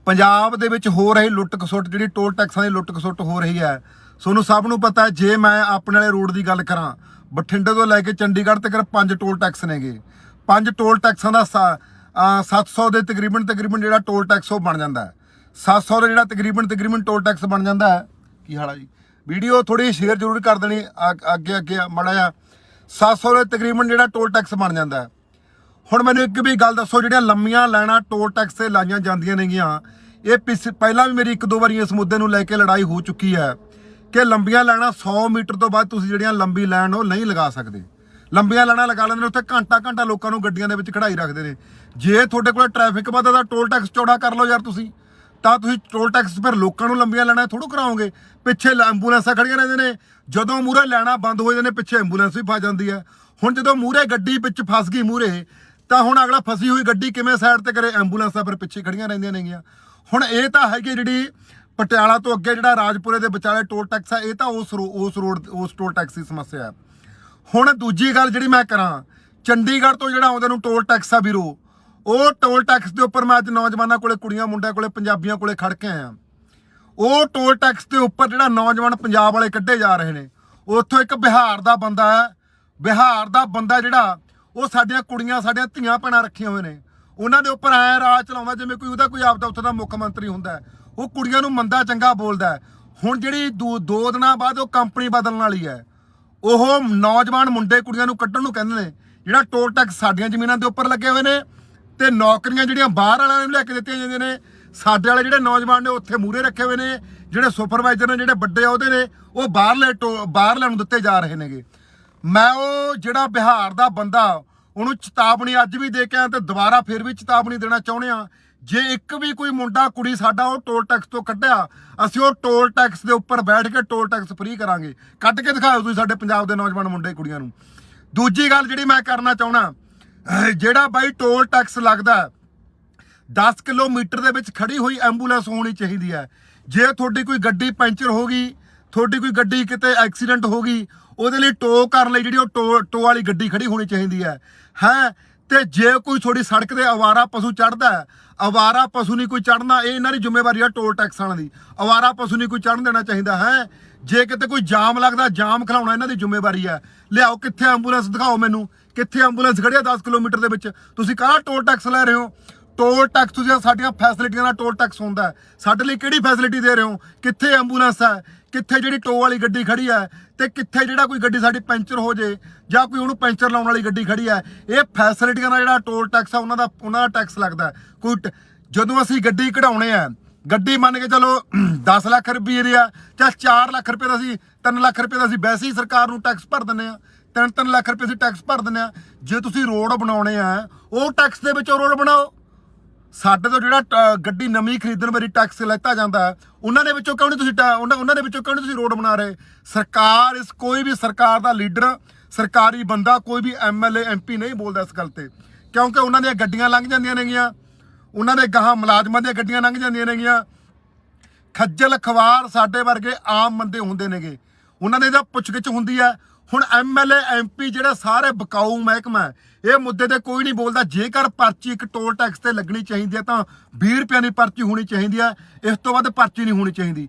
ਪੰਜਾਬ ਦੇ ਵਿੱਚ ਹੋ ਰਹੀ ਲੁੱਟ ਖਸੁੱਟ, ਜਿਹੜੀ ਟੋਲ ਟੈਕਸਾਂ ਦੀ ਲੁੱਟ ਖਸੁੱਟ ਹੋ ਰਹੀ ਹੈ, ਤੁਹਾਨੂੰ ਸਭ ਨੂੰ ਪਤਾ। ਜੇ ਮੈਂ ਆਪਣੇ ਵਾਲੇ ਰੋਡ ਦੀ ਗੱਲ ਕਰਾਂ, ਬਠਿੰਡੇ ਤੋਂ ਲੈ ਕੇ ਚੰਡੀਗੜ੍ਹ ਤੱਕ 5 ਟੋਲ ਟੈਕਸ ਨੇਗੇ। 5 ਟੋਲ ਟੈਕਸਾਂ ਦਾ 700 ਦੇ ਤਕਰੀਬਨ ਜਿਹੜਾ ਟੋਲ ਟੈਕਸ ਉਹ ਬਣ ਜਾਂਦਾ ਹੈ। 700 ਦਾ ਜਿਹੜਾ ਤਕਰੀਬਨ ਟੋਲ ਟੈਕਸ ਬਣ ਜਾਂਦਾ ਹੈ। ਕੀ ਹਾਲ ਆ ਜੀ? ਵੀਡੀਓ ਥੋੜੀ ਸ਼ੇਅਰ ਜ਼ਰੂਰ ਕਰ ਦੇਣੀ ਅੱਗੇ ਮਾੜਾ ਜਿਹਾ। 700 ਦੇ ਤਕਰੀਬਨ ਜਿਹੜਾ ਟੋਲ ਟੈਕਸ ਬਣ ਜਾਂਦਾ ਹੈ। ਹੁਣ ਮੈਨੂੰ ਇੱਕ ਵੀ ਗੱਲ ਦੱਸੋ, ਜਿਹੜੀਆਂ ਲੰਮੀਆਂ ਲਾਈਨਾਂ ਟੋਲ ਟੈਕਸ ਤੇ ਲਾਈਆਂ ਜਾਂਦੀਆਂ ਨੇਗੀਆਂ, ਇਹ ਪਹਿਲਾਂ ਵੀ ਮੇਰੀ 1-2 ਵਾਰੀ ਇਸ ਮੁੱਦੇ ਨੂੰ ਲੈ ਕੇ ਲੜਾਈ ਹੋ ਚੁੱਕੀ ਹੈ ਕਿ ਲੰਬੀਆਂ ਲਾਈਨਾਂ 100 ਮੀਟਰ ਤੋਂ ਬਾਅਦ ਤੁਸੀਂ ਜਿਹੜੀਆਂ ਲੰਬੀ ਲਾਈਨ ਉਹ ਨਹੀਂ ਲਗਾ ਸਕਦੇ। ਲੰਬੀਆਂ ਲਾਈਨਾਂ ਲਗਾ ਲੈਂਦੇ ਨੇ, ਉੱਥੇ ਘੰਟਾ ਲੋਕਾਂ ਨੂੰ ਗੱਡੀਆਂ ਦੇ ਵਿੱਚ ਖੜਾਈ ਰੱਖਦੇ ਨੇ। ਜੇ ਤੁਹਾਡੇ ਕੋਲ ਟ੍ਰੈਫਿਕ ਵੱਧਦਾ ਤਾਂ ਟੋਲ ਟੈਕਸ ਚੌੜਾ ਕਰ ਲਓ ਯਾਰ ਤੁਸੀਂ ਟੋਲ ਟੈਕਸ ਫਿਰ ਲੋਕਾਂ ਨੂੰ ਲੰਬੀਆਂ ਲਾਈਨਾਂ ਥੋੜ੍ਹਾ ਕਰਾਓਗੇ। ਪਿੱਛੇ ਐਂਬੂਲੈਂਸਾਂ ਖੜੀਆਂ ਰਹਿੰਦੇ ਨੇ, ਜਦੋਂ ਮੂਹਰੇ ਲਾਈਨਾਂ ਬੰਦ ਹੋ ਜਾਂਦੇ ਨੇ ਪਿੱਛੇ ਐਂਬੂਲੈਂਸ ਵੀ ਫਸ ਜਾਂਦੀ ਹੈ। ਹੁਣ ਜਦੋਂ ਮੂਹਰੇ ਗੱਡੀ ਵਿੱਚ ਫਸ ਗਈ ਮੂਹਰੇ, ਤਾਂ ਹੁਣ ਅਗਲਾ ਫਸੀ ਹੋਈ ਗੱਡੀ ਕਿਵੇਂ ਸਾਈਡ ਤੇ ਕਰੇ? ਐਂਬੂਲੈਂਸਾਂ ਫਿਰ ਪਿੱਛੇ ਖੜੀਆਂ ਰਹਿੰਦੀਆਂ ਨੇਗੀਆਂ। ਹੁਣ ਇਹ ਤਾਂ ਹੈਗੀ ਜਿਹੜੀ ਪਟਿਆਲਾ ਤੋਂ ਅੱਗੇ ਜਿਹੜਾ ਰਾਜਪੁਰੇ ਦੇ ਵਿਚਾਲੇ ਟੋਲ ਟੈਕਸ ਹੈ, ਇਹ ਤਾਂ ਉਸ ਟੋਲ ਟੈਕਸ ਦੀ ਸਮੱਸਿਆ ਹੈ। ਹੁਣ ਦੂਜੀ ਗੱਲ ਜਿਹੜੀ ਮੈਂ ਕਰਾਂ, ਚੰਡੀਗੜ੍ਹ ਤੋਂ ਜਿਹੜਾ ਆਉਂਦੇ ਨੂੰ ਟੋਲ ਟੈਕਸ ਆ ਵੀਰੋ, ਉਹ ਟੋਲ ਟੈਕਸ ਦੇ ਉੱਪਰ ਮੈਂ ਅੱਜ ਨੌਜਵਾਨਾਂ ਕੋਲੇ, ਕੁੜੀਆਂ ਮੁੰਡਿਆਂ ਕੋਲੇ, ਪੰਜਾਬੀਆਂ ਕੋਲੇ ਖੜ ਕੇ ਆਇਆ। ਉਹ ਟੋਲ ਟੈਕਸ ਦੇ ਉੱਪਰ ਜਿਹੜਾ ਨੌਜਵਾਨ ਪੰਜਾਬ ਵਾਲੇ ਕੱਢੇ ਜਾ ਰਹੇ ਨੇ, ਉੱਥੋਂ ਇੱਕ ਬਿਹਾਰ ਦਾ ਬੰਦਾ ਹੈ। ਬਿਹਾਰ ਦਾ ਬੰਦਾ ਜਿਹੜਾ ਉਹ ਸਾਡੀਆਂ ਕੁੜੀਆਂ, ਸਾਡੀਆਂ ਧੀਆਂ ਭੈਣਾਂ ਰੱਖੀਆਂ ਹੋਏ ਨੇ, ਉਹਨਾਂ ਦੇ ਉੱਪਰ ਐ ਰਾਜ ਚਲਾਉਂਦਾ ਜਿਵੇਂ ਕੋਈ ਉਹਦਾ ਕੋਈ ਆਪਦਾ ਉੱਥੇ ਦਾ ਮੁੱਖ ਮੰਤਰੀ ਹੁੰਦਾ। ਉਹ ਕੁੜੀਆਂ ਨੂੰ ਮੰਦਾ ਚੰਗਾ ਬੋਲਦਾ। ਹੁਣ ਜਿਹੜੀ ਦੋ ਦਿਨਾਂ ਬਾਅਦ ਉਹ ਕੰਪਨੀ ਬਦਲਣ ਵਾਲੀ ਹੈ, ਉਹ ਨੌਜਵਾਨ ਮੁੰਡੇ ਕੁੜੀਆਂ ਨੂੰ ਕੱਢਣ ਨੂੰ ਕਹਿੰਦੇ ਨੇ। ਜਿਹੜਾ ਟੋਲ ਟੈਕਸ ਸਾਡੀਆਂ ਜ਼ਮੀਨਾਂ ਦੇ ਉੱਪਰ ਲੱਗੇ ਹੋਏ ਨੇ ਤੇ ਨੌਕਰੀਆਂ ਜਿਹੜੀਆਂ ਬਾਹਰ ਵਾਲਿਆਂ ਨੂੰ ਲੈ ਕੇ ਦਿੱਤੀਆਂ ਜਾਂਦੀਆਂ ਨੇ, ਸਾਡੇ ਵਾਲੇ ਜਿਹੜੇ ਨੌਜਵਾਨ ਨੇ ਉੱਥੇ ਮੂਹਰੇ ਰੱਖੇ ਹੋਏ ਨੇ। ਜਿਹੜੇ ਸੁਪਰਵਾਈਜ਼ਰ ਨੇ, ਜਿਹੜੇ ਵੱਡੇ ਅਹੁਦੇ ਨੇ, ਉਹ ਬਾਹਰਲੇ ਨੂੰ ਦਿੱਤੇ ਜਾ ਰਹੇ ਨੇਗੇ। ਮੈਂ ਉਹ ਜਿਹੜਾ ਬਿਹਾਰ ਦਾ ਬੰਦਾ, ਉਹਨੂੰ ਚੇਤਾਵਨੀ ਅੱਜ ਵੀ ਦੇ ਕੇ ਆਇਆ ਤੇ ਦੁਬਾਰਾ ਫਿਰ ਵੀ ਚੇਤਾਵਨੀ ਦੇਣਾ ਚਾਹੁੰਦੇ ਆ। ਜੇ ਇੱਕ ਵੀ ਕੋਈ ਮੁੰਡਾ ਕੁੜੀ ਸਾਡਾ ਉਹ ਟੋਲ ਟੈਕਸ ਤੋਂ ਕੱਢਿਆ, ਅਸੀਂ ਉਹ ਟੋਲ ਟੈਕਸ ਦੇ ਉੱਪਰ ਬੈਠ ਕੇ ਟੋਲ ਟੈਕਸ ਫ੍ਰੀ ਕਰਾਂਗੇ। ਕੱਢ ਕੇ ਦਿਖਾਓ ਤੁਸੀਂ ਸਾਡੇ ਪੰਜਾਬ ਦੇ ਨੌਜਵਾਨ ਮੁੰਡੇ ਕੁੜੀਆਂ ਨੂੰ। ਦੂਜੀ ਗੱਲ ਜਿਹੜੀ ਮੈਂ ਕਰਨਾ ਚਾਹੁੰਦਾ, ਜਿਹੜਾ ਬਾਈ ਟੋਲ ਟੈਕਸ ਲੱਗਦਾ 10 ਕਿਲੋਮੀਟਰ ਦੇ ਵਿੱਚ ਖੜੀ ਹੋਈ ਐਂਬੂਲੈਂਸ ਹੋਣੀ ਚਾਹੀਦੀ ਹੈ। ਜੇ ਤੁਹਾਡੀ ਕੋਈ ਗੱਡੀ ਪੈਂਚਰ ਹੋ ਗਈ, ਤੁਹਾਡੀ ਕੋਈ ਗੱਡੀ ਕਿਤੇ ਐਕਸੀਡੈਂਟ ਹੋ ਗਈ, ਉਹਦੇ ਲਈ ਟੋ ਕਰਨ ਲਈ ਜਿਹੜੀ ਉਹ ਟੋ ਵਾਲੀ ਗੱਡੀ ਖੜੀ ਹੋਣੀ ਚਾਹੀਦੀ ਹੈ। ਤੇ ਜੇ ਕੋਈ ਤੁਹਾਡੀ ਸੜਕ ਤੇ ਅਵਾਰਾ ਪਸ਼ੂ ਚੜ੍ਹਦਾ, ਅਵਾਰਾ ਪਸ਼ੂ ਨਹੀਂ ਕੋਈ ਚੜ੍ਹਨਾ, ਇਹ ਇਹਨਾਂ ਦੀ ਜ਼ਿੰਮੇਵਾਰੀ ਹੈ ਟੋਲ ਟੈਕਸ ਵਾਲਿਆਂ ਦੀ। ਅਵਾਰਾ ਪਸ਼ੂ ਨਹੀਂ ਕੋਈ ਚੜ੍ਹਨ ਦੇਣਾ ਚਾਹੀਦਾ ਹੈ। ਜੇ ਕਿਤੇ ਕੋਈ ਜਾਮ ਲੱਗਦਾ, ਜਾਮ ਖਿਲਾਉਣਾ ਇਹਨਾਂ ਦੀ ਜ਼ਿੰਮੇਵਾਰੀ ਹੈ। ਲਿਆਓ ਕਿੱਥੇ ਐਂਬੂਲੈਂਸ ਦਿਖਾਓ ਮੈਨੂੰ, ਕਿੱਥੇ ਐਂਬੂਲੈਂਸ ਖੜੀ ਆ 10 ਕਿਲੋਮੀਟਰ ਦੇ ਵਿੱਚ। ਤੁਸੀਂ ਕਾਹਦਾ ਟੋਲ ਟੈਕਸ ਲੈ ਰਹੇ ਹੋ? ਟੋਲ ਟੈਕਸ ਤੁਸੀਂ ਸਾਡੀਆਂ ਫੈਸਿਲਿਟੀਆਂ ਦਾ ਟੋਲ ਟੈਕਸ ਹੁੰਦਾ, ਸਾਡੇ ਲਈ ਕਿਹੜੀ ਫੈਸਿਲਿਟੀ ਦੇ ਰਹੇ ਹੋ? ਕਿੱਥੇ ਐਂਬੂਲੈਂਸ ਹੈ? ਕਿੱਥੇ ਜਿਹੜੀ ਟੋ ਵਾਲੀ ਗੱਡੀ ਖੜੀ ਹੈ? ਤੇ ਕਿੱਥੇ ਜਿਹੜਾ ਕੋਈ ਗੱਡੀ ਸਾਡੀ ਪੈਂਚਰ ਹੋ ਜੇ ਜਾਂ ਕੋਈ ਉਹਨੂੰ ਪੈਂਚਰ ਲਾਉਣ ਵਾਲੀ ਗੱਡੀ ਖੜੀ ਹੈ? ਇਹ ਫੈਸਿਲਿਟੀਆਂ ਦਾ ਜਿਹੜਾ ਟੋਲ ਟੈਕਸ ਆ ਉਹਨਾਂ ਦਾ ਟੈਕਸ ਲੱਗਦਾ। ਜਦੋਂ ਅਸੀਂ ਗੱਡੀ ਕਢਾਉਣੇ ਆ, ਗੱਡੀ ਮੰਨ ਕੇ ਚਲੋ 10 ਲੱਖ ਰੁਪਏ ਦੀ ਆ, ਚਾਹੇ 4 ਲੱਖ ਰੁਪਏ ਦਾ, ਅਸੀਂ 3 ਲੱਖ ਰੁਪਏ ਦਾ ਅਸੀਂ ਵੈਸੇ ਹੀ ਸਰਕਾਰ ਨੂੰ ਟੈਕਸ ਭਰ ਦਿੰਦੇ ਆ। 3 ਲੱਖ ਰੁਪਏ ਅਸੀਂ ਟੈਕਸ ਭਰ ਦਿੰਦੇ ਆ। ਜੇ ਤੁਸੀਂ ਰੋਡ ਬਣਾਉਣੇ ਆ, ਉਹ ਟੈਕਸ ਦੇ ਵਿੱਚੋਂ ਰੋਡ ਬਣਾਓ। ਸਾਡੇ ਤੋਂ ਜਿਹੜਾ ਗੱਡੀ ਨਵੀਂ ਖਰੀਦਣ ਵਾਰੀ ਟੈਕਸ ਲੈਤਾ ਜਾਂਦਾ, ਉਹਨਾਂ ਦੇ ਵਿੱਚੋਂ ਕਿਉਂ ਨਹੀਂ ਤੁਸੀਂ ਉਹਨਾਂ ਦੇ ਵਿੱਚੋਂ ਕਿਉਂ ਨਹੀਂ ਤੁਸੀਂ ਰੋਡ ਬਣਾ ਰਹੇ? ਸਰਕਾਰ, ਕੋਈ ਵੀ ਸਰਕਾਰ ਦਾ ਲੀਡਰ, ਸਰਕਾਰੀ ਬੰਦਾ, ਕੋਈ ਵੀ MLA MP ਨਹੀਂ ਬੋਲਦਾ ਇਸ ਗੱਲ ਤੇ, ਕਿਉਂਕਿ ਉਹਨਾਂ ਦੀਆਂ ਗੱਡੀਆਂ ਲੰਘ ਜਾਂਦੀਆਂ ਨੇਗੀਆਂ, ਉਹਨਾਂ ਦੇ ਗਾਹਾਂ ਮੁਲਾਜ਼ਮਾਂ ਦੀਆਂ ਗੱਡੀਆਂ ਲੰਘ ਜਾਂਦੀਆਂ ਨੇਗੀਆਂ। ਖੱਜਲ ਖਵਾਰ ਸਾਡੇ ਵਰਗੇ ਆਮ ਬੰਦੇ ਹੁੰਦੇ ਨੇਗੇ, ਉਹਨਾਂ ਦੇ ਤਾਂ ਪੁੱਛਗਿੱਛ ਹੁੰਦੀ ਹੈ। ਹੁਣ MLA MP ਜਿਹੜੇ ਸਾਰੇ ਬਕਾਊ ਮਹਿਕਮਾ, ਇਹ ਮੁੱਦੇ ਤੇ ਕੋਈ ਨਹੀਂ ਬੋਲਦਾ। ਜੇਕਰ ਪਰਚੀ ਇੱਕ ਟੋਲ ਟੈਕਸ ਤੇ ਲੱਗਣੀ ਚਾਹੀਦੀ ਹੈ ਤਾਂ 20 ਰੁਪਏ ਦੀ ਪਰਚੀ ਹੋਣੀ ਚਾਹੀਦੀ ਹੈ, ਇਸ ਤੋਂ ਵੱਧ ਪਰਚੀ ਨਹੀਂ ਹੋਣੀ ਚਾਹੀਦੀ।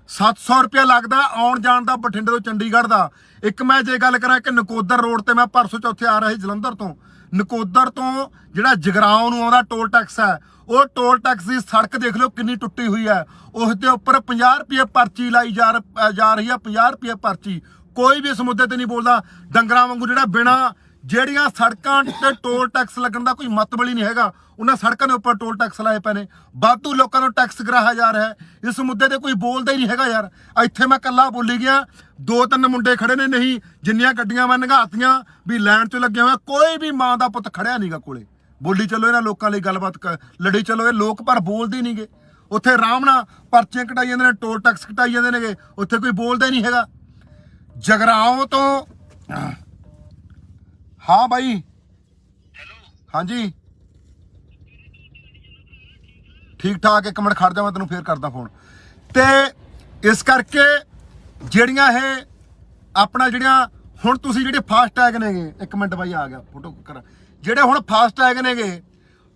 700 ਰੁਪਇਆ ਲੱਗਦਾ ਆਉਣ ਜਾਣ ਦਾ ਬਠਿੰਡੇ ਤੋਂ ਚੰਡੀਗੜ੍ਹ ਦਾ। ਇੱਕ ਮੈਂ ਜੇ ਗੱਲ ਕਰਾਂ ਕਿ ਨਕੋਦਰ ਰੋਡ ਤੇ ਮੈਂ ਪਰਸੋਂ ਚੌਥੇ ਆ ਰਿਹਾ ਸੀ ਜਲੰਧਰ ਤੋਂ, ਨਕੋਦਰ ਤੋਂ ਜਿਹੜਾ ਜਗਰਾਉਂ ਨੂੰ ਆਉਂਦਾ ਟੋਲ ਟੈਕਸ ਹੈ, ਉਹ ਟੋਲ ਟੈਕਸ ਦੀ ਸੜਕ ਦੇਖ ਲਓ ਕਿੰਨੀ ਟੁੱਟੀ ਹੋਈ ਹੈ। ਉਸ ਦੇ ਉੱਪਰ 50 ਰੁਪਏ ਪਰਚੀ ਲਾਈ ਜਾ ਰਹੀ ਹੈ, 50 ਰੁਪਏ ਪਰਚੀ। ਕੋਈ ਵੀ ਇਸ ਮੁੱਦੇ ਤੇ ਨਹੀਂ ਬੋਲਦਾ। ਡੰਗਰਾਂ ਵਾਂਗੂ ਜਿਹੜਾ ਬਿਨਾਂ ਜਿਹੜੀਆਂ ਸੜਕਾਂ ਤੇ ਟੋਲ ਟੈਕਸ ਲੱਗਣ ਦਾ ਕੋਈ ਮਤਲਬ ਹੀ ਨਹੀਂ ਹੈਗਾ, ਉਹਨਾਂ ਸੜਕਾਂ ਦੇ ਉੱਪਰ ਟੋਲ ਟੈਕਸ ਲਾਏ ਪਏ ਨੇ। ਵਾਧੂ ਲੋਕਾਂ ਨੂੰ ਟੈਕਸ ਕਰਾਇਆ ਜਾ ਰਿਹਾ ਹੈ। ਇਸ ਮੁੱਦੇ ਤੇ ਕੋਈ ਬੋਲਦਾ ਹੀ ਨਹੀਂ ਹੈਗਾ ਯਾਰ। ਇੱਥੇ ਮੈਂ ਇਕੱਲਾ ਬੋਲੀ ਗਿਆ, 2-3 ਮੁੰਡੇ ਖੜੇ ਨੇ, ਨਹੀਂ ਜਿੰਨੀਆਂ ਗੱਡੀਆਂ ਮੈਂ ਨੰਗਾਤੀਆਂ ਵੀ ਲਾਈਨ 'ਚ ਲੱਗੇ ਹੋਏ, ਕੋਈ ਵੀ ਮਾਂ ਦਾ ਪੁੱਤ ਖੜਿਆ ਨਹੀਂਗਾ ਕੋਲੇ। ਬੋਲੀ ਚੱਲੋ ਇਹਨਾਂ ਲੋਕਾਂ ਲਈ ਗੱਲਬਾਤ ਲੜੀ ਚੱਲੋ। ਇਹ ਲੋਕ ਪਰ ਬੋਲਦੇ ਨਹੀਂਗੇ। ਉੱਥੇ ਆਰਾਮ ਨਾਲ ਪਰਚੀਆਂ ਕਟਾਈ ਜਾਂਦੇ ਨੇ, ਟੋਲ ਟੈਕਸ ਕਟਾਈ ਜਾਂਦੇ ਨੇਗੇ, ਉੱਥੇ ਕੋਈ ਬੋਲਦਾ ਹੀ ਨਹੀਂ ਹੈਗਾ। ਜਗਰਾਉਂ ਤੋਂ ਹਾਂ ਬਾਈ, ਹਾਂਜੀ ਠੀਕ ਠਾਕ। ਇੱਕ ਮਿੰਟ ਖੜ ਜਾ, ਮੈਂ ਤੈਨੂੰ ਫੇਰ ਕਰਦਾ ਫੋਨ। ਤੇ ਇਸ ਕਰਕੇ ਜਿਹੜੀਆਂ ਇਹ ਆਪਣਾ ਜਿਹੜੀਆਂ ਹੁਣ ਤੁਸੀਂ ਜਿਹੜੇ ਫਾਸਟ ਟੈਗ ਨੇਗੇ, ਇੱਕ ਮਿੰਟ ਬਾਈ ਆ ਗਿਆ ਫੋਟੋ ਕਰਾਂ, ਜਿਹੜੇ ਹੁਣ ਫਾਸਟ ਟੈਗ ਨੇਗੇ,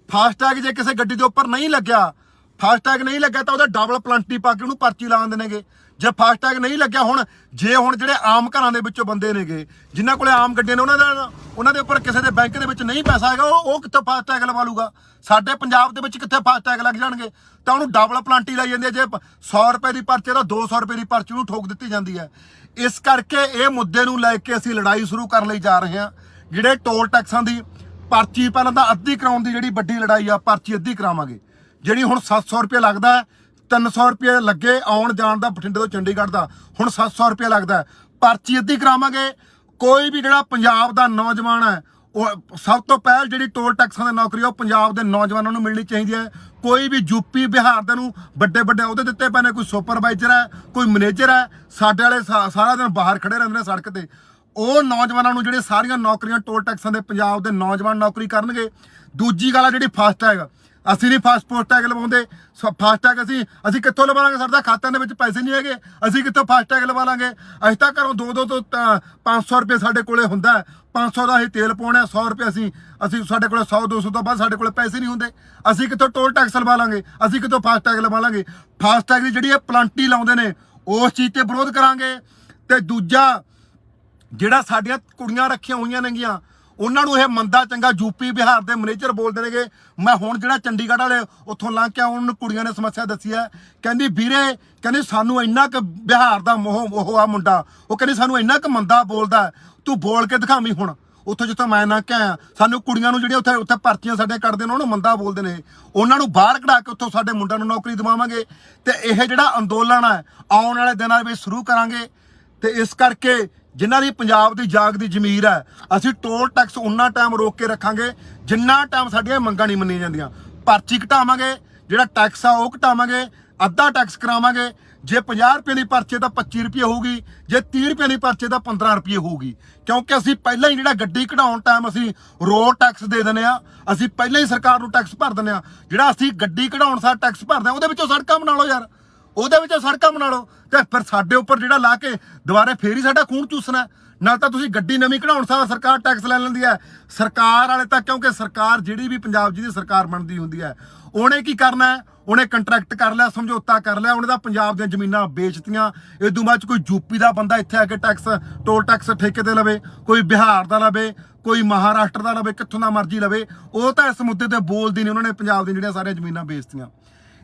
ਫਾਸਟ ਟੈਗ ਜੇ ਕਿਸੇ ਗੱਡੀ ਦੇ ਉੱਪਰ ਨਹੀਂ ਲੱਗਿਆ, ਫਾਸਟ ਟੈਗ ਨਹੀਂ ਲੱਗਿਆ ਤਾਂ ਉਹਦਾ ਡਬਲ ਪਲੰਟੀ ਪਾ ਕੇ ਉਹਨੂੰ ਪਰਚੀ ਲਾ ਦਿੰਦੇ ਨੇਗੇ। ਜੇ ਫਾਸਟ ਟੈਗ ਨਹੀਂ ਲੱਗਿਆ, ਹੁਣ ਜਿਹੜੇ ਆਮ ਘਰਾਂ ਦੇ ਵਿੱਚੋਂ ਬੰਦੇ ਨੇਗੇ, ਜਿਨ੍ਹਾਂ ਕੋਲੇ ਆਮ ਗੱਡੀਆਂ ਨੇ, ਉਹਨਾਂ ਦੇ ਉੱਪਰ ਕਿਸੇ ਦੇ ਬੈਂਕ ਦੇ ਵਿੱਚ ਨਹੀਂ ਪੈਸਾ ਹੈਗਾ, ਉਹ ਕਿੱਥੋਂ ਫਾਸਟ ਟੈਗ ਲਵਾ ਲੂਗਾ? ਸਾਡੇ ਪੰਜਾਬ ਦੇ ਵਿੱਚ ਕਿੱਥੇ ਫਾਸਟ ਟੈਗ ਲੱਗ ਜਾਣਗੇ? ਤਾਂ ਉਹਨੂੰ ਡਬਲ ਪਲੰਟੀ ਲਾਈ ਜਾਂਦੀ ਹੈ। ਜੇ 100 ਰੁਪਏ ਦੀ ਪਰਚੀ ਤਾਂ 200 ਰੁਪਏ ਦੀ ਪਰਚੀ ਨੂੰ ਠੋਕ ਦਿੱਤੀ ਜਾਂਦੀ ਹੈ। ਇਸ ਕਰਕੇ ਇਹ ਮੁੱਦੇ ਨੂੰ ਲੈ ਕੇ ਅਸੀਂ ਲੜਾਈ ਸ਼ੁਰੂ ਕਰਨ ਲਈ ਜਾ ਰਹੇ ਹਾਂ। ਜਿਹੜੇ ਟੋਲ ਟੈਕਸਾਂ ਦੀ ਪਰਚੀ ਪਹਿਲਾਂ ਤਾਂ ਅੱਧੀ ਕਰਾਉਣ ਦੀ ਜਿਹੜੀ ਵੱਡੀ ਲੜਾਈ ਆ, ਪਰਚੀ ਅੱਧੀ ਕਰਾਵਾਂਗੇ। ਜਿਹੜੀ ਹੁਣ 700 ਰੁਪਏ ਲੱਗਦਾ, 300 ਰੁਪਏ ਲੱਗੇ ਆਉਣ ਜਾਣ ਦਾ ਬਠਿੰਡੇ ਤੋਂ ਚੰਡੀਗੜ੍ਹ ਦਾ, ਹੁਣ 700 ਰੁਪਏ ਲੱਗਦਾ, ਪਰਚੀ ਅੱਧੀ ਕਰਾਵਾਂਗੇ। ਕੋਈ ਵੀ ਜਿਹੜਾ ਪੰਜਾਬ ਦਾ ਨੌਜਵਾਨ ਹੈ, ਉਹ ਸਭ ਤੋਂ ਪਹਿਲ ਜਿਹੜੀ ਟੋਲ ਟੈਕਸਾਂ ਦੀ ਨੌਕਰੀ ਉਹ ਪੰਜਾਬ ਦੇ ਨੌਜਵਾਨਾਂ ਨੂੰ ਮਿਲਣੀ ਚਾਹੀਦੀ ਹੈ। ਕੋਈ ਵੀ ਯੂਪੀ ਬਿਹਾਰ ਦੇ ਨੂੰ ਵੱਡੇ ਅਹੁਦੇ ਦਿੱਤੇ ਪਏ ਨੇ, ਕੋਈ ਸੁਪਰਵਾਈਜ਼ਰ ਹੈ, ਕੋਈ ਮੈਨੇਜਰ ਹੈ, ਸਾਡੇ ਵਾਲੇ ਸਾਰਾ ਦਿਨ ਬਾਹਰ ਖੜੇ ਰਹਿੰਦੇ ਨੇ ਸੜਕ ਤੇ। ਉਹ ਨੌਜਵਾਨਾਂ ਨੂੰ ਜਿਹੜੇ ਸਾਰੀਆਂ ਨੌਕਰੀਆਂ ਟੋਲ ਟੈਕਸਾਂ ਦੇ ਪੰਜਾਬ ਦੇ ਨੌਜਵਾਨ ਨੌਕਰੀ ਕਰਨਗੇ। ਦੂਜੀ ਗੱਲ ਆ ਜਿਹੜੀ ਫਾਸਟ ਟੈਗ, ਅਸੀਂ ਨਹੀਂ ਫਾਸਟ ਟੈਗ ਲਵਾਉਂਦੇ। ਫਾਸਟ ਟੈਗ ਅਸੀਂ ਕਿੱਥੋਂ ਲਵਾ ਲਾਂਗੇ? ਸਾਡੇ ਖਾਤਿਆਂ ਦੇ ਵਿੱਚ ਪੈਸੇ ਨਹੀਂ ਹੈਗੇ, ਅਸੀਂ ਕਿੱਥੋਂ ਫਾਸਟ ਟੈਗ ਲਵਾ ਲਾਂਗੇ? ਅਸੀਂ ਤਾਂ ਘਰੋਂ 200 ਤੋਂ 500 ਰੁਪਏ ਸਾਡੇ ਕੋਲੇ ਹੁੰਦਾ, 500 ਦਾ ਅਸੀਂ ਤੇਲ ਪਾਉਣਾ, 100 ਰੁਪਏ ਅਸੀਂ ਸਾਡੇ ਕੋਲੇ 100-200 ਤੋਂ ਬਾਅਦ ਸਾਡੇ ਕੋਲੇ ਪੈਸੇ ਨਹੀਂ ਹੁੰਦੇ। ਅਸੀਂ ਕਿੱਥੋਂ ਟੋਲ ਟੈਕਸ ਲਵਾ ਲਾਂਗੇ? ਅਸੀਂ ਕਿੱਥੋਂ ਫਾਸਟ ਟੈਗ ਲਵਾ ਲਾਂਗੇ? ਫਾਸਟ ਟੈਗ ਦੀ ਜਿਹੜੀ ਇਹ ਪਲੰਟੀ ਲਾਉਂਦੇ ਨੇ, ਉਸ ਚੀਜ਼ ਤੇ ਵਿਰੋਧ ਕਰਾਂਗੇ। ਤੇ ਦੂਜਾ ਜਿਹੜਾ ਸਾਡੀਆਂ ਕੁੜੀਆਂ ਰੱਖੀਆਂ ਹੋਈਆਂ ਨੇਗੀਆਂ, ਉਹਨਾਂ ਨੂੰ ਇਹ ਮੰਦਾ ਚੰਗਾ ਯੂਪੀ ਬਿਹਾਰ ਦੇ ਮੈਨੇਜਰ ਬੋਲਦੇ ਨੇਗੇ। ਮੈਂ ਹੁਣ ਜਿਹੜਾ ਚੰਡੀਗੜ੍ਹ ਵਾਲੇ ਉੱਥੋਂ ਲੰਘ ਕੇ ਉਹਨਾਂ ਨੂੰ ਕੁੜੀਆਂ ਨੇ ਸਮੱਸਿਆ ਦੱਸੀ ਹੈ, ਕਹਿੰਦੀ ਵੀਰੇ ਕਹਿੰਦੀ ਸਾਨੂੰ ਇੰਨਾ ਕੁ ਬਿਹਾਰ ਦਾ ਉਹ ਆ ਮੁੰਡਾ, ਉਹ ਕਹਿੰਦੀ ਸਾਨੂੰ ਇੰਨਾ ਕੁ ਮੰਦਾ ਬੋਲਦਾ, ਤੂੰ ਬੋਲ ਕੇ ਦਿਖਾਵੀਂ। ਹੁਣ ਉੱਥੋਂ ਜਿੱਥੋਂ ਮੈਂ ਲੰਘ ਕੇ ਆਇਆ, ਸਾਨੂੰ ਕੁੜੀਆਂ ਨੂੰ ਜਿਹੜੀਆਂ ਉੱਥੇ ਪਰਚੀਆਂ ਸਾਡੇ ਕੱਢਦੇ ਨੇ ਉਹਨੂੰ ਮੰਦਾ ਬੋਲਦੇ ਨੇ, ਉਹਨਾਂ ਨੂੰ ਬਾਹਰ ਕਢਾ ਕੇ ਉੱਥੋਂ ਸਾਡੇ ਮੁੰਡਿਆਂ ਨੂੰ ਨੌਕਰੀ ਦਿਵਾਵਾਂਗੇ। ਤੇ ਇਹ ਜਿਹੜਾ ਅੰਦੋਲਨ ਹੈ ਆਉਣ ਵਾਲੇ ਦਿਨਾਂ ਵਿੱਚ ਸ਼ੁਰੂ ਕਰਾਂਗੇ। ਤੇ ਇਸ ਕਰਕੇ ਜਿਨ੍ਹਾਂ ਦੀ ਪੰਜਾਬ ਦੀ ਜਾਗਦੀ ਜ਼ਮੀਰ ਹੈ, ਅਸੀਂ ਟੋਲ ਟੈਕਸ ਉਨਾ ਟਾਈਮ ਰੋਕ ਕੇ ਰੱਖਾਂਗੇ ਜਿੰਨਾ ਟਾਈਮ ਸਾਡੀਆਂ ਮੰਗਾਂ ਨਹੀਂ ਮੰਨੀਆਂ ਜਾਂਦੀਆਂ। ਪਰਚੀ ਘਟਾਵਾਂਗੇ, ਜਿਹੜਾ ਟੈਕਸ ਆ ਉਹ ਘਟਾਵਾਂਗੇ, ਅੱਧਾ ਟੈਕਸ ਕਰਾਵਾਂਗੇ। ਜੇ 50 ਰੁਪਏ ਦੀ ਪਰਚੀ ਤਾਂ 25 ਰੁਪਏ ਹੋਊਗੀ, ਜੇ 30 ਰੁਪਏ ਦੀ ਪਰਚੀ ਤਾਂ 15 ਰੁਪਏ ਹੋਊਗੀ। ਕਿਉਂਕਿ ਅਸੀਂ ਪਹਿਲਾਂ ਹੀ ਜਿਹੜਾ ਗੱਡੀ ਕਢਾਉਣ ਟਾਈਮ ਅਸੀਂ ਰੋਡ ਟੈਕਸ ਦੇ ਦਿੰਦੇ ਆ, ਅਸੀਂ ਪਹਿਲਾਂ ਹੀ ਸਰਕਾਰ ਨੂੰ ਟੈਕਸ ਭਰ ਦਿੰਦੇ ਆ। ਜਿਹੜਾ ਅਸੀਂ ਗੱਡੀ ਕਢਾਉਣ ਸਾਰ ਟੈਕਸ ਭਰਦੇ ਆ ਉਹਦੇ ਵਿੱਚੋਂ ਸੜਕਾਂ ਬਣਾ ਲਓ ਯਾਰ, ਉਹਦੇ ਵਿੱਚੋਂ ਸੜਕਾਂ ਬਣਾ ਲਓ। ਤੇ ਫਿਰ ਸਾਡੇ ਉੱਪਰ ਜਿਹੜਾ ਲਾ ਕੇ ਦੁਬਾਰੇ ਫੇਰ ਹੀ ਸਾਡਾ ਖੂਨ ਚੂਸਣਾ। ਨਾਲ ਤਾਂ ਤੁਸੀਂ ਗੱਡੀ ਨਵੀਂ ਕਢਾਉਣ ਸਾਰ ਸਰਕਾਰ ਟੈਕਸ ਲੈ ਲੈਂਦੀ ਹੈ। ਸਰਕਾਰ ਵਾਲੇ ਤਾਂ ਕਿਉਂਕਿ ਸਰਕਾਰ ਜਿਹੜੀ ਵੀ ਪੰਜਾਬ ਜਿਹਦੀ ਸਰਕਾਰ ਬਣਦੀ ਹੁੰਦੀ ਹੈ, ਉਹਨੇ ਕੀ ਕਰਨਾ ਹੈ, ਉਹਨੇ ਕੰਟਰੈਕਟ ਕਰ ਲਿਆ, ਸਮਝੌਤਾ ਕਰ ਲਿਆ, ਉਹਨੇ ਤਾਂ ਪੰਜਾਬ ਦੀਆਂ ਜ਼ਮੀਨਾਂ ਵੇਚਤੀਆਂ। ਇਦੋਂ ਬਾਅਦ 'ਚ ਕੋਈ ਯੂਪੀ ਦਾ ਬੰਦਾ ਇੱਥੇ ਆ ਕੇ ਟੋਲ ਟੈਕਸ ਠੇਕੇ ਤੇ ਲਵੇ, ਕੋਈ ਬਿਹਾਰ ਦਾ ਲਵੇ, ਕੋਈ ਮਹਾਰਾਸ਼ਟਰ ਦਾ ਲਵੇ, ਕਿੱਥੋਂ ਦਾ ਮਰਜ਼ੀ ਲਵੇ, ਉਹ ਤਾਂ ਇਸ ਮੁੱਦੇ ਤੇ ਬੋਲਦੀ ਨਹੀਂ। ਉਹਨਾਂ ਨੇ ਪੰਜਾਬ ਦੀਆਂ ਜਿਹੜੀਆਂ ਸਾਰੀਆਂ ਜ਼ਮੀਨਾਂ ਵੇਚਤੀਆਂ।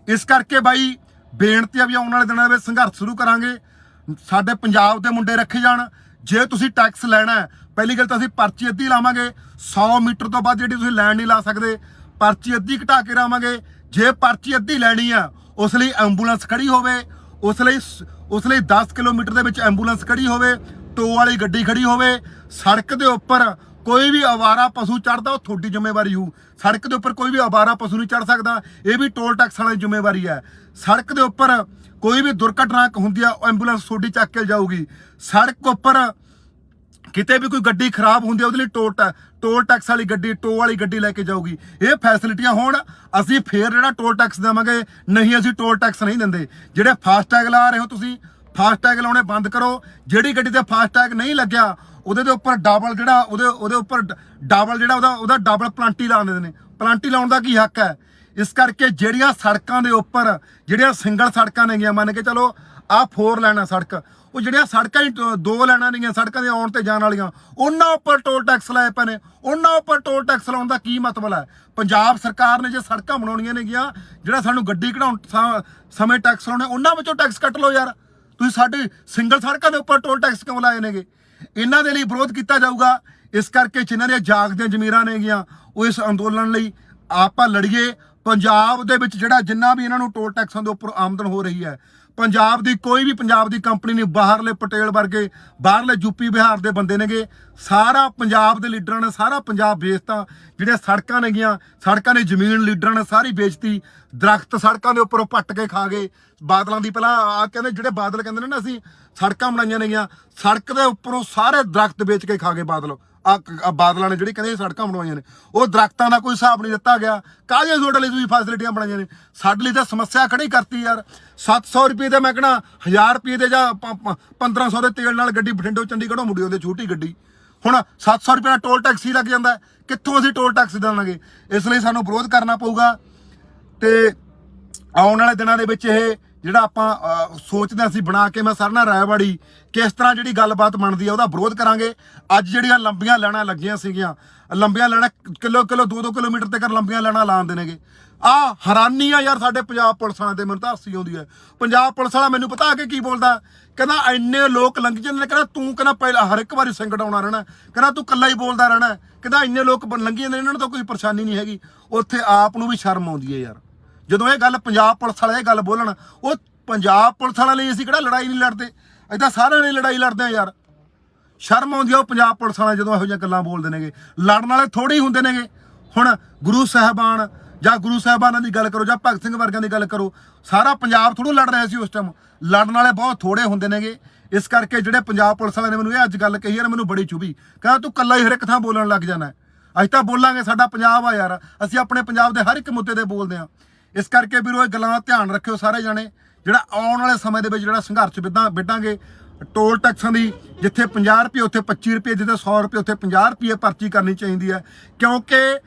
ਇਸ ਕਰਕੇ ਬਾਈ ਬੇਨਤੀ ਆ ਵੀ ਆਉਣ ਵਾਲੇ ਦਿਨਾਂ ਵਿੱਚ ਸੰਘਰਸ਼ ਸ਼ੁਰੂ ਕਰਾਂਗੇ, ਸਾਡੇ ਪੰਜਾਬ ਦੇ ਮੁੰਡੇ ਰੱਖੇ ਜਾਣ। ਜੇ ਤੁਸੀਂ ਟੈਕਸ ਲੈਣਾ ਹੈ, ਪਹਿਲੀ ਗੱਲ ਤਾਂ ਅਸੀਂ ਪਰਚੀ ਅੱਧੀ ਲਾਵਾਂਗੇ, 100 ਮੀਟਰ ਤੋਂ ਬਾਅਦ ਜਿਹੜੀ ਤੁਸੀਂ ਲਾਈਨ ਨਹੀਂ ਲਾ ਸਕਦੇ, ਪਰਚੀ ਅੱਧੀ ਘਟਾ ਕੇ ਲਾਵਾਂਗੇ। ਜੇ ਪਰਚੀ ਅੱਧੀ ਲੈਣੀ ਆ, ਉਸ ਲਈ ਐਂਬੂਲੈਂਸ ਖੜੀ ਹੋਵੇ, ਉਸ ਲਈ 10 ਕਿਲੋਮੀਟਰ ਦੇ ਵਿੱਚ ਐਂਬੂਲੈਂਸ ਖੜੀ ਹੋਵੇ, ਟੋ ਵਾਲੀ ਗੱਡੀ ਖੜੀ ਹੋਵੇ। ਸੜਕ ਦੇ ਉੱਪਰ ਕੋਈ ਵੀ ਅਵਾਰਾ ਪਸ਼ੂ ਚੜਦਾ ਉਹ ਤੁਹਾਡੀ ਜ਼ਿੰਮੇਵਾਰੀ ਹੋਊ। ਸੜਕ ਦੇ ਉੱਪਰ ਕੋਈ ਵੀ ਅਵਾਰਾ ਪਸ਼ੂ ਨਹੀਂ ਚੜ ਸਕਦਾ, ਇਹ ਵੀ ਟੋਲ ਟੈਕਸ ਵਾਲੀ ਜ਼ਿੰਮੇਵਾਰੀ ਹੈ। ਸੜਕ ਦੇ ਉੱਪਰ ਕੋਈ ਵੀ ਦੁਰਘਟਨਾ ਹੁੰਦੀ ਆ, ਐਂਬੂਲੈਂਸ ਤੁਹਾਡੀ ਚੱਕ ਕੇ ਜਾਊਗੀ। ਸੜਕ ਉੱਪਰ ਕਿਤੇ ਵੀ ਕੋਈ ਗੱਡੀ ਖਰਾਬ ਹੁੰਦੀ ਆ, ਉਹਦੇ ਲਈ ਟੋਲ ਟੈਕਸ ਵਾਲੀ ਗੱਡੀ, ਟੋ ਵਾਲੀ ਗੱਡੀ ਲੈ ਕੇ ਜਾਊਗੀ। ਇਹ ਫੈਸਿਲਿਟੀਆਂ ਹੋਣ, ਅਸੀਂ ਫੇਰ ਜਿਹੜਾ ਟੋਲ ਟੈਕਸ ਦੇਵਾਂਗੇ, ਨਹੀਂ ਅਸੀਂ ਟੋਲ ਟੈਕਸ ਨਹੀਂ ਦਿੰਦੇ। ਜਿਹੜੇ ਫਾਸਟੈਗ ਲਾ ਰਹੇ ਹੋ ਤੁਸੀਂ, ਫਾਸਟੈਗ ਲਾਉਣੇ ਬੰਦ ਕਰੋ। ਜਿਹੜੀ ਗੱਡੀ ਤੇ ਫਾਸਟੈਗ ਨਹੀਂ ਲੱਗਿਆ ਉਹਦੇ ਦੇ ਉੱਪਰ ਡਬਲ ਜਿਹੜਾ ਉਹਦੇ ਉੱਪਰ ਡਬਲ ਜਿਹੜਾ ਉਹਦਾ ਡਬਲ ਪਲਾਂਟੀ ਲਾ ਦਿੰਦੇ ਨੇ। ਪਲਾਂਟੀ ਲਾਉਣ ਦਾ ਕੀ ਹੱਕ ਹੈ? ਇਸ ਕਰਕੇ ਜਿਹੜੀਆਂ ਸੜਕਾਂ ਦੇ ਉੱਪਰ ਜਿਹੜੀਆਂ ਸਿੰਗਲ ਸੜਕਾਂ ਨੇਗੀਆਂ, ਮੰਨ ਕੇ ਚਲੋ ਆਹ 4 ਲਾਈਨਾਂ ਸੜਕ, ਉਹ ਜਿਹੜੀਆਂ ਸੜਕਾਂ ਹੀ 2 ਲਾਈਨਾਂ ਨੇਗੀਆਂ ਸੜਕਾਂ ਦੇ ਆਉਣ ਤੇ ਜਾਣ ਵਾਲੀਆਂ, ਉਹਨਾਂ ਉੱਪਰ ਟੋਲ ਟੈਕਸ ਲਾਏ ਪਏ ਨੇ। ਉਹਨਾਂ ਉੱਪਰ ਟੋਲ ਟੈਕਸ ਲਾਉਣ ਦਾ ਕੀ ਮਤਲਬ ਹੈ? ਪੰਜਾਬ ਸਰਕਾਰ ਨੇ ਜੇ ਸੜਕਾਂ ਬਣਾਉਣੀਆਂ ਨੇਗੀਆਂ, ਜਿਹੜਾ ਸਾਨੂੰ ਗੱਡੀ ਕਢਾਉਣ ਸਮੇਂ ਟੈਕਸ ਲਾਉਣੇ, ਉਹਨਾਂ ਵਿੱਚੋਂ ਟੈਕਸ ਕੱਟ ਲਓ ਯਾਰ। ਤੁਸੀਂ ਸਾਡੀ ਸਿੰਗਲ ਸੜਕਾਂ ਦੇ ਉੱਪਰ ਟੋਲ ਟੈਕਸ ਕਿਉਂ ਲਾਏ ਨੇਗੇ? ਇਹਨਾਂ ਦੇ ਲਈ ਵਿਰੋਧ ਕੀਤਾ ਜਾਊਗਾ। ਇਸ ਕਰਕੇ ਜਿਨ੍ਹਾਂ ਦੀਆਂ ਜਾਗਦੀਆਂ ਜ਼ਮੀਰਾਂ ਨੇਗੀਆਂ, ਉਹ ਇਸ ਅੰਦੋਲਨ ਲਈ ਆਪਾਂ ਲੜੀਏ। ਪੰਜਾਬ ਦੇ ਵਿੱਚ ਜਿਹੜਾ ਜਿੰਨਾ ਵੀ ਇਹਨਾਂ ਨੂੰ ਟੋਲ ਟੈਕਸਾਂ ਦੇ ਉੱਪਰ ਆਮਦਨ ਹੋ ਰਹੀ ਹੈ, ਪੰਜਾਬ ਦੀ ਕੋਈ ਵੀ ਪੰਜਾਬ ਦੀ ਕੰਪਨੀ ਨਹੀਂ, ਬਾਹਰਲੇ ਪਟੇਲ ਵਰਗੇ, ਬਾਹਰਲੇ ਯੂਪੀ ਬਿਹਾਰ ਦੇ ਬੰਦੇ ਨੇਗੇ, ਸਾਰਾ ਪੰਜਾਬ ਦੇ ਲੀਡਰਾਂ ਨੇ ਸਾਰਾ ਪੰਜਾਬ ਵੇਚਤਾ। ਜਿਹੜੇ ਸੜਕਾਂ ਨੇਗੀਆਂ, ਸੜਕਾਂ ਦੀ ਜ਼ਮੀਨ ਲੀਡਰਾਂ ਨੇ ਸਾਰੀ ਵੇਚਤੀ। ਦਰਖਤ ਸੜਕਾਂ ਦੇ ਉੱਪਰੋਂ ਪੱਟ ਕੇ ਖਾ ਗਏ। ਬਾਦਲਾਂ ਦੀ ਪਹਿਲਾਂ ਆ ਕਹਿੰਦੇ, ਜਿਹੜੇ ਬਾਦਲ ਕਹਿੰਦੇ ਨੇ ਨਾ ਅਸੀਂ ਸੜਕਾਂ ਬਣਾਈਆਂ ਨੇਗੀਆਂ, ਸੜਕ ਦੇ ਉੱਪਰੋਂ ਸਾਰੇ ਦਰਖਤ ਵੇਚ ਕੇ ਖਾ ਗਏ ਬਾਦਲ। ਬਾਦਲਾਂ ਨੇ ਜਿਹੜੀ ਕਹਿੰਦੇ ਸੜਕਾਂ ਬਣਵਾਈਆਂ ਨੇ, ਉਹ ਦਰਖਤਾਂ ਦਾ ਕੋਈ ਹਿਸਾਬ ਨਹੀਂ ਦਿੱਤਾ ਗਿਆ। ਕਾਹਦੀਆਂ ਤੁਹਾਡੇ ਲਈ ਤੁਸੀਂ ਫੈਸਿਲਿਟੀਆਂ ਬਣਾਈਆਂ ਨੇ? ਸਾਡੇ ਲਈ ਤਾਂ ਸਮੱਸਿਆ ਖੜੀ ਕਰਤੀ ਯਾਰ। 700 ਰੁਪਏ ਦੇ, ਮੈਂ ਕਹਿਣਾ 1000 ਰੁਪਏ ਦੇ ਜਾਂ 1500 ਦੇ ਤੇਲ ਨਾਲ ਗੱਡੀ ਬਠਿੰਡੋਂ ਚੰਡੀਗੜ੍ਹੋਂ ਮੁੜੀ ਉਹਦੇ ਛੋਟੀ ਗੱਡੀ। ਹੁਣ 700 ਰੁਪਏ ਦਾ ਟੋਲ ਟੈਕਸ ਹੀ ਲੱਗ ਜਾਂਦਾ, ਕਿੱਥੋਂ ਅਸੀਂ ਟੋਲ ਟੈਕਸ ਦੇਵਾਂਗੇ? ਇਸ ਲਈ ਸਾਨੂੰ ਵਿਰੋਧ ਕਰਨਾ ਪਊਗਾ। ਤੇ ਆਉਣ ਵਾਲੇ ਦਿਨਾਂ ਦੇ ਵਿੱਚ ਇਹ ਜਿਹੜਾ ਆਪਾਂ ਸੋਚਦੇ ਅਸੀਂ ਬਣਾ ਕੇ, ਮੈਂ ਸਰਨਾ ਰਾਇਵਾੜੀ ਕਿਸ ਤਰ੍ਹਾਂ ਜਿਹੜੀ ਗੱਲਬਾਤ ਬਣਦੀ ਆ ਉਹਦਾ ਵਿਰੋਧ ਕਰਾਂਗੇ। ਅੱਜ ਜਿਹੜੀਆਂ ਲੰਬੀਆਂ ਲਾਈਨਾਂ ਲੱਗੀਆਂ ਸੀਗੀਆਂ, ਲੰਬੀਆਂ ਲਾਈਨਾਂ ਕਿਲੋ 2-2 ਕਿਲੋਮੀਟਰ ਤੱਕ ਲੰਬੀਆਂ ਲਾਈਨਾਂ ਲਾਉਂਦੇ ਨੇਗੇ। ਆਹ ਹੈਰਾਨੀ ਆ ਯਾਰ ਸਾਡੇ ਪੰਜਾਬ ਪੁਲਿਸ ਵਾਲਿਆਂ ਤੇ, ਮੈਨੂੰ ਤਾਂ ਹਾਸੀ ਆਉਂਦੀ ਹੈ। ਪੰਜਾਬ ਪੁਲਿਸ ਵਾਲਾ ਮੈਨੂੰ ਪਤਾ ਆ ਕੇ ਕੀ ਬੋਲਦਾ, ਕਹਿੰਦਾ ਇੰਨੇ ਲੋਕ ਲੰਘ ਜਾਂਦੇ ਨੇ, ਕਹਿੰਦਾ ਤੂੰ ਕਹਿੰਦਾ ਪਹਿਲਾਂ ਹਰ ਇੱਕ ਵਾਰੀ ਸੰਕਟ ਆਉਣਾ ਰਹਿਣਾ, ਕਹਿੰਦਾ ਤੂੰ ਇਕੱਲਾ ਹੀ ਬੋਲਦਾ ਰਹਿਣਾ, ਕਹਿੰਦਾ ਇੰਨੇ ਲੋਕ ਲੰਘੀ ਜਾਂਦੇ ਨੇ, ਇਹਨਾਂ ਨੂੰ ਤਾਂ ਕੋਈ ਪਰੇਸ਼ਾਨੀ ਨਹੀਂ ਹੈਗੀ। ਉੱਥੇ ਆਪ ਨੂੰ ਵੀ ਸ਼ਰਮ ਆਉਂਦੀ ਹੈ ਯਾਰ, ਜਦੋਂ ਇਹ ਗੱਲ ਪੰਜਾਬ ਪੁਲਿਸ ਵਾਲੇ ਇਹ ਗੱਲ ਬੋਲਣ। ਉਹ ਪੰਜਾਬ ਪੁਲਿਸ ਵਾਲਿਆਂ ਲਈ ਅਸੀਂ ਕਿਹੜਾ ਲੜਾਈ ਨਹੀਂ ਲੜਦੇ, ਏਦਾਂ ਸਾਰਿਆਂ ਨੇ ਲੜਾਈ ਲੜਦੇ ਆ ਯਾਰ। ਸ਼ਰਮ ਆਉਂਦੀ ਆ ਉਹ ਪੰਜਾਬ ਪੁਲਿਸ ਵਾਲੇ ਜਦੋਂ ਇਹੋ ਜਿਹੀਆਂ ਗੱਲਾਂ ਬੋਲਦੇ ਨੇਗੇ। ਲੜਨ ਵਾਲੇ ਥੋੜੇ ਹੀ ਹੁੰਦੇ ਨੇਗੇ। ਹੁਣ ਗੁਰੂ ਸਾਹਿਬਾਨ ਜਾਂ ਗੁਰੂ ਸਾਹਿਬਾਨਾਂ ਦੀ ਗੱਲ ਕਰੋ ਜਾਂ ਭਗਤ ਸਿੰਘ ਵਰਗਿਆਂ ਦੀ ਗੱਲ ਕਰੋ, ਸਾਰਾ ਪੰਜਾਬ ਥੋੜ੍ਹਾ ਲੜ ਰਿਹਾ ਸੀ ਉਸ ਟਾਈਮ। ਲੜਨ ਵਾਲੇ ਬਹੁਤ ਥੋੜੇ ਹੁੰਦੇ ਨੇਗੇ। ਇਸ ਕਰਕੇ ਜਿਹੜੇ ਪੰਜਾਬ ਪੁਲਿਸ ਵਾਲਿਆਂ ਨੇ ਮੈਨੂੰ ਇਹ ਅੱਜ ਗੱਲ ਕਹੀ ਹੈ, ਮੈਨੂੰ ਬੜੀ ਚੁਭੀ। ਕਹਿੰਦਾ ਤੂੰ ਇਕੱਲਾ ਹੀ ਹਰ ਇੱਕ ਥਾਂ ਬੋਲਣ ਲੱਗ ਜਾਣਾ। ਅਸੀਂ ਤਾਂ ਬੋਲਾਂਗੇ, ਸਾਡਾ ਪੰਜਾਬ ਆ ਯਾਰ, ਅਸੀਂ ਆਪਣੇ ਪੰਜਾਬ ਦੇ ਹਰ ਇੱਕ ਮੁੱਦੇ ਤੇ ਬੋਲਦੇ ਹਾਂ। ਇਸ ਕਰਕੇ ਵੀਰੋ ਇਹ ਗੱਲਾਂ ਦਾ ਧਿਆਨ ਰੱਖਿਓ ਸਾਰੇ ਜਾਣੇ। ਜਿਹੜਾ ਆਉਣ ਵਾਲੇ ਸਮੇਂ ਦੇ ਵਿੱਚ ਜਿਹੜਾ ਸੰਘਰਸ਼ ਵਿੱਢਾਂਗੇ, ਟੋਲ ਟੈਕਸਾਂ ਦੀ ਜਿੱਥੇ 50 ਰੁਪਏ ਉੱਥੇ 25 ਰੁਪਏ, ਜਿੱਥੇ 100 ਰੁਪਏ ਉੱਥੇ 50 ਰੁਪਏ ਪਰਚੀ ਕਰਨੀ ਚਾਹੀਦੀ ਹੈ। ਕਿਉਂਕਿ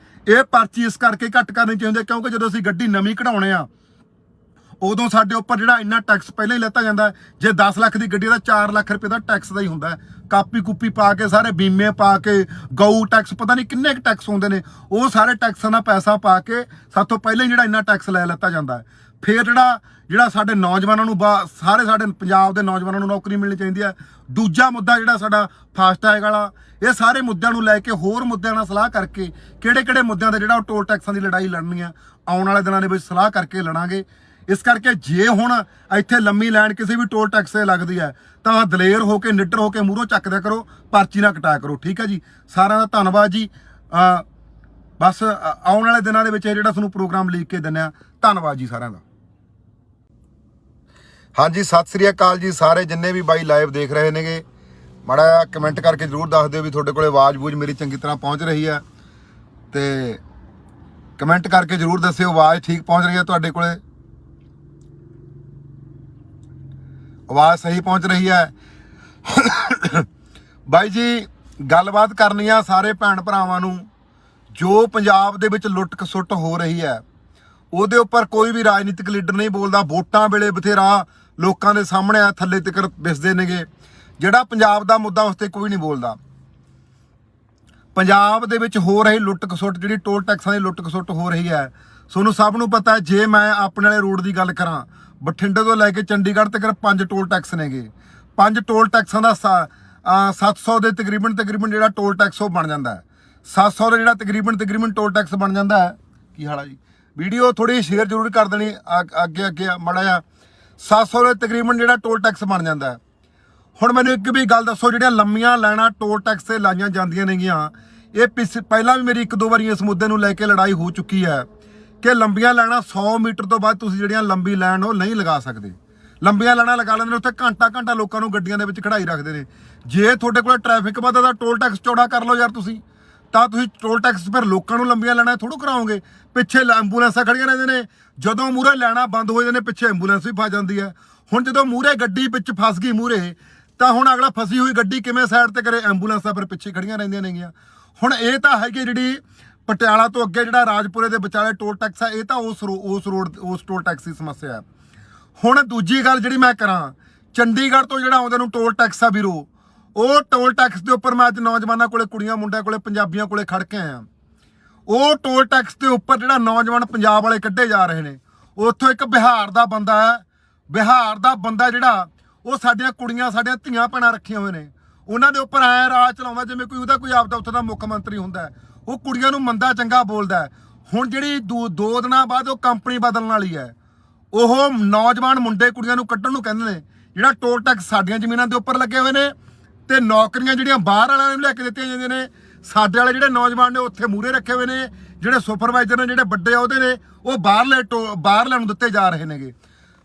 ਇਹ ਪਰਚੀ ਇਸ ਕਰਕੇ ਘੱਟ ਕਰਨੀ ਚਾਹੀਦੀ ਹੈ ਕਿਉਂਕਿ ਜਦੋਂ ਅਸੀਂ ਗੱਡੀ ਨਵੀਂ ਕਢਾਉਣੇ ਆ, ਉਦੋਂ ਸਾਡੇ ਉੱਪਰ ਜਿਹੜਾ ਇੰਨਾ ਟੈਕਸ ਪਹਿਲਾਂ ਹੀ ਲੈਤਾ ਜਾਂਦਾ। ਜੇ 10 ਲੱਖ ਦੀ ਗੱਡੀ ਦਾ 4 ਲੱਖ ਰੁਪਏ ਦਾ ਟੈਕਸ ਦਾ ਹੀ ਹੁੰਦਾ। ਕਾਪੀ ਕੂਪੀ ਪਾ ਕੇ ਸਾਰੇ ਬੀਮੇ ਪਾ ਕੇ ਗਊ ਟੈਕਸ ਪਤਾ ਨਹੀਂ ਕਿੰਨੇ ਕੁ ਟੈਕਸ ਹੁੰਦੇ ਨੇ, ਉਹ ਸਾਰੇ ਟੈਕਸਾਂ ਦਾ ਪੈਸਾ ਪਾ ਕੇ ਸਾਥੋਂ ਪਹਿਲਾਂ ਹੀ ਜਿਹੜਾ ਇੰਨਾ ਟੈਕਸ ਲੈ ਲੈਤਾ ਜਾਂਦਾ। ਫਿਰ ਜਿਹੜਾ ਸਾਡੇ ਨੌਜਵਾਨਾਂ ਨੂੰ ਸਾਰੇ ਸਾਡੇ ਪੰਜਾਬ ਦੇ ਨੌਜਵਾਨਾਂ ਨੂੰ ਨੌਕਰੀ ਮਿਲਣੀ ਚਾਹੀਦੀ ਹੈ। ਦੂਜਾ ਮੁੱਦਾ ਜਿਹੜਾ ਸਾਡਾ ਫਾਸਟੈਗ ਵਾਲਾ, ਇਹ ਸਾਰੇ ਮੁੱਦਿਆਂ ਨੂੰ ਲੈ ਕੇ ਹੋਰ ਮੁੱਦਿਆਂ ਨਾਲ ਸਲਾਹ ਕਰਕੇ ਕਿਹੜੇ ਮੁੱਦਿਆਂ ਦਾ ਜਿਹੜਾ ਉਹ ਟੋਲ ਟੈਕਸਾਂ ਦੀ ਲੜਾਈ ਲੜਨੀ ਆ ਆਉਣ ਵਾਲੇ ਦਿਨਾਂ ਦੇ ਵਿੱਚ ਸਲਾਹ ਕਰਕੇ ਲੜਾਂਗੇ। ਇਸ ਕਰਕੇ ਜੇ ਹੁਣ ਇੱਥੇ ਲੰਮੀ ਲਾਈਨ ਕਿਸੇ ਵੀ ਟੋਲ ਟੈਕਸ 'ਤੇ ਲੱਗਦੀ ਹੈ ਤਾਂ ਦਲੇਰ ਹੋ ਕੇ ਨਿੱਡਰ ਹੋ ਕੇ ਮੂਹਰੋਂ ਚੱਕਦਿਆ ਕਰੋ, ਪਰਚੀ ਨਾ ਕਟਾਇਆ ਕਰੋ। ਠੀਕ ਹੈ ਜੀ, ਸਾਰਿਆਂ ਦਾ ਧੰਨਵਾਦ ਜੀ। ਬਸ ਆਉਣ ਵਾਲੇ ਦਿਨਾਂ ਦੇ ਵਿੱਚ ਇਹ ਜਿਹੜਾ ਤੁਹਾਨੂੰ ਪ੍ਰੋਗਰਾਮ ਲੀਕ ਕੇ ਦਿੰਦੇ ਆ। ਧੰਨਵਾਦ ਜੀ ਸਾਰਿਆਂ ਦਾ। ਹਾਂਜੀ, ਸਤਿ ਸ੍ਰੀ ਅਕਾਲ ਜੀ ਸਾਰੇ ਜਿੰਨੇ ਵੀ ਬਾਈ ਲਾਈਵ ਦੇਖ ਰਹੇ ਨੇਗੇ, ਮਾੜਾ ਜਿਹਾ ਕਮੈਂਟ ਕਰਕੇ ਜ਼ਰੂਰ ਦੱਸ ਦਿਓ ਵੀ ਤੁਹਾਡੇ ਕੋਲੇ ਆਵਾਜ਼ ਬੂਝ ਮੇਰੀ ਚੰਗੀ ਤਰ੍ਹਾਂ ਪਹੁੰਚ ਰਹੀ ਹੈ, ਤੇ ਕਮੈਂਟ ਕਰਕੇ ਜ਼ਰੂਰ ਦੱਸਿਓ ਆਵਾਜ਼ ਠੀਕ ਪਹੁੰਚ ਰਹੀ ਹੈ ਤੁਹਾਡੇ ਕੋਲੇ, ਆਵਾਜ਼ ਸਹੀ ਪਹੁੰਚ ਰਹੀ ਹੈ। ਬਾਈ ਜੀ ਗੱਲਬਾਤ ਕਰਨੀ ਆ ਸਾਰੇ ਭੈਣ ਭਰਾਵਾਂ ਨੂੰ। ਜੋ ਪੰਜਾਬ ਦੇ ਵਿੱਚ ਲੁੱਟ ਖਸੁੱਟ ਹੋ ਰਹੀ ਹੈ ਉਹਦੇ ਉੱਪਰ ਕੋਈ ਵੀ ਰਾਜਨੀਤਿਕ ਲੀਡਰ ਨਹੀਂ ਬੋਲਦਾ। ਵੋਟਾਂ ਵੇਲੇ ਬਥੇਰਾ ਲੋਕਾਂ ਦੇ ਸਾਹਮਣੇ ਆ ਥੱਲੇ ਤੱਕ ਵਿਸਦੇ ਨੇਗੇ, ਜਿਹੜਾ ਪੰਜਾਬ ਦਾ ਮੁੱਦਾ ਉਸ ਤੇ ਕੋਈ ਨਹੀਂ ਬੋਲਦਾ। ਪੰਜਾਬ ਦੇ ਵਿੱਚ ਹੋ ਰਹੀ ਲੁੱਟ ਖਸੁੱਟ, ਜਿਹੜੀ ਟੋਲ ਟੈਕਸਾਂ ਦੀ ਲੁੱਟ ਖਸੁੱਟ ਹੋ ਰਹੀ ਹੈ, ਤੁਹਾਨੂੰ ਸਭ ਨੂੰ ਪਤਾ ਹੈ। ਜੇ ਮੈਂ ਆਪਣੇ ਵਾਲੇ ਰੋਡ ਦੀ ਗੱਲ ਕਰਾਂ, ਬਠਿੰਡੇ ਤੋਂ ਲੈ ਕੇ ਚੰਡੀਗੜ੍ਹ ਤੱਕ 5 ਟੋਲ ਟੈਕਸ ਨੇਗੇ। 5 ਟੋਲ ਟੈਕਸਾਂ ਦਾ 700 ਦੇ ਤਕਰੀਬਨ ਜਿਹੜਾ ਟੋਲ ਟੈਕਸ ਉਹ ਬਣ ਜਾਂਦਾ ਹੈ। 700 ਦਾ ਜਿਹੜਾ ਤਕਰੀਬਨ ਟੋਲ ਟੈਕਸ ਬਣ ਜਾਂਦਾ ਹੈ। ਕੀ ਹਾਲ ਆ ਜੀ? ਵੀਡੀਓ ਥੋੜੀ ਸ਼ੇਅਰ ਜ਼ਰੂਰ ਕਰ ਦੇਣੀ ਅੱਗੇ ਮਾੜਾ ਜਿਹਾ। 700 ਦੇ ਤਕਰੀਬਨ ਜਿਹੜਾ ਟੋਲ ਟੈਕਸ ਬਣ ਜਾਂਦਾ ਹੈ। ਹੁਣ ਮੈਨੂੰ ਇੱਕ ਵੀ ਗੱਲ ਦੱਸੋ, ਜਿਹੜੀਆਂ ਲੰਮੀਆਂ ਲਾਈਨਾਂ ਟੋਲ ਟੈਕਸ ਤੇ ਲਾਈਆਂ ਜਾਂਦੀਆਂ ਨੇਗੀਆਂ, ਇਹ ਪਹਿਲਾਂ ਵੀ ਮੇਰੀ 1-2 ਵਾਰੀ ਇਸ ਮੁੱਦੇ ਨੂੰ ਲੈ ਕੇ ਲੜਾਈ ਹੋ ਚੁੱਕੀ ਹੈ ਕਿ ਲੰਬੀਆਂ ਲਾਈਨਾਂ 100 ਮੀਟਰ ਤੋਂ ਬਾਅਦ ਤੁਸੀਂ ਜਿਹੜੀਆਂ ਲੰਬੀ ਲਾਈਨ ਉਹ ਨਹੀਂ ਲਗਾ ਸਕਦੇ। ਲੰਬੀਆਂ ਲਾਈਨਾਂ ਲਗਾ ਲੈਂਦੇ ਨੇ, ਉੱਥੇ ਘੰਟਾ ਲੋਕਾਂ ਨੂੰ ਗੱਡੀਆਂ ਦੇ ਵਿੱਚ ਖੜਾਈ ਰੱਖਦੇ ਨੇ। ਜੇ ਤੁਹਾਡੇ ਕੋਲ ਟ੍ਰੈਫਿਕ ਵੱਧਦਾ ਟੋਲ ਟੈਕਸ ਚੌੜਾ ਕਰ ਲਓ ਯਾਰ ਤੁਸੀਂ, ਤਾਂ ਤੁਸੀਂ ਟੋਲ ਟੈਕਸ ਫਿਰ ਲੋਕਾਂ ਨੂੰ ਲੰਬੀਆਂ ਲਾਈਨਾਂ ਥੋੜ੍ਹਾ ਕਰਾਓਗੇ। ਪਿੱਛੇ ਐਂਬੂਲੈਂਸਾਂ ਖੜੀਆਂ ਰਹਿੰਦੇ ਨੇ, ਜਦੋਂ ਮੂਹਰੇ ਲਾਈਨਾਂ ਬੰਦ ਹੋ ਜਾਂਦੇ ਨੇ ਪਿੱਛੇ ਐਂਬੂਲੈਂਸ ਵੀ ਫਸ ਜਾਂਦੀ ਹੈ। ਹੁਣ ਜਦੋਂ ਮੂਹਰੇ ਗੱਡੀ ਵਿੱਚ ਫਸ ਗਈ ਮੂਹਰੇ, ਤਾਂ ਹੁਣ ਅਗਲਾ ਫਸੀ ਹੋਈ ਗੱਡੀ ਕਿਵੇਂ ਸਾਈਡ ਤੇ ਕਰੇ? ਐਂਬੂਲੈਂਸਾਂ ਫਿਰ ਪਿੱਛੇ ਖੜੀਆਂ ਰਹਿੰਦੀਆਂ ਨੇਗੀਆਂ। ਹੁਣ ਇਹ ਤਾਂ ਹੈਗੀ ਜਿਹੜੀ ਪਟਿਆਲਾ ਤੋਂ ਅੱਗੇ ਜਿਹੜਾ ਰਾਜਪੁਰੇ ਦੇ ਵਿਚਾਲੇ ਟੋਲ ਟੈਕਸ ਹੈ, ਇਹ ਤਾਂ ਉਸ ਟੋਲ ਟੈਕਸ ਦੀ ਸਮੱਸਿਆ ਹੈ। ਹੁਣ ਦੂਜੀ ਗੱਲ ਜਿਹੜੀ ਮੈਂ ਕਰਾਂ, ਚੰਡੀਗੜ੍ਹ ਤੋਂ ਜਿਹੜਾ ਆਉਂਦੇ ਨੂੰ ਟੋਲ ਟੈਕਸ ਆ ਵੀਰੋ, ਉਹ ਟੋਲ ਟੈਕਸ ਦੇ ਉੱਪਰ ਮੈਂ ਅੱਜ ਨੌਜਵਾਨਾਂ ਕੋਲੇ, ਕੁੜੀਆਂ ਮੁੰਡਿਆਂ ਕੋਲੇ, ਪੰਜਾਬੀਆਂ ਕੋਲੇ ਖੜ ਕੇ ਆਇਆ। ਉਹ ਟੋਲ ਟੈਕਸ ਦੇ ਉੱਪਰ ਜਿਹੜਾ ਨੌਜਵਾਨ ਪੰਜਾਬ ਵਾਲੇ ਕੱਢੇ ਜਾ ਰਹੇ ਨੇ, ਉੱਥੋਂ ਇੱਕ ਬਿਹਾਰ ਦਾ ਬੰਦਾ ਹੈ। ਬਿਹਾਰ ਦਾ ਬੰਦਾ ਜਿਹੜਾ, ਉਹ ਸਾਡੀਆਂ ਕੁੜੀਆਂ, ਸਾਡੀਆਂ ਧੀਆਂ ਭੈਣਾਂ ਰੱਖੀਆਂ ਹੋਏ ਨੇ, ਉਹਨਾਂ ਦੇ ਉੱਪਰ ਐਂ ਰਾਜ ਚਲਾਉਂਦਾ ਜਿਵੇਂ ਉਹਦਾ ਕੋਈ ਆਪਦਾ ਉੱਥੇ ਦਾ ਮੁੱਖ ਮੰਤਰੀ ਹੁੰਦਾ ਹੈ। ਉਹ ਕੁੜੀਆਂ ਨੂੰ ਮੰਦਾ ਚੰਗਾ ਬੋਲਦਾ ਹੈ। ਹੁਣ ਜਿਹੜੀ 2 ਦਿਨਾਂ ਬਾਅਦ ਉਹ ਕੰਪਨੀ ਬਦਲਣ ਵਾਲੀ ਹੈ, ਉਹ ਨੌਜਵਾਨ ਮੁੰਡੇ ਕੁੜੀਆਂ ਨੂੰ ਕੱਢਣ ਨੂੰ ਕਹਿੰਦੇ ਨੇ। ਜਿਹੜਾ ਟੋਲ ਟੈਕਸ ਸਾਡੀਆਂ ਜ਼ਮੀਨਾਂ ਦੇ ਉੱਪਰ ਲੱਗੇ ਹੋਏ ਨੇ, ਤੇ ਨੌਕਰੀਆਂ ਜਿਹੜੀਆਂ ਬਾਹਰ ਵਾਲਿਆਂ ਨੂੰ ਲੈ ਕੇ ਦਿੱਤੀਆਂ ਜਾਂਦੀਆਂ ਨੇ, ਸਾਡੇ ਵਾਲੇ ਜਿਹੜੇ ਨੌਜਵਾਨ ਨੇ ਉੱਥੇ ਮੂਹਰੇ ਰੱਖੇ ਹੋਏ ਨੇ। ਜਿਹੜੇ ਸੁਪਰਵਾਈਜ਼ਰ ਨੇ, ਜਿਹੜੇ ਵੱਡੇ ਅਹੁਦੇ ਨੇ, ਉਹ ਬਾਹਰਲਿਆਂ ਨੂੰ ਦਿੱਤੇ ਜਾ ਰਹੇ ਨੇਗੇ।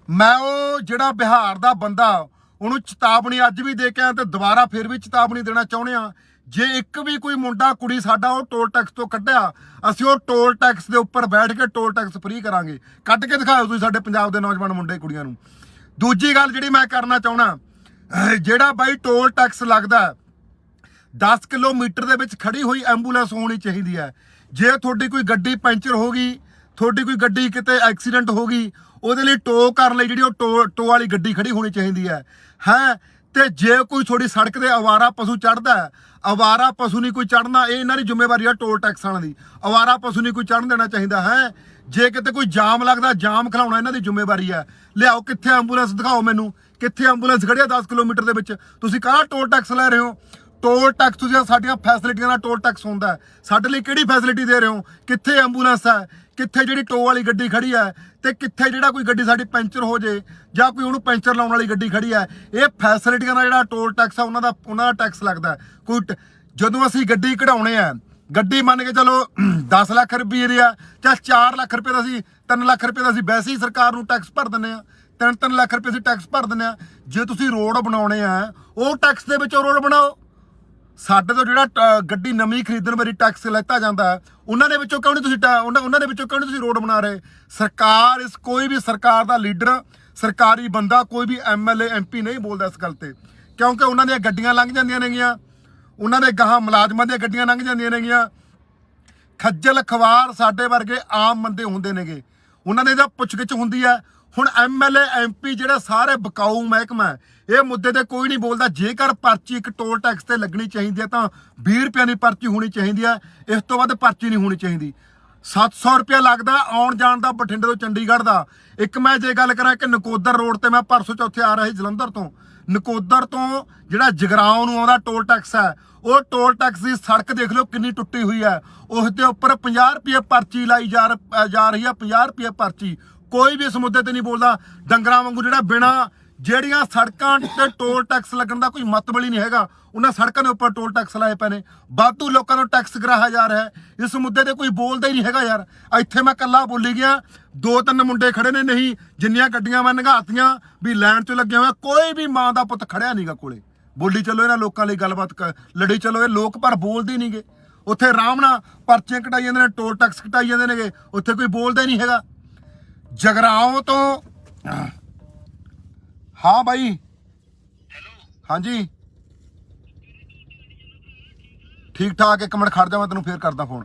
ਮੈਂ ਉਹ ਜਿਹੜਾ ਬਿਹਾਰ ਦਾ ਬੰਦਾ, ਉਹਨੂੰ ਚੇਤਾਵਨੀ ਅੱਜ ਵੀ ਦੇ ਕੇ ਆਇਆ ਤੇ ਦੁਬਾਰਾ ਫਿਰ ਵੀ ਚੇਤਾਵਨੀ ਦੇਣਾ ਚਾਹੁੰਦੇ ਆ। ਜੇ ਇੱਕ ਵੀ ਕੋਈ ਮੁੰਡਾ ਕੁੜੀ ਸਾਡਾ ਉਹ ਟੋਲ ਟੈਕਸ ਤੋਂ ਕੱਢਿਆ, ਅਸੀਂ ਉਹ ਟੋਲ ਟੈਕਸ ਦੇ ਉੱਪਰ ਬੈਠ ਕੇ ਟੋਲ ਟੈਕਸ ਫ੍ਰੀ ਕਰਾਂਗੇ। ਕੱਢ ਕੇ ਦਿਖਾਓ ਤੁਸੀਂ ਸਾਡੇ ਪੰਜਾਬ ਦੇ ਨੌਜਵਾਨ ਮੁੰਡੇ ਕੁੜੀਆਂ ਨੂੰ। ਦੂਜੀ ਗੱਲ ਜਿਹੜੀ ਮੈਂ ਕਰਨਾ ਚਾਹੁੰਦਾ, ਜਿਹੜਾ ਬਾਈ ਟੋਲ ਟੈਕਸ ਲੱਗਦਾ 10 ਕਿਲੋਮੀਟਰ ਦੇ ਵਿੱਚ ਖੜੀ ਹੋਈ ਐਂਬੂਲੈਂਸ ਹੋਣੀ ਚਾਹੀਦੀ ਹੈ। ਜੇ ਤੁਹਾਡੀ ਕੋਈ ਗੱਡੀ ਪੈਂਚਰ ਹੋ ਗਈ, ਤੁਹਾਡੀ ਕੋਈ ਗੱਡੀ ਕਿਤੇ ਐਕਸੀਡੈਂਟ ਹੋ ਗਈ, ਉਹਦੇ ਲਈ ਟੋ ਕਰਨ ਲਈ ਜਿਹੜੀ ਉਹ ਟੋ ਵਾਲੀ ਗੱਡੀ ਖੜੀ ਹੋਣੀ ਚਾਹੀਦੀ ਹੈ। ਤੇ ਜੇ ਕੋਈ ਤੁਹਾਡੀ ਸੜਕ ਤੇ ਅਵਾਰਾ ਪਸ਼ੂ ਚੜ੍ਹਦਾ, ਅਵਾਰਾ ਪਸ਼ੂ ਨਹੀਂ ਕੋਈ ਚੜ੍ਹਨਾ, ਇਹ ਇਹਨਾਂ ਦੀ ਜ਼ਿੰਮੇਵਾਰੀ ਆ ਟੋਲ ਟੈਕਸ ਵਾਲਿਆਂ ਦੀ। ਅਵਾਰਾ ਪਸ਼ੂ ਨਹੀਂ ਕੋਈ ਚੜ੍ਹਨ ਦੇਣਾ ਚਾਹੀਦਾ ਹੈ। ਜੇ ਕਿਤੇ ਕੋਈ ਜਾਮ ਲੱਗਦਾ, ਜਾਮ ਖਿਲਾਉਣਾ ਇਹਨਾਂ ਦੀ ਜ਼ਿੰਮੇਵਾਰੀ ਹੈ। ਲਿਆਓ ਕਿੱਥੇ ਐਂਬੂਲੈਂਸ ਦਿਖਾਓ ਮੈਨੂੰ, ਕਿੱਥੇ ਐਂਬੂਲੈਂਸ ਖੜੀ ਆ 10 ਕਿਲੋਮੀਟਰ ਦੇ ਵਿੱਚ? ਤੁਸੀਂ ਕਾਹਦਾ ਟੋਲ ਟੈਕਸ ਲੈ ਰਹੇ ਹੋ? ਟੋਲ ਟੈਕਸ ਤੁਸੀਂ ਸਾਡੀਆਂ ਫੈਸਿਲਿਟੀਆਂ ਦਾ ਟੋਲ ਟੈਕਸ ਹੁੰਦਾ, ਸਾਡੇ ਲਈ ਕਿਹੜੀ ਫੈਸਿਲਿਟੀ ਦੇ ਰਹੇ ਹੋ? ਕਿੱਥੇ ਐਂਬੂਲੈਂਸ ਹੈ? ਕਿੱਥੇ ਜਿਹੜੀ ਟੋ ਵਾਲੀ ਗੱਡੀ ਖੜੀ ਹੈ? ਤੇ ਕਿੱਥੇ ਜਿਹੜਾ ਕੋਈ ਗੱਡੀ ਸਾਡੀ ਪੈਂਚਰ ਹੋ ਜੇ ਜਾਂ ਕੋਈ ਉਹਨੂੰ ਪੈਂਚਰ ਲਾਉਣ ਵਾਲੀ ਗੱਡੀ ਖੜੀ ਹੈ? ਇਹ ਫੈਸਿਲਿਟੀਆਂ ਦਾ ਜਿਹੜਾ ਟੋਲ ਟੈਕਸ ਆ, ਉਹਨਾਂ ਦਾ ਟੈਕਸ ਲੱਗਦਾ। ਕੋਈ ਜਦੋਂ ਅਸੀਂ ਗੱਡੀ ਕਢਾਉਣੇ ਆ, ਗੱਡੀ ਮੰਨ ਕੇ ਚਲੋ 10 ਲੱਖ ਰੁਪਏ ਦੀ ਆ, ਜਾਂ 4 ਲੱਖ ਰੁਪਏ ਦਾ, ਅਸੀਂ 3 ਲੱਖ ਰੁਪਏ ਦਾ ਅਸੀਂ ਵੈਸੇ ਹੀ ਸਰਕਾਰ ਨੂੰ ਟੈਕਸ ਭਰ ਦਿੰਦੇ ਆ। 3 ਲੱਖ ਰੁਪਏ ਅਸੀਂ ਟੈਕਸ ਭਰ ਦਿੰਦੇ ਆ। ਜੇ ਤੁਸੀਂ ਰੋਡ ਬਣਾਉਣੇ ਆ, ਉਹ ਟੈਕਸ ਦੇ ਵਿੱਚੋਂ ਰੋਡ ਬਣਾਓ। ਸਾਡੇ ਤੋਂ ਜਿਹੜਾ ਗੱਡੀ ਨਵੀਂ ਖਰੀਦਣ ਵਾਰੀ ਟੈਕਸ ਲੈਤਾ ਜਾਂਦਾ, ਉਹਨਾਂ ਦੇ ਵਿੱਚੋਂ ਕਿਉਂ ਨਹੀਂ ਤੁਸੀਂ ਉਹਨਾਂ ਦੇ ਵਿੱਚੋਂ ਕਿਉਂ ਨਹੀਂ ਤੁਸੀਂ ਰੋਡ ਬਣਾ ਰਹੇ? ਸਰਕਾਰ, ਕੋਈ ਵੀ ਸਰਕਾਰ ਦਾ ਲੀਡਰ, ਸਰਕਾਰੀ ਬੰਦਾ, ਕੋਈ ਵੀ MLA MP ਨਹੀਂ ਬੋਲਦਾ ਇਸ ਗੱਲ ਤੇ, ਕਿਉਂਕਿ ਉਹਨਾਂ ਦੀਆਂ ਗੱਡੀਆਂ ਲੰਘ ਜਾਂਦੀਆਂ ਨੇਗੀਆਂ, ਉਹਨਾਂ ਦੇ ਗਾਹਾਂ ਮੁਲਾਜ਼ਮਾਂ ਦੀਆਂ ਗੱਡੀਆਂ ਲੰਘ ਜਾਂਦੀਆਂ ਨੇਗੀਆਂ। ਖੱਜਲ ਖਵਾਰ ਸਾਡੇ ਵਰਗੇ ਆਮ ਬੰਦੇ ਹੁੰਦੇ ਨੇਗੇ, ਉਹਨਾਂ ਦੇ ਤਾਂ ਪੁੱਛ ਗਿੱਛ ਹੁੰਦੀ ਹੈ। ਹੁਣ MLA MP ਜਿਹੜੇ ਸਾਰੇ ਬਕਾਊ ਮਹਿਕਮਾ ਹੈ, ਇਹ ਮੁੱਦੇ ਤੇ ਕੋਈ ਨਹੀਂ ਬੋਲਦਾ। ਜੇਕਰ ਪਰਚੀ ਇੱਕ ਟੋਲ ਟੈਕਸ ਤੇ ਲੱਗਣੀ ਚਾਹੀਦੀ ਹੈ ਤਾਂ 20 ਰੁਪਏ ਦੀ ਪਰਚੀ ਹੋਣੀ ਚਾਹੀਦੀ ਹੈ, ਇਸ ਤੋਂ ਵੱਧ ਪਰਚੀ ਨਹੀਂ ਹੋਣੀ ਚਾਹੀਦੀ। 700 ਰੁਪਇਆ ਲੱਗਦਾ ਆਉਣ ਜਾਣ ਦਾ ਬਠਿੰਡੇ ਤੋਂ ਚੰਡੀਗੜ੍ਹ ਦਾ। ਇੱਕ ਮੈਂ ਜੇ ਗੱਲ ਕਰਾਂ ਕਿ ਨਕੋਦਰ ਰੋਡ ਤੇ ਮੈਂ ਪਰਸੋਂ ਚੌਥੇ ਆ ਰਿਹਾ ਸੀ ਜਲੰਧਰ ਤੋਂ, ਨਕੋਦਰ ਤੋਂ ਜਿਹੜਾ ਜਗਰਾਉਂ ਨੂੰ ਆਉਂਦਾ ਟੋਲ ਟੈਕਸ ਹੈ, ਉਹ ਟੋਲ ਟੈਕਸ ਦੀ ਸੜਕ ਦੇਖ ਲਓ ਕਿੰਨੀ ਟੁੱਟੀ ਹੋਈ ਹੈ। ਉਸ ਦੇ ਉੱਪਰ 50 ਰੁਪਏ ਪਰਚੀ ਲਾਈ ਜਾ ਰਹੀ ਹੈ, 50 ਰੁਪਏ ਪਰਚੀ। ਕੋਈ ਵੀ ਇਸ ਮੁੱਦੇ ਤੇ ਨਹੀਂ ਬੋਲਦਾ। ਡੰਗਰਾਂ ਵਾਂਗੂ ਜਿਹੜਾ ਬਿਨਾਂ ਜਿਹੜੀਆਂ ਸੜਕਾਂ ਤੇ ਟੋਲ ਟੈਕਸ ਲੱਗਣ ਦਾ ਕੋਈ ਮਤਲਬ ਹੀ ਨਹੀਂ ਹੈਗਾ, ਉਹਨਾਂ ਸੜਕਾਂ ਦੇ ਉੱਪਰ ਟੋਲ ਟੈਕਸ ਲਾਏ ਪਏ ਨੇ। ਵਾਧੂ ਲੋਕਾਂ ਨੂੰ ਟੈਕਸ ਕਰਾਇਆ ਜਾ ਰਿਹਾ ਹੈ। ਇਸ ਮੁੱਦੇ ਤੇ ਕੋਈ ਬੋਲਦਾ ਹੀ ਨਹੀਂ ਹੈਗਾ ਯਾਰ। ਇੱਥੇ ਮੈਂ ਇਕੱਲਾ ਬੋਲੀ ਗਿਆ, 2-3 ਮੁੰਡੇ ਖੜੇ ਨੇ, ਨਹੀਂ ਜਿੰਨੀਆਂ ਗੱਡੀਆਂ ਮੈਂ ਨੰਗਾਤੀਆਂ ਵੀ ਲਾਈਨ 'ਚ ਲੱਗੇ ਹੋਏ, ਕੋਈ ਵੀ ਮਾਂ ਦਾ ਪੁੱਤ ਖੜਿਆ ਨਹੀਂਗਾ ਕੋਲੇ। ਬੋਲੀ ਚਲੋ ਇਹਨਾਂ ਲੋਕਾਂ ਲਈ ਗੱਲਬਾਤ ਲੜੀ ਚਲੋ, ਇਹ ਲੋਕ ਪਰ ਬੋਲਦੇ ਨਹੀਂਗੇ। ਉੱਥੇ ਆਰਾਮ ਨਾਲ ਪਰਚੀਆਂ ਕਟਾਈ ਜਾਂਦੇ ਨੇ, ਟੋਲ ਟੈਕਸ ਕਟਾਈ ਜਾਂਦੇ ਨੇਗੇ, ਉੱਥੇ ਕੋਈ ਬੋਲਦਾ ਹੀ ਨਹੀਂ ਹੈਗਾ। ਜਗਰਾਉਂ ਤੋਂ ਹਾਂ ਬਾਈ, ਹਾਂਜੀ ਠੀਕ ਠਾਕ। ਇੱਕ ਮਿੰਟ ਖੜ ਜਾ, ਮੈਂ ਤੈਨੂੰ ਫੇਰ ਕਰਦਾ ਫੋਨ।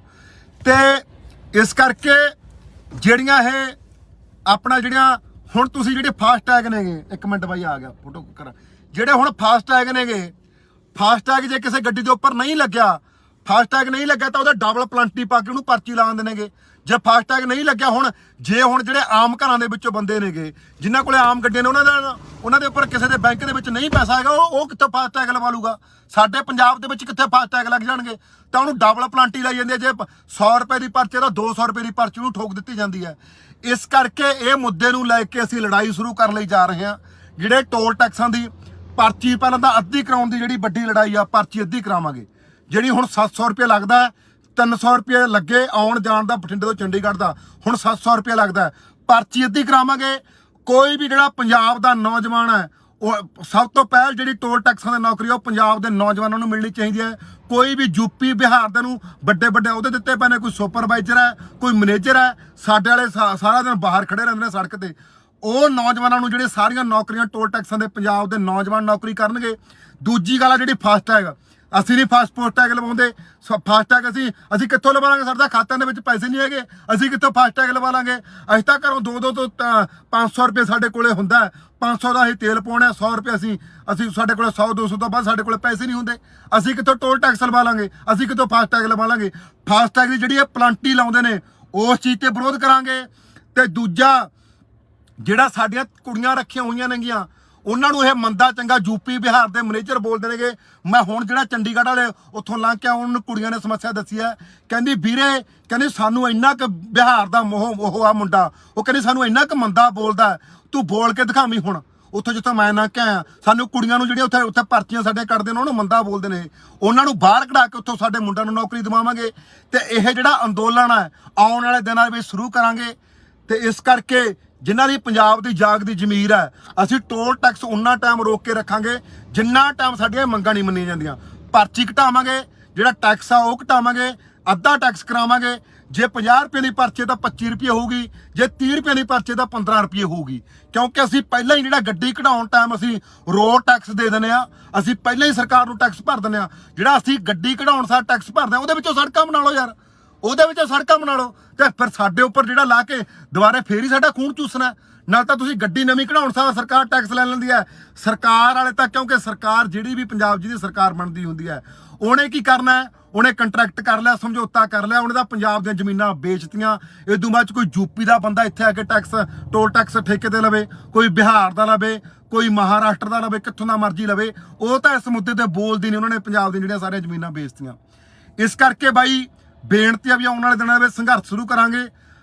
ਤੇ ਇਸ ਕਰਕੇ ਜਿਹੜੀਆਂ ਇਹ ਆਪਣਾ ਜਿਹੜੀਆਂ ਹੁਣ ਤੁਸੀਂ ਜਿਹੜੇ ਫਾਸਟੈਗ ਨੇਗੇ, ਇੱਕ ਮਿੰਟ ਬਾਈ ਆ ਗਿਆ ਫੋਟੋ ਕਰਾਂ, ਜਿਹੜੇ ਹੁਣ ਫਾਸਟੈਗ ਨੇਗੇ, ਫਾਸਟੈਗ ਜੇ ਕਿਸੇ ਗੱਡੀ ਦੇ ਉੱਪਰ ਨਹੀਂ ਲੱਗਿਆ, ਫਾਸਟੈਗ ਨਹੀਂ ਲੱਗਿਆ ਤਾਂ ਉਹਦਾ ਡਬਲ ਪਲੰਟੀ ਪਾ ਕੇ ਉਹਨੂੰ ਪਰਚੀ ਲਾ ਦਿੰਦੇ ਨੇਗੇ। ਜੇ ਫਾਸਟੈਗ ਨਹੀਂ ਲੱਗਿਆ, ਹੁਣ ਜਿਹੜੇ ਆਮ ਘਰਾਂ ਦੇ ਵਿੱਚੋਂ ਬੰਦੇ ਨੇਗੇ ਜਿਨ੍ਹਾਂ ਕੋਲੇ ਆਮ ਗੱਡੀਆਂ ਨੇ, ਉਹਨਾਂ ਦੇ ਉੱਪਰ ਕਿਸੇ ਦੇ ਬੈਂਕ ਦੇ ਵਿੱਚ ਨਹੀਂ ਪੈਸਾ ਹੈਗਾ, ਉਹ ਕਿੱਥੋਂ ਫਾਸਟੈਗ ਲਵਾ ਲੂਗਾ? ਸਾਡੇ ਪੰਜਾਬ ਦੇ ਵਿੱਚ ਕਿੱਥੇ ਫਾਸਟੈਗ ਲੱਗ ਜਾਣਗੇ? ਤਾਂ ਉਹਨੂੰ ਡਬਲ ਪਲੰਟੀ ਲਾਈ ਜਾਂਦੀ ਹੈ। ਜੇ 100 ਰੁਪਏ ਦੀ ਪਰਚੀ ਤਾਂ 200 ਰੁਪਏ ਦੀ ਪਰਚੀ ਨੂੰ ਠੋਕ ਦਿੱਤੀ ਜਾਂਦੀ ਹੈ। ਇਸ ਕਰਕੇ ਇਹ ਮੁੱਦੇ ਨੂੰ ਲੈ ਕੇ ਅਸੀਂ ਲੜਾਈ ਸ਼ੁਰੂ ਕਰਨ ਲਈ ਜਾ ਰਹੇ ਹਾਂ। ਜਿਹੜੇ ਟੋਲ ਟੈਕਸਾਂ ਦੀ ਪਰਚੀ ਪਹਿਲਾਂ ਤਾਂ ਅੱਧੀ ਕਰਾਉਣ ਦੀ ਜਿਹੜੀ ਵੱਡੀ ਲੜਾਈ ਆ, ਪਰਚੀ ਅੱਧੀ ਕਰਾਵਾਂਗੇ। ਜਿਹੜੀ ਹੁਣ 700 ਰੁਪਏ ਲੱਗਦਾ, 300 ਰੁਪਏ ਲੱਗੇ ਆਉਣ ਜਾਣ ਦਾ ਬਠਿੰਡੇ ਤੋਂ ਚੰਡੀਗੜ੍ਹ ਦਾ, ਹੁਣ 700 ਰੁਪਏ ਲੱਗਦਾ, ਪਰਚੀ ਅੱਧੀ ਕਰਾਵਾਂਗੇ। ਕੋਈ ਵੀ ਜਿਹੜਾ ਪੰਜਾਬ ਦਾ ਨੌਜਵਾਨ ਹੈ, ਉਹ ਸਭ ਤੋਂ ਪਹਿਲ ਜਿਹੜੀ ਟੋਲ ਟੈਕਸਾਂ ਦੀ ਨੌਕਰੀ ਉਹ ਪੰਜਾਬ ਦੇ ਨੌਜਵਾਨਾਂ ਨੂੰ ਮਿਲਣੀ ਚਾਹੀਦੀ ਹੈ। ਕੋਈ ਵੀ ਯੂਪੀ ਬਿਹਾਰ ਦੇ ਨੂੰ ਵੱਡੇ ਅਹੁਦੇ ਦਿੱਤੇ ਪਏ ਨੇ, ਕੋਈ ਸੁਪਰਵਾਈਜ਼ਰ ਹੈ, ਕੋਈ ਮੈਨੇਜਰ ਹੈ, ਸਾਡੇ ਵਾਲੇ ਸਾਰਾ ਦਿਨ ਬਾਹਰ ਖੜੇ ਰਹਿੰਦੇ ਨੇ ਸੜਕ ਤੇ। ਉਹ ਨੌਜਵਾਨਾਂ ਨੂੰ ਜਿਹੜੇ ਸਾਰੀਆਂ ਨੌਕਰੀਆਂ ਟੋਲ ਟੈਕਸਾਂ ਦੇ ਪੰਜਾਬ ਦੇ ਨੌਜਵਾਨ ਨੌਕਰੀ ਕਰਨਗੇ। ਦੂਜੀ ਗੱਲ ਆ ਜਿਹੜੀ ਫਾਸਟੈਗ, ਅਸੀਂ ਨਹੀਂ ਫਾਸਟੈਗ ਲਵਾਉਂਦੇ। ਫਾਸਟੈਗ ਅਸੀਂ ਕਿੱਥੋਂ ਲਵਾ ਲਾਂਗੇ? ਸਾਡੇ ਖਾਤਿਆਂ ਦੇ ਵਿੱਚ ਪੈਸੇ ਨਹੀਂ ਹੈਗੇ, ਅਸੀਂ ਕਿੱਥੋਂ ਫਾਸਟੈਗ ਲਵਾ ਲਾਂਗੇ? ਅਸੀਂ ਤਾਂ ਘਰੋਂ 200 ਤੋਂ 500 ਰੁਪਏ ਸਾਡੇ ਕੋਲੇ ਹੁੰਦਾ, 500 ਦਾ ਅਸੀਂ ਤੇਲ ਪਾਉਣਾ, 100 ਰੁਪਏ ਅਸੀਂ ਸਾਡੇ ਕੋਲੇ 100-200 ਤੋਂ ਬਾਅਦ ਸਾਡੇ ਕੋਲੇ ਪੈਸੇ ਨਹੀਂ ਹੁੰਦੇ। ਅਸੀਂ ਕਿੱਥੋਂ ਟੋਲ ਟੈਕਸ ਲਵਾ ਲਾਂਗੇ? ਅਸੀਂ ਕਿੱਥੋਂ ਫਾਸਟੈਗ ਲਵਾ ਲਾਂਗੇ? ਫਾਸਟੈਗ ਦੀ ਜਿਹੜੀ ਇਹ ਪਲੰਟੀ ਲਾਉਂਦੇ ਨੇ, ਉਸ ਚੀਜ਼ ਤੇ ਵਿਰੋਧ ਕਰਾਂਗੇ। ਤੇ ਦੂਜਾ ਜਿਹੜਾ ਸਾਡੀਆਂ ਕੁੜੀਆਂ ਰੱਖੀਆਂ ਹੋਈਆਂ ਨੇਗੀਆਂ, ਉਹਨਾਂ ਨੂੰ ਇਹ ਮੰਦਾ ਚੰਗਾ ਯੂਪੀ ਬਿਹਾਰ ਦੇ ਮੈਨੇਜਰ ਬੋਲਦੇ ਨੇਗੇ। ਮੈਂ ਹੁਣ ਜਿਹੜਾ ਚੰਡੀਗੜ੍ਹ ਵਾਲੇ ਉੱਥੋਂ ਲੰਘ ਕੇ ਉਹਨਾਂ ਨੂੰ ਕੁੜੀਆਂ ਨੇ ਸਮੱਸਿਆ ਦੱਸੀ ਹੈ, ਕਹਿੰਦੀ ਵੀਰੇ, ਕਹਿੰਦੀ ਸਾਨੂੰ ਇੰਨਾ ਕੁ ਬਿਹਾਰ ਦਾ ਉਹ ਆ ਮੁੰਡਾ, ਉਹ ਕਹਿੰਦੀ ਸਾਨੂੰ ਇੰਨਾ ਕੁ ਮੰਦਾ ਬੋਲਦਾ, ਤੂੰ ਬੋਲ ਕੇ ਦਿਖਾਵੀਂ। ਹੁਣ ਉੱਥੋਂ ਜਿੱਥੋਂ ਮੈਂ ਨਾ ਕਿਹਾ, ਸਾਨੂੰ ਕੁੜੀਆਂ ਨੂੰ ਜਿਹੜੀਆਂ ਉੱਥੇ ਪਰਚੀਆਂ ਸਾਡੇ ਕੱਢਦੇ ਨੇ ਉਹਨੂੰ ਮੰਦਾ ਬੋਲਦੇ ਨੇ, ਉਹਨਾਂ ਨੂੰ ਬਾਹਰ ਕਢਾ ਕੇ ਉੱਥੋਂ ਸਾਡੇ ਮੁੰਡਿਆਂ ਨੂੰ ਨੌਕਰੀ ਦਿਵਾਵਾਂਗੇ। ਤੇ ਇਹ ਜਿਹੜਾ ਅੰਦੋਲਨ ਹੈ ਆਉਣ ਵਾਲੇ ਦਿਨਾਂ ਵਿੱਚ ਸ਼ੁਰੂ ਕਰਾਂਗੇ। ਤੇ ਇਸ ਕਰਕੇ ਜਿਨ੍ਹਾਂ ਦੀ ਪੰਜਾਬ ਦੀ ਜਾਗਦੀ ਜ਼ਮੀਰ ਹੈ, ਅਸੀਂ ਟੋਲ ਟੈਕਸ ਉਨਾ ਟਾਈਮ ਰੋਕ ਕੇ ਰੱਖਾਂਗੇ ਜਿੰਨਾ ਟਾਈਮ ਸਾਡੀਆਂ ਮੰਗਾਂ ਨਹੀਂ ਮੰਨੀਆਂ ਜਾਂਦੀਆਂ। ਪਰਚੀ ਘਟਾਵਾਂਗੇ, ਜਿਹੜਾ ਟੈਕਸ ਆ ਉਹ ਘਟਾਵਾਂਗੇ, ਅੱਧਾ ਟੈਕਸ ਕਰਾਵਾਂਗੇ। ਜੇ 50 ਰੁਪਏ ਦੀ ਪਰਚੀ ਤਾਂ 25 ਰੁਪਏ ਹੋਊਗੀ, ਜੇ 30 ਰੁਪਏ ਦੀ ਪਰਚੀ ਤਾਂ 15 ਰੁਪਏ ਹੋਊਗੀ। ਕਿਉਂਕਿ ਅਸੀਂ ਪਹਿਲਾਂ ਹੀ ਜਿਹੜਾ ਗੱਡੀ ਕਢਾਉਣ ਟਾਈਮ ਅਸੀਂ ਰੋਡ ਟੈਕਸ ਦੇ ਦਿੰਦੇ ਆ, ਅਸੀਂ ਪਹਿਲਾਂ ਹੀ ਸਰਕਾਰ ਨੂੰ ਟੈਕਸ ਭਰ ਦਿੰਦੇ ਆ। ਜਿਹੜਾ ਅਸੀਂ ਗੱਡੀ ਕਢਾਉਣ ਸਾਰ ਟੈਕਸ ਭਰਦੇ ਆ, ਉਹਦੇ ਵਿੱਚੋਂ ਸੜਕਾਂ ਬਣਾ ਲਓ ਯਾਰ, ਉਹਦੇ ਵਿੱਚੋਂ ਸੜਕਾਂ ਬਣਾ ਲਓ। ਤੇ ਫਿਰ ਸਾਡੇ ਉੱਪਰ ਜਿਹੜਾ ਲਾ ਕੇ ਦੁਬਾਰੇ ਫੇਰ ਹੀ ਸਾਡਾ ਖੂਨ ਚੂਸਣਾ। ਨਾਲ ਤਾਂ ਤੁਸੀਂ ਗੱਡੀ ਨਵੀਂ ਕਢਾਉਣ ਸਾਰ ਸਰਕਾਰ ਟੈਕਸ ਲੈ ਲੈਂਦੀ ਹੈ। ਸਰਕਾਰ ਵਾਲੇ ਤਾਂ, ਕਿਉਂਕਿ ਸਰਕਾਰ ਜਿਹੜੀ ਵੀ ਪੰਜਾਬ ਜਿਹਦੀ ਸਰਕਾਰ ਬਣਦੀ ਹੁੰਦੀ ਹੈ, ਉਹਨੇ ਕੀ ਕਰਨਾ ਹੈ? ਉਹਨੇ ਕੰਟਰੈਕਟ ਕਰ ਲਿਆ, ਸਮਝੌਤਾ ਕਰ ਲਿਆ, ਉਹਨੇ ਤਾਂ ਪੰਜਾਬ ਦੀਆਂ ਜ਼ਮੀਨਾਂ ਵੇਚਤੀਆਂ। ਇਦੋਂ ਬਾਅਦ 'ਚ ਕੋਈ ਯੂਪੀ ਦਾ ਬੰਦਾ ਇੱਥੇ ਆ ਕੇ ਟੋਲ ਟੈਕਸ ਠੇਕੇ ਤੇ ਲਵੇ, ਕੋਈ ਬਿਹਾਰ ਦਾ ਲਵੇ, ਕੋਈ ਮਹਾਰਾਸ਼ਟਰ ਦਾ ਲਵੇ, ਕਿੱਥੋਂ ਦਾ ਮਰਜ਼ੀ ਲਵੇ। ਉਹ ਤਾਂ ਇਸ ਮੁੱਦੇ ਤੇ ਬੋਲਦੀ ਨਹੀਂ। ਉਹਨਾਂ ਨੇ ਪੰਜਾਬ ਦੀਆਂ ਜਿਹੜੀਆਂ ਸਾਰੀਆਂ ਜ਼ਮੀਨਾਂ ਵੇਚਤੀਆਂ। ਇਸ ਕਰਕੇ ਬਾਈ ਬੇਨਤੀ ਆ ਵੀ ਆਉਣ ਵਾਲੇ ਦਿਨਾਂ ਵਿੱਚ ਸੰਘਰਸ਼ ਸ਼ੁਰੂ ਕਰਾਂਗੇ।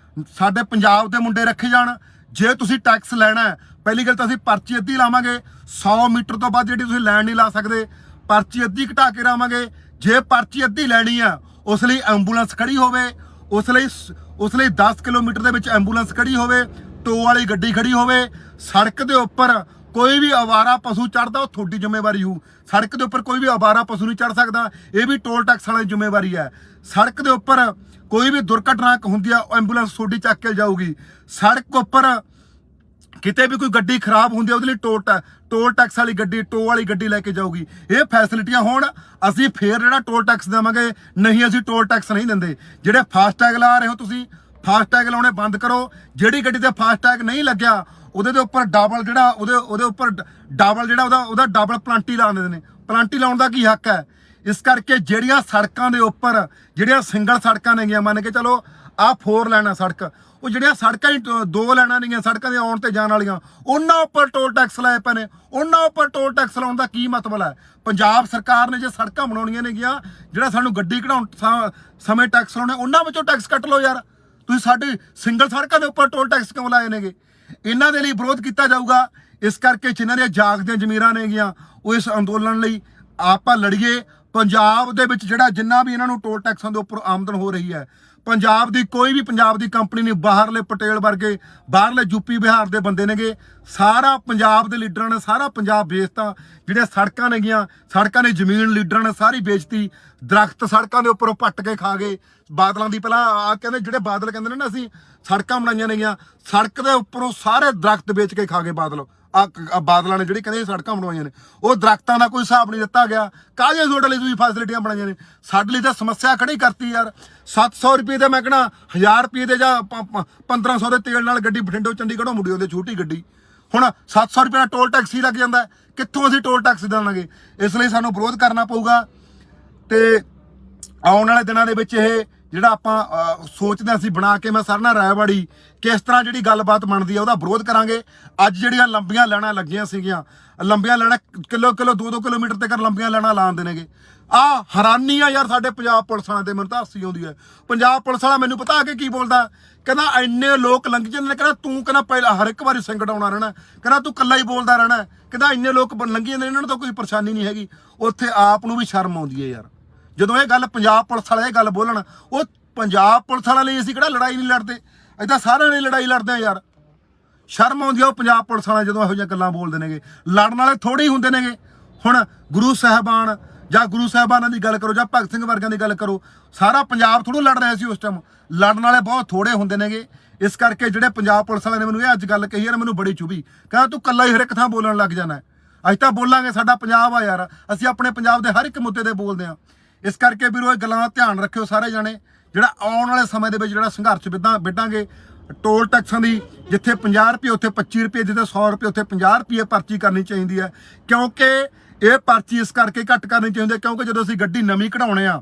ਸਾਡੇ ਪੰਜਾਬ ਦੇ ਮੁੰਡੇ ਰੱਖੇ ਜਾਣ। ਜੇ ਤੁਸੀਂ ਟੈਕਸ ਲੈਣਾ, ਪਹਿਲੀ ਗੱਲ ਤਾਂ ਅਸੀਂ ਪਰਚੀ ਅੱਧੀ ਲਾਵਾਂਗੇ। 100 ਮੀਟਰ ਤੋਂ ਬਾਅਦ ਜਿਹੜੀ ਤੁਸੀਂ ਲੈਣ ਨਹੀਂ ਲਾ ਸਕਦੇ, ਪਰਚੀ ਅੱਧੀ ਘਟਾ ਕੇ ਲਾਵਾਂਗੇ। ਜੇ ਪਰਚੀ ਅੱਧੀ ਲੈਣੀ ਆ, ਉਸ ਲਈ ਐਂਬੂਲੈਂਸ ਖੜੀ ਹੋਵੇ, ਉਸ ਲਈ 10 ਕਿਲੋਮੀਟਰ ਦੇ ਵਿੱਚ ਐਂਬੂਲੈਂਸ ਖੜੀ ਹੋਵੇ, ਟੋ ਵਾਲੀ ਗੱਡੀ ਖੜੀ ਹੋਵੇ। ਸੜਕ ਦੇ ਉੱਪਰ ਕੋਈ ਵੀ ਅਵਾਰਾ ਪਸ਼ੂ ਚੜ੍ਹਦਾ, ਉਹ ਤੁਹਾਡੀ ਜ਼ਿੰਮੇਵਾਰੀ ਹੋਊ। ਸੜਕ ਦੇ ਉੱਪਰ ਕੋਈ ਵੀ ਅਵਾਰਾ ਪਸ਼ੂ ਨਹੀਂ ਚੜ੍ਹ ਸਕਦਾ, ਇਹ ਵੀ ਟੋਲ ਟੈਕਸ ਵਾਲੀ ਜ਼ਿੰਮੇਵਾਰੀ ਹੈ। ਸੜਕ ਦੇ ਉੱਪਰ ਕੋਈ ਵੀ ਦੁਰਘਟਨਾ ਹੁੰਦੀ ਆ, ਐਂਬੂਲੈਂਸ ਤੁਹਾਡੀ ਚੱਕ ਕੇ ਜਾਊਗੀ। ਸੜਕ ਉੱਪਰ ਕਿਤੇ ਵੀ ਕੋਈ ਗੱਡੀ ਖਰਾਬ ਹੁੰਦੀ ਆ, ਉਹਦੇ ਲਈ ਟੋਲ ਟੈਕਸ ਵਾਲੀ ਗੱਡੀ, ਟੋ ਵਾਲੀ ਗੱਡੀ ਲੈ ਕੇ ਜਾਊਗੀ। ਇਹ ਫੈਸਿਲਿਟੀਆਂ ਹੋਣ, ਅਸੀਂ ਫੇਰ ਜਿਹੜਾ ਟੋਲ ਟੈਕਸ ਦੇਵਾਂਗੇ। ਨਹੀਂ, ਅਸੀਂ ਟੋਲ ਟੈਕਸ ਨਹੀਂ ਦਿੰਦੇ। ਜਿਹੜੇ ਫਾਸਟੈਗ ਲਾ ਰਹੇ ਹੋ ਤੁਸੀਂ, ਫਾਸਟੈਗ ਲਾਉਣੇ ਬੰਦ ਕਰੋ। ਜਿਹੜੀ ਗੱਡੀ ਤੇ ਫਾਸਟੈਗ ਨਹੀਂ ਲੱਗਿਆ, ਉਹਦੇ ਦੇ ਉੱਪਰ ਡਬਲ ਜਿਹੜਾ ਉਹਦੇ ਉੱਪਰ ਡਬਲ ਜਿਹੜਾ ਉਹਦਾ ਡਬਲ ਪਲਾਂਟੀ ਲਾ ਦਿੰਦੇ ਨੇ। ਪਲਾਂਟੀ ਲਾਉਣ ਦਾ ਕੀ ਹੱਕ ਹੈ? ਇਸ ਕਰਕੇ ਜਿਹੜੀਆਂ ਸੜਕਾਂ ਦੇ ਉੱਪਰ ਜਿਹੜੀਆਂ ਸਿੰਗਲ ਸੜਕਾਂ ਨੇਗੀਆਂ, ਮੰਨ ਕੇ ਚਲੋ ਆਹ 4 ਲਾਈਨਾਂ ਸੜਕ, ਉਹ ਜਿਹੜੀਆਂ ਸੜਕਾਂ ਹੀ 2 ਲਾਈਨਾਂ ਨੇਗੀਆਂ ਸੜਕਾਂ ਦੇ ਆਉਣ ਤੇ ਜਾਣ ਵਾਲੀਆਂ, ਉਹਨਾਂ ਉੱਪਰ ਟੋਲ ਟੈਕਸ ਲਾਏ ਪਏ ਨੇ। ਉਹਨਾਂ ਉੱਪਰ ਟੋਲ ਟੈਕਸ ਲਾਉਣ ਦਾ ਕੀ ਮਤਲਬ ਹੈ? ਪੰਜਾਬ ਸਰਕਾਰ ਨੇ ਜੇ ਸੜਕਾਂ ਬਣਾਉਣੀਆਂ ਨੇਗੀਆਂ, ਜਿਹੜਾ ਸਾਨੂੰ ਗੱਡੀ ਕਢਾਉਣ ਸਮੇਂ ਟੈਕਸ ਲਾਉਣੇ, ਉਹਨਾਂ ਵਿੱਚੋਂ ਟੈਕਸ ਕੱਟ ਲਓ ਯਾਰ। ਤੁਸੀਂ ਸਾਡੀ ਸਿੰਗਲ ਸੜਕਾਂ ਦੇ ਉੱਪਰ ਟੋਲ ਟੈਕਸ ਕਿਉਂ ਲਾਏ ਨੇਗੇ? ਇਹਨਾਂ ਦੇ ਲਈ ਵਿਰੋਧ ਕੀਤਾ ਜਾਊਗਾ। ਇਸ ਕਰਕੇ ਜਿਨ੍ਹਾਂ ਦੀਆਂ ਜਾਗਦੀਆਂ ਜ਼ਮੀਰਾਂ ਨੇਗੀਆਂ, ਉਹ ਇਸ ਅੰਦੋਲਨ ਲਈ ਆਪਾਂ ਲੜੀਏ। ਪੰਜਾਬ ਦੇ ਵਿੱਚ ਜਿਹੜਾ ਜਿੰਨਾ ਵੀ ਇਹਨਾਂ ਨੂੰ ਟੋਲ ਟੈਕਸਾਂ ਦੇ ਉੱਪਰ ਆਮਦਨ ਹੋ ਰਹੀ ਹੈ, ਪੰਜਾਬ ਦੀ ਕੋਈ ਵੀ ਪੰਜਾਬ ਦੀ ਕੰਪਨੀ ਨਹੀਂ, ਬਾਹਰਲੇ ਪਟੇਲ ਵਰਗੇ, ਬਾਹਰਲੇ ਯੂਪੀ ਬਿਹਾਰ ਦੇ ਬੰਦੇ ਨੇਗੇ, ਸਾਰਾ ਪੰਜਾਬ ਦੇ ਲੀਡਰਾਂ ਨੇ ਸਾਰਾ ਪੰਜਾਬ ਵੇਚਤਾ। ਜਿਹੜੀਆਂ ਸੜਕਾਂ ਨੇਗੀਆਂ, ਸੜਕਾਂ ਦੀ ਜ਼ਮੀਨ ਲੀਡਰਾਂ ਨੇ ਸਾਰੀ ਵੇਚਤੀ। ਦਰਖਤ ਸੜਕਾਂ ਦੇ ਉੱਪਰੋਂ ਪੱਟ ਕੇ ਖਾ ਗਏ। ਬਾਦਲਾਂ ਦੀ ਪਹਿਲਾਂ ਆ ਕਹਿੰਦੇ, ਜਿਹੜੇ ਬਾਦਲ ਕਹਿੰਦੇ ਨੇ ਨਾ ਅਸੀਂ ਸੜਕਾਂ ਬਣਾਈਆਂ ਨੇਗੀਆਂ, ਸੜਕ ਦੇ ਉੱਪਰੋਂ ਸਾਰੇ ਦਰਖਤ ਵੇਚ ਕੇ ਖਾ ਗਏ ਬਾਦਲ। ਬਾਦਲਾਂ ਨੇ ਜਿਹੜੀ ਕਹਿੰਦੇ ਸੜਕਾਂ ਬਣਵਾਈਆਂ ਨੇ, ਉਹ ਦਰਖਤਾਂ ਦਾ ਕੋਈ ਹਿਸਾਬ ਨਹੀਂ ਦਿੱਤਾ ਗਿਆ। ਕਾਹਦੇ ਤੁਹਾਡੇ ਲਈ ਤੁਸੀਂ ਫੈਸਿਲਿਟੀਆਂ ਬਣਾਈਆਂ ਨੇ? ਸਾਡੇ ਲਈ ਤਾਂ ਸਮੱਸਿਆ ਖੜੀ ਕਰਤੀ ਯਾਰ। 700 ਰੁਪਏ ਦੇ ਮੈਂ ਕਹਿਣਾ 1000 ਰੁਪਏ ਦੇ ਜਾਂ 1500 ਦੇ ਤੇਲ ਨਾਲ ਗੱਡੀ ਬਠਿੰਡੋਂ ਚੰਡੀਗੜ੍ਹੋਂ ਮੁੜੀ ਆਉਂਦੀ ਛੋਟੀ ਗੱਡੀ। ਹੁਣ 700 ਰੁਪਏ ਦਾ ਟੋਲ ਟੈਕਸ ਹੀ ਲੱਗ ਜਾਂਦਾ। ਕਿੱਥੋਂ ਅਸੀਂ ਟੋਲ ਟੈਕਸ ਦੇਵਾਂਗੇ? ਇਸ ਲਈ ਸਾਨੂੰ ਵਿਰੋਧ ਕਰਨਾ ਪਊਗਾ। ਤੇ ਆਉਣ ਵਾਲੇ ਦਿਨਾਂ ਦੇ ਵਿੱਚ ਇਹ ਜਿਹੜਾ ਆਪਾਂ ਸੋਚਦੇ ਅਸੀਂ ਬਣਾ ਕੇ, ਮੈਂ ਸਰਨਾ ਰਾਇਵਾੜੀ ਕਿਸ ਤਰ੍ਹਾਂ ਜਿਹੜੀ ਗੱਲਬਾਤ ਬਣਦੀ ਹੈ ਉਹਦਾ ਵਿਰੋਧ ਕਰਾਂਗੇ। ਅੱਜ ਜਿਹੜੀਆਂ ਲੰਬੀਆਂ ਲਾਈਨਾਂ ਲੱਗੀਆਂ ਸੀਗੀਆਂ, ਲੰਬੀਆਂ ਲਾਈਨਾਂ ਕਿਲੋ 2-2 ਕਿਲੋਮੀਟਰ ਤੱਕ ਲੰਬੀਆਂ ਲਾਈਨਾਂ ਲਾਉਂਦੇ ਨੇਗੇ। ਆਹ ਹੈਰਾਨੀ ਆ ਯਾਰ ਸਾਡੇ ਪੰਜਾਬ ਪੁਲਿਸ ਵਾਲਿਆਂ ਤੇ। ਮੈਨੂੰ ਤਾਂ ਹਾਸੀ ਆਉਂਦੀ ਹੈ। ਪੰਜਾਬ ਪੁਲਿਸ ਵਾਲਾ ਮੈਨੂੰ ਪਤਾ ਆ ਕੇ ਕੀ ਬੋਲਦਾ, ਕਹਿੰਦਾ ਇੰਨੇ ਲੋਕ ਲੰਘ ਜਾਂਦੇ ਨੇ, ਕਹਿੰਦਾ ਤੂੰ ਕਹਿੰਦਾ ਪਹਿਲਾਂ ਹਰ ਇੱਕ ਵਾਰੀ ਸੰਕਟ ਆਉਣਾ ਰਹਿਣਾ, ਕਹਿੰਦਾ ਤੂੰ ਇਕੱਲਾ ਹੀ ਬੋਲਦਾ ਰਹਿਣਾ, ਕਹਿੰਦਾ ਇੰਨੇ ਲੋਕ ਲੰਘੀ ਜਾਂਦੇ ਨੇ, ਇਹਨਾਂ ਨੂੰ ਤਾਂ ਕੋਈ ਪਰੇਸ਼ਾਨੀ ਨਹੀਂ ਹੈਗੀ। ਉੱਥੇ ਆਪ ਨੂੰ ਵੀ ਸ਼ਰਮ ਆਉਂਦੀ ਹੈ ਯਾਰ, ਜਦੋਂ ਇਹ ਗੱਲ ਪੰਜਾਬ ਪੁਲਿਸ ਵਾਲੇ ਇਹ ਗੱਲ ਬੋਲਣ। ਉਹ ਪੰਜਾਬ ਪੁਲਿਸ ਵਾਲਿਆਂ ਲਈ ਅਸੀਂ ਕਿਹੜਾ ਲੜਾਈ ਨਹੀਂ ਲੜਦੇ, ਅਸੀਂ ਤਾਂ ਸਾਰਿਆਂ ਲਈ ਲੜਾਈ ਲੜਦੇ ਆ ਯਾਰ। ਸ਼ਰਮ ਆਉਂਦੀ ਆ ਉਹ ਪੰਜਾਬ ਪੁਲਿਸ ਵਾਲੇ ਜਦੋਂ ਇਹੋ ਜਿਹੀਆਂ ਗੱਲਾਂ ਬੋਲਦੇ ਨੇਗੇ। ਲੜਨ ਵਾਲੇ ਥੋੜੇ ਹੀ ਹੁੰਦੇ ਨੇਗੇ। ਹੁਣ ਗੁਰੂ ਸਾਹਿਬਾਨ ਜਾਂ ਗੁਰੂ ਸਾਹਿਬਾਨਾਂ ਦੀ ਗੱਲ ਕਰੋ ਜਾਂ ਭਗਤ ਸਿੰਘ ਵਰਗਿਆਂ ਦੀ ਗੱਲ ਕਰੋ, ਸਾਰਾ ਪੰਜਾਬ ਥੋੜ੍ਹਾ ਲੜ ਰਿਹਾ ਸੀ ਉਸ ਟਾਈਮ। ਲੜਨ ਵਾਲੇ ਬਹੁਤ ਥੋੜੇ ਹੁੰਦੇ ਨੇਗੇ। ਇਸ ਕਰਕੇ ਜਿਹੜੇ ਪੰਜਾਬ ਪੁਲਿਸ ਵਾਲਿਆਂ ਨੇ ਮੈਨੂੰ ਇਹ ਅੱਜ ਗੱਲ ਕਹੀ ਯਾਰ, ਮੈਨੂੰ ਬੜੀ ਚੁਭੀ। ਕਹਿੰਦਾ ਤੂੰ ਇਕੱਲਾ ਹੀ ਹਰ ਇੱਕ ਥਾਂ ਬੋਲਣ ਲੱਗ ਜਾਣਾ। ਅਸੀਂ ਤਾਂ ਬੋਲਾਂਗੇ, ਸਾਡਾ ਪੰਜਾਬ ਆ ਯਾਰ, ਅਸੀਂ ਆਪਣੇ ਪੰਜਾਬ ਦੇ ਹਰ ਇੱਕ ਮੁੱਦੇ ਤੇ ਬੋਲਦੇ ਹਾਂ। ਇਸ ਕਰਕੇ ਵੀਰੋ ਇਹ ਗੱਲਾਂ ਦਾ ਧਿਆਨ ਰੱਖਿਓ ਸਾਰੇ ਜਾਣੇ। ਜਿਹੜਾ ਆਉਣ ਵਾਲੇ ਸਮੇਂ ਦੇ ਵਿੱਚ ਜਿਹੜਾ ਸੰਘਰਸ਼ ਵਿੱਢਾਂਗੇ ਟੋਲ ਟੈਕਸਾਂ ਦੀ, ਜਿੱਥੇ 50 ਰੁਪਏ ਉੱਥੇ 25 ਰੁਪਏ, ਜਿੱਥੇ 100 ਰੁਪਏ ਉੱਥੇ 50 ਰੁਪਏ ਪਰਚੀ ਕਰਨੀ ਚਾਹੀਦੀ ਹੈ। ਕਿਉਂਕਿ ਇਹ ਪਰਚੀ ਇਸ ਕਰਕੇ ਘੱਟ ਕਰਨੀ ਚਾਹੀਦੀ ਹੈ ਕਿਉਂਕਿ ਜਦੋਂ ਅਸੀਂ ਗੱਡੀ ਨਵੀਂ ਕਢਾਉਣੇ ਆ,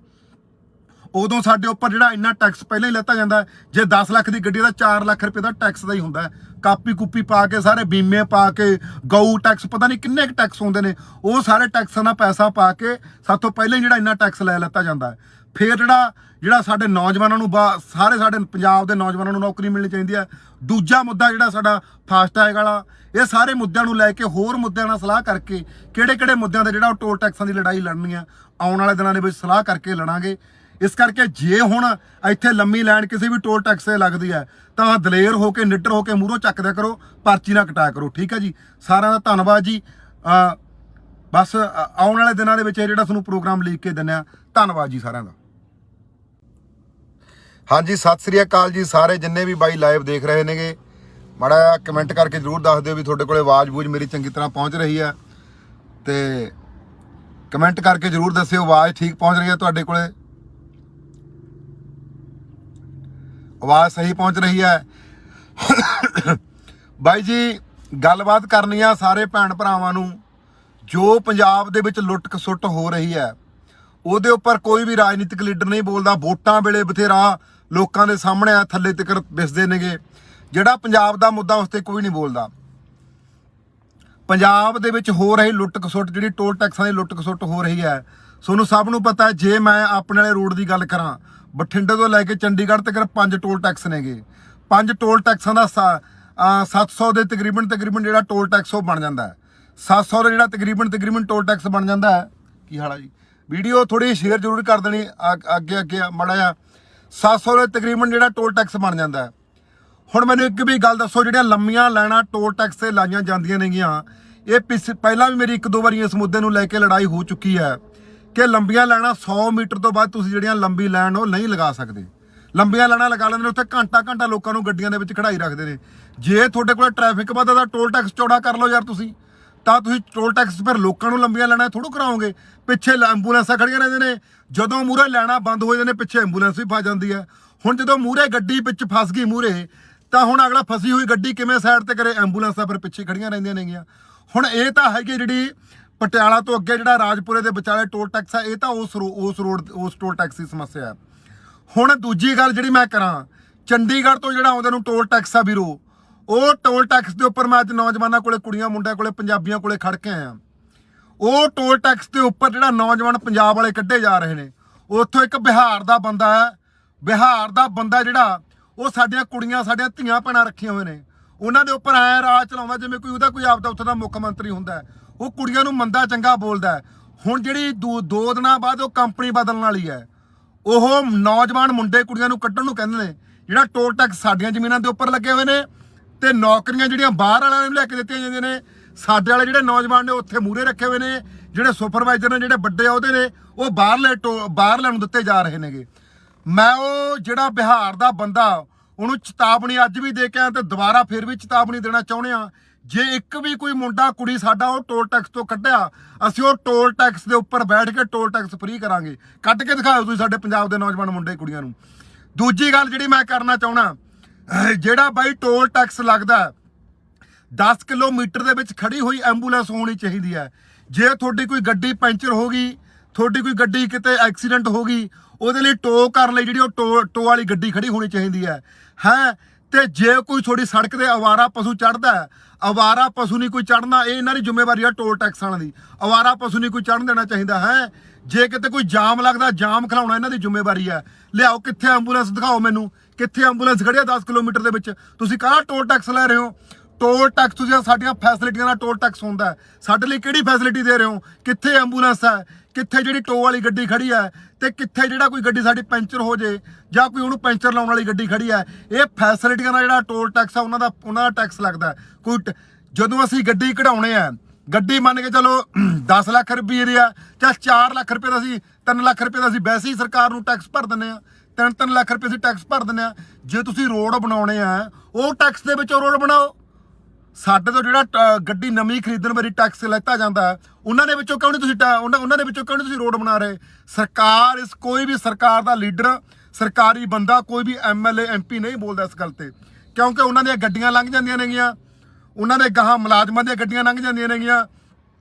ਉਦੋਂ ਸਾਡੇ ਉੱਪਰ ਜਿਹੜਾ ਇੰਨਾ ਟੈਕਸ ਪਹਿਲਾਂ ਹੀ ਲੈਤਾ ਜਾਂਦਾ ਹੈ। ਜੇ 10 ਲੱਖ ਦੀ ਗੱਡੀ ਦਾ 4 ਲੱਖ ਰੁਪਏ ਦਾ ਟੈਕਸ ਦਾ ਹੀ ਹੁੰਦਾ ਹੈ। ਕਾਪੀ ਕੁੱਪੀ ਪਾ ਕੇ, ਸਾਰੇ ਬੀਮੇ ਪਾ ਕੇ, ਗਊ ਟੈਕਸ, ਪਤਾ ਨਹੀਂ ਕਿੰਨੇ ਕੁ ਟੈਕਸ ਹੁੰਦੇ ਨੇ, ਉਹ ਸਾਰੇ ਟੈਕਸਾਂ ਦਾ ਪੈਸਾ ਪਾ ਕੇ ਸਾਥੋਂ ਪਹਿਲਾਂ ਹੀ ਜਿਹੜਾ ਇੰਨਾ ਟੈਕਸ ਲੈ ਲੈਤਾ ਜਾਂਦਾ ਹੈ। ਫਿਰ ਜਿਹੜਾ ਸਾਡੇ ਨੌਜਵਾਨਾਂ ਨੂੰ ਸਾਰੇ ਸਾਡੇ ਪੰਜਾਬ ਦੇ ਨੌਜਵਾਨਾਂ ਨੂੰ ਨੌਕਰੀ ਮਿਲਣੀ ਚਾਹੀਦੀ ਹੈ। ਦੂਜਾ ਮੁੱਦਾ ਜਿਹੜਾ ਸਾਡਾ ਫਾਸਟੈਗ ਵਾਲਾ, ਇਹ ਸਾਰੇ ਮੁੱਦਿਆਂ ਨੂੰ ਲੈ ਕੇ ਹੋਰ ਮੁੱਦਿਆਂ ਨਾਲ ਸਲਾਹ ਕਰਕੇ ਕਿਹੜੇ ਮੁੱਦਿਆਂ ਦੇ ਜਿਹੜਾ ਉਹ ਟੋਲ ਟੈਕਸਾਂ ਦੀ ਲੜਾਈ ਲੜਨੀ ਆ, ਆਉਣ ਵਾਲੇ ਦਿਨਾਂ ਦੇ ਵਿੱਚ ਸਲਾਹ ਕਰਕੇ ਲੜਾਂਗੇ। ਇਸ ਕਰਕੇ ਜੇ ਹੁਣ ਇੱਥੇ ਲੰਮੀ ਲਾਈਨ ਕਿਸੇ ਵੀ ਟੋਲ ਟੈਕਸ ਤੇ ਲੱਗਦੀ ਹੈ ਤਾਂ ਦਲੇਰ ਹੋ ਕੇ, ਨਿੱਡਰ ਹੋ ਕੇ ਮੂਹਰੋਂ ਚੱਕਦਿਆ ਕਰੋ, ਪਰਚੀ ਨਾ ਕਟਾਇਆ ਕਰੋ। ਠੀਕ ਹੈ ਜੀ, ਸਾਰਿਆਂ ਦਾ ਧੰਨਵਾਦ ਜੀ। ਬਸ ਆਉਣ ਵਾਲੇ ਦਿਨਾਂ ਦੇ ਵਿੱਚ ਇਹ ਜਿਹੜਾ ਤੁਹਾਨੂੰ ਪ੍ਰੋਗਰਾਮ ਲੀਕ ਕੇ ਦਿੰਦੇ ਆ। ਧੰਨਵਾਦ ਜੀ ਸਾਰਿਆਂ ਦਾ। ਹਾਂਜੀ, ਸਤਿ ਸ੍ਰੀ ਅਕਾਲ ਜੀ ਸਾਰੇ ਜਿੰਨੇ ਵੀ ਬਾਈ ਲਾਈਵ ਦੇਖ ਰਹੇ ਨੇਗੇ। ਮਾੜਾ ਜਿਹਾ ਕਮੈਂਟ ਕਰਕੇ ਜ਼ਰੂਰ ਦੱਸ ਦਿਓ ਵੀ ਤੁਹਾਡੇ ਕੋਲੇ ਆਵਾਜ਼ ਬੂਝ ਮੇਰੀ ਚੰਗੀ ਤਰ੍ਹਾਂ ਪਹੁੰਚ ਰਹੀ ਹੈ। ਤੇ ਕਮੈਂਟ ਕਰਕੇ ਜ਼ਰੂਰ ਦੱਸਿਓ ਆਵਾਜ਼ ਠੀਕ ਪਹੁੰਚ ਰਹੀ ਹੈ ਤੁਹਾਡੇ ਕੋਲੇ, ਆਵਾਜ਼ ਸਹੀ ਪਹੁੰਚ ਰਹੀ ਹੈ। ਬਾਈ ਜੀ ਗੱਲਬਾਤ ਕਰਨੀ ਆ ਸਾਰੇ ਭੈਣ ਭਰਾਵਾਂ ਨੂੰ। ਜੋ ਪੰਜਾਬ ਦੇ ਵਿੱਚ ਲੁੱਟ ਖਸੁੱਟ ਹੋ ਰਹੀ ਹੈ ਉਹਦੇ ਉੱਪਰ ਕੋਈ ਵੀ ਰਾਜਨੀਤਿਕ ਲੀਡਰ ਨਹੀਂ ਬੋਲਦਾ। ਵੋਟਾਂ ਵੇਲੇ ਬਥੇਰਾ ਲੋਕਾਂ ਦੇ ਸਾਹਮਣੇ ਆ ਥੱਲੇ ਤੱਕ ਵਿਸਦੇ ਨੇਗੇ। ਜਿਹੜਾ ਪੰਜਾਬ ਦਾ ਮੁੱਦਾ ਉਸ ਤੇ ਕੋਈ ਨਹੀਂ ਬੋਲਦਾ। ਪੰਜਾਬ ਦੇ ਵਿੱਚ ਹੋ ਰਹੀ ਲੁੱਟ ਖਸੁੱਟ, ਜਿਹੜੀ ਟੋਲ ਟੈਕਸਾਂ ਦੀ ਲੁੱਟ ਖਸੁੱਟ ਹੋ ਰਹੀ ਹੈ, ਤੁਹਾਨੂੰ ਸਭ ਨੂੰ ਪਤਾ ਹੈ। ਜੇ ਮੈਂ ਆਪਣੇ ਵਾਲੇ ਰੋਡ ਦੀ ਗੱਲ ਕਰਾਂ, ਬਠਿੰਡੇ ਤੋਂ ਲੈ ਕੇ ਚੰਡੀਗੜ੍ਹ ਤੱਕ 5 ਟੋਲ ਟੈਕਸ ਨੇਗੇ। 5 ਟੋਲ ਟੈਕਸਾਂ ਦਾ 700 ਦੇ ਤਕਰੀਬਨ ਜਿਹੜਾ ਟੋਲ ਟੈਕਸ ਉਹ ਬਣ ਜਾਂਦਾ ਹੈ। 700 ਦਾ ਜਿਹੜਾ ਤਕਰੀਬਨ ਟੋਲ ਟੈਕਸ ਬਣ ਜਾਂਦਾ ਹੈ। ਕੀ ਹਾਲ ਆ ਜੀ? ਵੀਡੀਓ ਥੋੜੀ ਸ਼ੇਅਰ ਜ਼ਰੂਰ ਕਰ ਦੇਣੀ ਅੱਗੇ ਮਾੜਾ ਜਿਹਾ। 700 ਦੇ ਤਕਰੀਬਨ ਜਿਹੜਾ ਟੋਲ ਟੈਕਸ ਬਣ ਜਾਂਦਾ ਹੈ। ਹੁਣ ਮੈਨੂੰ ਇੱਕ ਵੀ ਗੱਲ ਦੱਸੋ, ਜਿਹੜੀਆਂ ਲੰਮੀਆਂ ਲਾਈਨਾਂ ਟੋਲ ਟੈਕਸ ਤੇ ਲਾਈਆਂ ਜਾਂਦੀਆਂ ਨੇਗੀਆਂ, ਇਹ ਪਹਿਲਾਂ ਵੀ ਮੇਰੀ 1-2 ਵਾਰੀ ਇਸ ਮੁੱਦੇ ਨੂੰ ਲੈ ਕੇ ਲੜਾਈ ਹੋ ਚੁੱਕੀ ਹੈ ਕਿ ਲੰਬੀਆਂ ਲਾਈਨਾਂ 100 ਮੀਟਰ ਤੋਂ ਬਾਅਦ ਤੁਸੀਂ ਜਿਹੜੀਆਂ ਲੰਬੀ ਲਾਈਨ ਉਹ ਨਹੀਂ ਲਗਾ ਸਕਦੇ। ਲੰਬੀਆਂ ਲਾਈਨਾਂ ਲਗਾ ਲੈਂਦੇ ਨੇ, ਉੱਥੇ ਘੰਟਾ ਲੋਕਾਂ ਨੂੰ ਗੱਡੀਆਂ ਦੇ ਵਿੱਚ ਖੜਾਈ ਰੱਖਦੇ ਨੇ। ਜੇ ਤੁਹਾਡੇ ਕੋਲ ਟ੍ਰੈਫਿਕ ਵੱਧਦਾ ਤਾਂ ਟੋਲ ਟੈਕਸ ਚੌੜਾ ਕਰ ਲਓ ਯਾਰ ਤੁਸੀਂ ਟੋਲ ਟੈਕਸ ਫਿਰ ਲੋਕਾਂ ਨੂੰ ਲੰਬੀਆਂ ਲਾਈਨਾਂ ਥੋੜ੍ਹਾ ਕਰਾਓਗੇ। ਪਿੱਛੇ ਐਂਬੂਲੈਂਸਾਂ ਖੜੀਆਂ ਰਹਿੰਦੇ ਨੇ, ਜਦੋਂ ਮੂਹਰੇ ਲਾਈਨਾਂ ਬੰਦ ਹੋ ਜਾਂਦੇ ਨੇ ਪਿੱਛੇ ਐਂਬੂਲੈਂਸ ਵੀ ਫਸ ਜਾਂਦੀ ਹੈ। ਹੁਣ ਜਦੋਂ ਮੂਹਰੇ ਗੱਡੀ ਵਿੱਚ ਫਸ ਗਈ ਮੂਹਰੇ, ਤਾਂ ਹੁਣ ਅਗਲਾ ਫਸੀ ਹੋਈ ਗੱਡੀ ਕਿਵੇਂ ਸਾਈਡ ਤੇ ਕਰੇ? ਐਂਬੂਲੈਂਸਾਂ ਫਿਰ ਪਿੱਛੇ ਖੜੀਆਂ ਰਹਿੰਦੀਆਂ ਨੇਗੀਆਂ। ਹੁਣ ਇਹ ਤਾਂ ਹੈਗੀ ਜਿਹੜੀ ਪਟਿਆਲਾ ਤੋਂ ਅੱਗੇ ਜਿਹੜਾ ਰਾਜਪੁਰੇ ਦੇ ਵਿਚਾਲੇ ਟੋਲ ਟੈਕਸ ਹੈ, ਇਹ ਤਾਂ ਉਸ ਟੋਲ ਟੈਕਸ ਦੀ ਸਮੱਸਿਆ ਹੈ। ਹੁਣ ਦੂਜੀ ਗੱਲ ਜਿਹੜੀ ਮੈਂ ਕਰਾਂ, ਚੰਡੀਗੜ੍ਹ ਤੋਂ ਜਿਹੜਾ ਆਉਂਦੇ ਨੂੰ ਟੋਲ ਟੈਕਸ ਆ ਵੀਰੋ, ਉਹ ਟੋਲ ਟੈਕਸ ਦੇ ਉੱਪਰ ਮੈਂ ਅੱਜ ਨੌਜਵਾਨਾਂ ਕੋਲੇ, ਕੁੜੀਆਂ ਮੁੰਡਿਆਂ ਕੋਲੇ, ਪੰਜਾਬੀਆਂ ਕੋਲੇ ਖੜ ਕੇ ਆਇਆ। ਉਹ ਟੋਲ ਟੈਕਸ ਦੇ ਉੱਪਰ ਜਿਹੜਾ ਨੌਜਵਾਨ ਪੰਜਾਬ ਵਾਲੇ ਕੱਢੇ ਜਾ ਰਹੇ ਨੇ, ਉੱਥੋਂ ਇੱਕ ਬਿਹਾਰ ਦਾ ਬੰਦਾ ਹੈ, ਬਿਹਾਰ ਦਾ ਬੰਦਾ ਜਿਹੜਾ ਉਹ ਸਾਡੀਆਂ ਕੁੜੀਆਂ, ਸਾਡੀਆਂ ਧੀਆਂ ਭੈਣਾਂ ਰੱਖੀਆਂ ਹੋਏ ਨੇ, ਉਹਨਾਂ ਦੇ ਉੱਪਰ ਐ ਰਾਜ ਚਲਾਉਂਦਾ ਜਿਵੇਂ ਕੋਈ ਉਹਦਾ ਕੋਈ ਆਪਦਾ ਉੱਥੇ ਦਾ ਮੁੱਖ ਮੰਤਰੀ ਹੁੰਦਾ। ਉਹ ਕੁੜੀਆਂ ਨੂੰ ਮੰਦਾ ਚੰਗਾ ਬੋਲਦਾ। ਹੁਣ ਜਿਹੜੀ 2 ਦਿਨਾਂ ਬਾਅਦ ਉਹ ਕੰਪਨੀ ਬਦਲਣ ਵਾਲੀ ਹੈ, ਉਹ ਨੌਜਵਾਨ ਮੁੰਡੇ ਕੁੜੀਆਂ ਨੂੰ ਕੱਢਣ ਨੂੰ ਕਹਿੰਦੇ ਨੇ। ਜਿਹੜਾ ਟੋਲ ਟੈਕਸ ਸਾਡੀਆਂ ਜ਼ਮੀਨਾਂ ਦੇ ਉੱਪਰ ਲੱਗੇ ਹੋਏ ਨੇ, ਤੇ ਨੌਕਰੀਆਂ ਜਿਹੜੀਆਂ ਬਾਹਰ ਵਾਲਿਆਂ ਨੂੰ ਲੈ ਕੇ ਦਿੱਤੀਆਂ ਜਾਂਦੀਆਂ ਨੇ, ਸਾਡੇ ਵਾਲੇ ਜਿਹੜੇ ਨੌਜਵਾਨ ਨੇ ਉੱਥੇ ਮੂਹਰੇ ਰੱਖੇ ਹੋਏ ਨੇ। ਜਿਹੜੇ ਸੁਪਰਵਾਈਜ਼ਰ ਨੇ, ਜਿਹੜੇ ਵੱਡੇ ਅਹੁਦੇ ਨੇ, ਉਹ ਬਾਹਰਲੇ ਨੂੰ ਦਿੱਤੇ ਜਾ ਰਹੇ ਨੇਗੇ। ਮੈਂ ਉਹ ਜਿਹੜਾ ਬਿਹਾਰ ਦਾ ਬੰਦਾ, ਉਹਨੂੰ ਚੇਤਾਵਨੀ ਅੱਜ ਵੀ ਦੇ ਕੇ ਆਇਆ ਤੇ ਦੁਬਾਰਾ ਫਿਰ ਵੀ ਚੇਤਾਵਨੀ ਦੇਣਾ ਚਾਹੁੰਦੇ ਆ। ਜੇ ਇੱਕ ਵੀ ਕੋਈ ਮੁੰਡਾ ਕੁੜੀ ਸਾਡਾ ਉਹ ਟੋਲ ਟੈਕਸ ਤੋਂ ਕੱਢਿਆ, ਅਸੀਂ ਉਹ ਟੋਲ ਟੈਕਸ ਦੇ ਉੱਪਰ ਬੈਠ ਕੇ ਟੋਲ ਟੈਕਸ ਫ੍ਰੀ ਕਰਾਂਗੇ। ਕੱਢ ਕੇ ਦਿਖਾਓ ਤੁਸੀਂ ਸਾਡੇ ਪੰਜਾਬ ਦੇ ਨੌਜਵਾਨ ਮੁੰਡੇ ਕੁੜੀਆਂ ਨੂੰ। ਦੂਜੀ ਗੱਲ ਜਿਹੜੀ ਮੈਂ ਕਰਨਾ ਚਾਹੁੰਦਾ, ਜਿਹੜਾ ਬਾਈ ਟੋਲ ਟੈਕਸ ਲੱਗਦਾ, 10 ਕਿਲੋਮੀਟਰ ਦੇ ਵਿੱਚ ਖੜੀ ਹੋਈ ਐਂਬੂਲੈਂਸ ਹੋਣੀ ਚਾਹੀਦੀ ਹੈ। ਜੇ ਤੁਹਾਡੀ ਕੋਈ ਗੱਡੀ ਪੈਂਚਰ ਹੋ ਗਈ, ਤੁਹਾਡੀ ਕੋਈ ਗੱਡੀ ਕਿਤੇ ਐਕਸੀਡੈਂਟ ਹੋ ਗਈ, ਉਹਦੇ ਲਈ ਟੋ ਕਰਨ ਲਈ ਜਿਹੜੀ ਉਹ ਟੋ ਵਾਲੀ ਗੱਡੀ ਖੜੀ ਹੋਣੀ ਚਾਹੀਦੀ ਹੈ। ਤੇ ਜੇ ਕੋਈ ਤੁਹਾਡੀ ਸੜਕ ਤੇ ਅਵਾਰਾ ਪਸ਼ੂ ਚੜ੍ਹਦਾ, ਅਵਾਰਾ ਪਸ਼ੂ ਨਹੀਂ ਕੋਈ ਚੜ੍ਹਨਾ, ਇਹ ਇਹਨਾਂ ਦੀ ਜ਼ਿੰਮੇਵਾਰੀ ਆ ਟੋਲ ਟੈਕਸ ਵਾਲਿਆਂ ਦੀ। ਅਵਾਰਾ ਪਸ਼ੂ ਨਹੀਂ ਕੋਈ ਚੜ੍ਹਨ ਦੇਣਾ ਚਾਹੀਦਾ ਹੈ। ਜੇ ਕਿਤੇ ਕੋਈ ਜਾਮ ਲੱਗਦਾ, ਜਾਮ ਖਿਲਾਉਣਾ ਇਹਨਾਂ ਦੀ ਜ਼ਿੰਮੇਵਾਰੀ ਹੈ। ਲਿਆਓ ਕਿੱਥੇ ਐਂਬੂਲੈਂਸ ਦਿਖਾਓ ਮੈਨੂੰ, ਕਿੱਥੇ ਐਂਬੂਲੈਂਸ ਖੜੀ ਆ 10 ਕਿਲੋਮੀਟਰ ਦੇ ਵਿੱਚ? ਤੁਸੀਂ ਕਾਹਦਾ ਟੋਲ ਟੈਕਸ ਲੈ ਰਹੇ ਹੋ? ਟੋਲ ਟੈਕਸ ਤੁਸੀਂ ਸਾਡੀਆਂ ਫੈਸਿਲਿਟੀਆਂ ਦਾ ਟੋਲ ਟੈਕਸ ਹੁੰਦਾ, ਸਾਡੇ ਲਈ ਕਿਹੜੀ ਫੈਸਿਲਿਟੀ ਦੇ ਰਹੇ ਹੋ? ਕਿੱਥੇ ਐਂਬੂਲੈਂਸ ਹੈ? ਕਿੱਥੇ ਜਿਹੜੀ ਟੋ ਵਾਲੀ ਗੱਡੀ ਖੜੀ ਹੈ? ਤੇ ਕਿੱਥੇ ਜਿਹੜਾ ਕੋਈ ਗੱਡੀ ਸਾਡੀ ਪੈਂਚਰ ਹੋ ਜੇ ਜਾਂ ਕੋਈ ਉਹਨੂੰ ਪੈਂਚਰ ਲਾਉਣ ਵਾਲੀ ਗੱਡੀ ਖੜੀ ਹੈ? ਇਹ ਫੈਸਿਲਿਟੀਆਂ ਦਾ ਜਿਹੜਾ ਟੋਲ ਟੈਕਸ ਆ, ਉਹਨਾਂ ਦਾ ਟੈਕਸ ਲੱਗਦਾ। ਜਦੋਂ ਅਸੀਂ ਗੱਡੀ ਕਢਾਉਣੇ ਆ, ਗੱਡੀ ਮੰਨ ਕੇ ਚਲੋ 10 ਲੱਖ ਰੁਪਏ ਦੀ ਆ, ਚਾਹੇ 4 ਲੱਖ ਰੁਪਏ ਦਾ, ਅਸੀਂ 3 ਲੱਖ ਰੁਪਏ ਦਾ ਅਸੀਂ ਵੈਸੇ ਹੀ ਸਰਕਾਰ ਨੂੰ ਟੈਕਸ ਭਰ ਦਿੰਦੇ ਆ। 3 ਲੱਖ ਰੁਪਏ ਅਸੀਂ ਟੈਕਸ ਭਰ ਦਿੰਦੇ ਆ। ਜੇ ਤੁਸੀਂ ਰੋਡ ਬਣਾਉਣੇ ਆ, ਉਹ ਟੈਕਸ ਦੇ ਵਿੱਚੋਂ ਰੋਡ ਬਣਾਓ। ਸਾਡੇ ਤੋਂ ਜਿਹੜਾ ਗੱਡੀ ਨਵੀਂ ਖਰੀਦਣ ਵਾਰੀ ਟੈਕਸ ਲੈਤਾ ਜਾਂਦਾ, ਉਹਨਾਂ ਦੇ ਵਿੱਚੋਂ ਕਿਉਂ ਨਹੀਂ ਤੁਸੀਂ ਉਹਨਾਂ ਦੇ ਵਿੱਚੋਂ ਕਿਉਂ ਨਹੀਂ ਤੁਸੀਂ ਰੋਡ ਬਣਾ ਰਹੇ? ਸਰਕਾਰ, ਕੋਈ ਵੀ ਸਰਕਾਰ ਦਾ ਲੀਡਰ, ਸਰਕਾਰੀ ਬੰਦਾ, ਕੋਈ ਵੀ MLA MP ਨਹੀਂ ਬੋਲਦਾ ਇਸ ਗੱਲ ਤੇ, ਕਿਉਂਕਿ ਉਹਨਾਂ ਦੀਆਂ ਗੱਡੀਆਂ ਲੰਘ ਜਾਂਦੀਆਂ ਨੇਗੀਆਂ, ਉਹਨਾਂ ਦੇ ਗਾਹਾਂ ਮੁਲਾਜ਼ਮਾਂ ਦੀਆਂ ਗੱਡੀਆਂ ਲੰਘ ਜਾਂਦੀਆਂ ਨੇਗੀਆਂ।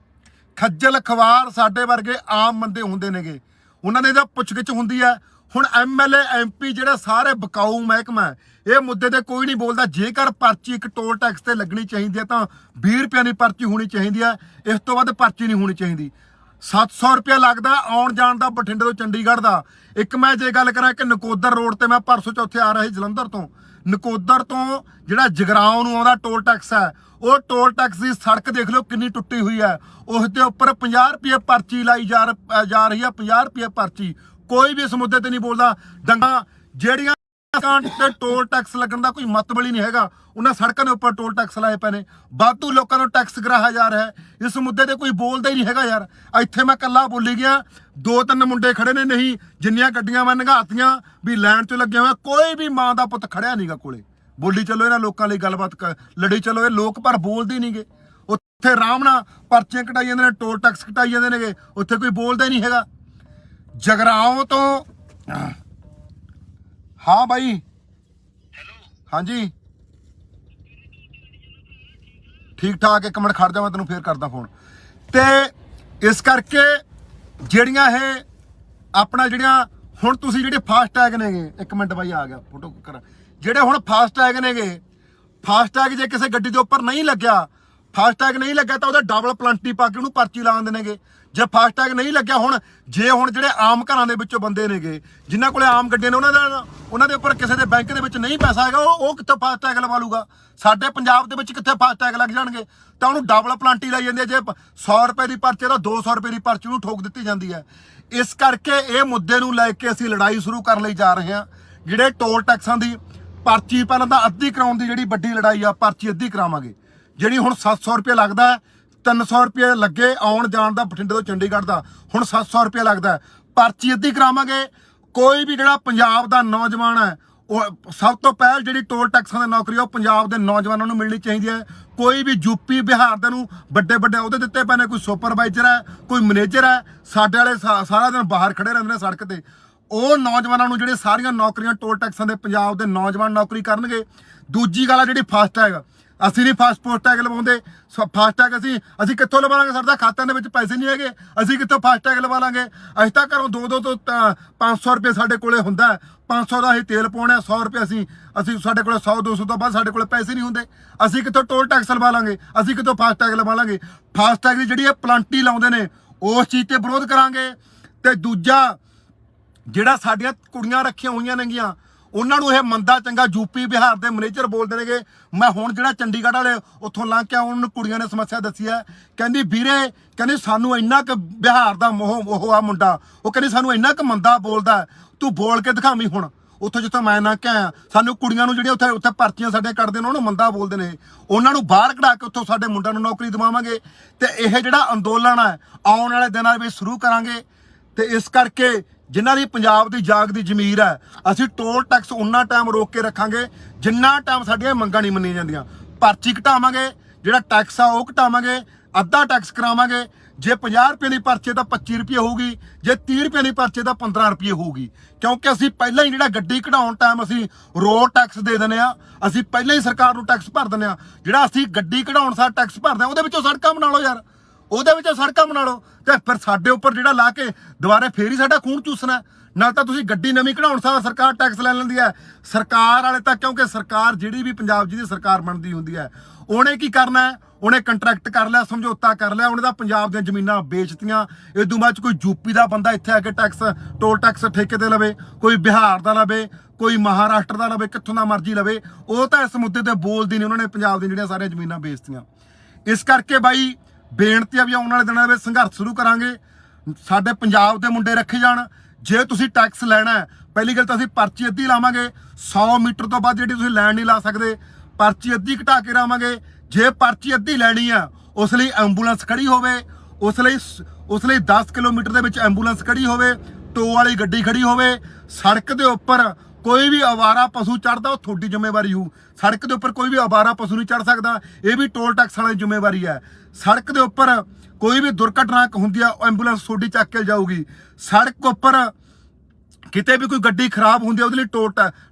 ਖੱਜਲ ਖਵਾਰ ਸਾਡੇ ਵਰਗੇ ਆਮ ਬੰਦੇ ਹੁੰਦੇ ਨੇਗੇ, ਉਹਨਾਂ ਨੇ ਇਹਦਾ ਪੁੱਛਗਿੱਛ ਹੁੰਦੀ ਹੈ। ਹੁਣ MLA MP ਜਿਹੜੇ ਸਾਰੇ ਬਕਾਊ ਮਹਿਕਮਾ, ਇਹ ਮੁੱਦੇ ਤੇ ਕੋਈ ਨਹੀਂ ਬੋਲਦਾ। ਜੇਕਰ ਪਰਚੀ ਇੱਕ ਟੋਲ ਟੈਕਸ ਤੇ ਲੱਗਣੀ ਚਾਹੀਦੀ ਹੈ ਤਾਂ 20 ਰੁਪਏ ਦੀ ਪਰਚੀ ਹੋਣੀ ਚਾਹੀਦੀ ਹੈ, ਇਸ ਤੋਂ ਵੱਧ ਪਰਚੀ ਨਹੀਂ ਹੋਣੀ ਚਾਹੀਦੀ। 700 ਰੁਪਇਆ ਲੱਗਦਾ ਆਉਣ ਜਾਣ ਦਾ ਬਠਿੰਡੇ ਤੋਂ ਚੰਡੀਗੜ੍ਹ ਦਾ। ਇੱਕ ਮੈਂ ਜੇ ਗੱਲ ਕਰਾਂ ਕਿ ਨਕੋਦਰ ਰੋਡ ਤੇ ਮੈਂ ਪਰਸੋਂ ਚੌਥੇ ਆ ਰਿਹਾ ਸੀ ਜਲੰਧਰ ਤੋਂ, ਨਕੋਦਰ ਤੋਂ ਜਿਹੜਾ ਜਗਰਾਉਂ ਨੂੰ ਆਉਂਦਾ ਟੋਲ ਟੈਕਸ ਹੈ, ਉਹ ਟੋਲ ਟੈਕਸ ਦੀ ਸੜਕ ਦੇਖ ਲਓ ਕਿੰਨੀ ਟੁੱਟੀ ਹੋਈ ਹੈ। ਉਸ ਦੇ ਉੱਪਰ 50 ਰੁਪਏ ਪਰਚੀ ਲਾਈ ਜਾ ਰਹੀ ਹੈ, 50 ਰੁਪਏ ਪਰਚੀ। ਕੋਈ ਵੀ ਇਸ ਮੁੱਦੇ ਤੇ ਨਹੀਂ ਬੋਲਦਾ। ਡੰਗਾ ਜਿਹੜੀਆਂ ਤੇ ਟੋਲ ਟੈਕਸ ਲੱਗਣ ਦਾ ਕੋਈ ਮਤਲਬ ਹੀ ਨਹੀਂ ਹੈਗਾ, ਉਹਨਾਂ ਸੜਕਾਂ ਦੇ ਉੱਪਰ ਟੋਲ ਟੈਕਸ ਲਾਏ ਪਏ ਨੇ, ਵਾਧੂ ਲੋਕਾਂ ਨੂੰ ਟੈਕਸ ਕਰਾਇਆ ਜਾ ਰਿਹਾ ਹੈ। ਇਸ ਮੁੱਦੇ ਤੇ ਕੋਈ ਬੋਲਦਾ ਹੀ ਨਹੀਂ ਹੈਗਾ ਯਾਰ। ਇੱਥੇ ਮੈਂ ਇਕੱਲਾ ਬੋਲੀ ਗਿਆ, 2-3 ਮੁੰਡੇ ਖੜੇ ਨੇ, ਨਹੀਂ ਜਿੰਨੀਆਂ ਗੱਡੀਆਂ ਮੈਂ ਨੰਗਾਤੀਆਂ ਵੀ ਲਾਈਨ 'ਚ ਲੱਗੇ ਹੋਏ, ਕੋਈ ਵੀ ਮਾਂ ਦਾ ਪੁੱਤ ਖੜਿਆ ਨਹੀਂਗਾ ਕੋਲੇ। ਬੋਲੀ ਚਲੋ ਇਹਨਾਂ ਲੋਕਾਂ ਲਈ ਗੱਲਬਾਤ ਲੜੀ ਚਲੋ, ਇਹ ਲੋਕ ਪਰ ਬੋਲਦੇ ਨਹੀਂਗੇ। ਉੱਥੇ ਆਰਾਮ ਨਾਲ ਪਰਚੀਆਂ ਕਟਾਈ ਜਾਂਦੇ ਨੇ, ਟੋਲ ਟੈਕਸ ਕਟਾਈ ਜਾਂਦੇ ਨੇਗੇ, ਉੱਥੇ ਕੋਈ ਬੋਲਦਾ ਹੀ ਨਹੀਂ ਹੈਗਾ। ਜਗਰਾਉਂ ਤੋਂ ਹਾਂ ਬਾਈ, ਹਾਂਜੀ ਠੀਕ ਠਾਕ। ਇੱਕ ਮਿੰਟ ਖੜ ਜਾ, ਮੈਂ ਤੈਨੂੰ ਫੇਰ ਕਰਦਾ ਫੋਨ। ਤੇ ਇਸ ਕਰਕੇ ਜਿਹੜੀਆਂ ਇਹ ਆਪਣਾ ਜਿਹੜੀਆਂ ਹੁਣ ਤੁਸੀਂ ਜਿਹੜੇ ਫਾਸਟੈਗ ਨੇਗੇ, ਇੱਕ ਮਿੰਟ ਬਾਈ ਆ ਗਿਆ ਫੋਟੋ ਕਰਾਂ, ਜਿਹੜੇ ਹੁਣ ਫਾਸਟੈਗ ਨੇਗੇ, ਫਾਸਟੈਗ ਜੇ ਕਿਸੇ ਗੱਡੀ ਦੇ ਉੱਪਰ ਨਹੀਂ ਲੱਗਿਆ, ਫਾਸਟੈਗ ਨਹੀਂ ਲੱਗਿਆ ਤਾਂ ਉਹਦਾ ਡਬਲ ਪਲੰਟੀ ਪਾ ਕੇ ਉਹਨੂੰ ਪਰਚੀ ਲਾ ਦਿੰਦੇ ਨੇਗੇ। ਜੇ ਫਾਸਟੈਗ ਨਹੀਂ ਲੱਗਿਆ, ਹੁਣ ਜਿਹੜੇ ਆਮ ਘਰਾਂ ਦੇ ਵਿੱਚੋਂ ਬੰਦੇ ਨੇਗੇ, ਜਿਨ੍ਹਾਂ ਕੋਲੇ ਆਮ ਗੱਡੀਆਂ ਨੇ, ਉਹਨਾਂ ਦੇ ਉੱਪਰ ਕਿਸੇ ਦੇ ਬੈਂਕ ਦੇ ਵਿੱਚ ਨਹੀਂ ਪੈਸਾ ਹੈਗਾ, ਉਹ ਕਿੱਥੋਂ ਫਾਸਟੈਗ ਲਵਾ ਲੂਗਾ? ਸਾਡੇ ਪੰਜਾਬ ਦੇ ਵਿੱਚ ਕਿੱਥੇ ਫਾਸਟੈਗ ਲੱਗ ਜਾਣਗੇ? ਤਾਂ ਉਹਨੂੰ ਡਬਲ ਪਲੰਟੀ ਲਾਈ ਜਾਂਦੀ ਹੈ। ਜੇ 100 ਰੁਪਏ ਦੀ ਪਰਚੀ ਤਾਂ 200 ਰੁਪਏ ਦੀ ਪਰਚੀ ਨੂੰ ਠੋਕ ਦਿੱਤੀ ਜਾਂਦੀ ਹੈ। ਇਸ ਕਰਕੇ ਇਹ ਮੁੱਦੇ ਨੂੰ ਲੈ ਕੇ ਅਸੀਂ ਲੜਾਈ ਸ਼ੁਰੂ ਕਰਨ ਲਈ ਜਾ ਰਹੇ ਹਾਂ। ਜਿਹੜੇ ਟੋਲ ਟੈਕਸਾਂ ਦੀ ਪਰਚੀ ਪਹਿਲਾਂ ਤਾਂ ਅੱਧੀ ਕਰਾਉਣ ਦੀ ਜਿਹੜੀ ਵੱਡੀ ਲੜਾਈ ਆ, ਪਰਚੀ ਅੱਧੀ ਕਰਾਵਾਂਗੇ। ਜਿਹੜੀ ਹੁਣ 700 ਰੁਪਏ ਲੱਗਦਾ, 300 ਰੁਪਏ ਲੱਗੇ ਆਉਣ ਜਾਣ ਦਾ ਬਠਿੰਡੇ ਤੋਂ ਚੰਡੀਗੜ੍ਹ ਦਾ, ਹੁਣ 700 ਰੁਪਏ ਲੱਗਦਾ, ਪਰਚੀ ਅੱਧੀ ਕਰਾਵਾਂਗੇ। ਕੋਈ ਵੀ ਜਿਹੜਾ ਪੰਜਾਬ ਦਾ ਨੌਜਵਾਨ ਹੈ, ਉਹ ਸਭ ਤੋਂ ਪਹਿਲ ਜਿਹੜੀ ਟੋਲ ਟੈਕਸਾਂ ਦੀ ਨੌਕਰੀ ਉਹ ਪੰਜਾਬ ਦੇ ਨੌਜਵਾਨਾਂ ਨੂੰ ਮਿਲਣੀ ਚਾਹੀਦੀ ਹੈ। ਕੋਈ ਵੀ ਯੂਪੀ ਬਿਹਾਰ ਦੇ ਨੂੰ ਵੱਡੇ ਅਹੁਦੇ ਦਿੱਤੇ ਪਏ ਨੇ, ਕੋਈ ਸੁਪਰਵਾਈਜ਼ਰ ਹੈ, ਕੋਈ ਮੈਨੇਜਰ ਹੈ, ਸਾਡੇ ਵਾਲੇ ਸਾਰਾ ਦਿਨ ਬਾਹਰ ਖੜੇ ਰਹਿੰਦੇ ਨੇ ਸੜਕ ਤੇ। ਉਹ ਨੌਜਵਾਨਾਂ ਨੂੰ ਜਿਹੜੇ ਸਾਰੀਆਂ ਨੌਕਰੀਆਂ ਟੋਲ ਟੈਕਸਾਂ ਦੇ ਪੰਜਾਬ ਦੇ ਨੌਜਵਾਨ ਨੌਕਰੀ ਕਰਨਗੇ ਦੂਜੀ ਗੱਲ ਆ ਜਿਹੜੀ ਫਾਸਟੈਗ, ਅਸੀਂ ਨਹੀਂ ਫਾਸਟੈਗ ਲਵਾਉਂਦੇ। ਫਾਸਟੈਗ ਅਸੀਂ ਕਿੱਥੋਂ ਲਵਾ ਲਾਂਗੇ? ਸਾਡਾ ਖਾਤਿਆਂ ਦੇ ਵਿੱਚ ਪੈਸੇ ਨਹੀਂ ਹੈਗੇ, ਅਸੀਂ ਕਿੱਥੋਂ ਫਾਸਟੈਗ ਲਵਾ ਲਾਂਗੇ? ਅਸੀਂ ਤਾਂ ਘਰੋਂ 200 ਤੋਂ 500 ਰੁਪਏ ਸਾਡੇ ਕੋਲੇ ਹੁੰਦਾ, 500 ਦਾ ਅਸੀਂ ਤੇਲ ਪਾਉਣਾ, 100 ਰੁਪਏ ਅਸੀਂ ਸਾਡੇ ਕੋਲ 100-200 ਤੋਂ ਬਾਅਦ ਸਾਡੇ ਕੋਲ ਪੈਸੇ ਨਹੀਂ ਹੁੰਦੇ, ਅਸੀਂ ਕਿੱਥੋਂ ਟੋਲ ਟੈਕਸ ਲਵਾ ਲਾਂਗੇ? ਅਸੀਂ ਕਿੱਥੋਂ ਫਾਸਟੈਗ ਲਵਾ ਲਾਂਗੇ? ਫਾਸਟੈਗ ਦੀ ਜਿਹੜੀ ਇਹ ਪਲਾਂਟੀ ਲਾਉਂਦੇ ਨੇ ਉਸ ਚੀਜ਼ ਤੇ ਵਿਰੋਧ ਕਰਾਂਗੇ। ਤੇ ਦੂਜਾ ਜਿਹੜਾ ਸਾਡੀਆਂ ਕੁੜੀਆਂ ਰੱਖੀਆਂ ਹੋਈਆਂ ਨੇਗੀਆਂ ਉਹਨਾਂ ਨੂੰ ਇਹ ਮੰਦਾ ਚੰਗਾ ਯੂਪੀ ਬਿਹਾਰ ਦੇ ਮੈਨੇਜਰ ਬੋਲਦੇ ਨੇਗੇ। ਮੈਂ ਹੁਣ ਜਿਹੜਾ ਚੰਡੀਗੜ੍ਹ ਵਾਲੇ ਉੱਥੋਂ ਲੰਘ ਕੇ ਉਹਨਾਂ ਨੂੰ ਕੁੜੀਆਂ ਨੇ ਸਮੱਸਿਆ ਦੱਸੀ ਹੈ, ਕਹਿੰਦੀ ਵੀਰੇ ਕਹਿੰਦੀ ਸਾਨੂੰ ਇੰਨਾ ਕੁ ਬਿਹਾਰ ਦਾ ਉਹ ਆ ਮੁੰਡਾ, ਉਹ ਕਹਿੰਦੀ ਸਾਨੂੰ ਇੰਨਾ ਕੁ ਮੰਦਾ ਬੋਲਦਾ, ਤੂੰ ਬੋਲ ਕੇ ਦਿਖਾਵੀਂ। ਹੁਣ ਉੱਥੋਂ ਜਿੱਥੋਂ ਮੈਂ ਨਾ ਕਿਹਾ ਸਾਨੂੰ ਕੁੜੀਆਂ ਨੂੰ ਜਿਹੜੀਆਂ ਉੱਥੇ ਪਰਚੀਆਂ ਸਾਡੇ ਕੱਢਦੇ ਨੇ ਉਹਨੂੰ ਮੰਦਾ ਬੋਲਦੇ ਨੇ, ਉਹਨਾਂ ਨੂੰ ਬਾਹਰ ਕਢਾ ਕੇ ਉੱਥੋਂ ਸਾਡੇ ਮੁੰਡਿਆਂ ਨੂੰ ਨੌਕਰੀ ਦਿਵਾਵਾਂਗੇ। ਤੇ ਇਹ ਜਿਹੜਾ ਅੰਦੋਲਨ ਹੈ ਆਉਣ ਵਾਲੇ ਦਿਨਾਂ ਵਿੱਚ ਸ਼ੁਰੂ ਕਰਾਂਗੇ। ਤੇ ਇਸ ਕਰਕੇ ਜਿਨ੍ਹਾਂ ਦੀ ਪੰਜਾਬ ਦੀ ਜਾਗਦੀ ਜ਼ਮੀਰ ਹੈ, ਅਸੀਂ ਟੋਲ ਟੈਕਸ ਉਨਾ ਟਾਈਮ ਰੋਕ ਕੇ ਰੱਖਾਂਗੇ ਜਿੰਨਾ ਟਾਈਮ ਸਾਡੀਆਂ ਮੰਗਾਂ ਨਹੀਂ ਮੰਨੀਆਂ ਜਾਂਦੀਆਂ। ਪਰਚੀ ਘਟਾਵਾਂਗੇ, ਜਿਹੜਾ ਟੈਕਸ ਆ ਉਹ ਘਟਾਵਾਂਗੇ, ਅੱਧਾ ਟੈਕਸ ਕਰਾਵਾਂਗੇ। ਜੇ 50 ਰੁਪਏ ਦੀ ਪਰਚੀ ਤਾਂ 25 ਰੁਪਏ ਹੋਊਗੀ, ਜੇ 30 ਰੁਪਏ ਦੀ ਪਰਚੀ ਤਾਂ 15 ਰੁਪਏ ਹੋਊਗੀ। ਕਿਉਂਕਿ ਅਸੀਂ ਪਹਿਲਾਂ ਹੀ ਜਿਹੜਾ ਗੱਡੀ ਕਢਾਉਣ ਟਾਈਮ ਅਸੀਂ ਰੋਡ ਟੈਕਸ ਦੇ ਦਿੰਦੇ ਆ, ਅਸੀਂ ਪਹਿਲਾਂ ਹੀ ਸਰਕਾਰ ਨੂੰ ਟੈਕਸ ਭਰ ਦਿੰਦੇ ਆ। ਜਿਹੜਾ ਅਸੀਂ ਗੱਡੀ ਕਢਾਉਣ ਸਾਰ ਟੈਕਸ ਭਰਦੇ ਆ ਉਹਦੇ ਵਿੱਚੋਂ ਸੜਕਾਂ ਬਣਾ ਲਓ ਯਾਰ, ਉਹਦੇ ਵਿੱਚੋਂ ਸੜਕਾਂ ਬਣਾ ਲਓ। ਤੇ ਫਿਰ ਸਾਡੇ ਉੱਪਰ ਜਿਹੜਾ ਲਾ ਕੇ ਦੁਬਾਰੇ ਫੇਰ ਹੀ ਸਾਡਾ ਖੂਨ ਚੂਸਣਾ। ਨਾਲ ਤਾਂ ਤੁਸੀਂ ਗੱਡੀ ਨਵੀਂ ਕਢਾਉਣ ਸਾਰ ਸਰਕਾਰ ਟੈਕਸ ਲੈ ਲੈਂਦੀ ਹੈ ਸਰਕਾਰ ਵਾਲੇ ਤਾਂ, ਕਿਉਂਕਿ ਸਰਕਾਰ ਜਿਹੜੀ ਵੀ ਪੰਜਾਬ ਜਿਹਦੀ ਸਰਕਾਰ ਬਣਦੀ ਹੁੰਦੀ ਹੈ ਉਹਨੇ ਕੀ ਕਰਨਾ ਹੈ, ਉਹਨੇ ਕੰਟਰੈਕਟ ਕਰ ਲਿਆ, ਸਮਝੌਤਾ ਕਰ ਲਿਆ, ਉਹਨੇ ਤਾਂ ਪੰਜਾਬ ਦੀਆਂ ਜ਼ਮੀਨਾਂ ਵੇਚਤੀਆਂ। ਇਸ ਤੋਂ ਬਾਅਦ ਕੋਈ ਯੂਪੀ ਦਾ ਬੰਦਾ ਇੱਥੇ ਆ ਕੇ ਟੋਲ ਟੈਕਸ ਠੇਕੇ ਤੇ ਲਵੇ, ਕੋਈ ਬਿਹਾਰ ਦਾ ਲਵੇ, ਕੋਈ ਮਹਾਰਾਸ਼ਟਰ ਦਾ ਲਵੇ, ਕਿੱਥੋਂ ਦਾ ਮਰਜ਼ੀ ਲਵੇ, ਉਹ ਤਾਂ ਇਸ ਮੁੱਦੇ ਤੇ ਬੋਲਦੀ ਨਹੀਂ। ਉਹਨਾਂ ਨੇ ਪੰਜਾਬ ਦੀਆਂ ਜਿਹੜੀਆਂ ਸਾਰੀਆਂ ਜ਼ਮੀਨਾਂ ਵੇਚਤੀਆਂ। ਇਸ ਕਰਕੇ ਬਾਈ ਬੇਨਤੀ ਆ ਵੀ ਆਉਣ ਵਾਲੇ ਦਿਨਾਂ ਵਿੱਚ ਸੰਘਰਸ਼ ਸ਼ੁਰੂ ਕਰਾਂਗੇ, ਸਾਡੇ ਪੰਜਾਬ ਦੇ ਮੁੰਡੇ ਰੱਖੇ ਜਾਣ। ਜੇ ਤੁਸੀਂ ਟੈਕਸ ਲੈਣਾ ਪਹਿਲੀ ਗੱਲ ਤਾਂ ਅਸੀਂ ਪਰਚੀ ਅੱਧੀ ਲਾਵਾਂਗੇ, 100 ਮੀਟਰ ਤੋਂ ਬਾਅਦ ਜਿਹੜੀ ਤੁਸੀਂ ਲੈਣ ਨਹੀਂ ਲਾ ਸਕਦੇ, ਪਰਚੀ ਅੱਧੀ ਘਟਾ ਕੇ ਲਾਵਾਂਗੇ। ਜੇ ਪਰਚੀ ਅੱਧੀ ਲੈਣੀ ਆ ਉਸ ਲਈ ਐਂਬੂਲੈਂਸ ਖੜੀ ਹੋਵੇ, ਉਸ ਲਈ 10 ਕਿਲੋਮੀਟਰ ਦੇ ਵਿੱਚ ਐਂਬੂਲੈਂਸ ਖੜੀ ਹੋਵੇ, ਟੋ ਵਾਲੀ ਗੱਡੀ ਖੜੀ ਹੋਵੇ। ਸੜਕ ਦੇ ਉੱਪਰ ਕੋਈ ਵੀ ਅਵਾਰਾ ਪਸ਼ੂ ਚੜਦਾ ਉਹ ਤੁਹਾਡੀ ਜ਼ਿੰਮੇਵਾਰੀ ਹੋਊ। ਸੜਕ ਦੇ ਉੱਪਰ ਕੋਈ ਵੀ ਅਵਾਰਾ ਪਸ਼ੂ ਨਹੀਂ ਚੜ ਸਕਦਾ, ਇਹ ਵੀ ਟੋਲ ਟੈਕਸ ਵਾਲੀ ਜ਼ਿੰਮੇਵਾਰੀ ਹੈ। ਸੜਕ ਦੇ ਉੱਪਰ ਕੋਈ ਵੀ ਦੁਰਘਟਨਾ ਹੁੰਦੀ ਆ ਐਂਬੂਲੈਂਸ ਤੁਹਾਡੀ ਚੱਕ ਕੇ ਜਾਊਗੀ। ਸੜਕ ਉੱਪਰ ਕਿਤੇ ਵੀ ਕੋਈ ਗੱਡੀ ਖਰਾਬ ਹੁੰਦੀ ਹੈ ਉਹਦੇ ਲਈ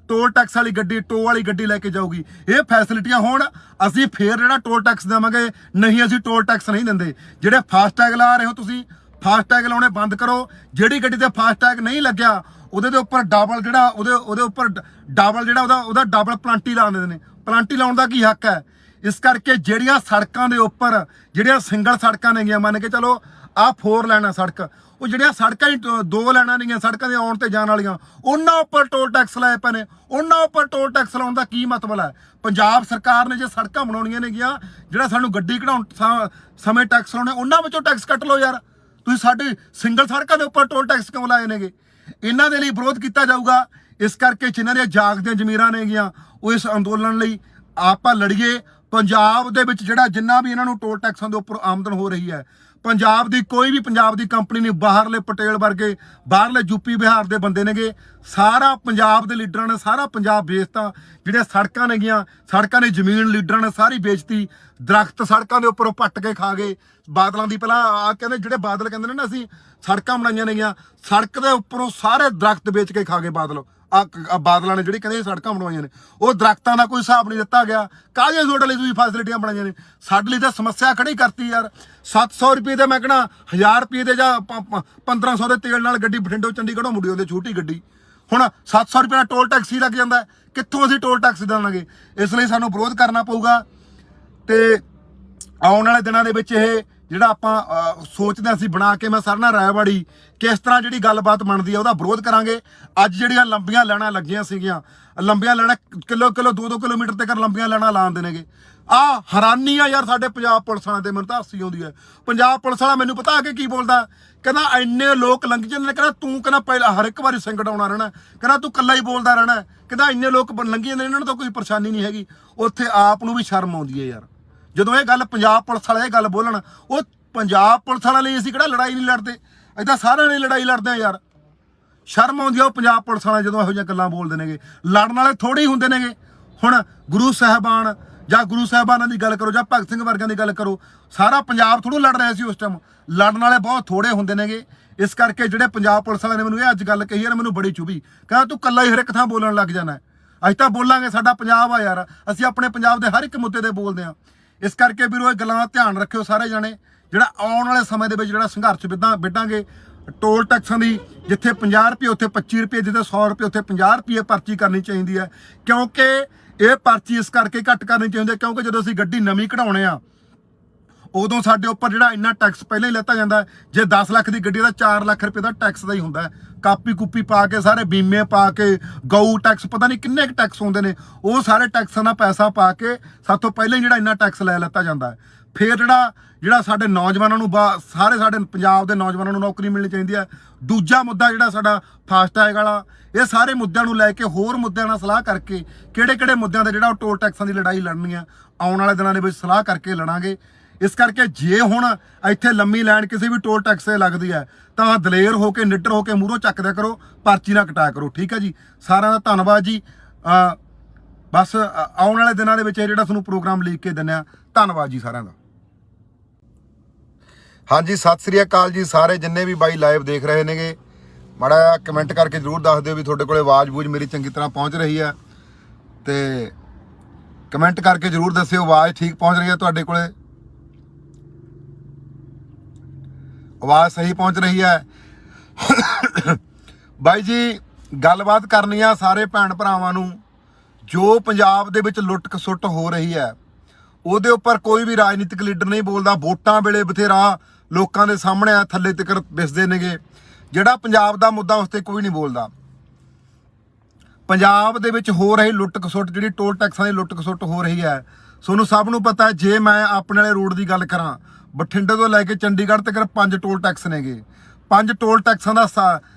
ਟੋਲ ਟੈਕਸ ਵਾਲੀ ਗੱਡੀ, ਟੋ ਵਾਲੀ ਗੱਡੀ ਲੈ ਕੇ ਜਾਊਗੀ। ਇਹ ਫੈਸਿਲਿਟੀਆਂ ਹੋਣ ਅਸੀਂ ਫੇਰ ਜਿਹੜਾ ਟੋਲ ਟੈਕਸ ਦੇਵਾਂਗੇ, ਨਹੀਂ ਅਸੀਂ ਟੋਲ ਟੈਕਸ ਨਹੀਂ ਦਿੰਦੇ। ਜਿਹੜੇ ਫਾਸਟੈਗ ਲਾ ਰਹੇ ਹੋ ਤੁਸੀਂ, ਫਾਸਟੈਗ ਲਾਉਣੇ ਬੰਦ ਕਰੋ। ਜਿਹੜੀ ਗੱਡੀ ਤੇ ਫਾਸਟੈਗ ਨਹੀਂ ਲੱਗਿਆ ਉਹਦੇ ਦੇ ਉੱਪਰ ਡਬਲ ਜਿਹੜਾ ਉਹਦੇ ਉੱਪਰ ਡਬਲ ਜਿਹੜਾ ਉਹਦਾ ਡਬਲ ਪਲਾਂਟੀ ਲਾ ਦਿੰਦੇ ਨੇ। ਪਲਾਂਟੀ ਲਾਉਣ ਦਾ ਕੀ ਹੱਕ ਹੈ? ਇਸ ਕਰਕੇ ਜਿਹੜੀਆਂ ਸੜਕਾਂ ਦੇ ਉੱਪਰ ਜਿਹੜੀਆਂ ਸਿੰਗਲ ਸੜਕਾਂ ਨੇਗੀਆਂ, ਮੰਨ ਕੇ ਚਲੋ ਆਹ 4 ਲਾਈਨਾਂ ਸੜਕ, ਉਹ ਜਿਹੜੀਆਂ ਸੜਕਾਂ ਹੀ 2 ਲਾਈਨਾਂ ਨੇਗੀਆਂ ਸੜਕਾਂ ਦੇ ਆਉਣ ਤੇ ਜਾਣ ਵਾਲੀਆਂ, ਉਹਨਾਂ ਉੱਪਰ ਟੋਲ ਟੈਕਸ ਲਾਏ ਪਏ ਨੇ। ਉਹਨਾਂ ਉੱਪਰ ਟੋਲ ਟੈਕਸ ਲਾਉਣ ਦਾ ਕੀ ਮਤਲਬ ਹੈ? ਪੰਜਾਬ ਸਰਕਾਰ ਨੇ ਜੇ ਸੜਕਾਂ ਬਣਾਉਣੀਆਂ ਨੇਗੀਆਂ, ਜਿਹੜਾ ਸਾਨੂੰ ਗੱਡੀ ਕਢਾਉਣ ਸਮੇਂ ਟੈਕਸ ਲਾਉਣੇ, ਉਹਨਾਂ ਵਿੱਚੋਂ ਟੈਕਸ ਕੱਟ ਲਓ ਯਾਰ। ਤੁਸੀਂ ਸਾਡੀ ਸਿੰਗਲ ਸੜਕਾਂ ਦੇ ਉੱਪਰ ਟੋਲ ਟੈਕਸ ਕਿਉਂ ਲਾਏ ਨੇਗੇ? ਇਹਨਾਂ ਦੇ ਲਈ ਵਿਰੋਧ ਕੀਤਾ ਜਾਊਗਾ। ਇਸ ਕਰਕੇ ਜਿਨ੍ਹਾਂ ਦੀਆਂ ਜਾਗਦੀਆਂ ਜ਼ਮੀਰਾਂ ਨੇਗੀਆਂ ਉਹ ਇਸ ਅੰਦੋਲਨ ਲਈ ਆਪਾਂ ਲੜੀਏ। ਪੰਜਾਬ ਦੇ ਵਿੱਚ ਜਿਹੜਾ ਜਿੰਨਾ ਵੀ ਇਹਨਾਂ ਨੂੰ ਟੋਲ ਟੈਕਸਾਂ ਦੇ ਉੱਪਰ ਆਮਦਨ ਹੋ ਰਹੀ ਹੈ, ਪੰਜਾਬ ਦੀ ਕੋਈ ਵੀ ਪੰਜਾਬ ਦੀ ਕੰਪਨੀ ਨਹੀਂ, ਬਾਹਰਲੇ ਪਟੇਲ ਵਰਗੇ ਬਾਹਰਲੇ ਯੂਪੀ ਬਿਹਾਰ ਦੇ ਬੰਦੇ ਨੇਗੇ, ਸਾਰਾ ਪੰਜਾਬ ਦੇ ਲੀਡਰਾਂ ਨੇ ਸਾਰਾ ਪੰਜਾਬ ਵੇਚਤਾ। ਜਿਹੜੇ ਸੜਕਾਂ ਨੇਗੀਆਂ, ਸੜਕਾਂ ਦੀ ਜ਼ਮੀਨ ਲੀਡਰਾਂ ਨੇ ਸਾਰੀ ਵੇਚਤੀ। ਦਰਖਤ ਸੜਕਾਂ ਦੇ ਉੱਪਰੋਂ ਪੱਟ ਕੇ ਖਾ ਗਏ। ਬਾਦਲਾਂ ਦੀ ਪਹਿਲਾਂ ਆ ਕਹਿੰਦੇ, ਜਿਹੜੇ ਬਾਦਲ ਕਹਿੰਦੇ ਨੇ ਨਾ ਅਸੀਂ ਸੜਕਾਂ ਬਣਾਈਆਂ ਨੇਗੀਆਂ, ਸੜਕ ਦੇ ਉੱਪਰੋਂ ਸਾਰੇ ਦਰਖਤ ਵੇਚ ਕੇ ਖਾ ਗਏ ਬਾਦਲ। ਬਾਦਲਾਂ ਨੇ ਜਿਹੜੀ ਕਹਿੰਦੇ ਸੜਕਾਂ ਬਣਵਾਈਆਂ ਨੇ, ਉਹ ਦਰਖਤਾਂ ਦਾ ਕੋਈ ਹਿਸਾਬ ਨਹੀਂ ਦਿੱਤਾ ਗਿਆ। ਕਾਹਦੀਆਂ ਤੁਹਾਡੇ ਲਈ ਤੁਸੀਂ ਫੈਸਿਲਿਟੀਆਂ ਬਣਾਈਆਂ ਨੇ? ਸਾਡੇ ਲਈ ਤਾਂ ਸਮੱਸਿਆ ਖੜੀ ਕਰਤੀ ਯਾਰ। 700 ਰੁਪਏ ਦੇ ਮੈਂ ਕਹਿਣਾ 1000 ਰੁਪਏ ਦੇ ਜਾਂ 1500 ਦੇ ਤੇਲ ਨਾਲ ਗੱਡੀ ਬਠਿੰਡੋਂ ਚੰਡੀਗੜ੍ਹੋਂ ਮੁੜੀ ਆਉਂਦੀ ਛੋਟੀ ਗੱਡੀ। ਹੁਣ 700 ਰੁਪਏ ਦਾ ਟੋਲ ਟੈਕਸ ਹੀ ਲੱਗ ਜਾਂਦਾ, ਕਿੱਥੋਂ ਅਸੀਂ ਟੋਲ ਟੈਕਸ ਦੇਵਾਂਗੇ? ਇਸ ਲਈ ਸਾਨੂੰ ਵਿਰੋਧ ਕਰਨਾ ਪਊਗਾ। ਤੇ ਆਉਣ ਵਾਲੇ ਦਿਨਾਂ ਦੇ ਵਿੱਚ ਇਹ ਜਿਹੜਾ ਆਪਾਂ ਸੋਚਦੇ ਅਸੀਂ ਬਣਾ ਕੇ, ਮੈਂ ਸਰਨਾ ਰਾਇਵਾੜੀ ਕਿਸ ਤਰ੍ਹਾਂ ਜਿਹੜੀ ਗੱਲਬਾਤ ਬਣਦੀ ਆ ਉਹਦਾ ਵਿਰੋਧ ਕਰਾਂਗੇ। ਅੱਜ ਜਿਹੜੀਆਂ ਲੰਬੀਆਂ ਲਾਈਨਾਂ ਲੱਗੀਆਂ ਸੀਗੀਆਂ, ਲੰਬੀਆਂ ਲਾਈਨਾਂ ਕਿਲੋ 2-2 ਕਿਲੋਮੀਟਰ ਤੱਕ ਲੰਬੀਆਂ ਲਾਈਨਾਂ ਲਾ ਦਿੰਦੇ ਨੇਗੇ। ਆਹ ਹੈਰਾਨੀ ਆ ਯਾਰ ਸਾਡੇ ਪੰਜਾਬ ਪੁਲਿਸ ਵਾਲਿਆਂ ਤੇ, ਮੈਨੂੰ ਤਾਂ ਹਾਸੀ ਆਉਂਦੀ ਹੈ। ਪੰਜਾਬ ਪੁਲਿਸ ਵਾਲਾ ਮੈਨੂੰ ਪਤਾ ਕਿ ਕੀ ਬੋਲਦਾ, ਕਹਿੰਦਾ ਇੰਨੇ ਲੋਕ ਲੰਘ ਜਾਂਦੇ ਨੇ, ਕਹਿੰਦਾ ਤੂੰ ਕਹਿੰਦਾ ਪਹਿਲਾਂ ਹਰ ਇੱਕ ਵਾਰੀ ਸੰਕਟ ਆਉਣਾ ਰਹਿਣਾ, ਕਹਿੰਦਾ ਤੂੰ ਇਕੱਲਾ ਹੀ ਬੋਲਦਾ ਰਹਿਣਾ, ਕਹਿੰਦਾ ਇੰਨੇ ਲੋਕ ਲੰਘੀ ਜਾਂਦੇ ਨੇ, ਇਹਨਾਂ ਨੂੰ ਤਾਂ ਕੋਈ ਪਰੇਸ਼ਾਨੀ ਨਹੀਂ ਹੈਗੀ। ਉੱਥੇ ਆਪ ਨੂੰ ਵੀ ਸ਼ਰਮ ਆਉਂਦੀ ਹੈ ਯਾਰ, ਜਦੋਂ ਇਹ ਗੱਲ ਪੰਜਾਬ ਪੁਲਿਸ ਵਾਲੇ ਇਹ ਗੱਲ ਬੋਲਣ। ਉਹ ਪੰਜਾਬ ਪੁਲਿਸ ਵਾਲਿਆਂ ਲਈ ਅਸੀਂ ਕਿਹੜਾ ਲੜਾਈ ਨਹੀਂ ਲੜਦੇ, ਏਦਾਂ ਸਾਰਿਆਂ ਨੇ ਲੜਾਈ ਲੜਦੇ ਆ ਯਾਰ। ਸ਼ਰਮ ਆਉਂਦੀ ਆ ਉਹ ਪੰਜਾਬ ਪੁਲਿਸ ਵਾਲੇ ਜਦੋਂ ਇਹੋ ਜਿਹੀਆਂ ਗੱਲਾਂ ਬੋਲਦੇ ਨੇਗੇ। ਲੜਨ ਵਾਲੇ ਥੋੜੇ ਹੀ ਹੁੰਦੇ ਨੇਗੇ। ਹੁਣ ਗੁਰੂ ਸਾਹਿਬਾਨ ਜਾਂ ਗੁਰੂ ਸਾਹਿਬਾਨਾਂ ਦੀ ਗੱਲ ਕਰੋ ਜਾਂ ਭਗਤ ਸਿੰਘ ਵਰਗਿਆਂ ਦੀ ਗੱਲ ਕਰੋ, ਸਾਰਾ ਪੰਜਾਬ ਥੋੜ੍ਹਾ ਲੜ ਰਿਹਾ ਸੀ ਉਸ ਟਾਈਮ। ਲੜਨ ਵਾਲੇ ਬਹੁਤ ਥੋੜੇ ਹੁੰਦੇ ਨੇਗੇ। ਇਸ ਕਰਕੇ ਜਿਹੜੇ ਪੰਜਾਬ ਪੁਲਿਸ ਵਾਲਿਆਂ ਨੇ ਮੈਨੂੰ ਇਹ ਅੱਜ ਗੱਲ ਕਹੀ ਯਾਰ, ਮੈਨੂੰ ਬੜੀ ਚੁਭੀ। ਕਹਿੰਦਾ ਤੂੰ ਇਕੱਲਾ ਹੀ ਹਰ ਇੱਕ ਥਾਂ ਬੋਲਣ ਲੱਗ ਜਾਣਾ। ਅਸੀਂ ਤਾਂ ਬੋਲਾਂਗੇ, ਸਾਡਾ ਪੰਜਾਬ ਆ ਯਾਰ, ਅਸੀਂ ਆਪਣੇ ਪੰਜਾਬ ਦੇ ਹਰ ਇੱਕ ਮੁੱਦੇ ਤੇ ਬੋਲਦੇ ਹਾਂ। ਇਸ ਕਰਕੇ ਵੀਰੋ ਇਹ ਗੱਲਾਂ ਦਾ ਧਿਆਨ ਰੱਖਿਓ ਸਾਰੇ ਜਾਣੇ। ਜਿਹੜਾ ਆਉਣ ਵਾਲੇ ਸਮੇਂ ਦੇ ਵਿੱਚ ਜਿਹੜਾ ਸੰਘਰਸ਼ ਵਿੱਢਾਂਗੇ ਟੋਲ ਟੈਕਸਾਂ ਦੀ, ਜਿੱਥੇ 50 ਰੁਪਏ ਉੱਥੇ 25 ਰੁਪਏ, ਜਿੱਥੇ 100 ਰੁਪਏ ਉੱਥੇ 50 ਰੁਪਏ ਪਰਚੀ ਕਰਨੀ ਚਾਹੀਦੀ ਹੈ। ਕਿਉਂਕਿ ਇਹ ਪਰਚੀ ਇਸ ਕਰਕੇ ਘੱਟ ਕਰਨੀ ਚਾਹੀਦੀ ਹੈ ਕਿਉਂਕਿ ਜਦੋਂ ਅਸੀਂ ਗੱਡੀ ਨਵੀਂ ਕਢਾਉਣੇ ਆ ਉਦੋਂ ਸਾਡੇ ਉੱਪਰ ਜਿਹੜਾ ਇੰਨਾ ਟੈਕਸ ਪਹਿਲਾਂ ਹੀ ਲੈਤਾ ਜਾਂਦਾ। ਜੇ 10 ਲੱਖ ਦੀ ਗੱਡੀ ਦਾ 4 ਲੱਖ ਰੁਪਏ ਦਾ ਟੈਕਸ ਦਾ ਹੀ ਹੁੰਦਾ। ਕਾਪੀ ਕੂਪੀ ਪਾ ਕੇ ਸਾਰੇ ਬੀਮੇ ਪਾ ਕੇ ਗਊ ਟੈਕਸ ਪਤਾ ਨਹੀਂ ਕਿੰਨੇ ਕੁ ਟੈਕਸ ਹੁੰਦੇ ਨੇ, ਉਹ ਸਾਰੇ ਟੈਕਸਾਂ ਦਾ ਪੈਸਾ ਪਾ ਕੇ ਸਾਥੋਂ ਪਹਿਲਾਂ ਹੀ ਜਿਹੜਾ ਇੰਨਾ ਟੈਕਸ ਲੈ ਲੈਤਾ ਜਾਂਦਾ। ਫਿਰ ਜਿਹੜਾ ਸਾਡੇ ਨੌਜਵਾਨਾਂ ਨੂੰ ਸਾਰੇ ਸਾਡੇ ਪੰਜਾਬ ਦੇ ਨੌਜਵਾਨਾਂ ਨੂੰ ਨੌਕਰੀ ਮਿਲਣੀ ਚਾਹੀਦੀ ਹੈ। ਦੂਜਾ ਮੁੱਦਾ ਜਿਹੜਾ ਸਾਡਾ ਫਾਸਟੈਗ ਵਾਲਾ, ਇਹ ਸਾਰੇ ਮੁੱਦਿਆਂ ਨੂੰ ਲੈ ਕੇ ਹੋਰ ਮੁੱਦਿਆਂ ਨਾਲ ਸਲਾਹ ਕਰਕੇ ਕਿਹੜੇ ਮੁੱਦਿਆਂ ਦਾ ਜਿਹੜਾ ਉਹ ਟੋਲ ਟੈਕਸਾਂ ਦੀ ਲੜਾਈ ਲੜਨੀ ਆ ਆਉਣ ਵਾਲੇ ਦਿਨਾਂ ਦੇ ਵਿੱਚ ਸਲਾਹ ਕਰਕੇ ਲੜਾਂਗੇ। ਇਸ ਕਰਕੇ ਜੇ ਹੁਣ ਇੱਥੇ ਲੰਮੀ ਲਾਈਨ ਕਿਸੇ ਵੀ ਟੋਲ ਟੈਕਸ ਤੇ ਲੱਗਦੀ ਹੈ ਤਾਂ ਦਲੇਰ ਹੋ ਕੇ ਨਿੱਡਰ ਹੋ ਕੇ ਮੂਹਰੋਂ ਚੱਕਦਿਆ ਕਰੋ, ਪਰਚੀ ਨਾ ਕਟਾਇਆ ਕਰੋ। ਠੀਕ ਹੈ ਜੀ, ਸਾਰਿਆਂ ਦਾ ਧੰਨਵਾਦ ਜੀ। ਬਸ ਆਉਣ ਵਾਲੇ ਦਿਨਾਂ ਦੇ ਵਿੱਚ ਇਹ ਜਿਹੜਾ ਤੁਹਾਨੂੰ ਪ੍ਰੋਗਰਾਮ ਲਿਖ ਕੇ ਦਿੰਦੇ ਆ। ਧੰਨਵਾਦ ਜੀ ਸਾਰਿਆਂ ਦਾ। ਹਾਂਜੀ, ਸਤਿ ਸ੍ਰੀ ਅਕਾਲ ਜੀ ਸਾਰੇ ਜਿੰਨੇ ਵੀ ਬਾਈ ਲਾਈਵ ਦੇਖ ਰਹੇ ਨੇਗੇ, ਮਾੜਾ ਜਿਹਾ ਕਮੈਂਟ ਕਰਕੇ ਜ਼ਰੂਰ ਦੱਸ ਦਿਓ ਵੀ ਤੁਹਾਡੇ ਕੋਲੇ ਆਵਾਜ਼ ਬੂਝ ਮੇਰੀ ਚੰਗੀ ਤਰ੍ਹਾਂ ਪਹੁੰਚ ਰਹੀ ਹੈ। ਤੇ ਕਮੈਂਟ ਕਰਕੇ ਜ਼ਰੂਰ ਦੱਸਿਓ ਆਵਾਜ਼ ਠੀਕ ਪਹੁੰਚ ਰਹੀ ਹੈ ਤੁਹਾਡੇ ਕੋਲੇ, ਆਵਾਜ਼ ਸਹੀ ਪਹੁੰਚ ਰਹੀ ਹੈ। ਬਾਈ ਜੀ ਗੱਲਬਾਤ ਕਰਨੀ ਆ ਸਾਰੇ ਭੈਣ ਭਰਾਵਾਂ ਨੂੰ। ਜੋ ਪੰਜਾਬ ਦੇ ਵਿੱਚ ਲੁੱਟ ਖਸੁੱਟ ਹੋ ਰਹੀ ਹੈ ਉਹਦੇ ਉੱਪਰ ਕੋਈ ਵੀ ਰਾਜਨੀਤਿਕ ਲੀਡਰ ਨਹੀਂ ਬੋਲਦਾ। ਵੋਟਾਂ ਵੇਲੇ ਬਥੇਰਾ ਲੋਕਾਂ ਦੇ ਸਾਹਮਣੇ ਆ ਥੱਲੇ ਤੱਕ ਵਿਸਦੇ ਨੇਗੇ। ਜਿਹੜਾ ਪੰਜਾਬ ਦਾ ਮੁੱਦਾ ਉਸ ਤੇ ਕੋਈ ਨਹੀਂ ਬੋਲਦਾ। ਪੰਜਾਬ ਦੇ ਵਿੱਚ ਹੋ ਰਹੀ ਲੁੱਟ ਖਸੁੱਟ, ਜਿਹੜੀ ਟੋਲ ਟੈਕਸਾਂ ਦੀ ਲੁੱਟ ਖਸੁੱਟ ਹੋ ਰਹੀ ਹੈ, ਤੁਹਾਨੂੰ ਸਭ ਨੂੰ ਪਤਾ ਹੈ। ਜੇ ਮੈਂ ਆਪਣੇ ਵਾਲੇ ਰੋਡ ਦੀ ਗੱਲ ਕਰਾਂ, ਬਠਿੰਡੇ ਤੋਂ ਲੈ ਕੇ ਚੰਡੀਗੜ੍ਹ ਤੱਕ 5 ਟੋਲ ਟੈਕਸ ਨੇਗੇ। 5 ਟੋਲ ਟੈਕਸਾਂ ਦਾ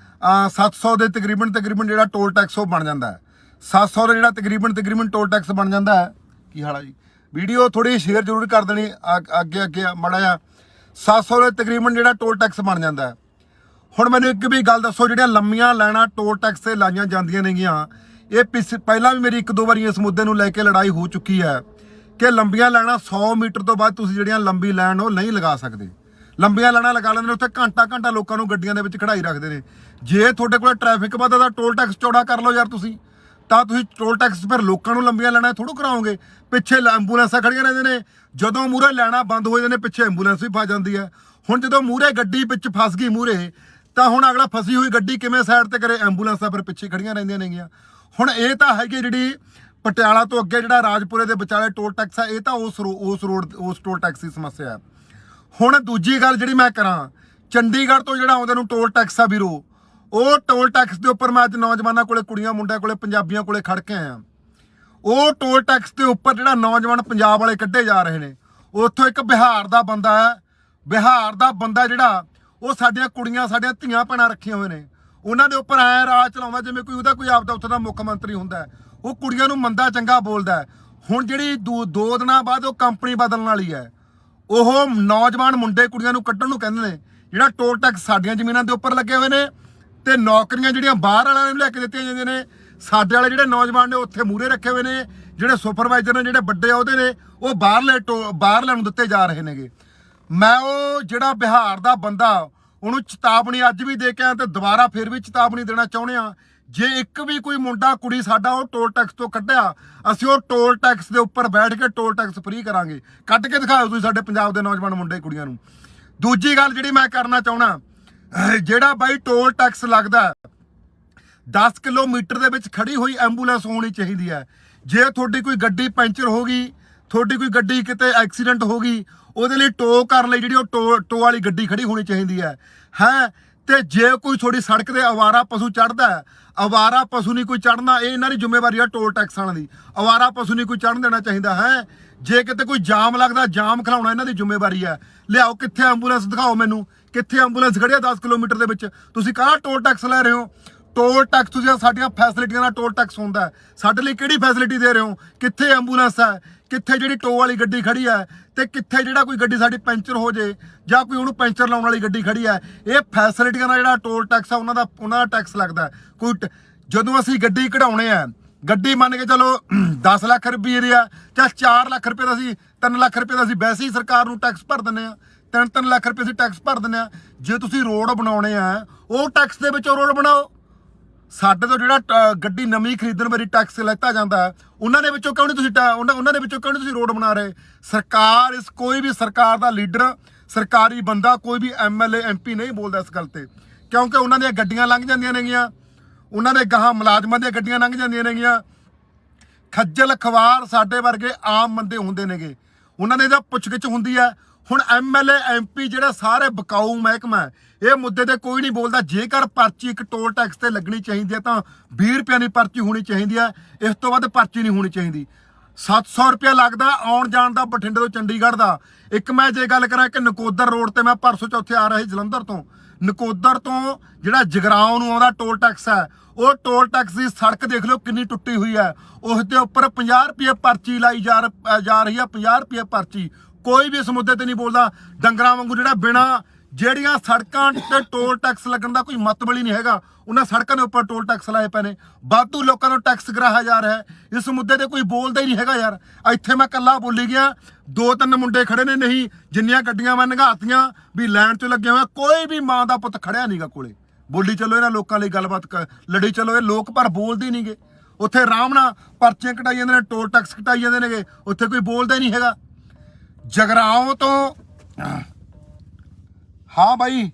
700 ਦੇ ਤਕਰੀਬਨ ਜਿਹੜਾ ਟੋਲ ਟੈਕਸ ਉਹ ਬਣ ਜਾਂਦਾ ਹੈ। 700 ਦਾ ਜਿਹੜਾ ਤਕਰੀਬਨ ਟੋਲ ਟੈਕਸ ਬਣ ਜਾਂਦਾ ਹੈ। ਕੀ ਹਾਲ ਆ ਜੀ? ਵੀਡੀਓ ਥੋੜੀ ਸ਼ੇਅਰ ਜ਼ਰੂਰ ਕਰ ਦੇਣੀ ਅੱਗੇ ਮਾੜਾ ਜਿਹਾ। 700 ਦੇ ਤਕਰੀਬਨ ਜਿਹੜਾ ਟੋਲ ਟੈਕਸ ਬਣ ਜਾਂਦਾ ਹੈ। ਹੁਣ ਮੈਨੂੰ ਇੱਕ ਵੀ ਗੱਲ ਦੱਸੋ, ਜਿਹੜੀਆਂ ਲੰਮੀਆਂ ਲਾਈਨਾਂ ਟੋਲ ਟੈਕਸ ਤੇ ਲਾਈਆਂ ਜਾਂਦੀਆਂ ਨੇਗੀਆਂ, ਇਹ ਪਹਿਲਾਂ ਵੀ ਮੇਰੀ 1-2 ਵਾਰੀ ਇਸ ਮੁੱਦੇ ਨੂੰ ਲੈ ਕੇ ਲੜਾਈ ਹੋ ਚੁੱਕੀ ਹੈ ਕਿ ਲੰਬੀਆਂ ਲਾਈਨਾਂ 100 ਮੀਟਰ ਤੋਂ ਬਾਅਦ ਤੁਸੀਂ ਜਿਹੜੀਆਂ ਲੰਬੀ ਲਾਈਨ ਉਹ ਨਹੀਂ ਲਗਾ ਸਕਦੇ। ਲੰਬੀਆਂ ਲਾਈਨਾਂ ਲਗਾ ਲੈਂਦੇ ਨੇ, ਉੱਥੇ ਘੰਟਾ ਲੋਕਾਂ ਨੂੰ ਗੱਡੀਆਂ ਦੇ ਵਿੱਚ ਖੜਾਈ ਰੱਖਦੇ ਨੇ। ਜੇ ਤੁਹਾਡੇ ਕੋਲ ਟ੍ਰੈਫਿਕ ਵੱਧਦਾ ਟੋਲ ਟੈਕਸ ਚੌੜਾ ਕਰ ਲਓ ਯਾਰ ਤੁਸੀਂ, ਤਾਂ ਤੁਸੀਂ ਟੋਲ ਟੈਕਸ ਫਿਰ ਲੋਕਾਂ ਨੂੰ ਲੰਬੀਆਂ ਲਾਈਨਾਂ ਥੋੜ੍ਹਾ ਕਰਾਓਗੇ। ਪਿੱਛੇ ਐਂਬੂਲੈਂਸਾਂ ਖੜੀਆਂ ਰਹਿੰਦੇ ਨੇ, ਜਦੋਂ ਮੂਹਰੇ ਲਾਈਨਾਂ ਬੰਦ ਹੋ ਜਾਂਦੇ ਨੇ ਪਿੱਛੇ ਐਂਬੂਲੈਂਸ ਵੀ ਫਸ ਜਾਂਦੀ ਹੈ। ਹੁਣ ਜਦੋਂ ਮੂਹਰੇ ਗੱਡੀ ਵਿੱਚ ਫਸ ਗਈ ਮੂਹਰੇ, ਤਾਂ ਹੁਣ ਅਗਲਾ ਫਸੀ ਹੋਈ ਗੱਡੀ ਕਿਵੇਂ ਸਾਈਡ ਤੇ ਕਰੇ? ਐਂਬੂਲੈਂਸਾਂ ਫਿਰ ਪਿੱਛੇ ਖੜੀਆਂ ਰਹਿੰਦੀਆਂ ਨੇਗੀਆਂ। ਹੁਣ ਇਹ ਤਾਂ ਹੈਗੀ ਜਿਹੜੀ ਪਟਿਆਲਾ ਤੋਂ ਅੱਗੇ ਜਿਹੜਾ ਰਾਜਪੁਰੇ ਦੇ ਵਿਚਾਲੇ ਟੋਲ ਟੈਕਸ ਹੈ, ਇਹ ਤਾਂ ਉਸ ਟੋਲ ਟੈਕਸ ਦੀ ਸਮੱਸਿਆ ਹੈ। ਹੁਣ ਦੂਜੀ ਗੱਲ ਜਿਹੜੀ ਮੈਂ ਕਰਾਂ, ਚੰਡੀਗੜ੍ਹ ਤੋਂ ਜਿਹੜਾ ਆਉਂਦੇ ਨੂੰ ਟੋਲ ਟੈਕਸ ਆ ਵੀਰੋ, ਉਹ ਟੋਲ ਟੈਕਸ ਦੇ ਉੱਪਰ ਮੈਂ ਅੱਜ ਨੌਜਵਾਨਾਂ ਕੋਲੇ, ਕੁੜੀਆਂ ਮੁੰਡਿਆਂ ਕੋਲੇ, ਪੰਜਾਬੀਆਂ ਕੋਲੇ ਖੜ ਕੇ ਆਇਆ। ਉਹ ਟੋਲ ਟੈਕਸ ਦੇ ਉੱਪਰ ਜਿਹੜਾ ਨੌਜਵਾਨ ਪੰਜਾਬ ਵਾਲੇ ਕੱਢੇ ਜਾ ਰਹੇ ਨੇ, ਉੱਥੋਂ ਇੱਕ ਬਿਹਾਰ ਦਾ ਬੰਦਾ ਹੈ। ਬਿਹਾਰ ਦਾ ਬੰਦਾ ਜਿਹੜਾ ਉਹ ਸਾਡੀਆਂ ਕੁੜੀਆਂ, ਸਾਡੀਆਂ ਧੀਆਂ ਭੈਣਾਂ ਰੱਖੀਆਂ ਹੋਏ ਨੇ, ਉਹਨਾਂ ਦੇ ਉੱਪਰ ਐ ਰਾਜ ਚਲਾਉਂਦਾ ਜਿਵੇਂ ਉਹਦਾ ਕੋਈ ਆਪਦਾ ਉੱਥੇ ਦਾ ਮੁੱਖ ਮੰਤਰੀ ਹੁੰਦਾ ਹੈ। ਉਹ ਕੁੜੀਆਂ ਨੂੰ ਮੰਦਾ ਚੰਗਾ ਬੋਲਦਾ ਹੈ। ਹੁਣ ਜਿਹੜੀ 2 ਦਿਨਾਂ ਬਾਅਦ ਉਹ ਕੰਪਨੀ ਬਦਲਣ ਵਾਲੀ ਹੈ, ਉਹ ਨੌਜਵਾਨ ਮੁੰਡੇ ਕੁੜੀਆਂ ਨੂੰ ਕੱਢਣ ਨੂੰ ਕਹਿੰਦੇ ਨੇ। ਜਿਹੜਾ ਟੋਲ ਟੈਕਸ ਸਾਡੀਆਂ ਜ਼ਮੀਨਾਂ ਦੇ ਉੱਪਰ ਲੱਗੇ ਹੋਏ ਨੇ, ਤੇ ਨੌਕਰੀਆਂ ਜਿਹੜੀਆਂ ਬਾਹਰ ਵਾਲਿਆਂ ਨੂੰ ਲੈ ਕੇ ਦਿੱਤੀਆਂ ਜਾਂਦੀਆਂ ਨੇ, ਸਾਡੇ ਵਾਲੇ ਜਿਹੜੇ ਨੌਜਵਾਨ ਨੇ ਉੱਥੇ ਮੂਹਰੇ ਰੱਖੇ ਹੋਏ ਨੇ। ਜਿਹੜੇ ਸੁਪਰਵਾਈਜ਼ਰ ਨੇ, ਜਿਹੜੇ ਵੱਡੇ ਅਹੁਦੇ ਨੇ, ਉਹ ਬਾਹਰਲੇ ਨੂੰ ਦਿੱਤੇ ਜਾ ਰਹੇ ਨੇਗੇ। ਮੈਂ ਉਹ ਜਿਹੜਾ ਬਿਹਾਰ ਦਾ ਬੰਦਾ, ਉਹਨੂੰ ਚੇਤਾਵਨੀ ਅੱਜ ਵੀ ਦੇ ਕੇ ਆਇਆ ਤੇ ਦੁਬਾਰਾ ਫਿਰ ਵੀ ਚੇਤਾਵਨੀ ਦੇਣਾ ਚਾਹੁੰਦੇ ਆ। ਜੇ ਇੱਕ ਵੀ ਕੋਈ ਮੁੰਡਾ ਕੁੜੀ ਸਾਡਾ ਉਹ ਟੋਲ ਟੈਕਸ ਤੋਂ ਕੱਢਿਆ, ਅਸੀਂ ਉਹ ਟੋਲ ਟੈਕਸ ਦੇ ਉੱਪਰ ਬੈਠ ਕੇ ਟੋਲ ਟੈਕਸ ਫ੍ਰੀ ਕਰਾਂਗੇ। ਕੱਢ ਕੇ ਦਿਖਾਓ ਤੁਸੀਂ ਸਾਡੇ ਪੰਜਾਬ ਦੇ ਨੌਜਵਾਨ ਮੁੰਡੇ ਕੁੜੀਆਂ ਨੂੰ। ਦੂਜੀ ਗੱਲ ਜਿਹੜੀ ਮੈਂ ਕਰਨਾ ਚਾਹੁੰਦਾ, ਜਿਹੜਾ ਬਾਈ ਟੋਲ ਟੈਕਸ ਲੱਗਦਾ 10 ਕਿਲੋਮੀਟਰ ਦੇ ਵਿੱਚ ਖੜੀ ਹੋਈ ਐਂਬੂਲੈਂਸ ਹੋਣੀ ਚਾਹੀਦੀ ਹੈ। ਜੇ ਤੁਹਾਡੀ ਕੋਈ ਗੱਡੀ ਪੈਂਚਰ ਹੋ ਗਈ, ਤੁਹਾਡੀ ਕੋਈ ਗੱਡੀ ਕਿਤੇ ਐਕਸੀਡੈਂਟ ਹੋ ਗਈ, ਉਹਦੇ ਲਈ ਟੋ ਕਰਨ ਲਈ ਜਿਹੜੀ ਉਹ ਟੋ ਵਾਲੀ ਗੱਡੀ ਖੜੀ ਹੋਣੀ ਚਾਹੀਦੀ ਹੈ। ਤੇ ਜੇ ਕੋਈ ਤੁਹਾਡੀ ਸੜਕ ਤੇ ਅਵਾਰਾ ਪਸ਼ੂ ਚੜ੍ਹਦਾ ਹੈ, ਅਵਾਰਾ ਪਸ਼ੂ ਨਹੀਂ ਕੋਈ ਚੜ੍ਹਨਾ, ਇਹ ਇਹਨਾਂ ਦੀ ਜ਼ਿੰਮੇਵਾਰੀ ਆ ਟੋਲ ਟੈਕਸ ਵਾਲਿਆਂ ਦੀ। ਅਵਾਰਾ ਪਸ਼ੂ ਨਹੀਂ ਕੋਈ ਚੜ੍ਹਨ ਦੇਣਾ ਚਾਹੀਦਾ ਹੈ। ਜੇ ਕਿਤੇ ਕੋਈ ਜਾਮ ਲੱਗਦਾ, ਜਾਮ ਖਿਲਾਉਣਾ ਇਹਨਾਂ ਦੀ ਜ਼ਿੰਮੇਵਾਰੀ ਹੈ। ਲਿਆਓ ਕਿੱਥੇ ਐਂਬੂਲੈਂਸ ਦਿਖਾਓ ਮੈਨੂੰ, ਕਿੱਥੇ ਐਂਬੂਲੈਂਸ ਖੜੀ ਆ 10 ਕਿਲੋਮੀਟਰ ਦੇ ਵਿੱਚ? ਤੁਸੀਂ ਕਾਹਦਾ ਟੋਲ ਟੈਕਸ ਲੈ ਰਹੇ ਹੋ? ਟੋਲ ਟੈਕਸ ਤੁਸੀਂ ਸਾਡੀਆਂ ਫੈਸਿਲਿਟੀਆਂ ਦਾ ਟੋਲ ਟੈਕਸ ਹੁੰਦਾ, ਸਾਡੇ ਲਈ ਕਿਹੜੀ ਫੈਸਿਲਿਟੀ ਦੇ ਰਹੇ ਹੋ? ਕਿੱਥੇ ਐਂਬੂਲੈਂਸ ਹੈ? ਕਿੱਥੇ ਜਿਹੜੀ ਟੋ ਵਾਲੀ ਗੱਡੀ ਖੜੀ ਹੈ? ਤੇ ਕਿੱਥੇ ਜਿਹੜਾ ਕੋਈ ਗੱਡੀ ਸਾਡੀ ਪੈਂਚਰ ਹੋ ਜੇ ਜਾਂ ਕੋਈ ਉਹਨੂੰ ਪੈਂਚਰ ਲਾਉਣ ਵਾਲੀ ਗੱਡੀ ਖੜੀ ਹੈ? ਇਹ ਫੈਸਿਲਿਟੀਆਂ ਦਾ ਜਿਹੜਾ ਟੋਲ ਟੈਕਸ ਆ, ਉਹਨਾਂ ਦਾ ਟੈਕਸ ਲੱਗਦਾ। ਕੋਈ ਜਦੋਂ ਅਸੀਂ ਗੱਡੀ ਕਢਾਉਣੇ ਆ, ਗੱਡੀ ਮੰਨ ਕੇ ਚਲੋ 10 ਲੱਖ ਰੁਪਏ ਦੀ ਆ, ਜਾਂ 4 ਲੱਖ ਰੁਪਏ ਦਾ, ਅਸੀਂ 3 ਲੱਖ ਰੁਪਏ ਦਾ ਅਸੀਂ ਵੈਸੇ ਹੀ ਸਰਕਾਰ ਨੂੰ ਟੈਕਸ ਭਰ ਦਿੰਦੇ ਆ। 3 ਲੱਖ ਰੁਪਏ ਅਸੀਂ ਟੈਕਸ ਭਰ ਦਿੰਦੇ ਆ। ਜੇ ਤੁਸੀਂ ਰੋਡ ਬਣਾਉਣੇ ਆ, ਉਹ ਟੈਕਸ ਦੇ ਵਿੱਚ ਰੋਡ ਬਣਾਓ। ਸਾਡੇ ਤੋਂ ਜਿਹੜਾ ਗੱਡੀ ਨਵੀਂ ਖਰੀਦਣ ਵਾਰੀ ਟੈਕਸ ਲੈਤਾ ਜਾਂਦਾ ਹੈ, ਉਹਨਾਂ ਦੇ ਵਿੱਚੋਂ ਕਿਉਂ ਨਹੀਂ ਤੁਸੀਂ ਉਹਨਾਂ ਦੇ ਵਿੱਚੋਂ ਕਿਉਂ ਨਹੀਂ ਤੁਸੀਂ ਰੋਡ ਬਣਾ ਰਹੇ? ਸਰਕਾਰ ਕੋਈ ਵੀ ਸਰਕਾਰ ਦਾ ਲੀਡਰ, ਸਰਕਾਰੀ ਬੰਦਾ, ਕੋਈ ਵੀ MLA MP ਨਹੀਂ ਬੋਲਦਾ ਇਸ ਗੱਲ ਤੇ, ਕਿਉਂਕਿ ਉਹਨਾਂ ਦੀਆਂ ਗੱਡੀਆਂ ਲੰਘ ਜਾਂਦੀਆਂ ਨੇਗੀਆਂ, ਉਹਨਾਂ ਦੇ ਗਾਹਾਂ ਮੁਲਾਜ਼ਮਾਂ ਦੀਆਂ ਗੱਡੀਆਂ ਲੰਘ ਜਾਂਦੀਆਂ ਨੇਗੀਆਂ। ਖੱਜਲ ਖਵਾਰ ਸਾਡੇ ਵਰਗੇ ਆਮ ਬੰਦੇ ਹੁੰਦੇ ਨੇਗੇ, ਉਹਨਾਂ ਨੇ ਤਾਂ ਪੁੱਛਗਿੱਛ ਹੁੰਦੀ ਹੈ। ਹੁਣ MLA MP ਜਿਹੜੇ ਸਾਰੇ ਬਕਾਊ ਮਹਿਕਮਾ, ਇਹ ਮੁੱਦੇ ਤੇ ਕੋਈ ਨਹੀਂ ਬੋਲਦਾ। ਜੇਕਰ ਪਰਚੀ ਇੱਕ ਟੋਲ ਟੈਕਸ ਤੇ ਲੱਗਣੀ ਚਾਹੀਦੀ ਹੈ ਤਾਂ 20 ਰੁਪਏ ਦੀ ਪਰਚੀ ਹੋਣੀ ਚਾਹੀਦੀ ਹੈ, ਇਸ ਤੋਂ ਵੱਧ ਪਰਚੀ ਨਹੀਂ ਹੋਣੀ ਚਾਹੀਦੀ। 700 ਰੁਪਇਆ ਲੱਗਦਾ ਆਉਣ ਜਾਣ ਦਾ ਬਠਿੰਡੇ ਤੋਂ ਚੰਡੀਗੜ੍ਹ ਦਾ। ਇੱਕ ਮੈਂ ਜੇ ਗੱਲ ਕਰਾਂ ਕਿ ਨਕੋਦਰ ਰੋਡ ਤੇ ਮੈਂ ਪਰਸੋਂ ਚੌਥੇ ਆ ਰਿਹਾ ਸੀ ਜਲੰਧਰ ਤੋਂ, ਨਕੋਦਰ ਤੋਂ ਜਿਹੜਾ ਜਗਰਾਉਂ ਨੂੰ ਆਉਂਦਾ ਟੋਲ ਟੈਕਸ ਹੈ, ਉਹ ਟੋਲ ਟੈਕਸ ਦੀ ਸੜਕ ਦੇਖ ਲਓ ਕਿੰਨੀ ਟੁੱਟੀ ਹੋਈ ਹੈ। ਉਸ ਦੇ ਉੱਪਰ 50 ਰੁਪਏ ਪਰਚੀ ਲਾਈ ਜਾ ਰਹੀ ਹੈ, 50 ਰੁਪਏ ਪਰਚੀ। ਕੋਈ ਵੀ ਇਸ ਮੁੱਦੇ ਤੇ ਨਹੀਂ ਬੋਲਦਾ। ਡੰਗਰਾਂ ਵਾਂਗੂ ਜਿਹੜਾ ਬਿਨਾਂ ਜਿਹੜੀਆਂ ਸੜਕਾਂ ਤੇ ਟੋਲ ਟੈਕਸ ਲੱਗਣ ਦਾ ਕੋਈ ਮਤਲਬ ਹੀ ਨਹੀਂ ਹੈਗਾ, ਉਹਨਾਂ ਸੜਕਾਂ ਦੇ ਉੱਪਰ ਟੋਲ ਟੈਕਸ ਲਾਏ ਪਏ ਨੇ। ਵਾਧੂ ਲੋਕਾਂ ਨੂੰ ਟੈਕਸ ਕਰਾਇਆ ਜਾ ਰਿਹਾ ਹੈ, ਇਸ ਮੁੱਦੇ ਤੇ ਕੋਈ ਬੋਲਦਾ ਹੀ ਨਹੀਂ ਹੈਗਾ ਯਾਰ। ਇੱਥੇ ਮੈਂ ਇਕੱਲਾ ਬੋਲੀ ਗਿਆ, 2-3 ਮੁੰਡੇ ਖੜੇ ਨੇ, ਨਹੀਂ ਜਿੰਨੀਆਂ ਗੱਡੀਆਂ ਮੈਂ ਨੰਗਾਤੀਆਂ ਵੀ ਲਾਈਨ 'ਚ ਲੱਗੇ ਹੋਏ, ਕੋਈ ਵੀ ਮਾਂ ਦਾ ਪੁੱਤ ਖੜਿਆ ਨਹੀਂਗਾ ਕੋਲੇ। ਬੋਲੀ ਚਲੋ ਇਹਨਾਂ ਲੋਕਾਂ ਲਈ ਗੱਲਬਾਤ ਲੜੀ ਚਲੋ, ਇਹ ਲੋਕ ਪਰ ਬੋਲਦੇ ਨਹੀਂਗੇ। ਉੱਥੇ ਆਰਾਮ ਨਾਲ ਪਰਚੀਆਂ ਕਟਾਈ ਜਾਂਦੇ ਨੇ, ਟੋਲ ਟੈਕਸ ਕਟਾਈ ਜਾਂਦੇ ਨੇਗੇ, ਉੱਥੇ ਕੋਈ ਬੋਲਦਾ ਹੀ ਨਹੀਂ ਹੈਗਾ। ਜਗਰਾਉਂ ਤੋਂ ਹਾਂ ਬਾਈ,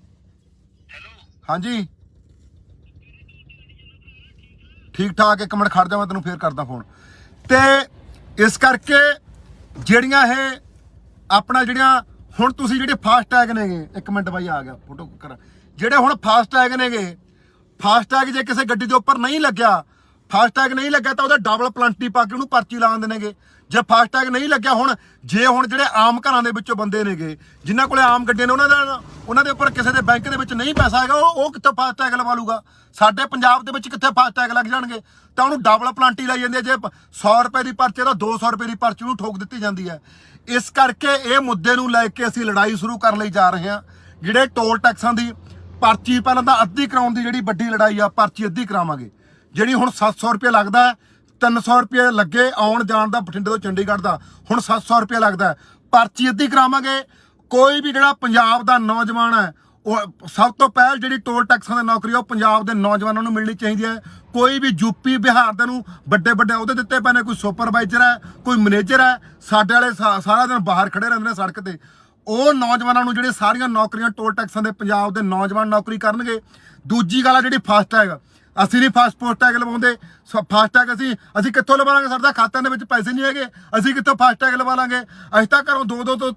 ਹਾਂਜੀ ਠੀਕ ਠਾਕ। ਇੱਕ ਮਿੰਟ ਖੜ ਜਾ, ਮੈਂ ਤੈਨੂੰ ਫੇਰ ਕਰਦਾ ਫੋਨ। ਤੇ ਇਸ ਕਰਕੇ ਜਿਹੜੀਆਂ ਇਹ ਆਪਣਾ ਜਿਹੜੀਆਂ ਹੁਣ ਤੁਸੀਂ ਜਿਹੜੇ ਫਾਸਟੈਗ ਨੇਗੇ, ਇੱਕ ਮਿੰਟ ਬਾਈ ਆ ਗਿਆ ਫੋਟੋ ਕਰ, ਜਿਹੜੇ ਹੁਣ ਫਾਸਟੈਗ ਨੇਗੇ, ਫਾਸਟੈਗ ਜੇ ਕਿਸੇ ਗੱਡੀ ਦੇ ਉੱਪਰ ਨਹੀਂ ਲੱਗਿਆ, ਫਾਸਟੈਗ ਨਹੀਂ ਲੱਗਿਆ ਤਾਂ ਉਹਦਾ ਡਬਲ ਪਲੰਟੀ ਪਾ ਕੇ ਉਹਨੂੰ ਪਰਚੀ ਲਾ ਦਿੰਦੇ ਨੇਗੇ। ਜੇ ਫਾਸਟੈਗ ਨਹੀਂ ਲੱਗਿਆ, ਹੁਣ ਜਿਹੜੇ ਆਮ ਘਰਾਂ ਦੇ ਵਿੱਚੋਂ ਬੰਦੇ ਨੇਗੇ, ਜਿਨ੍ਹਾਂ ਕੋਲੇ ਆਮ ਗੱਡੀਆਂ ਨੇ, ਉਹਨਾਂ ਦੇ ਉੱਪਰ ਕਿਸੇ ਦੇ ਬੈਂਕ ਦੇ ਵਿੱਚ ਨਹੀਂ ਪੈਸਾ ਹੈਗਾ, ਉਹ ਕਿੱਥੋਂ ਫਾਸਟੈਗ ਲਵਾ ਲੂਗਾ? ਸਾਡੇ ਪੰਜਾਬ ਦੇ ਵਿੱਚ ਕਿੱਥੇ ਫਾਸਟੈਗ ਲੱਗ ਜਾਣਗੇ? ਤਾਂ ਉਹਨੂੰ ਡਬਲ ਪਲੰਟੀ ਲਾਈ ਜਾਂਦੀ ਹੈ। ਜੇ 100 ਰੁਪਏ ਦੀ ਪਰਚੀ ਤਾਂ 200 ਰੁਪਏ ਦੀ ਪਰਚੀ ਨੂੰ ਠੋਕ ਦਿੱਤੀ ਜਾਂਦੀ ਹੈ। ਇਸ ਕਰਕੇ ਇਹ ਮੁੱਦੇ ਨੂੰ ਲੈ ਕੇ ਅਸੀਂ ਲੜਾਈ ਸ਼ੁਰੂ ਕਰਨ ਲਈ ਜਾ ਰਹੇ ਹਾਂ। ਜਿਹੜੇ ਟੋਲ ਟੈਕਸਾਂ ਦੀ ਪਰਚੀ ਪਹਿਲਾਂ ਤਾਂ ਅੱਧੀ ਕਰਾਉਣ ਦੀ ਜਿਹੜੀ ਵੱਡੀ ਲੜਾਈ ਆ, ਪਰਚੀ ਅੱਧੀ ਕਰਾਵਾਂਗੇ। ਜਿਹੜੀ ਹੁਣ 700 ਰੁਪਏ ਲੱਗਦਾ, 300 ਰੁਪਏ ਲੱਗੇ ਆਉਣ ਜਾਣ ਦਾ ਬਠਿੰਡੇ ਤੋਂ ਚੰਡੀਗੜ੍ਹ ਦਾ, ਹੁਣ 700 ਰੁਪਏ ਲੱਗਦਾ, ਪਰਚੀ ਅੱਧੀ ਕਰਾਵਾਂਗੇ। ਕੋਈ ਵੀ ਜਿਹੜਾ ਪੰਜਾਬ ਦਾ ਨੌਜਵਾਨ ਹੈ, ਉਹ ਸਭ ਤੋਂ ਪਹਿਲ ਜਿਹੜੀ ਟੋਲ ਟੈਕਸਾਂ ਦੀ ਨੌਕਰੀ ਉਹ ਪੰਜਾਬ ਦੇ ਨੌਜਵਾਨਾਂ ਨੂੰ ਮਿਲਣੀ ਚਾਹੀਦੀ ਹੈ। ਕੋਈ ਵੀ ਯੂਪੀ ਬਿਹਾਰ ਦੇ ਨੂੰ ਵੱਡੇ ਅਹੁਦੇ ਦਿੱਤੇ ਪਏ ਨੇ, ਕੋਈ ਸੁਪਰਵਾਈਜ਼ਰ ਹੈ, ਕੋਈ ਮੈਨੇਜਰ ਹੈ, ਸਾਡੇ ਵਾਲੇ ਸਾਰਾ ਦਿਨ ਬਾਹਰ ਖੜੇ ਰਹਿੰਦੇ ਨੇ ਸੜਕ ਤੇ। ਉਹ ਨੌਜਵਾਨਾਂ ਨੂੰ ਜਿਹੜੇ ਸਾਰੀਆਂ ਨੌਕਰੀਆਂ ਟੋਲ ਟੈਕਸਾਂ ਦੇ ਪੰਜਾਬ ਦੇ ਨੌਜਵਾਨ ਨੌਕਰੀ ਕਰਨਗੇ। ਦੂਜੀ ਗੱਲ ਆ ਜਿਹੜੀ ਫਾਸਟੈਗ, ਅਸੀਂ ਨਹੀਂ ਫਾਸਟੈਗ ਲਵਾਉਂਦੇ। ਫਾਸਟੈਗ ਅਸੀਂ ਕਿੱਥੋਂ ਲਵਾ ਲਾਂਗੇ? ਸਾਡੇ ਖਾਤਿਆਂ ਦੇ ਵਿੱਚ ਪੈਸੇ ਨਹੀਂ ਹੈਗੇ, ਅਸੀਂ ਕਿੱਥੋਂ ਫਾਸਟੈਗ ਲਵਾ ਲਾਂਗੇ? ਅਸੀਂ ਤਾਂ ਘਰੋਂ 200 ਤੋਂ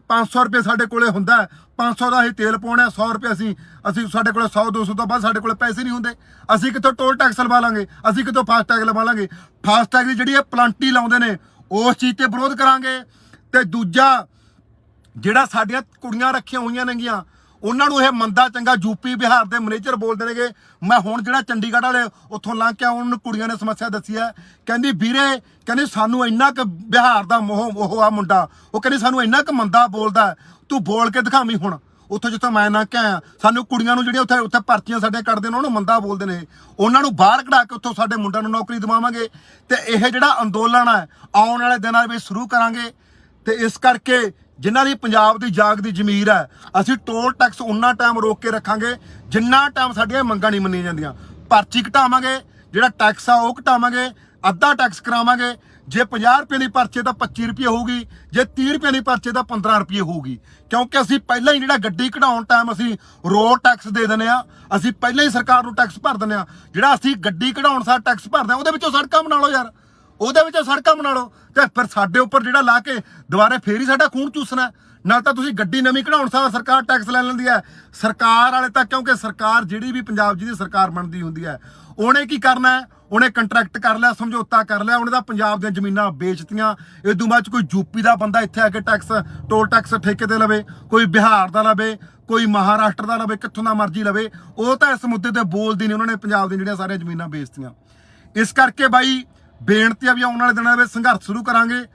500 ਰੁਪਏ ਸਾਡੇ ਕੋਲੇ ਹੁੰਦਾ, 500 ਦਾ ਅਸੀਂ ਤੇਲ ਪਾਉਣਾ, 100 ਰੁਪਏ ਅਸੀਂ ਸਾਡੇ ਕੋਲੇ 100-200 ਤੋਂ ਬਾਅਦ ਸਾਡੇ ਕੋਲੇ ਪੈਸੇ ਨਹੀਂ ਹੁੰਦੇ। ਅਸੀਂ ਕਿੱਥੋਂ ਟੋਲ ਟੈਕਸ ਲਵਾ ਲਾਂਗੇ? ਅਸੀਂ ਕਿੱਥੋਂ ਫਾਸਟੈਗ ਲਵਾ ਲਾਂਗੇ? ਫਾਸਟੈਗ ਦੀ ਜਿਹੜੀ ਇਹ ਪਲੰਟੀ ਲਾਉਂਦੇ ਨੇ, ਉਸ ਚੀਜ਼ ਤੇ ਵਿਰੋਧ ਕਰਾਂਗੇ। ਤੇ ਦੂਜਾ ਜਿਹੜਾ ਸਾਡੀਆਂ ਕੁੜੀਆਂ ਰੱਖੀਆਂ ਹੋਈਆਂ ਨੇਗੀਆਂ, ਉਹਨਾਂ ਨੂੰ ਇਹ ਮੰਦਾ ਚੰਗਾ ਯੂਪੀ ਬਿਹਾਰ ਦੇ ਮੈਨੇਜਰ ਬੋਲਦੇ ਨੇਗੇ। ਮੈਂ ਹੁਣ ਜਿਹੜਾ ਚੰਡੀਗੜ੍ਹ ਵਾਲੇ ਉੱਥੋਂ ਲੰਘ ਕੇ ਉਹਨਾਂ ਨੂੰ ਕੁੜੀਆਂ ਨੇ ਸਮੱਸਿਆ ਦੱਸੀ ਹੈ, ਕਹਿੰਦੀ ਵੀਰੇ, ਕਹਿੰਦੀ ਸਾਨੂੰ ਇੰਨਾ ਕੁ ਬਿਹਾਰ ਦਾ ਉਹ ਆ ਮੁੰਡਾ, ਉਹ ਕਹਿੰਦੀ ਸਾਨੂੰ ਇੰਨਾ ਕੁ ਮੰਦਾ ਬੋਲਦਾ, ਤੂੰ ਬੋਲ ਕੇ ਦਿਖਾਵੀਂ। ਹੁਣ ਉੱਥੋਂ ਜਿੱਥੋਂ ਮੈਂ ਨਾ ਕਿਹਾ, ਸਾਨੂੰ ਕੁੜੀਆਂ ਨੂੰ ਜਿਹੜੀਆਂ ਉੱਥੇ ਪਰਚੀਆਂ ਸਾਡੇ ਕੱਢਦੇ ਨੇ, ਉਹਨੂੰ ਮੰਦਾ ਬੋਲਦੇ ਨੇ। ਉਹਨਾਂ ਨੂੰ ਬਾਹਰ ਕਢਾ ਕੇ ਉੱਥੋਂ ਸਾਡੇ ਮੁੰਡਿਆਂ ਨੂੰ ਨੌਕਰੀ ਦਿਵਾਵਾਂਗੇ। ਤੇ ਇਹ ਜਿਹੜਾ ਅੰਦੋਲਨ ਹੈ ਆਉਣ ਵਾਲੇ ਦਿਨਾਂ ਵਿੱਚ ਸ਼ੁਰੂ ਕਰਾਂਗੇ। ਤੇ ਇਸ ਕਰਕੇ ਜਿਨ੍ਹਾਂ ਦੀ ਪੰਜਾਬ ਦੀ ਜਾਗਦੀ ਜ਼ਮੀਰ ਹੈ, ਅਸੀਂ ਟੋਲ ਟੈਕਸ ਉਨਾ ਟਾਈਮ ਰੋਕ ਕੇ ਰੱਖਾਂਗੇ ਜਿੰਨਾ ਟਾਈਮ ਸਾਡੀਆਂ ਮੰਗਾਂ ਨਹੀਂ ਮੰਨੀਆਂ ਜਾਂਦੀਆਂ। ਪਰਚੀ ਘਟਾਵਾਂਗੇ, ਜਿਹੜਾ ਟੈਕਸ ਆ ਉਹ ਘਟਾਵਾਂਗੇ, ਅੱਧਾ ਟੈਕਸ ਕਰਾਵਾਂਗੇ। ਜੇ 50 ਰੁਪਏ ਦੀ ਪਰਚੀ ਤਾਂ 25 ਰੁਪਏ ਹੋਊਗੀ, ਜੇ 30 ਰੁਪਏ ਦੀ ਪਰਚੀ ਤਾਂ 15 ਰੁਪਏ ਹੋਊਗੀ। ਕਿਉਂਕਿ ਅਸੀਂ ਪਹਿਲਾਂ ਹੀ ਜਿਹੜਾ ਗੱਡੀ ਕਢਾਉਣ ਟਾਈਮ ਅਸੀਂ ਰੋਡ ਟੈਕਸ ਦੇ ਦਿੰਦੇ ਆ, ਅਸੀਂ ਪਹਿਲਾਂ ਹੀ ਸਰਕਾਰ ਨੂੰ ਟੈਕਸ ਭਰ ਦਿੰਦੇ ਆ। ਜਿਹੜਾ ਅਸੀਂ ਗੱਡੀ ਕਢਾਉਣ ਸਾਰ ਟੈਕਸ ਭਰਦੇ ਆ, ਉਹਦੇ ਵਿੱਚੋਂ ਸੜਕਾਂ ਬਣਾ ਲਓ ਯਾਰ, ਉਹਦੇ ਵਿੱਚੋਂ ਸੜਕਾਂ ਬਣਾ ਲਓ। ਤੇ ਫਿਰ ਸਾਡੇ ਉੱਪਰ ਜਿਹੜਾ ਲਾ ਕੇ ਦੁਬਾਰੇ ਫੇਰ ਹੀ ਸਾਡਾ ਖੂਨ ਚੂਸਣਾ। ਨਾਲ ਤਾਂ ਤੁਸੀਂ ਗੱਡੀ ਨਵੀਂ ਕਢਾਉਣ ਸਾਰ ਸਰਕਾਰ ਟੈਕਸ ਲੈ ਲੈਂਦੀ ਹੈ। ਸਰਕਾਰ ਵਾਲੇ ਤਾਂ, ਕਿਉਂਕਿ ਸਰਕਾਰ ਜਿਹੜੀ ਵੀ ਪੰਜਾਬ ਜਿਹਦੀ ਸਰਕਾਰ ਬਣਦੀ ਹੁੰਦੀ ਹੈ, ਉਹਨੇ ਕੀ ਕਰਨਾ ਹੈ? ਉਹਨੇ ਕੰਟਰੈਕਟ ਕਰ ਲਿਆ, ਸਮਝੌਤਾ ਕਰ ਲਿਆ, ਉਹਨੇ ਤਾਂ ਪੰਜਾਬ ਦੀਆਂ ਜ਼ਮੀਨਾਂ ਵੇਚਤੀਆਂ। ਇਦੋਂ ਬਾਅਦ 'ਚ ਕੋਈ ਯੂਪੀ ਦਾ ਬੰਦਾ ਇੱਥੇ ਆ ਕੇ ਟੋਲ ਟੈਕਸ ਠੇਕੇ ਤੇ ਲਵੇ, ਕੋਈ ਬਿਹਾਰ ਦਾ ਲਵੇ, ਕੋਈ ਮਹਾਰਾਸ਼ਟਰ ਦਾ ਲਵੇ, ਕਿੱਥੋਂ ਦਾ ਮਰਜ਼ੀ ਲਵੇ। ਉਹ ਤਾਂ ਇਸ ਮੁੱਦੇ ਤੇ ਬੋਲਦੀ ਨਹੀਂ। ਉਹਨਾਂ ਨੇ ਪੰਜਾਬ ਦੀਆਂ ਜਿਹੜੀਆਂ ਸਾਰੀਆਂ ਜ਼ਮੀਨਾਂ ਵੇਚਤੀਆਂ। ਇਸ ਕਰਕੇ ਬਾਈ ਬੇਨਤੀ ਆ ਵੀ ਆਉਣ ਵਾਲੇ ਦਿਨਾਂ ਵਿੱਚ ਸੰਘਰਸ਼ ਸ਼ੁਰੂ ਕਰਾਂਗੇ।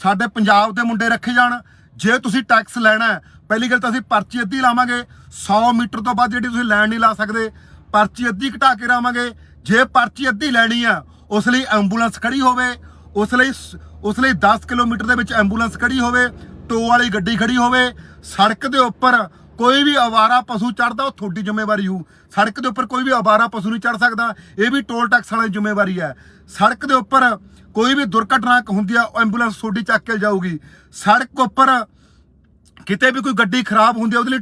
ਸਾਡੇ ਪੰਜਾਬ ਦੇ ਮੁੰਡੇ ਰੱਖੇ ਜਾਣ। ਜੇ ਤੁਸੀਂ ਟੈਕਸ ਲੈਣਾ, ਪਹਿਲੀ ਗੱਲ ਤਾਂ ਅਸੀਂ ਪਰਚੀ ਅੱਧੀ ਲਾਵਾਂਗੇ। 100 ਮੀਟਰ ਤੋਂ ਬਾਅਦ ਜਿਹੜੀ ਤੁਸੀਂ ਲੈਣ ਨਹੀਂ ਲਾ ਸਕਦੇ, ਪਰਚੀ ਅੱਧੀ ਘਟਾ ਕੇ ਲਾਵਾਂਗੇ। ਜੇ ਪਰਚੀ ਅੱਧੀ ਲੈਣੀ ਆ, ਉਸ ਲਈ ਐਂਬੂਲੈਂਸ ਖੜੀ ਹੋਵੇ, ਉਸ ਲਈ 10 ਕਿਲੋਮੀਟਰ ਦੇ ਵਿੱਚ ਐਂਬੂਲੈਂਸ ਖੜੀ ਹੋਵੇ, ਟੋ ਵਾਲੀ ਗੱਡੀ ਖੜੀ ਹੋਵੇ। ਸੜਕ ਦੇ ਉੱਪਰ ਕੋਈ ਵੀ ਅਵਾਰਾ ਪਸ਼ੂ ਚੜਦਾ ਉਹ ਤੁਹਾਡੀ ਜ਼ਿੰਮੇਵਾਰੀ ਹੋ। ਸੜਕ ਦੇ ਉੱਪਰ ਕੋਈ ਵੀ ਅਵਾਰਾ ਪਸ਼ੂ ਨਹੀਂ ਚੜ ਸਕਦਾ, ਇਹ ਵੀ ਟੋਲ ਟੈਕਸ ਵਾਲਿਆਂ ਦੀ ਜ਼ਿੰਮੇਵਾਰੀ ਹੈ। ਸੜਕ ਦੇ ਉੱਪਰ ਕੋਈ ਵੀ ਦੁਰਘਟਨਾ ਹੁੰਦੀ ਆ, ਐਂਬੂਲੈਂਸ ਤੁਹਾਡੀ ਚੱਕ ਕੇ ਜਾਊਗੀ। ਸੜਕ ਉੱਪਰ ਕਿਤੇ ਵੀ ਕੋਈ ਗੱਡੀ ਖਰਾਬ ਹੁੰਦੀ ਹੈ, ਉਹਦੇ ਲਈ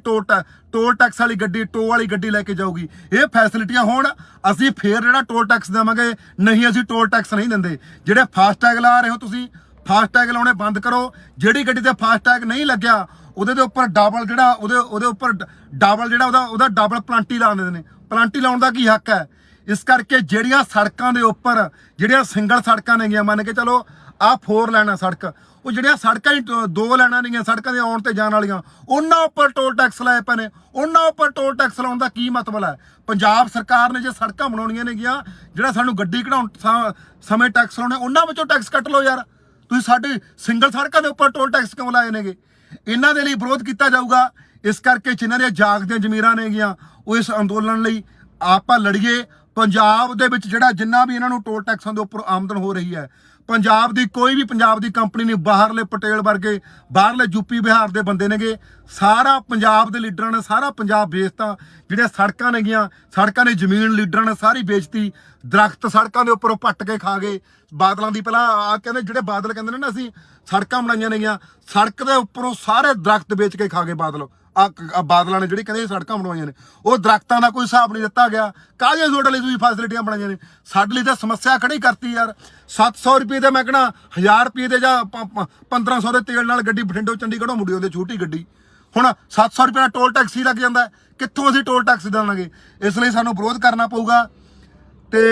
ਟੋਲ ਟੈਕਸ ਵਾਲੀ ਗੱਡੀ, ਟੋਲ ਵਾਲੀ ਗੱਡੀ ਲੈ ਕੇ ਜਾਊਗੀ। ਇਹ ਫੈਸਿਲਿਟੀਆਂ ਹੋਣ ਅਸੀਂ ਫੇਰ ਜਿਹੜਾ ਟੋਲ ਟੈਕਸ ਦੇਵਾਂਗੇ, ਨਹੀਂ ਅਸੀਂ ਟੋਲ ਟੈਕਸ ਨਹੀਂ ਦਿੰਦੇ। ਜਿਹੜੇ ਫਾਸਟੈਗ ਲਾ ਰਹੇ ਹੋ ਤੁਸੀਂ, ਫਾਸਟੈਗ ਲਾਉਣੇ ਬੰਦ ਕਰੋ। ਜਿਹੜੀ ਗੱਡੀ ਤੇ ਫਾਸਟੈਗ ਨਹੀਂ ਲੱਗਿਆ ਉਹਦੇ ਦੇ ਉੱਪਰ ਡਬਲ ਜਿਹੜਾ ਉਹਦੇ ਉੱਪਰ ਡਬਲ ਜਿਹੜਾ ਉਹਦਾ ਡਬਲ ਪਲਾਂਟੀ ਲਾ ਦਿੰਦੇ ਨੇ। ਪਲਾਂਟੀ ਲਾਉਣ ਦਾ ਕੀ ਹੱਕ ਹੈ? ਇਸ ਕਰਕੇ ਜਿਹੜੀਆਂ ਸੜਕਾਂ ਦੇ ਉੱਪਰ ਜਿਹੜੀਆਂ ਸਿੰਗਲ ਸੜਕਾਂ ਨੇਗੀਆਂ, ਮੰਨ ਕੇ ਚਲੋ ਆਹ 4 ਲਾਈਨਾਂ ਸੜਕ, ਉਹ ਜਿਹੜੀਆਂ ਸੜਕਾਂ ਹੀ 2 ਲਾਈਨਾਂ ਨੇਗੀਆਂ ਸੜਕਾਂ ਦੇ ਆਉਣ ਤੇ ਜਾਣ ਵਾਲੀਆਂ, ਉਹਨਾਂ ਉੱਪਰ ਟੋਲ ਟੈਕਸ ਲਾਏ ਪਏ ਨੇ। ਉਹਨਾਂ ਉੱਪਰ ਟੋਲ ਟੈਕਸ ਲਾਉਣ ਦਾ ਕੀ ਮਤਲਬ ਹੈ? ਪੰਜਾਬ ਸਰਕਾਰ ਨੇ ਜੇ ਸੜਕਾਂ ਬਣਾਉਣੀਆਂ ਨੇਗੀਆਂ, ਜਿਹੜਾ ਸਾਨੂੰ ਗੱਡੀ ਕਢਾਉਣ ਸਮੇਂ ਟੈਕਸ ਲਾਉਣੇ, ਉਹਨਾਂ ਵਿੱਚੋਂ ਟੈਕਸ ਕੱਟ ਲਓ ਯਾਰ। ਤੁਸੀਂ ਸਾਡੀ ਸਿੰਗਲ ਸੜਕਾਂ ਦੇ ਉੱਪਰ ਟੋਲ ਟੈਕਸ ਕਿਉਂ ਲਾਏ ਨੇਗੇ? ਇਹਨਾਂ ਦੇ ਲਈ ਵਿਰੋਧ ਕੀਤਾ ਜਾਊਗਾ। ਇਸ ਕਰਕੇ ਜਿਨ੍ਹਾਂ ਦੀਆਂ ਜਾਗਦੀਆਂ ਜ਼ਮੀਰਾਂ ਨੇਗੀਆਂ, ਉਹ ਇਸ ਅੰਦੋਲਨ ਲਈ ਆਪਾਂ ਲੜੀਏ। ਪੰਜਾਬ ਦੇ ਵਿੱਚ ਜਿਹੜਾ ਜਿੰਨਾ ਵੀ ਇਹਨਾਂ ਨੂੰ ਟੋਲ ਟੈਕਸਾਂ ਦੇ ਉੱਪਰ ਆਮਦਨ ਹੋ ਰਹੀ ਹੈ, ਪੰਜਾਬ ਦੀ ਕੋਈ ਵੀ ਪੰਜਾਬ ਦੀ ਕੰਪਨੀ ਨਹੀਂ, ਬਾਹਰਲੇ ਪਟੇਲ ਵਰਗੇ, ਬਾਹਰਲੇ ਯੂਪੀ ਬਿਹਾਰ ਦੇ ਬੰਦੇ ਨੇਗੇ, ਸਾਰਾ ਪੰਜਾਬ ਦੇ ਲੀਡਰਾਂ ਨੇ ਸਾਰਾ ਪੰਜਾਬ ਵੇਚਤਾ। ਜਿਹੜੀਆਂ ਸੜਕਾਂ ਨੇਗੀਆਂ, ਸੜਕਾਂ ਦੀ ਜ਼ਮੀਨ ਲੀਡਰਾਂ ਨੇ ਸਾਰੀ ਵੇਚਤੀ। ਦਰਖਤ ਸੜਕਾਂ ਦੇ ਉੱਪਰੋਂ ਪੱਟ ਕੇ ਖਾ ਗਏ। ਬਾਦਲਾਂ ਦੀ ਪਹਿਲਾਂ ਆ ਕਹਿੰਦੇ, ਜਿਹੜੇ ਬਾਦਲ ਕਹਿੰਦੇ ਨੇ ਨਾ ਅਸੀਂ ਸੜਕਾਂ ਬਣਾਈਆਂ ਨੇਗੀਆਂ, ਸੜਕ ਦੇ ਉੱਪਰੋਂ ਸਾਰੇ ਦਰਖਤ ਵੇਚ ਕੇ ਖਾ ਗਏ ਬਾਦਲ। ਬਾਦਲਾਂ ਨੇ ਜਿਹੜੀ ਕਹਿੰਦੇ ਸੜਕਾਂ ਬਣਵਾਈਆਂ ਨੇ, ਉਹ ਦਰਖਤਾਂ ਦਾ ਕੋਈ ਹਿਸਾਬ ਨਹੀਂ ਦਿੱਤਾ ਗਿਆ। ਕਾਹਦੇ ਤੁਹਾਡੇ ਲਈ ਤੁਸੀਂ ਫੈਸਿਲਿਟੀਆਂ ਬਣਾਈਆਂ ਨੇ? ਸਾਡੇ ਲਈ ਤਾਂ ਸਮੱਸਿਆ ਖੜੀ ਕਰਤੀ ਯਾਰ। 700 ਰੁਪਏ ਦੇ ਮੈਂ ਕਹਿਣਾ 1000 ਰੁਪਏ ਦੇ ਜਾਂ 1500 ਦੇ ਤੇਲ ਨਾਲ ਗੱਡੀ ਬਠਿੰਡੋਂ ਚੰਡੀਗੜ੍ਹੋਂ ਮੁੜੀ ਆਉਂਦੀ ਛੋਟੀ ਗੱਡੀ। ਹੁਣ 700 ਰੁਪਏ ਦਾ ਟੋਲ ਟੈਕਸ ਹੀ ਲੱਗ ਜਾਂਦਾ। ਕਿੱਥੋਂ ਅਸੀਂ ਟੋਲ ਟੈਕਸ ਦੇਵਾਂਗੇ? ਇਸ ਲਈ ਸਾਨੂੰ ਵਿਰੋਧ ਕਰਨਾ ਪਊਗਾ। ਤੇ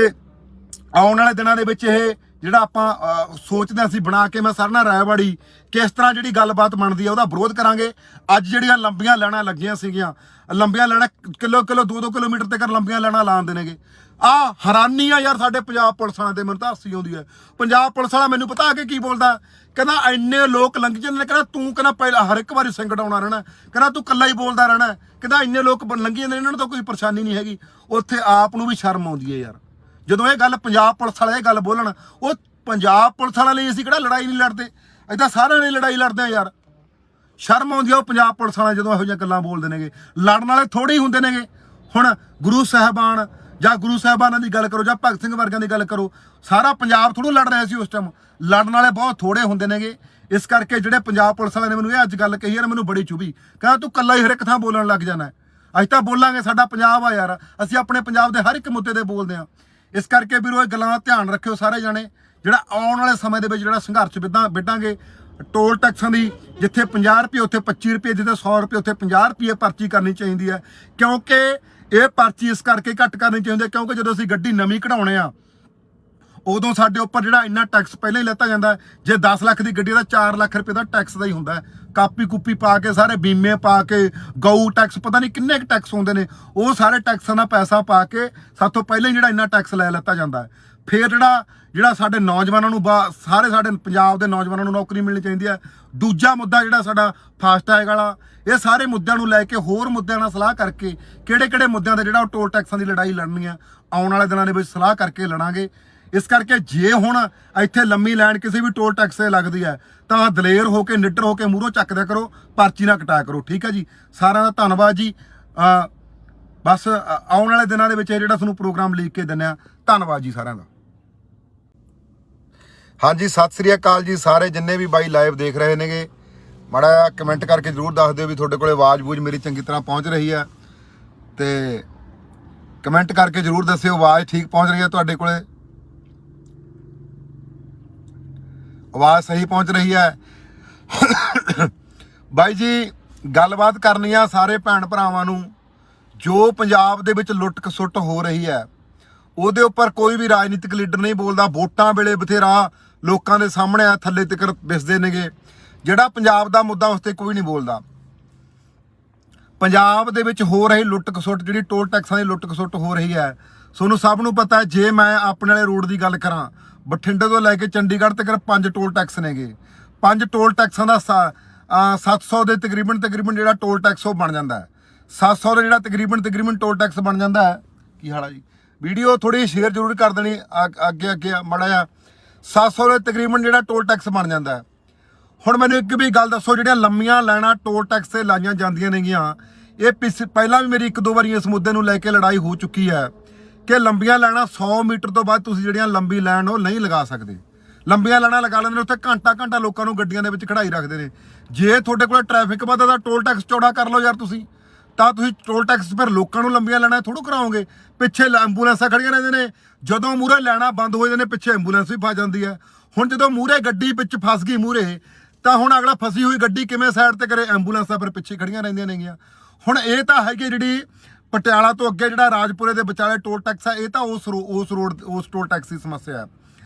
ਆਉਣ ਵਾਲੇ ਦਿਨਾਂ ਦੇ ਵਿੱਚ ਇਹ ਜਿਹੜਾ ਆਪਾਂ ਸੋਚਦੇ ਅਸੀਂ ਬਣਾ ਕੇ, ਮੈਂ ਸਰਨਾ ਰਾਇਵਾੜੀ ਕਿਸ ਤਰ੍ਹਾਂ ਜਿਹੜੀ ਗੱਲਬਾਤ ਬਣਦੀ ਆ ਉਹਦਾ ਵਿਰੋਧ ਕਰਾਂਗੇ। ਅੱਜ ਜਿਹੜੀਆਂ ਲੰਬੀਆਂ ਲਾਈਨਾਂ ਲੱਗੀਆਂ ਸੀਗੀਆਂ, ਲੰਬੀਆਂ ਲਾਈਨਾਂ ਕਿਲੋ 2-2 ਕਿਲੋਮੀਟਰ ਤੱਕ ਲੰਬੀਆਂ ਲਾਈਨਾਂ ਲਾਉਂਦੇ ਨੇਗੇ। ਆਹ ਹੈਰਾਨੀ ਆ ਯਾਰ ਸਾਡੇ ਪੰਜਾਬ ਪੁਲਿਸ ਵਾਲਿਆਂ ਦੇ। ਮੈਨੂੰ ਤਾਂ ਹਾਸੀ ਆਉਂਦੀ ਹੈ। ਪੰਜਾਬ ਪੁਲਿਸ ਵਾਲਾ ਮੈਨੂੰ ਪਤਾ ਆ ਕੇ ਕੀ ਬੋਲਦਾ, ਕਹਿੰਦਾ ਇੰਨੇ ਲੋਕ ਲੰਘ ਜਾਂਦੇ ਨੇ, ਕਹਿੰਦਾ ਤੂੰ ਕਹਿੰਦਾ ਪਹਿਲਾਂ ਹਰ ਇੱਕ ਵਾਰੀ ਸੰਕਟ ਆਉਣਾ ਰਹਿਣਾ, ਕਹਿੰਦਾ ਤੂੰ ਇਕੱਲਾ ਹੀ ਬੋਲਦਾ ਰਹਿਣਾ, ਕਹਿੰਦਾ ਇੰਨੇ ਲੋਕ ਲੰਘੀ ਜਾਂਦੇ ਨੇ, ਇਹਨਾਂ ਨੂੰ ਤਾਂ ਕੋਈ ਪਰੇਸ਼ਾਨੀ ਨਹੀਂ ਹੈਗੀ। ਉੱਥੇ ਆਪ ਨੂੰ ਵੀ ਸ਼ਰਮ ਆਉਂਦੀ ਹੈ ਯਾਰ, ਜਦੋਂ ਇਹ ਗੱਲ ਪੰਜਾਬ ਪੁਲਿਸ ਵਾਲੇ ਇਹ ਗੱਲ ਬੋਲਣ। ਉਹ ਪੰਜਾਬ ਪੁਲਿਸ ਵਾਲਿਆਂ ਲਈ ਅਸੀਂ ਕਿਹੜਾ ਲੜਾਈ ਨਹੀਂ ਲੜਦੇ, ਅਸੀਂ ਤਾਂ ਸਾਰਿਆਂ ਲਈ ਲੜਾਈ ਲੜਦੇ ਆ ਯਾਰ। ਸ਼ਰਮ ਆਉਂਦੀ ਆ ਉਹ ਪੰਜਾਬ ਪੁਲਿਸ ਵਾਲੇ ਜਦੋਂ ਇਹੋ ਜਿਹੀਆਂ ਗੱਲਾਂ ਬੋਲਦੇ ਨੇਗੇ। ਲੜਨ ਵਾਲੇ ਥੋੜੇ ਹੀ ਹੁੰਦੇ ਨੇਗੇ। ਹੁਣ ਗੁਰੂ ਸਾਹਿਬਾਨ ਜਾਂ ਗੁਰੂ ਸਾਹਿਬਾਨਾਂ ਦੀ ਗੱਲ ਕਰੋ ਜਾਂ ਭਗਤ ਸਿੰਘ ਵਰਗਿਆਂ ਦੀ ਗੱਲ ਕਰੋ, ਸਾਰਾ ਪੰਜਾਬ ਥੋੜ੍ਹਾ ਲੜ ਰਿਹਾ ਸੀ ਉਸ ਟਾਈਮ। ਲੜਨ ਵਾਲੇ ਬਹੁਤ ਥੋੜੇ ਹੁੰਦੇ ਨੇਗੇ। ਇਸ ਕਰਕੇ ਜਿਹੜੇ ਪੰਜਾਬ ਪੁਲਿਸ ਵਾਲਿਆਂ ਨੇ ਮੈਨੂੰ ਇਹ ਅੱਜ ਗੱਲ ਕਹੀ ਯਾਰ, ਮੈਨੂੰ ਬੜੀ ਚੁਭੀ। ਕਹਿੰਦਾ ਤੂੰ ਇਕੱਲਾ ਹੀ ਹਰ ਇੱਕ ਥਾਂ ਬੋਲਣ ਲੱਗ ਜਾਣਾ। ਅਸੀਂ ਤਾਂ ਬੋਲਾਂਗੇ, ਸਾਡਾ ਪੰਜਾਬ ਆ ਯਾਰ, ਅਸੀਂ ਆਪਣੇ ਪੰਜਾਬ ਦੇ ਹਰ ਇੱਕ ਮੁੱਦੇ ਤੇ ਬੋਲਦੇ ਹਾਂ। ਇਸ ਕਰਕੇ ਵੀਰੋ ਇਹ ਗੱਲਾਂ ਦਾ ਧਿਆਨ ਰੱਖਿਓ ਸਾਰੇ ਜਾਣੇ। ਜਿਹੜਾ ਆਉਣ ਵਾਲੇ ਸਮੇਂ ਦੇ ਵਿੱਚ ਜਿਹੜਾ ਸੰਘਰਸ਼ ਵਿੱਢਾਂਗੇ ਟੋਲ ਟੈਕਸਾਂ ਦੀ, ਜਿੱਥੇ 50 ਰੁਪਏ ਉੱਥੇ 25 ਰੁਪਏ, ਜਿੱਥੇ 100 ਰੁਪਏ ਉੱਥੇ 50 ਰੁਪਏ ਪਰਚੀ ਕਰਨੀ ਚਾਹੀਦੀ ਹੈ। ਕਿਉਂਕਿ ਇਹ ਪਰਚੀ ਇਸ ਕਰਕੇ ਘੱਟ ਕਰਨੀ ਚਾਹੀਦੀ ਹੈ ਕਿਉਂਕਿ ਜਦੋਂ ਅਸੀਂ ਗੱਡੀ ਨਵੀਂ ਕਢਾਉਣੇ ਆ, ਉਦੋਂ ਸਾਡੇ ਉੱਪਰ ਜਿਹੜਾ ਇੰਨਾ ਟੈਕਸ ਪਹਿਲਾਂ ਹੀ ਲੈਤਾ ਜਾਂਦਾ। ਜੇ 10 ਲੱਖ ਦੀ ਗੱਡੀ ਦਾ 4 ਲੱਖ ਰੁਪਏ ਦਾ ਟੈਕਸ ਦਾ ਹੀ ਹੁੰਦਾ। ਕਾਪੀ ਕੁੱਪੀ ਪਾ ਕੇ, ਸਾਰੇ ਬੀਮੇ ਪਾ ਕੇ, ਗਊ ਟੈਕਸ, ਪਤਾ ਨਹੀਂ ਕਿੰਨੇ ਕੁ ਟੈਕਸ ਹੁੰਦੇ ਨੇ, ਉਹ ਸਾਰੇ ਟੈਕਸਾਂ ਦਾ ਪੈਸਾ ਪਾ ਕੇ ਸਾਥੋਂ ਪਹਿਲਾਂ ਹੀ ਜਿਹੜਾ ਇੰਨਾ ਟੈਕਸ ਲੈ ਲੈਤਾ ਜਾਂਦਾ। ਫਿਰ ਜਿਹੜਾ ਸਾਡੇ ਨੌਜਵਾਨਾਂ ਨੂੰ ਸਾਰੇ ਸਾਡੇ ਪੰਜਾਬ ਦੇ ਨੌਜਵਾਨਾਂ ਨੂੰ ਨੌਕਰੀ ਮਿਲਣੀ ਚਾਹੀਦੀ ਹੈ। ਦੂਜਾ ਮੁੱਦਾ ਜਿਹੜਾ ਸਾਡਾ ਫਾਸਟੈਗ ਵਾਲਾ, ਇਹ ਸਾਰੇ ਮੁੱਦਿਆਂ ਨੂੰ ਲੈ ਕੇ ਹੋਰ ਮੁੱਦਿਆਂ ਨਾਲ ਸਲਾਹ ਕਰਕੇ ਕਿਹੜੇ ਮੁੱਦਿਆਂ ਦੇ ਜਿਹੜਾ ਉਹ ਟੋਲ ਟੈਕਸਾਂ ਦੀ ਲੜਾਈ ਲੜਨੀ ਆ, ਆਉਣ ਵਾਲੇ ਦਿਨਾਂ ਦੇ ਵਿੱਚ ਸਲਾਹ ਕਰਕੇ ਲੜਾਂਗੇ। ਇਸ ਕਰਕੇ ਜੇ ਹੁਣ ਇੱਥੇ ਲੰਮੀ ਲਾਈਨ ਕਿਸੇ ਵੀ ਟੋਲ ਟੈਕਸ ਤੇ ਲੱਗਦੀ ਹੈ ਤਾਂ ਦਲੇਰ ਹੋ ਕੇ, ਨਿੱਡਰ ਹੋ ਕੇ ਮੂਹਰੋਂ ਚੱਕਦਿਆ ਕਰੋ, ਪਰਚੀ ਨਾ ਕਟਾਇਆ ਕਰੋ। ਠੀਕ ਹੈ ਜੀ, ਸਾਰਿਆਂ ਦਾ ਧੰਨਵਾਦ ਜੀ। ਬਸ ਆਉਣ ਵਾਲੇ ਦਿਨਾਂ ਦੇ ਵਿੱਚ ਇਹ ਜਿਹੜਾ ਤੁਹਾਨੂੰ ਪ੍ਰੋਗਰਾਮ ਲੀਕ ਕੇ ਦਿੰਦੇ ਆ। ਧੰਨਵਾਦ ਜੀ ਸਾਰਿਆਂ ਦਾ। ਹਾਂਜੀ, ਸਤਿ ਸ੍ਰੀ ਅਕਾਲ ਜੀ ਸਾਰੇ ਜਿੰਨੇ ਵੀ ਬਾਈ ਲਾਈਵ ਦੇਖ ਰਹੇ ਨੇਗੇ। ਮਾੜਾ ਜਿਹਾ ਕਮੈਂਟ ਕਰਕੇ ਜ਼ਰੂਰ ਦੱਸ ਦਿਓ ਵੀ ਤੁਹਾਡੇ ਕੋਲੇ ਆਵਾਜ਼ ਬੂਝ ਮੇਰੀ ਚੰਗੀ ਤਰ੍ਹਾਂ ਪਹੁੰਚ ਰਹੀ ਹੈ। ਤੇ ਕਮੈਂਟ ਕਰਕੇ ਜ਼ਰੂਰ ਦੱਸਿਓ ਆਵਾਜ਼ ਠੀਕ ਪਹੁੰਚ ਰਹੀ ਹੈ ਤੁਹਾਡੇ ਕੋਲੇ, ਆਵਾਜ਼ ਸਹੀ ਪਹੁੰਚ ਰਹੀ ਹੈ। ਬਾਈ ਜੀ ਗੱਲਬਾਤ ਕਰਨੀ ਆ ਸਾਰੇ ਭੈਣ ਭਰਾਵਾਂ ਨੂੰ। ਜੋ ਪੰਜਾਬ ਦੇ ਵਿੱਚ ਲੁੱਟ ਖਸੁੱਟ ਹੋ ਰਹੀ ਹੈ ਉਹਦੇ ਉੱਪਰ ਕੋਈ ਵੀ ਰਾਜਨੀਤਿਕ ਲੀਡਰ ਨਹੀਂ ਬੋਲਦਾ। ਵੋਟਾਂ ਵੇਲੇ ਬਥੇਰਾ ਲੋਕਾਂ ਦੇ ਸਾਹਮਣੇ ਆ ਥੱਲੇ ਤੱਕ ਵਿਸਦੇ ਨੇਗੇ। ਜਿਹੜਾ ਪੰਜਾਬ ਦਾ ਮੁੱਦਾ ਉਸ ਤੇ ਕੋਈ ਨਹੀਂ ਬੋਲਦਾ। ਪੰਜਾਬ ਦੇ ਵਿੱਚ ਹੋ ਰਹੀ ਲੁੱਟ ਖਸੁੱਟ, ਜਿਹੜੀ ਟੋਲ ਟੈਕਸਾਂ ਦੀ ਲੁੱਟ ਖਸੁੱਟ ਹੋ ਰਹੀ ਹੈ, ਤੁਹਾਨੂੰ ਸਭ ਨੂੰ ਪਤਾ ਹੈ। ਜੇ ਮੈਂ ਆਪਣੇ ਵਾਲੇ ਰੋਡ ਦੀ ਗੱਲ ਕਰਾਂ, ਬਠਿੰਡੇ ਤੋਂ ਲੈ ਕੇ ਚੰਡੀਗੜ੍ਹ ਤੱਕ 5 ਟੋਲ ਟੈਕਸ ਨੇਗੇ। 5 ਟੋਲ ਟੈਕਸਾਂ ਦਾ 700 ਦੇ ਤਕਰੀਬਨ ਜਿਹੜਾ ਟੋਲ ਟੈਕਸ ਉਹ ਬਣ ਜਾਂਦਾ ਹੈ। 700 ਦਾ ਜਿਹੜਾ ਤਕਰੀਬਨ ਟੋਲ ਟੈਕਸ ਬਣ ਜਾਂਦਾ ਹੈ। ਕੀ ਹਾਲ ਆ ਜੀ? ਵੀਡੀਓ ਥੋੜੀ ਸ਼ੇਅਰ ਜ਼ਰੂਰ ਕਰ ਦੇਣੀ ਅੱਗੇ ਮਾੜਾ ਜਿਹਾ। 700 ਦੇ ਤਕਰੀਬਨ ਜਿਹੜਾ ਟੋਲ ਟੈਕਸ ਬਣ ਜਾਂਦਾ ਹੈ। ਹੁਣ ਮੈਨੂੰ ਇੱਕ ਵੀ ਗੱਲ ਦੱਸੋ, ਜਿਹੜੀਆਂ ਲੰਮੀਆਂ ਲਾਈਨਾਂ ਟੋਲ ਟੈਕਸ ਤੇ ਲਾਈਆਂ ਜਾਂਦੀਆਂ ਨੇਗੀਆਂ, ਇਹ ਪਹਿਲਾਂ ਵੀ ਮੇਰੀ 1-2 ਵਾਰੀ ਇਸ ਮੁੱਦੇ ਨੂੰ ਲੈ ਕੇ ਲੜਾਈ ਹੋ ਚੁੱਕੀ ਹੈ ਕਿ ਲੰਬੀਆਂ ਲਾਈਨਾਂ 100 ਮੀਟਰ ਤੋਂ ਬਾਅਦ ਤੁਸੀਂ ਜਿਹੜੀਆਂ ਲੰਬੀ ਲਾਈਨ ਉਹ ਨਹੀਂ ਲਗਾ ਸਕਦੇ। ਲੰਬੀਆਂ ਲਾਈਨਾਂ ਲਗਾ ਲੈਂਦੇ ਨੇ, ਉੱਥੇ ਘੰਟਾ ਲੋਕਾਂ ਨੂੰ ਗੱਡੀਆਂ ਦੇ ਵਿੱਚ ਖੜਾਈ ਰੱਖਦੇ ਨੇ। ਜੇ ਤੁਹਾਡੇ ਕੋਲ ਟ੍ਰੈਫਿਕ ਵੱਧਦਾ ਤਾਂ ਟੋਲ ਟੈਕਸ ਚੌੜਾ ਕਰ ਲਓ ਯਾਰ ਤੁਸੀਂ ਟੋਲ ਟੈਕਸ ਫਿਰ ਲੋਕਾਂ ਨੂੰ ਲੰਬੀਆਂ ਲਾਈਨਾਂ ਥੋੜ੍ਹਾ ਕਰਾਓਗੇ। ਪਿੱਛੇ ਐਂਬੂਲੈਂਸਾਂ ਖੜੀਆਂ ਰਹਿੰਦੇ ਨੇ, ਜਦੋਂ ਮੂਹਰੇ ਲਾਈਨਾਂ ਬੰਦ ਹੋ ਜਾਂਦੇ ਨੇ ਪਿੱਛੇ ਐਂਬੂਲੈਂਸ ਵੀ ਫਸ ਜਾਂਦੀ ਹੈ। ਹੁਣ ਜਦੋਂ ਮੂਹਰੇ ਗੱਡੀ ਵਿੱਚ ਫਸ ਗਈ ਮੂਹਰੇ, ਤਾਂ ਹੁਣ ਅਗਲਾ ਫਸੀ ਹੋਈ ਗੱਡੀ ਕਿਵੇਂ ਸਾਈਡ ਤੇ ਕਰੇ? ਐਂਬੂਲੈਂਸਾਂ ਫਿਰ ਪਿੱਛੇ ਖੜੀਆਂ ਰਹਿੰਦੀਆਂ ਨੇਗੀਆਂ। ਹੁਣ ਇਹ ਤਾਂ ਹੈਗੀ ਜਿਹੜੀ ਪਟਿਆਲਾ ਤੋਂ ਅੱਗੇ ਜਿਹੜਾ ਰਾਜਪੁਰੇ ਦੇ ਵਿਚਾਲੇ ਟੋਲ ਟੈਕਸ ਹੈ, ਇਹ ਤਾਂ ਉਸ ਟੋਲ ਟੈਕਸ ਦੀ ਸਮੱਸਿਆ ਹੈ।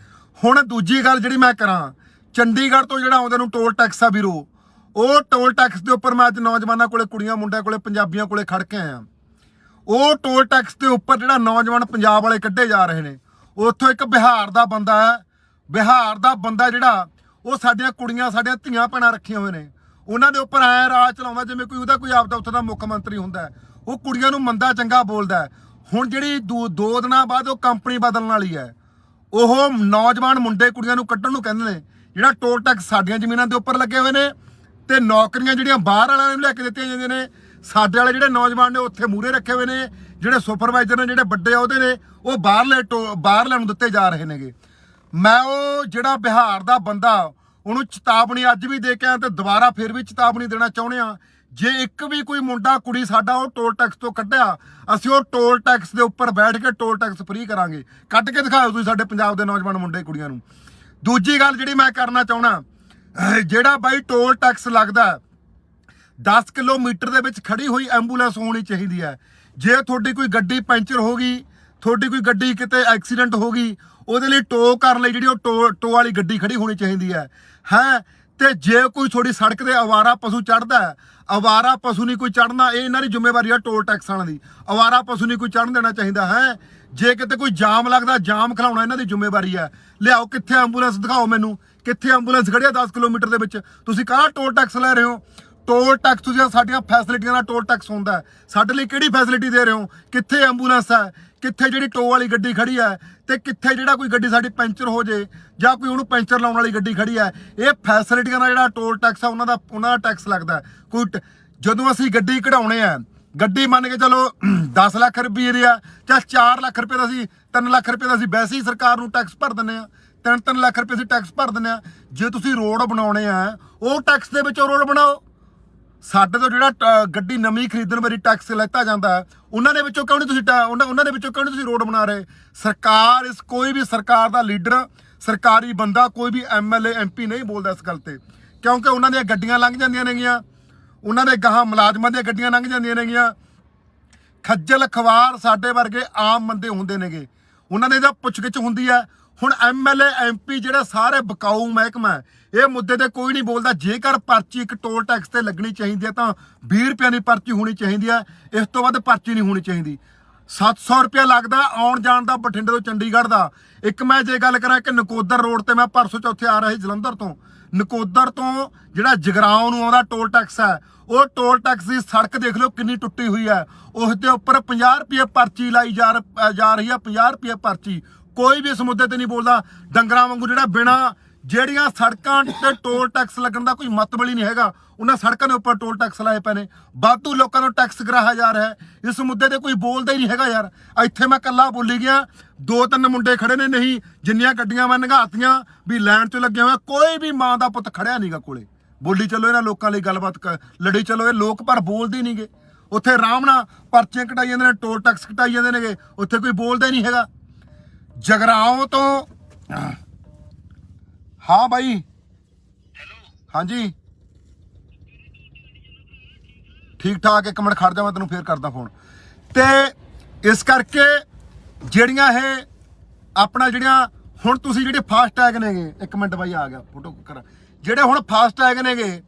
ਹੁਣ ਦੂਜੀ ਗੱਲ ਜਿਹੜੀ ਮੈਂ ਕਰਾਂ, ਚੰਡੀਗੜ੍ਹ ਤੋਂ ਜਿਹੜਾ ਆਉਂਦੇ ਨੂੰ ਟੋਲ ਟੈਕਸ ਆ ਵੀਰੋ, ਉਹ ਟੋਲ ਟੈਕਸ ਦੇ ਉੱਪਰ ਮੈਂ ਅੱਜ ਨੌਜਵਾਨਾਂ ਕੋਲੇ, ਕੁੜੀਆਂ ਮੁੰਡਿਆਂ ਕੋਲੇ, ਪੰਜਾਬੀਆਂ ਕੋਲੇ ਖੜ ਕੇ ਆਇਆ। ਉਹ ਟੋਲ ਟੈਕਸ ਦੇ ਉੱਪਰ ਜਿਹੜਾ ਨੌਜਵਾਨ ਪੰਜਾਬ ਵਾਲੇ ਕੱਢੇ ਜਾ ਰਹੇ ਨੇ, ਉੱਥੋਂ ਇੱਕ ਬਿਹਾਰ ਦਾ ਬੰਦਾ ਹੈ, ਬਿਹਾਰ ਦਾ ਬੰਦਾ ਜਿਹੜਾ ਉਹ ਸਾਡੀਆਂ ਕੁੜੀਆਂ, ਸਾਡੀਆਂ ਧੀਆਂ ਭੈਣਾਂ ਰੱਖੀਆਂ ਹੋਏ ਨੇ, ਉਹਨਾਂ ਦੇ ਉੱਪਰ ਐ ਰਾਜ ਚਲਾਉਂਦਾ ਜਿਵੇਂ ਕੋਈ ਉਹਦਾ ਕੋਈ ਆਪਦਾ ਉੱਥੇ ਦਾ ਮੁੱਖ ਮੰਤਰੀ ਹੁੰਦਾ। ਉਹ ਕੁੜੀਆਂ ਨੂੰ ਮੰਦਾ ਚੰਗਾ ਬੋਲਦਾ। ਹੁਣ ਜਿਹੜੀ 2 ਦਿਨਾਂ ਬਾਅਦ ਉਹ ਕੰਪਨੀ ਬਦਲਣ ਵਾਲੀ ਹੈ, ਉਹ ਨੌਜਵਾਨ ਮੁੰਡੇ ਕੁੜੀਆਂ ਨੂੰ ਕੱਢਣ ਨੂੰ ਕਹਿੰਦੇ ਨੇ। ਜਿਹੜਾ ਟੋਲ ਟੈਕਸ ਸਾਡੀਆਂ ਜ਼ਮੀਨਾਂ ਦੇ ਉੱਪਰ ਲੱਗੇ ਹੋਏ ਨੇ, ਤੇ ਨੌਕਰੀਆਂ ਜਿਹੜੀਆਂ ਬਾਹਰ ਵਾਲਿਆਂ ਨੂੰ ਲੈ ਕੇ ਦਿੱਤੀਆਂ ਜਾਂਦੀਆਂ ਨੇ, ਸਾਡੇ ਵਾਲੇ ਜਿਹੜੇ ਨੌਜਵਾਨ ਨੇ ਉੱਥੇ ਮੂਹਰੇ ਰੱਖੇ ਹੋਏ ਨੇ। ਜਿਹੜੇ ਸੁਪਰਵਾਈਜ਼ਰ ਨੇ, ਜਿਹੜੇ ਵੱਡੇ ਅਹੁਦੇ ਨੇ, ਉਹ ਬਾਹਰਲੇ ਨੂੰ ਦਿੱਤੇ ਜਾ ਰਹੇ ਨੇਗੇ। ਮੈਂ ਉਹ ਜਿਹੜਾ ਬਿਹਾਰ ਦਾ ਬੰਦਾ, ਉਹਨੂੰ ਚੇਤਾਵਨੀ ਅੱਜ ਵੀ ਦੇ ਕੇ ਆਇਆ ਤੇ ਦੁਬਾਰਾ ਫਿਰ ਵੀ ਚੇਤਾਵਨੀ ਦੇਣਾ ਚਾਹੁੰਦੇ ਆ। ਜੇ ਇੱਕ ਵੀ ਕੋਈ ਮੁੰਡਾ ਕੁੜੀ ਸਾਡਾ ਉਹ ਟੋਲ ਟੈਕਸ ਤੋਂ ਕੱਢਿਆ, ਅਸੀਂ ਉਹ ਟੋਲ ਟੈਕਸ ਦੇ ਉੱਪਰ ਬੈਠ ਕੇ ਟੋਲ ਟੈਕਸ ਫ੍ਰੀ ਕਰਾਂਗੇ। ਕੱਢ ਕੇ ਦਿਖਾਓ ਤੁਸੀਂ ਸਾਡੇ ਪੰਜਾਬ ਦੇ ਨੌਜਵਾਨ ਮੁੰਡੇ ਕੁੜੀਆਂ ਨੂੰ। ਦੂਜੀ ਗੱਲ ਜਿਹੜੀ ਮੈਂ ਕਰਨਾ ਚਾਹੁੰਦਾ, ਜਿਹੜਾ ਬਾਈ ਟੋਲ ਟੈਕਸ ਲੱਗਦਾ 10 ਕਿਲੋਮੀਟਰ ਦੇ ਵਿੱਚ ਖੜੀ ਹੋਈ ਐਂਬੂਲੈਂਸ ਹੋਣੀ ਚਾਹੀਦੀ ਹੈ। ਜੇ ਤੁਹਾਡੀ ਕੋਈ ਗੱਡੀ ਪੈਂਚਰ ਹੋ ਗਈ, ਤੁਹਾਡੀ ਕੋਈ ਗੱਡੀ ਕਿਤੇ ਐਕਸੀਡੈਂਟ ਹੋ ਗਈ, ਉਹਦੇ ਲਈ ਟੋ ਕਰਨ ਲਈ ਜਿਹੜੀ ਉਹ ਟੋ ਵਾਲੀ ਗੱਡੀ ਖੜੀ ਹੋਣੀ ਚਾਹੀਦੀ ਹੈ। ਤੇ ਜੇ ਕੋਈ ਤੁਹਾਡੀ ਸੜਕ ਤੇ ਅਵਾਰਾ ਪਸ਼ੂ ਚੜ੍ਹਦਾ, ਅਵਾਰਾ ਪਸ਼ੂ ਨਹੀਂ ਕੋਈ ਚੜ੍ਹਨਾ, ਇਹ ਇਹਨਾਂ ਦੀ ਜ਼ਿੰਮੇਵਾਰੀ ਆ ਟੋਲ ਟੈਕਸ ਵਾਲਿਆਂ ਦੀ। ਅਵਾਰਾ ਪਸ਼ੂ ਨਹੀਂ ਕੋਈ ਚੜ੍ਹਨ ਦੇਣਾ ਚਾਹੀਦਾ ਹੈ। ਜੇ ਕਿਤੇ ਕੋਈ ਜਾਮ ਲੱਗਦਾ, ਜਾਮ ਖਿਲਾਉਣਾ ਇਹਨਾਂ ਦੀ ਜ਼ਿੰਮੇਵਾਰੀ ਹੈ। ਲਿਆਓ ਕਿੱਥੇ ਐਂਬੂਲੈਂਸ ਦਿਖਾਓ ਮੈਨੂੰ, ਕਿੱਥੇ ਐਂਬੂਲੈਂਸ ਖੜੀ ਆ 10 ਕਿਲੋਮੀਟਰ ਦੇ ਵਿੱਚ? ਤੁਸੀਂ ਕਾਹਦਾ ਟੋਲ ਟੈਕਸ ਲੈ ਰਹੇ ਹੋ? ਟੋਲ ਟੈਕਸ ਤੁਸੀਂ ਸਾਡੀਆਂ ਫੈਸਿਲਿਟੀਆਂ ਦਾ ਟੋਲ ਟੈਕਸ ਹੁੰਦਾ, ਸਾਡੇ ਲਈ ਕਿਹੜੀ ਫੈਸਿਲਿਟੀ ਦੇ ਰਹੇ ਹੋ? ਕਿੱਥੇ ਐਂਬੂਲੈਂਸ ਹੈ? ਕਿੱਥੇ ਜਿਹੜੀ ਟੋ ਵਾਲੀ ਗੱਡੀ ਖੜੀ ਹੈ? ਤੇ ਕਿੱਥੇ ਜਿਹੜਾ ਕੋਈ ਗੱਡੀ ਸਾਡੀ ਪੈਂਚਰ ਹੋ ਜੇ ਜਾਂ ਕੋਈ ਉਹਨੂੰ ਪੈਂਚਰ ਲਾਉਣ ਵਾਲੀ ਗੱਡੀ ਖੜੀ ਹੈ? ਇਹ ਫੈਸਿਲਿਟੀਆਂ ਦਾ ਜਿਹੜਾ ਟੋਲ ਟੈਕਸ ਆ, ਉਹਨਾਂ ਦਾ ਟੈਕਸ ਲੱਗਦਾ। ਜਦੋਂ ਅਸੀਂ ਗੱਡੀ ਕਢਾਉਣੇ ਆ, ਗੱਡੀ ਮੰਨ ਕੇ ਚਲੋ 10 ਲੱਖ ਰੁਪਏ ਦੀ ਆ, ਜਾਂ 4 ਲੱਖ ਰੁਪਏ ਦਾ, ਅਸੀਂ 3 ਲੱਖ ਰੁਪਏ ਦਾ ਅਸੀਂ ਵੈਸੇ ਹੀ ਸਰਕਾਰ ਨੂੰ ਟੈਕਸ ਭਰ ਦਿੰਦੇ ਆ। 3 ਲੱਖ ਰੁਪਏ ਅਸੀਂ ਟੈਕਸ ਭਰ ਦਿੰਦੇ ਆ। ਜੇ ਤੁਸੀਂ ਰੋਡ ਬਣਾਉਣੇ ਆ, ਉਹ ਟੈਕਸ ਦੇ ਵਿੱਚੋਂ ਰੋਡ ਬਣਾਓ। ਸਾਡੇ ਤੋਂ ਜਿਹੜਾ ਗੱਡੀ ਨਵੀਂ ਖਰੀਦਣ ਵਾਰੀ ਟੈਕਸ ਲੈਤਾ ਜਾਂਦਾ, ਉਹਨਾਂ ਦੇ ਵਿੱਚੋਂ ਕਿਉਂ ਨਹੀਂ ਤੁਸੀਂ ਉਹਨਾਂ ਦੇ ਵਿੱਚੋਂ ਕਿਉਂ ਨਹੀਂ ਤੁਸੀਂ ਰੋਡ ਬਣਾ ਰਹੇ? ਸਰਕਾਰ, ਕੋਈ ਵੀ ਸਰਕਾਰ ਦਾ ਲੀਡਰ, ਸਰਕਾਰੀ ਬੰਦਾ, ਕੋਈ ਵੀ MLA MP ਨਹੀਂ ਬੋਲਦਾ ਇਸ ਗੱਲ ਤੇ, ਕਿਉਂਕਿ ਉਹਨਾਂ ਦੀਆਂ ਗੱਡੀਆਂ ਲੰਘ ਜਾਂਦੀਆਂ ਨੇਗੀਆਂ, ਉਹਨਾਂ ਦੇ ਗਾਹਾਂ ਮੁਲਾਜ਼ਮਾਂ ਦੀਆਂ ਗੱਡੀਆਂ ਲੰਘ ਜਾਂਦੀਆਂ ਨੇਗੀਆਂ। ਖੱਜਲ ਖਵਾਰ ਸਾਡੇ ਵਰਗੇ ਆਮ ਬੰਦੇ ਹੁੰਦੇ ਨੇਗੇ, ਉਹਨਾਂ ਨੇ ਇਹਦਾ ਪੁੱਛਗਿੱਛ ਹੁੰਦੀ ਹੈ। ਹੁਣ MLA MP ਜਿਹੜੇ ਸਾਰੇ ਬਕਾਊ ਮਹਿਕਮਾ, ਇਹ ਮੁੱਦੇ ਤੇ ਕੋਈ ਨਹੀਂ ਬੋਲਦਾ। ਜੇਕਰ ਪਰਚੀ ਇੱਕ ਟੋਲ ਟੈਕਸ ਤੇ ਲੱਗਣੀ ਚਾਹੀਦੀ ਹੈ ਤਾਂ 20 ਰੁਪਏ ਦੀ ਪਰਚੀ ਹੋਣੀ ਚਾਹੀਦੀ ਹੈ, ਇਸ ਤੋਂ ਵੱਧ ਪਰਚੀ ਨਹੀਂ ਹੋਣੀ ਚਾਹੀਦੀ। 700 ਰੁਪਇਆ ਲੱਗਦਾ ਆਉਣ ਜਾਣ ਦਾ ਬਠਿੰਡੇ ਤੋਂ ਚੰਡੀਗੜ੍ਹ ਦਾ। ਇੱਕ ਮੈਂ ਜੇ ਗੱਲ ਕਰਾਂ ਕਿ ਨਕੋਦਰ ਰੋਡ ਤੇ ਮੈਂ ਪਰਸੋਂ ਚੌਥੇ ਆ ਰਿਹਾ ਸੀ ਜਲੰਧਰ ਤੋਂ, ਨਕੋਦਰ ਤੋਂ ਜਿਹੜਾ ਜਗਰਾਉਂ ਨੂੰ ਆਉਂਦਾ ਟੋਲ ਟੈਕਸ ਹੈ, ਉਹ ਟੋਲ ਟੈਕਸ ਦੀ ਸੜਕ ਦੇਖ ਲਓ ਕਿੰਨੀ ਟੁੱਟੀ ਹੋਈ ਹੈ। ਉਸ ਦੇ ਉੱਪਰ 50 ਰੁਪਏ ਪਰਚੀ ਲਾਈ ਜਾ ਰਹੀ ਹੈ, 50 ਰੁਪਏ ਪਰਚੀ। ਕੋਈ ਵੀ ਇਸ ਮੁੱਦੇ ਤੇ ਨਹੀਂ ਬੋਲਦਾ। ਡੰਗਰਾਂ ਵਾਂਗੂ ਜਿਹੜਾ ਬਿਨਾਂ ਜਿਹੜੀਆਂ ਸੜਕਾਂ ਤੇ ਟੋਲ ਟੈਕਸ ਲੱਗਣ ਦਾ ਕੋਈ ਮਤਲਬ ਹੀ ਨਹੀਂ ਹੈਗਾ, ਉਹਨਾਂ ਸੜਕਾਂ ਦੇ ਉੱਪਰ ਟੋਲ ਟੈਕਸ ਲਾਏ ਪਏ ਨੇ। ਵਾਧੂ ਲੋਕਾਂ ਨੂੰ ਟੈਕਸ ਕਰਾਇਆ ਜਾ ਰਿਹਾ ਹੈ। ਇਸ ਮੁੱਦੇ ਤੇ ਕੋਈ ਬੋਲਦਾ ਹੀ ਨਹੀਂ ਹੈਗਾ ਯਾਰ। ਇੱਥੇ ਮੈਂ ਇਕੱਲਾ ਬੋਲੀ ਗਿਆ, 2-3 ਮੁੰਡੇ ਖੜੇ ਨੇ, ਨਹੀਂ ਜਿੰਨੀਆਂ ਗੱਡੀਆਂ ਮੈਂ ਨੰਘਾਤੀਆਂ ਵੀ ਲਾਈਨ 'ਚ ਲੱਗੇ ਹੋਏ, ਕੋਈ ਵੀ ਮਾਂ ਦਾ ਪੁੱਤ ਖੜਿਆ ਨਹੀਂਗਾ ਕੋਲੇ। ਬੋਲੀ ਚੱਲੋ ਇਹਨਾਂ ਲੋਕਾਂ ਲਈ ਗੱਲਬਾਤ ਲੜੀ ਚੱਲੋ। ਇਹ ਲੋਕ ਪਰ ਬੋਲਦੇ ਨਹੀਂਗੇ। ਉੱਥੇ ਆਰਾਮ ਨਾਲ ਪਰਚੀਆਂ ਕਟਾਈ ਜਾਂਦੇ ਨੇ, ਟੋਲ ਟੈਕਸ ਕਟਾਈ ਜਾਂਦੇ ਨੇਗੇ, ਉੱਥੇ ਕੋਈ ਬੋਲਦਾ ਹੀ ਨਹੀਂ ਹੈਗਾ। ਜਗਰਾਉਂ ਤੋਂ ਹਾਂ ਬਾਈ, ਹਾਂਜੀ ਠੀਕ ਠਾਕ। 1 ਮਿੰਟ ਖੜ ਜਾ, ਮੈਂ ਤੈਨੂੰ ਫੇਰ ਕਰਦਾ ਫੋਨ। ਤੇ ਇਸ ਕਰਕੇ ਜਿਹੜੀਆਂ ਇਹ ਆਪਣਾ ਜਿਹੜੀਆਂ ਹੁਣ ਤੁਸੀਂ ਜਿਹੜੇ ਫਾਸਟ ਟੈਗ ਨੇਗੇ, 1 ਮਿੰਟ ਬਾਈ ਆ ਗਿਆ ਫੋਟੋ ਕਰਾਂ, ਜਿਹੜੇ ਹੁਣ ਫਾਸਟ ਟੈਗ ਨੇਗੇ,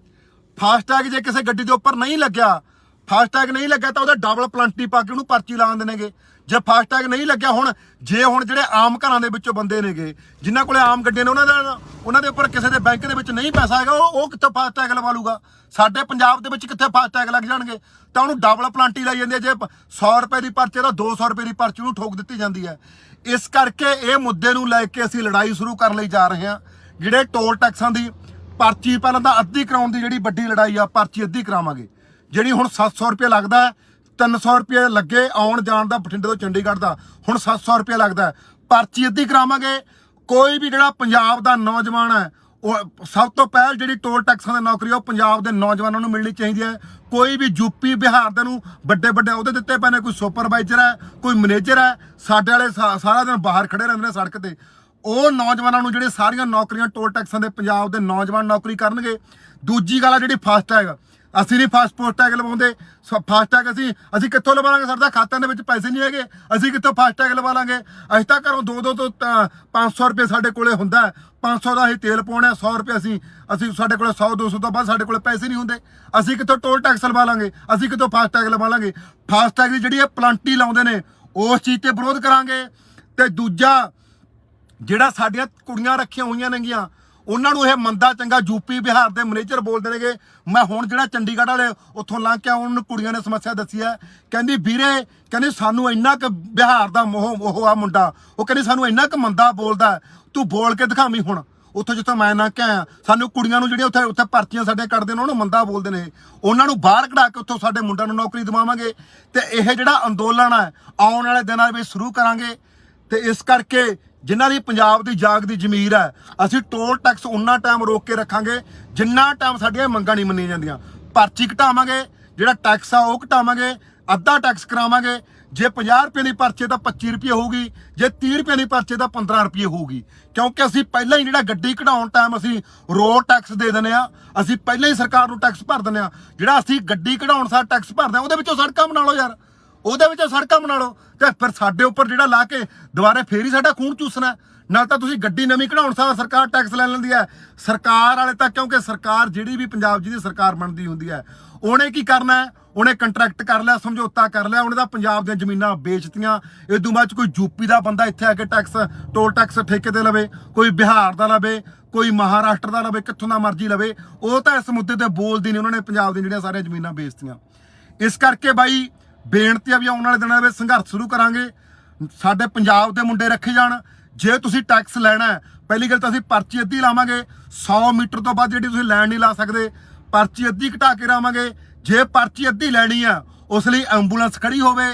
ਫਾਸਟ ਟੈਗ ਜੇ ਕਿਸੇ ਗੱਡੀ ਦੇ ਉੱਪਰ ਨਹੀਂ ਲੱਗਿਆ, ਫਾਸਟ ਟੈਗ ਨਹੀਂ ਲੱਗਿਆ ਤਾਂ ਉਹਦਾ ਡਬਲ ਪਲੰਟੀ ਪਾ ਕੇ ਉਹਨੂੰ ਪਰਚੀ ਲਾ ਦਿੰਦੇ ਨੇਗੇ। ਜੇ ਫਾਸਟ ਟੈਗ ਨਹੀਂ ਲੱਗਿਆ, ਹੁਣ ਜਿਹੜੇ ਆਮ ਘਰਾਂ ਦੇ ਵਿੱਚੋਂ ਬੰਦੇ ਨੇਗੇ, ਜਿਨ੍ਹਾਂ ਕੋਲੇ ਆਮ ਗੱਡੀਆਂ ਨੇ, ਉਹਨਾਂ ਦੇ ਉੱਪਰ ਕਿਸੇ ਦੇ ਬੈਂਕ ਦੇ ਵਿੱਚ ਨਹੀਂ ਪੈਸਾ ਹੈਗਾ, ਉਹ ਕਿੱਥੋਂ ਫਾਸਟ ਟੈਗ ਲਵਾ ਲੂਗਾ? ਸਾਡੇ ਪੰਜਾਬ ਦੇ ਵਿੱਚ ਕਿੱਥੇ ਫਾਸਟ ਟੈਗ ਲੱਗ ਜਾਣਗੇ? ਤਾਂ ਉਹਨੂੰ ਡਬਲ ਪਲੰਟੀ ਲਾਈ ਜਾਂਦੀ ਹੈ। ਜੇ 100 ਰੁਪਏ ਦੀ ਪਰਚੀ ਤਾਂ 200 ਰੁਪਏ ਦੀ ਪਰਚੀ ਨੂੰ ਠੋਕ ਦਿੱਤੀ ਜਾਂਦੀ ਹੈ। ਇਸ ਕਰਕੇ ਇਹ ਮੁੱਦੇ ਨੂੰ ਲੈ ਕੇ ਅਸੀਂ ਲੜਾਈ ਸ਼ੁਰੂ ਕਰਨ ਲਈ ਜਾ ਰਹੇ ਹਾਂ। ਜਿਹੜੇ ਟੋਲ ਟੈਕਸਾਂ ਦੀ ਪਰਚੀ ਪਹਿਲਾਂ ਤਾਂ ਅੱਧੀ ਕਰਾਉਣ ਦੀ ਜਿਹੜੀ ਵੱਡੀ ਲੜਾਈ ਆ, ਪਰਚੀ ਅੱਧੀ ਕਰਾਵਾਂਗੇ। ਜਿਹੜੀ ਹੁਣ 700 ਰੁਪਏ ਲੱਗਦਾ 300 ਰੁਪਏ ਲੱਗੇ ਆਉਣ ਜਾਣ ਦਾ ਬਠਿੰਡੇ ਤੋਂ ਚੰਡੀਗੜ੍ਹ ਦਾ, ਹੁਣ 700 ਰੁਪਏ ਲੱਗਦਾ। ਪਰਚੀ ਅੱਧੀ ਕਰਾਵਾਂਗੇ। ਕੋਈ ਵੀ ਜਿਹੜਾ ਪੰਜਾਬ ਦਾ ਨੌਜਵਾਨ ਹੈ ਉਹ ਸਭ ਤੋਂ ਪਹਿਲ ਜਿਹੜੀ ਟੋਲ ਟੈਕਸਾਂ ਦੀ ਨੌਕਰੀ ਉਹ ਪੰਜਾਬ ਦੇ ਨੌਜਵਾਨਾਂ ਨੂੰ ਮਿਲਣੀ ਚਾਹੀਦੀ ਹੈ। ਕੋਈ ਵੀ ਯੂਪੀ ਬਿਹਾਰ ਦੇ ਨੂੰ ਵੱਡੇ ਵੱਡੇ ਅਹੁਦੇ ਦਿੱਤੇ ਪਏ ਨੇ, ਕੋਈ ਸੁਪਰਵਾਈਜ਼ਰ ਹੈ, ਕੋਈ ਮੈਨੇਜਰ ਹੈ, ਸਾਡੇ ਵਾਲੇ ਸਾਰਾ ਦਿਨ ਬਾਹਰ ਖੜੇ ਰਹਿੰਦੇ ਨੇ ਸੜਕ ਤੇ। ਉਹ ਨੌਜਵਾਨਾਂ ਨੂੰ ਜਿਹੜੇ ਸਾਰੀਆਂ ਨੌਕਰੀਆਂ ਟੋਲ ਟੈਕਸਾਂ ਦੇ ਪੰਜਾਬ ਦੇ ਨੌਜਵਾਨ ਨੌਕਰੀ ਕਰਨਗੇ। ਦੂਜੀ ਗੱਲ ਆ ਜਿਹੜੀ ਫਾਸਟੈਗ, ਅਸੀਂ ਨਹੀਂ ਫਾਸਟੈਗ ਲਵਾਉਂਦੇ। ਫਾਸਟੈਗ ਅਸੀਂ ਕਿੱਥੋਂ ਲਵਾ ਲਾਂਗੇ? ਸਾਡੇ ਖਾਤਿਆਂ ਦੇ ਵਿੱਚ ਪੈਸੇ ਨਹੀਂ ਹੈਗੇ, ਅਸੀਂ ਕਿੱਥੋਂ ਫਾਸਟੈਗ ਲਵਾ ਲਾਂਗੇ? ਅਸੀਂ ਤਾਂ ਘਰੋਂ 200 ਤੋਂ 500 ਰੁਪਏ ਸਾਡੇ ਕੋਲੇ ਹੁੰਦਾ। 500 ਦਾ ਅਸੀਂ ਤੇਲ ਪਾਉਣਾ, 100 ਰੁਪਏ ਅਸੀਂ ਸਾਡੇ ਕੋਲੇ 100-200 ਤੋਂ ਬਾਅਦ ਸਾਡੇ ਕੋਲੇ ਪੈਸੇ ਨਹੀਂ ਹੁੰਦੇ। ਅਸੀਂ ਕਿੱਥੋਂ ਟੋਲ ਟੈਕਸ ਲਵਾ ਲਾਂਗੇ? ਅਸੀਂ ਕਿੱਥੋਂ ਫਾਸਟੈਗ ਲਵਾ ਲਾਂਗੇ? ਫਾਸਟੈਗ ਦੀ ਜਿਹੜੀ ਇਹ ਪਲਾਂਟੀ ਲਾਉਂਦੇ ਨੇ ਉਸ ਚੀਜ਼ ਤੇ ਵਿਰੋਧ ਕਰਾਂਗੇ। ਤੇ ਦੂਜਾ ਜਿਹੜਾ ਸਾਡੀਆਂ ਕੁੜੀਆਂ ਰੱਖੀਆਂ ਹੋਈਆਂ ਨੇਗੀਆਂ ਉਹਨਾਂ ਨੂੰ ਇਹ ਮੰਦਾ ਚੰਗਾ ਯੂਪੀ ਬਿਹਾਰ ਦੇ ਮੈਨੇਜਰ ਬੋਲਦੇ ਨੇਗੇ। ਮੈਂ ਹੁਣ ਜਿਹੜਾ ਚੰਡੀਗੜ੍ਹ ਵਾਲੇ ਉੱਥੋਂ ਲੰਘ ਕੇ ਉਹਨਾਂ ਨੂੰ ਕੁੜੀਆਂ ਨੇ ਸਮੱਸਿਆ ਦੱਸੀ ਹੈ। ਕਹਿੰਦੀ ਵੀਰੇ, ਕਹਿੰਦੀ ਸਾਨੂੰ ਇੰਨਾ ਕੁ ਬਿਹਾਰ ਦਾ ਉਹ ਆ ਮੁੰਡਾ, ਉਹ ਕਹਿੰਦੀ ਸਾਨੂੰ ਇੰਨਾ ਕੁ ਮੰਦਾ ਬੋਲਦਾ, ਤੂੰ ਬੋਲ ਕੇ ਦਿਖਾਵੀਂ। ਹੁਣ ਉੱਥੋਂ ਜਿੱਥੋਂ ਮੈਂ ਨਾ ਕਿਹਾ ਸਾਨੂੰ ਕੁੜੀਆਂ ਨੂੰ ਜਿਹੜੀਆਂ ਉੱਥੇ ਪਰਚੀਆਂ ਸਾਡੇ ਕੱਢਦੇ ਨੇ ਉਹਨੂੰ ਮੰਦਾ ਬੋਲਦੇ ਨੇ। ਉਹਨਾਂ ਨੂੰ ਬਾਹਰ ਕਢਾ ਕੇ ਉੱਥੋਂ ਸਾਡੇ ਮੁੰਡਿਆਂ ਨੂੰ ਨੌਕਰੀ ਦਿਵਾਵਾਂਗੇ। ਤੇ ਇਹ ਜਿਹੜਾ ਅੰਦੋਲਨ ਹੈ ਆਉਣ ਵਾਲੇ ਦਿਨਾਂ ਵਿੱਚ ਸ਼ੁਰੂ ਕਰਾਂਗੇ। ਤੇ ਇਸ ਕਰਕੇ ਜਿਨ੍ਹਾਂ ਦੀ ਪੰਜਾਬ ਦੀ ਜਾਗਦੀ ਜ਼ਮੀਰ ਹੈ, ਅਸੀਂ ਟੋਲ ਟੈਕਸ ਉਨਾ ਟਾਈਮ ਰੋਕ ਕੇ ਰੱਖਾਂਗੇ ਜਿੰਨਾ ਟਾਈਮ ਸਾਡੀਆਂ ਮੰਗਾਂ ਨਹੀਂ ਮੰਨੀਆਂ ਜਾਂਦੀਆਂ। ਪਰਚੀ ਘਟਾਵਾਂਗੇ, ਜਿਹੜਾ ਟੈਕਸ ਆ ਉਹ ਘਟਾਵਾਂਗੇ, ਅੱਧਾ ਟੈਕਸ ਕਰਾਵਾਂਗੇ। ਜੇ 50 ਰੁਪਏ ਦੀ ਪਰਚੀ ਤਾਂ 25 ਰੁਪਏ ਹੋਊਗੀ, ਜੇ 30 ਰੁਪਏ ਦੀ ਪਰਚੀ ਤਾਂ 15 ਰੁਪਏ ਹੋਊਗੀ। ਕਿਉਂਕਿ ਅਸੀਂ ਪਹਿਲਾਂ ਹੀ ਜਿਹੜਾ ਗੱਡੀ ਕਢਾਉਣ ਟਾਈਮ ਅਸੀਂ ਰੋਡ ਟੈਕਸ ਦੇ ਦਿੰਦੇ ਆ, ਅਸੀਂ ਪਹਿਲਾਂ ਹੀ ਸਰਕਾਰ ਨੂੰ ਟੈਕਸ ਭਰ ਦਿੰਦੇ ਆ। ਜਿਹੜਾ ਅਸੀਂ ਗੱਡੀ ਕਢਾਉਣ ਸਾਰ ਟੈਕਸ ਭਰਦੇ ਆ ਉਹਦੇ ਵਿੱਚੋਂ ਸੜਕਾਂ ਬਣਾ ਲਓ ਯਾਰ, ਉਹਦੇ ਵਿੱਚੋਂ ਸੜਕਾਂ ਬਣਾ ਲਓ। ਤੇ ਫਿਰ ਸਾਡੇ ਉੱਪਰ ਜਿਹੜਾ ਲਾ ਕੇ ਦੁਬਾਰੇ ਫੇਰ ਹੀ ਸਾਡਾ ਖੂਨ ਚੂਸਣਾ। ਨਾਲ ਤਾਂ ਤੁਸੀਂ ਗੱਡੀ ਨਵੀਂ ਕਢਾਉਣ ਸਾਰ ਸਰਕਾਰ ਟੈਕਸ ਲੈ ਲੈਂਦੀ ਹੈ। ਸਰਕਾਰ ਵਾਲੇ ਤਾਂ ਕਿਉਂਕਿ ਸਰਕਾਰ ਜਿਹੜੀ ਵੀ ਪੰਜਾਬ ਜਿਹਦੀ ਸਰਕਾਰ ਬਣਦੀ ਹੁੰਦੀ ਹੈ ਉਹਨੇ ਕੀ ਕਰਨਾ ਹੈ? ਉਹਨੇ ਕੰਟਰੈਕਟ ਕਰ ਲਿਆ, ਸਮਝੌਤਾ ਕਰ ਲਿਆ, ਉਹਨੇ ਤਾਂ ਪੰਜਾਬ ਦੀਆਂ ਜ਼ਮੀਨਾਂ ਵੇਚਤੀਆਂ। ਇਦੋਂ ਬਾਅਦ 'ਚ ਕੋਈ ਯੂਪੀ ਦਾ ਬੰਦਾ ਇੱਥੇ ਆ ਕੇ ਟੋਲ ਟੈਕਸ ਠੇਕੇ ਤੇ ਲਵੇ, ਕੋਈ ਬਿਹਾਰ ਦਾ ਲਵੇ, ਕੋਈ ਮਹਾਰਾਸ਼ਟਰ ਦਾ ਲਵੇ, ਕਿੱਥੋਂ ਦਾ ਮਰਜ਼ੀ ਲਵੇ। ਉਹ ਤਾਂ ਇਸ ਮੁੱਦੇ ਤੇ ਬੋਲਦੀ ਨਹੀਂ। ਉਹਨਾਂ ਨੇ ਪੰਜਾਬ ਦੀਆਂ ਜਿਹੜੀਆਂ ਸਾਰੀਆਂ ਜ਼ਮੀਨਾਂ ਵੇਚਤੀਆਂ। ਇਸ ਕਰਕੇ ਬਾਈ ਬੇਨਤੀ ਆ ਵੀ ਆਉਣ ਵਾਲੇ ਦਿਨਾਂ ਵਿੱਚ ਸੰਘਰਸ਼ ਸ਼ੁਰੂ ਕਰਾਂਗੇ। ਸਾਡੇ ਪੰਜਾਬ ਦੇ ਮੁੰਡੇ ਰੱਖੇ ਜਾਣ। ਜੇ ਤੁਸੀਂ ਟੈਕਸ ਲੈਣਾ ਹੈ, ਪਹਿਲੀ ਗੱਲ ਤਾਂ ਅਸੀਂ ਪਰਚੀ ਅੱਧੀ ਲਾਵਾਂਗੇ। 100 ਮੀਟਰ ਤੋਂ ਬਾਅਦ ਜਿਹੜੀ ਤੁਸੀਂ ਲੈਣ ਨਹੀਂ ਲਾ ਸਕਦੇ, ਪਰਚੀ ਅੱਧੀ ਘਟਾ ਕੇ ਲਾਵਾਂਗੇ। ਜੇ ਪਰਚੀ ਅੱਧੀ ਲੈਣੀ ਆ ਉਸ ਲਈ ਐਂਬੂਲੈਂਸ ਖੜੀ ਹੋਵੇ,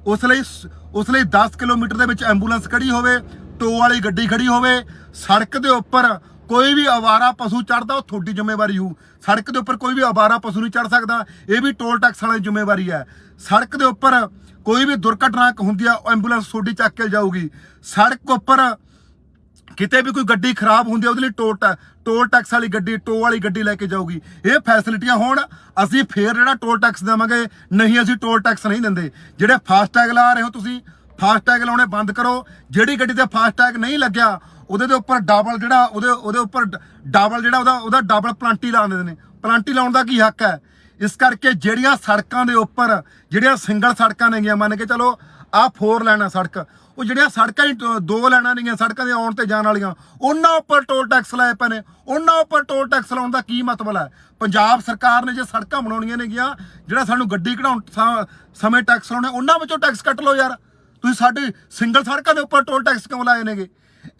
ਉਸ ਲਈ 10 ਕਿਲੋਮੀਟਰ ਦੇ ਵਿੱਚ ਐਂਬੂਲੈਂਸ ਖੜੀ ਹੋਵੇ, ਟੋ ਵਾਲੀ ਗੱਡੀ ਖੜੀ ਹੋਵੇ। ਸੜਕ ਦੇ ਉੱਪਰ ਕੋਈ ਵੀ ਅਵਾਰਾ ਪਸ਼ੂ ਚੜਦਾ ਉਹ ਤੁਹਾਡੀ ਜ਼ਿੰਮੇਵਾਰੀ ਹੋਊ। ਸੜਕ ਦੇ ਉੱਪਰ ਕੋਈ ਵੀ ਅਵਾਰਾ ਪਸ਼ੂ ਨਹੀਂ ਚੜ ਸਕਦਾ, ਇਹ ਵੀ ਟੋਲ ਟੈਕਸ ਵਾਲੀ ਜ਼ਿੰਮੇਵਾਰੀ ਹੈ। ਸੜਕ ਦੇ ਉੱਪਰ ਕੋਈ ਵੀ ਦੁਰਘਟਨਾ ਹੁੰਦੀ ਆ ਐਂਬੂਲੈਂਸ ਤੁਹਾਡੀ ਚੱਕ ਕੇ ਜਾਊਗੀ। ਸੜਕ ਉੱਪਰ ਕਿਤੇ ਵੀ ਕੋਈ ਗੱਡੀ ਖਰਾਬ ਹੁੰਦੀ ਆ ਉਹਦੇ ਲਈ ਟੋਲ ਟੈਕਸ ਵਾਲੀ ਗੱਡੀ, ਟੋ ਵਾਲੀ ਗੱਡੀ ਲੈ ਕੇ ਜਾਊਗੀ। ਇਹ ਫੈਸਿਲਿਟੀਆਂ ਹੋਣ ਅਸੀਂ ਫੇਰ ਜਿਹੜਾ ਟੋਲ ਟੈਕਸ ਦੇਵਾਂਗੇ, ਨਹੀਂ ਅਸੀਂ ਟੋਲ ਟੈਕਸ ਨਹੀਂ ਦਿੰਦੇ। ਜਿਹੜੇ ਫਾਸਟੈਗ ਲਾ ਰਹੇ ਹੋ ਤੁਸੀਂ, ਫਾਸਟੈਗ ਲਾਉਣੇ ਬੰਦ ਕਰੋ। ਜਿਹੜੀ ਗੱਡੀ ਤੇ ਫਾਸਟੈਗ ਨਹੀਂ ਲੱਗਿਆ ਉਹਦੇ ਦੇ ਉੱਪਰ ਡਬਲ ਜਿਹੜਾ ਉਹਦੇ ਉੱਪਰ ਡਬਲ ਜਿਹੜਾ ਉਹਦਾ ਡਬਲ ਪਲਾਂਟੀ ਲਾ ਦਿੰਦੇ ਨੇ। ਪਲਾਂਟੀ ਲਾਉਣ ਦਾ ਕੀ ਹੱਕ ਹੈ? ਇਸ ਕਰਕੇ ਜਿਹੜੀਆਂ ਸੜਕਾਂ ਦੇ ਉੱਪਰ ਜਿਹੜੀਆਂ ਸਿੰਗਲ ਸੜਕਾਂ ਨੇਗੀਆਂ, ਮੰਨ ਕੇ ਚਲੋ ਆਹ 4 ਲਾਈਨਾਂ ਸੜਕ, ਉਹ ਜਿਹੜੀਆਂ ਸੜਕਾਂ ਹੀ 2 ਲਾਈਨਾਂ ਨੇਗੀਆਂ ਸੜਕਾਂ ਦੇ ਆਉਣ ਤੇ ਜਾਣ ਵਾਲੀਆਂ, ਉਹਨਾਂ ਉੱਪਰ ਟੋਲ ਟੈਕਸ ਲਾਏ ਪਏ ਨੇ। ਉਹਨਾਂ ਉੱਪਰ ਟੋਲ ਟੈਕਸ ਲਾਉਣ ਦਾ ਕੀ ਮਤਲਬ ਹੈ? ਪੰਜਾਬ ਸਰਕਾਰ ਨੇ ਜੇ ਸੜਕਾਂ ਬਣਾਉਣੀਆਂ ਨੇਗੀਆਂ, ਜਿਹੜਾ ਸਾਨੂੰ ਗੱਡੀ ਕਢਾਉਣ ਸਮੇਂ ਟੈਕਸ ਲਾਉਣੇ, ਉਹਨਾਂ ਵਿੱਚੋਂ ਟੈਕਸ ਕੱਟ ਲਓ ਯਾਰ। ਤੁਸੀਂ ਸਾਡੀ ਸਿੰਗਲ ਸੜਕਾਂ ਦੇ ਉੱਪਰ ਟੋਲ ਟੈਕਸ ਕਿਉਂ ਲਾਏ ਨੇਗੇ?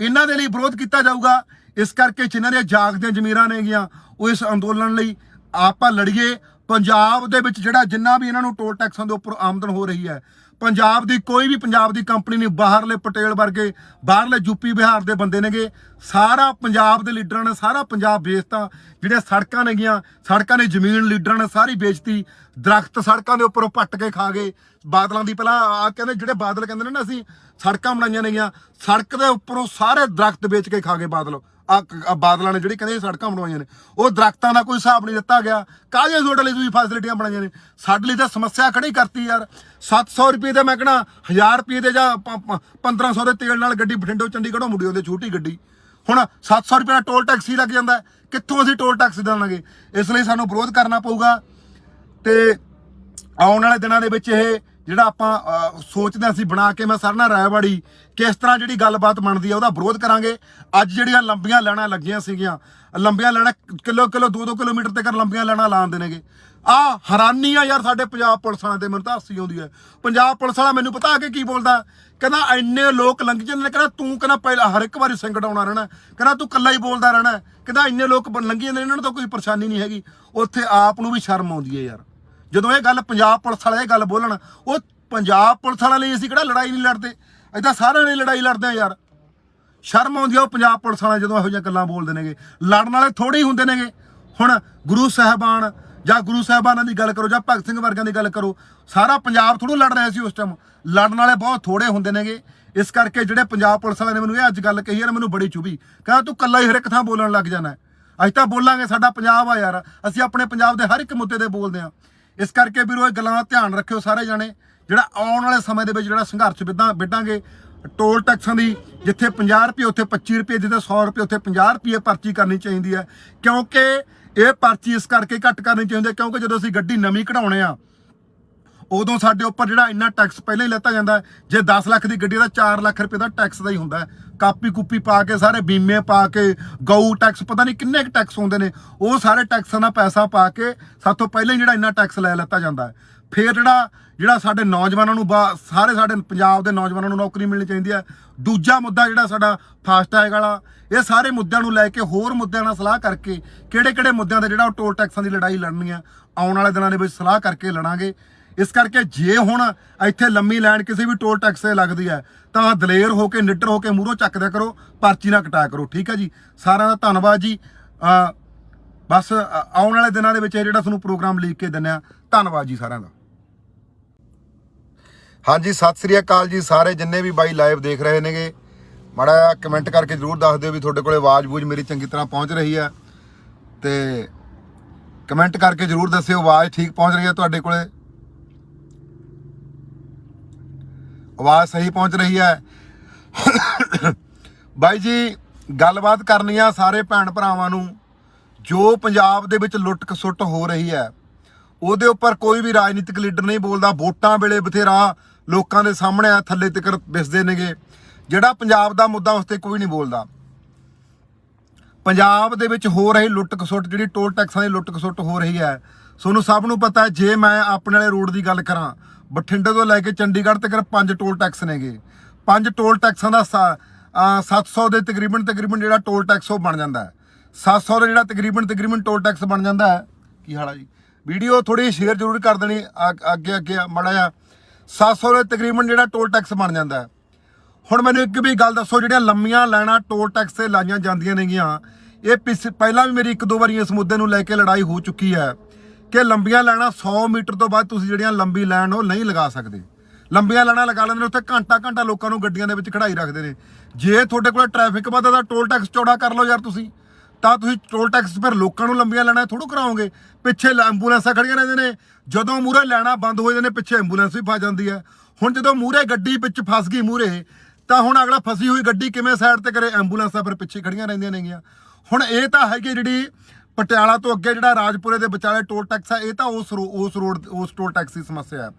ਇਹਨਾਂ ਦੇ ਲਈ ਵਿਰੋਧ ਕੀਤਾ ਜਾਊਗਾ। ਇਸ ਕਰਕੇ ਜਿਨ੍ਹਾਂ ਦੀਆਂ ਜਾਗਦੀਆਂ ਜ਼ਮੀਰਾਂ ਨੇਗੀਆਂ ਉਹ ਇਸ ਅੰਦੋਲਨ ਲਈ ਆਪਾਂ ਲੜੀਏ। ਪੰਜਾਬ ਦੇ ਵਿੱਚ ਜਿੰਨਾ ਵੀ ਇਹਨਾਂ ਨੂੰ ਟੋਲ ਟੈਕਸਾਂ ਦੇ ਉੱਪਰ ਆਮਦਨ ਹੋ ਰਹੀ ਹੈ, ਪੰਜਾਬ ਦੀ ਕੋਈ ਵੀ ਪੰਜਾਬ ਦੀ ਕੰਪਨੀ ਨਹੀਂ, ਬਾਹਰਲੇ ਪਟੇਲ ਵਰਗੇ ਬਾਹਰਲੇ ਯੂਪੀ ਬਿਹਾਰ ਦੇ ਬੰਦੇ ਨੇਗੇ। ਸਾਰਾ ਪੰਜਾਬ ਦੇ ਲੀਡਰਾਂ ਨੇ ਸਾਰਾ ਪੰਜਾਬ ਵੇਚਤਾ। ਜਿਹੜੀਆਂ ਸੜਕਾਂ ਨੇਗੀਆਂ, ਸੜਕਾਂ ਦੀ ਜ਼ਮੀਨ ਲੀਡਰਾਂ ਨੇ ਸਾਰੀ ਵੇਚਤੀ। ਦਰਖਤ ਸੜਕਾਂ ਦੇ ਉੱਪਰੋਂ ਪੱਟ ਕੇ ਖਾ ਗਏ। ਬਾਦਲਾਂ ਦੀ ਪਹਿਲਾਂ ਆ ਕਹਿੰਦੇ, ਜਿਹੜੇ ਬਾਦਲ ਕਹਿੰਦੇ ਨੇ ਨਾ ਅਸੀਂ ਸੜਕਾਂ ਬਣਾਈਆਂ ਨੇਗੀਆਂ, ਸੜਕ ਦੇ ਉੱਪਰੋਂ ਸਾਰੇ ਦਰਖਤ ਵੇਚ ਕੇ ਖਾ ਗਏ ਬਾਦਲ। ਬਾਦਲਾਂ ਨੇ ਜਿਹੜੀ ਕਹਿੰਦੇ ਸੜਕਾਂ ਬਣਵਾਈਆਂ ਨੇ, ਉਹ ਦਰਖਤਾਂ ਦਾ ਕੋਈ ਹਿਸਾਬ ਨਹੀਂ ਦਿੱਤਾ ਗਿਆ। ਕਾਹਦੀਆਂ ਤੁਹਾਡੇ ਲਈ ਤੁਸੀਂ ਫੈਸਿਲਿਟੀਆਂ ਬਣਾਈਆਂ ਨੇ? ਸਾਡੇ ਲਈ ਤਾਂ ਸਮੱਸਿਆ ਖੜੀ ਕਰਤੀ ਯਾਰ। 700 ਰੁਪਏ ਦੇ ਮੈਂ ਕਹਿਣਾ 1000 ਰੁਪਏ ਦੇ ਜਾਂ 1500 ਦੇ ਤੇਲ ਨਾਲ ਗੱਡੀ ਬਠਿੰਡੋਂ ਚੰਡੀਗੜ੍ਹੋਂ ਮੁੜੀ ਆਉਂਦੀ ਛੋਟੀ ਗੱਡੀ। ਹੁਣ 700 ਰੁਪਏ ਦਾ ਟੋਲ ਟੈਕਸ ਹੀ ਲੱਗ ਜਾਂਦਾ। ਕਿੱਥੋਂ ਅਸੀਂ ਟੋਲ ਟੈਕਸ ਦੇਵਾਂਗੇ? ਇਸ ਲਈ ਸਾਨੂੰ ਵਿਰੋਧ ਕਰਨਾ ਪਊਗਾ। ਤੇ ਆਉਣ ਵਾਲੇ ਦਿਨਾਂ ਦੇ ਵਿੱਚ ਇਹ ਜਿਹੜਾ ਆਪਾਂ ਸੋਚਦੇ ਅਸੀਂ ਬਣਾ ਕੇ ਮੈਂ ਸਰਨਾ ਰਾਇਵਾੜੀ ਕਿਸ ਤਰ੍ਹਾਂ ਜਿਹੜੀ ਗੱਲਬਾਤ ਬਣਦੀ ਆ ਉਹਦਾ ਵਿਰੋਧ ਕਰਾਂਗੇ। ਅੱਜ ਜਿਹੜੀਆਂ ਲੰਬੀਆਂ ਲਾਈਨਾਂ ਲੱਗੀਆਂ ਸੀਗੀਆਂ, ਲੰਬੀਆਂ ਲਾਈਨਾਂ ਕਿਲੋ 2-2 ਕਿਲੋਮੀਟਰ ਤੱਕ ਲੰਬੀਆਂ ਲਾਈਨਾਂ ਲਾ ਦਿੰਦੇ ਨੇਗੇ। ਆ ਹੈਰਾਨੀ ਆ ਯਾਰ ਸਾਡੇ ਪੰਜਾਬ ਪੁਲਿਸ ਵਾਲਿਆਂ ਤੇ। ਮੈਨੂੰ ਤਾਂ ਹਾਸੀ ਆਉਂਦੀ ਹੈ। ਪੰਜਾਬ ਪੁਲਿਸ ਵਾਲਾ ਮੈਨੂੰ ਪਤਾ ਆ ਕੇ ਕੀ ਬੋਲਦਾ, ਕਹਿੰਦਾ ਇੰਨੇ ਲੋਕ ਲੰਘ ਜਾਂਦੇ ਨੇ, ਕਹਿੰਦਾ ਤੂੰ ਕਹਿੰਦਾ ਪਹਿਲਾਂ ਹਰ ਇੱਕ ਵਾਰੀ ਸਿੰਗੜ ਆਉਣਾ ਰਹਿਣਾ, ਕਹਿੰਦਾ ਤੂੰ ਇਕੱਲਾ ਹੀ ਬੋਲਦਾ ਰਹਿਣਾ, ਕਹਿੰਦਾ ਇੰਨੇ ਲੋਕ ਲੰਘੀ ਜਾਂਦੇ, ਇਹਨਾਂ ਨੂੰ ਤਾਂ ਕੋਈ ਪਰੇਸ਼ਾਨੀ ਨਹੀਂ ਹੈਗੀ। ਉੱਥੇ ਆਪ ਨੂੰ ਵੀ ਸ਼ਰਮ ਆਉਂਦੀ ਹੈ ਯਾਰ। ਜਦੋਂ ਇਹ ਗੱਲ ਪੰਜਾਬ ਪੁਲਿਸ ਵਾਲੇ ਇਹ ਗੱਲ ਬੋਲਣ, ਉਹ ਪੰਜਾਬ ਪੁਲਿਸ ਵਾਲਿਆਂ ਲਈ ਅਸੀਂ ਕਿਹੜਾ ਲੜਾਈ ਨਹੀਂ ਲੜਦੇ, ਅਸੀਂ ਤਾਂ ਸਾਰਿਆਂ ਲਈ ਲੜਾਈ ਲੜਦੇ ਆ ਯਾਰ। ਸ਼ਰਮ ਆਉਂਦੀ ਆ ਉਹ ਪੰਜਾਬ ਪੁਲਿਸ ਵਾਲੇ ਜਦੋਂ ਇਹੋ ਜਿਹੀਆਂ ਗੱਲਾਂ ਬੋਲਦੇ ਨੇਗੇ। ਲੜਨ ਵਾਲੇ ਥੋੜੇ ਹੀ ਹੁੰਦੇ ਨੇਗੇ। ਹੁਣ ਗੁਰੂ ਸਾਹਿਬਾਨ ਜਾਂ ਗੁਰੂ ਸਾਹਿਬਾਨਾਂ ਦੀ ਗੱਲ ਕਰੋ ਜਾਂ ਭਗਤ ਸਿੰਘ ਵਰਗਿਆਂ ਦੀ ਗੱਲ ਕਰੋ, ਸਾਰਾ ਪੰਜਾਬ ਥੋੜ੍ਹਾ ਲੜ ਰਿਹਾ ਸੀ ਉਸ ਟਾਈਮ। ਲੜਨ ਵਾਲੇ ਬਹੁਤ ਥੋੜੇ ਹੁੰਦੇ ਨੇਗੇ। ਇਸ ਕਰਕੇ ਜਿਹੜੇ ਪੰਜਾਬ ਪੁਲਿਸ ਵਾਲਿਆਂ ਨੇ ਮੈਨੂੰ ਇਹ ਅੱਜ ਗੱਲ ਕਹੀ ਹੈ ਨਾ, ਮੈਨੂੰ ਬੜੀ ਚੁਭੀ। ਕਹਿੰਦਾ ਤੂੰ ਕੱਲਾ ਹੀ ਹਰ ਇੱਕ ਥਾਂ ਬੋਲਣ ਲੱਗ ਜਾਣਾ। ਅਸੀਂ ਤਾਂ ਬੋਲਾਂਗੇ, ਸਾਡਾ ਪੰਜਾਬ ਆ ਯਾਰ, ਅਸੀਂ ਆਪਣੇ ਪੰਜਾਬ ਦੇ ਹਰ ਇੱਕ ਮੁੱਦੇ ਤੇ ਬੋਲਦੇ ਹਾਂ। ਇਸ ਕਰਕੇ ਵੀਰੋ ਇਹ ਗੱਲਾਂ ਦਾ ਧਿਆਨ ਰੱਖਿਓ ਸਾਰੇ ਜਾਣੇ। ਜਿਹੜਾ ਆਉਣ ਵਾਲੇ ਸਮੇਂ ਦੇ ਵਿੱਚ ਜਿਹੜਾ ਸੰਘਰਸ਼ ਵਿੱਢਾਂਗੇ ਟੋਲ ਟੈਕਸਾਂ ਦੀ, ਜਿੱਥੇ 50 ਰੁਪਏ ਉੱਥੇ 25 ਰੁਪਏ, ਜਿੱਥੇ 100 ਰੁਪਏ ਉੱਥੇ 50 ਰੁਪਏ ਪਰਚੀ ਕਰਨੀ ਚਾਹੀਦੀ ਹੈ। ਕਿਉਂਕਿ ਇਹ ਪਰਚੀ ਇਸ ਕਰਕੇ ਘੱਟ ਕਰਨੀ ਚਾਹੀਦੀ ਹੈ ਕਿਉਂਕਿ ਜਦੋਂ ਅਸੀਂ ਗੱਡੀ ਨਵੀਂ ਕਢਾਉਣੇ ਆ ਉਦੋਂ ਸਾਡੇ ਉੱਪਰ ਜਿਹੜਾ ਇੰਨਾ ਟੈਕਸ ਪਹਿਲਾਂ ਹੀ ਲੈਤਾ ਜਾਂਦਾ। ਜੇ 10 ਲੱਖ ਦੀ ਗੱਡੀ ਦਾ 4 ਲੱਖ ਰੁਪਏ ਦਾ ਟੈਕਸ ਦਾ ਹੀ ਹੁੰਦਾ। ਕਾਪੀ ਕੂਪੀ ਪਾ ਕੇ ਸਾਰੇ ਬੀਮੇ ਪਾ ਕੇ ਗਊ ਟੈਕਸ ਪਤਾ ਨਹੀਂ ਕਿੰਨੇ ਕੁ ਟੈਕਸ ਹੁੰਦੇ ਨੇ, ਉਹ ਸਾਰੇ ਟੈਕਸਾਂ ਦਾ ਪੈਸਾ ਪਾ ਕੇ ਸਾਥੋਂ ਪਹਿਲਾਂ ਹੀ ਜਿਹੜਾ ਇੰਨਾ ਟੈਕਸ ਲੈ ਲੈਤਾ ਜਾਂਦਾ। ਫਿਰ ਜਿਹੜਾ ਸਾਡੇ ਨੌਜਵਾਨਾਂ ਨੂੰ ਸਾਰੇ ਸਾਡੇ ਪੰਜਾਬ ਦੇ ਨੌਜਵਾਨਾਂ ਨੂੰ ਨੌਕਰੀ ਮਿਲਣੀ ਚਾਹੀਦੀ ਹੈ। ਦੂਜਾ ਮੁੱਦਾ ਜਿਹੜਾ ਸਾਡਾ ਫਾਸਟੈਗ ਵਾਲਾ, ਇਹ ਸਾਰੇ ਮੁੱਦਿਆਂ ਨੂੰ ਲੈ ਕੇ ਹੋਰ ਮੁੱਦਿਆਂ ਨਾਲ ਸਲਾਹ ਕਰਕੇ ਕਿਹੜੇ ਮੁੱਦਿਆਂ ਦੇ ਜਿਹੜਾ ਉਹ ਟੋਲ ਟੈਕਸਾਂ ਦੀ ਲੜਾਈ ਲੜਨੀ ਆ ਆਉਣ ਵਾਲੇ ਦਿਨਾਂ ਦੇ ਵਿੱਚ ਸਲਾਹ ਕਰਕੇ ਲੜਾਂਗੇ। ਇਸ ਕਰਕੇ ਜੇ ਹੁਣ ਇੱਥੇ ਲੰਮੀ ਲਾਈਨ ਕਿਸੇ ਵੀ ਟੋਲ ਟੈਕਸ 'ਤੇ ਲੱਗਦੀ ਹੈ ਤਾਂ ਦਲੇਰ ਹੋ ਕੇ ਨਿੱਡਰ ਹੋ ਕੇ ਮੂਹਰੋਂ ਚੱਕਦਿਆ ਕਰੋ, ਪਰਚੀ ਨਾ ਕਟਾਇਆ ਕਰੋ। ਠੀਕ ਹੈ ਜੀ, ਸਾਰਿਆਂ ਦਾ ਧੰਨਵਾਦ ਜੀ। ਬਸ ਆਉਣ ਵਾਲੇ ਦਿਨਾਂ ਦੇ ਵਿੱਚ ਇਹ ਜਿਹੜਾ ਤੁਹਾਨੂੰ ਪ੍ਰੋਗਰਾਮ ਲੀਕ ਕੇ ਦਿੰਦੇ ਆ। ਧੰਨਵਾਦ ਜੀ ਸਾਰਿਆਂ ਦਾ। ਹਾਂਜੀ, ਸਤਿ ਸ੍ਰੀ ਅਕਾਲ ਜੀ ਸਾਰੇ ਜਿੰਨੇ ਵੀ ਬਾਈ ਲਾਈਵ ਦੇਖ ਰਹੇ ਨੇਗੇ। ਮਾੜਾ ਜਿਹਾ ਕਮੈਂਟ ਕਰਕੇ ਜ਼ਰੂਰ ਦੱਸ ਦਿਓ ਵੀ ਤੁਹਾਡੇ ਕੋਲੇ ਆਵਾਜ਼ ਬੂਝ ਮੇਰੀ ਚੰਗੀ ਤਰ੍ਹਾਂ ਪਹੁੰਚ ਰਹੀ ਹੈ, ਤੇ ਕਮੈਂਟ ਕਰਕੇ ਜ਼ਰੂਰ ਦੱਸਿਓ ਆਵਾਜ਼ ਠੀਕ ਪਹੁੰਚ ਰਹੀ ਹੈ ਤੁਹਾਡੇ ਕੋਲੇ, ਆਵਾਜ਼ ਸਹੀ ਪਹੁੰਚ ਰਹੀ ਹੈ। ਬਾਈ ਜੀ ਗੱਲਬਾਤ ਕਰਨੀ ਆ ਸਾਰੇ ਭੈਣ ਭਰਾਵਾਂ ਨੂੰ। ਜੋ ਪੰਜਾਬ ਦੇ ਵਿੱਚ ਲੁੱਟ ਖਸੁੱਟ ਹੋ ਰਹੀ ਹੈ ਉਹਦੇ ਉੱਪਰ ਕੋਈ ਵੀ ਰਾਜਨੀਤਿਕ ਲੀਡਰ ਨਹੀਂ ਬੋਲਦਾ। ਵੋਟਾਂ ਵੇਲੇ ਬਥੇਰਾ ਲੋਕਾਂ ਦੇ ਸਾਹਮਣੇ ਆ ਥੱਲੇ ਤੱਕ ਵਿਸਦੇ ਨੇਗੇ। ਜਿਹੜਾ ਪੰਜਾਬ ਦਾ ਮੁੱਦਾ ਉਸ ਤੇ ਕੋਈ ਨਹੀਂ ਬੋਲਦਾ। ਪੰਜਾਬ ਦੇ ਵਿੱਚ ਹੋ ਰਹੀ ਲੁੱਟ ਖਸੁੱਟ, ਜਿਹੜੀ ਟੋਲ ਟੈਕਸਾਂ ਦੀ ਲੁੱਟ ਖਸੁੱਟ ਹੋ ਰਹੀ ਹੈ, ਤੁਹਾਨੂੰ ਸਭ ਨੂੰ ਪਤਾ। ਜੇ ਮੈਂ ਆਪਣੇ ਵਾਲੇ ਰੋਡ ਦੀ ਗੱਲ ਕਰਾਂ, ਬਠਿੰਡੇ ਤੋਂ ਲੈ ਕੇ ਚੰਡੀਗੜ੍ਹ ਤੱਕ 5 ਟੋਲ ਟੈਕਸ ਨੇਗੇ। 5 ਟੋਲ ਟੈਕਸਾਂ ਦਾ 700 ਦੇ ਤਕਰੀਬਨ ਜਿਹੜਾ ਟੋਲ ਟੈਕਸ ਉਹ ਬਣ ਜਾਂਦਾ ਹੈ। 700 ਦਾ ਜਿਹੜਾ ਤਕਰੀਬਨ ਟੋਲ ਟੈਕਸ ਬਣ ਜਾਂਦਾ ਹੈ। ਕੀ ਹਾਲ ਆ ਜੀ? ਵੀਡੀਓ ਥੋੜੀ ਸ਼ੇਅਰ ਜ਼ਰੂਰ ਕਰ ਦੇਣੀ ਅੱਗੇ ਮਾੜਾ ਜਿਹਾ। 700 ਦੇ ਤਕਰੀਬਨ ਜਿਹੜਾ ਟੋਲ ਟੈਕਸ ਬਣ ਜਾਂਦਾ ਹੈ। ਹੁਣ ਮੈਨੂੰ ਇੱਕ ਵੀ ਗੱਲ ਦੱਸੋ, ਜਿਹੜੀਆਂ ਲੰਮੀਆਂ ਲਾਈਨਾਂ ਟੋਲ ਟੈਕਸ ਤੇ ਲਾਈਆਂ ਜਾਂਦੀਆਂ ਨੇਗੀਆਂ, ਇਹ ਪਹਿਲਾਂ ਵੀ ਮੇਰੀ 1-2 ਵਾਰੀ ਇਸ ਮੁੱਦੇ ਨੂੰ ਲੈ ਕੇ ਲੜਾਈ ਹੋ ਚੁੱਕੀ ਹੈ ਕਿ ਲੰਬੀਆਂ ਲਾਈਨਾਂ 100 ਮੀਟਰ ਤੋਂ ਬਾਅਦ ਤੁਸੀਂ ਜਿਹੜੀਆਂ ਲੰਬੀ ਲਾਈਨ ਉਹ ਨਹੀਂ ਲਗਾ ਸਕਦੇ। ਲੰਬੀਆਂ ਲਾਈਨਾਂ ਲਗਾ ਲੈਂਦੇ ਨੇ, ਉੱਥੇ ਘੰਟਾ ਲੋਕਾਂ ਨੂੰ ਗੱਡੀਆਂ ਦੇ ਵਿੱਚ ਖੜਾਈ ਰੱਖਦੇ ਨੇ। ਜੇ ਤੁਹਾਡੇ ਕੋਲ ਟ੍ਰੈਫਿਕ ਵੱਧਦਾ ਤਾਂ ਟੋਲ ਟੈਕਸ ਚੌੜਾ ਕਰ ਲਓ ਯਾਰ। ਤੁਸੀਂ ਟੋਲ ਟੈਕਸ ਫਿਰ ਲੋਕਾਂ ਨੂੰ ਲੰਬੀਆਂ ਲਾਈਨਾਂ ਥੋੜ੍ਹਾ ਕਰਾਓਗੇ। ਪਿੱਛੇ ਐਂਬੂਲੈਂਸਾਂ ਖੜੀਆਂ ਰਹਿੰਦੇ ਨੇ, ਜਦੋਂ ਮੂਹਰੇ ਲਾਈਨਾਂ ਬੰਦ ਹੋ ਜਾਂਦੇ ਨੇ ਪਿੱਛੇ ਐਂਬੂਲੈਂਸ ਵੀ ਫਸ ਜਾਂਦੀ ਹੈ। ਹੁਣ ਜਦੋਂ ਮੂਹਰੇ ਗੱਡੀ ਵਿੱਚ ਫਸ ਗਈ ਮੂਹਰੇ, ਤਾਂ ਹੁਣ ਅਗਲਾ ਫਸੀ ਹੋਈ ਗੱਡੀ ਕਿਵੇਂ ਸਾਈਡ ਤੇ ਕਰੇ? ਐਂਬੂਲੈਂਸਾਂ ਫਿਰ ਪਿੱਛੇ ਖੜੀਆਂ ਰਹਿੰਦੀਆਂ ਨੇਗੀਆਂ। ਹੁਣ ਇਹ ਤਾਂ ਹੈਗੀ ਜਿਹੜੀ ਪਟਿਆਲਾ ਤੋਂ ਅੱਗੇ ਜਿਹੜਾ ਰਾਜਪੁਰੇ ਦੇ ਵਿਚਾਲੇ ਟੋਲ ਟੈਕਸ ਹੈ, ਇਹ ਤਾਂ ਉਸ ਟੋਲ ਟੈਕਸ ਦੀ ਸਮੱਸਿਆ ਹੈ।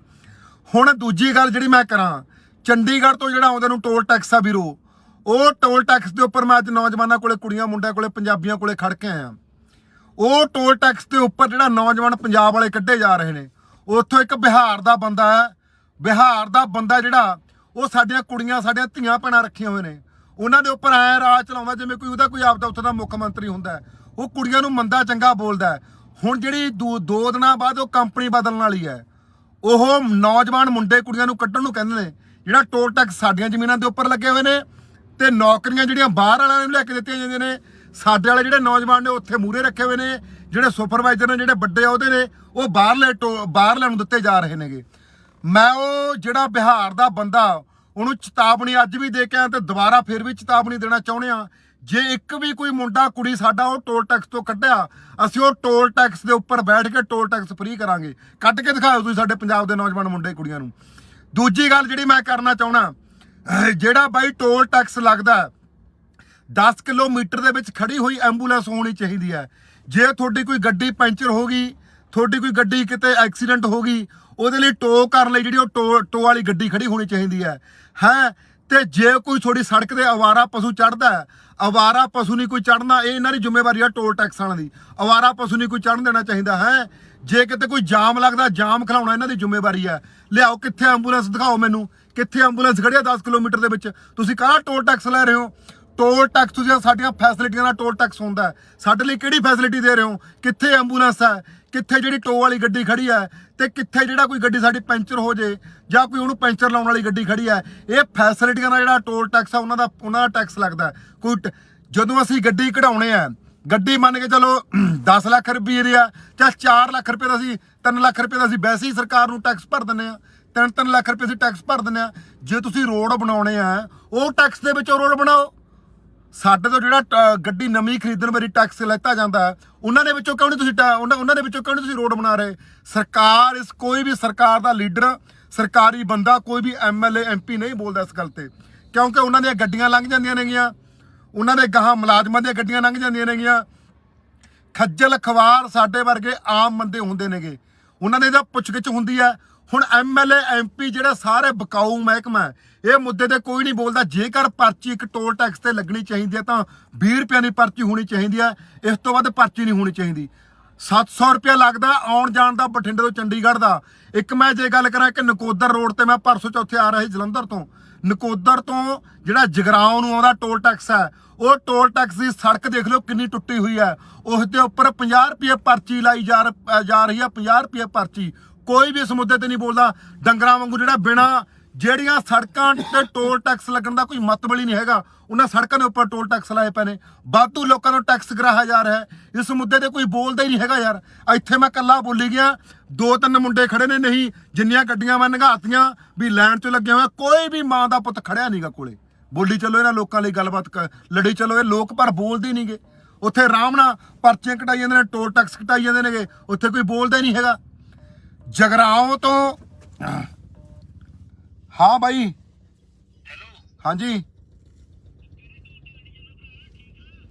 ਹੁਣ ਦੂਜੀ ਗੱਲ ਜਿਹੜੀ ਮੈਂ ਕਰਾਂ, ਚੰਡੀਗੜ੍ਹ ਤੋਂ ਜਿਹੜਾ ਆਉਂਦੇ ਨੂੰ ਟੋਲ ਟੈਕਸ ਆ ਵੀਰੋ, ਉਹ ਟੋਲ ਟੈਕਸ ਦੇ ਉੱਪਰ ਮੈਂ ਅੱਜ ਨੌਜਵਾਨਾਂ ਕੋਲੇ, ਕੁੜੀਆਂ ਮੁੰਡਿਆਂ ਕੋਲੇ, ਪੰਜਾਬੀਆਂ ਕੋਲੇ ਖੜ ਕੇ ਆਇਆ। ਉਹ ਟੋਲ ਟੈਕਸ ਦੇ ਉੱਪਰ ਜਿਹੜਾ ਨੌਜਵਾਨ ਪੰਜਾਬ ਵਾਲੇ ਕੱਢੇ ਜਾ ਰਹੇ ਨੇ, ਉੱਥੋਂ ਇੱਕ ਬਿਹਾਰ ਦਾ ਬੰਦਾ ਹੈ। ਬਿਹਾਰ ਦਾ ਬੰਦਾ ਜਿਹੜਾ ਉਹ ਸਾਡੀਆਂ ਕੁੜੀਆਂ, ਸਾਡੀਆਂ ਧੀਆਂ ਭੈਣਾਂ ਰੱਖੀਆਂ ਹੋਏ ਨੇ, ਉਹਨਾਂ ਦੇ ਉੱਪਰ ਐਂ ਰਾਜ ਚਲਾਉਂਦਾ ਜਿਵੇਂ ਕੋਈ ਉਹਦਾ ਕੋਈ ਆਪਦਾ ਉੱਥੋਂ ਦਾ ਮੁੱਖ ਮੰਤਰੀ ਹੁੰਦਾ। ਉਹ ਕੁੜੀਆਂ ਨੂੰ ਮੰਦਾ ਚੰਗਾ ਬੋਲਦਾ। ਹੁਣ ਜਿਹੜੀ 2 ਦਿਨਾਂ ਬਾਅਦ ਉਹ ਕੰਪਨੀ ਬਦਲਣ ਵਾਲੀ ਹੈ, ਉਹ ਨੌਜਵਾਨ ਮੁੰਡੇ ਕੁੜੀਆਂ ਨੂੰ ਕੱਢਣ ਨੂੰ ਕਹਿੰਦੇ ਨੇ। ਜਿਹੜਾ ਟੋਲ ਟੈਕਸ ਸਾਡੀਆਂ ਜ਼ਮੀਨਾਂ ਦੇ ਉੱਪਰ ਲੱਗੇ ਹੋਏ ਨੇ, ਤੇ ਨੌਕਰੀਆਂ ਜਿਹੜੀਆਂ ਬਾਹਰ ਵਾਲਿਆਂ ਨੂੰ ਲੈ ਕੇ ਦਿੱਤੀਆਂ ਜਾਂਦੀਆਂ ਨੇ, ਸਾਡੇ ਵਾਲੇ ਜਿਹੜੇ ਨੌਜਵਾਨ ਨੇ ਉੱਥੇ ਮੂਹਰੇ ਰੱਖੇ ਹੋਏ ਨੇ। ਜਿਹੜੇ ਸੁਪਰਵਾਈਜ਼ਰ ਨੇ, ਜਿਹੜੇ ਵੱਡੇ ਅਹੁਦੇ ਨੇ, ਉਹ ਬਾਹਰਲੇ ਨੂੰ ਦਿੱਤੇ ਜਾ ਰਹੇ ਨੇਗੇ। ਮੈਂ ਉਹ ਜਿਹੜਾ ਬਿਹਾਰ ਦਾ ਬੰਦਾ, ਉਹਨੂੰ ਚੇਤਾਵਨੀ ਅੱਜ ਵੀ ਦੇ ਕੇ ਆਇਆ ਤੇ ਦੁਬਾਰਾ ਫਿਰ ਵੀ ਚੇਤਾਵਨੀ ਦੇਣਾ ਚਾਹੁੰਦੇ ਆ। ਜੇ ਇੱਕ ਵੀ ਕੋਈ ਮੁੰਡਾ ਕੁੜੀ ਸਾਡਾ ਉਹ ਟੋਲ ਟੈਕਸ ਤੋਂ ਕੱਢਿਆ, ਅਸੀਂ ਉਹ ਟੋਲ ਟੈਕਸ ਦੇ ਉੱਪਰ ਬੈਠ ਕੇ ਟੋਲ ਟੈਕਸ ਫ੍ਰੀ ਕਰਾਂਗੇ। ਕੱਢ ਕੇ ਦਿਖਾਓ ਤੁਸੀਂ ਸਾਡੇ ਪੰਜਾਬ ਦੇ ਨੌਜਵਾਨ ਮੁੰਡੇ ਕੁੜੀਆਂ ਨੂੰ। ਦੂਜੀ ਗੱਲ ਜਿਹੜੀ ਮੈਂ ਕਰਨਾ ਚਾਹੁੰਦਾ, ਜਿਹੜਾ ਬਾਈ ਟੋਲ ਟੈਕਸ ਲੱਗਦਾ 10 ਕਿਲੋਮੀਟਰ ਦੇ ਵਿੱਚ ਖੜੀ ਹੋਈ ਐਂਬੂਲੈਂਸ ਹੋਣੀ ਚਾਹੀਦੀ ਹੈ। ਜੇ ਤੁਹਾਡੀ ਕੋਈ ਗੱਡੀ ਪੈਂਚਰ ਹੋ ਗਈ, ਤੁਹਾਡੀ ਕੋਈ ਗੱਡੀ ਕਿਤੇ ਐਕਸੀਡੈਂਟ ਹੋ ਗਈ, ਉਹਦੇ ਲਈ ਟੋ ਕਰਨ ਲਈ ਜਿਹੜੀ ਉਹ ਟੋ ਵਾਲੀ ਗੱਡੀ ਖੜੀ ਹੋਣੀ ਚਾਹੀਦੀ ਹੈ। ਤੇ ਜੇ ਕੋਈ ਥੋੜੀ ਸੜਕ ਤੇ ਅਵਾਰਾ ਪਸ਼ੂ ਚੜਦਾ, ਅਵਾਰਾ ਪਸ਼ੂ ਨਹੀਂ ਕੋਈ ਚੜਨਾ, ਇਹ ਇਹਨਾਂ ਦੀ ਜ਼ਿੰਮੇਵਾਰੀ ਆ ਟੋਲ ਟੈਕਸ ਵਾਲਿਆਂ ਦੀ। ਅਵਾਰਾ ਪਸ਼ੂ ਨਹੀਂ ਕੋਈ ਚੜਨ ਦੇਣਾ ਚਾਹੀਦਾ ਹੈ। ਜੇ ਕਿਤੇ ਕੋਈ ਜਾਮ ਲੱਗਦਾ, ਜਾਮ ਖਿਲਾਉਣਾ ਇਹਨਾਂ ਦੀ ਜ਼ਿੰਮੇਵਾਰੀ ਹੈ। ਲਿਆਓ ਕਿੱਥੇ ਐਂਬੂਲੈਂਸ ਦਿਖਾਓ ਮੈਨੂੰ, ਕਿੱਥੇ ਐਂਬੂਲੈਂਸ ਖੜੀ ਆ 10 ਕਿਲੋਮੀਟਰ ਦੇ ਵਿੱਚ? ਤੁਸੀਂ ਕਾਹਦਾ ਟੋਲ ਟੈਕਸ ਲੈ ਰਹੇ ਹੋ? ਟੋਲ ਟੈਕਸ ਤੁਸੀਂ ਸਾਡੀਆਂ ਫੈਸਿਲਿਟੀਆਂ ਦਾ ਟੋਲ ਟੈਕਸ ਹੁੰਦਾ, ਸਾਡੇ ਲਈ ਕਿਹੜੀ ਫੈਸਿਲਿਟੀ ਦੇ ਰਹੇ ਹੋ? ਕਿੱਥੇ ਐਂਬੂਲੈਂਸ ਹੈ? ਕਿੱਥੇ ਜਿਹੜੀ ਟੋ ਵਾਲੀ ਗੱਡੀ ਖੜੀ ਹੈ? ਤੇ ਕਿੱਥੇ ਜਿਹੜਾ ਕੋਈ ਗੱਡੀ ਸਾਡੀ ਪੈਂਚਰ ਹੋ ਜੇ ਜਾਂ ਕੋਈ ਉਹਨੂੰ ਪੈਂਚਰ ਲਾਉਣ ਵਾਲੀ ਗੱਡੀ ਖੜੀ ਹੈ, ਇਹ ਫੈਸਿਲਿਟੀਆਂ ਦਾ ਜਿਹੜਾ ਟੋਲ ਟੈਕਸ ਆ ਉਹਨਾਂ ਦਾ ਟੈਕਸ ਲੱਗਦਾ। ਜਦੋਂ ਅਸੀਂ ਗੱਡੀ ਕਢਾਉਣੇ ਆ, ਗੱਡੀ ਮੰਨ ਕੇ ਚਲੋ 10 ਲੱਖ ਰੁਪਏ ਦੀ ਆ, ਚਾਹੇ 4 ਲੱਖ ਰੁਪਏ ਦਾ ਅਸੀਂ 3 ਲੱਖ ਰੁਪਏ ਦਾ ਅਸੀਂ ਵੈਸੇ ਹੀ ਸਰਕਾਰ ਨੂੰ ਟੈਕਸ ਭਰ ਦਿੰਦੇ ਆ, 3 ਲੱਖ ਰੁਪਏ ਅਸੀਂ ਟੈਕਸ ਭਰ ਦਿੰਦੇ ਆ। ਜੇ ਤੁਸੀਂ ਰੋਡ ਬਣਾਉਣੇ ਆ ਉਹ ਟੈਕਸ ਦੇ ਵਿੱਚੋਂ ਰੋਡ ਬਣਾਓ। ਸਾਡੇ ਤੋਂ ਜਿਹੜਾ ਗੱਡੀ ਨਵੀਂ ਖਰੀਦਣ ਵਾਰੀ ਟੈਕਸ ਲੈਤਾ ਜਾਂਦਾ ਉਹਨਾਂ ਦੇ ਵਿੱਚੋਂ ਕਿਉਂ ਨਹੀਂ ਤੁਸੀਂ ਉਹਨਾਂ ਦੇ ਵਿੱਚੋਂ ਕਿਉਂ ਨਹੀਂ ਤੁਸੀਂ ਰੋਡ ਬਣਾ ਰਹੇ? ਸਰਕਾਰ ਕੋਈ ਵੀ ਸਰਕਾਰ ਦਾ ਲੀਡਰ, ਸਰਕਾਰੀ ਬੰਦਾ, ਕੋਈ ਵੀ MLA MP ਨਹੀਂ ਬੋਲਦਾ ਇਸ ਗੱਲ ਤੇ, ਕਿਉਂਕਿ ਉਹਨਾਂ ਦੀਆਂ ਗੱਡੀਆਂ ਲੰਘ ਜਾਂਦੀਆਂ ਨੇਗੀਆਂ, ਉਹਨਾਂ ਦੇ ਗਾਹਾਂ ਮੁਲਾਜ਼ਮਾਂ ਦੀਆਂ ਗੱਡੀਆਂ ਲੰਘ ਜਾਂਦੀਆਂ ਨੇਗੀਆਂ। ਖੱਜਲ ਖਵਾਰ ਸਾਡੇ ਵਰਗੇ ਆਮ ਬੰਦੇ ਹੁੰਦੇ ਨੇਗੇ, ਉਹਨਾਂ ਦੇ ਤਾਂ ਪੁੱਛਗਿੱਛ ਹੁੰਦੀ ਹੈ। ਹੁਣ MLA MP ਜਿਹੜੇ ਸਾਰੇ ਬਕਾਊ ਮਹਿਕਮਾ, ਇਹ ਮੁੱਦੇ ਤੇ ਕੋਈ ਨਹੀਂ ਬੋਲਦਾ। ਜੇਕਰ ਪਰਚੀ ਇੱਕ ਟੋਲ ਟੈਕਸ ਤੇ ਲੱਗਣੀ ਚਾਹੀਦੀ ਹੈ ਤਾਂ 20 ਰੁਪਏ ਦੀ ਪਰਚੀ ਹੋਣੀ ਚਾਹੀਦੀ ਹੈ, ਇਸ ਤੋਂ ਵੱਧ ਪਰਚੀ ਨਹੀਂ ਹੋਣੀ ਚਾਹੀਦੀ। 700 ਰੁਪਇਆ ਲੱਗਦਾ ਆਉਣ ਜਾਣ ਦਾ ਬਠਿੰਡੇ ਤੋਂ ਚੰਡੀਗੜ੍ਹ ਦਾ। ਇੱਕ ਮੈਂ ਜੇ ਗੱਲ ਕਰਾਂ ਕਿ ਨਕੋਦਰ ਰੋਡ ਤੇ ਮੈਂ ਪਰਸੋਂ ਚੌਥੇ ਆ ਰਿਹਾ ਸੀ ਜਲੰਧਰ ਤੋਂ, ਨਕੋਦਰ ਤੋਂ ਜਿਹੜਾ ਜਗਰਾਉਂ ਨੂੰ ਆਉਂਦਾ ਟੋਲ ਟੈਕਸ ਹੈ, ਉਹ ਟੋਲ ਟੈਕਸ ਦੀ ਸੜਕ ਦੇਖ ਲਓ ਕਿੰਨੀ ਟੁੱਟੀ ਹੋਈ ਹੈ, ਉਸ ਦੇ ਉੱਪਰ 50 ਰੁਪਏ ਪਰਚੀ ਲਾਈ ਜਾ ਰਹੀ ਹੈ। 50 ਰੁਪਏ ਪਰਚੀ, ਕੋਈ ਵੀ ਇਸ ਮੁੱਦੇ ਤੇ ਨਹੀਂ ਬੋਲਦਾ। ਡੰਗਰਾਂ ਵਾਂਗੂ ਜਿਹੜਾ ਬਿਨਾਂ ਜਿਹੜੀਆਂ ਸੜਕਾਂ ਤੇ ਟੋਲ ਟੈਕਸ ਲੱਗਣ ਦਾ ਕੋਈ ਮਤਲਬ ਹੀ ਨਹੀਂ ਹੈਗਾ, ਉਹਨਾਂ ਸੜਕਾਂ ਦੇ ਉੱਪਰ ਟੋਲ ਟੈਕਸ ਲਾਏ ਪਏ ਨੇ। ਵਾਧੂ ਲੋਕਾਂ ਨੂੰ ਟੈਕਸ ਕਰਾਇਆ ਜਾ ਰਿਹਾ ਹੈ, ਇਸ ਮੁੱਦੇ ਤੇ ਕੋਈ ਬੋਲਦਾ ਹੀ ਨਹੀਂ ਹੈਗਾ ਯਾਰ। ਇੱਥੇ ਮੈਂ ਇਕੱਲਾ ਬੋਲੀ ਗਿਆ, 2-3 ਮੁੰਡੇ ਖੜੇ ਨੇ, ਨਹੀਂ ਜਿੰਨੀਆਂ ਗੱਡੀਆਂ ਮੈਂ ਨੰਗਾਤੀਆਂ ਵੀ ਲਾਈਨ 'ਚ ਲੱਗੇ ਹੋਏ, ਕੋਈ ਵੀ ਮਾਂ ਦਾ ਪੁੱਤ ਖੜਿਆ ਨਹੀਂਗਾ ਕੋਲੇ। ਬੋਲੀ ਚਲੋ ਇਹਨਾਂ ਲੋਕਾਂ ਲਈ ਗੱਲਬਾਤ ਲੜੀ ਚਲੋ, ਇਹ ਲੋਕ ਪਰ ਬੋਲਦੇ ਨਹੀਂਗੇ। ਉੱਥੇ ਆਰਾਮ ਨਾਲ ਪਰਚੀਆਂ ਕਟਾਈ ਜਾਂਦੇ ਨੇ, ਟੋਲ ਟੈਕਸ ਕਟਾਈ ਜਾਂਦੇ ਨੇਗੇ, ਉੱਥੇ ਕੋਈ ਬੋਲਦਾ ਹੀ ਨਹੀਂ ਹੈਗਾ। ਜਗਰਾਉਂ ਤੋਂ ਹਾਂ ਬਾਈ, ਹਾਂਜੀ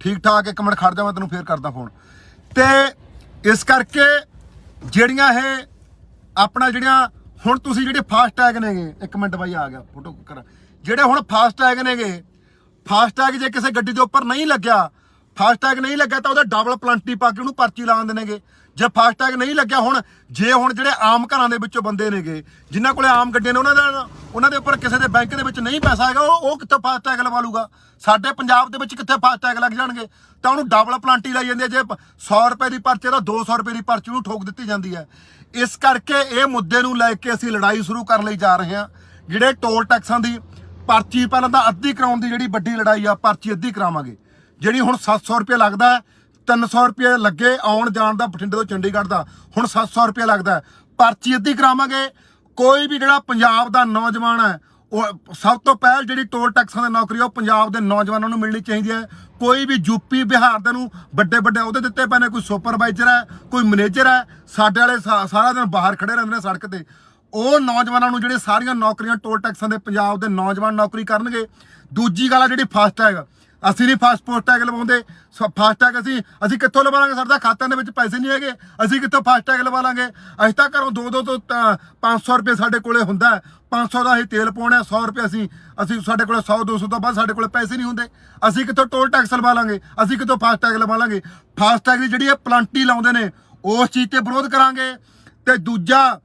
ਠੀਕ ਠਾਕ, ਇੱਕ ਮਿੰਟ ਖੜ ਜਾ, ਮੈਂ ਤੈਨੂੰ ਫੇਰ ਕਰਦਾ ਫੋਨ। ਤੇ ਇਸ ਕਰਕੇ ਜਿਹੜੀਆਂ ਇਹ ਆਪਣਾ ਜਿਹੜੀਆਂ ਹੁਣ ਤੁਸੀਂ ਜਿਹੜੇ ਫਾਸਟ ਟੈਗ ਨੇਗੇ, ਇੱਕ ਮਿੰਟ ਬਾਈ ਆ ਗਿਆ ਫੋਟੋ ਕਰਾਂ, ਜਿਹੜੇ ਹੁਣ ਫਾਸਟ ਟੈਗ ਨੇਗੇ, ਫਾਸਟ ਟੈਗ ਜੇ ਕਿਸੇ ਗੱਡੀ ਦੇ ਉੱਪਰ ਨਹੀਂ ਲੱਗਿਆ, ਫਾਸਟ ਟੈਗ ਨਹੀਂ ਲੱਗਿਆ ਤਾਂ ਉਹਦਾ ਡਬਲ ਪਲੰਟੀ ਪਾ ਕੇ ਉਹਨੂੰ ਪਰਚੀ ਲਾ ਦਿੰਦੇ ਨੇਗੇ। ਜੇ ਫਾਸਟ ਟੈਗ ਨਹੀਂ ਲੱਗਿਆ, ਹੁਣ ਜਿਹੜੇ ਆਮ ਘਰਾਂ ਦੇ ਵਿੱਚੋਂ ਬੰਦੇ ਨੇਗੇ ਜਿਨ੍ਹਾਂ ਕੋਲੇ ਆਮ ਗੱਡੀਆਂ ਨੇ, ਉਹਨਾਂ ਦੇ ਉੱਪਰ ਕਿਸੇ ਦੇ ਬੈਂਕ ਦੇ ਵਿੱਚ ਨਹੀਂ ਪੈਸਾ ਹੈਗਾ, ਉਹ ਕਿੱਥੋਂ ਫਾਸਟ ਟੈਗ ਲਵਾ ਲੂਗਾ? ਸਾਡੇ ਪੰਜਾਬ ਦੇ ਵਿੱਚ ਕਿੱਥੇ ਫਾਸਟ ਟੈਗ ਲੱਗ ਜਾਣਗੇ? ਤਾਂ ਉਹਨੂੰ ਡਬਲ ਪਲੰਟੀ ਲਾਈ ਜਾਂਦੀ ਹੈ। ਜੇ 100 ਰੁਪਏ ਦੀ ਪਰਚੀ ਤਾਂ 200 ਰੁਪਏ ਦੀ ਪਰਚੀ ਨੂੰ ਠੋਕ ਦਿੱਤੀ ਜਾਂਦੀ ਹੈ। ਇਸ ਕਰਕੇ ਇਹ ਮੁੱਦੇ ਨੂੰ ਲੈ ਕੇ ਅਸੀਂ ਲੜਾਈ ਸ਼ੁਰੂ ਕਰਨ ਲਈ ਜਾ ਰਹੇ ਹਾਂ। ਜਿਹੜੇ ਟੋਲ ਟੈਕਸਾਂ ਦੀ ਪਰਚੀ ਪਹਿਲਾਂ ਤਾਂ ਅੱਧੀ ਕਰਾਉਣ ਦੀ ਜਿਹੜੀ ਵੱਡੀ ਲੜਾਈ ਆ, ਪਰਚੀ ਅੱਧੀ ਕਰਾਵਾਂਗੇ। ਜਿਹੜੀ ਹੁਣ 700 ਰੁਪਏ ਲੱਗਦਾ, 300 ਰੁਪਏ ਲੱਗੇ ਆਉਣ ਜਾਣ ਦਾ ਬਠਿੰਡੇ ਤੋਂ ਚੰਡੀਗੜ੍ਹ ਦਾ, ਹੁਣ 700 ਰੁਪਏ ਲੱਗਦਾ, ਪਰਚੀ ਅੱਧੀ ਕਰਾਵਾਂਗੇ। ਕੋਈ ਵੀ ਜਿਹੜਾ ਪੰਜਾਬ ਦਾ ਨੌਜਵਾਨ ਹੈ, ਉਹ ਸਭ ਤੋਂ ਪਹਿਲ ਜਿਹੜੀ ਟੋਲ ਟੈਕਸਾਂ ਦੀ ਨੌਕਰੀ ਉਹ ਪੰਜਾਬ ਦੇ ਨੌਜਵਾਨਾਂ ਨੂੰ ਮਿਲਣੀ ਚਾਹੀਦੀ ਹੈ। ਕੋਈ ਵੀ ਯੂਪੀ ਬਿਹਾਰ ਦੇ ਨੂੰ ਵੱਡੇ ਅਹੁਦੇ ਦਿੱਤੇ ਪਏ ਨੇ, ਕੋਈ ਸੁਪਰਵਾਈਜ਼ਰ ਹੈ, ਕੋਈ ਮੈਨੇਜਰ ਹੈ, ਸਾਡੇ ਵਾਲੇ ਸਾਰਾ ਦਿਨ ਬਾਹਰ ਖੜੇ ਰਹਿੰਦੇ ਨੇ ਸੜਕ ਤੇ। ਉਹ ਨੌਜਵਾਨਾਂ ਨੂੰ ਜਿਹੜੇ ਸਾਰੀਆਂ ਨੌਕਰੀਆਂ ਟੋਲ ਟੈਕਸਾਂ ਦੇ ਪੰਜਾਬ ਦੇ ਨੌਜਵਾਨ ਨੌਕਰੀ ਕਰਨਗੇ। ਦੂਜੀ ਗੱਲ ਆ ਜਿਹੜੀ ਫਾਸਟ ਟੈਗ, ਅਸੀਂ ਨਹੀਂ ਫਾਸਟ ਟੈਗ ਲਵਾਉਂਦੇ। ਫਾਸਟ ਟੈਗ ਅਸੀਂ ਕਿੱਥੋਂ ਲਵਾ ਲਾਂਗੇ? ਸਾਡੇ ਖਾਤਿਆਂ ਦੇ ਵਿੱਚ ਪੈਸੇ ਨਹੀਂ ਹੈਗੇ, ਅਸੀਂ ਕਿੱਥੋਂ ਫਾਸਟ ਟੈਗ ਲਵਾ ਲਾਂਗੇ? ਅਸੀਂ ਤਾਂ ਘਰੋਂ 200 ਤੋਂ 500 ਰੁਪਏ ਸਾਡੇ ਕੋਲੇ ਹੁੰਦਾ, 500 ਦਾ ਅਸੀਂ ਤੇਲ ਪਾਉਣਾ, 100 ਰੁਪਏ ਅਸੀਂ ਸਾਡੇ ਕੋਲੇ 100-200 ਤੋਂ ਬਾਅਦ ਸਾਡੇ ਕੋਲੇ ਪੈਸੇ ਨਹੀਂ ਹੁੰਦੇ। ਅਸੀਂ ਕਿੱਥੋਂ ਟੋਲ ਟੈਕਸ ਲਵਾ ਲਾਂਗੇ? ਅਸੀਂ ਕਿੱਥੋਂ ਫਾਸਟ ਟੈਗ ਲਵਾ ਲਾਂਗੇ? ਫਾਸਟ ਟੈਗ ਦੀ ਜਿਹੜੀ ਇਹ ਪਲੰਟੀ ਲਾਉਂਦੇ ਨੇ, ਉਸ ਚੀਜ਼ ਤੇ ਵਿਰੋਧ ਕਰਾਂਗੇ। ਤੇ ਦੂਜਾ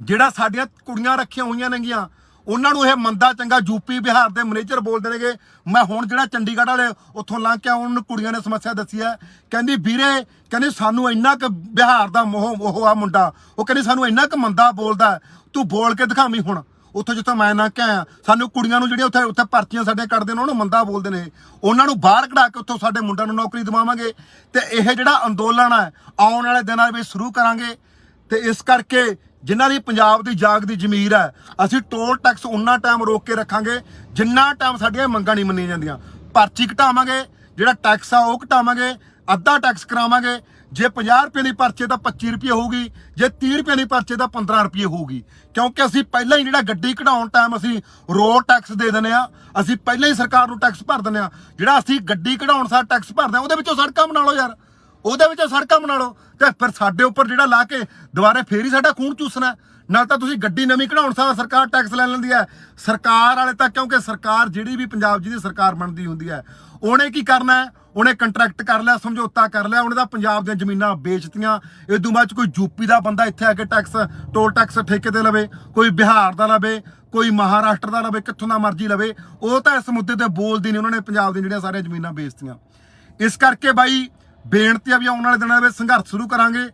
ਜਿਹੜਾ ਸਾਡੀਆਂ ਕੁੜੀਆਂ ਰੱਖੀਆਂ ਹੋਈਆਂ ਨੇਗੀਆਂ, ਉਹਨਾਂ ਨੂੰ ਇਹ ਮੰਦਾ ਚੰਗਾ ਯੂਪੀ ਬਿਹਾਰ ਦੇ ਮੈਨੇਜਰ ਬੋਲਦੇ ਨੇਗੇ। ਮੈਂ ਹੁਣ ਜਿਹੜਾ ਚੰਡੀਗੜ੍ਹ ਵਾਲੇ ਉੱਥੋਂ ਲੰਘ ਕੇ ਉਹਨਾਂ ਨੂੰ ਕੁੜੀਆਂ ਨੇ ਸਮੱਸਿਆ ਦੱਸੀ ਹੈ, ਕਹਿੰਦੀ ਵੀਰੇ, ਕਹਿੰਦੀ ਸਾਨੂੰ ਇੰਨਾ ਕੁ ਬਿਹਾਰ ਦਾ ਉਹ ਆ ਮੁੰਡਾ, ਉਹ ਕਹਿੰਦੀ ਸਾਨੂੰ ਇੰਨਾ ਕੁ ਮੰਦਾ ਬੋਲਦਾ, ਤੂੰ ਬੋਲ ਕੇ ਦਿਖਾਵੀਂ। ਹੁਣ ਉੱਥੋਂ ਜਿੱਥੋਂ ਮੈਂ ਲੰਘ ਕੇ ਆਇਆ, ਸਾਨੂੰ ਕੁੜੀਆਂ ਨੂੰ ਜਿਹੜੀਆਂ ਉੱਥੇ ਪਰਚੀਆਂ ਸਾਡੇ ਕੱਢਦੇ ਨੇ ਉਹਨੂੰ ਮੰਦਾ ਬੋਲਦੇ ਨੇ। ਉਹਨਾਂ ਨੂੰ ਬਾਹਰ ਕਢਾ ਕੇ ਉੱਥੋਂ ਸਾਡੇ ਮੁੰਡਿਆਂ ਨੂੰ ਨੌਕਰੀ ਦਿਵਾਵਾਂਗੇ। ਤੇ ਇਹ ਜਿਹੜਾ ਅੰਦੋਲਨ ਹੈ ਆਉਣ ਵਾਲੇ ਦਿਨਾਂ ਵਿੱਚ ਸ਼ੁਰੂ ਕਰਾਂਗੇ। ਤੇ ਇਸ ਕਰਕੇ ਜਿਨ੍ਹਾਂ ਦੀ ਪੰਜਾਬ ਦੀ ਜਾਗਦੀ ਜ਼ਮੀਰ ਹੈ, ਅਸੀਂ ਟੋਲ ਟੈਕਸ ਉਨਾ ਟਾਈਮ ਰੋਕ ਕੇ ਰੱਖਾਂਗੇ ਜਿੰਨਾ ਟਾਈਮ ਸਾਡੀਆਂ ਮੰਗਾਂ ਨਹੀਂ ਮੰਨੀਆਂ ਜਾਂਦੀਆਂ। ਪਰਚੀ ਘਟਾਵਾਂਗੇ, ਜਿਹੜਾ ਟੈਕਸ ਆ ਉਹ ਘਟਾਵਾਂਗੇ, ਅੱਧਾ ਟੈਕਸ ਕਰਾਵਾਂਗੇ। ਜੇ 50 ਰੁਪਏ ਦੀ ਪਰਚੀ ਤਾਂ 25 ਰੁਪਏ ਹੋਊਗੀ, ਜੇ 30 ਰੁਪਏ ਦੀ ਪਰਚੀ ਤਾਂ 15 ਰੁਪਏ ਹੋਊਗੀ। ਕਿਉਂਕਿ ਅਸੀਂ ਪਹਿਲਾਂ ਹੀ ਜਿਹੜਾ ਗੱਡੀ ਕਢਾਉਣ ਟਾਈਮ ਅਸੀਂ ਰੋਡ ਟੈਕਸ ਦੇ ਦਿੰਦੇ ਆ, ਅਸੀਂ ਪਹਿਲਾਂ ਹੀ ਸਰਕਾਰ ਨੂੰ ਟੈਕਸ ਭਰ ਦਿੰਦੇ ਆ। ਜਿਹੜਾ ਅਸੀਂ ਗੱਡੀ ਕਢਾਉਣ ਸਾਰ ਟੈਕਸ ਭਰਦੇ ਆ, ਉਹਦੇ ਵਿੱਚੋਂ ਸੜਕਾਂ ਬਣਾ ਲਓ ਯਾਰ, ਉਹਦੇ ਵਿੱਚੋਂ ਸੜਕਾਂ ਬਣਾ ਲਓ। ਤੇ ਫਿਰ ਸਾਡੇ ਉੱਪਰ ਜਿਹੜਾ ਲਾ ਕੇ ਦੁਬਾਰੇ ਫੇਰ ਹੀ ਸਾਡਾ ਖੂਨ ਚੂਸਣਾ। ਨਾਲ ਤਾਂ ਤੁਸੀਂ ਗੱਡੀ ਨਵੀਂ ਕਢਾਉਣ ਸਾਰ ਸਰਕਾਰ ਟੈਕਸ ਲੈ ਲੈਂਦੀ ਹੈ। ਸਰਕਾਰ ਵਾਲੇ ਤਾਂ, ਕਿਉਂਕਿ ਸਰਕਾਰ ਜਿਹੜੀ ਵੀ ਪੰਜਾਬ ਜਿਹਦੀ ਸਰਕਾਰ ਬਣਦੀ ਹੁੰਦੀ ਹੈ, ਉਹਨੇ ਕੀ ਕਰਨਾ ਹੈ? ਉਹਨੇ ਕੰਟਰੈਕਟ ਕਰ ਲਿਆ, ਸਮਝੌਤਾ ਕਰ ਲਿਆ, ਉਹਨੇ ਤਾਂ ਪੰਜਾਬ ਦੀਆਂ ਜ਼ਮੀਨਾਂ ਵੇਚਤੀਆਂ। ਇਦੋਂ ਬਾਅਦ 'ਚ ਕੋਈ ਯੂਪੀ ਦਾ ਬੰਦਾ ਇੱਥੇ ਆ ਕੇ ਟੋਲ ਟੈਕਸ ਠੇਕੇ ਤੇ ਲਵੇ, ਕੋਈ ਬਿਹਾਰ ਦਾ ਲਵੇ, ਕੋਈ ਮਹਾਰਾਸ਼ਟਰ ਦਾ ਲਵੇ, ਕਿੱਥੋਂ ਦਾ ਮਰਜ਼ੀ ਲਵੇ। ਉਹ ਤਾਂ ਇਸ ਮੁੱਦੇ ਤੇ ਬੋਲਦੀ ਨਹੀਂ, ਉਹਨਾਂ ਨੇ ਪੰਜਾਬ ਦੀਆਂ ਜਿਹੜੀਆਂ ਸਾਰੀਆਂ ਜ਼ਮੀਨਾਂ ਵੇਚਤੀਆਂ। ਇਸ ਕਰਕੇ ਬਾਈ ਬੇਨਤੀ ਆ ਵੀ ਆਉਣ ਵਾਲੇ ਦਿਨਾਂ ਦੇ ਵਿੱਚ ਸੰਘਰਸ਼ ਸ਼ੁਰੂ ਕਰਾਂਗੇ।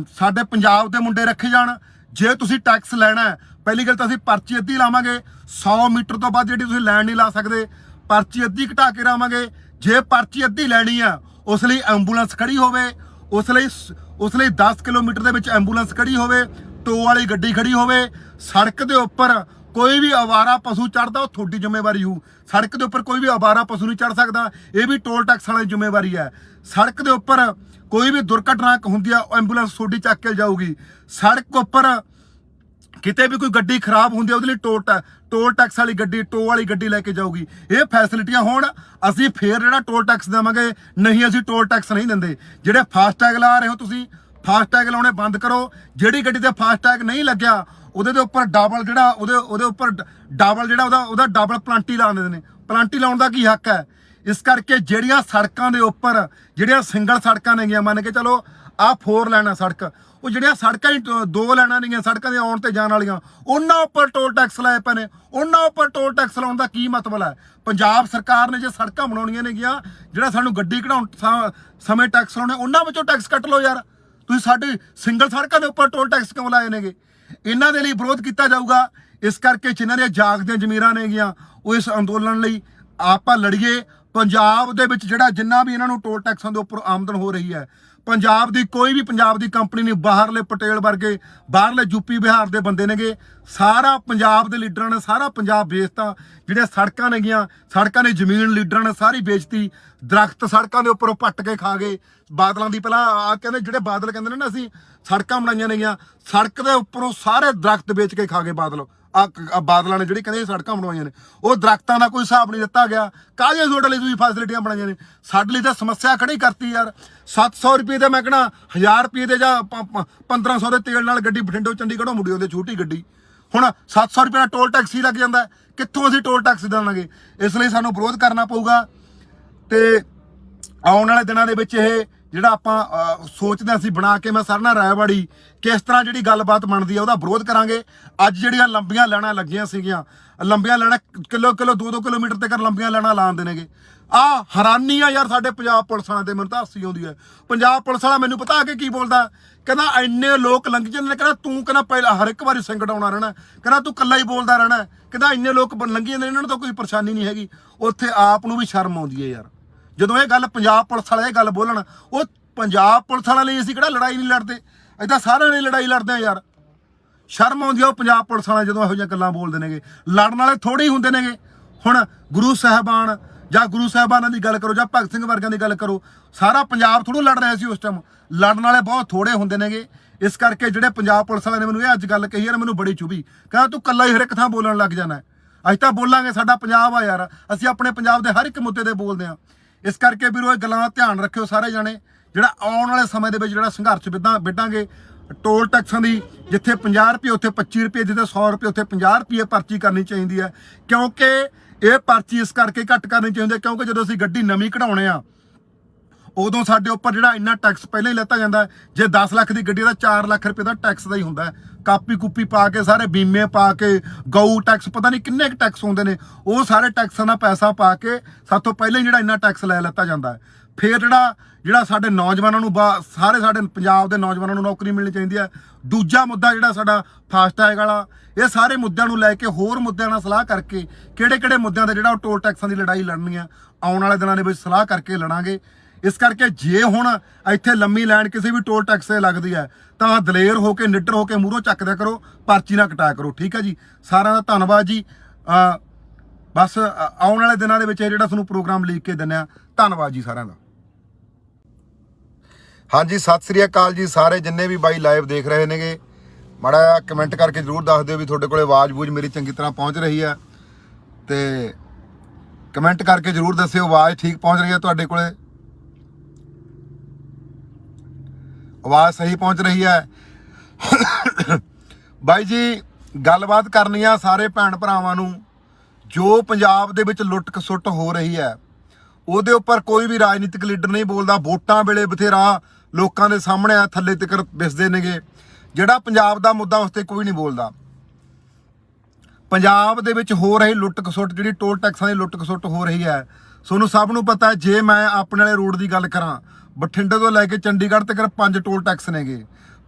ਸਾਡੇ ਪੰਜਾਬ ਦੇ ਮੁੰਡੇ ਰੱਖੇ ਜਾਣ। ਜੇ ਤੁਸੀਂ ਟੈਕਸ ਲੈਣਾ ਹੈ, ਪਹਿਲੀ ਗੱਲ ਤਾਂ ਅਸੀਂ ਪਰਚੀ ਅੱਧੀ ਲਾਵਾਂਗੇ। 100 ਮੀਟਰ ਤੋਂ ਬਾਅਦ ਜਿਹੜੀ ਤੁਸੀਂ ਲਾਈਨ ਨਹੀਂ ਲਾ ਸਕਦੇ, ਪਰਚੀ ਅੱਧੀ ਘਟਾ ਕੇ ਲਾਵਾਂਗੇ। ਜੇ ਪਰਚੀ ਅੱਧੀ ਲੈਣੀ ਆ, ਉਸ ਲਈ ਐਂਬੂਲੈਂਸ ਖੜੀ ਹੋਵੇ, ਉਸ ਲਈ 10 ਕਿਲੋਮੀਟਰ ਦੇ ਵਿੱਚ ਐਂਬੂਲੈਂਸ ਖੜੀ ਹੋਵੇ, ਟੋ ਵਾਲੀ ਗੱਡੀ ਖੜੀ ਹੋਵੇ। ਸੜਕ ਦੇ ਉੱਪਰ ਕੋਈ ਵੀ ਅਵਾਰਾ ਪਸ਼ੂ ਚੜਦਾ, ਉਹ ਤੁਹਾਡੀ ਜ਼ਿੰਮੇਵਾਰੀ ਹੋਊ। ਸੜਕ ਦੇ ਉੱਪਰ ਕੋਈ ਵੀ ਅਵਾਰਾ ਪਸ਼ੂ ਨਹੀਂ ਚੜ ਸਕਦਾ, ਇਹ ਵੀ ਟੋਲ ਟੈਕਸ ਵਾਲੀ ਜ਼ਿੰਮੇਵਾਰੀ ਹੈ। ਸੜਕ ਦੇ ਉੱਪਰ ਕੋਈ ਵੀ ਦੁਰਘਟਨਾ ਹੁੰਦੀ ਆ, ਉਹ ਐਂਬੂਲੈਂਸ ਤੁਹਾਡੀ ਚੱਕ ਕੇ ਜਾਊਗੀ। ਸੜਕ ਉੱਪਰ ਕਿਤੇ ਵੀ ਕੋਈ ਗੱਡੀ ਖਰਾਬ ਹੁੰਦੀ ਆ, ਉਹਦੇ ਲਈ ਟੋਲ ਟੈਕਸ ਵਾਲੀ ਗੱਡੀ, ਟੋ ਵਾਲੀ ਗੱਡੀ ਲੈ ਕੇ ਜਾਊਗੀ। ਇਹ ਫੈਸਿਲਿਟੀਆਂ ਹੋਣ, ਅਸੀਂ ਫੇਰ ਜਿਹੜਾ ਟੋਲ ਟੈਕਸ ਦੇਵਾਂਗੇ, ਨਹੀਂ ਅਸੀਂ ਟੋਲ ਟੈਕਸ ਨਹੀਂ ਦਿੰਦੇ। ਜਿਹੜੇ ਫਾਸਟੈਗ ਲਾ ਰਹੇ ਹੋ ਤੁਸੀਂ, ਫਾਸਟੈਗ ਲਾਉਣੇ ਬੰਦ ਕਰੋ। ਜਿਹੜੀ ਗੱਡੀ ਤੇ ਫਾਸਟੈਗ ਨਹੀਂ ਲੱਗਿਆ, ਉਹਦੇ ਦੇ ਉੱਪਰ ਡਬਲ ਜਿਹੜਾ ਉਹਦੇ ਉੱਪਰ ਡਬਲ ਜਿਹੜਾ ਉਹਦਾ ਡਬਲ ਪਲਾਂਟੀ ਲਾ ਦਿੰਦੇ ਨੇ। ਪਲਾਂਟੀ ਲਾਉਣ ਦਾ ਕੀ ਹੱਕ ਹੈ? ਇਸ ਕਰਕੇ ਜਿਹੜੀਆਂ ਸੜਕਾਂ ਦੇ ਉੱਪਰ ਜਿਹੜੀਆਂ ਸਿੰਗਲ ਸੜਕਾਂ ਨੇਗੀਆਂ, ਮੰਨ ਕੇ ਚਲੋ ਆਹ 4 ਲਾਈਨਾਂ ਸੜਕ, ਉਹ ਜਿਹੜੀਆਂ ਸੜਕਾਂ ਹੀ 2 ਲਾਈਨਾਂ ਨੇਗੀਆਂ ਸੜਕਾਂ ਦੇ ਆਉਣ ਤੇ ਜਾਣ ਵਾਲੀਆਂ, ਉਹਨਾਂ ਉੱਪਰ ਟੋਲ ਟੈਕਸ ਲਾਏ ਪਏ ਨੇ। ਉਹਨਾਂ ਉੱਪਰ ਟੋਲ ਟੈਕਸ ਲਾਉਣ ਦਾ ਕੀ ਮਤਲਬ ਹੈ? ਪੰਜਾਬ ਸਰਕਾਰ ਨੇ ਜੇ ਸੜਕਾਂ ਬਣਾਉਣੀਆਂ ਨੇਗੀਆਂ, ਜਿਹੜਾ ਸਾਨੂੰ ਗੱਡੀ ਕਢਾਉਣ ਸਮੇਂ ਟੈਕਸ ਲਾਉਣੇ, ਉਹਨਾਂ ਵਿੱਚੋਂ ਟੈਕਸ ਕੱਟ ਲਓ ਯਾਰ। ਤੁਸੀਂ ਸਾਡੀ ਸਿੰਗਲ ਸੜਕਾਂ ਦੇ ਉੱਪਰ ਟੋਲ ਟੈਕਸ ਕਿਉਂ ਲਾਏ ਨੇਗੇ? ਇਹਨਾਂ ਦੇ ਲਈ ਵਿਰੋਧ ਕੀਤਾ ਜਾਊਗਾ। ਇਸ ਕਰਕੇ ਜਿਨ੍ਹਾਂ ਦੀਆਂ ਜਾਗਦੀਆਂ ਜ਼ਮੀਰਾਂ ਨੇਗੀਆਂ, ਉਹ ਇਸ ਅੰਦੋਲਨ ਲਈ ਆਪਾਂ ਲੜੀਏ। ਪੰਜਾਬ ਦੇ ਵਿੱਚ ਜਿਹੜਾ ਜਿੰਨਾ ਵੀ ਇਹਨਾਂ ਨੂੰ ਟੋਲ ਟੈਕਸਾਂ ਦੇ ਉੱਪਰ ਆਮਦਨ ਹੋ ਰਹੀ ਹੈ, ਪੰਜਾਬ ਦੀ ਕੋਈ ਵੀ ਪੰਜਾਬ ਦੀ ਕੰਪਨੀ ਨਹੀਂ, ਬਾਹਰਲੇ ਪਟੇਲ ਵਰਗੇ, ਬਾਹਰਲੇ ਯੂਪੀ ਬਿਹਾਰ ਦੇ ਬੰਦੇ ਨੇਗੇ, ਸਾਰਾ ਪੰਜਾਬ ਦੇ ਲੀਡਰਾਂ ਨੇ ਸਾਰਾ ਪੰਜਾਬ ਵੇਚਤਾ। ਜਿਹੜੇ ਸੜਕਾਂ ਨੇਗੀਆਂ, ਸੜਕਾਂ ਦੀ ਜ਼ਮੀਨ ਲੀਡਰਾਂ ਨੇ ਸਾਰੀ ਵੇਚਤੀ। ਦਰਖਤ ਸੜਕਾਂ ਦੇ ਉੱਪਰੋਂ ਪੱਟ ਕੇ ਖਾ ਗਏ। ਬਾਦਲਾਂ ਦੀ ਪਹਿਲਾਂ ਆ ਕਹਿੰਦੇ, ਜਿਹੜੇ ਬਾਦਲ ਕਹਿੰਦੇ ਨੇ ਨਾ ਅਸੀਂ ਸੜਕਾਂ ਬਣਾਈਆਂ ਨੇਗੀਆਂ, ਸੜਕ ਦੇ ਉੱਪਰੋਂ ਸਾਰੇ ਦਰਖਤ ਵੇਚ ਕੇ ਖਾ ਗਏ ਬਾਦਲ। ਬਾਦਲਾਂ ਨੇ ਜਿਹੜੀ ਕਹਿੰਦੇ ਸੜਕਾਂ ਬਣਵਾਈਆਂ ਨੇ, ਉਹ ਦਰਖਤਾਂ ਦਾ ਕੋਈ ਹਿਸਾਬ ਨਹੀਂ ਦਿੱਤਾ ਗਿਆ। ਕਾਹਦੀਆਂ ਤੁਹਾਡੇ ਲਈ ਤੁਸੀਂ ਫੈਸਿਲਿਟੀਆਂ ਬਣਾਈਆਂ ਨੇ? ਸਾਡੇ ਲਈ ਤਾਂ ਸਮੱਸਿਆ ਖੜੀ ਕਰਤੀ ਯਾਰ। 700 ਰੁਪਏ ਦੇ, ਮੈਂ ਕਹਿਣਾ 1000 ਰੁਪਏ ਦੇ ਜਾਂ 1500 ਦੇ ਤੇਲ ਨਾਲ ਗੱਡੀ ਬਠਿੰਡੋਂ ਚੰਡੀਗੜ੍ਹੋਂ ਮੁੜੀ ਆਉਂਦੀ ਛੋਟੀ ਗੱਡੀ। ਹੁਣ 700 ਰੁਪਏ ਦਾ ਟੋਲ ਟੈਕਸ ਹੀ ਲੱਗ ਜਾਂਦਾ, ਕਿੱਥੋਂ ਅਸੀਂ ਟੋਲ ਟੈਕਸ ਦੇਵਾਂਗੇ? ਇਸ ਲਈ ਸਾਨੂੰ ਵਿਰੋਧ ਕਰਨਾ ਪਊਗਾ। ਤੇ ਆਉਣ ਵਾਲੇ ਦਿਨਾਂ ਦੇ ਵਿੱਚ ਇਹ ਜਿਹੜਾ ਆਪਾਂ ਸੋਚਦੇ ਅਸੀਂ ਬਣਾ ਕੇ, ਮੈਂ ਸਰਨਾ ਰਾਇਵਾੜੀ ਕਿਸ ਤਰ੍ਹਾਂ ਜਿਹੜੀ ਗੱਲਬਾਤ ਬਣਦੀ ਆ, ਉਹਦਾ ਵਿਰੋਧ ਕਰਾਂਗੇ। ਅੱਜ ਜਿਹੜੀਆਂ ਲੰਬੀਆਂ ਲਾਈਨਾਂ ਲੱਗੀਆਂ ਸੀਗੀਆਂ, ਲੰਬੀਆਂ ਲਾਈਨਾਂ ਕਿਲੋ 2-2 ਕਿਲੋਮੀਟਰ ਤੱਕ ਲੰਬੀਆਂ ਲਾਈਨਾਂ ਲਾ ਦਿੰਦੇ ਨੇਗੇ। ਆਹ ਹੈਰਾਨੀ ਆ ਯਾਰ ਸਾਡੇ ਪੰਜਾਬ ਪੁਲਿਸ ਵਾਲਿਆਂ ਤੇ। ਮੈਨੂੰ ਤਾਂ ਹਾਸੀ ਆਉਂਦੀ ਹੈ। ਪੰਜਾਬ ਪੁਲਿਸ ਵਾਲਾ ਮੈਨੂੰ ਪਤਾ ਕਿ ਕੀ ਬੋਲਦਾ, ਕਹਿੰਦਾ ਇੰਨੇ ਲੋਕ ਲੰਘ ਜਾਂਦੇ ਨੇ, ਕਹਿੰਦਾ ਤੂੰ ਕਹਿੰਦਾ ਪਹਿਲਾਂ ਹਰ ਇੱਕ ਵਾਰੀ ਸੰਕਟ ਆਉਣਾ ਰਹਿਣਾ, ਕਹਿੰਦਾ ਤੂੰ ਇਕੱਲਾ ਹੀ ਬੋਲਦਾ ਰਹਿਣਾ, ਕਹਿੰਦਾ ਇੰਨੇ ਲੋਕ ਲੰਘੀ ਜਾਂਦੇ, ਇਹਨਾਂ ਨੂੰ ਤਾਂ ਕੋਈ ਪਰੇਸ਼ਾਨੀ ਨਹੀਂ ਹੈਗੀ। ਉੱਥੇ ਆਪ ਨੂੰ ਵੀ ਸ਼ਰਮ ਆਉਂਦੀ ਹੈ ਯਾਰ, ਜਦੋਂ ਇਹ ਗੱਲ ਪੰਜਾਬ ਪੁਲਿਸ ਵਾਲੇ ਇਹ ਗੱਲ ਬੋਲਣ। ਉਹ ਪੰਜਾਬ ਪੁਲਿਸ ਵਾਲਿਆਂ ਲਈ ਅਸੀਂ ਕਿਹੜਾ ਲੜਾਈ ਨਹੀਂ ਲੜਦੇ, ਏਦਾਂ ਸਾਰਿਆਂ ਨੇ ਲੜਾਈ ਲੜਦੇ ਆ ਯਾਰ। ਸ਼ਰਮ ਆਉਂਦੀ ਆ ਉਹ ਪੰਜਾਬ ਪੁਲਿਸ ਵਾਲੇ ਜਦੋਂ ਇਹੋ ਜਿਹੀਆਂ ਗੱਲਾਂ ਬੋਲਦੇ ਨੇਗੇ। ਲੜਨ ਵਾਲੇ ਥੋੜੇ ਹੀ ਹੁੰਦੇ ਨੇਗੇ। ਹੁਣ ਗੁਰੂ ਸਾਹਿਬਾਨ ਜਾਂ ਗੁਰੂ ਸਾਹਿਬਾਨਾਂ ਦੀ ਗੱਲ ਕਰੋ ਜਾਂ ਭਗਤ ਸਿੰਘ ਵਰਗਿਆਂ ਦੀ ਗੱਲ ਕਰੋ, ਸਾਰਾ ਪੰਜਾਬ ਥੋੜ੍ਹਾ ਲੜ ਰਿਹਾ ਸੀ ਉਸ ਟਾਈਮ। ਲੜਨ ਵਾਲੇ ਬਹੁਤ ਥੋੜੇ ਹੁੰਦੇ ਨੇਗੇ। ਇਸ ਕਰਕੇ ਜਿਹੜੇ ਪੰਜਾਬ ਪੁਲਿਸ ਵਾਲਿਆਂ ਨੇ ਮੈਨੂੰ ਇਹ ਅੱਜ ਗੱਲ ਕਹੀ ਹੈ, ਮੈਨੂੰ ਬੜੀ ਚੁਭੀ। ਕਹਿੰਦਾ ਤੂੰ ਇਕੱਲਾ ਹੀ ਹਰ ਇੱਕ ਥਾਂ ਬੋਲਣ ਲੱਗ ਜਾਣਾ। ਅਸੀਂ ਤਾਂ ਬੋਲਾਂਗੇ, ਸਾਡਾ ਪੰਜਾਬ ਆ ਯਾਰ, ਅਸੀਂ ਆਪਣੇ ਪੰਜਾਬ ਦੇ ਹਰ ਇੱਕ ਮੁੱਦੇ ਤੇ ਬੋਲਦੇ ਹਾਂ। ਇਸ ਕਰਕੇ ਵੀਰੋ ਇਹ ਗੱਲਾਂ ਦਾ ਧਿਆਨ ਰੱਖਿਓ ਸਾਰੇ ਜਾਣੇ। ਜਿਹੜਾ ਆਉਣ ਵਾਲੇ ਸਮੇਂ ਦੇ ਵਿੱਚ ਜਿਹੜਾ ਸੰਘਰਸ਼ ਵਿੱਢਾਂਗੇ ਟੋਲ ਟੈਕਸਾਂ ਦੀ, ਜਿੱਥੇ 50 ਰੁਪਏ ਉੱਥੇ 25 ਰੁਪਏ, ਜਿੱਥੇ 100 ਰੁਪਏ ਉੱਥੇ 50 ਰੁਪਏ ਪਰਚੀ ਕਰਨੀ ਚਾਹੀਦੀ ਹੈ। ਕਿਉਂਕਿ ਇਹ ਪਰਚੀ ਇਸ ਕਰਕੇ ਘੱਟ ਕਰਨੀ ਚਾਹੀਦੀ ਹੈ ਕਿਉਂਕਿ ਜਦੋਂ ਅਸੀਂ ਗੱਡੀ ਨਵੀਂ ਕਢਾਉਣੇ ਆ, ਉਦੋਂ ਸਾਡੇ ਉੱਪਰ ਜਿਹੜਾ ਇੰਨਾ ਟੈਕਸ ਪਹਿਲਾਂ ਹੀ ਲੈਤਾ ਜਾਂਦਾ। ਜੇ 10 ਲੱਖ ਦੀ ਗੱਡੀ ਦਾ 4 ਲੱਖ ਰੁਪਏ ਦਾ ਟੈਕਸ ਦਾ ਹੀ ਹੁੰਦਾ। ਕਾਪੀ ਕੂਪੀ ਪਾ ਕੇ, ਸਾਰੇ ਬੀਮੇ ਪਾ ਕੇ, ਗਊ ਟੈਕਸ, ਪਤਾ ਨਹੀਂ ਕਿੰਨੇ ਕੁ ਟੈਕਸ ਹੁੰਦੇ ਨੇ, ਉਹ ਸਾਰੇ ਟੈਕਸਾਂ ਦਾ ਪੈਸਾ ਪਾ ਕੇ ਸਾਥੋਂ ਪਹਿਲਾਂ ਹੀ ਜਿਹੜਾ ਇੰਨਾ ਟੈਕਸ ਲੈ ਲੈਤਾ ਜਾਂਦਾ। ਫਿਰ ਜਿਹੜਾ ਸਾਡੇ ਨੌਜਵਾਨਾਂ ਨੂੰ ਸਾਰੇ ਸਾਡੇ ਪੰਜਾਬ ਦੇ ਨੌਜਵਾਨਾਂ ਨੂੰ ਨੌਕਰੀ ਮਿਲਣੀ ਚਾਹੀਦੀ ਹੈ। ਦੂਜਾ ਮੁੱਦਾ ਜਿਹੜਾ ਸਾਡਾ ਫਾਸਟੈਗ ਵਾਲਾ, ਇਹ ਸਾਰੇ ਮੁੱਦਿਆਂ ਨੂੰ ਲੈ ਕੇ ਹੋਰ ਮੁੱਦਿਆਂ ਨਾਲ ਸਲਾਹ ਕਰਕੇ ਕਿਹੜੇ ਮੁੱਦਿਆਂ ਦਾ ਜਿਹੜਾ ਉਹ ਟੋਲ ਟੈਕਸਾਂ ਦੀ ਲੜਾਈ ਲੜਨੀ ਆ, ਆਉਣ ਵਾਲੇ ਦਿਨਾਂ ਦੇ ਵਿੱਚ ਸਲਾਹ ਕਰਕੇ ਲੜਾਂਗੇ। ਇਸ ਕਰਕੇ ਜੇ ਹੁਣ ਇੱਥੇ ਲੰਮੀ ਲਾਈਨ ਕਿਸੇ ਵੀ ਟੋਲ ਟੈਕਸ ਤੇ ਲੱਗਦੀ ਹੈ ਤਾਂ ਦਲੇਰ ਹੋ ਕੇ, ਨਿੱਡਰ ਹੋ ਕੇ ਮੂਹਰੋਂ ਚੱਕਦਿਆ ਕਰੋ, ਪਰਚੀ ਨਾ ਕਟਾਇਆ ਕਰੋ। ਠੀਕ ਹੈ ਜੀ, ਸਾਰਿਆਂ ਦਾ ਧੰਨਵਾਦ ਜੀ। ਬਸ ਆਉਣ ਵਾਲੇ ਦਿਨਾਂ ਦੇ ਵਿੱਚ ਇਹ ਜਿਹੜਾ ਤੁਹਾਨੂੰ ਪ੍ਰੋਗਰਾਮ ਲੀਕ ਕੇ ਦਿੰਦੇ ਆ। ਧੰਨਵਾਦ ਜੀ ਸਾਰਿਆਂ ਦਾ। ਹਾਂਜੀ, ਸਤਿ ਸ੍ਰੀ ਅਕਾਲ ਜੀ ਸਾਰੇ ਜਿੰਨੇ ਵੀ ਬਾਈ ਲਾਈਵ ਦੇਖ ਰਹੇ ਨੇਗੇ। ਮਾੜਾ ਜਿਹਾ ਕਮੈਂਟ ਕਰਕੇ ਜ਼ਰੂਰ ਦੱਸ ਦਿਓ ਵੀ ਤੁਹਾਡੇ ਕੋਲੇ ਆਵਾਜ਼ ਮੇਰੀ ਚੰਗੀ ਤਰ੍ਹਾਂ ਪਹੁੰਚ ਰਹੀ ਹੈ। ਤੇ ਕਮੈਂਟ ਕਰਕੇ ਜ਼ਰੂਰ ਦੱਸਿਓ ਆਵਾਜ਼ ਠੀਕ ਪਹੁੰਚ ਰਹੀ ਹੈ ਤੁਹਾਡੇ ਕੋਲੇ, ਆਵਾਜ਼ ਸਹੀ ਪਹੁੰਚ ਰਹੀ ਹੈ। ਬਾਈ ਜੀ ਗੱਲਬਾਤ ਕਰਨੀ ਆ ਸਾਰੇ ਭੈਣ ਭਰਾਵਾਂ ਨੂੰ। ਜੋ ਪੰਜਾਬ ਦੇ ਵਿੱਚ ਲੁੱਟ ਖਸੁੱਟ ਹੋ ਰਹੀ ਹੈ ਉਹਦੇ ਉੱਪਰ ਕੋਈ ਵੀ ਰਾਜਨੀਤਿਕ ਲੀਡਰ ਨਹੀਂ ਬੋਲਦਾ। ਵੋਟਾਂ ਵੇਲੇ ਬਥੇਰਾ ਲੋਕਾਂ ਦੇ ਸਾਹਮਣੇ ਆ, ਥੱਲੇ ਤੱਕ ਵਿਸਦੇ ਨੇਗੇ। ਜਿਹੜਾ ਪੰਜਾਬ ਦਾ ਮੁੱਦਾ ਉਸ ਤੇ ਕੋਈ ਨਹੀਂ ਬੋਲਦਾ। ਪੰਜਾਬ ਦੇ ਵਿੱਚ ਹੋ ਰਹੀ ਲੁੱਟ ਖਸੁੱਟ, ਜਿਹੜੀ ਟੋਲ ਟੈਕਸਾਂ ਦੀ ਲੁੱਟ ਖਸੁੱਟ ਹੋ ਰਹੀ ਹੈ, ਤੁਹਾਨੂੰ ਸਭ ਨੂੰ ਪਤਾ ਹੈ। ਜੇ ਮੈਂ ਆਪਣੇ ਵਾਲੇ ਰੋਡ ਦੀ ਗੱਲ ਕਰਾਂ, ਬਠਿੰਡੇ ਤੋਂ ਲੈ ਕੇ ਚੰਡੀਗੜ੍ਹ ਤੱਕ 5 ਟੋਲ ਟੈਕਸ ਨੇਗੇ।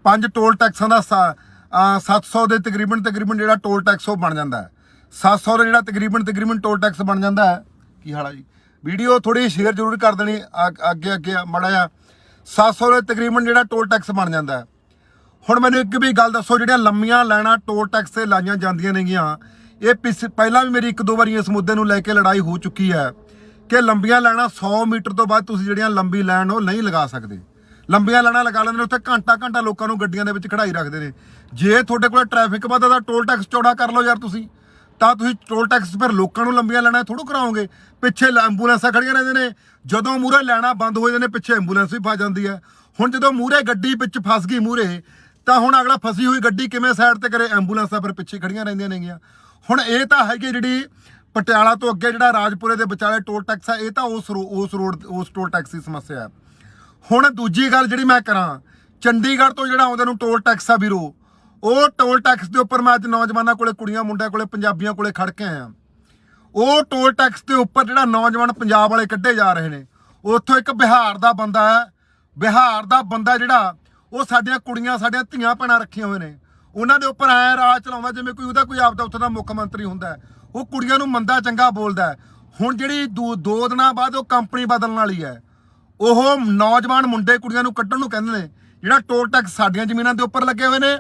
5 ਟੋਲ ਟੈਕਸਾਂ ਦਾ 700 ਦੇ ਤਕਰੀਬਨ ਜਿਹੜਾ ਟੋਲ ਟੈਕਸ ਉਹ ਬਣ ਜਾਂਦਾ ਹੈ। 700 ਦਾ ਜਿਹੜਾ ਤਕਰੀਬਨ ਟੋਲ ਟੈਕਸ ਬਣ ਜਾਂਦਾ ਹੈ। ਕੀ ਹਾਲ ਆ ਜੀ? ਵੀਡੀਓ ਥੋੜੀ ਸ਼ੇਅਰ ਜ਼ਰੂਰ ਕਰ ਦੇਣੀ ਅੱਗੇ ਮਾੜਾ ਜਿਹਾ। 700 ਦੇ ਤਕਰੀਬਨ ਜਿਹੜਾ ਟੋਲ ਟੈਕਸ ਬਣ ਜਾਂਦਾ ਹੈ। ਹੁਣ ਮੈਨੂੰ ਇੱਕ ਵੀ ਗੱਲ ਦੱਸੋ, ਜਿਹੜੀਆਂ ਲੰਮੀਆਂ ਲਾਈਨਾਂ ਟੋਲ ਟੈਕਸ ਤੇ ਲਾਈਆਂ ਜਾਂਦੀਆਂ ਨੇਗੀਆਂ, ਇਹ ਪਹਿਲਾਂ ਵੀ ਮੇਰੀ 1-2 ਵਾਰੀ ਇਸ ਮੁੱਦੇ ਨੂੰ ਲੈ ਕੇ ਲੜਾਈ ਹੋ ਚੁੱਕੀ ਹੈ ਕਿ ਲੰਬੀਆਂ ਲਾਈਨਾਂ 100 ਮੀਟਰ ਤੋਂ ਬਾਅਦ ਤੁਸੀਂ ਜਿਹੜੀਆਂ ਲੰਬੀ ਲਾਈਨ ਉਹ ਨਹੀਂ ਲਗਾ ਸਕਦੇ। ਲੰਬੀਆਂ ਲਾਈਨਾਂ ਲਗਾ ਲੈਂਦੇ ਨੇ, ਉੱਥੇ ਘੰਟਾ ਲੋਕਾਂ ਨੂੰ ਗੱਡੀਆਂ ਦੇ ਵਿੱਚ ਖੜਾਈ ਰੱਖਦੇ ਨੇ। ਜੇ ਤੁਹਾਡੇ ਕੋਲ ਟ੍ਰੈਫਿਕ ਵੱਧਦਾ ਤਾਂ ਟੋਲ ਟੈਕਸ ਚੌੜਾ ਕਰ ਲਓ ਯਾਰ ਤੁਸੀਂ, ਤਾਂ ਤੁਸੀਂ ਟੋਲ ਟੈਕਸ ਫਿਰ ਲੋਕਾਂ ਨੂੰ ਲੰਬੀਆਂ ਲਾਈਨਾਂ ਥੋੜ੍ਹਾ ਕਰਾਓਗੇ। ਪਿੱਛੇ ਐਂਬੂਲੈਂਸਾਂ ਖੜੀਆਂ ਰਹਿੰਦੇ ਨੇ, ਜਦੋਂ ਮੂਹਰੇ ਲਾਈਨਾਂ ਬੰਦ ਹੋ ਜਾਂਦੇ ਨੇ ਪਿੱਛੇ ਐਂਬੂਲੈਂਸ ਵੀ ਫਸ ਜਾਂਦੀ ਹੈ। ਹੁਣ ਜਦੋਂ ਮੂਹਰੇ ਗੱਡੀ ਵਿੱਚ ਫਸ ਗਈ ਮੂਹਰੇ, ਤਾਂ ਹੁਣ ਅਗਲਾ ਫਸੀ ਹੋਈ ਗੱਡੀ ਕਿਵੇਂ ਸਾਈਡ ਤੇ ਕਰੇ? ਐਂਬੂਲੈਂਸਾਂ ਫਿਰ ਪਿੱਛੇ ਖੜੀਆਂ ਰਹਿੰਦੀਆਂ ਨੇਗੀਆਂ। ਹੁਣ ਇਹ ਤਾਂ ਹੈਗੀ ਜਿਹੜੀ ਪਟਿਆਲਾ ਤੋਂ ਅੱਗੇ ਜਿਹੜਾ ਰਾਜਪੁਰੇ ਦੇ ਵਿਚਾਲੇ ਟੋਲ ਟੈਕਸ ਹੈ, ਇਹ ਤਾਂ ਉਸ ਟੋਲ ਟੈਕਸ ਦੀ ਸਮੱਸਿਆ ਹੈ। ਹੁਣ ਦੂਜੀ ਗੱਲ ਜਿਹੜੀ ਮੈਂ ਕਰਾਂ, ਚੰਡੀਗੜ੍ਹ ਤੋਂ ਜਿਹੜਾ ਆਉਂਦੇ ਨੂੰ ਟੋਲ ਟੈਕਸ ਆ ਵੀਰੋ, ਉਹ ਟੋਲ ਟੈਕਸ ਦੇ ਉੱਪਰ ਮੈਂ ਅੱਜ ਨੌਜਵਾਨਾਂ ਕੋਲੇ, ਕੁੜੀਆਂ ਮੁੰਡਿਆਂ ਕੋਲੇ, ਪੰਜਾਬੀਆਂ ਕੋਲੇ ਖੜ ਕੇ ਆਇਆ। ਉਹ ਟੋਲ ਟੈਕਸ ਦੇ ਉੱਪਰ ਜਿਹੜਾ ਨੌਜਵਾਨ ਪੰਜਾਬ ਵਾਲੇ ਕੱਢੇ ਜਾ ਰਹੇ ਨੇ, ਉੱਥੋਂ ਇੱਕ ਬਿਹਾਰ ਦਾ ਬੰਦਾ ਹੈ, ਬਿਹਾਰ ਦਾ ਬੰਦਾ ਜਿਹੜਾ ਉਹ ਸਾਡੀਆਂ ਕੁੜੀਆਂ, ਸਾਡੀਆਂ ਧੀਆਂ ਭੈਣਾਂ ਰੱਖੀਆਂ ਹੋਏ ਨੇ, ਉਹਨਾਂ ਦੇ ਉੱਪਰ ਐ ਰਾਜ ਚਲਾਉਂਦਾ ਜਿਵੇਂ ਉਹਦਾ ਕੋਈ ਆਪਦਾ ਉੱਥੇ ਦਾ ਮੁੱਖ ਮੰਤਰੀ ਹੁੰਦਾ ਹੈ। ਉਹ ਕੁੜੀਆਂ ਨੂੰ ਮੰਦਾ ਚੰਗਾ ਬੋਲਦਾ ਹੈ। ਹੁਣ ਜਿਹੜੀ 2 ਦਿਨਾਂ ਬਾਅਦ ਉਹ ਕੰਪਨੀ ਬਦਲਣ ਵਾਲੀ ਹੈ, ਉਹ ਨੌਜਵਾਨ ਮੁੰਡੇ ਕੁੜੀਆਂ ਨੂੰ ਕੱਢਣ ਨੂੰ ਕਹਿੰਦੇ ਨੇ। ਜਿਹੜਾ ਟੋਲ ਟੈਕਸ ਸਾਡੀਆਂ ਜ਼ਮੀਨਾਂ ਦੇ ਉੱਪਰ ਲੱਗੇ ਹੋਏ ਨੇ,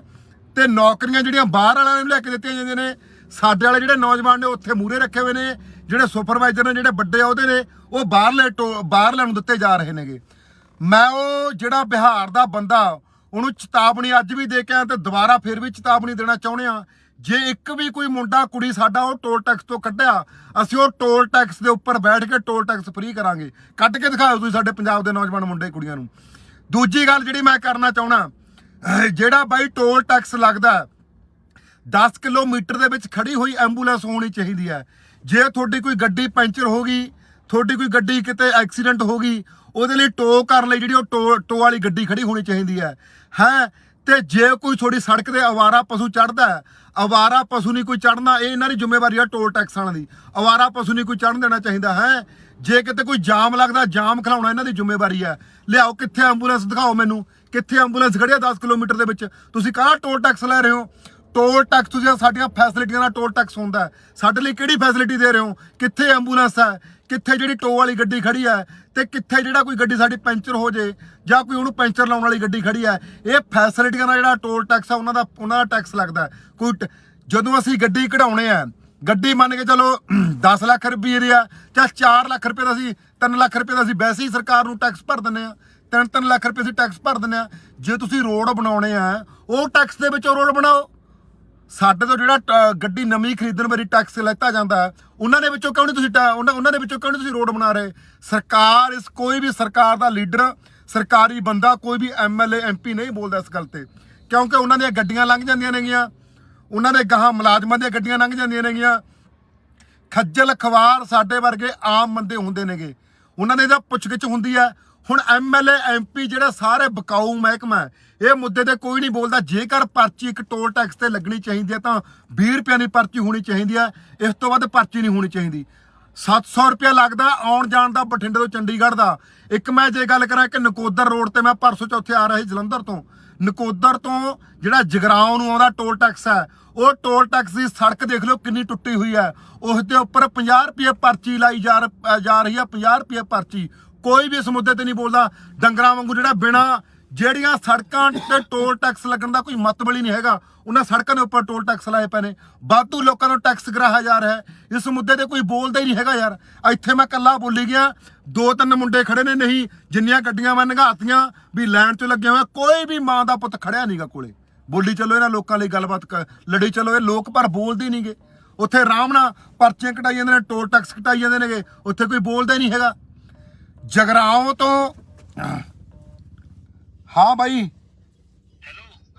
ਤੇ ਨੌਕਰੀਆਂ ਜਿਹੜੀਆਂ ਬਾਹਰ ਵਾਲਿਆਂ ਨੂੰ ਲੈ ਕੇ ਦਿੱਤੀਆਂ ਜਾਂਦੀਆਂ ਨੇ, ਸਾਡੇ ਵਾਲੇ ਜਿਹੜੇ ਨੌਜਵਾਨ ਨੇ ਉੱਥੇ ਮੂਹਰੇ ਰੱਖੇ ਹੋਏ ਨੇ। ਜਿਹੜੇ ਸੁਪਰਵਾਈਜ਼ਰ ਨੇ, ਜਿਹੜੇ ਵੱਡੇ ਅਹੁਦੇ ਨੇ, ਉਹ ਬਾਹਰਲਿਆਂ ਨੂੰ ਦਿੱਤੇ ਜਾ ਰਹੇ ਨੇਗੇ। ਮੈਂ ਉਹ ਜਿਹੜਾ ਬਿਹਾਰ ਦਾ ਬੰਦਾ, ਉਹਨੂੰ ਚੇਤਾਵਨੀ ਅੱਜ ਵੀ ਦੇ ਕੇ ਆਇਆ ਤੇ ਦੁਬਾਰਾ ਫਿਰ ਵੀ ਚੇਤਾਵਨੀ ਦੇਣਾ ਚਾਹੁੰਦੇ ਆ। ਜੇ ਇੱਕ ਵੀ ਕੋਈ ਮੁੰਡਾ ਕੁੜੀ ਸਾਡਾ ਉਹ ਟੋਲ ਟੈਕਸ ਤੋਂ ਕੱਢਿਆ, ਅਸੀਂ ਉਹ ਟੋਲ ਟੈਕਸ ਦੇ ਉੱਪਰ ਬੈਠ ਕੇ ਟੋਲ ਟੈਕਸ ਫ੍ਰੀ ਕਰਾਂਗੇ। ਕੱਢ ਕੇ ਦਿਖਾਓ ਤੁਸੀਂ ਸਾਡੇ ਪੰਜਾਬ ਦੇ ਨੌਜਵਾਨ ਮੁੰਡੇ ਕੁੜੀਆਂ ਨੂੰ। ਦੂਜੀ ਗੱਲ ਜਿਹੜੀ ਮੈਂ ਕਰਨਾ ਚਾਹੁੰਦਾ, ਜਿਹੜਾ ਬਾਈ ਟੋਲ ਟੈਕਸ ਲੱਗਦਾ 10 ਕਿਲੋਮੀਟਰ ਦੇ ਵਿੱਚ ਖੜੀ ਹੋਈ ਐਂਬੂਲੈਂਸ ਹੋਣੀ ਚਾਹੀਦੀ ਹੈ। ਜੇ ਤੁਹਾਡੀ ਕੋਈ ਗੱਡੀ ਪੈਂਚਰ ਹੋ ਗਈ, ਤੁਹਾਡੀ ਕੋਈ ਗੱਡੀ ਕਿਤੇ ਐਕਸੀਡੈਂਟ ਹੋ ਗਈ, ਉਹਦੇ ਲਈ ਟੋ ਕਰਨ ਲਈ ਜਿਹੜੀ ਉਹ ਟੋ ਵਾਲੀ ਗੱਡੀ ਖੜੀ ਹੋਣੀ ਚਾਹੀਦੀ ਹੈ। ਤੇ ਜੇ ਕੋਈ ਤੁਹਾਡੀ ਸੜਕ ਤੇ ਅਵਾਰਾ ਪਸ਼ੂ ਚੜ੍ਹਦਾ ਹੈ, ਅਵਾਰਾ ਪਸ਼ੂ ਨਹੀਂ ਕੋਈ ਚੜ੍ਹਨਾ, ਇਹ ਇਹਨਾਂ ਦੀ ਜ਼ਿੰਮੇਵਾਰੀ ਆ ਟੋਲ ਟੈਕਸ ਵਾਲਿਆਂ ਦੀ। ਅਵਾਰਾ ਪਸ਼ੂ ਨਹੀਂ ਕੋਈ ਚੜ੍ਹਨ ਦੇਣਾ ਚਾਹੀਦਾ ਹੈ। ਜੇ ਕਿਤੇ ਕੋਈ ਜਾਮ ਲੱਗਦਾ, ਜਾਮ ਖਿਲਾਉਣਾ ਇਹਨਾਂ ਦੀ ਜ਼ਿੰਮੇਵਾਰੀ ਹੈ। ਲਿਆਓ ਕਿੱਥੇ ਐਂਬੂਲੈਂਸ, ਦਿਖਾਓ ਮੈਨੂੰ ਕਿੱਥੇ ਐਂਬੂਲੈਂਸ ਖੜੀ ਆ 10 ਕਿਲੋਮੀਟਰ ਦੇ ਵਿੱਚ। ਤੁਸੀਂ ਕਾਹਦਾ ਟੋਲ ਟੈਕਸ ਲੈ ਰਹੇ ਹੋ? ਟੋਲ ਟੈਕਸ ਤੁਸੀਂ ਸਾਡੀਆਂ ਫੈਸਿਲਿਟੀਆਂ ਦਾ ਟੋਲ ਟੈਕਸ ਹੁੰਦਾ, ਸਾਡੇ ਲਈ ਕਿਹੜੀ ਫੈਸਿਲਿਟੀ ਦੇ ਰਹੇ ਹੋ? ਕਿੱਥੇ ਐਂਬੂਲੈਂਸ ਹੈ? ਕਿੱਥੇ ਜਿਹੜੀ ਟੋ ਵਾਲੀ ਗੱਡੀ ਖੜੀ ਹੈ? ਤੇ ਕਿੱਥੇ ਜਿਹੜਾ ਕੋਈ ਗੱਡੀ ਸਾਡੀ ਪੈਂਚਰ ਹੋ ਜੇ ਜਾਂ ਕੋਈ ਉਹਨੂੰ ਪੈਂਚਰ ਲਾਉਣ ਵਾਲੀ ਗੱਡੀ ਖੜੀ ਹੈ? ਇਹ ਫੈਸਿਲਿਟੀਆਂ ਦਾ ਜਿਹੜਾ ਟੋਲ ਟੈਕਸ ਆ, ਉਹਨਾਂ ਦਾ ਟੈਕਸ ਲੱਗਦਾ। ਕੋਈ ਜਦੋਂ ਅਸੀਂ ਗੱਡੀ ਕਢਾਉਣੇ ਆ, ਗੱਡੀ ਮੰਨ ਕੇ ਚਲੋ 10 ਲੱਖ ਰੁਪਏ ਦੀ ਆ, ਜਾਂ 4 ਲੱਖ ਰੁਪਏ ਦਾ, ਅਸੀਂ 3 ਲੱਖ ਰੁਪਏ ਦਾ ਅਸੀਂ ਵੈਸੇ ਹੀ ਸਰਕਾਰ ਨੂੰ ਟੈਕਸ ਭਰ ਦਿੰਦੇ ਆ। 3 ਲੱਖ ਰੁਪਏ ਅਸੀਂ ਟੈਕਸ ਭਰ ਦਿੰਦੇ ਆ। ਜੇ ਤੁਸੀਂ ਰੋਡ ਬਣਾਉਣੇ ਆ, ਉਹ ਟੈਕਸ ਦੇ ਵਿੱਚੋਂ ਰੋਡ ਬਣਾਓ। ਸਾਡੇ ਤੋਂ ਜਿਹੜਾ ਗੱਡੀ ਨਵੀਂ ਖਰੀਦਣ ਵਾਰੀ ਟੈਕਸ ਲੈਤਾ ਜਾਂਦਾ, ਉਹਨਾਂ ਦੇ ਵਿੱਚੋਂ ਕਿਉਂ ਨਹੀਂ ਤੁਸੀਂ ਉਹਨਾਂ ਦੇ ਵਿੱਚੋਂ ਕਿਉਂ ਨਹੀਂ ਤੁਸੀਂ ਰੋਡ ਬਣਾ ਰਹੇ? ਸਰਕਾਰ, ਕੋਈ ਵੀ ਸਰਕਾਰ ਦਾ ਲੀਡਰ, ਸਰਕਾਰੀ ਬੰਦਾ, ਕੋਈ ਵੀ MLA MP ਨਹੀਂ ਬੋਲਦਾ ਇਸ ਗੱਲ ਤੇ, ਕਿਉਂਕਿ ਉਹਨਾਂ ਦੀਆਂ ਗੱਡੀਆਂ ਲੰਘ ਜਾਂਦੀਆਂ ਨੇਗੀਆਂ, ਉਹਨਾਂ ਦੇ ਗਾਹਾਂ ਮੁਲਾਜ਼ਮਾਂ ਦੀਆਂ ਗੱਡੀਆਂ ਲੰਘ ਜਾਂਦੀਆਂ ਨੇਗੀਆਂ। ਖੱਜਲ ਖਵਾਰ ਸਾਡੇ ਵਰਗੇ ਆਮ ਬੰਦੇ ਹੁੰਦੇ ਨੇਗੇ, ਉਹਨਾਂ ਦੇ ਤਾਂ ਪੁੱਛਗਿੱਛ ਹੁੰਦੀ ਹੈ। ਹੁਣ MLA MP ਜਿਹੜੇ ਸਾਰੇ ਬਕਾਊ ਮਹਿਕਮਾ, ਇਹ ਮੁੱਦੇ ਤੇ ਕੋਈ ਨਹੀਂ ਬੋਲਦਾ। ਜੇਕਰ ਪਰਚੀ ਇੱਕ ਟੋਲ ਟੈਕਸ ਤੇ ਲੱਗਣੀ ਚਾਹੀਦੀ ਹੈ ਤਾਂ 20 ਰੁਪਏ ਦੀ ਪਰਚੀ ਹੋਣੀ ਚਾਹੀਦੀ ਹੈ, ਇਸ ਤੋਂ ਵੱਧ ਪਰਚੀ ਨਹੀਂ ਹੋਣੀ ਚਾਹੀਦੀ। 700 ਰੁਪਇਆ ਲੱਗਦਾ ਆਉਣ ਜਾਣ ਦਾ ਬਠਿੰਡੇ ਤੋਂ ਚੰਡੀਗੜ੍ਹ ਦਾ। ਇੱਕ ਮੈਂ ਜੇ ਗੱਲ ਕਰਾਂ ਕਿ ਨਕੋਦਰ ਰੋਡ ਤੇ, ਮੈਂ ਪਰਸੋਂ ਚੌਥੇ ਆ ਰਿਹਾ ਸੀ ਜਲੰਧਰ ਤੋਂ, ਨਕੋਦਰ ਤੋਂ ਜਿਹੜਾ ਜਗਰਾਉਂ ਨੂੰ ਆਉਂਦਾ ਟੋਲ ਟੈਕਸ ਹੈ, ਉਹ ਟੋਲ ਟੈਕਸ ਦੀ ਸੜਕ ਦੇਖ ਲਓ ਕਿੰਨੀ ਟੁੱਟੀ ਹੋਈ ਹੈ। ਉਸ ਦੇ ਉੱਪਰ 50 ਰੁਪਏ ਪਰਚੀ ਲਾਈ ਜਾ ਰਹੀ ਹੈ, 50 ਰੁਪਏ ਪਰਚੀ। ਕੋਈ ਵੀ ਇਸ ਮੁੱਦੇ ਤੇ ਨਹੀਂ ਬੋਲਦਾ। ਡੰਗਰਾਂ ਵਾਂਗੂ ਜਿਹੜਾ ਬਿਨਾਂ ਜਿਹੜੀਆਂ ਸੜਕਾਂ ਤੇ ਟੋਲ ਟੈਕਸ ਲੱਗਣ ਦਾ ਕੋਈ ਮਤਲਬ ਹੀ ਨਹੀਂ ਹੈਗਾ, ਉਹਨਾਂ ਸੜਕਾਂ ਦੇ ਉੱਪਰ ਟੋਲ ਟੈਕਸ ਲਾਏ ਪਏ ਨੇ। ਵਾਧੂ ਲੋਕਾਂ ਨੂੰ ਟੈਕਸ ਕਰਾਇਆ ਜਾ ਰਿਹਾ ਹੈ। ਇਸ ਮੁੱਦੇ ਤੇ ਕੋਈ ਬੋਲਦਾ ਹੀ ਨਹੀਂ ਹੈਗਾ ਯਾਰ। ਇੱਥੇ ਮੈਂ ਇਕੱਲਾ ਬੋਲੀ ਗਿਆ, 2-3 ਮੁੰਡੇ ਖੜੇ ਨੇ, ਨਹੀਂ ਜਿੰਨੀਆਂ ਗੱਡੀਆਂ ਮੈਂ ਨੰਗਾਤੀਆਂ ਵੀ ਲਾਈਨ 'ਚ ਲੱਗੇ ਹੋਏ, ਕੋਈ ਵੀ ਮਾਂ ਦਾ ਪੁੱਤ ਖੜਿਆ ਨਹੀਂਗਾ ਕੋਲੇ। ਬੋਲੀ ਚਲੋ ਇਹਨਾਂ ਲੋਕਾਂ ਲਈ ਗੱਲਬਾਤ ਲੜੀ ਚਲੋ, ਇਹ ਲੋਕ ਪਰ ਬੋਲਦੇ ਨਹੀਂਗੇ। ਉੱਥੇ ਆਰਾਮ ਨਾਲ ਪਰਚੀਆਂ ਕਟਾਈ ਜਾਂਦੇ ਨੇ, ਟੋਲ ਟੈਕਸ ਕਟਾਈ ਜਾਂਦੇ ਨੇਗੇ, ਉੱਥੇ ਕੋਈ ਬੋਲਦਾ ਹੀ ਨਹੀਂ ਹੈਗਾ। ਜਗਰਾਉਂ ਤੋਂ, ਹਾਂ ਬਾਈ,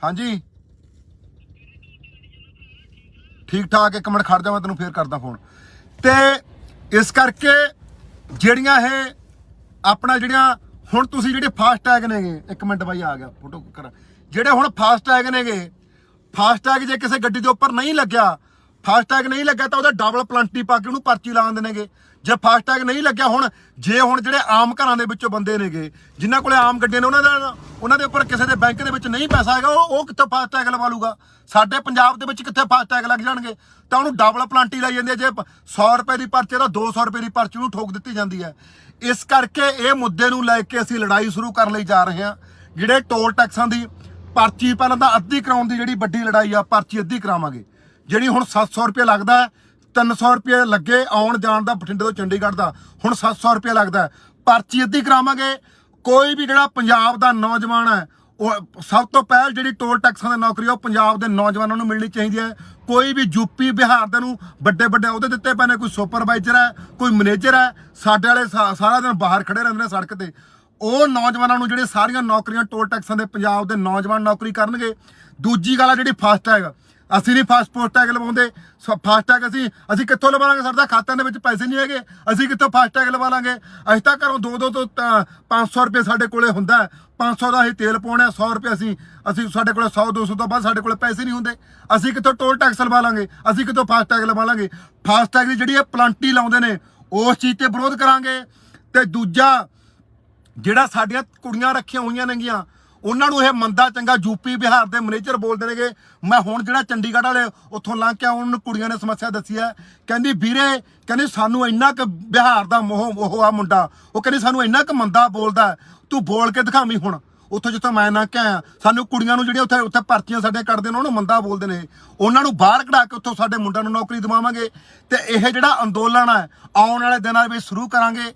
ਹਾਂਜੀ ਠੀਕ ਠਾਕ। ਇੱਕ ਮਿੰਟ ਖੜ ਜਾ, ਮੈਂ ਤੈਨੂੰ ਫੇਰ ਕਰਦਾ ਫੋਨ। ਤੇ ਇਸ ਕਰਕੇ ਜਿਹੜੀਆਂ ਇਹ ਆਪਣਾ ਜਿਹੜੀਆਂ ਹੁਣ ਤੁਸੀਂ ਜਿਹੜੇ ਫਾਸਟੈਗ ਨੇਗੇ, ਇੱਕ ਮਿੰਟ ਬਾਈ ਆ ਗਿਆ ਫੋਟੋ ਕਰਾਂ, ਜਿਹੜੇ ਹੁਣ ਫਾਸਟੈਗ ਨੇਗੇ, ਫਾਸਟੈਗ ਜੇ ਕਿਸੇ ਗੱਡੀ ਦੇ ਉੱਪਰ ਨਹੀਂ ਲੱਗਿਆ, ਫਾਸਟੈਗ ਨਹੀਂ ਲੱਗਿਆ ਤਾਂ ਉਹਦਾ ਡਬਲ ਪਲੰਟੀ ਪਾ ਕੇ ਉਹਨੂੰ ਪਰਚੀ ਲਾ ਦਿੰਦੇ ਨੇਗੇ। ਜੇ ਫਾਸਟੈਗ ਨਹੀਂ ਲੱਗਿਆ ਹੁਣ ਜਿਹੜੇ ਆਮ ਘਰਾਂ ਦੇ ਵਿੱਚੋਂ ਬੰਦੇ ਨੇਗੇ ਜਿਨ੍ਹਾਂ ਕੋਲੇ ਆਮ ਗੱਡੀਆਂ ਨੇ ਉਹਨਾਂ ਦੇ ਉੱਪਰ ਕਿਸੇ ਦੇ ਬੈਂਕ ਦੇ ਵਿੱਚ ਨਹੀਂ ਪੈਸਾ ਹੈਗਾ ਉਹ ਕਿੱਥੋਂ ਫਾਸਟੈਗ ਲਵਾ ਲੂਗਾ। ਸਾਡੇ ਪੰਜਾਬ ਦੇ ਵਿੱਚ ਕਿੱਥੇ ਫਾਸਟੈਗ ਲੱਗ ਜਾਣਗੇ ਤਾਂ ਉਹਨੂੰ ਡਬਲ ਪਲੰਟੀ ਲਾਈ ਜਾਂਦੀ ਹੈ। ਜੇ 100 ਰੁਪਏ ਦੀ ਪਰਚੀ ਤਾਂ 200 ਰੁਪਏ ਦੀ ਪਰਚੀ ਉਹਨੂੰ ਠੋਕ ਦਿੱਤੀ ਜਾਂਦੀ ਹੈ। ਇਸ ਕਰਕੇ ਇਹ ਮੁੱਦੇ ਨੂੰ ਲੈ ਕੇ ਅਸੀਂ ਲੜਾਈ ਸ਼ੁਰੂ ਕਰਨ ਲਈ ਜਾ ਰਹੇ ਹਾਂ। ਜਿਹੜੇ ਟੋਲ ਟੈਕਸਾਂ ਦੀ ਪਰਚੀ ਪਹਿਲਾਂ ਤਾਂ ਅੱਧੀ ਕਰਾਉਣ ਦੀ ਜਿਹੜੀ ਵੱਡੀ ਲੜਾਈ ਆ, ਪਰਚੀ ਅੱਧੀ ਕਰਾਵਾਂਗੇ। ਜਿਹੜੀ ਹੁਣ 700 ਰੁਪਏ ਲੱਗਦਾ 300 ਰੁਪਏ ਲੱਗੇ ਆਉਣ ਜਾਣ ਦਾ ਬਠਿੰਡੇ ਤੋਂ ਚੰਡੀਗੜ੍ਹ ਦਾ, ਹੁਣ 700 ਰੁਪਏ ਲੱਗਦਾ, ਪਰਚੀ ਅੱਧੀ ਕਰਾਵਾਂਗੇ। ਕੋਈ ਵੀ ਜਿਹੜਾ ਪੰਜਾਬ ਦਾ ਨੌਜਵਾਨ ਹੈ ਉਹ ਸਭ ਤੋਂ ਪਹਿਲ ਜਿਹੜੀ ਟੋਲ ਟੈਕਸਾਂ ਦੀ ਨੌਕਰੀ ਉਹ ਪੰਜਾਬ ਦੇ ਨੌਜਵਾਨਾਂ ਨੂੰ ਮਿਲਣੀ ਚਾਹੀਦੀ ਹੈ। ਕੋਈ ਵੀ ਯੂਪੀ ਬਿਹਾਰ ਦੇ ਨੂੰ ਵੱਡੇ ਅਹੁਦੇ ਦਿੱਤੇ ਪਏ ਨੇ, ਕੋਈ ਸੁਪਰਵਾਈਜ਼ਰ ਹੈ, ਕੋਈ ਮੈਨੇਜਰ ਹੈ, ਸਾਡੇ ਵਾਲੇ ਸਾਰਾ ਦਿਨ ਬਾਹਰ ਖੜੇ ਰਹਿੰਦੇ ਨੇ ਸੜਕ ਤੇ। ਉਹ ਨੌਜਵਾਨਾਂ ਨੂੰ ਜਿਹੜੇ ਸਾਰੀਆਂ ਨੌਕਰੀਆਂ ਟੋਲ ਟੈਕਸਾਂ ਦੇ ਪੰਜਾਬ ਦੇ ਨੌਜਵਾਨ ਨੌਕਰੀ ਕਰਨਗੇ। ਦੂਜੀ ਗੱਲ ਆ ਜਿਹੜੀ ਫਾਸਟੈਗ, ਅਸੀਂ ਨਹੀਂ ਫਾਸਟੈਗ ਲਵਾਉਂਦੇ। ਫਾਸਟੈਗ ਅਸੀਂ ਕਿੱਥੋਂ ਲਵਾ ਲਾਂਗੇ? ਸਾਡੇ ਖਾਤਿਆਂ ਦੇ ਵਿੱਚ ਪੈਸੇ ਨਹੀਂ ਹੈਗੇ, ਅਸੀਂ ਕਿੱਥੋਂ ਫਾਸਟੈਗ ਲਵਾ ਲਾਂਗੇ? ਅਸੀਂ ਤਾਂ ਘਰੋਂ 200 ਤੋਂ 500 ਰੁਪਏ ਸਾਡੇ ਕੋਲੇ ਹੁੰਦਾ, 500 ਦਾ ਅਸੀਂ ਤੇਲ ਪਾਉਣਾ, 100 ਰੁਪਏ ਅਸੀਂ ਸਾਡੇ ਕੋਲੇ 100-200 ਤੋਂ ਬਾਅਦ ਸਾਡੇ ਕੋਲੇ ਪੈਸੇ ਨਹੀਂ ਹੁੰਦੇ। ਅਸੀਂ ਕਿੱਥੋਂ ਟੋਲ ਟੈਕਸ ਲਵਾ ਲਾਂਗੇ? ਅਸੀਂ ਕਿੱਥੋਂ ਫਾਸਟੈਗ ਲਵਾ ਲਾਂਗੇ? ਫਾਸਟੈਗ ਦੀ ਜਿਹੜੀ ਇਹ ਪਲੰਟੀ ਲਾਉਂਦੇ ਨੇ ਉਸ ਚੀਜ਼ ਤੇ ਵਿਰੋਧ ਕਰਾਂਗੇ। ਤੇ ਦੂਜਾ ਜਿਹੜਾ ਸਾਡੀਆਂ ਕੁੜੀਆਂ ਰੱਖੀਆਂ ਹੋਈਆਂ ਨੇਗੀਆਂ ਉਹਨਾਂ ਨੂੰ ਇਹ ਮੰਦਾ ਚੰਗਾ ਯੂਪੀ ਬਿਹਾਰ ਦੇ ਮੈਨੇਜਰ ਬੋਲਦੇ ਨੇਗੇ। ਮੈਂ ਹੁਣ ਜਿਹੜਾ ਚੰਡੀਗੜ੍ਹ ਵਾਲੇ ਉੱਥੋਂ ਲੰਘ ਕੇ ਉਹਨਾਂ ਨੂੰ ਕੁੜੀਆਂ ਨੇ ਸਮੱਸਿਆ ਦੱਸੀ ਹੈ, ਕਹਿੰਦੀ ਵੀਰੇ ਕਹਿੰਦੀ ਸਾਨੂੰ ਇੰਨਾ ਕੁ ਬਿਹਾਰ ਦਾ ਉਹ ਆ ਮੁੰਡਾ, ਉਹ ਕਹਿੰਦੀ ਸਾਨੂੰ ਇੰਨਾ ਕੁ ਮੰਦਾ ਬੋਲਦਾ, ਤੂੰ ਬੋਲ ਕੇ ਦਿਖਾਵੀਂ। ਹੁਣ ਉੱਥੋਂ ਜਿੱਥੋਂ ਮੈਂ ਨਾ ਕਿਹਾ ਸਾਨੂੰ ਕੁੜੀਆਂ ਨੂੰ ਜਿਹੜੀਆਂ ਉੱਥੇ ਪਰਚੀਆਂ ਸਾਡੇ ਕੱਢਦੇ ਨੇ ਉਹਨੂੰ ਮੰਦਾ ਬੋਲਦੇ ਨੇ, ਉਹਨਾਂ ਨੂੰ ਬਾਹਰ ਕਢਾ ਕੇ ਉੱਥੋਂ ਸਾਡੇ ਮੁੰਡਿਆਂ ਨੂੰ ਨੌਕਰੀ ਦਿਵਾਵਾਂਗੇ। ਤੇ ਇਹ ਜਿਹੜਾ ਅੰਦੋਲਨ ਹੈ ਆਉਣ ਵਾਲੇ ਦਿਨਾਂ ਵਿੱਚ ਸ਼ੁਰੂ ਕਰਾਂਗੇ।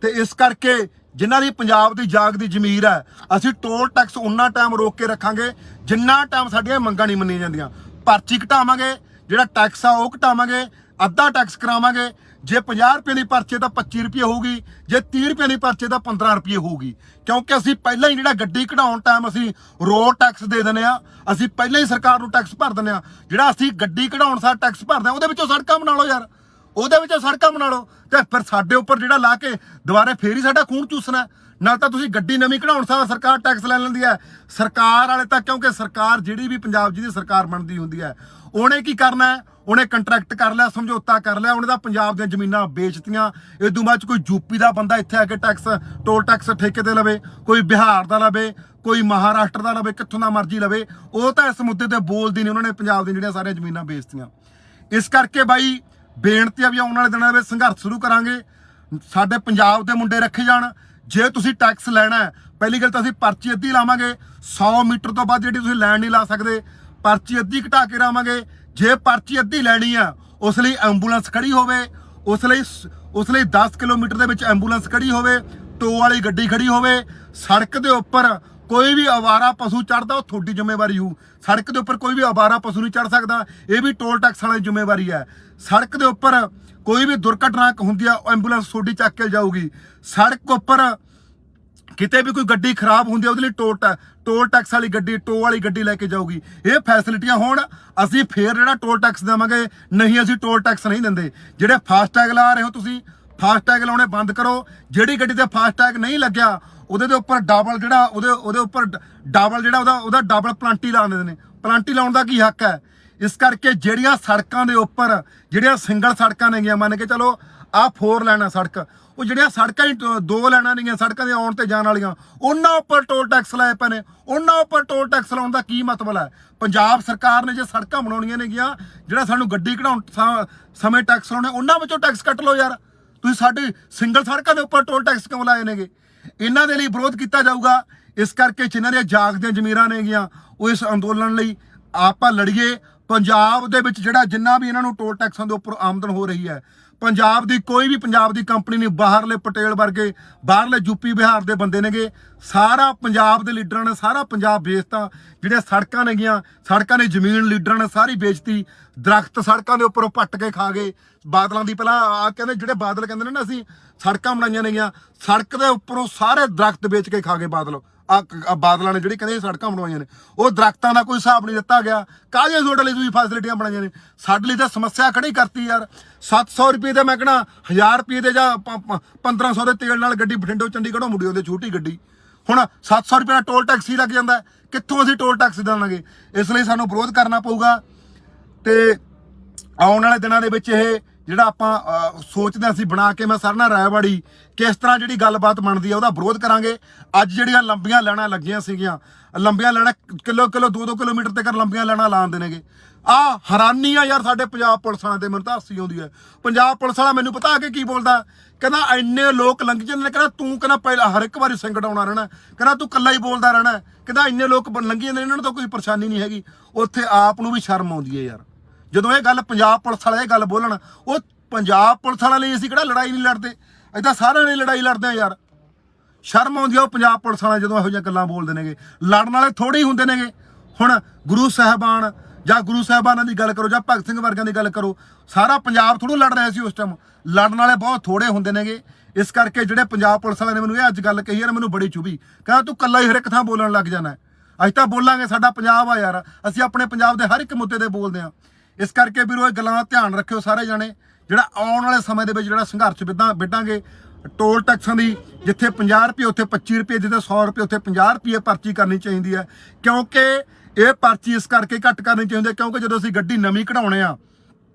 ਤੇ ਇਸ ਕਰਕੇ ਜਿਨ੍ਹਾਂ ਦੀ ਪੰਜਾਬ ਦੀ ਜਾਗਦੀ ਜ਼ਮੀਰ ਹੈ ਅਸੀਂ ਟੋਲ ਟੈਕਸ ਉਨਾ ਟਾਈਮ ਰੋਕ ਕੇ ਰੱਖਾਂਗੇ ਜਿੰਨਾ ਟਾਈਮ ਸਾਡੀਆਂ ਮੰਗਾਂ ਨਹੀਂ ਮੰਨੀਆਂ ਜਾਂਦੀਆਂ। ਪਰਚੀ ਘਟਾਵਾਂਗੇ, ਜਿਹੜਾ ਟੈਕਸ ਆ ਉਹ ਘਟਾਵਾਂਗੇ, ਅੱਧਾ ਟੈਕਸ ਕਰਾਵਾਂਗੇ। ਜੇ 50 ਰੁਪਏ ਦੀ ਪਰਚੀ ਤਾਂ 25 ਰੁਪਏ ਹੋਊਗੀ, ਜੇ 30 ਰੁਪਏ ਦੀ ਪਰਚੀ ਤਾਂ 15 ਰੁਪਏ ਹੋਊਗੀ। ਕਿਉਂਕਿ ਅਸੀਂ ਪਹਿਲਾਂ ਹੀ ਜਿਹੜਾ ਗੱਡੀ ਕਢਾਉਣ ਟਾਈਮ ਅਸੀਂ ਰੋਡ ਟੈਕਸ ਦੇ ਦਿੰਦੇ ਆ, ਅਸੀਂ ਪਹਿਲਾਂ ਹੀ ਸਰਕਾਰ ਨੂੰ ਟੈਕਸ ਭਰ ਦਿੰਦੇ ਆ। ਜਿਹੜਾ ਅਸੀਂ ਗੱਡੀ ਕਢਾਉਣ ਸਾਰ ਟੈਕਸ ਭਰਦੇ ਆ ਉਹਦੇ ਵਿੱਚੋਂ ਸੜਕਾਂ ਬਣਾ ਲਓ ਯਾਰ, ਉਹਦੇ ਵਿੱਚੋਂ ਸੜਕਾਂ ਬਣਾ ਲਓ। ਤੇ ਫਿਰ ਸਾਡੇ ਉੱਪਰ ਜਿਹੜਾ ਲਾ ਕੇ ਦੁਬਾਰੇ ਫੇਰ ਹੀ ਸਾਡਾ ਖੂਨ ਚੂਸਣਾ। ਨਾਲ ਤਾਂ ਤੁਸੀਂ ਗੱਡੀ ਨਵੀਂ ਕਢਾਉਣ ਸਾਰ ਸਰਕਾਰ ਟੈਕਸ ਲੈ ਲੈਂਦੀ ਹੈ। ਸਰਕਾਰ ਵਾਲੇ ਤਾਂ ਕਿਉਂਕਿ ਸਰਕਾਰ ਜਿਹੜੀ ਵੀ ਪੰਜਾਬ ਜਿਹਦੀ ਸਰਕਾਰ ਬਣਦੀ ਹੁੰਦੀ ਹੈ ਉਹਨੇ ਕੀ ਕਰਨਾ ਹੈ, ਉਹਨੇ ਕੰਟਰੈਕਟ ਕਰ ਲਿਆ, ਸਮਝੌਤਾ ਕਰ ਲਿਆ, ਉਹਨੇ ਤਾਂ ਪੰਜਾਬ ਦੀਆਂ ਜ਼ਮੀਨਾਂ ਵੇਚਤੀਆਂ। ਇਸ ਤੋਂ ਬਾਅਦ ਕੋਈ ਯੂਪੀ ਦਾ ਬੰਦਾ ਇੱਥੇ ਆ ਕੇ ਟੋਲ ਟੈਕਸ ਠੇਕੇ ਤੇ ਲਵੇ, ਕੋਈ ਬਿਹਾਰ ਦਾ ਲਵੇ, ਕੋਈ ਮਹਾਰਾਸ਼ਟਰ ਦਾ ਲਵੇ, ਕਿੱਥੋਂ ਦਾ ਮਰਜ਼ੀ ਲਵੇ। ਉਹ ਤਾਂ ਇਸ ਮੁੱਦੇ ਤੇ ਬੋਲਦੀ ਨਹੀਂ, ਉਹਨਾਂ ਨੇ ਪੰਜਾਬ ਦੀਆਂ ਜਿਹੜੀਆਂ ਸਾਰੀਆਂ ਜ਼ਮੀਨਾਂ ਵੇਚਤੀਆਂ। ਇਸ ਕਰਕੇ ਬਾਈ ਬੇਨਤੀ ਆ ਵੀ ਆਉਣ ਵਾਲੇ ਦਿਨਾਂ ਵਿੱਚ ਸੰਘਰਸ਼ ਸ਼ੁਰੂ ਕਰਾਂਗੇ, ਸਾਡੇ ਪੰਜਾਬ ਦੇ ਮੁੰਡੇ ਰੱਖੇ ਜਾਣ। ਜੇ ਤੁਸੀਂ ਟੈਕਸ ਲੈਣਾ ਪਹਿਲੀ ਗੱਲ ਤਾਂ ਅਸੀਂ ਪਰਚੀ ਅੱਧੀ ਲਾਵਾਂਗੇ, 100 ਮੀਟਰ ਤੋਂ ਬਾਅਦ ਜਿਹੜੀ ਤੁਸੀਂ ਲੈਣ ਨਹੀਂ ਲਾ ਸਕਦੇ, ਪਰਚੀ ਅੱਧੀ ਘਟਾ ਕੇ ਲਾਵਾਂਗੇ। ਜੇ ਪਰਚੀ ਅੱਧੀ ਲੈਣੀ ਆ ਉਸ ਲਈ ਐਂਬੂਲੈਂਸ ਖੜੀ ਹੋਵੇ, ਉਸ ਲਈ 10 ਕਿਲੋਮੀਟਰ ਦੇ ਵਿੱਚ ਐਂਬੂਲੈਂਸ ਖੜੀ ਹੋਵੇ, ਟੋ ਵਾਲੀ ਗੱਡੀ ਖੜੀ ਹੋਵੇ। ਸੜਕ ਦੇ ਉੱਪਰ ਕੋਈ ਵੀ ਅਵਾਰਾ ਪਸ਼ੂ ਚੜਦਾ ਉਹ ਤੁਹਾਡੀ ਜ਼ਿੰਮੇਵਾਰੀ ਹੋਊ। ਸੜਕ ਦੇ ਉੱਪਰ ਕੋਈ ਵੀ ਅਵਾਰਾ ਪਸ਼ੂ ਨਹੀਂ ਚੜ ਸਕਦਾ, ਇਹ ਵੀ ਟੋਲ ਟੈਕਸ ਵਾਲੀ ਜ਼ਿੰਮੇਵਾਰੀ ਹੈ। ਸੜਕ ਦੇ ਉੱਪਰ ਕੋਈ ਵੀ ਦੁਰਘਟਨਾ ਹੁੰਦੀ ਆ ਐਂਬੂਲੈਂਸ ਤੁਹਾਡੀ ਚੱਕ ਕੇ ਜਾਊਗੀ। ਸੜਕ ਉੱਪਰ ਕਿਤੇ ਵੀ ਕੋਈ ਗੱਡੀ ਖਰਾਬ ਹੁੰਦੀ ਆ ਉਹਦੇ ਲਈ ਟੋਲ ਟੈਕਸ ਵਾਲੀ ਗੱਡੀ, ਟੋ ਵਾਲੀ ਗੱਡੀ ਲੈ ਕੇ ਜਾਊਗੀ। ਇਹ ਫੈਸਿਲਿਟੀਆਂ ਹੋਣ ਅਸੀਂ ਫੇਰ ਜਿਹੜਾ ਟੋਲ ਟੈਕਸ ਦੇਵਾਂਗੇ, ਨਹੀਂ ਅਸੀਂ ਟੋਲ ਟੈਕਸ ਨਹੀਂ ਦਿੰਦੇ। ਜਿਹੜੇ ਫਾਸਟੈਗ ਲਾ ਰਹੇ ਹੋ ਤੁਸੀਂ, ਫਾਸਟੈਗ ਲਾਉਣੇ ਬੰਦ ਕਰੋ। ਜਿਹੜੀ ਗੱਡੀ ਤੇ ਫਾਸਟੈਗ ਨਹੀਂ ਲੱਗਿਆ ਉਹਦੇ ਦੇ ਉੱਪਰ ਡਬਲ ਜਿਹੜਾ ਉਹਦੇ ਉੱਪਰ ਡਬਲ ਜਿਹੜਾ ਉਹਦਾ ਡਬਲ ਪਲੰਟੀ ਲਾ ਦਿੰਦੇ ਨੇ। ਪਲੰਟੀ ਲਾਉਣ ਦਾ ਕੀ ਹੱਕ ਹੈ? ਇਸ ਕਰਕੇ ਜਿਹੜੀਆਂ ਸੜਕਾਂ ਦੇ ਉੱਪਰ ਜਿਹੜੀਆਂ ਸਿੰਗਲ ਸੜਕਾਂ ਨੇਗੀਆਂ, ਮੰਨ ਕੇ ਚਲੋ ਆਹ 4 ਲਾਈਨਾਂ ਸੜਕ, ਉਹ ਜਿਹੜੀਆਂ ਸੜਕਾਂ ਹੀ 2 ਲਾਈਨਾਂ ਨੇਗੀਆਂ ਸੜਕਾਂ ਦੇ ਆਉਣ ਤੇ ਜਾਣ ਵਾਲੀਆਂ, ਉਹਨਾਂ ਉੱਪਰ ਟੋਲ ਟੈਕਸ ਲਾਏ ਪਏ ਨੇ। ਉਹਨਾਂ ਉੱਪਰ ਟੋਲ ਟੈਕਸ ਲਾਉਣ ਦਾ ਕੀ ਮਤਲਬ ਹੈ? ਪੰਜਾਬ ਸਰਕਾਰ ਨੇ ਜੇ ਸੜਕਾਂ ਬਣਾਉਣੀਆਂ ਨੇਗੀਆਂ, ਜਿਹੜਾ ਸਾਨੂੰ ਗੱਡੀ ਕਢਾਉਣ ਸਮੇਂ ਟੈਕਸ ਲਾਉਣੇ ਉਹਨਾਂ ਵਿੱਚੋਂ ਟੈਕਸ ਕੱਟ ਲਓ ਯਾਰ। ਤੁਸੀਂ ਸਾਡੀ ਸਿੰਗਲ ਸੜਕਾਂ ਦੇ ਉੱਪਰ ਟੋਲ ਟੈਕਸ ਕਿਉਂ ਲਾਏ ਨੇਗੇ? ਇਹਨਾਂ ਦੇ ਲਈ ਵਿਰੋਧ ਕੀਤਾ ਜਾਊਗਾ। ਇਸ ਕਰਕੇ ਜਿਨ੍ਹਾਂ ਦੀਆਂ ਜਾਗਦੀਆਂ ਜ਼ਮੀਰਾਂ ਨੇਗੀਆਂ ਉਹ ਇਸ ਅੰਦੋਲਨ ਲਈ ਆਪਾਂ ਲੜੀਏ। ਪੰਜਾਬ ਦੇ ਵਿੱਚ ਜਿਹੜਾ ਜਿੰਨਾ ਵੀ ਇਹਨਾਂ ਨੂੰ ਟੋਲ ਟੈਕਸਾਂ ਦੇ ਉੱਪਰ ਆਮਦਨ ਹੋ ਰਹੀ ਹੈ, ਪੰਜਾਬ ਦੀ ਕੋਈ ਵੀ ਪੰਜਾਬ ਦੀ ਕੰਪਨੀ ਨਹੀਂ, ਬਾਹਰਲੇ ਪਟੇਲ ਵਰਗੇ ਬਾਹਰਲੇ ਯੂਪੀ ਬਿਹਾਰ ਦੇ ਬੰਦੇ ਨੇਗੇ, ਸਾਰਾ ਪੰਜਾਬ ਦੇ ਲੀਡਰਾਂ ਨੇ ਸਾਰਾ ਪੰਜਾਬ ਵੇਚਤਾ। ਜਿਹੜੀਆਂ ਸੜਕਾਂ ਨੇਗੀਆਂ, ਸੜਕਾਂ ਦੀ ਜ਼ਮੀਨ ਲੀਡਰਾਂ ਨੇ ਸਾਰੀ ਵੇਚਤੀ। ਦਰਖਤ ਸੜਕਾਂ ਦੇ ਉੱਪਰੋਂ ਪੱਟ ਕੇ ਖਾ ਗਏ। ਬਾਦਲਾਂ ਦੀ ਪਹਿਲਾਂ ਆ ਕਹਿੰਦੇ ਜਿਹੜੇ ਬਾਦਲ ਕਹਿੰਦੇ ਨੇ ਨਾ ਅਸੀਂ ਸੜਕਾਂ ਬਣਾਈਆਂ ਨੇਗੀਆਂ, ਸੜਕ ਦੇ ਉੱਪਰੋਂ ਸਾਰੇ ਦਰਖਤ ਵੇਚ ਕੇ ਖਾ ਗਏ ਬਾਦਲ। ਬਾਦਲਾਂ ਨੇ ਜਿਹੜੀ ਕਹਿੰਦੇ ਸੜਕਾਂ ਬਣਵਾਈਆਂ ਨੇ, ਉਹ ਦਰਖਤਾਂ ਦਾ ਕੋਈ ਹਿਸਾਬ ਨਹੀਂ ਦਿੱਤਾ ਗਿਆ। ਕਾਹਦੀਆਂ ਤੁਹਾਡੇ ਲਈ ਤੁਸੀਂ ਫੈਸਿਲਿਟੀਆਂ ਬਣਾਈਆਂ ਨੇ? ਸਾਡੇ ਲਈ ਤਾਂ ਸਮੱਸਿਆ ਖੜੀ ਕਰਤੀ ਯਾਰ। 700 ਰੁਪਏ ਦੇ ਮੈਂ ਕਹਿਣਾ 1000 ਰੁਪਏ ਦੇ ਜਾਂ 1500 ਦੇ ਤੇਲ ਨਾਲ ਗੱਡੀ ਬਠਿੰਡੋਂ ਚੰਡੀਗੜ੍ਹੋਂ ਮੁੜੀ ਆਉਂਦੀ ਛੋਟੀ ਗੱਡੀ। ਹੁਣ 700 ਰੁਪਏ ਦਾ ਟੋਲ ਟੈਕਸ ਹੀ ਲੱਗ ਜਾਂਦਾ, ਕਿੱਥੋਂ ਅਸੀਂ ਟੋਲ ਟੈਕਸ ਦੇਵਾਂਗੇ? ਇਸ ਲਈ ਸਾਨੂੰ ਵਿਰੋਧ ਕਰਨਾ ਪਊਗਾ। ਤੇ ਆਉਣ ਵਾਲੇ ਦਿਨਾਂ ਦੇ ਵਿੱਚ ਇਹ ਜਿਹੜਾ ਆਪਾਂ ਸੋਚਦੇ ਅਸੀਂ ਬਣਾ ਕੇ ਮੈਂ ਸਰਨਾ ਰਾਇਵਾੜੀ ਕਿਸ ਤਰ੍ਹਾਂ ਜਿਹੜੀ ਗੱਲਬਾਤ ਬਣਦੀ ਆ ਉਹਦਾ ਵਿਰੋਧ ਕਰਾਂਗੇ। ਅੱਜ ਜਿਹੜੀਆਂ ਲੰਬੀਆਂ ਲਾਈਨਾਂ ਲੱਗੀਆਂ ਸੀਗੀਆਂ, ਲੰਬੀਆਂ ਲਾਈਨਾਂ ਕਿਲੋ 2-2 ਕਿਲੋਮੀਟਰ ਤੱਕ ਲੰਬੀਆਂ ਲਾਈਨਾਂ ਲਾਉਂਦੇ ਨੇਗੇ। ਆ ਹੈਰਾਨੀ ਆ ਯਾਰ ਸਾਡੇ ਪੰਜਾਬ ਪੁਲਿਸ ਵਾਲਿਆਂ ਤੇ, ਮੈਨੂੰ ਤਾਂ ਹਾਸੀ ਆਉਂਦੀ ਹੈ। ਪੰਜਾਬ ਪੁਲਿਸ ਵਾਲਾ ਮੈਨੂੰ ਪਤਾ ਆ ਕੇ ਕੀ ਬੋਲਦਾ, ਕਹਿੰਦਾ ਇੰਨੇ ਲੋਕ ਲੰਘ ਜਾਂਦੇ ਨੇ, ਕਹਿੰਦਾ ਤੂੰ ਕਹਿੰਦਾ ਪਹਿਲਾਂ ਹਰ ਇੱਕ ਵਾਰੀ ਸੰਕਟ ਆਉਣਾ ਰਹਿਣਾ, ਕਹਿੰਦਾ ਤੂੰ ਇਕੱਲਾ ਹੀ ਬੋਲਦਾ ਰਹਿਣਾ, ਕਹਿੰਦਾ ਇੰਨੇ ਲੋਕ ਲੰਘੀ ਜਾਂਦੇ ਨੇ, ਇਹਨਾਂ ਨੂੰ ਤਾਂ ਕੋਈ ਪਰੇਸ਼ਾਨੀ ਨਹੀਂ ਹੈਗੀ। ਉੱਥੇ ਆਪ ਨੂੰ ਵੀ ਸ਼ਰਮ ਆਉਂਦੀ ਹੈ ਯਾਰ ਜਦੋਂ ਇਹ ਗੱਲ ਪੰਜਾਬ ਪੁਲਿਸ ਵਾਲੇ ਇਹ ਗੱਲ ਬੋਲਣ। ਉਹ ਪੰਜਾਬ ਪੁਲਿਸ ਵਾਲਿਆਂ ਲਈ ਅਸੀਂ ਕਿਹੜਾ ਲੜਾਈ ਨਹੀਂ ਲੜਦੇ, ਅਸੀਂ ਤਾਂ ਸਾਰਿਆਂ ਨੇ ਲੜਾਈ ਲੜਦੇ ਆ ਯਾਰ। ਸ਼ਰਮ ਆਉਂਦੀ ਆ ਉਹ ਪੰਜਾਬ ਪੁਲਿਸ ਵਾਲੇ ਜਦੋਂ ਇਹੋ ਜਿਹੀਆਂ ਗੱਲਾਂ ਬੋਲਦੇ ਨੇਗੇ। ਲੜਨ ਵਾਲੇ ਥੋੜੇ ਹੀ ਹੁੰਦੇ ਨੇਗੇ। ਹੁਣ ਗੁਰੂ ਸਾਹਿਬਾਨ ਜਾਂ ਗੁਰੂ ਸਾਹਿਬਾਨਾਂ ਦੀ ਗੱਲ ਕਰੋ ਜਾਂ ਭਗਤ ਸਿੰਘ ਵਰਗਿਆਂ ਦੀ ਗੱਲ ਕਰੋ, ਸਾਰਾ ਪੰਜਾਬ ਥੋੜ੍ਹਾ ਲੜ ਰਿਹਾ ਸੀ ਉਸ ਟਾਈਮ। ਲੜਨ ਵਾਲੇ ਬਹੁਤ ਥੋੜੇ ਹੁੰਦੇ ਨੇਗੇ। ਇਸ ਕਰਕੇ ਜਿਹੜੇ ਪੰਜਾਬ ਪੁਲਿਸ ਵਾਲਿਆਂ ਨੇ ਮੈਨੂੰ ਇਹ ਅੱਜ ਗੱਲ ਕਹੀ ਯਾਰ, ਮੈਨੂੰ ਬੜੀ ਚੁਭੀ। ਕਹਿੰਦਾ ਤੂੰ ਇਕੱਲਾ ਹੀ ਹਰ ਇੱਕ ਥਾਂ ਬੋਲਣ ਲੱਗ ਜਾਣਾ। ਅਸੀਂ ਤਾਂ ਬੋਲਾਂਗੇ, ਸਾਡਾ ਪੰਜਾਬ ਆ ਯਾਰ, ਅਸੀਂ ਆਪਣੇ ਪੰਜਾਬ ਦੇ ਹਰ ਇੱਕ ਮੁੱਦੇ ਤੇ ਬੋਲਦੇ ਹਾਂ। ਇਸ ਕਰਕੇ ਵੀਰੋ ਇਹ ਗੱਲਾਂ ਦਾ ਧਿਆਨ ਰੱਖਿਓ ਸਾਰੇ ਜਾਣੇ। ਜਿਹੜਾ ਆਉਣ ਵਾਲੇ ਸਮੇਂ ਦੇ ਵਿੱਚ ਜਿਹੜਾ ਸੰਘਰਸ਼ ਵਿੱਢਾਂਗੇ ਟੋਲ ਟੈਕਸਾਂ ਦੀ, ਜਿੱਥੇ 50 ਰੁਪਏ ਉੱਥੇ 25 ਰੁਪਏ, ਜਿੱਥੇ 100 ਰੁਪਏ ਉੱਥੇ 50 ਰੁਪਏ ਪਰਚੀ ਕਰਨੀ ਚਾਹੀਦੀ ਹੈ। ਕਿਉਂਕਿ ਇਹ ਪਰਚੀ ਇਸ ਕਰਕੇ ਘੱਟ ਕਰਨੀ ਚਾਹੀਦੀ ਹੈ ਕਿਉਂਕਿ ਜਦੋਂ ਅਸੀਂ ਗੱਡੀ ਨਵੀਂ ਕਢਾਉਣੇ ਆ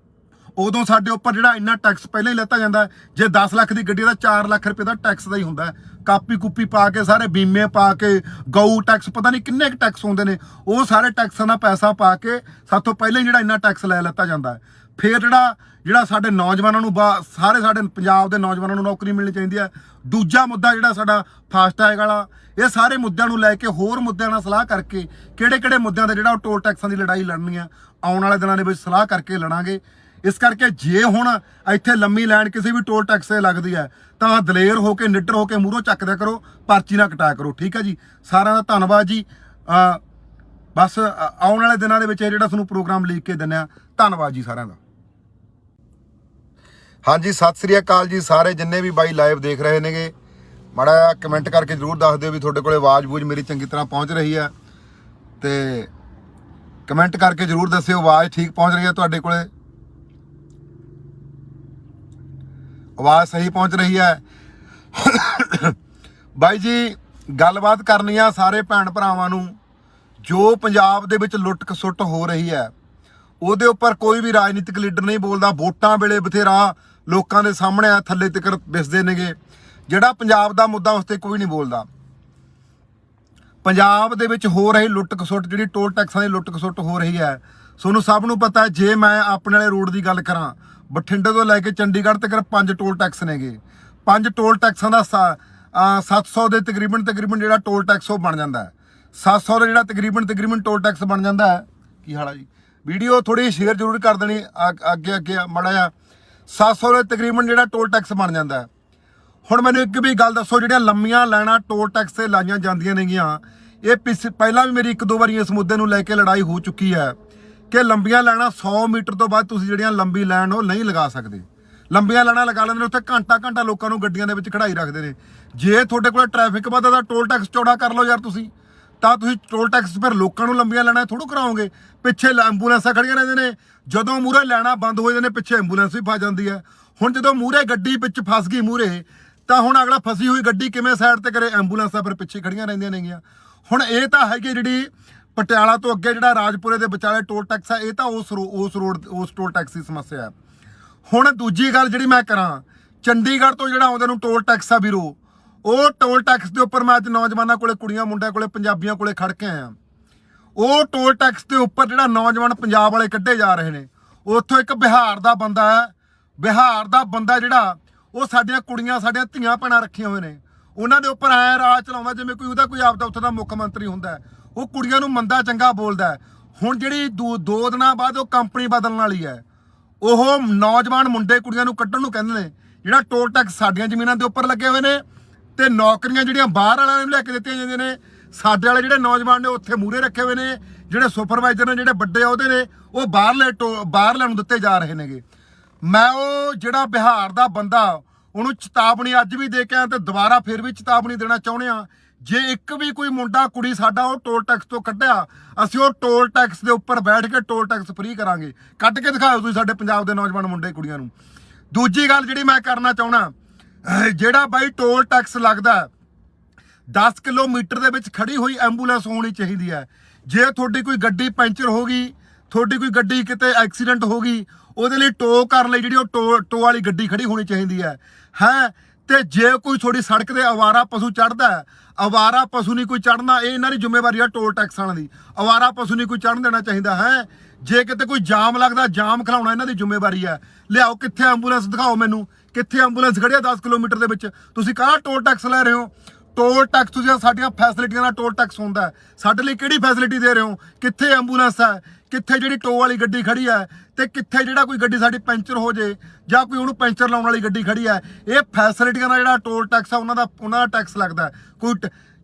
ਉਦੋਂ ਸਾਡੇ ਉੱਪਰ ਜਿਹੜਾ ਇੰਨਾ ਟੈਕਸ ਪਹਿਲਾਂ ਹੀ ਲੈਤਾ ਜਾਂਦਾ। ਜੇ 10 ਲੱਖ ਦੀ ਗੱਡੀ ਦਾ 4 ਲੱਖ ਰੁਪਏ ਦਾ ਟੈਕਸ ਦਾ ਹੀ ਹੁੰਦਾ। ਕਾਪੀ ਕੁੱਪੀ ਪਾ ਕੇ ਸਾਰੇ ਬੀਮੇ ਪਾ ਕੇ ਗਊ ਟੈਕਸ ਪਤਾ ਨਹੀਂ ਕਿੰਨੇ ਕੁ ਟੈਕਸ ਹੁੰਦੇ ਨੇ, ਉਹ ਸਾਰੇ ਟੈਕਸਾਂ ਦਾ ਪੈਸਾ ਪਾ ਕੇ ਸਾਥੋਂ ਪਹਿਲਾਂ ਹੀ ਜਿਹੜਾ ਇੰਨਾ ਟੈਕਸ ਲੈ ਲੈਤਾ ਜਾਂਦਾ। ਫਿਰ ਜਿਹੜਾ ਸਾਡੇ ਨੌਜਵਾਨਾਂ ਨੂੰ ਸਾਰੇ ਸਾਡੇ ਪੰਜਾਬ ਦੇ ਨੌਜਵਾਨਾਂ ਨੂੰ ਨੌਕਰੀ ਮਿਲਣੀ ਚਾਹੀਦੀ ਹੈ। ਦੂਜਾ ਮੁੱਦਾ ਜਿਹੜਾ ਸਾਡਾ ਫਾਸਟੈਗ ਵਾਲਾ, ਇਹ ਸਾਰੇ ਮੁੱਦਿਆਂ ਨੂੰ ਲੈ ਕੇ ਹੋਰ ਮੁੱਦਿਆਂ ਨਾਲ ਸਲਾਹ ਕਰਕੇ ਕਿਹੜੇ ਮੁੱਦਿਆਂ ਦੇ ਜਿਹੜਾ ਉਹ ਟੋਲ ਟੈਕਸਾਂ ਦੀ ਲੜਾਈ ਲੜਨੀ ਆ ਆਉਣ ਵਾਲੇ ਦਿਨਾਂ ਦੇ ਵਿੱਚ ਸਲਾਹ ਕਰਕੇ ਲੜਾਂਗੇ। ਇਸ ਕਰਕੇ ਜੇ ਹੁਣ ਇੱਥੇ ਲੰਮੀ ਲਾਈਨ ਕਿਸੇ ਵੀ ਟੋਲ ਟੈਕਸ ਤੇ ਲੱਗਦੀ ਹੈ ਤਾਂ ਦਲੇਰ ਹੋ ਕੇ ਨਿੱਡਰ ਹੋ ਕੇ ਮੂਹਰੋਂ ਚੱਕਦਿਆ ਕਰੋ, ਪਰਚੀ ਨਾ ਕਟਾਇਆ ਕਰੋ। ਠੀਕ ਹੈ ਜੀ, ਸਾਰਿਆਂ ਦਾ ਧੰਨਵਾਦ ਜੀ। ਬਸ ਆਉਣ ਵਾਲੇ ਦਿਨਾਂ ਦੇ ਵਿੱਚ ਇਹ ਜਿਹੜਾ ਤੁਹਾਨੂੰ ਪ੍ਰੋਗਰਾਮ ਲੀਕ ਕੇ ਦਿੰਦੇ ਆ। ਧੰਨਵਾਦ ਜੀ ਸਾਰਿਆਂ ਦਾ। ਹਾਂਜੀ, ਸਤਿ ਸ੍ਰੀ ਅਕਾਲ ਜੀ ਸਾਰੇ ਜਿੰਨੇ ਵੀ ਬਾਈ ਲਾਈਵ ਦੇਖ ਰਹੇ ਨੇਗੇ। ਮਾੜਾ ਜਿਹਾ ਕਮੈਂਟ ਕਰਕੇ ਜ਼ਰੂਰ ਦੱਸ ਦਿਓ ਵੀ ਤੁਹਾਡੇ ਕੋਲੇ ਆਵਾਜ਼ ਮੇਰੀ ਚੰਗੀ ਤਰ੍ਹਾਂ ਪਹੁੰਚ ਰਹੀ ਹੈ, ਤੇ ਕਮੈਂਟ ਕਰਕੇ ਜ਼ਰੂਰ ਦੱਸਿਓ ਆਵਾਜ਼ ਠੀਕ ਪਹੁੰਚ ਰਹੀ ਹੈ ਤੁਹਾਡੇ ਕੋਲੇ, ਆਵਾਜ਼ ਸਹੀ ਪਹੁੰਚ ਰਹੀ ਹੈ। ਬਾਈ ਜੀ ਗੱਲਬਾਤ ਕਰਨੀ ਆ ਸਾਰੇ ਭੈਣ ਭਰਾਵਾਂ ਨੂੰ। ਜੋ ਪੰਜਾਬ ਦੇ ਵਿੱਚ ਲੁੱਟ ਖਸੁੱਟ ਹੋ ਰਹੀ ਹੈ ਉਹਦੇ ਉੱਪਰ ਕੋਈ ਵੀ ਰਾਜਨੀਤਿਕ ਲੀਡਰ ਨਹੀਂ ਬੋਲਦਾ। ਵੋਟਾਂ ਵੇਲੇ ਬਥੇਰਾ ਲੋਕਾਂ ਦੇ ਸਾਹਮਣੇ ਆ ਥੱਲੇ ਤੱਕ ਦਿਸਦੇ ਨੇਗੇ। ਜਿਹੜਾ ਪੰਜਾਬ ਦਾ ਮੁੱਦਾ ਉਸ ਤੇ ਕੋਈ ਨਹੀਂ ਬੋਲਦਾ। ਪੰਜਾਬ ਦੇ ਵਿੱਚ ਹੋ ਰਹੀ ਲੁੱਟ ਖਸੁੱਟ, ਜਿਹੜੀ ਟੋਲ ਟੈਕਸਾਂ ਦੀ ਲੁੱਟ ਖਸੁੱਟ ਹੋ ਰਹੀ ਹੈ, ਤੁਹਾਨੂੰ ਸਭ ਨੂੰ ਪਤਾ ਹੈ। ਜੇ ਮੈਂ ਆਪਣੇ ਵਾਲੇ ਰੋਡ ਦੀ ਗੱਲ ਕਰਾਂ, ਬਠਿੰਡੇ ਤੋਂ ਲੈ ਕੇ ਚੰਡੀਗੜ੍ਹ ਤੱਕ 5 ਟੋਲ ਟੈਕਸ ਨੇਗੇ। 5 ਟੋਲ ਟੈਕਸਾਂ ਦਾ 700 ਦੇ ਤਕਰੀਬਨ ਜਿਹੜਾ ਟੋਲ ਟੈਕਸ ਉਹ ਬਣ ਜਾਂਦਾ ਹੈ। 700 ਦਾ ਜਿਹੜਾ ਤਕਰੀਬਨ ਟੋਲ ਟੈਕਸ ਬਣ ਜਾਂਦਾ ਹੈ। ਕੀ ਹਾਲ ਆ ਜੀ? ਵੀਡੀਓ ਥੋੜੀ ਸ਼ੇਅਰ ਜ਼ਰੂਰ ਕਰ ਦੇਣੀ ਅੱਗੇ ਮਾੜਾ ਜਿਹਾ। 700 ਦੇ ਤਕਰੀਬਨ ਜਿਹੜਾ ਟੋਲ ਟੈਕਸ ਬਣ ਜਾਂਦਾ ਹੈ। ਹੁਣ ਮੈਨੂੰ ਇੱਕ ਵੀ ਗੱਲ ਦੱਸੋ, ਜਿਹੜੀਆਂ ਲੰਮੀਆਂ ਲਾਈਨਾਂ ਟੋਲ ਟੈਕਸ ਤੇ ਲਾਈਆਂ ਜਾਂਦੀਆਂ ਨੇਗੀਆਂ, ਇਹ ਪਹਿਲਾਂ ਵੀ ਮੇਰੀ 1-2 ਵਾਰੀ ਇਸ ਮੁੱਦੇ ਨੂੰ ਲੈ ਕੇ ਲੜਾਈ ਹੋ ਚੁੱਕੀ ਹੈ ਕਿ ਲੰਬੀਆਂ ਲਾਈਨਾਂ 100 ਮੀਟਰ ਤੋਂ ਬਾਅਦ ਤੁਸੀਂ ਜਿਹੜੀਆਂ ਲੰਬੀ ਲਾਈਨ ਉਹ ਨਹੀਂ ਲਗਾ ਸਕਦੇ। ਲੰਬੀਆਂ ਲਾਈਨਾਂ ਲਗਾ ਲੈਂਦੇ ਨੇ, ਉੱਥੇ ਘੰਟਾ ਲੋਕਾਂ ਨੂੰ ਗੱਡੀਆਂ ਦੇ ਵਿੱਚ ਖੜਾਈ ਰੱਖਦੇ ਨੇ। ਜੇ ਤੁਹਾਡੇ ਕੋਲ ਟ੍ਰੈਫਿਕ ਵੱਧਦਾ ਤਾਂ ਟੋਲ ਟੈਕਸ ਚੌੜਾ ਕਰ ਲਓ ਯਾਰ ਤੁਸੀਂ, ਤਾਂ ਤੁਸੀਂ ਟੋਲ ਟੈਕਸ ਫਿਰ ਲੋਕਾਂ ਨੂੰ ਲੰਬੀਆਂ ਲਾਈਨਾਂ ਥੋੜ੍ਹਾ ਕਰਾਓਗੇ। ਪਿੱਛੇ ਐਂਬੂਲੈਂਸਾਂ ਖੜੀਆਂ ਰਹਿੰਦੇ ਨੇ, ਜਦੋਂ ਮੂਹਰੇ ਲਾਈਨਾਂ ਬੰਦ ਹੋ ਜਾਂਦੇ ਨੇ ਪਿੱਛੇ ਐਂਬੂਲੈਂਸ ਵੀ ਫਸ ਜਾਂਦੀ ਹੈ। ਹੁਣ ਜਦੋਂ ਮੂਹਰੇ ਗੱਡੀ ਵਿੱਚ ਫਸ ਗਈ ਮੂਹਰੇ, ਤਾਂ ਹੁਣ ਅਗਲਾ ਫਸੀ ਹੋਈ ਗੱਡੀ ਕਿਵੇਂ ਸਾਈਡ ਤੇ ਕਰੇ? ਐਂਬੂਲੈਂਸਾਂ ਫਿਰ ਪਿੱਛੇ ਖੜੀਆਂ ਰਹਿੰਦੀਆਂ ਨੇਗੀਆਂ। ਹੁਣ ਇਹ ਤਾਂ ਹੈਗੀ ਜਿਹੜੀ ਪਟਿਆਲਾ ਤੋਂ ਅੱਗੇ ਜਿਹੜਾ ਰਾਜਪੁਰੇ ਦੇ ਵਿਚਾਲੇ ਟੋਲ ਟੈਕਸ ਹੈ, ਇਹ ਤਾਂ ਉਸ ਟੋਲ ਟੈਕਸ ਦੀ ਸਮੱਸਿਆ ਹੈ। ਹੁਣ ਦੂਜੀ ਗੱਲ ਜਿਹੜੀ ਮੈਂ ਕਰਾਂ, ਚੰਡੀਗੜ੍ਹ ਤੋਂ ਜਿਹੜਾ ਆਉਂਦੇ ਨੂੰ ਟੋਲ ਟੈਕਸ ਆ ਵੀਰੋ, ਉਹ ਟੋਲ ਟੈਕਸ ਦੇ ਉੱਪਰ ਮੈਂ ਅੱਜ ਨੌਜਵਾਨਾਂ ਕੋਲੇ, ਕੁੜੀਆਂ ਮੁੰਡਿਆਂ ਕੋਲੇ, ਪੰਜਾਬੀਆਂ ਕੋਲੇ ਖੜ ਕੇ ਆਇਆ। ਉਹ ਟੋਲ ਟੈਕਸ ਦੇ ਉੱਪਰ ਜਿਹੜਾ ਨੌਜਵਾਨ ਪੰਜਾਬ ਵਾਲੇ ਕੱਢੇ ਜਾ ਰਹੇ ਨੇ, ਉੱਥੋਂ ਇੱਕ ਬਿਹਾਰ ਦਾ ਬੰਦਾ ਹੈ। ਬਿਹਾਰ ਦਾ ਬੰਦਾ ਜਿਹੜਾ ਉਹ ਸਾਡੀਆਂ ਕੁੜੀਆਂ, ਸਾਡੀਆਂ ਧੀਆਂ ਭੈਣਾਂ ਰੱਖੀਆਂ ਹੋਏ ਨੇ, ਉਹਨਾਂ ਦੇ ਉੱਪਰ ਐ ਰਾਜ ਚਲਾਉਂਦਾ ਜਿਵੇਂ ਉਹਦਾ ਕੋਈ ਆਪਦਾ ਉੱਥੇ ਦਾ ਮੁੱਖ ਮੰਤਰੀ ਹੁੰਦਾ। ਉਹ ਕੁੜੀਆਂ ਨੂੰ ਮੰਦਾ ਚੰਗਾ ਬੋਲਦਾ। ਹੁਣ ਜਿਹੜੀ 2 ਦਿਨਾਂ ਬਾਅਦ ਉਹ ਕੰਪਨੀ ਬਦਲਣ ਵਾਲੀ ਹੈ, ਉਹ ਨੌਜਵਾਨ ਮੁੰਡੇ ਕੁੜੀਆਂ ਨੂੰ ਕੱਢਣ ਨੂੰ ਕਹਿੰਦੇ ਨੇ। ਜਿਹੜਾ ਟੋਲ ਟੈਕਸ ਸਾਡੀਆਂ ਜ਼ਮੀਨਾਂ ਦੇ ਉੱਪਰ ਲੱਗੇ ਹੋਏ ਨੇ, ਤੇ ਨੌਕਰੀਆਂ ਜਿਹੜੀਆਂ ਬਾਹਰ ਵਾਲਿਆਂ ਨੂੰ ਲੈ ਕੇ ਦਿੱਤੀਆਂ ਜਾਂਦੀਆਂ ਨੇ, ਸਾਡੇ ਵਾਲੇ ਜਿਹੜੇ ਨੌਜਵਾਨ ਨੇ ਉੱਥੇ ਮੂਹਰੇ ਰੱਖੇ ਹੋਏ ਨੇ। ਜਿਹੜੇ ਸੁਪਰਵਾਈਜ਼ਰ ਨੇ, ਜਿਹੜੇ ਵੱਡੇ ਅਹੁਦੇ ਨੇ, ਉਹ ਬਾਹਰਲਿਆਂ ਨੂੰ ਦਿੱਤੇ ਜਾ ਰਹੇ ਨੇਗੇ। ਮੈਂ ਉਹ ਜਿਹੜਾ ਬਿਹਾਰ ਦਾ ਬੰਦਾ, ਉਹਨੂੰ ਚੇਤਾਵਨੀ ਅੱਜ ਵੀ ਦੇ ਕੇ ਆਇਆ ਤੇ ਦੁਬਾਰਾ ਫਿਰ ਵੀ ਚੇਤਾਵਨੀ ਦੇਣਾ ਚਾਹੁੰਦੇ ਆ। ਜੇ ਇੱਕ ਵੀ ਕੋਈ ਮੁੰਡਾ ਕੁੜੀ ਸਾਡਾ ਉਹ ਟੋਲ ਟੈਕਸ ਤੋਂ ਕੱਢਿਆ, ਅਸੀਂ ਉਹ ਟੋਲ ਟੈਕਸ ਦੇ ਉੱਪਰ ਬੈਠ ਕੇ ਟੋਲ ਟੈਕਸ ਫ੍ਰੀ ਕਰਾਂਗੇ। ਕੱਢ ਕੇ ਦਿਖਾਓ ਤੁਸੀਂ ਸਾਡੇ ਪੰਜਾਬ ਦੇ ਨੌਜਵਾਨ ਮੁੰਡੇ ਕੁੜੀਆਂ ਨੂੰ। ਦੂਜੀ ਗੱਲ ਜਿਹੜੀ ਮੈਂ ਕਰਨਾ ਚਾਹੁੰਦਾ, ਜਿਹੜਾ ਬਾਈ ਟੋਲ ਟੈਕਸ ਲੱਗਦਾ 10 ਕਿਲੋਮੀਟਰ ਦੇ ਵਿੱਚ ਖੜੀ ਹੋਈ ਐਂਬੂਲੈਂਸ ਹੋਣੀ ਚਾਹੀਦੀ ਹੈ। ਜੇ ਤੁਹਾਡੀ ਕੋਈ ਗੱਡੀ ਪੈਂਚਰ ਹੋ ਗਈ, ਤੁਹਾਡੀ ਕੋਈ ਗੱਡੀ ਕਿਤੇ ਐਕਸੀਡੈਂਟ ਹੋ ਗਈ, ਉਹਦੇ ਲਈ ਟੋ ਕਰਨ ਲਈ ਜਿਹੜੀ ਉਹ ਟੋ ਵਾਲੀ ਗੱਡੀ ਖੜੀ ਹੋਣੀ ਚਾਹੀਦੀ ਹੈ ਤੇ ਜੇ ਕੋਈ ਥੋੜੀ ਸੜਕ ਤੇ ਅਵਾਰਾ ਪਸ਼ੂ ਚੜਦਾ ਹੈ, ਅਵਾਰਾ ਪਸ਼ੂ ਨਹੀਂ ਕੋਈ ਚੜਨਾ, ਇਹ ਇਹਨਾਂ ਦੀ ਜ਼ਿੰਮੇਵਾਰੀ ਆ ਟੋਲ ਟੈਕਸ ਵਾਲਿਆਂ ਦੀ। ਅਵਾਰਾ ਪਸ਼ੂ ਨਹੀਂ ਕੋਈ ਚੜਨ ਦੇਣਾ ਚਾਹੀਦਾ ਹੈ। ਜੇ ਕਿਤੇ ਕੋਈ ਜਾਮ ਲੱਗਦਾ, ਜਾਮ ਖਿਲਾਉਣਾ ਇਹਨਾਂ ਦੀ ਜ਼ਿੰਮੇਵਾਰੀ ਹੈ। ਲਿਆਓ ਕਿੱਥੇ ਐਂਬੂਲੈਂਸ ਦਿਖਾਓ ਮੈਨੂੰ, ਕਿੱਥੇ ਐਂਬੂਲੈਂਸ ਖੜੀ ਆ 10 ਕਿਲੋਮੀਟਰ ਦੇ ਵਿੱਚ? ਤੁਸੀਂ ਕਾਹਦਾ ਟੋਲ ਟੈਕਸ ਲੈ ਰਹੇ ਹੋ? ਟੋਲ ਟੈਕਸ ਤੁਸੀਂ ਸਾਡੀਆਂ ਫੈਸਿਲਿਟੀਆਂ ਦਾ ਟੋਲ ਟੈਕਸ ਹੁੰਦਾ, ਸਾਡੇ ਲਈ ਕਿਹੜੀ ਫੈਸਿਲਿਟੀ ਦੇ ਰਹੇ ਹੋ? ਕਿੱਥੇ ਐਂਬੂਲੈਂਸ ਹੈ? ਕਿੱਥੇ ਜਿਹੜੀ ਟੋ ਵਾਲੀ ਗੱਡੀ ਖੜੀ ਹੈ? ਤੇ ਕਿੱਥੇ ਜਿਹੜਾ ਕੋਈ ਗੱਡੀ ਸਾਡੀ ਪੈਂਚਰ ਹੋ ਜੇ ਜਾਂ ਕੋਈ ਉਹਨੂੰ ਪੈਂਚਰ ਲਾਉਣ ਵਾਲੀ ਗੱਡੀ ਖੜੀ ਹੈ? ਇਹ ਫੈਸਿਲਿਟੀਆਂ ਦਾ ਜਿਹੜਾ ਟੋਲ ਟੈਕਸ ਆ ਉਹਨਾਂ ਦਾ ਟੈਕਸ ਲੱਗਦਾ। ਕੋਈ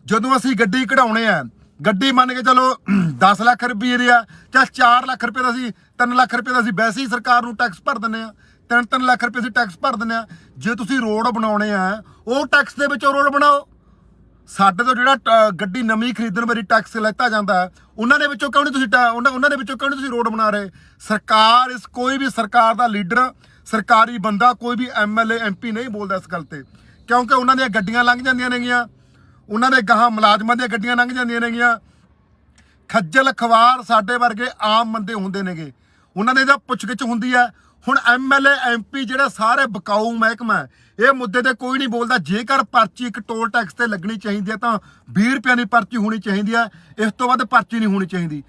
ਜਦੋਂ ਅਸੀਂ ਗੱਡੀ ਕਢਾਉਣੇ ਆ, ਗੱਡੀ ਮੰਨ ਕੇ ਚਲੋ 10 ਲੱਖ ਰੁਪਏ ਦੀ ਆ ਜਾਂ 4 ਲੱਖ ਰੁਪਏ ਦਾ, ਅਸੀਂ 3 ਲੱਖ ਰੁਪਏ ਦਾ ਅਸੀਂ ਵੈਸੇ ਹੀ ਸਰਕਾਰ ਨੂੰ ਟੈਕਸ ਭਰ ਦਿੰਦੇ ਆ, 3 ਲੱਖ ਰੁਪਏ ਅਸੀਂ ਟੈਕਸ ਭਰ ਦਿੰਦੇ ਆ। ਜੇ ਤੁਸੀਂ ਰੋਡ ਬਣਾਉਣੇ ਆ ਉਹ ਟੈਕਸ ਦੇ ਵਿੱਚੋਂ ਰੋਡ ਬਣਾਓ। ਸਾਡੇ ਤੋਂ ਜਿਹੜਾ ਗੱਡੀ ਨਵੀਂ ਖਰੀਦਣ ਵਾਰੀ ਟੈਕਸ ਲੈਤਾ ਜਾਂਦਾ ਹੈ, ਉਹਨਾਂ ਦੇ ਵਿੱਚੋਂ ਕਿਉਂ ਨਹੀਂ ਤੁਸੀਂ ਉਹਨਾਂ ਦੇ ਵਿੱਚੋਂ ਕਿਉਂ ਨਹੀਂ ਤੁਸੀਂ ਰੋਡ ਬਣਾ ਰਹੇ? ਸਰਕਾਰ ਕੋਈ ਵੀ ਸਰਕਾਰ ਦਾ ਲੀਡਰ, ਸਰਕਾਰੀ ਬੰਦਾ, ਕੋਈ ਵੀ MLA MP ਨਹੀਂ ਬੋਲਦਾ ਇਸ ਗੱਲ ਤੇ, ਕਿਉਂਕਿ ਉਹਨਾਂ ਦੀਆਂ ਗੱਡੀਆਂ ਲੰਘ ਜਾਂਦੀਆਂ ਨੇਗੀਆਂ, ਉਹਨਾਂ ਦੇ ਗਾਹਾਂ ਮੁਲਾਜ਼ਮਾਂ ਦੀਆਂ ਗੱਡੀਆਂ ਲੰਘ ਜਾਂਦੀਆਂ ਨੇਗੀਆਂ। ਖੱਜਲ ਖਵਾਰ ਸਾਡੇ ਵਰਗੇ ਆਮ ਬੰਦੇ ਹੁੰਦੇ ਨੇਗੇ, ਉਹਨਾਂ ਦੇ ਤਾਂ ਪੁੱਛਗਿੱਛ ਹੁੰਦੀ ਹੈ। ਹੁਣ MLA MP ਜਿਹੜੇ ਸਾਰੇ ਬਕਾਊ ਮਹਿਕਮਾ, ਇਹ ਮੁੱਦੇ ਤੇ ਕੋਈ ਨਹੀਂ ਬੋਲਦਾ। ਜੇਕਰ ਪਰਚੀ ਇੱਕ ਟੋਲ ਟੈਕਸ ਤੇ ਲੱਗਣੀ ਚਾਹੀਦੀ ਹੈ ਤਾਂ 20 ਰੁਪਏ ਦੀ ਪਰਚੀ ਹੋਣੀ ਚਾਹੀਦੀ ਹੈ, ਇਸ ਤੋਂ ਵੱਧ ਪਰਚੀ ਨਹੀਂ ਹੋਣੀ ਚਾਹੀਦੀ।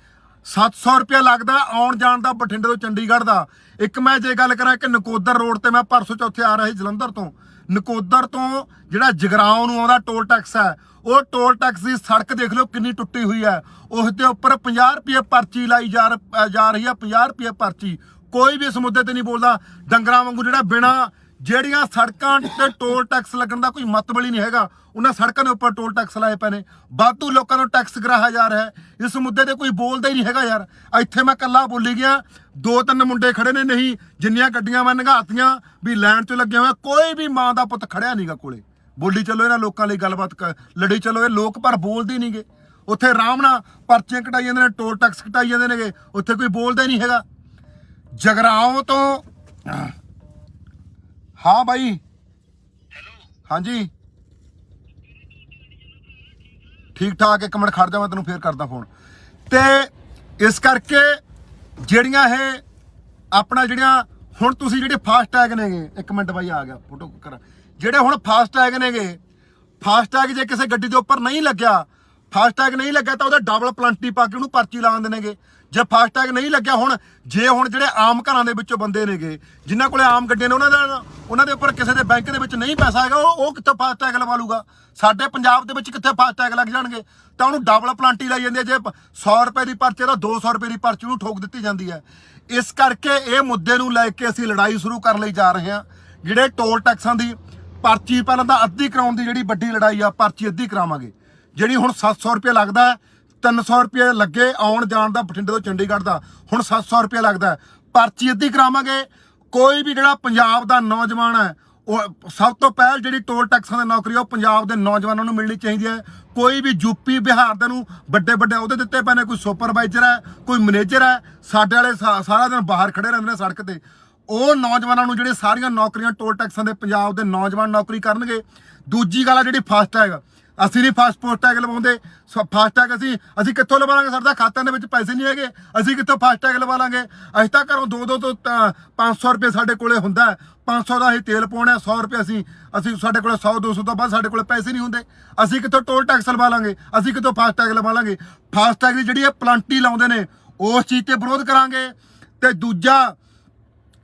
700 ਰੁਪਇਆ ਲੱਗਦਾ ਆਉਣ ਜਾਣ ਦਾ ਬਠਿੰਡੇ ਤੋਂ ਚੰਡੀਗੜ੍ਹ ਦਾ। ਇੱਕ ਮੈਂ ਜੇ ਗੱਲ ਕਰਾਂ ਕਿ ਨਕੋਦਰ ਰੋਡ ਤੇ ਮੈਂ ਪਰਸੋਂ ਚੌਥੇ ਆ ਰਿਹਾ ਸੀ ਜਲੰਧਰ ਤੋਂ, ਨਕੋਦਰ ਤੋਂ ਜਿਹੜਾ ਜਗਰਾਉਂ ਨੂੰ ਆਉਂਦਾ ਟੋਲ ਟੈਕਸ ਹੈ, ਉਹ ਟੋਲ ਟੈਕਸ ਦੀ ਸੜਕ ਦੇਖ ਲਓ ਕਿੰਨੀ ਟੁੱਟੀ ਹੋਈ ਹੈ। ਉਸ ਦੇ ਉੱਪਰ 50 ਰੁਪਏ ਪਰਚੀ ਲਾਈ ਜਾ ਰਹੀ ਹੈ, 50 ਰੁਪਏ ਪਰਚੀ। ਕੋਈ ਵੀ ਇਸ ਮੁੱਦੇ ਤੇ ਨਹੀਂ ਬੋਲਦਾ। ਡੰਗਰਾਂ ਵਾਂਗੂ ਜਿਹੜਾ ਬਿਨਾਂ ਜਿਹੜੀਆਂ ਸੜਕਾਂ ਤੇ ਟੋਲ ਟੈਕਸ ਲੱਗਣ ਦਾ ਕੋਈ ਮਤਲਬ ਹੀ ਨਹੀਂ ਹੈਗਾ, ਉਹਨਾਂ ਸੜਕਾਂ ਦੇ ਉੱਪਰ ਟੋਲ ਟੈਕਸ ਲਾਏ ਪਏ ਨੇ। ਵਾਧੂ ਲੋਕਾਂ ਨੂੰ ਟੈਕਸ ਕਰਾਇਆ ਜਾ ਰਿਹਾ ਹੈ, ਇਸ ਮੁੱਦੇ ਤੇ ਕੋਈ ਬੋਲਦਾ ਹੀ ਨਹੀਂ ਹੈਗਾ ਯਾਰ। ਇੱਥੇ ਮੈਂ ਇਕੱਲਾ ਬੋਲੀ ਗਿਆ, 2-3 ਮੁੰਡੇ ਖੜੇ ਨੇ, ਨਹੀਂ ਜਿੰਨੀਆਂ ਗੱਡੀਆਂ ਮੈਂ ਨੰਗਾਤੀਆਂ ਵੀ ਲਾਈਨ 'ਚ ਲੱਗੇ ਹੋਏ, ਕੋਈ ਵੀ ਮਾਂ ਦਾ ਪੁੱਤ ਖੜਿਆ ਨਹੀਂਗਾ ਕੋਲੇ। ਬੋਲੀ ਚਲੋ ਇਹਨਾਂ ਲੋਕਾਂ ਲਈ ਗੱਲਬਾਤ ਲੜੀ ਚਲੋ, ਇਹ ਲੋਕ ਪਰ ਬੋਲਦੇ ਨਹੀਂਗੇ। ਉੱਥੇ ਆਰਾਮ ਨਾਲ ਪਰਚੀਆਂ ਕਟਾਈ ਜਾਂਦੇ ਨੇ, ਟੋਲ ਟੈਕਸ ਕਟਾਈ ਜਾਂਦੇ ਨੇਗੇ, ਉੱਥੇ ਕੋਈ ਬੋਲਦਾ ਹੀ ਨਹੀਂ ਹੈਗਾ। ਜਗਰਾਉਂ ਤੋਂ ਹਾਂ ਬਾਈ, ਹਾਂਜੀ ਠੀਕ ਠਾਕ। ਇੱਕ ਮਿੰਟ ਖੜ ਜਾ, ਮੈਂ ਤੈਨੂੰ ਫੇਰ ਕਰਦਾ ਫੋਨ। ਤੇ ਇਸ ਕਰਕੇ ਜਿਹੜੀਆਂ ਇਹ ਆਪਣਾ ਜਿਹੜੀਆਂ ਹੁਣ ਤੁਸੀਂ ਜਿਹੜੇ ਫਾਸਟੈਗ ਨੇਗੇ, ਇੱਕ ਮਿੰਟ ਬਾਈ ਆ ਗਿਆ ਫੋਟੋ ਕਰਾਂ, ਜਿਹੜੇ ਹੁਣ ਫਾਸਟੈਗ ਨੇਗੇ, ਫਾਸਟੈਗ ਜੇ ਕਿਸੇ ਗੱਡੀ ਦੇ ਉੱਪਰ ਨਹੀਂ ਲੱਗਿਆ, ਫਾਸਟੈਗ ਨਹੀਂ ਲੱਗਿਆ ਤਾਂ ਉਹਦਾ ਡਬਲ ਪਲੰਟੀ ਪਾ ਕੇ ਉਹਨੂੰ ਪਰਚੀ ਲਾ ਦਿੰਦੇ ਨੇਗੇ। ਜੇ ਫਾਸਟੈਗ ਨਹੀਂ ਲੱਗਿਆ, ਹੁਣ ਜਿਹੜੇ ਆਮ ਘਰਾਂ ਦੇ ਵਿੱਚੋਂ ਬੰਦੇ ਨੇਗੇ, ਜਿਨ੍ਹਾਂ ਕੋਲੇ ਆਮ ਗੱਡੀਆਂ ਨੇ, ਉਹਨਾਂ ਦੇ ਉੱਪਰ ਕਿਸੇ ਦੇ ਬੈਂਕ ਦੇ ਵਿੱਚ ਨਹੀਂ ਪੈਸਾ ਹੈਗਾ, ਉਹ ਕਿੱਥੋਂ ਫਾਸਟੈਗ ਲਵਾ ਲੂਗਾ? ਸਾਡੇ ਪੰਜਾਬ ਦੇ ਵਿੱਚ ਕਿੱਥੇ ਫਾਸਟੈਗ ਲੱਗ ਜਾਣਗੇ? ਤਾਂ ਉਹਨੂੰ ਡਬਲ ਪਲਾਂਟੀ ਲਾਈ ਜਾਂਦੀ ਹੈ। ਜੇ 100 ਰੁਪਏ ਦੀ ਪਰਚੀ ਤਾਂ 200 ਰੁਪਏ ਦੀ ਪਰਚੀ ਨੂੰ ਠੋਕ ਦਿੱਤੀ ਜਾਂਦੀ ਹੈ। ਇਸ ਕਰਕੇ ਇਹ ਮੁੱਦੇ ਨੂੰ ਲੈ ਕੇ ਅਸੀਂ ਲੜਾਈ ਸ਼ੁਰੂ ਕਰਨ ਲਈ ਜਾ ਰਹੇ ਹਾਂ। ਜਿਹੜੇ ਟੋਲ ਟੈਕਸਾਂ ਦੀ ਪਰਚੀ ਪਹਿਲਾਂ ਤਾਂ ਅੱਧੀ ਕਰਾਉਣ ਦੀ ਜਿਹੜੀ ਵੱਡੀ ਲੜਾਈ ਆ, ਪਰਚੀ ਅੱਧੀ ਕਰਾਵਾਂਗੇ। ਜਿਹੜੀ ਹੁਣ 700 ਰੁਪਏ ਲੱਗਦਾ, 300 ਰੁਪਏ ਲੱਗੇ ਆਉਣ ਜਾਣ ਦਾ ਬਠਿੰਡੇ ਤੋਂ ਚੰਡੀਗੜ੍ਹ ਦਾ, ਹੁਣ 700 ਰੁਪਏ ਲੱਗਦਾ, ਪਰਚੀ ਅੱਧੀ ਕਰਾਵਾਂਗੇ। ਕੋਈ ਵੀ ਜਿਹੜਾ ਪੰਜਾਬ ਦਾ ਨੌਜਵਾਨ ਹੈ, ਉਹ ਸਭ ਤੋਂ ਪਹਿਲ ਜਿਹੜੀ ਟੋਲ ਟੈਕਸਾਂ ਦੀ ਨੌਕਰੀ ਉਹ ਪੰਜਾਬ ਦੇ ਨੌਜਵਾਨਾਂ ਨੂੰ ਮਿਲਣੀ ਚਾਹੀਦੀ ਹੈ। ਕੋਈ ਵੀ ਯੂਪੀ ਬਿਹਾਰ ਦੇ ਨੂੰ ਵੱਡੇ ਅਹੁਦੇ ਦਿੱਤੇ ਪਏ ਨੇ, ਕੋਈ ਸੁਪਰਵਾਈਜ਼ਰ ਹੈ, ਕੋਈ ਮੈਨੇਜਰ ਹੈ, ਸਾਡੇ ਵਾਲੇ ਸਾਰਾ ਦਿਨ ਬਾਹਰ ਖੜੇ ਰਹਿੰਦੇ ਨੇ ਸੜਕ ਤੇ। ਉਹ ਨੌਜਵਾਨਾਂ ਨੂੰ ਜਿਹੜੇ ਸਾਰੀਆਂ ਨੌਕਰੀਆਂ ਟੋਲ ਟੈਕਸਾਂ ਦੇ ਪੰਜਾਬ ਦੇ ਨੌਜਵਾਨ ਨੌਕਰੀ ਕਰਨਗੇ। ਦੂਜੀ ਗੱਲ ਆ ਜਿਹੜੀ ਫਾਸਟੈਗ, ਅਸੀਂ ਨਹੀਂ ਫਾਸਟੈਗ ਲਵਾਉਂਦੇ। ਫਾਸਟੈਗ ਅਸੀਂ ਕਿੱਥੋਂ ਲਵਾ ਲਾਂਗੇ? ਸਾਡੇ ਖਾਤਿਆਂ ਦੇ ਵਿੱਚ ਪੈਸੇ ਨਹੀਂ ਹੈਗੇ, ਅਸੀਂ ਕਿੱਥੋਂ ਫਾਸਟੈਗ ਲਵਾ ਲਾਂਗੇ? ਅਸੀਂ ਤਾਂ ਘਰੋਂ 200 ਤੋਂ 500 ਰੁਪਏ ਸਾਡੇ ਕੋਲੇ ਹੁੰਦਾ, 500 ਦਾ ਅਸੀਂ ਤੇਲ ਪਾਉਣਾ, 100 ਰੁਪਏ ਅਸੀਂ ਸਾਡੇ ਕੋਲੇ 100-200 ਤੋਂ ਬਾਅਦ ਸਾਡੇ ਕੋਲੇ ਪੈਸੇ ਨਹੀਂ ਹੁੰਦੇ। ਅਸੀਂ ਕਿੱਥੋਂ ਟੋਲ ਟੈਕਸ ਲਵਾ ਲਾਂਗੇ? ਅਸੀਂ ਕਿੱਥੋਂ ਫਾਸਟੈਗ ਲਵਾ ਲਾਂਗੇ? ਫਾਸਟੈਗ ਦੀ ਜਿਹੜੀ ਇਹ ਪਲਾਂਟੀ ਲਾਉਂਦੇ ਨੇ, ਉਸ ਚੀਜ਼ ਤੇ ਵਿਰੋਧ ਕਰਾਂਗੇ। ਤੇ ਦੂਜਾ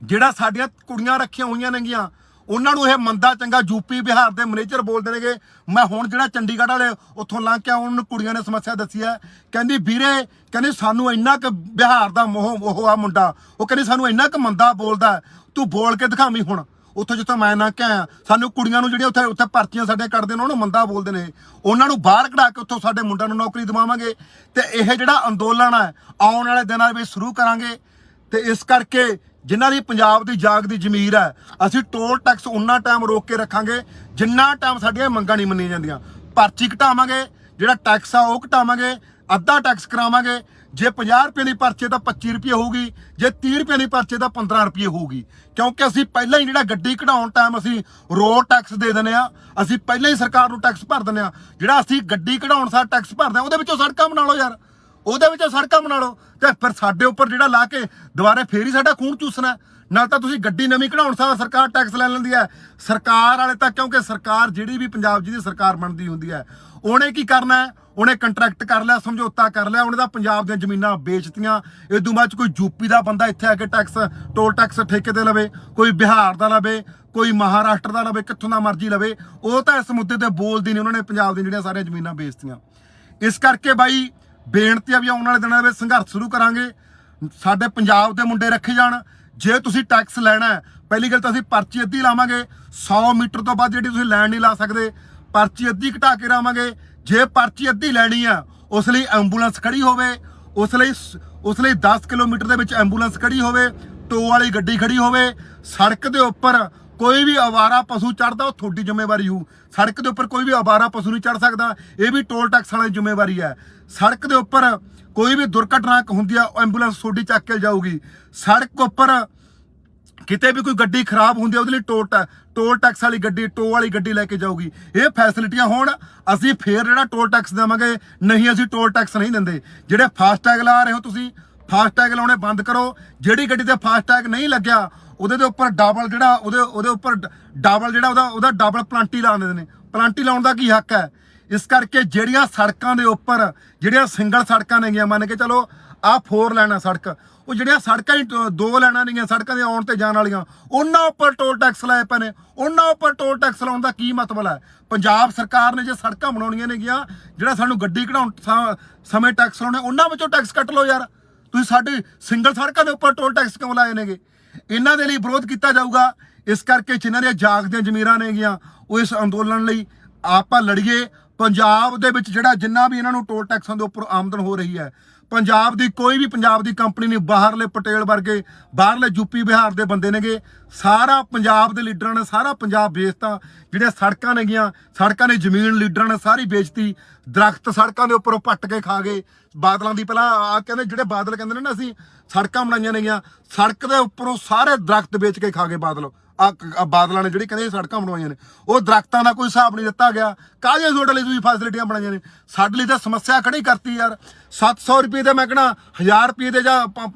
ਜਿਹੜਾ ਸਾਡੀਆਂ ਕੁੜੀਆਂ ਰੱਖੀਆਂ ਹੋਈਆਂ ਨੇਗੀਆਂ, ਉਹਨਾਂ ਨੂੰ ਇਹ ਮੰਦਾ ਚੰਗਾ ਯੂਪੀ ਬਿਹਾਰ ਦੇ ਮੈਨੇਜਰ ਬੋਲਦੇ ਨੇਗੇ। ਮੈਂ ਹੁਣ ਜਿਹੜਾ ਚੰਡੀਗੜ੍ਹ ਵਾਲੇ ਉੱਥੋਂ ਲੰਘ ਕੇ ਉਹਨਾਂ ਨੂੰ ਕੁੜੀਆਂ ਨੇ ਸਮੱਸਿਆ ਦੱਸੀ ਹੈ, ਕਹਿੰਦੀ ਵੀਰੇ, ਕਹਿੰਦੀ ਸਾਨੂੰ ਇੰਨਾ ਕੁ ਬਿਹਾਰ ਦਾ ਉਹ ਆ ਮੁੰਡਾ, ਉਹ ਕਹਿੰਦੀ ਸਾਨੂੰ ਇੰਨਾ ਕੁ ਮੰਦਾ ਬੋਲਦਾ, ਤੂੰ ਬੋਲ ਕੇ ਦਿਖਾਵੀਂ। ਹੁਣ ਉੱਥੋਂ ਜਿੱਥੋਂ ਮੈਂ ਨਾ ਕਿਹਾ, ਸਾਨੂੰ ਕੁੜੀਆਂ ਨੂੰ ਜਿਹੜੀਆਂ ਉੱਥੇ ਪਰਚੀਆਂ ਸਾਡੇ ਕੱਢਦੇ ਨੇ, ਉਹਨੂੰ ਮੰਦਾ ਬੋਲਦੇ ਨੇ। ਉਹਨਾਂ ਨੂੰ ਬਾਹਰ ਕਢਾ ਕੇ ਉੱਥੋਂ ਸਾਡੇ ਮੁੰਡਿਆਂ ਨੂੰ ਨੌਕਰੀ ਦਿਵਾਵਾਂਗੇ। ਤੇ ਇਹ ਜਿਹੜਾ ਅੰਦੋਲਨ ਹੈ ਆਉਣ ਵਾਲੇ ਦਿਨਾਂ ਵਿੱਚ ਸ਼ੁਰੂ ਕਰਾਂਗੇ। ਤੇ ਇਸ ਕਰਕੇ ਜਿਨ੍ਹਾਂ ਦੀ ਪੰਜਾਬ ਦੀ ਜਾਗਦੀ ਜ਼ਮੀਰ ਹੈ, ਅਸੀਂ ਟੋਲ ਟੈਕਸ ਉਨਾ ਟਾਈਮ ਰੋਕ ਕੇ ਰੱਖਾਂਗੇ ਜਿੰਨਾ ਟਾਈਮ ਸਾਡੀਆਂ ਮੰਗਾਂ ਨਹੀਂ ਮੰਨੀਆਂ ਜਾਂਦੀਆਂ। ਪਰਚੀ ਘਟਾਵਾਂਗੇ, ਜਿਹੜਾ ਟੈਕਸ ਆ ਉਹ ਘਟਾਵਾਂਗੇ, ਅੱਧਾ ਟੈਕਸ ਕਰਾਵਾਂਗੇ। ਜੇ 50 ਰੁਪਏ ਦੀ ਪਰਚੀ ਤਾਂ 25 ਰੁਪਏ ਹੋਊਗੀ, ਜੇ 30 ਰੁਪਏ ਦੀ ਪਰਚੀ ਤਾਂ 15 ਰੁਪਏ ਹੋਊਗੀ। ਕਿਉਂਕਿ ਅਸੀਂ ਪਹਿਲਾਂ ਹੀ ਜਿਹੜਾ ਗੱਡੀ ਕਢਾਉਣ ਟਾਈਮ ਅਸੀਂ ਰੋਡ ਟੈਕਸ ਦੇ ਦਿੰਦੇ ਆ, ਅਸੀਂ ਪਹਿਲਾਂ ਹੀ ਸਰਕਾਰ ਨੂੰ ਟੈਕਸ ਭਰ ਦਿੰਦੇ ਆ। ਜਿਹੜਾ ਅਸੀਂ ਗੱਡੀ ਕਢਾਉਣ ਸਾਰ ਟੈਕਸ ਭਰਦੇ ਆ, ਉਹਦੇ ਵਿੱਚੋਂ ਸੜਕਾਂ ਬਣਾ ਲਓ ਯਾਰ, ਉਹਦੇ ਵਿੱਚੋਂ ਸੜਕਾਂ ਬਣਾ ਲਓ। ਤੇ ਫਿਰ ਸਾਡੇ ਉੱਪਰ ਜਿਹੜਾ ਲਾ ਕੇ ਦੁਬਾਰੇ ਫੇਰ ਹੀ ਸਾਡਾ ਖੂਨ ਚੂਸਣਾ। ਨਾਲ ਤਾਂ ਤੁਸੀਂ ਗੱਡੀ ਨਵੀਂ ਕਢਾਉਣ ਸਾਰ ਸਰਕਾਰ ਟੈਕਸ ਲੈ ਲੈਂਦੀ ਹੈ। ਸਰਕਾਰ ਵਾਲੇ ਤਾਂ ਕਿਉਂਕਿ ਸਰਕਾਰ ਜਿਹੜੀ ਵੀ ਪੰਜਾਬ ਜਿਹਦੀ ਸਰਕਾਰ ਬਣਦੀ ਹੁੰਦੀ ਹੈ ਉਹਨੇ ਕੀ ਕਰਨਾ ਹੈ, ਉਹਨੇ ਕੰਟਰੈਕਟ ਕਰ ਲਿਆ, ਸਮਝੌਤਾ ਕਰ ਲਿਆ, ਉਹਨੇ ਤਾਂ ਪੰਜਾਬ ਦੀਆਂ ਜ਼ਮੀਨਾਂ ਵੇਚਤੀਆਂ। ਇਦੋਂ ਬਾਅਦ 'ਚ ਕੋਈ ਯੂਪੀ ਦਾ ਬੰਦਾ ਇੱਥੇ ਆ ਕੇ ਟੋਲ ਟੈਕਸ ਠੇਕੇ ਤੇ ਲਵੇ, ਕੋਈ ਬਿਹਾਰ ਦਾ ਲਵੇ, ਕੋਈ ਮਹਾਰਾਸ਼ਟਰ ਦਾ ਲਵੇ, ਕਿੱਥੋਂ ਦਾ ਮਰਜ਼ੀ ਲਵੇ, ਉਹ ਤਾਂ ਇਸ ਮੁੱਦੇ ਤੇ ਬੋਲਦੀ ਨਹੀਂ। ਉਹਨਾਂ ਨੇ ਪੰਜਾਬ ਦੀਆਂ ਜਿਹੜੀਆਂ ਸਾਰੀਆਂ ਜ਼ਮੀਨਾਂ ਵੇਚਤੀਆਂ। ਇਸ ਕਰਕੇ ਬਾਈ ਬੇਨਤੀ ਆ ਵੀ ਆਉਣ ਵਾਲੇ ਦਿਨਾਂ ਵਿੱਚ ਸੰਘਰਸ਼ ਸ਼ੁਰੂ ਕਰਾਂਗੇ, ਸਾਡੇ ਪੰਜਾਬ ਦੇ ਮੁੰਡੇ ਰੱਖੇ ਜਾਣ। ਜੇ ਤੁਸੀਂ ਟੈਕਸ ਲੈਣਾ ਹੈ, ਪਹਿਲੀ ਗੱਲ ਤਾਂ ਅਸੀਂ ਪਰਚੀ ਅੱਧੀ ਲਾਵਾਂਗੇ, 100 ਮੀਟਰ ਤੋਂ ਵੱਧ ਜਿਹੜੀ ਤੁਸੀਂ ਲੈਣ ਨਹੀਂ ਲਾ ਸਕਦੇ, ਪਰਚੀ ਅੱਧੀ ਘਟਾ ਕੇ ਲਾਵਾਂਗੇ। ਜੇ ਪਰਚੀ ਅੱਧੀ ਲੈਣੀ ਆ ਉਸ ਲਈ ਐਂਬੂਲੈਂਸ ਖੜੀ ਹੋਵੇ, ਉਸ ਲਈ 10 ਕਿਲੋਮੀਟਰ ਦੇ ਵਿੱਚ ਐਂਬੂਲੈਂਸ ਖੜੀ ਹੋਵੇ, ਟੋ ਵਾਲੀ ਗੱਡੀ ਖੜੀ ਹੋਵੇ। ਸੜਕ ਦੇ ਉੱਪਰ ਕੋਈ ਵੀ ਅਵਾਰਾ ਪਸ਼ੂ ਚੜਦਾ ਉਹ ਤੁਹਾਡੀ ਜ਼ਿੰਮੇਵਾਰੀ ਹੋ। ਸੜਕ ਦੇ ਉੱਪਰ ਕੋਈ ਵੀ ਅਵਾਰਾ ਪਸ਼ੂ ਨਹੀਂ ਚੜ ਸਕਦਾ, ਇਹ ਵੀ ਟੋਲ ਟੈਕਸ ਵਾਲੀ ਜ਼ਿੰਮੇਵਾਰੀ ਹੈ। ਸੜਕ ਦੇ ਉੱਪਰ ਕੋਈ ਵੀ ਦੁਰਘਟਨਾ ਹੁੰਦੀ ਆ ਐਂਬੂਲੈਂਸ ਤੁਹਾਡੀ ਚੱਕ ਕੇ ਜਾਊਗੀ। ਸੜਕ ਉੱਪਰ ਕਿਤੇ ਵੀ ਕੋਈ ਗੱਡੀ ਖਰਾਬ ਹੁੰਦੀ ਆ ਉਹਦੇ ਲਈ ਟੋਲ ਟੈਕਸ ਵਾਲੀ ਗੱਡੀ, ਟੋ ਵਾਲੀ ਗੱਡੀ ਲੈ ਕੇ ਜਾਊਗੀ। ਇਹ ਫੈਸਿਲਿਟੀਆਂ ਹੋਣ ਅਸੀਂ ਫੇਰ ਜਿਹੜਾ ਟੋਲ ਟੈਕਸ ਦੇਵਾਂਗੇ, ਨਹੀਂ ਅਸੀਂ ਟੋਲ ਟੈਕਸ ਨਹੀਂ ਦਿੰਦੇ। ਜਿਹੜੇ ਫਾਸਟੈਗ ਲਾ ਰਹੇ ਹੋ ਤੁਸੀਂ, ਫਾਸਟੈਗ ਲਾਉਣੇ ਬੰਦ ਕਰੋ। ਜਿਹੜੀ ਗੱਡੀ ਤੇ ਫਾਸਟੈਗ ਨਹੀਂ ਲੱਗਿਆ ਉਹਦੇ ਦੇ ਉੱਪਰ ਡਬਲ ਜਿਹੜਾ ਉਹਦੇ ਉੱਪਰ ਡਬਲ ਜਿਹੜਾ ਉਹਦਾ ਡਬਲ ਪਲਾਂਟੀ ਲਾ ਦਿੰਦੇ ਨੇ। ਪਲਾਂਟੀ ਲਾਉਣ ਦਾ ਕੀ ਹੱਕ ਹੈ? ਇਸ ਕਰਕੇ ਜਿਹੜੀਆਂ ਸੜਕਾਂ ਦੇ ਉੱਪਰ ਜਿਹੜੀਆਂ ਸਿੰਗਲ ਸੜਕਾਂ ਨੇਗੀਆਂ, ਮੰਨ ਕੇ ਚਲੋ ਆਹ 4 ਲਾਈਨਾਂ ਸੜਕ, ਉਹ ਜਿਹੜੀਆਂ ਸੜਕਾਂ ਹੀ 2 ਲਾਈਨਾਂ ਨੇਗੀਆਂ ਸੜਕਾਂ ਦੇ ਆਉਣ ਤੇ ਜਾਣ ਵਾਲੀਆਂ, ਉਹਨਾਂ ਉੱਪਰ ਟੋਲ ਟੈਕਸ ਲਾਏ ਪਏ ਨੇ। ਉਹਨਾਂ ਉੱਪਰ ਟੋਲ ਟੈਕਸ ਲਾਉਣ ਦਾ ਕੀ ਮਤਲਬ ਹੈ? ਪੰਜਾਬ ਸਰਕਾਰ ਨੇ ਜੇ ਸੜਕਾਂ ਬਣਾਉਣੀਆਂ ਨੇਗੀਆਂ, ਜਿਹੜਾ ਸਾਨੂੰ ਗੱਡੀ ਕਢਾਉਣ ਸਮੇਂ ਟੈਕਸ ਲਾਉਣੇ, ਉਹਨਾਂ ਵਿੱਚੋਂ ਟੈਕਸ ਕੱਟ ਲਓ ਯਾਰ। ਤੁਸੀਂ ਸਾਡੀ ਸਿੰਗਲ ਸੜਕਾਂ ਦੇ ਉੱਪਰ ਟੋਲ ਟੈਕਸ ਕਿਉਂ ਲਾਏ ਨੇਗੇ? ਇਹਨਾਂ ਦੇ ਲਈ ਵਿਰੋਧ ਕੀਤਾ ਜਾਊਗਾ। ਇਸ ਕਰਕੇ ਜਿਨ੍ਹਾਂ ਦੀਆਂ ਜਾਗਦੀਆਂ ਜ਼ਮੀਰਾਂ ਨੇਗੀਆਂ ਉਹ ਇਸ ਅੰਦੋਲਨ ਲਈ ਆਪਾਂ ਲੜੀਏ। ਪੰਜਾਬ ਦੇ ਵਿੱਚ ਜਿਹੜਾ ਜਿੰਨਾ ਵੀ ਇਹਨਾਂ ਨੂੰ ਟੋਲ ਟੈਕਸਾਂ ਦੇ ਉੱਪਰ ਆਮਦਨ ਹੋ ਰਹੀ ਹੈ, ਪੰਜਾਬ ਦੀ ਕੋਈ ਵੀ ਪੰਜਾਬ ਦੀ ਕੰਪਨੀ ਨਹੀਂ, ਬਾਹਰਲੇ ਪਟੇਲ ਵਰਗੇ, ਬਾਹਰਲੇ ਯੂਪੀ ਬਿਹਾਰ ਦੇ ਬੰਦੇ ਨੇਗੇ, ਸਾਰਾ ਪੰਜਾਬ ਦੇ ਲੀਡਰਾਂ ਨੇ ਸਾਰਾ ਪੰਜਾਬ ਵੇਚਤਾ। ਜਿਹੜੀਆਂ ਸੜਕਾਂ ਨੇਗੀਆਂ, ਸੜਕਾਂ ਦੀ ਜ਼ਮੀਨ ਲੀਡਰਾਂ ਨੇ ਸਾਰੀ ਵੇਚਤੀ। ਦਰਖਤ ਸੜਕਾਂ ਦੇ ਉੱਪਰੋਂ ਪੱਟ ਕੇ ਖਾ ਗਏ। ਬਾਦਲਾਂ ਦੀ ਪਹਿਲਾਂ ਆ ਕਹਿੰਦੇ, ਜਿਹੜੇ ਬਾਦਲ ਕਹਿੰਦੇ ਨੇ ਨਾ ਅਸੀਂ ਸੜਕਾਂ ਬਣਾਈਆਂ ਨੇਗੀਆਂ, ਸੜਕ ਦੇ ਉੱਪਰੋਂ ਸਾਰੇ ਦਰਖਤ ਵੇਚ ਕੇ ਖਾ ਗਏ ਬਾਦਲ। ਬਾਦਲਾਂ ਨੇ ਜਿਹੜੀ ਕਹਿੰਦੇ ਸੜਕਾਂ ਬਣਵਾਈਆਂ ਨੇ, ਉਹ ਦਰਖਤਾਂ ਦਾ ਕੋਈ ਹਿਸਾਬ ਨਹੀਂ ਦਿੱਤਾ ਗਿਆ। ਕਾਹਦੇ ਤੁਹਾਡੇ ਲਈ ਤੁਸੀਂ ਫੈਸਿਲਿਟੀਆਂ ਬਣਾਈਆਂ ਨੇ? ਸਾਡੇ ਲਈ ਤਾਂ ਸਮੱਸਿਆ ਖੜੀ ਕਰਤੀ ਯਾਰ। 700 ਰੁਪਏ ਦੇ ਮੈਂ ਕਹਿਣਾ 1000 ਰੁਪਏ ਦੇ ਜਾਂ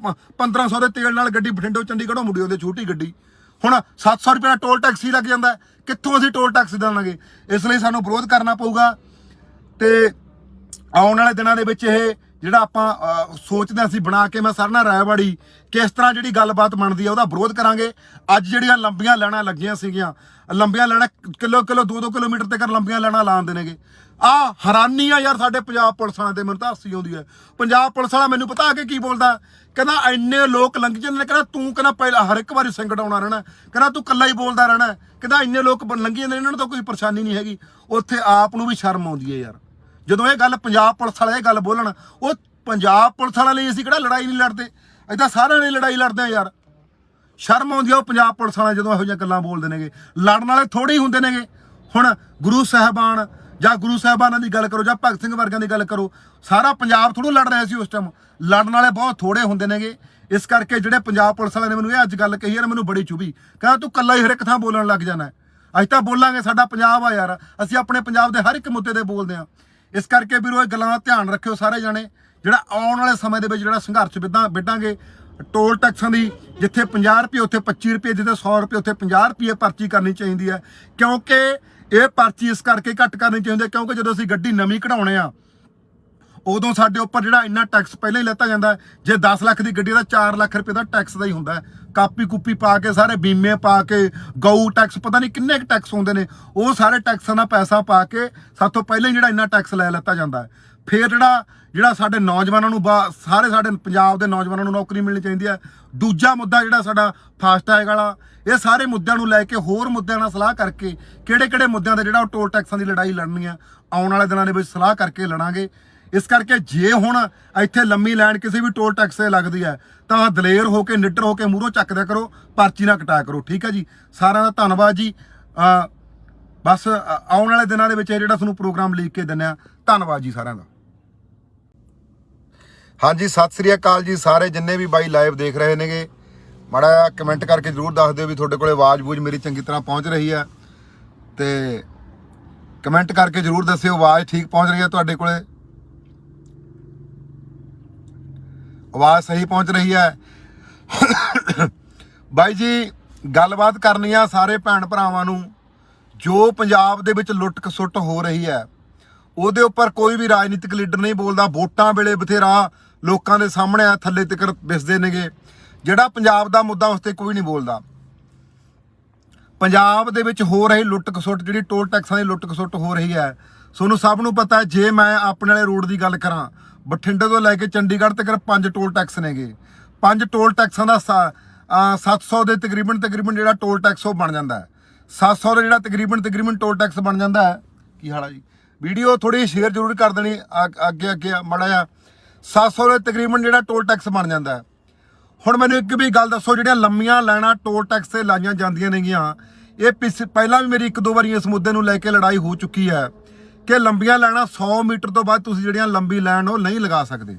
1500 ਦੇ ਤੇਲ ਨਾਲ ਗੱਡੀ ਬਠਿੰਡੋਂ ਚੰਡੀਗੜ੍ਹੋਂ ਮੁੜੀ ਆਉਂਦੀ ਛੋਟੀ ਗੱਡੀ। ਹੁਣ 700 ਰੁਪਏ ਦਾ ਟੋਲ ਟੈਕਸ ਹੀ ਲੱਗ ਜਾਂਦਾ, ਕਿੱਥੋਂ ਅਸੀਂ ਟੋਲ ਟੈਕਸ ਦੇਵਾਂਗੇ? ਇਸ ਲਈ ਸਾਨੂੰ ਵਿਰੋਧ ਕਰਨਾ ਪਊਗਾ। ਤੇ ਆਉਣ ਵਾਲੇ ਦਿਨਾਂ ਦੇ ਵਿੱਚ ਇਹ ਜਿਹੜਾ ਆਪਾਂ ਸੋਚਦੇ ਅਸੀਂ ਬਣਾ ਕੇ, ਮੈਂ ਸਰਨਾ ਰਾਇਵਾੜੀ ਕਿਸ ਤਰ੍ਹਾਂ ਜਿਹੜੀ ਗੱਲਬਾਤ ਬਣਦੀ ਆ ਉਹਦਾ ਵਿਰੋਧ ਕਰਾਂਗੇ। ਅੱਜ ਜਿਹੜੀਆਂ ਲੰਬੀਆਂ ਲਾਈਨਾਂ ਲੱਗੀਆਂ ਸੀਗੀਆਂ, ਲੰਬੀਆਂ ਲਾਈਨਾਂ ਕਿਲੋ 2-2 ਕਿਲੋਮੀਟਰ ਤੱਕ ਲੰਬੀਆਂ ਲਾਈਨਾਂ ਲਾਉਂਦੇ ਨੇਗੇ। ਆਹ ਹੈਰਾਨੀ ਆ ਯਾਰ ਸਾਡੇ ਪੰਜਾਬ ਪੁਲਿਸ ਵਾਲਿਆਂ ਤੇ। ਮੈਨੂੰ ਤਾਂ ਹਾਸੀ ਆਉਂਦੀ ਹੈ। ਪੰਜਾਬ ਪੁਲਿਸ ਵਾਲਾ ਮੈਨੂੰ ਪਤਾ ਆ ਕੇ ਕੀ ਬੋਲਦਾ, ਕਹਿੰਦਾ ਇੰਨੇ ਲੋਕ ਲੰਘ ਜਾਂਦੇ ਨੇ, ਕਹਿੰਦਾ ਤੂੰ ਕਹਿੰਦਾ ਪਹਿਲਾਂ ਹਰ ਇੱਕ ਵਾਰੀ ਸੰਕਟ ਆਉਣਾ ਰਹਿਣਾ, ਕਹਿੰਦਾ ਤੂੰ ਇਕੱਲਾ ਹੀ ਬੋਲਦਾ ਰਹਿਣਾ, ਕਹਿੰਦਾ ਇੰਨੇ ਲੋਕ ਲੰਘੀ ਜਾਂਦੇ ਨੇ, ਇਹਨਾਂ ਨੂੰ ਤਾਂ ਕੋਈ ਪਰੇਸ਼ਾਨੀ ਨਹੀਂ ਹੈਗੀ। ਉੱਥੇ ਆਪ ਨੂੰ ਵੀ ਸ਼ਰਮ ਆਉਂਦੀ ਹੈ ਯਾਰ ਜਦੋਂ ਇਹ ਗੱਲ ਪੰਜਾਬ ਪੁਲਿਸ ਵਾਲੇ ਇਹ ਗੱਲ ਬੋਲਣ। ਉਹ ਪੰਜਾਬ ਪੁਲਿਸ ਵਾਲਿਆਂ ਲਈ ਅਸੀਂ ਕਿਹੜਾ ਲੜਾਈ ਨਹੀਂ ਲੜਦੇ, ਅਸੀਂ ਤਾਂ ਸਾਰਿਆਂ ਲਈ ਲੜਾਈ ਲੜਦੇ ਆ ਯਾਰ। ਸ਼ਰਮ ਆਉਂਦੀ ਆ ਉਹ ਪੰਜਾਬ ਪੁਲਿਸ ਵਾਲੇ ਜਦੋਂ ਇਹੋ ਜਿਹੀਆਂ ਗੱਲਾਂ ਬੋਲਦੇ ਨੇਗੇ। ਲੜਨ ਵਾਲੇ ਥੋੜੇ ਹੀ ਹੁੰਦੇ ਨੇਗੇ। ਹੁਣ ਗੁਰੂ ਸਾਹਿਬਾਨ ਜਾਂ ਗੁਰੂ ਸਾਹਿਬਾਨਾਂ ਦੀ ਗੱਲ ਕਰੋ ਜਾਂ ਭਗਤ ਸਿੰਘ ਵਰਗਿਆਂ ਦੀ ਗੱਲ ਕਰੋ, ਸਾਰਾ ਪੰਜਾਬ ਥੋੜ੍ਹਾ ਲੜ ਰਿਹਾ ਸੀ ਉਸ ਟਾਈਮ। ਲੜਨ ਵਾਲੇ ਬਹੁਤ ਥੋੜੇ ਹੁੰਦੇ ਨੇਗੇ। ਇਸ ਕਰਕੇ ਜਿਹੜੇ ਪੰਜਾਬ ਪੁਲਿਸ ਵਾਲਿਆਂ ਨੇ ਮੈਨੂੰ ਇਹ ਅੱਜ ਗੱਲ ਕਹੀ ਯਾਰ, ਮੈਨੂੰ ਬੜੀ ਚੁਭੀ। ਕਹਿੰਦਾ ਤੂੰ ਇਕੱਲਾ ਹੀ ਹਰ ਇੱਕ ਥਾਂ ਬੋਲਣ ਲੱਗ ਜਾਣਾ। ਅਸੀਂ ਤਾਂ ਬੋਲਾਂਗੇ, ਸਾਡਾ ਪੰਜਾਬ ਆ ਯਾਰ, ਅਸੀਂ ਆਪਣੇ ਪੰਜਾਬ ਦੇ ਹਰ ਇੱਕ ਮੁੱਦੇ ਤੇ ਬੋਲਦੇ ਹਾਂ। ਇਸ ਕਰਕੇ ਵੀਰੋ ਇਹ ਗੱਲਾਂ ਦਾ ਧਿਆਨ ਰੱਖਿਓ ਸਾਰੇ ਜਾਣੇ। ਜਿਹੜਾ ਆਉਣ ਵਾਲੇ ਸਮੇਂ ਦੇ ਵਿੱਚ ਜਿਹੜਾ ਸੰਘਰਸ਼ ਵਿੱਢਾਂਗੇ ਟੋਲ ਟੈਕਸਾਂ ਦੀ, ਜਿੱਥੇ 50 ਰੁਪਏ ਉੱਥੇ 25 ਰੁਪਏ, ਜਿੱਥੇ 100 ਰੁਪਏ ਉੱਥੇ 50 ਰੁਪਏ ਪਰਚੀ ਕਰਨੀ ਚਾਹੀਦੀ ਹੈ। ਕਿਉਂਕਿ ਇਹ ਪਰਚੀ ਇਸ ਕਰਕੇ ਘੱਟ ਕਰਨੀ ਚਾਹੀਦੀ ਹੈ ਕਿਉਂਕਿ ਜਦੋਂ ਅਸੀਂ ਗੱਡੀ ਨਵੀਂ ਕਢਾਉਣੇ ਆ ਉਦੋਂ ਸਾਡੇ ਉੱਪਰ ਜਿਹੜਾ ਇੰਨਾ ਟੈਕਸ ਪਹਿਲਾਂ ਹੀ ਲੈਤਾ ਜਾਂਦਾ ਹੈ। ਜੇ 10 ਲੱਖ ਦੀ ਗੱਡੀ ਦਾ 4 ਲੱਖ ਰੁਪਏ ਦਾ ਟੈਕਸ ਦਾ ਹੀ ਹੁੰਦਾ ਹੈ। ਕਾਪੀ ਕੁੱਪੀ ਪਾ ਕੇ ਸਾਰੇ ਬੀਮੇ ਪਾ ਕੇ ਗਊ ਟੈਕਸ ਪਤਾ ਨਹੀਂ ਕਿੰਨੇ ਕੁ ਟੈਕਸ ਹੁੰਦੇ ਨੇ, ਉਹ ਸਾਰੇ ਟੈਕਸਾਂ ਦਾ ਪੈਸਾ ਪਾ ਕੇ ਸਾਥੋਂ ਪਹਿਲਾਂ ਹੀ ਜਿਹੜਾ ਇੰਨਾ ਟੈਕਸ ਲੈ ਲੈਤਾ ਜਾਂਦਾ ਹੈ। ਫਿਰ ਜਿਹੜਾ ਸਾਡੇ ਨੌਜਵਾਨਾਂ ਨੂੰ ਸਾਰੇ ਸਾਡੇ ਪੰਜਾਬ ਦੇ ਨੌਜਵਾਨਾਂ ਨੂੰ ਨੌਕਰੀ ਮਿਲਣੀ ਚਾਹੀਦੀ ਹੈ। ਦੂਜਾ ਮੁੱਦਾ ਜਿਹੜਾ ਸਾਡਾ ਫਾਸਟੈਗ ਵਾਲਾ, ਇਹ ਸਾਰੇ ਮੁੱਦਿਆਂ ਨੂੰ ਲੈ ਕੇ ਹੋਰ ਮੁੱਦਿਆਂ ਨਾਲ ਸਲਾਹ ਕਰਕੇ ਕਿਹੜੇ ਮੁੱਦਿਆਂ ਦੇ ਜਿਹੜਾ ਉਹ ਟੋਲ ਟੈਕਸਾਂ ਦੀ ਲੜਾਈ ਲੜਨੀ ਆ ਆਉਣ ਵਾਲੇ ਦਿਨਾਂ ਦੇ ਵਿੱਚ ਸਲਾਹ ਕਰਕੇ ਲੜਾਂਗੇ। ਇਸ ਕਰਕੇ ਜੇ ਹੁਣ ਇੱਥੇ ਲੰਮੀ ਲਾਈਨ ਕਿਸੇ ਵੀ ਟੋਲ ਟੈਕਸ ਤੇ ਲੱਗਦੀ ਹੈ ਤਾਂ ਦਲੇਰ ਹੋ ਕੇ ਨਿੱਡਰ ਹੋ ਕੇ ਮੂਹਰੋਂ ਚੱਕਦਿਆ ਕਰੋ, ਪਰਚੀ ਨਾ ਕਟਾਇਆ ਕਰੋ। ਠੀਕ ਹੈ ਜੀ, ਸਾਰਿਆਂ ਦਾ ਧੰਨਵਾਦ ਜੀ। ਬਸ ਆਉਣ ਵਾਲੇ ਦਿਨਾਂ ਦੇ ਵਿੱਚ ਇਹ ਜਿਹੜਾ ਤੁਹਾਨੂੰ ਪ੍ਰੋਗਰਾਮ ਲੀਕ ਕੇ ਦਿੰਦੇ ਆ। ਧੰਨਵਾਦ ਜੀ ਸਾਰਿਆਂ ਦਾ। ਹਾਂਜੀ, ਸਤਿ ਸ੍ਰੀ ਅਕਾਲ ਜੀ ਸਾਰੇ ਜਿੰਨੇ ਵੀ ਬਾਈ ਲਾਈਵ ਦੇਖ ਰਹੇ ਨੇਗੇ। ਮਾੜਾ ਜਿਹਾ ਕਮੈਂਟ ਕਰਕੇ ਜ਼ਰੂਰ ਦੱਸ ਦਿਓ ਵੀ ਤੁਹਾਡੇ ਕੋਲੇ ਆਵਾਜ਼ ਬੂਝ ਮੇਰੀ ਚੰਗੀ ਤਰ੍ਹਾਂ ਪਹੁੰਚ ਰਹੀ ਹੈ। ਤੇ ਕਮੈਂਟ ਕਰਕੇ ਜ਼ਰੂਰ ਦੱਸਿਓ ਆਵਾਜ਼ ਠੀਕ ਪਹੁੰਚ ਰਹੀ ਹੈ ਤੁਹਾਡੇ ਕੋਲੇ, ਆਵਾਜ਼ ਸਹੀ ਪਹੁੰਚ ਰਹੀ ਹੈ। ਬਾਈ ਜੀ ਗੱਲਬਾਤ ਕਰਨੀ ਆ ਸਾਰੇ ਭੈਣ ਭਰਾਵਾਂ ਨੂੰ। ਜੋ ਪੰਜਾਬ ਦੇ ਵਿੱਚ ਲੁੱਟ ਖਸੁੱਟ ਹੋ ਰਹੀ ਹੈ ਉਹਦੇ ਉੱਪਰ ਕੋਈ ਵੀ ਰਾਜਨੀਤਿਕ ਲੀਡਰ ਨਹੀਂ ਬੋਲਦਾ। ਵੋਟਾਂ ਵੇਲੇ ਬਥੇਰਾ ਲੋਕਾਂ ਦੇ ਸਾਹਮਣੇ ਆ ਥੱਲੇ ਤੱਕ ਵਿਸਦੇ ਨੇਗੇ। ਜਿਹੜਾ ਪੰਜਾਬ ਦਾ ਮੁੱਦਾ ਉਸ ਤੇ ਕੋਈ ਨਹੀਂ ਬੋਲਦਾ। ਪੰਜਾਬ ਦੇ ਵਿੱਚ ਹੋ ਰਹੀ ਲੁੱਟ ਖਸੁੱਟ, ਜਿਹੜੀ ਟੋਲ ਟੈਕਸਾਂ ਦੀ ਲੁੱਟ ਖਸੁੱਟ ਹੋ ਰਹੀ ਹੈ, ਤੁਹਾਨੂੰ ਸਭ ਨੂੰ ਪਤਾ ਹੈ। ਜੇ ਮੈਂ ਆਪਣੇ ਵਾਲੇ ਰੋਡ ਦੀ ਗੱਲ ਕਰਾਂ, ਬਠਿੰਡੇ ਤੋਂ ਲੈ ਕੇ ਚੰਡੀਗੜ੍ਹ ਤੱਕ 5 ਟੋਲ ਟੈਕਸ ਨੇਗੇ। 5 ਟੋਲ ਟੈਕਸਾਂ ਦਾ 700 ਦੇ ਤਕਰੀਬਨ ਜਿਹੜਾ ਟੋਲ ਟੈਕਸ ਉਹ ਬਣ ਜਾਂਦਾ ਹੈ। 700 ਦਾ ਜਿਹੜਾ ਤਕਰੀਬਨ ਟੋਲ ਟੈਕਸ ਬਣ ਜਾਂਦਾ ਹੈ। ਕੀ ਹਾਲ ਆ ਜੀ? ਵੀਡੀਓ ਥੋੜੀ ਸ਼ੇਅਰ ਜ਼ਰੂਰ ਕਰ ਦੇਣੀ ਅੱਗੇ ਮਾੜਾ ਜਿਹਾ। 700 ਦੇ ਤਕਰੀਬਨ ਜਿਹੜਾ ਟੋਲ ਟੈਕਸ ਬਣ ਜਾਂਦਾ ਹੈ। ਹੁਣ ਮੈਨੂੰ ਇੱਕ ਵੀ ਗੱਲ ਦੱਸੋ, ਜਿਹੜੀਆਂ ਲੰਮੀਆਂ ਲਾਈਨਾਂ ਟੋਲ ਟੈਕਸ ਤੇ ਲਾਈਆਂ ਜਾਂਦੀਆਂ ਨੇਗੀਆਂ, ਇਹ ਪਹਿਲਾਂ ਵੀ ਮੇਰੀ 1-2 ਵਾਰੀ ਇਸ ਮੁੱਦੇ ਨੂੰ ਲੈ ਕੇ ਲੜਾਈ ਹੋ ਚੁੱਕੀ ਹੈ ਕਿ ਲੰਬੀਆਂ ਲਾਈਨਾਂ 100 ਮੀਟਰ ਤੋਂ ਬਾਅਦ ਤੁਸੀਂ ਜਿਹੜੀਆਂ ਲੰਬੀ ਲਾਈਨ ਉਹ ਨਹੀਂ ਲਗਾ ਸਕਦੇ।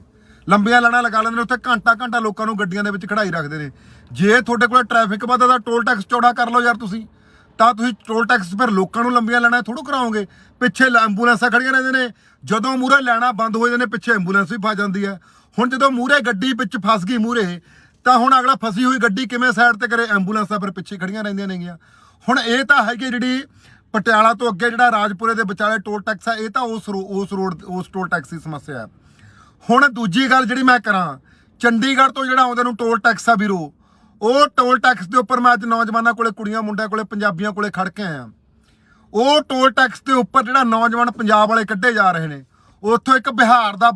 ਲੰਬੀਆਂ ਲਾਈਨਾਂ ਲਗਾ ਲੈਂਦੇ ਨੇ, ਉੱਥੇ ਘੰਟਾ ਲੋਕਾਂ ਨੂੰ ਗੱਡੀਆਂ ਦੇ ਵਿੱਚ ਖੜਾਈ ਰੱਖਦੇ ਨੇ। ਜੇ ਤੁਹਾਡੇ ਕੋਲ ਟ੍ਰੈਫਿਕ ਵੱਧਦਾ ਤਾਂ ਟੋਲ ਟੈਕਸ ਚੌੜਾ ਕਰ ਲਓ ਯਾਰ। ਤੁਸੀਂ ਟੋਲ ਟੈਕਸ ਫਿਰ ਲੋਕਾਂ ਨੂੰ ਲੰਬੀਆਂ ਲਾਈਨਾਂ ਥੋੜ੍ਹਾ ਕਰਾਓਗੇ। ਪਿੱਛੇ ਐਂਬੂਲੈਂਸਾਂ ਖੜੀਆਂ ਰਹਿੰਦੇ ਨੇ, ਜਦੋਂ ਮੂਹਰੇ ਲਾਈਨਾਂ ਬੰਦ ਹੋ ਜਾਂਦੇ ਨੇ ਪਿੱਛੇ ਐਂਬੂਲੈਂਸ ਵੀ ਫਸ ਜਾਂਦੀ ਹੈ। ਹੁਣ ਜਦੋਂ ਮੂਹਰੇ ਗੱਡੀ ਵਿੱਚ ਫਸ ਗਈ ਮੂਹਰੇ, ਤਾਂ ਹੁਣ ਅਗਲਾ ਫਸੀ ਹੋਈ ਗੱਡੀ ਕਿਵੇਂ ਸਾਈਡ ਤੇ ਕਰੇ? ਐਂਬੂਲੈਂਸਾਂ ਫਿਰ ਪਿੱਛੇ ਖੜੀਆਂ ਰਹਿੰਦੀਆਂ ਨੇਗੀਆਂ। ਹੁਣ ਇਹ ਤਾਂ ਹੈਗੀ ਜਿਹੜੀ ਪਟਿਆਲਾ ਤੋਂ ਅੱਗੇ ਜਿਹੜਾ ਰਾਜਪੁਰੇ ਦੇ ਵਿਚਾਲੇ ਟੋਲ ਟੈਕਸ ਹੈ, ਇਹ ਤਾਂ ਉਸ ਟੋਲ ਟੈਕਸ ਦੀ ਸਮੱਸਿਆ ਹੈ। ਹੁਣ ਦੂਜੀ ਗੱਲ ਜਿਹੜੀ ਮੈਂ ਕਰਾਂ, ਚੰਡੀਗੜ੍ਹ ਤੋਂ ਜਿਹੜਾ ਆਉਂਦੇ ਨੂੰ ਟੋਲ ਟੈਕਸ ਆ ਵੀਰੋ, ਉਹ ਟੋਲ ਟੈਕਸ ਦੇ ਉੱਪਰ ਮੈਂ ਅੱਜ ਨੌਜਵਾਨਾਂ ਕੋਲੇ, ਕੁੜੀਆਂ ਮੁੰਡਿਆਂ ਕੋਲੇ, ਪੰਜਾਬੀਆਂ ਕੋਲੇ ਖੜ ਕੇ ਆਇਆ। ਉਹ ਟੋਲ ਟੈਕਸ ਦੇ ਉੱਪਰ ਜਿਹੜਾ ਨੌਜਵਾਨ ਪੰਜਾਬ ਵਾਲੇ ਕੱਢੇ ਜਾ ਰਹੇ ਨੇ, ਉੱਥੋਂ ਇੱਕ ਬਿਹਾਰ ਦਾ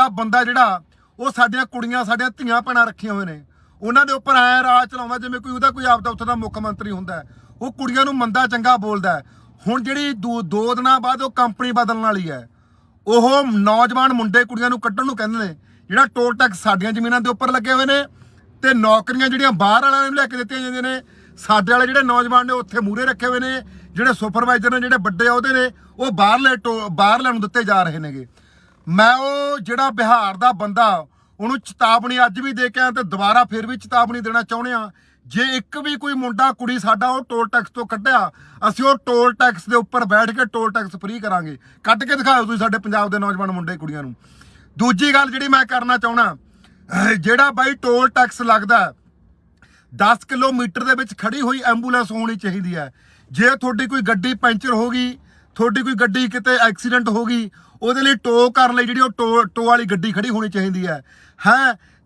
ਬੰਦਾ ਜਿਹੜਾ ਉਹ ਸਾਡੀਆਂ ਕੁੜੀਆਂ, ਸਾਡੀਆਂ ਧੀਆਂ ਭੈਣਾਂ ਰੱਖੀਆਂ ਹੋਏ ਨੇ, ਉਹਨਾਂ ਦੇ ਉੱਪਰ ਐ ਰਾਜ ਚਲਾਉਂਦਾ ਜਿਵੇਂ ਕੋਈ ਉਹਦਾ ਕੋਈ ਆਪਦਾ ਉੱਥੇ ਦਾ ਮੁੱਖ ਮੰਤਰੀ ਹੁੰਦਾ। ਉਹ ਕੁੜੀਆਂ ਨੂੰ ਮੰਦਾ ਚੰਗਾ ਬੋਲਦਾ। ਹੁਣ ਜਿਹੜੀ 2 ਦਿਨਾਂ ਬਾਅਦ ਉਹ ਕੰਪਨੀ ਬਦਲਣ ਵਾਲੀ ਹੈ, ਉਹ ਨੌਜਵਾਨ ਮੁੰਡੇ ਕੁੜੀਆਂ ਨੂੰ ਕੱਢਣ ਨੂੰ ਕਹਿੰਦੇ ਨੇ। ਜਿਹੜਾ ਟੋਲ ਟੈਕਸ ਸਾਡੀਆਂ ਜ਼ਮੀਨਾਂ ਦੇ ਉੱਪਰ ਲੱਗੇ ਹੋਏ ਨੇ, ਤੇ ਨੌਕਰੀਆਂ ਜਿਹੜੀਆਂ ਬਾਹਰ ਵਾਲਿਆਂ ਨੂੰ ਲੈ ਕੇ ਦਿੱਤੀਆਂ ਜਾਂਦੀਆਂ ਨੇ, ਸਾਡੇ ਵਾਲੇ ਜਿਹੜੇ ਨੌਜਵਾਨ ਨੇ ਉੱਥੇ ਮੂਹਰੇ ਰੱਖੇ ਹੋਏ ਨੇ। ਜਿਹੜੇ ਸੁਪਰਵਾਈਜ਼ਰ ਨੇ, ਜਿਹੜੇ ਵੱਡੇ ਅਹੁਦੇ ਨੇ, ਉਹ ਬਾਹਰਲੇ ਨੂੰ ਦਿੱਤੇ ਜਾ ਰਹੇ ਨੇਗੇ। ਮੈਂ ਉਹ ਜਿਹੜਾ ਬਿਹਾਰ ਦਾ ਬੰਦਾ, ਉਹਨੂੰ ਚੇਤਾਵਨੀ ਅੱਜ ਵੀ ਦੇ ਕੇ ਆਇਆ ਤੇ ਦੁਬਾਰਾ ਫਿਰ ਵੀ ਚੇਤਾਵਨੀ ਦੇਣਾ ਚਾਹੁੰਦੇ ਆ। ਜੇ ਇੱਕ ਵੀ ਕੋਈ ਮੁੰਡਾ ਕੁੜੀ ਸਾਡਾ ਉਹ ਟੋਲ ਟੈਕਸ ਤੋਂ ਕੱਢਿਆ, ਅਸੀਂ ਉਹ ਟੋਲ ਟੈਕਸ ਦੇ ਉੱਪਰ ਬੈਠ ਕੇ ਟੋਲ ਟੈਕਸ ਫ੍ਰੀ ਕਰਾਂਗੇ। ਕੱਢ ਕੇ ਦਿਖਾਓ ਤੁਸੀਂ ਸਾਡੇ ਪੰਜਾਬ ਦੇ ਨੌਜਵਾਨ ਮੁੰਡੇ ਕੁੜੀਆਂ ਨੂੰ। ਦੂਜੀ ਗੱਲ ਜਿਹੜੀ ਮੈਂ ਕਰਨਾ ਚਾਹੁੰਦਾ, ਜਿਹੜਾ ਬਾਈ ਟੋਲ ਟੈਕਸ ਲੱਗਦਾ 10 ਕਿਲੋਮੀਟਰ ਦੇ ਵਿੱਚ ਖੜੀ ਹੋਈ ਐਂਬੂਲੈਂਸ ਹੋਣੀ ਚਾਹੀਦੀ ਹੈ। ਜੇ ਤੁਹਾਡੀ ਕੋਈ ਗੱਡੀ ਪੈਂਚਰ ਹੋ ਗਈ, ਤੁਹਾਡੀ ਕੋਈ ਗੱਡੀ ਕਿਤੇ ਐਕਸੀਡੈਂਟ ਹੋ ਗਈ, ਉਹਦੇ ਲਈ ਟੋ ਕਰਨ ਲਈ ਜਿਹੜੀ ਉਹ ਟੋ ਵਾਲੀ ਗੱਡੀ ਖੜੀ ਹੋਣੀ ਚਾਹੀਦੀ ਹੈ।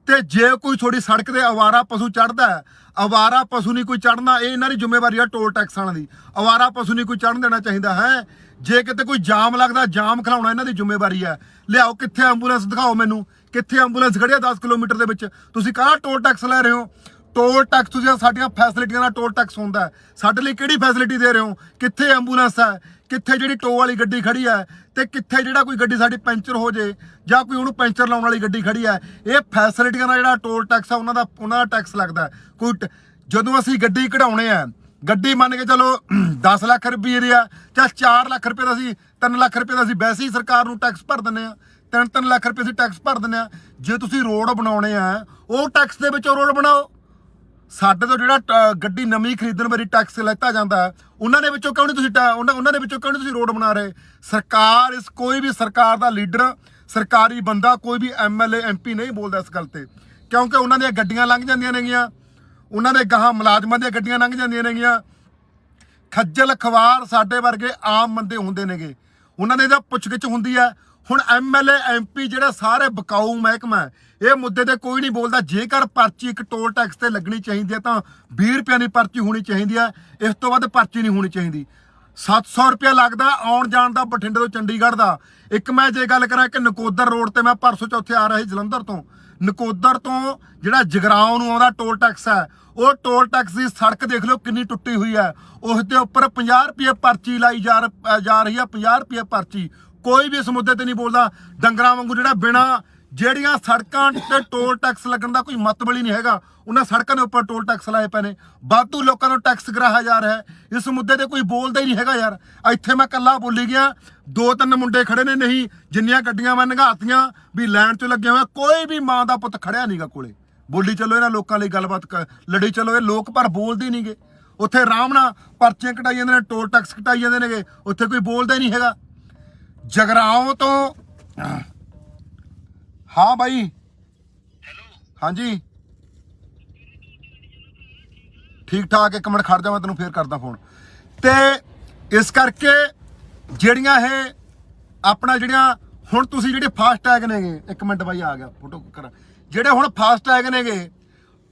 ਤੇ ਜੇ ਕੋਈ ਤੁਹਾਡੀ ਸੜਕ ਤੇ ਅਵਾਰਾ ਪਸ਼ੂ ਚੜ੍ਹਦਾ, ਅਵਾਰਾ ਪਸ਼ੂ ਨਹੀਂ ਕੋਈ ਚੜ੍ਹਨਾ, ਇਹ ਇਹਨਾਂ ਦੀ ਜ਼ਿੰਮੇਵਾਰੀ ਆ ਟੋਲ ਟੈਕਸ ਵਾਲਿਆਂ ਦੀ। ਅਵਾਰਾ ਪਸ਼ੂ ਨਹੀਂ ਕੋਈ ਚੜ੍ਹਨ ਦੇਣਾ ਚਾਹੀਦਾ ਹੈ। ਜੇ ਕਿਤੇ ਕੋਈ ਜਾਮ ਲੱਗਦਾ, ਜਾਮ ਖਿਲਾਉਣਾ ਇਹਨਾਂ ਦੀ ਜ਼ਿੰਮੇਵਾਰੀ ਹੈ। ਲਿਆਓ ਕਿੱਥੇ ਐਂਬੂਲੈਂਸ ਦਿਖਾਓ ਮੈਨੂੰ, ਕਿੱਥੇ ਐਂਬੂਲੈਂਸ ਖੜੀ ਆ 10 ਕਿਲੋਮੀਟਰ ਦੇ ਵਿੱਚ? ਤੁਸੀਂ ਕਾਹਦਾ ਟੋਲ ਟੈਕਸ ਲੈ ਰਹੇ ਹੋ? ਟੋਲ ਟੈਕਸ ਤੁਸੀਂ ਸਾਡੀਆਂ ਫੈਸਿਲਿਟੀਆਂ ਦਾ ਟੋਲ ਟੈਕਸ ਹੁੰਦਾ, ਸਾਡੇ ਲਈ ਕਿਹੜੀ ਫੈਸਿਲਿਟੀ ਦੇ ਰਹੇ ਹੋ? ਕਿੱਥੇ ਐਂਬੂਲੈਂਸ ਹੈ? ਕਿੱਥੇ ਜਿਹੜੀ ਟੋ ਵਾਲੀ ਗੱਡੀ ਖੜੀ ਹੈ? ਤੇ ਕਿੱਥੇ ਜਿਹੜਾ ਕੋਈ ਗੱਡੀ ਸਾਡੀ ਪੈਂਚਰ ਹੋ ਜੇ ਜਾਂ ਕੋਈ ਉਹਨੂੰ ਪੈਂਚਰ ਲਾਉਣ ਵਾਲੀ ਗੱਡੀ ਖੜੀ ਹੈ? ਇਹ ਫੈਸਿਲਿਟੀਆਂ ਦਾ ਜਿਹੜਾ ਟੋਲ ਟੈਕਸ ਆ, ਉਹਨਾਂ ਦਾ ਟੈਕਸ ਲੱਗਦਾ। ਜਦੋਂ ਅਸੀਂ ਗੱਡੀ ਕਢਾਉਣੇ ਆ, ਗੱਡੀ ਮੰਨ ਕੇ ਚਲੋ 10 ਲੱਖ ਰੁਪਏ ਦੀ ਆ, ਜਾਂ 4 ਲੱਖ ਰੁਪਏ ਦਾ, ਅਸੀਂ 3 ਲੱਖ ਰੁਪਏ ਦਾ ਅਸੀਂ ਵੈਸੇ ਹੀ ਸਰਕਾਰ ਨੂੰ ਟੈਕਸ ਭਰ ਦਿੰਦੇ ਆ। 3 ਲੱਖ ਰੁਪਏ ਅਸੀਂ ਟੈਕਸ ਭਰ ਦਿੰਦੇ ਆ। ਜੇ ਤੁਸੀਂ ਰੋਡ ਬਣਾਉਣੇ ਆ, ਉਹ ਟੈਕਸ ਦੇ ਵਿੱਚੋਂ ਰੋਡ ਬਣਾਓ। ਸਾਡੇ ਤੋਂ ਜਿਹੜਾ ਗੱਡੀ ਨਵੀਂ ਖਰੀਦਣ ਵਾਰੀ ਟੈਕਸ ਲੈਤਾ ਜਾਂਦਾ, ਉਹਨਾਂ ਦੇ ਵਿੱਚੋਂ ਕਿਉਂ ਨਹੀਂ ਤੁਸੀਂ ਰੋਡ ਬਣਾ ਰਹੇ? ਕੋਈ ਵੀ ਸਰਕਾਰ ਦਾ ਲੀਡਰ, ਸਰਕਾਰੀ ਬੰਦਾ, ਕੋਈ ਵੀ MLA MP ਨਹੀਂ ਬੋਲਦਾ ਇਸ ਗੱਲ ਤੇ, ਕਿਉਂਕਿ ਉਹਨਾਂ ਦੀਆਂ ਗੱਡੀਆਂ ਲੰਘ ਜਾਂਦੀਆਂ ਨੇਗੀਆਂ, ਉਹਨਾਂ ਦੇ ਗਾਹਾਂ ਮੁਲਾਜ਼ਮਾਂ ਦੀਆਂ ਗੱਡੀਆਂ ਲੰਘ ਜਾਂਦੀਆਂ ਨੇਗੀਆਂ। ਖੱਜਲ ਖਵਾਰ ਸਾਡੇ ਵਰਗੇ ਆਮ ਬੰਦੇ ਹੁੰਦੇ ਨੇਗੇ, ਉਹਨਾਂ ਨੇ ਇਹਦਾ ਪੁੱਛਗਿੱਛ ਹੁੰਦੀ ਹੈ। ਹੁਣ MLA MP ਜਿਹੜੇ ਸਾਰੇ ਬਕਾਊ ਮਹਿਕਮਾ, ਇਹ ਮੁੱਦੇ ਤੇ ਕੋਈ ਨਹੀਂ ਬੋਲਦਾ। ਜੇਕਰ ਪਰਚੀ ਇੱਕ ਟੋਲ ਟੈਕਸ ਤੇ ਲੱਗਣੀ ਚਾਹੀਦੀ ਹੈ ਤਾਂ 20 ਰੁਪਏ ਦੀ ਪਰਚੀ ਹੋਣੀ ਚਾਹੀਦੀ ਹੈ, ਇਸ ਤੋਂ ਵੱਧ ਪਰਚੀ ਨਹੀਂ ਹੋਣੀ ਚਾਹੀਦੀ। 700 ਰੁਪਇਆ ਲੱਗਦਾ ਆਉਣ ਜਾਣ ਦਾ ਬਠਿੰਡੇ ਤੋਂ ਚੰਡੀਗੜ੍ਹ ਦਾ। ਇੱਕ ਮੈਂ ਜੇ ਗੱਲ ਕਰਾਂ ਕਿ ਨਕੋਦਰ ਰੋਡ ਤੇ ਮੈਂ ਪਰਸੋਂ ਚੌਥੇ ਆ ਰਿਹਾ ਸੀ ਜਲੰਧਰ ਤੋਂ, ਨਕੋਦਰ ਤੋਂ ਜਿਹੜਾ ਜਗਰਾਉਂ ਨੂੰ ਆਉਂਦਾ ਟੋਲ ਟੈਕਸ ਹੈ, ਉਹ ਟੋਲ ਟੈਕਸ ਦੀ ਸੜਕ ਦੇਖ ਲਓ ਕਿੰਨੀ ਟੁੱਟੀ ਹੋਈ ਹੈ। ਉਸ ਦੇ ਉੱਪਰ 50 ਰੁਪਏ ਪਰਚੀ ਲਾਈ ਜਾ ਰਹੀ ਹੈ, 50 ਰੁਪਏ ਪਰਚੀ। ਕੋਈ ਵੀ ਇਸ ਮੁੱਦੇ ਤੇ ਨਹੀਂ ਬੋਲਦਾ। ਡੰਗਰਾਂ ਵਾਂਗੂ ਜਿਹੜਾ ਬਿਨਾਂ ਜਿਹੜੀਆਂ ਸੜਕਾਂ ਤੇ ਟੋਲ ਟੈਕਸ ਲੱਗਣ ਦਾ ਕੋਈ ਮਤਲਬ ਹੀ ਨਹੀਂ ਹੈਗਾ, ਉਹਨਾਂ ਸੜਕਾਂ ਦੇ ਉੱਪਰ ਟੋਲ ਟੈਕਸ ਲਾਏ ਪਏ ਨੇ। ਵਾਧੂ ਲੋਕਾਂ ਨੂੰ ਟੈਕਸ ਕਰਾਇਆ ਜਾ ਰਿਹਾ ਹੈ। ਇਸ ਮੁੱਦੇ ਤੇ ਕੋਈ ਬੋਲਦਾ ਹੀ ਨਹੀਂ ਹੈਗਾ ਯਾਰ। ਇੱਥੇ ਮੈਂ ਇਕੱਲਾ ਬੋਲੀ ਗਿਆ, 2-3 ਮੁੰਡੇ ਖੜੇ ਨੇ, ਨਹੀਂ ਜਿੰਨੀਆਂ ਗੱਡੀਆਂ ਮੈਂ ਨੰਘਾਤੀਆਂ ਵੀ ਲਾਈਨ 'ਚ ਲੱਗੇ ਹੋਏ, ਕੋਈ ਵੀ ਮਾਂ ਦਾ ਪੁੱਤ ਖੜਿਆ ਨਹੀਂਗਾ ਕੋਲੇ। ਬੋਲੀ ਚੱਲੋ ਇਹਨਾਂ ਲੋਕਾਂ ਲਈ ਗੱਲਬਾਤ ਲੜੀ ਚੱਲੋ। ਇਹ ਲੋਕ ਪਰ ਬੋਲਦੇ ਨਹੀਂਗੇ। ਉੱਥੇ ਆਰਾਮ ਨਾਲ ਪਰਚੀਆਂ ਕਟਾਈ ਜਾਂਦੇ ਨੇ, ਟੋਲ ਟੈਕਸ ਕਟਾਈ ਜਾਂਦੇ ਨੇਗੇ, ਉੱਥੇ ਕੋਈ ਬੋਲਦਾ ਹੀ ਨਹੀਂ ਹੈਗਾ। ਜਗਰਾਉਂ ਤੋਂ ਹਾਂ ਬਾਈ, हाँ जी ਠੀਕ ਠਾਕ। ਇੱਕ ਮਿੰਟ ਖੜ ਜਾ, ਮੈਂ ਤੈਨੂੰ ਫੇਰ ਕਰਦਾ ਫੋਨ। ਤੇ ਇਸ ਕਰਕੇ ਜਿਹੜੀਆਂ ਇਹ ਆਪਣਾ ਜਿਹੜੀਆਂ ਹੁਣ ਤੁਸੀਂ ਜਿਹੜੇ ਫਾਸਟੈਗ ਨੇਗੇ, ਇੱਕ ਮਿੰਟ ਬਾਈ ਆ ਗਿਆ ਫੋਟੋ ਕਰਾਂ, ਜਿਹੜੇ ਹੁਣ ਫਾਸਟੈਗ ਨੇਗੇ,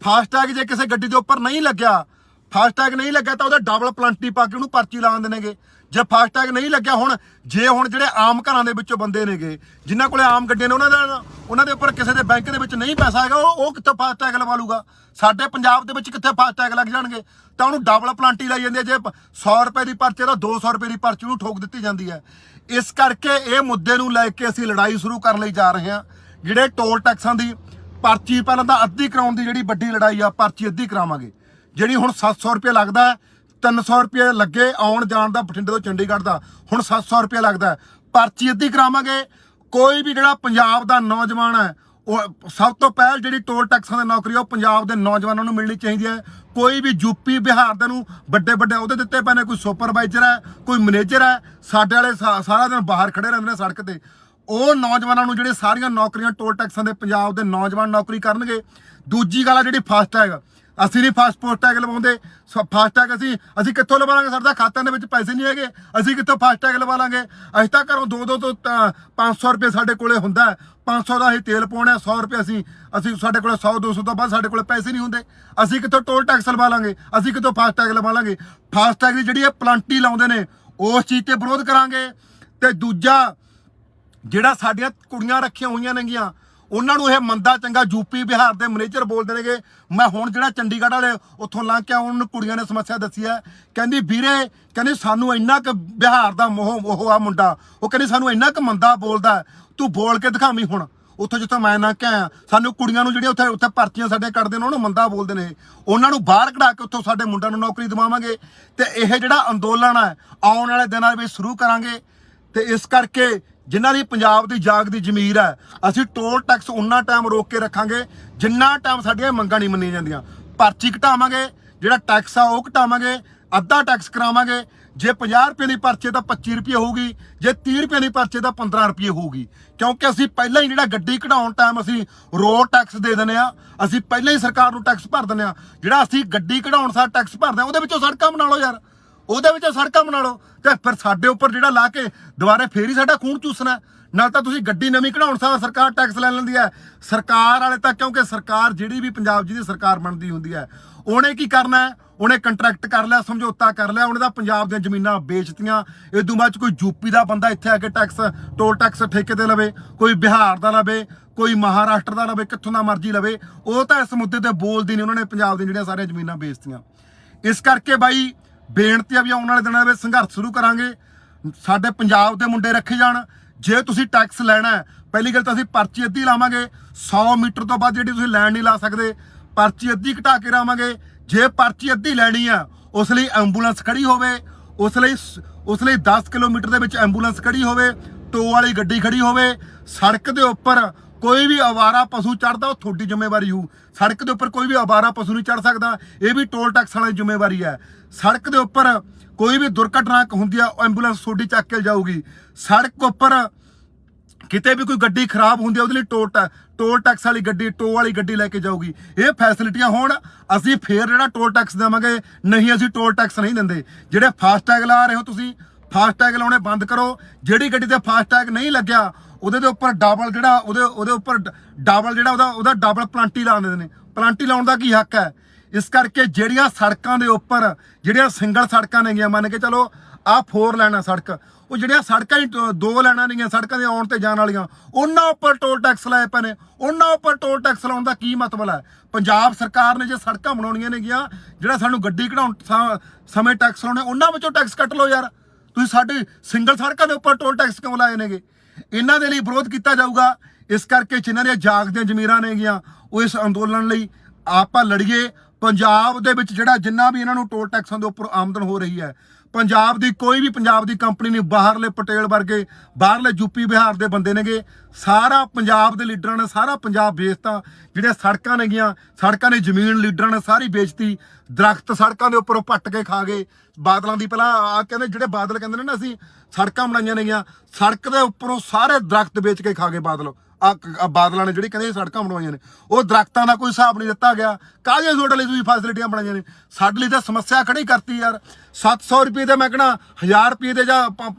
ਫਾਸਟੈਗ ਜੇ ਕਿਸੇ ਗੱਡੀ ਦੇ ਉੱਪਰ ਨਹੀਂ ਲੱਗਿਆ, ਫਾਸਟੈਗ ਨਹੀਂ ਲੱਗਿਆ ਤਾਂ ਉਹਦਾ ਡਬਲ ਪਲੰਟੀ ਪਾ ਕੇ ਉਹਨੂੰ ਪਰਚੀ ਲਾ ਦਿੰਦੇ ਨੇਗੇ। ਜੇ ਫਾਸਟੈਗ ਨਹੀਂ ਲੱਗਿਆ, ਹੁਣ ਜਿਹੜੇ ਆਮ ਘਰਾਂ ਦੇ ਵਿੱਚੋਂ ਬੰਦੇ ਨੇਗੇ ਜਿਨ੍ਹਾਂ ਕੋਲੇ ਆਮ ਗੱਡੀਆਂ ਨੇ, ਉਹਨਾਂ ਦੇ ਉੱਪਰ ਕਿਸੇ ਦੇ ਬੈਂਕ ਦੇ ਵਿੱਚ ਨਹੀਂ ਪੈਸਾ ਹੈਗਾ, ਉਹ ਕਿੱਥੋਂ ਫਾਸਟੈਗ ਲਵਾ ਲੂਗਾ? ਸਾਡੇ ਪੰਜਾਬ ਦੇ ਵਿੱਚ ਕਿੱਥੇ ਫਾਸਟੈਗ ਲੱਗ ਜਾਣਗੇ? ਤਾਂ ਉਹਨੂੰ ਡਬਲ ਪਲੰਟੀ ਲਾਈ ਜਾਂਦੀ ਹੈ। ਜੇ 100 ਰੁਪਏ ਦੀ ਪਰਚੀ ਤਾਂ 200 ਰੁਪਏ ਦੀ ਪਰਚੀ ਨੂੰ ਠੋਕ ਦਿੱਤੀ ਜਾਂਦੀ ਹੈ। ਇਸ ਕਰਕੇ ਇਹ ਮੁੱਦੇ ਨੂੰ ਲੈ ਕੇ ਅਸੀਂ ਲੜਾਈ ਸ਼ੁਰੂ ਕਰਨ ਲਈ ਜਾ ਰਹੇ ਹਾਂ। ਜਿਹੜੇ ਟੋਲ ਟੈਕਸਾਂ ਦੀ ਪਰਚੀ ਪਹਿਲਾਂ ਤਾਂ ਅੱਧੀ ਕਰਾਉਣ ਦੀ ਜਿਹੜੀ ਵੱਡੀ ਲੜਾਈ ਆ, ਪਰਚੀ ਅੱਧੀ ਕਰਾਵਾਂਗੇ। ਜਿਹੜੀ ਹੁਣ 700 ਰੁਪਏ ਲੱਗਦਾ, 300 ਰੁਪਏ ਲੱਗੇ ਆਉਣ ਜਾਣ ਦਾ ਬਠਿੰਡੇ ਤੋਂ ਚੰਡੀਗੜ੍ਹ ਦਾ, ਹੁਣ 700 ਰੁਪਏ ਲੱਗਦਾ, ਪਰਚੀ ਅੱਧੀ ਕਰਾਵਾਂਗੇ। ਕੋਈ ਵੀ ਜਿਹੜਾ ਪੰਜਾਬ ਦਾ ਨੌਜਵਾਨ ਹੈ, ਉਹ ਸਭ ਤੋਂ ਪਹਿਲ ਜਿਹੜੀ ਟੋਲ ਟੈਕਸਾਂ ਦੀ ਨੌਕਰੀ ਉਹ ਪੰਜਾਬ ਦੇ ਨੌਜਵਾਨਾਂ ਨੂੰ ਮਿਲਣੀ ਚਾਹੀਦੀ ਹੈ। ਕੋਈ ਵੀ ਯੂਪੀ ਬਿਹਾਰ ਦੇ ਨੂੰ ਵੱਡੇ ਅਹੁਦੇ ਦਿੱਤੇ ਪਏ ਨੇ, ਕੋਈ ਸੁਪਰਵਾਈਜ਼ਰ ਹੈ, ਕੋਈ ਮੈਨੇਜਰ ਹੈ, ਸਾਡੇ ਵਾਲੇ ਸਾਰਾ ਦਿਨ ਬਾਹਰ ਖੜੇ ਰਹਿੰਦੇ ਨੇ ਸੜਕ ਤੇ। ਉਹ ਨੌਜਵਾਨਾਂ ਨੂੰ ਜਿਹੜੇ ਸਾਰੀਆਂ ਨੌਕਰੀਆਂ ਟੋਲ ਟੈਕਸਾਂ ਦੇ ਪੰਜਾਬ ਦੇ ਨੌਜਵਾਨ ਨੌਕਰੀ ਕਰਨਗੇ। ਦੂਜੀ ਗੱਲ ਆ ਜਿਹੜੀ ਫਾਸਟੈਗ, ਅਸੀਂ ਨਹੀਂ ਫਾਸਟੈਗ ਲਵਾਉਂਦੇ। ਫਾਸਟੈਗ ਅਸੀਂ ਕਿੱਥੋਂ ਲਵਾ ਲਾਂਗੇ? ਸਾਡੇ ਖਾਤਿਆਂ ਦੇ ਵਿੱਚ ਪੈਸੇ ਨਹੀਂ ਹੈਗੇ, ਅਸੀਂ ਕਿੱਥੋਂ ਫਾਸਟੈਗ ਲਵਾ ਲਾਂਗੇ? ਅਸੀਂ ਤਾਂ ਘਰੋਂ 200 ਤੋਂ 500 ਰੁਪਏ ਸਾਡੇ ਕੋਲੇ ਹੁੰਦਾ, 500 ਦਾ ਅਸੀਂ ਤੇਲ ਪਾਉਣਾ, 100 ਰੁਪਏ ਅਸੀਂ ਸਾਡੇ ਕੋਲੇ 100-200 ਤੋਂ ਬਾਅਦ ਸਾਡੇ ਕੋਲੇ ਪੈਸੇ ਨਹੀਂ ਹੁੰਦੇ। ਅਸੀਂ ਕਿੱਥੋਂ ਟੋਲ ਟੈਕਸ ਲਵਾ ਲਾਂਗੇ? ਅਸੀਂ ਕਿੱਥੋਂ ਫਾਸਟੈਗ ਲਵਾ ਲਾਂਗੇ? ਫਾਸਟੈਗ ਦੀ ਜਿਹੜੀ ਇਹ ਪਲੰਟੀ ਲਾਉਂਦੇ ਨੇ, ਉਸ ਚੀਜ਼ ਤੇ ਵਿਰੋਧ ਕਰਾਂਗੇ। ਤੇ ਦੂਜਾ ਜਿਹੜਾ ਸਾਡੀਆਂ ਕੁੜੀਆਂ ਰੱਖੀਆਂ ਹੋਈਆਂ ਨੇਗੀਆਂ, ਉਹਨਾਂ ਨੂੰ ਇਹ ਮੰਦਾ ਚੰਗਾ ਯੂਪੀ ਬਿਹਾਰ ਦੇ ਮੈਨੇਜਰ ਬੋਲਦੇ ਨੇਗੇ। ਮੈਂ ਹੁਣ ਜਿਹੜਾ ਚੰਡੀਗੜ੍ਹ ਵਾਲੇ ਉੱਥੋਂ ਲੰਘ ਕੇ ਉਹਨਾਂ ਨੂੰ ਕੁੜੀਆਂ ਨੇ ਸਮੱਸਿਆ ਦੱਸੀ ਹੈ। ਕਹਿੰਦੀ ਵੀਰੇ, ਕਹਿੰਦੀ ਸਾਨੂੰ ਇੰਨਾ ਕੁ ਬਿਹਾਰ ਦਾ ਉਹ ਆ ਮੁੰਡਾ, ਉਹ ਕਹਿੰਦੀ ਸਾਨੂੰ ਇੰਨਾ ਕੁ ਮੰਦਾ ਬੋਲਦਾ, ਤੂੰ ਬੋਲ ਕੇ ਦਿਖਾਵੀਂ। ਹੁਣ ਉੱਥੋਂ ਜਿੱਥੋਂ ਮੈਂ ਨਾ ਕਿਹਾ, ਸਾਨੂੰ ਕੁੜੀਆਂ ਨੂੰ ਜਿਹੜੀਆਂ ਉੱਥੇ ਪਰਚੀਆਂ ਸਾਡੇ ਕੱਢਦੇ ਨੇ ਉਹਨੂੰ ਮੰਦਾ ਬੋਲਦੇ ਨੇ। ਉਹਨਾਂ ਨੂੰ ਬਾਹਰ ਕਢਾ ਕੇ ਉੱਥੋਂ ਸਾਡੇ ਮੁੰਡਿਆਂ ਨੂੰ ਨੌਕਰੀ ਦਿਵਾਵਾਂਗੇ। ਤੇ ਇਹ ਜਿਹੜਾ ਅੰਦੋਲਨ ਹੈ ਆਉਣ ਵਾਲੇ ਦਿਨਾਂ ਵਿੱਚ ਸ਼ੁਰੂ ਕਰਾਂਗੇ। ਤੇ ਇਸ ਕਰਕੇ ਜਿਨ੍ਹਾਂ ਦੀ ਪੰਜਾਬ ਦੀ ਜਾਗਦੀ ਜ਼ਮੀਰ ਹੈ, ਅਸੀਂ ਟੋਲ ਟੈਕਸ ਉਨਾ ਟਾਈਮ ਰੋਕ ਕੇ ਰੱਖਾਂਗੇ ਜਿੰਨਾ ਟਾਈਮ ਸਾਡੀਆਂ ਮੰਗਾਂ ਨਹੀਂ ਮੰਨੀਆਂ ਜਾਂਦੀਆਂ। ਪਰਚੀ ਘਟਾਵਾਂਗੇ, ਜਿਹੜਾ ਟੈਕਸ ਆ ਉਹ ਘਟਾਵਾਂਗੇ, ਅੱਧਾ ਟੈਕਸ ਕਰਾਵਾਂਗੇ। ਜੇ 50 ਰੁਪਏ ਦੀ ਪਰਚੀ ਤਾਂ 25 ਰੁਪਏ ਹੋਊਗੀ, ਜੇ 30 ਰੁਪਏ ਦੀ ਪਰਚੀ ਤਾਂ 15 ਰੁਪਏ ਹੋਊਗੀ। ਕਿਉਂਕਿ ਅਸੀਂ ਪਹਿਲਾਂ ਹੀ ਜਿਹੜਾ ਗੱਡੀ ਕਢਾਉਣ ਟਾਈਮ ਅਸੀਂ ਰੋਡ ਟੈਕਸ ਦੇ ਦਿੰਦੇ ਆ, ਅਸੀਂ ਪਹਿਲਾਂ ਹੀ ਸਰਕਾਰ ਨੂੰ ਟੈਕਸ ਭਰ ਦਿੰਦੇ ਆ। ਜਿਹੜਾ ਅਸੀਂ ਗੱਡੀ ਕਢਾਉਣ ਸਾਰ ਟੈਕਸ ਭਰਦੇ ਆ, ਉਹਦੇ ਵਿੱਚੋਂ ਸੜਕਾਂ ਬਣਾ ਲਓ ਯਾਰ, ਉਹਦੇ ਵਿੱਚੋਂ ਸੜਕਾਂ ਬਣਾ ਲਓ। ਤੇ ਫਿਰ ਸਾਡੇ ਉੱਪਰ ਜਿਹੜਾ ਲਾ ਕੇ ਦੁਬਾਰੇ ਫੇਰ ਹੀ ਸਾਡਾ ਖੂਨ ਚੂਸਣਾ। ਨਾਲ ਤਾਂ ਤੁਸੀਂ ਗੱਡੀ ਨਵੀਂ ਕਢਾਉਣ ਸਾਰ ਸਰਕਾਰ ਟੈਕਸ ਲੈ ਲੈਂਦੀ ਹੈ। ਸਰਕਾਰ ਵਾਲੇ ਤਾਂ, ਕਿਉਂਕਿ ਸਰਕਾਰ ਜਿਹੜੀ ਵੀ ਪੰਜਾਬ ਜਿਹਦੀ ਸਰਕਾਰ ਬਣਦੀ ਹੁੰਦੀ ਹੈ, ਉਹਨੇ ਕੀ ਕਰਨਾ ਹੈ? ਉਹਨੇ ਕੰਟਰੈਕਟ ਕਰ ਲਿਆ, ਸਮਝੌਤਾ ਕਰ ਲਿਆ, ਉਹਨੇ ਤਾਂ ਪੰਜਾਬ ਦੀਆਂ ਜ਼ਮੀਨਾਂ ਵੇਚਤੀਆਂ। ਇਦੋਂ ਬਾਅਦ 'ਚ ਕੋਈ ਯੂਪੀ ਦਾ ਬੰਦਾ ਇੱਥੇ ਆ ਕੇ ਟੋਲ ਟੈਕਸ ਠੇਕੇ ਤੇ ਲਵੇ, ਕੋਈ ਬਿਹਾਰ ਦਾ ਲਵੇ, ਕੋਈ ਮਹਾਰਾਸ਼ਟਰ ਦਾ ਲਵੇ, ਕਿੱਥੋਂ ਦਾ ਮਰਜ਼ੀ ਲਵੇ। ਉਹ ਤਾਂ ਇਸ ਮੁੱਦੇ ਤੇ ਬੋਲਦੀ ਨਹੀਂ। ਉਹਨਾਂ ਨੇ ਪੰਜਾਬ ਦੀਆਂ ਜਿਹੜੀਆਂ ਸਾਰੀਆਂ ਜ਼ਮੀਨਾਂ ਵੇਚਤੀਆਂ। ਇਸ ਕਰਕੇ ਬਾਈ ਬੇਨਤੀ ਆ ਵੀ ਆਉਣ ਵਾਲੇ ਦਿਨਾਂ ਵਿੱਚ ਸੰਘਰਸ਼ ਸ਼ੁਰੂ ਕਰਾਂਗੇ। ਸਾਡੇ ਪੰਜਾਬ ਦੇ ਮੁੰਡੇ ਰੱਖੇ ਜਾਣ। ਜੇ ਤੁਸੀਂ ਟੈਕਸ ਲੈਣਾ ਹੈ, ਪਹਿਲੀ ਗੱਲ ਤਾਂ ਅਸੀਂ ਪਰਚੀ ਅੱਧੀ ਲਾਵਾਂਗੇ। 100 ਮੀਟਰ ਤੋਂ ਬਾਅਦ ਜਿਹੜੀ ਤੁਸੀਂ ਲੈਣ ਨਹੀਂ ਲਾ ਸਕਦੇ, ਪਰਚੀ ਅੱਧੀ ਘਟਾ ਕੇ ਲਾਵਾਂਗੇ। ਜੇ ਪਰਚੀ ਅੱਧੀ ਲੈਣੀ ਆ, ਉਸ ਲਈ ਐਂਬੂਲੈਂਸ ਖੜੀ ਹੋਵੇ, ਉਸ ਲਈ 10 ਕਿਲੋਮੀਟਰ ਦੇ ਵਿੱਚ ਐਂਬੂਲੈਂਸ ਖੜੀ ਹੋਵੇ, ਟੋ ਵਾਲੀ ਗੱਡੀ ਖੜੀ ਹੋਵੇ। ਸੜਕ ਦੇ ਉੱਪਰ ਕੋਈ ਵੀ ਅਵਾਰਾ ਪਸ਼ੂ ਚੜ੍ਹਦਾ, ਉਹ ਤੁਹਾਡੀ ਜ਼ਿੰਮੇਵਾਰੀ ਹੋਊ। ਸੜਕ ਦੇ ਉੱਪਰ ਕੋਈ ਵੀ ਅਵਾਰਾ ਪਸ਼ੂ ਨਹੀਂ ਚੜ੍ਹ ਸਕਦਾ, ਇਹ ਵੀ ਟੋਲ ਟੈਕਸ ਵਾਲੀ ਜ਼ਿੰਮੇਵਾਰੀ ਹੈ। ਸੜਕ ਦੇ ਉੱਪਰ ਕੋਈ ਵੀ ਦੁਰਘਟਨਾ ਹੁੰਦੀ ਆ, ਐਂਬੂਲੈਂਸ ਤੁਹਾਡੀ ਚੱਕ ਕੇ ਜਾਊਗੀ। ਸੜਕ ਉੱਪਰ ਕਿਤੇ ਵੀ ਕੋਈ ਗੱਡੀ ਖਰਾਬ ਹੁੰਦੀ ਆ, ਉਹਦੇ ਲਈ ਟੋਲ ਟੈਕਸ ਵਾਲੀ ਗੱਡੀ, ਟੋ ਵਾਲੀ ਗੱਡੀ ਲੈ ਕੇ ਜਾਊਗੀ। ਇਹ ਫੈਸਿਲਿਟੀਆਂ ਹੋਣ, ਅਸੀਂ ਫੇਰ ਜਿਹੜਾ ਟੋਲ ਟੈਕਸ ਦੇਵਾਂਗੇ। ਨਹੀਂ, ਅਸੀਂ ਟੋਲ ਟੈਕਸ ਨਹੀਂ ਦਿੰਦੇ। ਜਿਹੜੇ ਫਾਸਟੈਗ ਲਾ ਰਹੇ ਹੋ ਤੁਸੀਂ, ਫਾਸਟੈਗ ਲਾਉਣੇ ਬੰਦ ਕਰੋ। ਜਿਹੜੀ ਗੱਡੀ ਤੇ ਫਾਸਟੈਗ ਨਹੀਂ ਲੱਗਿਆ, ਉਹਦੇ ਦੇ ਉੱਪਰ ਡਬਲ ਜਿਹੜਾ ਉਹਦੇ ਉੱਪਰ ਡਬਲ ਜਿਹੜਾ ਉਹਦਾ ਡਬਲ ਪਲੰਟੀ ਲਾ ਦਿੰਦੇ ਨੇ। ਪਲੰਟੀ ਲਾਉਣ ਦਾ ਕੀ ਹੱਕ ਹੈ? ਇਸ ਕਰਕੇ ਜਿਹੜੀਆਂ ਸੜਕਾਂ ਦੇ ਉੱਪਰ ਜਿਹੜੀਆਂ ਸਿੰਗਲ ਸੜਕਾਂ ਨੇਗੀਆਂ, ਮੰਨ ਕੇ ਚਲੋ ਆਹ 4 ਲਾਈਨਾਂ ਸੜਕ, ਉਹ ਜਿਹੜੀਆਂ ਸੜਕਾਂ ਹੀ 2 ਲਾਈਨਾਂ ਨੇਗੀਆਂ ਸੜਕਾਂ ਦੇ ਆਉਣ ਤੇ ਜਾਣ ਵਾਲੀਆਂ, ਉਹਨਾਂ ਉੱਪਰ ਟੋਲ ਟੈਕਸ ਲਾਏ ਪਏ ਨੇ। ਉਹਨਾਂ ਉੱਪਰ ਟੋਲ ਟੈਕਸ ਲਾਉਣ ਦਾ ਕੀ ਮਤਲਬ ਹੈ? ਪੰਜਾਬ ਸਰਕਾਰ ਨੇ ਜੇ ਸੜਕਾਂ ਬਣਾਉਣੀਆਂ ਨੇਗੀਆਂ, ਜਿਹੜਾ ਸਾਨੂੰ ਗੱਡੀ ਕਢਾਉਣ ਸਮੇਂ ਟੈਕਸ ਲਾਉਣੇ, ਉਹਨਾਂ ਵਿੱਚੋਂ ਟੈਕਸ ਕੱਟ ਲਓ ਯਾਰ। ਤੁਸੀਂ ਸਾਡੀ ਸਿੰਗਲ ਸੜਕਾਂ ਦੇ ਉੱਪਰ ਟੋਲ ਟੈਕਸ ਕਿਉਂ ਲਾਏ ਨੇਗੇ? ਇਹਨਾਂ ਦੇ ਲਈ ਵਿਰੋਧ ਕੀਤਾ ਜਾਊਗਾ। ਇਸ ਕਰਕੇ ਜਿਨ੍ਹਾਂ ਦੀਆਂ ਜਾਗਦੀਆਂ ਜ਼ਮੀਰਾਂ ਨੇਗੀਆਂ, ਉਹ ਇਸ ਅੰਦੋਲਨ ਲਈ ਆਪਾਂ ਲੜੀਏ। ਪੰਜਾਬ ਦੇ ਵਿੱਚ ਜਿੰਨਾ ਵੀ ਇਹਨਾਂ ਨੂੰ ਟੋਲ ਟੈਕਸਾਂ ਦੇ ਉੱਪਰ ਆਮਦਨ ਹੋ ਰਹੀ ਹੈ, ਪੰਜਾਬ ਦੀ ਕੋਈ ਵੀ ਪੰਜਾਬ ਦੀ ਕੰਪਨੀ ਨਹੀਂ, ਬਾਹਰਲੇ ਪਟੇਲ ਵਰਗੇ, ਬਾਹਰਲੇ ਯੂਪੀ ਬਿਹਾਰ ਦੇ ਬੰਦੇ ਨੇਗੇ, ਸਾਰਾ ਪੰਜਾਬ ਦੇ ਲੀਡਰਾਂ ਨੇ ਸਾਰਾ ਪੰਜਾਬ ਵੇਚਤਾ। ਜਿਹੜੀਆਂ ਸੜਕਾਂ ਨੇਗੀਆਂ, ਸੜਕਾਂ ਦੀ ਜ਼ਮੀਨ ਲੀਡਰਾਂ ਨੇ ਸਾਰੀ ਵੇਚਤੀ। ਦਰਖਤ ਸੜਕਾਂ ਦੇ ਉੱਪਰੋਂ ਪੱਟ ਕੇ ਖਾ ਗਏ। ਬਾਦਲਾਂ ਦੀ ਪਹਿਲਾਂ ਆ ਕਹਿੰਦੇ, ਜਿਹੜੇ ਬਾਦਲ ਕਹਿੰਦੇ ਨੇ ਨਾ ਅਸੀਂ ਸੜਕਾਂ ਬਣਾਈਆਂ ਨੇਗੀਆਂ, ਸੜਕ ਦੇ ਉੱਪਰੋਂ ਸਾਰੇ ਦਰਖਤ ਵੇਚ ਕੇ ਖਾ ਗਏ ਬਾਦਲ। ਆ ਬਾਦਲਾਂ ਨੇ ਜਿਹੜੀ ਕਹਿੰਦੇ ਸੜਕਾਂ ਬਣਵਾਈਆਂ ਨੇ, ਉਹ ਦਰਖਤਾਂ ਦਾ ਕੋਈ ਹਿਸਾਬ ਨਹੀਂ ਦਿੱਤਾ ਗਿਆ। ਕਾਹਦੇ ਤੁਹਾਡੇ ਲਈ ਤੁਸੀਂ ਫੈਸਿਲਿਟੀਆਂ ਬਣਾਈਆਂ ਨੇ? ਸਾਡੇ ਲਈ ਤਾਂ ਸਮੱਸਿਆ ਖੜੀ ਕਰਤੀ ਯਾਰ। 700 ਰੁਪਏ ਦੇ ਮੈਂ ਕਹਿਣਾ 1000 ਰੁਪਏ ਦੇ ਜਾਂ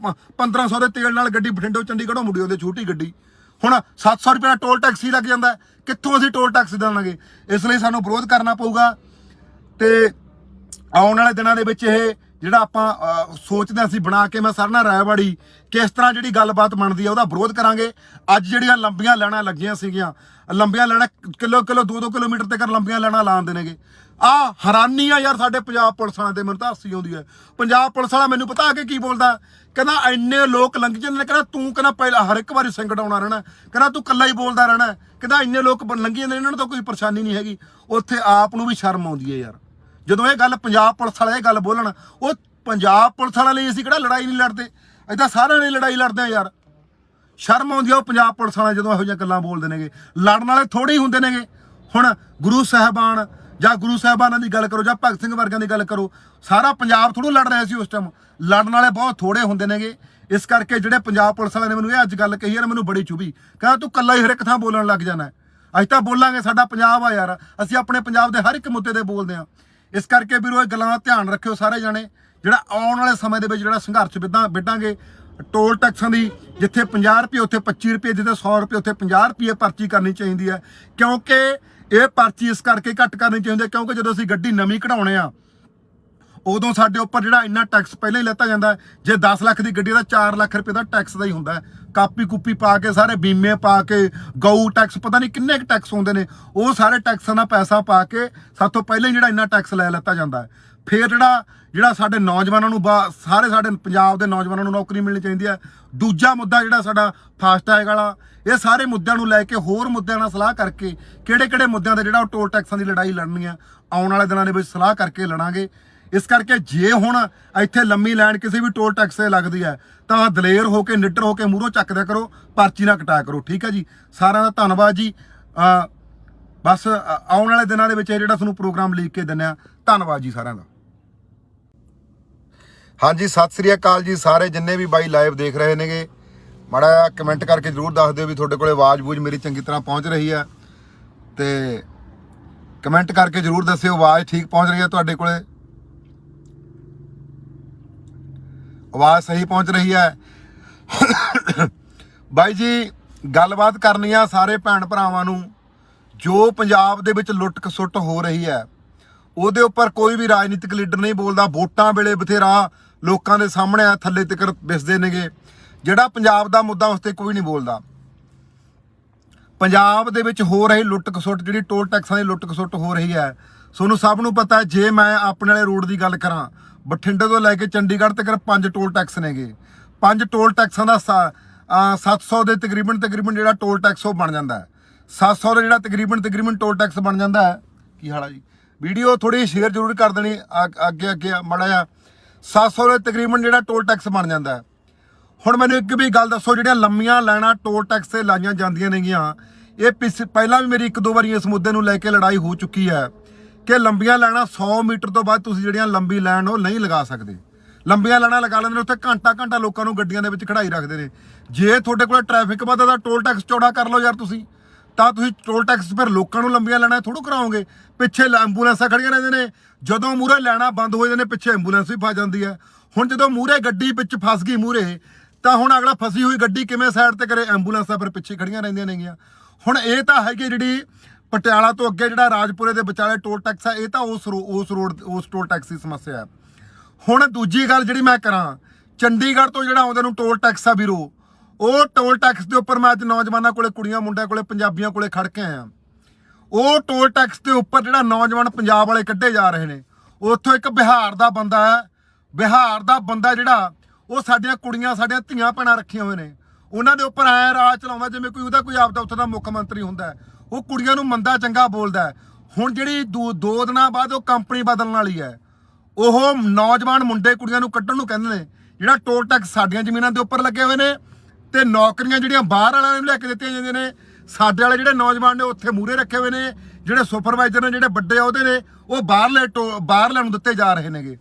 1500 ਦੇ ਤੇਲ ਨਾਲ ਗੱਡੀ ਬਠਿੰਡੋਂ ਚੰਡੀਗੜ੍ਹੋਂ ਮੁੜੀ ਉਹਦੇ ਛੋਟੀ ਗੱਡੀ, ਹੁਣ 700 ਰੁਪਏ ਦਾ ਟੋਲ ਟੈਕਸ ਹੀ ਲੱਗ ਜਾਂਦਾ। ਕਿੱਥੋਂ ਅਸੀਂ ਟੋਲ ਟੈਕਸ ਦੇਵਾਂਗੇ? ਇਸ ਲਈ ਸਾਨੂੰ ਵਿਰੋਧ ਕਰਨਾ ਪਊਗਾ। ਤੇ ਆਉਣ ਵਾਲੇ ਦਿਨਾਂ ਦੇ ਵਿੱਚ ਇਹ ਜਿਹੜਾ ਆਪਾਂ ਸੋਚਦੇ ਅਸੀਂ ਬਣਾ ਕੇ ਮੈਂ ਸਾਰਿਆਂ ਨਾਲ ਰਾਇਵਾੜੀ ਕਿਸ ਤਰ੍ਹਾਂ ਜਿਹੜੀ ਗੱਲਬਾਤ ਬਣਦੀ ਹੈ ਉਹਦਾ ਵਿਰੋਧ ਕਰਾਂਗੇ। ਅੱਜ ਜਿਹੜੀਆਂ ਲੰਬੀਆਂ ਲਾਈਨਾਂ ਲੱਗੀਆਂ ਸੀਗੀਆਂ, ਲੰਬੀਆਂ ਲਾਈਨਾਂ ਕਿਲੋ 2-2 ਕਿਲੋਮੀਟਰ ਤੱਕ ਲੰਬੀਆਂ ਲਾਈਨਾਂ ਲਾਉਂਦੇ ਨੇਗੇ। ਆ ਹੈਰਾਨੀ ਆ ਯਾਰ ਸਾਡੇ ਪੰਜਾਬ ਪੁਲਿਸ ਵਾਲਿਆਂ ਤੇ, ਮੈਨੂੰ ਤਾਂ ਹਾਸੀ ਆਉਂਦੀ ਹੈ। ਪੰਜਾਬ ਪੁਲਿਸ ਵਾਲਾ ਮੈਨੂੰ ਪਤਾ ਕਿ ਕੀ ਬੋਲਦਾ, ਕਹਿੰਦਾ ਇੰਨੇ ਲੋਕ ਲੰਘ ਜਾਂਦੇ ਨੇ, ਕਹਿੰਦਾ ਤੂੰ ਕਹਿੰਦਾ ਪਹਿਲਾਂ ਹਰ ਇੱਕ ਵਾਰੀ ਸਿੰਗੜ ਆਉਣਾ ਰਹਿਣਾ, ਕਹਿੰਦਾ ਤੂੰ ਇਕੱਲਾ ਹੀ ਬੋਲਦਾ ਰਹਿਣਾ, ਕਹਿੰਦਾ ਇੰਨੇ ਲੋਕ ਲੰਘੀ ਜਾਂਦੇ ਨੇ, ਇਹਨਾਂ ਨੂੰ ਤਾਂ ਕੋਈ ਪਰੇਸ਼ਾਨੀ ਨਹੀਂ ਹੈਗੀ। ਉੱਥੇ ਆਪ ਨੂੰ ਵੀ ਸ਼ਰਮ ਆਉਂਦੀ ਹੈ ਯਾਰ ਜਦੋਂ ਇਹ ਗੱਲ ਪੰਜਾਬ ਪੁਲਿਸ ਵਾਲੇ ਇਹ ਗੱਲ ਬੋਲਣ। ਉਹ ਪੰਜਾਬ ਪੁਲਿਸ ਵਾਲਿਆਂ ਲਈ ਅਸੀਂ ਕਿਹੜਾ ਲੜਾਈ ਨਹੀਂ ਲੜਦੇ, ਏਦਾਂ ਸਾਰਿਆਂ ਨੇ ਲੜਾਈ ਲੜਦੇ ਆ ਯਾਰ। ਸ਼ਰਮ ਆਉਂਦੀ ਆ ਉਹ ਪੰਜਾਬ ਪੁਲਿਸ ਵਾਲੇ ਜਦੋਂ ਇਹੋ ਜਿਹੀਆਂ ਗੱਲਾਂ ਬੋਲਦੇ ਨੇਗੇ। ਲੜਨ ਵਾਲੇ ਥੋੜੇ ਹੀ ਹੁੰਦੇ ਨੇਗੇ। ਹੁਣ ਗੁਰੂ ਸਾਹਿਬਾਨ ਜਾਂ ਗੁਰੂ ਸਾਹਿਬਾਨਾਂ ਦੀ ਗੱਲ ਕਰੋ ਜਾਂ ਭਗਤ ਸਿੰਘ ਵਰਗਿਆਂ ਦੀ ਗੱਲ ਕਰੋ, ਸਾਰਾ ਪੰਜਾਬ ਥੋੜ੍ਹਾ ਲੜ ਰਿਹਾ ਸੀ ਉਸ ਟਾਈਮ। ਲੜਨ ਵਾਲੇ ਬਹੁਤ ਥੋੜੇ ਹੁੰਦੇ ਨੇਗੇ। ਇਸ ਕਰਕੇ ਜਿਹੜੇ ਪੰਜਾਬ ਪੁਲਿਸ ਵਾਲਿਆਂ ਨੇ ਮੈਨੂੰ ਇਹ ਅੱਜ ਗੱਲ ਕਹੀ ਹੈ ਨਾ, ਮੈਨੂੰ ਬੜੀ ਚੁਭੀ। ਕਹਿੰਦਾ ਤੂੰ ਇਕੱਲਾ ਹੀ ਹਰ ਇੱਕ ਥਾਂ ਬੋਲਣ ਲੱਗ ਜਾਣਾ। ਅਸੀਂ ਤਾਂ ਬੋਲਾਂਗੇ, ਸਾਡਾ ਪੰਜਾਬ ਆ ਯਾਰ, ਅਸੀਂ ਆਪਣੇ ਪੰਜਾਬ ਦੇ ਹਰ ਇੱਕ ਮੁੱਦੇ ਤੇ ਬੋਲਦੇ ਹਾਂ। ਇਸ ਕਰਕੇ ਵੀਰੋ ਇਹ ਗੱਲਾਂ ਦਾ ਧਿਆਨ ਰੱਖਿਓ ਸਾਰੇ ਜਾਣੇ। ਜਿਹੜਾ ਆਉਣ ਵਾਲੇ ਸਮੇਂ ਦੇ ਵਿੱਚ ਜਿਹੜਾ ਸੰਘਰਸ਼ ਵਿੱਢਾਂਗੇ ਟੋਲ ਟੈਕਸਾਂ ਦੀ, ਜਿੱਥੇ 50 ਰੁਪਏ ਉੱਥੇ 25 ਰੁਪਏ, ਜਿੱਥੇ 100 ਰੁਪਏ ਉੱਥੇ 50 ਰੁਪਏ ਪਰਚੀ ਕਰਨੀ ਚਾਹੀਦੀ ਹੈ। ਕਿਉਂਕਿ ਇਹ ਪਰਚੀ ਇਸ ਕਰਕੇ ਘੱਟ ਕਰਨੀ ਚਾਹੀਦੀ ਹੈ ਕਿਉਂਕਿ ਜਦੋਂ ਅਸੀਂ ਗੱਡੀ ਨਵੀਂ ਕਢਾਉਣੇ ਆ ਉਦੋਂ ਸਾਡੇ ਉੱਪਰ ਜਿਹੜਾ ਇੰਨਾ ਟੈਕਸ ਪਹਿਲਾਂ ਹੀ ਲੈਤਾ ਜਾਂਦਾ। ਜੇ 10 ਲੱਖ ਦੀ ਗੱਡੀ ਦਾ 4 ਲੱਖ ਰੁਪਏ ਦਾ ਟੈਕਸ ਦਾ ਹੀ ਹੁੰਦਾ। ਕਾਪੀ ਕੂਪੀ ਪਾ ਕੇ ਸਾਰੇ ਬੀਮੇ ਪਾ ਕੇ ਗਊ ਟੈਕਸ ਪਤਾ ਨਹੀਂ ਕਿੰਨੇ ਕੁ ਟੈਕਸ ਹੁੰਦੇ ਨੇ, ਉਹ ਸਾਰੇ ਟੈਕਸਾਂ ਦਾ ਪੈਸਾ ਪਾ ਕੇ ਸਾਥੋਂ ਪਹਿਲਾਂ ਹੀ ਜਿਹੜਾ ਇੰਨਾ ਟੈਕਸ ਲੈ ਲੈਤਾ ਜਾਂਦਾ। ਫਿਰ ਜਿਹੜਾ ਸਾਡੇ ਨੌਜਵਾਨਾਂ ਨੂੰ ਸਾਰੇ ਸਾਡੇ ਪੰਜਾਬ ਦੇ ਨੌਜਵਾਨਾਂ ਨੂੰ ਨੌਕਰੀ ਮਿਲਣੀ ਚਾਹੀਦੀ ਹੈ। ਦੂਜਾ ਮੁੱਦਾ ਜਿਹੜਾ ਸਾਡਾ ਫਾਸਟੈਗ ਵਾਲਾ, ਇਹ ਸਾਰੇ ਮੁੱਦਿਆਂ ਨੂੰ ਲੈ ਕੇ ਹੋਰ ਮੁੱਦਿਆਂ ਨਾਲ ਸਲਾਹ ਕਰਕੇ ਕਿਹੜੇ ਮੁੱਦਿਆਂ ਦੇ ਜਿਹੜਾ ਉਹ ਟੋਲ ਟੈਕਸਾਂ ਦੀ ਲੜਾਈ ਲੜਨੀ ਆ ਆਉਣ ਵਾਲੇ ਦਿਨਾਂ ਦੇ ਵਿੱਚ ਸਲਾਹ ਕਰਕੇ ਲੜਾਂਗੇ। ਇਸ ਕਰਕੇ ਜੇ ਹੁਣ ਇੱਥੇ ਲੰਮੀ ਲਾਈਨ ਕਿਸੇ ਵੀ ਟੋਲ ਟੈਕਸ 'ਤੇ ਲੱਗਦੀ ਹੈ ਤਾਂ ਦਲੇਰ ਹੋ ਕੇ ਨਿੱਡਰ ਹੋ ਕੇ ਮੂਹਰੋਂ ਚੱਕਦਿਆ ਕਰੋ, ਪਰਚੀ ਨਾ ਕਟਾਇਆ ਕਰੋ। ਠੀਕ ਹੈ ਜੀ, ਸਾਰਿਆਂ ਦਾ ਧੰਨਵਾਦ ਜੀ। ਬਸ ਆਉਣ ਵਾਲੇ ਦਿਨਾਂ ਦੇ ਵਿੱਚ ਇਹ ਜਿਹੜਾ ਤੁਹਾਨੂੰ ਪ੍ਰੋਗਰਾਮ ਲੀਕ ਕੇ ਦਿੰਦੇ ਆ। ਧੰਨਵਾਦ ਜੀ ਸਾਰਿਆਂ ਦਾ। ਹਾਂਜੀ, ਸਤਿ ਸ੍ਰੀ ਅਕਾਲ ਜੀ ਸਾਰੇ ਜਿੰਨੇ ਵੀ ਬਾਈ ਲਾਈਵ ਦੇਖ ਰਹੇ ਨੇਗੇ। ਮਾੜਾ ਜਿਹਾ ਕਮੈਂਟ ਕਰਕੇ ਜ਼ਰੂਰ ਦੱਸ ਦਿਓ ਵੀ ਤੁਹਾਡੇ ਕੋਲੇ ਆਵਾਜ਼ ਬੂਝ ਮੇਰੀ ਚੰਗੀ ਤਰ੍ਹਾਂ ਪਹੁੰਚ ਰਹੀ ਹੈ। ਤੇ ਕਮੈਂਟ ਕਰਕੇ ਜ਼ਰੂਰ ਦੱਸਿਓ ਆਵਾਜ਼ ਠੀਕ ਪਹੁੰਚ ਰਹੀ ਹੈ ਤੁਹਾਡੇ ਕੋਲੇ, ਆਵਾਜ਼ ਸਹੀ ਪਹੁੰਚ ਰਹੀ ਹੈ। ਬਾਈ ਜੀ ਗੱਲਬਾਤ ਕਰਨੀ ਆ ਸਾਰੇ ਭੈਣ ਭਰਾਵਾਂ ਨੂੰ। ਜੋ ਪੰਜਾਬ ਦੇ ਵਿੱਚ ਲੁੱਟ ਖਸੁੱਟ ਹੋ ਰਹੀ ਹੈ ਉਹਦੇ ਉੱਪਰ ਕੋਈ ਵੀ ਰਾਜਨੀਤਿਕ ਲੀਡਰ ਨਹੀਂ ਬੋਲਦਾ। ਵੋਟਾਂ ਵੇਲੇ ਬਥੇਰਾ ਲੋਕਾਂ ਦੇ ਸਾਹਮਣੇ ਆ ਥੱਲੇ ਤੱਕ ਦਿਸਦੇ ਨੇਗੇ। ਜਿਹੜਾ ਪੰਜਾਬ ਦਾ ਮੁੱਦਾ ਉਸ ਤੇ ਕੋਈ ਨਹੀਂ ਬੋਲਦਾ। ਪੰਜਾਬ ਦੇ ਵਿੱਚ ਹੋ ਰਹੀ ਲੁੱਟ ਖਸੁੱਟ, ਜਿਹੜੀ ਟੋਲ ਟੈਕਸਾਂ ਦੀ ਲੁੱਟ ਖਸੁੱਟ ਹੋ ਰਹੀ ਹੈ, ਤੁਹਾਨੂੰ ਸਭ ਨੂੰ ਪਤਾ। ਜੇ ਮੈਂ ਆਪਣੇ ਵਾਲੇ ਰੋਡ ਦੀ ਗੱਲ ਕਰਾਂ, ਬਠਿੰਡੇ ਤੋਂ ਲੈ ਕੇ ਚੰਡੀਗੜ੍ਹ ਤੱਕ 5 ਟੋਲ ਟੈਕਸ ਨੇਗੇ। 5 ਟੋਲ ਟੈਕਸਾਂ ਦਾ 700 ਦੇ ਤਕਰੀਬਨ ਜਿਹੜਾ ਟੋਲ ਟੈਕਸ ਉਹ ਬਣ ਜਾਂਦਾ ਹੈ। 700 ਦਾ ਜਿਹੜਾ ਤਕਰੀਬਨ ਟੋਲ ਟੈਕਸ ਬਣ ਜਾਂਦਾ ਹੈ। ਕੀ ਹਾਲ ਆ ਜੀ? ਵੀਡੀਓ ਥੋੜੀ ਸ਼ੇਅਰ ਜ਼ਰੂਰ ਕਰ ਦੇਣੀ ਅੱਗੇ ਮਾੜਾ ਜਿਹਾ। 700 ਦੇ ਤਕਰੀਬਨ ਜਿਹੜਾ ਟੋਲ ਟੈਕਸ ਬਣ ਜਾਂਦਾ ਹੈ। ਹੁਣ ਮੈਨੂੰ ਇੱਕ ਵੀ ਗੱਲ ਦੱਸੋ, ਜਿਹੜੀਆਂ ਲੰਮੀਆਂ ਲਾਈਨਾਂ ਟੋਲ ਟੈਕਸ ਤੇ ਲਾਈਆਂ ਜਾਂਦੀਆਂ ਨੇਗੀਆਂ, ਇਹ ਪਹਿਲਾਂ ਵੀ ਮੇਰੀ 1-2 ਵਾਰੀ ਇਸ ਮੁੱਦੇ ਨੂੰ ਲੈ ਕੇ ਲੜਾਈ ਹੋ ਚੁੱਕੀ ਹੈ ਕਿ ਲੰਬੀਆਂ ਲਾਈਨਾਂ 100 ਮੀਟਰ ਤੋਂ ਬਾਅਦ ਤੁਸੀਂ ਜਿਹੜੀਆਂ ਲੰਬੀ ਲਾਈਨ ਉਹ ਨਹੀਂ ਲਗਾ ਸਕਦੇ। ਲੰਬੀਆਂ ਲਾਈਨਾਂ ਲਗਾ ਲੈਂਦੇ ਨੇ, ਉੱਥੇ ਘੰਟਾ ਲੋਕਾਂ ਨੂੰ ਗੱਡੀਆਂ ਦੇ ਵਿੱਚ ਖੜਾਈ ਰੱਖਦੇ ਨੇ। ਜੇ ਤੁਹਾਡੇ ਕੋਲ ਟ੍ਰੈਫਿਕ ਵੱਧਦਾ ਤਾਂ ਟੋਲ ਟੈਕਸ ਚੌੜਾ ਕਰ ਲਓ ਯਾਰ। ਤੁਸੀਂ ਟੋਲ ਟੈਕਸ ਫਿਰ ਲੋਕਾਂ ਨੂੰ ਲੰਬੀਆਂ ਲਾਈਨਾਂ ਥੋੜ੍ਹਾ ਕਰਾਓਗੇ। ਪਿੱਛੇ ਐਂਬੂਲੈਂਸਾਂ ਖੜੀਆਂ ਰਹਿੰਦੇ ਨੇ, ਜਦੋਂ ਮੂਹਰੇ ਲਾਈਨਾਂ ਬੰਦ ਹੋ ਜਾਂਦੇ ਨੇ ਪਿੱਛੇ ਐਂਬੂਲੈਂਸ ਵੀ ਫਸ ਜਾਂਦੀ ਹੈ। ਹੁਣ ਜਦੋਂ ਮੂਹਰੇ ਗੱਡੀ ਵਿੱਚ ਫਸ ਗਈ ਮੂਹਰੇ, ਤਾਂ ਹੁਣ ਅਗਲਾ ਫਸੀ ਹੋਈ ਗੱਡੀ ਕਿਵੇਂ ਸਾਈਡ ਤੇ ਕਰੇ? ਐਂਬੂਲੈਂਸਾਂ ਫਿਰ ਪਿੱਛੇ ਖੜੀਆਂ ਰਹਿੰਦੀਆਂ ਨੇਗੀਆਂ। ਹੁਣ ਇਹ ਤਾਂ ਹੈਗੀ ਜਿਹੜੀ ਪਟਿਆਲਾ ਤੋਂ ਅੱਗੇ ਜਿਹੜਾ ਰਾਜਪੁਰੇ ਦੇ ਵਿਚਾਲੇ ਟੋਲ ਟੈਕਸ ਹੈ, ਇਹ ਤਾਂ ਉਸ ਟੋਲ ਟੈਕਸ ਦੀ ਸਮੱਸਿਆ ਹੈ। ਹੁਣ ਦੂਜੀ ਗੱਲ ਜਿਹੜੀ ਮੈਂ ਕਰਾਂ, ਚੰਡੀਗੜ੍ਹ ਤੋਂ ਜਿਹੜਾ ਆਉਂਦੇ ਨੂੰ ਟੋਲ ਟੈਕਸ ਆ ਵੀਰੋ, ਉਹ ਟੋਲ ਟੈਕਸ ਦੇ ਉੱਪਰ ਮੈਂ ਅੱਜ ਨੌਜਵਾਨਾਂ ਕੋਲੇ, ਕੁੜੀਆਂ ਮੁੰਡਿਆਂ ਕੋਲੇ, ਪੰਜਾਬੀਆਂ ਕੋਲੇ ਖੜ ਕੇ ਆਇਆ। ਉਹ ਟੋਲ ਟੈਕਸ ਦੇ ਉੱਪਰ ਜਿਹੜਾ ਨੌਜਵਾਨ ਪੰਜਾਬ ਵਾਲੇ ਕੱਢੇ ਜਾ ਰਹੇ ਨੇ, ਉੱਥੋਂ ਇੱਕ ਬਿਹਾਰ ਦਾ ਬੰਦਾ ਹੈ। ਬਿਹਾਰ ਦਾ ਬੰਦਾ ਜਿਹੜਾ ਉਹ ਸਾਡੀਆਂ ਕੁੜੀਆਂ, ਸਾਡੀਆਂ ਧੀਆਂ ਭੈਣਾਂ ਰੱਖੀਆਂ ਹੋਏ ਨੇ, ਉਹਨਾਂ ਦੇ ਉੱਪਰ ਐਂ ਰਾਜ ਚਲਾਉਂਦਾ ਜਿਵੇਂ ਕੋਈ ਉਹਦਾ ਕੋਈ ਆਪਦਾ ਉੱਥੇ ਦਾ ਮੁੱਖ ਮੰਤਰੀ ਹੁੰਦਾ। ਉਹ ਕੁੜੀਆਂ ਨੂੰ ਮੰਦਾ ਚੰਗਾ ਬੋਲਦਾ। ਹੁਣ ਜਿਹੜੀ 2 ਦਿਨਾਂ ਬਾਅਦ ਉਹ ਕੰਪਨੀ ਬਦਲਣ ਵਾਲੀ ਹੈ, ਉਹ ਨੌਜਵਾਨ ਮੁੰਡੇ ਕੁੜੀਆਂ ਨੂੰ ਕੱਢਣ ਨੂੰ ਕਹਿੰਦੇ ਨੇ। ਜਿਹੜਾ ਟੋਲ ਟੈਕਸ ਸਾਡੀਆਂ ਜ਼ਮੀਨਾਂ ਦੇ ਉੱਪਰ ਲੱਗੇ ਹੋਏ ਨੇ ਤੇ ਨੌਕਰੀਆਂ ਜਿਹੜੀਆਂ ਬਾਹਰ ਵਾਲਿਆਂ ਨੂੰ ਲੈ ਕੇ ਦਿੱਤੀਆਂ ਜਾਂਦੀਆਂ ਨੇ, ਸਾਡੇ ਵਾਲੇ ਜਿਹੜੇ ਨੌਜਵਾਨ ਨੇ ਉੱਥੇ ਮੂਹਰੇ ਰੱਖੇ ਹੋਏ ਨੇ। ਜਿਹੜੇ ਸੁਪਰਵਾਈਜ਼ਰ ਨੇ, ਜਿਹੜੇ ਵੱਡੇ ਅਹੁਦੇ ਨੇ, ਉਹ ਬਾਹਰਲੇ ਨੂੰ ਦਿੱਤੇ ਜਾ ਰਹੇ ਨੇਗੇ।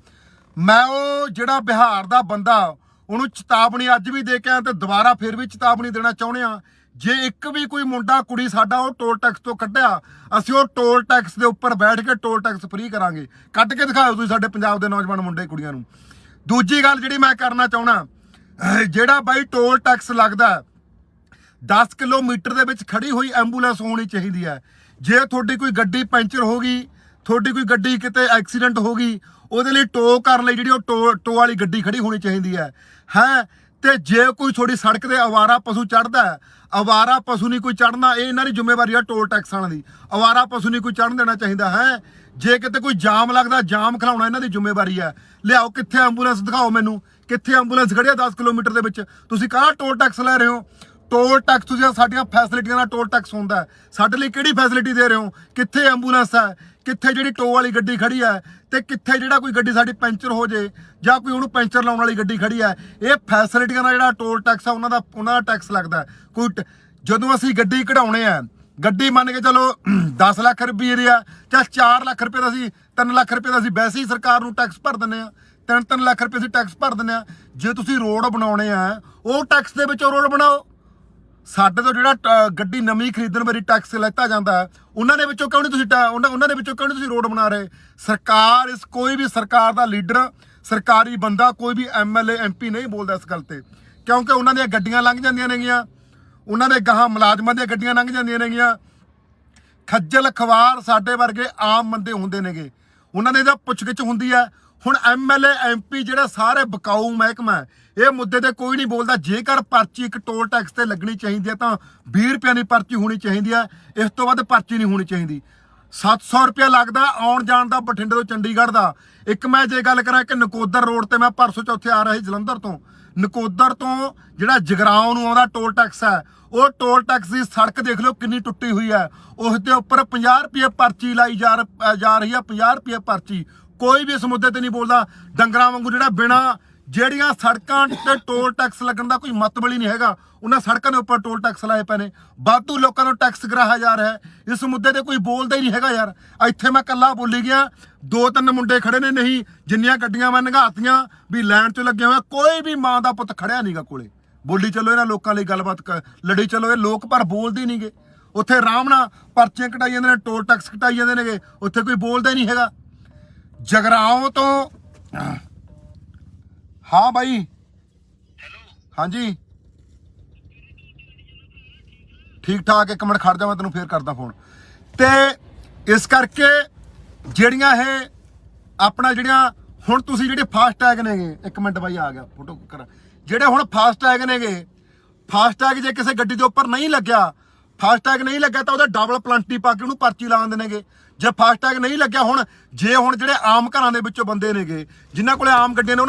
ਮੈਂ ਉਹ ਜਿਹੜਾ ਬਿਹਾਰ ਦਾ ਬੰਦਾ, ਉਹਨੂੰ ਚੇਤਾਵਨੀ ਅੱਜ ਵੀ ਦੇ ਕੇ ਆਇਆ ਤੇ ਦੁਬਾਰਾ ਫਿਰ ਵੀ ਚੇਤਾਵਨੀ ਦੇਣਾ ਚਾਹੁੰਦੇ ਆ। ਜੇ ਇੱਕ ਵੀ ਕੋਈ ਮੁੰਡਾ ਕੁੜੀ ਸਾਡਾ ਉਹ ਟੋਲ ਟੈਕਸ ਤੋਂ ਕੱਢਿਆ, ਅਸੀਂ ਉਹ ਟੋਲ ਟੈਕਸ ਦੇ ਉੱਪਰ ਬੈਠ ਕੇ ਟੋਲ ਟੈਕਸ ਫ੍ਰੀ ਕਰਾਂਗੇ। ਕੱਢ ਕੇ ਦਿਖਾਓ ਤੁਸੀਂ ਸਾਡੇ ਪੰਜਾਬ ਦੇ ਨੌਜਵਾਨ ਮੁੰਡੇ ਕੁੜੀਆਂ ਨੂੰ। ਦੂਜੀ ਗੱਲ ਜਿਹੜੀ ਮੈਂ ਕਰਨਾ ਚਾਹੁੰਦਾ, ਜਿਹੜਾ ਬਾਈ ਟੋਲ ਟੈਕਸ ਲੱਗਦਾ 10 ਕਿਲੋਮੀਟਰ ਦੇ ਵਿੱਚ ਖੜੀ ਹੋਈ ਐਂਬੂਲੈਂਸ ਹੋਣੀ ਚਾਹੀਦੀ ਹੈ। ਜੇ ਤੁਹਾਡੀ ਕੋਈ ਗੱਡੀ ਪੈਂਚਰ ਹੋ ਗਈ, ਤੁਹਾਡੀ ਕੋਈ ਗੱਡੀ ਕਿਤੇ ਐਕਸੀਡੈਂਟ ਹੋ ਗਈ, ਉਹਦੇ ਲਈ ਟੋ ਕਰਨ ਲਈ ਜਿਹੜੀ ਉਹ ਟੋ ਵਾਲੀ ਗੱਡੀ ਖੜੀ ਹੋਣੀ ਚਾਹੀਦੀ ਹੈ। ਤੇ ਜੇ ਕੋਈ ਥੋੜੀ ਸੜਕ ਤੇ ਅਵਾਰਾ ਪਸ਼ੂ ਚੜਦਾ, ਅਵਾਰਾ ਪਸ਼ੂ ਨਹੀਂ ਕੋਈ ਚੜਨਾ, ਇਹ ਇਹਨਾਂ ਦੀ ਜ਼ਿੰਮੇਵਾਰੀ ਹੈ ਟੋਲ ਟੈਕਸ ਵਾਲਿਆਂ ਦੀ। ਅਵਾਰਾ ਪਸ਼ੂ ਨਹੀਂ ਕੋਈ ਚੜਨ ਦੇਣਾ ਚਾਹੀਦਾ ਹੈ। ਜੇ ਕਿਤੇ ਕੋਈ ਜਾਮ ਲੱਗਦਾ, ਜਾਮ ਖਿਲਾਉਣਾ ਇਹਨਾਂ ਦੀ ਜ਼ਿੰਮੇਵਾਰੀ ਹੈ। ਲਿਆਓ ਕਿੱਥੇ ਐਂਬੂਲੈਂਸ ਦਿਖਾਓ ਮੈਨੂੰ, ਕਿੱਥੇ ਐਂਬੂਲੈਂਸ ਖੜੀ ਆ 10 ਕਿਲੋਮੀਟਰ ਦੇ ਵਿੱਚ। ਤੁਸੀਂ ਕਾਹਦਾ ਟੋਲ ਟੈਕਸ ਲੈ ਰਹੇ ਹੋ? ਟੋਲ ਟੈਕਸ ਤੁਸੀਂ ਸਾਡੀਆਂ ਫੈਸਿਲਿਟੀਆਂ ਦਾ ਟੋਲ ਟੈਕਸ ਹੁੰਦਾ, ਸਾਡੇ ਲਈ ਕਿਹੜੀ ਫੈਸਿਲਿਟੀ ਦੇ ਰਹੇ ਹੋ? ਕਿੱਥੇ ਐਂਬੂਲੈਂਸ ਹੈ, ਕਿੱਥੇ ਜਿਹੜੀ ਟੋ ਵਾਲੀ ਗੱਡੀ ਖੜੀ ਹੈ, ਤੇ ਕਿੱਥੇ ਜਿਹੜਾ ਕੋਈ ਗੱਡੀ ਸਾਡੀ ਪੈਂਚਰ ਹੋ ਜੇ ਜਾਂ ਕੋਈ ਉਹਨੂੰ ਪੈਂਚਰ ਲਾਉਣ ਵਾਲੀ ਗੱਡੀ ਖੜੀ ਹੈ। ਇਹ ਫੈਸਿਲਿਟੀਆਂ ਦਾ ਜਿਹੜਾ ਟੋਲ ਟੈਕਸ ਆ ਉਹਨਾਂ ਦਾ ਟੈਕਸ ਲੱਗਦਾ। ਕੋਈ ਜਦੋਂ ਅਸੀਂ ਗੱਡੀ ਕਢਾਉਣੇ ਆ, ਗੱਡੀ ਮੰਨ ਕੇ ਚਲੋ 10 ਲੱਖ ਰੁਪਏ ਦੀ ਆ, ਚਾਹੇ 4 ਲੱਖ ਰੁਪਏ ਦਾ, ਅਸੀਂ 3 ਲੱਖ ਰੁਪਏ ਦਾ ਅਸੀਂ ਵੈਸੇ ਹੀ ਸਰਕਾਰ ਨੂੰ ਟੈਕਸ ਭਰ ਦਿੰਦੇ ਆ। 3 ਲੱਖ ਰੁਪਏ ਅਸੀਂ ਟੈਕਸ ਭਰ ਦਿੰਦੇ ਆ। ਜੇ ਤੁਸੀਂ ਰੋਡ ਬਣਾਉਣੇ ਆ, ਉਹ ਟੈਕਸ ਦੇ ਵਿੱਚੋਂ ਰੋਡ ਬਣਾਓ। ਸਾਡੇ ਤੋਂ ਜਿਹੜਾ ਗੱਡੀ ਨਵੀਂ ਖਰੀਦਣ ਵਾਰੀ ਟੈਕਸ ਲੈਤਾ ਜਾਂਦਾ, ਉਹਨਾਂ ਦੇ ਵਿੱਚੋਂ ਕਿਉਂ ਨਹੀਂ ਤੁਸੀਂ ਉਹਨਾਂ ਦੇ ਵਿੱਚੋਂ ਕਿਉਂ ਨਹੀਂ ਤੁਸੀਂ ਰੋਡ ਬਣਾ ਰਹੇ? ਸਰਕਾਰ, ਕੋਈ ਵੀ ਸਰਕਾਰ ਦਾ ਲੀਡਰ, ਸਰਕਾਰੀ ਬੰਦਾ, ਕੋਈ ਵੀ MLA MP ਨਹੀਂ ਬੋਲਦਾ ਇਸ ਗੱਲ ਤੇ, ਕਿਉਂਕਿ ਉਹਨਾਂ ਦੀਆਂ ਗੱਡੀਆਂ ਲੰਘ ਜਾਂਦੀਆਂ ਨੇਗੀਆਂ, ਉਹਨਾਂ ਦੇ ਗਾਹਾਂ ਮੁਲਾਜ਼ਮਾਂ ਦੀਆਂ ਗੱਡੀਆਂ ਲੰਘ ਜਾਂਦੀਆਂ ਨੇਗੀਆਂ। ਖੱਜਲ ਖਵਾਰ ਸਾਡੇ ਵਰਗੇ ਆਮ ਬੰਦੇ ਹੁੰਦੇ ਨੇਗੇ, ਉਹਨਾਂ ਦੇ ਤਾਂ ਪੁੱਛਗਿੱਛ ਹੁੰਦੀ ਹੈ। ਹੁਣ MLA MP ਜਿਹੜੇ ਸਾਰੇ ਬਕਾਊ ਮਹਿਕਮਾ, ਇਹ ਮੁੱਦੇ ਤੇ ਕੋਈ ਨਹੀਂ ਬੋਲਦਾ। ਜੇਕਰ ਪਰਚੀ ਇੱਕ ਟੋਲ ਟੈਕਸ ਤੇ ਲੱਗਣੀ ਚਾਹੀਦੀ ਹੈ ਤਾਂ 20 ਰੁਪਏ ਦੀ ਪਰਚੀ ਹੋਣੀ ਚਾਹੀਦੀ ਹੈ, ਇਸ ਤੋਂ ਵੱਧ ਪਰਚੀ ਨਹੀਂ ਹੋਣੀ ਚਾਹੀਦੀ। 700 ਰੁਪਇਆ ਲੱਗਦਾ ਆਉਣ ਜਾਣ ਦਾ ਬਠਿੰਡੇ ਤੋਂ ਚੰਡੀਗੜ੍ਹ ਦਾ। ਇੱਕ ਮੈਂ ਜੇ ਗੱਲ ਕਰਾਂ ਕਿ ਨਕੋਦਰ ਰੋਡ ਤੇ ਮੈਂ ਪਰਸੋਂ ਚੌਥੇ ਆ ਰਿਹਾ ਸੀ ਜਲੰਧਰ ਤੋਂ, ਨਕੋਦਰ ਤੋਂ ਜਿਹੜਾ ਜਗਰਾਉਂ ਨੂੰ ਆਉਂਦਾ ਟੋਲ ਟੈਕਸ ਹੈ, ਉਹ ਟੋਲ ਟੈਕਸ ਦੀ ਸੜਕ ਦੇਖ ਲਓ ਕਿੰਨੀ ਟੁੱਟੀ ਹੋਈ ਹੈ। ਉਸ ਦੇ ਉੱਪਰ 50 ਰੁਪਏ ਪਰਚੀ ਲਾਈ ਜਾ ਰਹੀ ਹੈ, 50 ਰੁਪਏ ਪਰਚੀ। ਕੋਈ ਵੀ ਇਸ ਮੁੱਦੇ ਤੇ ਨਹੀਂ ਬੋਲਦਾ। ਡੰਗਰਾਂ ਵਾਂਗੂ ਜਿਹੜਾ ਬਿਨਾਂ ਜਿਹੜੀਆਂ ਸੜਕਾਂ ਤੇ ਟੋਲ ਟੈਕਸ ਲੱਗਣ ਦਾ ਕੋਈ ਮਤਲਬ ਹੀ ਨਹੀਂ ਹੈਗਾ, ਉਹਨਾਂ ਸੜਕਾਂ ਦੇ ਉੱਪਰ ਟੋਲ ਟੈਕਸ ਲਾਏ ਪਏ ਨੇ। ਵਾਧੂ ਲੋਕਾਂ ਨੂੰ ਟੈਕਸ ਗਰਾਇਆ ਜਾ ਰਿਹਾ ਹੈ। ਇਸ ਮੁੱਦੇ ਤੇ ਕੋਈ ਬੋਲਦਾ ਹੀ ਨਹੀਂ ਹੈਗਾ ਯਾਰ। ਇੱਥੇ ਮੈਂ ਇਕੱਲਾ ਬੋਲੀ ਗਿਆ, 2-3 ਮੁੰਡੇ ਖੜੇ ਨੇ, ਨਹੀਂ ਜਿੰਨੀਆਂ ਗੱਡੀਆਂ ਮੈਂ ਨੰਗਾਤੀਆਂ ਵੀ ਲਾਈਨ 'ਚ ਲੱਗੇ ਹੋਏ, ਕੋਈ ਵੀ ਮਾਂ ਦਾ ਪੁੱਤ ਖੜਿਆ ਨਹੀਂਗਾ ਕੋਲੇ। ਬੋਲੀ ਚਲੋ ਇਹਨਾਂ ਲੋਕਾਂ ਲਈ ਗੱਲਬਾਤ ਲੜੀ ਚਲੋ, ਇਹ ਲੋਕ ਪਰ ਬੋਲਦੇ ਨਹੀਂਗੇ। ਉੱਥੇ ਆਰਾਮ ਨਾਲ ਪਰਚੀਆਂ ਕਟਾਈ ਜਾਂਦੇ ਨੇ, ਟੋਲ ਟੈਕਸ ਕਟਾਈ ਜਾਂਦੇ ਨੇਗੇ, ਉੱਥੇ ਕੋਈ ਬੋਲਦਾ ਹੀ ਨਹੀਂ ਹੈਗਾ। ਜਗਰਾਉਂ ਤੋਂ ਹਾਂ ਬਾਈ, ਹਾਂਜੀ ਠੀਕ ਠਾਕ। ਇੱਕ ਮਿੰਟ ਖੜ ਜਾ, ਮੈਂ ਤੈਨੂੰ ਫੇਰ ਕਰਦਾ ਫੋਨ। ਤੇ ਇਸ ਕਰਕੇ ਜਿਹੜੀਆਂ ਇਹ ਆਪਣਾ ਜਿਹੜੀਆਂ ਹੁਣ ਤੁਸੀਂ ਜਿਹੜੇ ਫਾਸਟ ਟੈਗ ਨੇਗੇ, ਇੱਕ ਮਿੰਟ ਬਾਈ ਆ ਗਿਆ ਫੋਟੋ ਕਰਾਂ, ਜਿਹੜੇ ਹੁਣ ਫਾਸਟ ਟੈਗ ਨੇਗੇ, ਫਾਸਟ ਟੈਗ ਜੇ ਕਿਸੇ ਗੱਡੀ ਦੇ ਉੱਪਰ ਨਹੀਂ ਲੱਗਿਆ, ਫਾਸਟ ਟੈਗ ਨਹੀਂ ਲੱਗਿਆ ਤਾਂ ਉਹਦਾ ਡਬਲ ਪਲੰਟੀ ਪਾ ਕੇ ਉਹਨੂੰ ਪਰਚੀ ਲਾ ਦਿੰਦੇ ਨੇਗੇ। ਜੇ ਫਾਸਟ ਟੈਗ ਨਹੀਂ ਲੱਗਿਆ, ਹੁਣ ਜਿਹੜੇ ਆਮ ਘਰਾਂ ਦੇ ਵਿੱਚੋਂ ਬੰਦੇ ਨੇਗੇ, ਜਿਨ੍ਹਾਂ ਕੋਲੇ ਆਮ ਗੱਡੀਆਂ ਨੇ,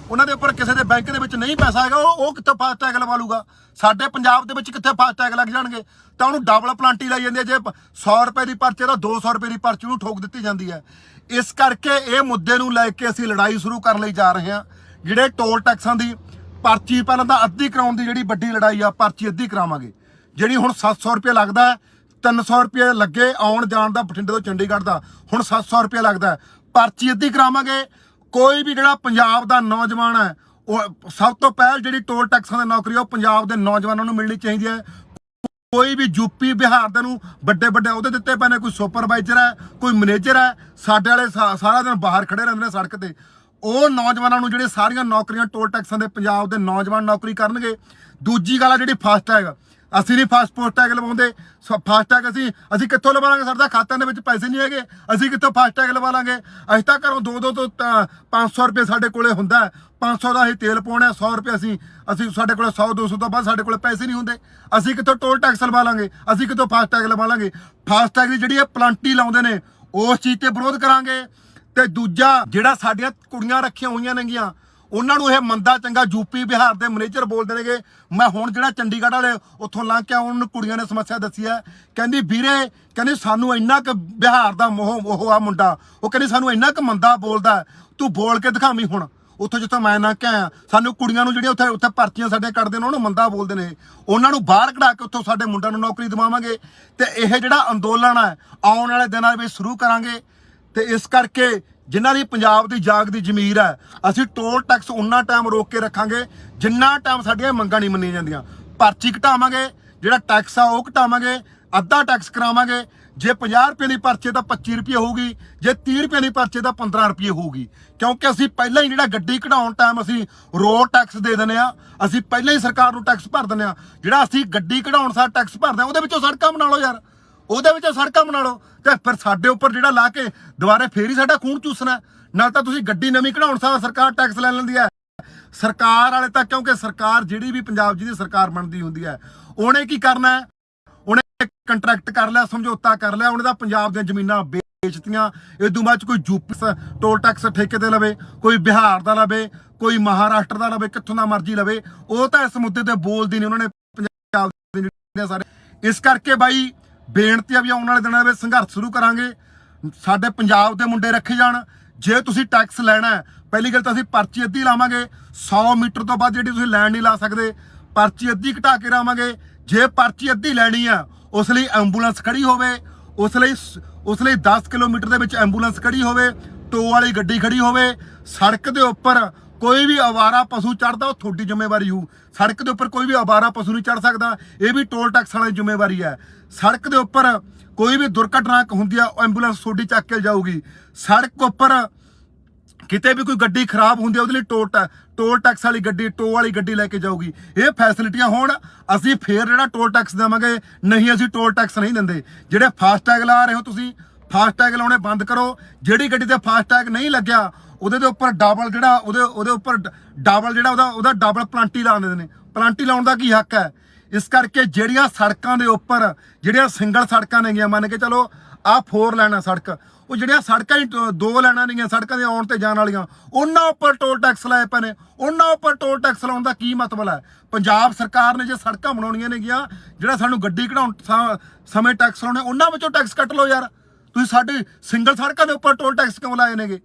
ਉਹਨਾਂ ਦੇ ਉੱਪਰ ਕਿਸੇ ਦੇ ਬੈਂਕ ਦੇ ਵਿੱਚ ਨਹੀਂ ਪੈਸਾ ਹੈਗਾ, ਉਹ ਕਿੱਥੋਂ ਫਾਸਟ ਟੈਗ ਲਵਾ ਲੂਗਾ? ਸਾਡੇ ਪੰਜਾਬ ਦੇ ਵਿੱਚ ਕਿੱਥੇ ਫਾਸਟ ਟੈਗ ਲੱਗ ਜਾਣਗੇ? ਤਾਂ ਉਹਨੂੰ ਡਬਲ ਪਲੰਟੀ ਲਾਈ ਜਾਂਦੀ ਹੈ। ਜੇ 100 ਰੁਪਏ ਦੀ ਪਰਚੀ ਤਾਂ 200 ਰੁਪਏ ਦੀ ਪਰਚੀ ਨੂੰ ਠੋਕ ਦਿੱਤੀ ਜਾਂਦੀ ਹੈ। ਇਸ ਕਰਕੇ ਇਹ ਮੁੱਦੇ ਨੂੰ ਲੈ ਕੇ ਅਸੀਂ ਲੜਾਈ ਸ਼ੁਰੂ ਕਰਨ ਲਈ ਜਾ ਰਹੇ ਹਾਂ। ਜਿਹੜੇ ਟੋਲ ਟੈਕਸਾਂ ਦੀ ਪਰਚੀ ਪਹਿਲਾਂ ਤਾਂ ਅੱਧੀ ਕਰਾਉਣ ਦੀ ਜਿਹੜੀ ਵੱਡੀ ਲੜਾਈ ਆ, ਪਰਚੀ ਅੱਧੀ ਕਰਾਵਾਂਗੇ। ਜਿਹੜੀ ਹੁਣ 700 ਰੁਪਏ ਲੱਗਦਾ, 300 ਰੁਪਏ ਲੱਗੇ ਆਉਣ ਜਾਣ ਦਾ ਬਠਿੰਡੇ ਤੋਂ ਚੰਡੀਗੜ੍ਹ ਦਾ, ਹੁਣ 700 ਰੁਪਏ ਲੱਗਦਾ, ਪਰਚੀ ਅੱਧੀ ਕਰਾਵਾਂਗੇ। ਕੋਈ ਵੀ ਜਿਹੜਾ ਪੰਜਾਬ ਦਾ ਨੌਜਵਾਨ ਹੈ, ਉਹ ਸਭ ਤੋਂ ਪਹਿਲ ਜਿਹੜੀ ਟੋਲ ਟੈਕਸਾਂ ਦੀ ਨੌਕਰੀ ਉਹ ਪੰਜਾਬ ਦੇ ਨੌਜਵਾਨਾਂ ਨੂੰ ਮਿਲਣੀ ਚਾਹੀਦੀ ਹੈ। ਕੋਈ ਵੀ ਯੂਪੀ ਬਿਹਾਰ ਦੇ ਨੂੰ ਵੱਡੇ ਅਹੁਦੇ ਦਿੱਤੇ ਪਏ ਨੇ, ਕੋਈ ਸੁਪਰਵਾਈਜ਼ਰ ਹੈ, ਕੋਈ ਮੈਨੇਜਰ ਹੈ, ਸਾਡੇ ਵਾਲੇ ਸਾਰਾ ਦਿਨ ਬਾਹਰ ਖੜੇ ਰਹਿੰਦੇ ਨੇ ਸੜਕ ਤੇ। ਉਹ ਨੌਜਵਾਨਾਂ ਨੂੰ ਜਿਹੜੇ ਸਾਰੀਆਂ ਨੌਕਰੀਆਂ ਟੋਲ ਟੈਕਸਾਂ ਦੇ ਪੰਜਾਬ ਦੇ ਨੌਜਵਾਨ ਨੌਕਰੀ ਕਰਨਗੇ। ਦੂਜੀ ਗੱਲ ਆ ਜਿਹੜੀ ਫਾਸਟ ਟੈਗ, ਅਸੀਂ ਨਹੀਂ ਫਾਸਟ ਟੈਗ ਲਵਾਉਂਦੇ। ਫਾਸਟ ਟੈਗ ਅਸੀਂ ਕਿੱਥੋਂ ਲਵਾ ਲਾਂਗੇ? ਸਾਡੇ ਖਾਤਿਆਂ ਦੇ ਵਿੱਚ ਪੈਸੇ ਨਹੀਂ ਹੈਗੇ, ਅਸੀਂ ਕਿੱਥੋਂ ਫਾਸਟ ਟੈਗ ਲਵਾ ਲਾਂਗੇ? ਅਸੀਂ ਤਾਂ ਘਰੋਂ 200 ਤੋਂ 500 ਰੁਪਏ ਸਾਡੇ ਕੋਲੇ ਹੁੰਦਾ, 500 ਦਾ ਅਸੀਂ ਤੇਲ ਪਾਉਣਾ, 100 ਰੁਪਏ ਅਸੀਂ ਸਾਡੇ ਕੋਲੇ 100-200 ਤੋਂ ਬਾਅਦ ਸਾਡੇ ਕੋਲੇ ਪੈਸੇ ਨਹੀਂ ਹੁੰਦੇ। ਅਸੀਂ ਕਿੱਥੋਂ ਟੋਲ ਟੈਕਸ ਲਵਾ ਲਾਂਗੇ? ਅਸੀਂ ਕਿੱਥੋਂ ਫਾਸਟ ਟੈਗ ਲਵਾ ਲਾਂਗੇ? ਫਾਸਟ ਟੈਗ ਦੀ ਜਿਹੜੀ ਇਹ ਪਲੰਟੀ ਲਾਉਂਦੇ ਨੇ, ਉਸ ਚੀਜ਼ ਤੇ ਵਿਰੋਧ ਕਰਾਂਗੇ। ਤੇ ਦੂਜਾ ਜਿਹੜਾ ਸਾਡੀਆਂ ਕੁੜੀਆਂ ਰੱਖੀਆਂ ਹੋਈਆਂ ਨੇਗੀਆਂ, ਉਹਨਾਂ ਨੂੰ ਇਹ ਮੰਦਾ ਚੰਗਾ ਯੂਪੀ ਬਿਹਾਰ ਦੇ ਮੈਨੇਜਰ ਬੋਲਦੇ ਨੇਗੇ। ਮੈਂ ਹੁਣ ਜਿਹੜਾ ਚੰਡੀਗੜ੍ਹ ਵਾਲੇ ਉੱਥੋਂ ਲੰਘ ਕੇ ਉਹਨਾਂ ਨੂੰ ਕੁੜੀਆਂ ਨੇ ਸਮੱਸਿਆ ਦੱਸੀ ਹੈ, ਕਹਿੰਦੀ ਵੀਰੇ, ਕਹਿੰਦੀ ਸਾਨੂੰ ਇੰਨਾ ਕੁ ਬਿਹਾਰ ਦਾ ਉਹ ਆ ਮੁੰਡਾ, ਉਹ ਕਹਿੰਦੀ ਸਾਨੂੰ ਇੰਨਾ ਕੁ ਮੰਦਾ ਬੋਲਦਾ, ਤੂੰ ਬੋਲ ਕੇ ਦਿਖਾਵੀਂ। ਹੁਣ ਉੱਥੋਂ ਜਿੱਥੋਂ ਮੈਂ ਨਾ ਕੇ ਆਇਆ, ਸਾਨੂੰ ਕੁੜੀਆਂ ਨੂੰ ਜਿਹੜੀਆਂ ਉੱਥੇ ਪਰਚੀਆਂ ਸਾਡੇ ਕੱਢਦੇ ਨੇ, ਉਹਨੂੰ ਮੰਦਾ ਬੋਲਦੇ ਨੇ। ਉਹਨਾਂ ਨੂੰ ਬਾਹਰ ਕਢਾ ਕੇ ਉੱਥੋਂ ਸਾਡੇ ਮੁੰਡਿਆਂ ਨੂੰ ਨੌਕਰੀ ਦਿਵਾਵਾਂਗੇ। ਤੇ ਇਹ ਜਿਹੜਾ ਅੰਦੋਲਨ ਹੈ ਆਉਣ ਵਾਲੇ ਦਿਨਾਂ ਵਿੱਚ ਸ਼ੁਰੂ ਕਰਾਂਗੇ। ਤੇ ਇਸ ਕਰਕੇ ਜਿਨ੍ਹਾਂ ਦੀ ਪੰਜਾਬ ਦੀ ਜਾਗਦੀ ਜ਼ਮੀਰ ਹੈ, ਅਸੀਂ ਟੋਲ ਟੈਕਸ ਉਨਾ ਟਾਈਮ ਰੋਕ ਕੇ ਰੱਖਾਂਗੇ ਜਿੰਨਾ ਟਾਈਮ ਸਾਡੀਆਂ ਮੰਗਾਂ ਨਹੀਂ ਮੰਨੀਆਂ ਜਾਂਦੀਆਂ। ਪਰਚੀ ਘਟਾਵਾਂਗੇ ਜਿਹੜਾ ਟੈਕਸ ਆ ਉਹ ਘਟਾਵਾਂਗੇ, ਅੱਧਾ ਟੈਕਸ ਕਰਾਵਾਂਗੇ। ਜੇ 50 ਰੁਪਏ ਦੀ ਪਰਚੀ ਤਾਂ 25 ਰੁਪਏ ਹੋਊਗੀ, ਜੇ 30 ਰੁਪਏ ਦੀ ਪਰਚੀ ਤਾਂ 15 ਰੁਪਏ ਹੋਊਗੀ। ਕਿਉਂਕਿ ਅਸੀਂ ਪਹਿਲਾਂ ਹੀ ਜਿਹੜਾ ਗੱਡੀ ਕਢਾਉਣ ਟਾਈਮ ਅਸੀਂ ਰੋਡ ਟੈਕਸ ਦੇ ਦਿੰਦੇ ਆ, ਅਸੀਂ ਪਹਿਲਾਂ ਹੀ ਸਰਕਾਰ ਨੂੰ ਟੈਕਸ ਭਰ ਦਿੰਦੇ ਆ। ਜਿਹੜਾ ਅਸੀਂ ਗੱਡੀ ਕਢਾਉਣ ਸਾਰ ਟੈਕਸ ਭਰਦੇ ਆ ਉਹਦੇ ਵਿੱਚੋਂ ਸੜਕਾਂ ਬਣਾ ਲਓ ਯਾਰ, ਉਹਦੇ ਵਿੱਚੋਂ ਸੜਕਾਂ ਬਣਾ ਲਓ। ਤੇ ਫਿਰ ਸਾਡੇ ਉੱਪਰ ਜਿਹੜਾ ਲਾ ਕੇ ਦੁਬਾਰੇ ਫੇਰ ਹੀ ਸਾਡਾ ਖੂਨ ਚੂਸਣਾ। ਨਾਲ ਤਾਂ ਤੁਸੀਂ ਗੱਡੀ ਨਵੀਂ ਕਢਾਉਣ ਸਾਰ ਸਰਕਾਰ ਟੈਕਸ ਲੈ ਲੈਂਦੀ ਹੈ ਸਰਕਾਰ ਵਾਲੇ ਤਾਂ, ਕਿਉਂਕਿ ਸਰਕਾਰ ਜਿਹੜੀ ਵੀ ਪੰਜਾਬ ਜਿਹਦੀ ਸਰਕਾਰ ਬਣਦੀ ਹੁੰਦੀ ਹੈ ਉਹਨੇ ਕੀ ਕਰਨਾ ਹੈ, ਉਹਨੇ ਕੰਟਰੈਕਟ ਕਰ ਲਿਆ, ਸਮਝੌਤਾ ਕਰ ਲਿਆ, ਉਹਨੇ ਤਾਂ ਪੰਜਾਬ ਦੀਆਂ ਜ਼ਮੀਨਾਂ ਵੇਚਤੀਆਂ। ਇਦੋਂ ਬਾਅਦ ਕੋਈ ਯੂਪੀ ਟੋਲ ਟੈਕਸ ਠੇਕੇ ਤੇ ਲਵੇ, ਕੋਈ ਬਿਹਾਰ ਦਾ ਲਵੇ, ਕੋਈ ਮਹਾਰਾਸ਼ਟਰ ਦਾ ਲਵੇ, ਕਿੱਥੋਂ ਦਾ ਮਰਜ਼ੀ ਲਵੇ, ਉਹ ਤਾਂ ਇਸ ਮੁੱਦੇ ਤੇ ਬੋਲਦੀ ਨਹੀਂ। ਉਹਨਾਂ ਨੇ ਪੰਜਾਬ ਦੇ ਸਾਰੇ ਇਸ ਕਰਕੇ ਬਾਈ ਬੇਨਤੀ ਆ ਵੀ ਆਉਣ ਵਾਲੇ ਦਿਨਾਂ ਵਿੱਚ ਸੰਘਰਸ਼ ਸ਼ੁਰੂ ਕਰਾਂਗੇ, ਸਾਡੇ ਪੰਜਾਬ ਦੇ ਮੁੰਡੇ ਰੱਖੇ ਜਾਣ। ਜੇ ਤੁਸੀਂ ਟੈਕਸ ਲੈਣਾ, ਪਹਿਲੀ ਗੱਲ ਤਾਂ ਅਸੀਂ ਪਰਚੀ ਅੱਧੀ ਲਾਵਾਂਗੇ, 100 ਮੀਟਰ ਤੋਂ ਬਾਅਦ ਜਿਹੜੀ ਤੁਸੀਂ ਲੈਣ ਨਹੀਂ ਲਾ ਸਕਦੇ, ਪਰਚੀ ਅੱਧੀ ਘਟਾ ਕੇ ਲਾਵਾਂਗੇ। ਜੇ ਪਰਚੀ ਅੱਧੀ ਲੈਣੀ ਆ ਉਸ ਲਈ ਐਂਬੂਲੈਂਸ ਖੜੀ ਹੋਵੇ, ਉਸ ਲਈ 10 ਕਿਲੋਮੀਟਰ ਦੇ ਵਿੱਚ ਐਂਬੂਲੈਂਸ ਖੜੀ ਹੋਵੇ, ਟੋ ਵਾਲੀ ਗੱਡੀ ਖੜੀ ਹੋਵੇ। ਸੜਕ ਦੇ ਉੱਪਰ ਕੋਈ ਵੀ ਅਵਾਰਾ ਪਸ਼ੂ ਚੜਦਾ ਉਹ ਤੁਹਾਡੀ ਜ਼ਿੰਮੇਵਾਰੀ ਹੋਊ। ਸੜਕ ਦੇ ਉੱਪਰ ਕੋਈ ਵੀ ਅਵਾਰਾ ਪਸ਼ੂ ਨਹੀਂ ਚੜ ਸਕਦਾ, ਇਹ ਵੀ ਟੋਲ ਟੈਕਸ ਵਾਲੀ ਜ਼ਿੰਮੇਵਾਰੀ ਹੈ। ਸੜਕ ਦੇ ਉੱਪਰ ਕੋਈ ਵੀ ਦੁਰਘਟਨਾ ਹੁੰਦੀ ਆ ਐਂਬੂਲੈਂਸ ਤੁਹਾਡੀ ਚੱਕ ਕੇ ਜਾਊਗੀ। ਸੜਕ ਉੱਪਰ ਕਿਤੇ ਵੀ ਕੋਈ ਗੱਡੀ ਖਰਾਬ ਹੁੰਦੀ ਹੈ ਉਹਦੇ ਲਈ ਟੋਲ ਟੈਕਸ ਵਾਲੀ ਗੱਡੀ, ਟੋ ਵਾਲੀ ਗੱਡੀ ਲੈ ਕੇ ਜਾਊਗੀ। ਇਹ ਫੈਸਿਲਿਟੀਆਂ ਹੋਣ ਅਸੀਂ ਫੇਰ ਜਿਹੜਾ ਟੋਲ ਟੈਕਸ ਦੇਵਾਂਗੇ, ਨਹੀਂ ਅਸੀਂ ਟੋਲ ਟੈਕਸ ਨਹੀਂ ਦਿੰਦੇ। ਜਿਹੜੇ ਫਾਸਟੈਗ ਲਾ ਰਹੇ ਹੋ ਤੁਸੀਂ, ਫਾਸਟੈਗ ਲਾਉਣੇ ਬੰਦ ਕਰੋ। ਜਿਹੜੀ ਗੱਡੀ ਤੇ ਫਾਸਟੈਗ ਨਹੀਂ ਲੱਗਿਆ ਉਹਦੇ ਦੇ ਉੱਪਰ ਡਬਲ ਜਿਹੜਾ ਉਹਦੇ ਉੱਪਰ ਡਬਲ ਜਿਹੜਾ ਉਹਦਾ ਡਬਲ ਪਲਾਂਟੀ ਲਾ ਦਿੰਦੇ ਨੇ। ਪਲਾਂਟੀ ਲਾਉਣ ਦਾ ਕੀ ਹੱਕ ਹੈ? ਇਸ ਕਰਕੇ ਜਿਹੜੀਆਂ ਸੜਕਾਂ ਦੇ ਉੱਪਰ ਜਿਹੜੀਆਂ ਸਿੰਗਲ ਸੜਕਾਂ ਨੇਗੀਆਂ, ਮੰਨ ਕੇ ਚਲੋ ਆਹ 4 ਲਾਈਨਾਂ ਸੜਕ, ਉਹ ਜਿਹੜੀਆਂ ਸੜਕਾਂ ਹੀ 2 ਲਾਈਨਾਂ ਨੇਗੀਆਂ ਸੜਕਾਂ ਦੇ ਆਉਣ ਤੇ ਜਾਣ ਵਾਲੀਆਂ, ਉਹਨਾਂ ਉੱਪਰ ਟੋਲ ਟੈਕਸ ਲਾਏ ਪਏ ਨੇ। ਉਹਨਾਂ ਉੱਪਰ ਟੋਲ ਟੈਕਸ ਲਾਉਣ ਦਾ ਕੀ ਮਤਲਬ ਹੈ? ਪੰਜਾਬ ਸਰਕਾਰ ਨੇ ਜੇ ਸੜਕਾਂ ਬਣਾਉਣੀਆਂ ਨੇਗੀਆਂ, ਜਿਹੜਾ ਸਾਨੂੰ ਗੱਡੀ ਕਢਾਉਣ ਸਮੇਂ ਟੈਕਸ ਲਾਉਣੇ, ਉਹਨਾਂ ਵਿੱਚੋਂ ਟੈਕਸ ਕੱਟ ਲਓ ਯਾਰ। ਤੁਸੀਂ ਸਾਡੀ ਸਿੰਗਲ ਸੜਕਾਂ ਦੇ ਉੱਪਰ ਟੋਲ ਟੈਕਸ ਕਿਉਂ ਲਾਏ ਨੇਗੇ?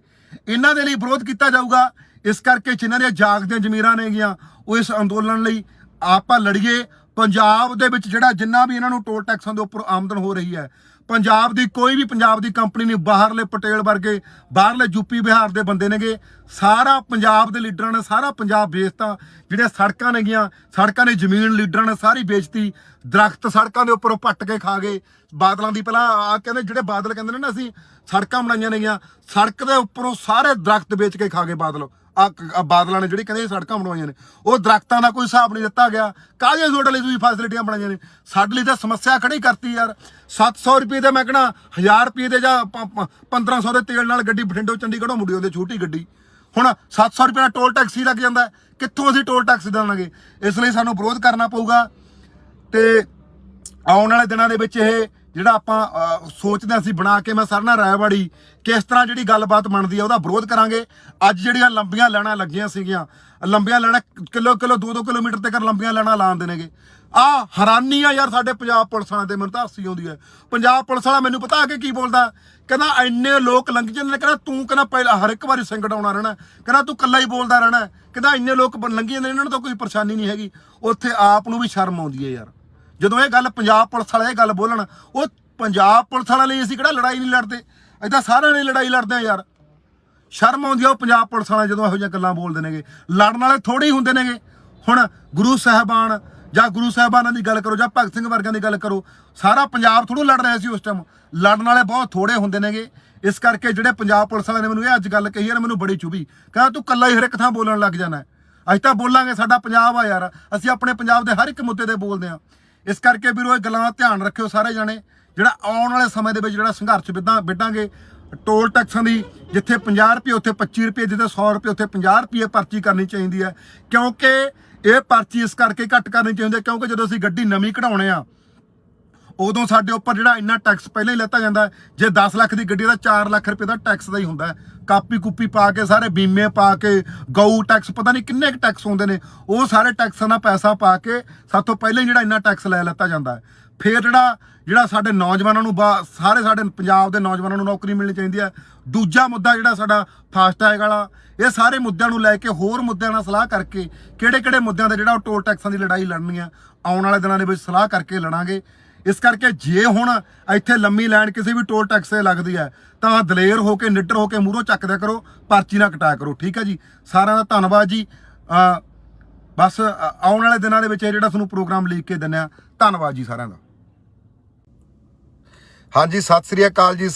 ਇਹਨਾਂ ਦੇ ਲਈ ਵਿਰੋਧ ਕੀਤਾ ਜਾਊਗਾ। ਇਸ ਕਰਕੇ ਜਿਨ੍ਹਾਂ ਦੀਆਂ ਜਾਗਦੀਆਂ ਜ਼ਮੀਰਾਂ ਨੇਗੀਆਂ ਉਹ ਇਸ ਅੰਦੋਲਨ ਲਈ ਆਪਾਂ ਲੜੀਏ। ਪੰਜਾਬ ਦੇ ਵਿੱਚ ਜਿਹੜਾ ਜਿੰਨਾ ਵੀ ਇਹਨਾਂ ਨੂੰ ਟੋਲ ਟੈਕਸਾਂ ਦੇ ਉੱਪਰ ਆਮਦਨ ਹੋ ਰਹੀ ਹੈ, ਪੰਜਾਬ ਦੀ ਕੋਈ ਵੀ ਪੰਜਾਬ ਦੀ ਕੰਪਨੀ ਨਹੀਂ, ਬਾਹਰਲੇ ਪਟੇਲ ਵਰਗੇ, ਬਾਹਰਲੇ ਯੂਪੀ ਬਿਹਾਰ ਦੇ ਬੰਦੇ ਨੇਗੇ, ਸਾਰਾ ਪੰਜਾਬ ਦੇ ਲੀਡਰਾਂ ਨੇ ਸਾਰਾ ਪੰਜਾਬ ਵੇਚਤਾ। ਜਿਹੜੇ ਸੜਕਾਂ ਨੇਗੀਆਂ, ਸੜਕਾਂ ਦੀ ਜ਼ਮੀਨ ਲੀਡਰਾਂ ਨੇ ਸਾਰੀ ਵੇਚਤੀ। ਦਰਖਤ ਸੜਕਾਂ ਦੇ ਉੱਪਰੋਂ ਪੱਟ ਕੇ ਖਾ ਗਏ। ਬਾਦਲਾਂ ਦੀ ਪਹਿਲਾਂ ਆ ਕਹਿੰਦੇ, ਜਿਹੜੇ ਬਾਦਲ ਕਹਿੰਦੇ ਨੇ ਨਾ ਅਸੀਂ ਸੜਕਾਂ ਬਣਾਈਆਂ ਨੇਗੀਆਂ, ਸੜਕ ਦੇ ਉੱਪਰੋਂ ਸਾਰੇ ਦਰਖਤ ਵੇਚ ਕੇ ਖਾ ਗਏ ਬਾਦਲ। ਬਾਦਲਾਂ ਨੇ ਜਿਹੜੀ ਕਹਿੰਦੇ ਸੜਕਾਂ ਬਣਵਾਈਆਂ ਨੇ, ਉਹ ਦਰਖਤਾਂ ਦਾ ਕੋਈ ਹਿਸਾਬ ਨਹੀਂ ਦਿੱਤਾ ਗਿਆ। ਕਾਹਦੀਆਂ ਤੁਹਾਡੇ ਲਈ ਤੁਸੀਂ ਫੈਸਿਲਿਟੀਆਂ ਬਣਾਈਆਂ ਨੇ? ਸਾਡੇ ਲਈ ਤਾਂ ਸਮੱਸਿਆ ਖੜੀ ਕਰਤੀ ਯਾਰ। 700 ਰੁਪਏ ਦੇ ਮੈਂ ਕਹਿਣਾ 1000 ਰੁਪਏ ਦੇ ਜਾਂ 1500 ਦੇ ਤੇਲ ਨਾਲ ਗੱਡੀ ਬਠਿੰਡੋਂ ਚੰਡੀਗੜ੍ਹੋਂ ਮੁੜੀ ਉਹਦੇ ਛੋਟੀ ਗੱਡੀ। ਹੁਣ 700 ਰੁਪਏ ਦਾ ਟੋਲ ਟੈਕਸ ਹੀ ਲੱਗ ਜਾਂਦਾ, ਕਿੱਥੋਂ ਅਸੀਂ ਟੋਲ ਟੈਕਸ ਦੇਵਾਂਗੇ? ਇਸ ਲਈ ਸਾਨੂੰ ਵਿਰੋਧ ਕਰਨਾ ਪਊਗਾ। ਤੇ ਆਉਣ ਵਾਲੇ ਦਿਨਾਂ ਦੇ ਵਿੱਚ ਇਹ ਜਿਹੜਾ ਆਪਾਂ ਸੋਚਦੇ ਅਸੀਂ ਬਣਾ ਕੇ, ਮੈਂ ਸਰਨਾ ਰਾਇਵਾੜੀ ਕਿਸ ਤਰ੍ਹਾਂ ਜਿਹੜੀ ਗੱਲਬਾਤ ਬਣਦੀ ਆ ਉਹਦਾ ਵਿਰੋਧ ਕਰਾਂਗੇ। ਅੱਜ ਜਿਹੜੀਆਂ ਲੰਬੀਆਂ ਲਾਈਨਾਂ ਲੱਗੀਆਂ ਸੀਗੀਆਂ, ਲੰਬੀਆਂ ਲਾਈਨਾਂ ਕਿਲੋ 2-2 ਕਿਲੋਮੀਟਰ ਤੱਕ ਲੰਬੀਆਂ ਲਾਈਨਾਂ ਲਾਉਂਦੇ ਨੇਗੇ। ਆਹ ਹੈਰਾਨੀ ਆ ਯਾਰ ਸਾਡੇ ਪੰਜਾਬ ਪੁਲਿਸ ਵਾਲਿਆਂ ਤੇ, ਮੈਨੂੰ ਤਾਂ ਹਾਸੀ ਆਉਂਦੀ ਹੈ। ਪੰਜਾਬ ਪੁਲਿਸ ਵਾਲਾ ਮੈਨੂੰ ਪਤਾ ਕਿ ਕੀ ਬੋਲਦਾ, ਕਹਿੰਦਾ ਇੰਨੇ ਲੋਕ ਲੰਘ ਜਾਂਦੇ ਨੇ, ਕਹਿੰਦਾ ਤੂੰ ਕਹਿੰਦਾ ਪਹਿਲਾਂ ਹਰ ਇੱਕ ਵਾਰੀ ਸੰਕਟ ਆਉਣਾ ਰਹਿਣਾ, ਕਹਿੰਦਾ ਤੂੰ ਇਕੱਲਾ ਹੀ ਬੋਲਦਾ ਰਹਿਣਾ, ਕਹਿੰਦਾ ਇੰਨੇ ਲੋਕ ਲੰਘੀ ਜਾਂਦੇ, ਇਹਨਾਂ ਨੂੰ ਤਾਂ ਕੋਈ ਪਰੇਸ਼ਾਨੀ ਨਹੀਂ ਹੈਗੀ। ਉੱਥੇ ਆਪ ਨੂੰ ਵੀ ਸ਼ਰਮ ਆਉਂਦੀ ਹੈ ਯਾਰ, ਜਦੋਂ ਇਹ ਗੱਲ ਪੰਜਾਬ ਪੁਲਿਸ ਵਾਲੇ ਇਹ ਗੱਲ ਬੋਲਣ। ਉਹ ਪੰਜਾਬ ਪੁਲਿਸ ਵਾਲਿਆਂ ਲਈ ਅਸੀਂ ਕਿਹੜਾ ਲੜਾਈ ਨਹੀਂ ਲੜਦੇ, ਏਦਾਂ ਸਾਰਿਆਂ ਨੇ ਲੜਾਈ ਲੜਦੇ ਆ ਯਾਰ। ਸ਼ਰਮ ਆਉਂਦੀ ਆ ਉਹ ਪੰਜਾਬ ਪੁਲਿਸ ਵਾਲੇ ਜਦੋਂ ਇਹੋ ਜਿਹੀਆਂ ਗੱਲਾਂ ਬੋਲਦੇ ਨੇਗੇ। ਲੜਨ ਵਾਲੇ ਥੋੜੇ ਹੀ ਹੁੰਦੇ ਨੇਗੇ। ਹੁਣ ਗੁਰੂ ਸਾਹਿਬਾਨ ਜਾਂ ਗੁਰੂ ਸਾਹਿਬਾਨਾਂ ਦੀ ਗੱਲ ਕਰੋ ਜਾਂ ਭਗਤ ਸਿੰਘ ਵਰਗਿਆਂ ਦੀ ਗੱਲ ਕਰੋ, ਸਾਰਾ ਪੰਜਾਬ ਥੋੜ੍ਹਾ ਲੜ ਰਿਹਾ ਸੀ ਉਸ ਟਾਈਮ। ਲੜਨ ਵਾਲੇ ਬਹੁਤ ਥੋੜੇ ਹੁੰਦੇ ਨੇਗੇ। ਇਸ ਕਰਕੇ ਜਿਹੜੇ ਪੰਜਾਬ ਪੁਲਿਸ ਵਾਲਿਆਂ ਨੇ ਮੈਨੂੰ ਇਹ ਅੱਜ ਗੱਲ ਕਹੀ ਯਾਰ, ਮੈਨੂੰ ਬੜੀ ਚੁਭੀ। ਕਹਿੰਦਾ ਤੂੰ ਇਕੱਲਾ ਹੀ ਹਰ ਇੱਕ ਥਾਂ ਬੋਲਣ ਲੱਗ ਜਾਣਾ। ਅਸੀਂ ਤਾਂ ਬੋਲਾਂਗੇ, ਸਾਡਾ ਪੰਜਾਬ ਆ ਯਾਰ, ਅਸੀਂ ਆਪਣੇ ਪੰਜਾਬ ਦੇ ਹਰ ਇੱਕ ਮੁੱਦੇ ਤੇ ਬੋਲਦੇ ਹਾਂ। ਇਸ ਕਰਕੇ ਵੀਰੋ ਇਹ ਗੱਲਾਂ ਦਾ ਧਿਆਨ ਰੱਖਿਓ ਸਾਰੇ ਜਾਣੇ। ਜਿਹੜਾ ਆਉਣ ਵਾਲੇ ਸਮੇਂ ਦੇ ਵਿੱਚ ਜਿਹੜਾ ਸੰਘਰਸ਼ ਵਿੱਢਾਂਗੇ ਟੋਲ ਟੈਕਸਾਂ ਦੀ, ਜਿੱਥੇ 50 ਰੁਪਏ ਉੱਥੇ 25 ਰੁਪਏ, ਜਿੱਥੇ 100 ਰੁਪਏ ਉੱਥੇ 50 ਰੁਪਏ ਪਰਚੀ ਕਰਨੀ ਚਾਹੀਦੀ ਹੈ। ਕਿਉਂਕਿ ਇਹ ਪਰਚੀ ਇਸ ਕਰਕੇ ਘੱਟ ਕਰਨੀ ਚਾਹੀਦੀ ਹੈ ਕਿਉਂਕਿ ਜਦੋਂ ਅਸੀਂ ਗੱਡੀ ਨਵੀਂ ਕਢਾਉਣੇ ਆ ਉਦੋਂ ਸਾਡੇ ਉੱਪਰ ਜਿਹੜਾ ਇੰਨਾ ਟੈਕਸ ਪਹਿਲਾਂ ਹੀ ਲੈਤਾ ਜਾਂਦਾ। ਜੇ 10 ਲੱਖ ਦੀ ਗੱਡੀ ਦਾ 4 ਲੱਖ ਰੁਪਏ ਦਾ ਟੈਕਸ ਦਾ ਹੀ ਹੁੰਦਾ। ਕਾਪੀ ਕੂਪੀ ਪਾ ਕੇ, ਸਾਰੇ ਬੀਮੇ ਪਾ ਕੇ, ਗਊ ਟੈਕਸ, ਪਤਾ ਨਹੀਂ ਕਿੰਨੇ ਕੁ ਟੈਕਸ ਹੁੰਦੇ ਨੇ, ਉਹ ਸਾਰੇ ਟੈਕਸਾਂ ਦਾ ਪੈਸਾ ਪਾ ਕੇ ਸਾਥੋਂ ਪਹਿਲਾਂ ਹੀ ਜਿਹੜਾ ਇੰਨਾ ਟੈਕਸ ਲੈ ਲੈਤਾ ਜਾਂਦਾ। ਫਿਰ ਜਿਹੜਾ ਸਾਡੇ ਨੌਜਵਾਨਾਂ ਨੂੰ ਸਾਰੇ ਸਾਡੇ ਪੰਜਾਬ ਦੇ ਨੌਜਵਾਨਾਂ ਨੂੰ ਨੌਕਰੀ ਮਿਲਣੀ ਚਾਹੀਦੀ ਹੈ। ਦੂਜਾ ਮੁੱਦਾ ਜਿਹੜਾ ਸਾਡਾ ਫਾਸਟੈਗ ਵਾਲਾ, ਇਹ ਸਾਰੇ ਮੁੱਦਿਆਂ ਨੂੰ ਲੈ ਕੇ ਹੋਰ ਮੁੱਦਿਆਂ ਨਾਲ ਸਲਾਹ ਕਰਕੇ ਕਿਹੜੇ ਮੁੱਦਿਆਂ ਦਾ ਜਿਹੜਾ ਉਹ ਟੋਲ ਟੈਕਸਾਂ ਦੀ ਲੜਾਈ ਲੜਨੀ ਆ, ਆਉਣ ਵਾਲੇ ਦਿਨਾਂ ਦੇ ਵਿੱਚ ਸਲਾਹ ਕਰਕੇ ਲੜਾਂਗੇ। ਇਸ ਕਰਕੇ ਜੇ ਹੁਣ ਇੱਥੇ ਲੰਮੀ ਲਾਈਨ ਕਿਸੇ ਵੀ ਟੋਲ ਟੈਕਸ ਤੇ ਲੱਗਦੀ ਹੈ ਤਾਂ ਦਲੇਰ ਹੋ ਕੇ, ਨਿੱਡਰ ਹੋ ਕੇ ਮੂਹਰੋਂ ਚੱਕਦਿਆ ਕਰੋ, ਪਰਚੀ ਨਾ ਕਟਾਇਆ ਕਰੋ। ਠੀਕ ਹੈ ਜੀ, ਸਾਰਿਆਂ ਦਾ ਧੰਨਵਾਦ ਜੀ। ਬਸ ਆਉਣ ਵਾਲੇ ਦਿਨਾਂ ਦੇ ਵਿੱਚ ਇਹ ਜਿਹੜਾ ਤੁਹਾਨੂੰ ਪ੍ਰੋਗਰਾਮ ਲੀਕ ਕੇ ਦਿੰਦੇ ਆ। ਧੰਨਵਾਦ ਜੀ ਸਾਰਿਆਂ ਦਾ। ਹਾਂਜੀ, ਸਤਿ ਸ੍ਰੀ ਅਕਾਲ ਜੀ।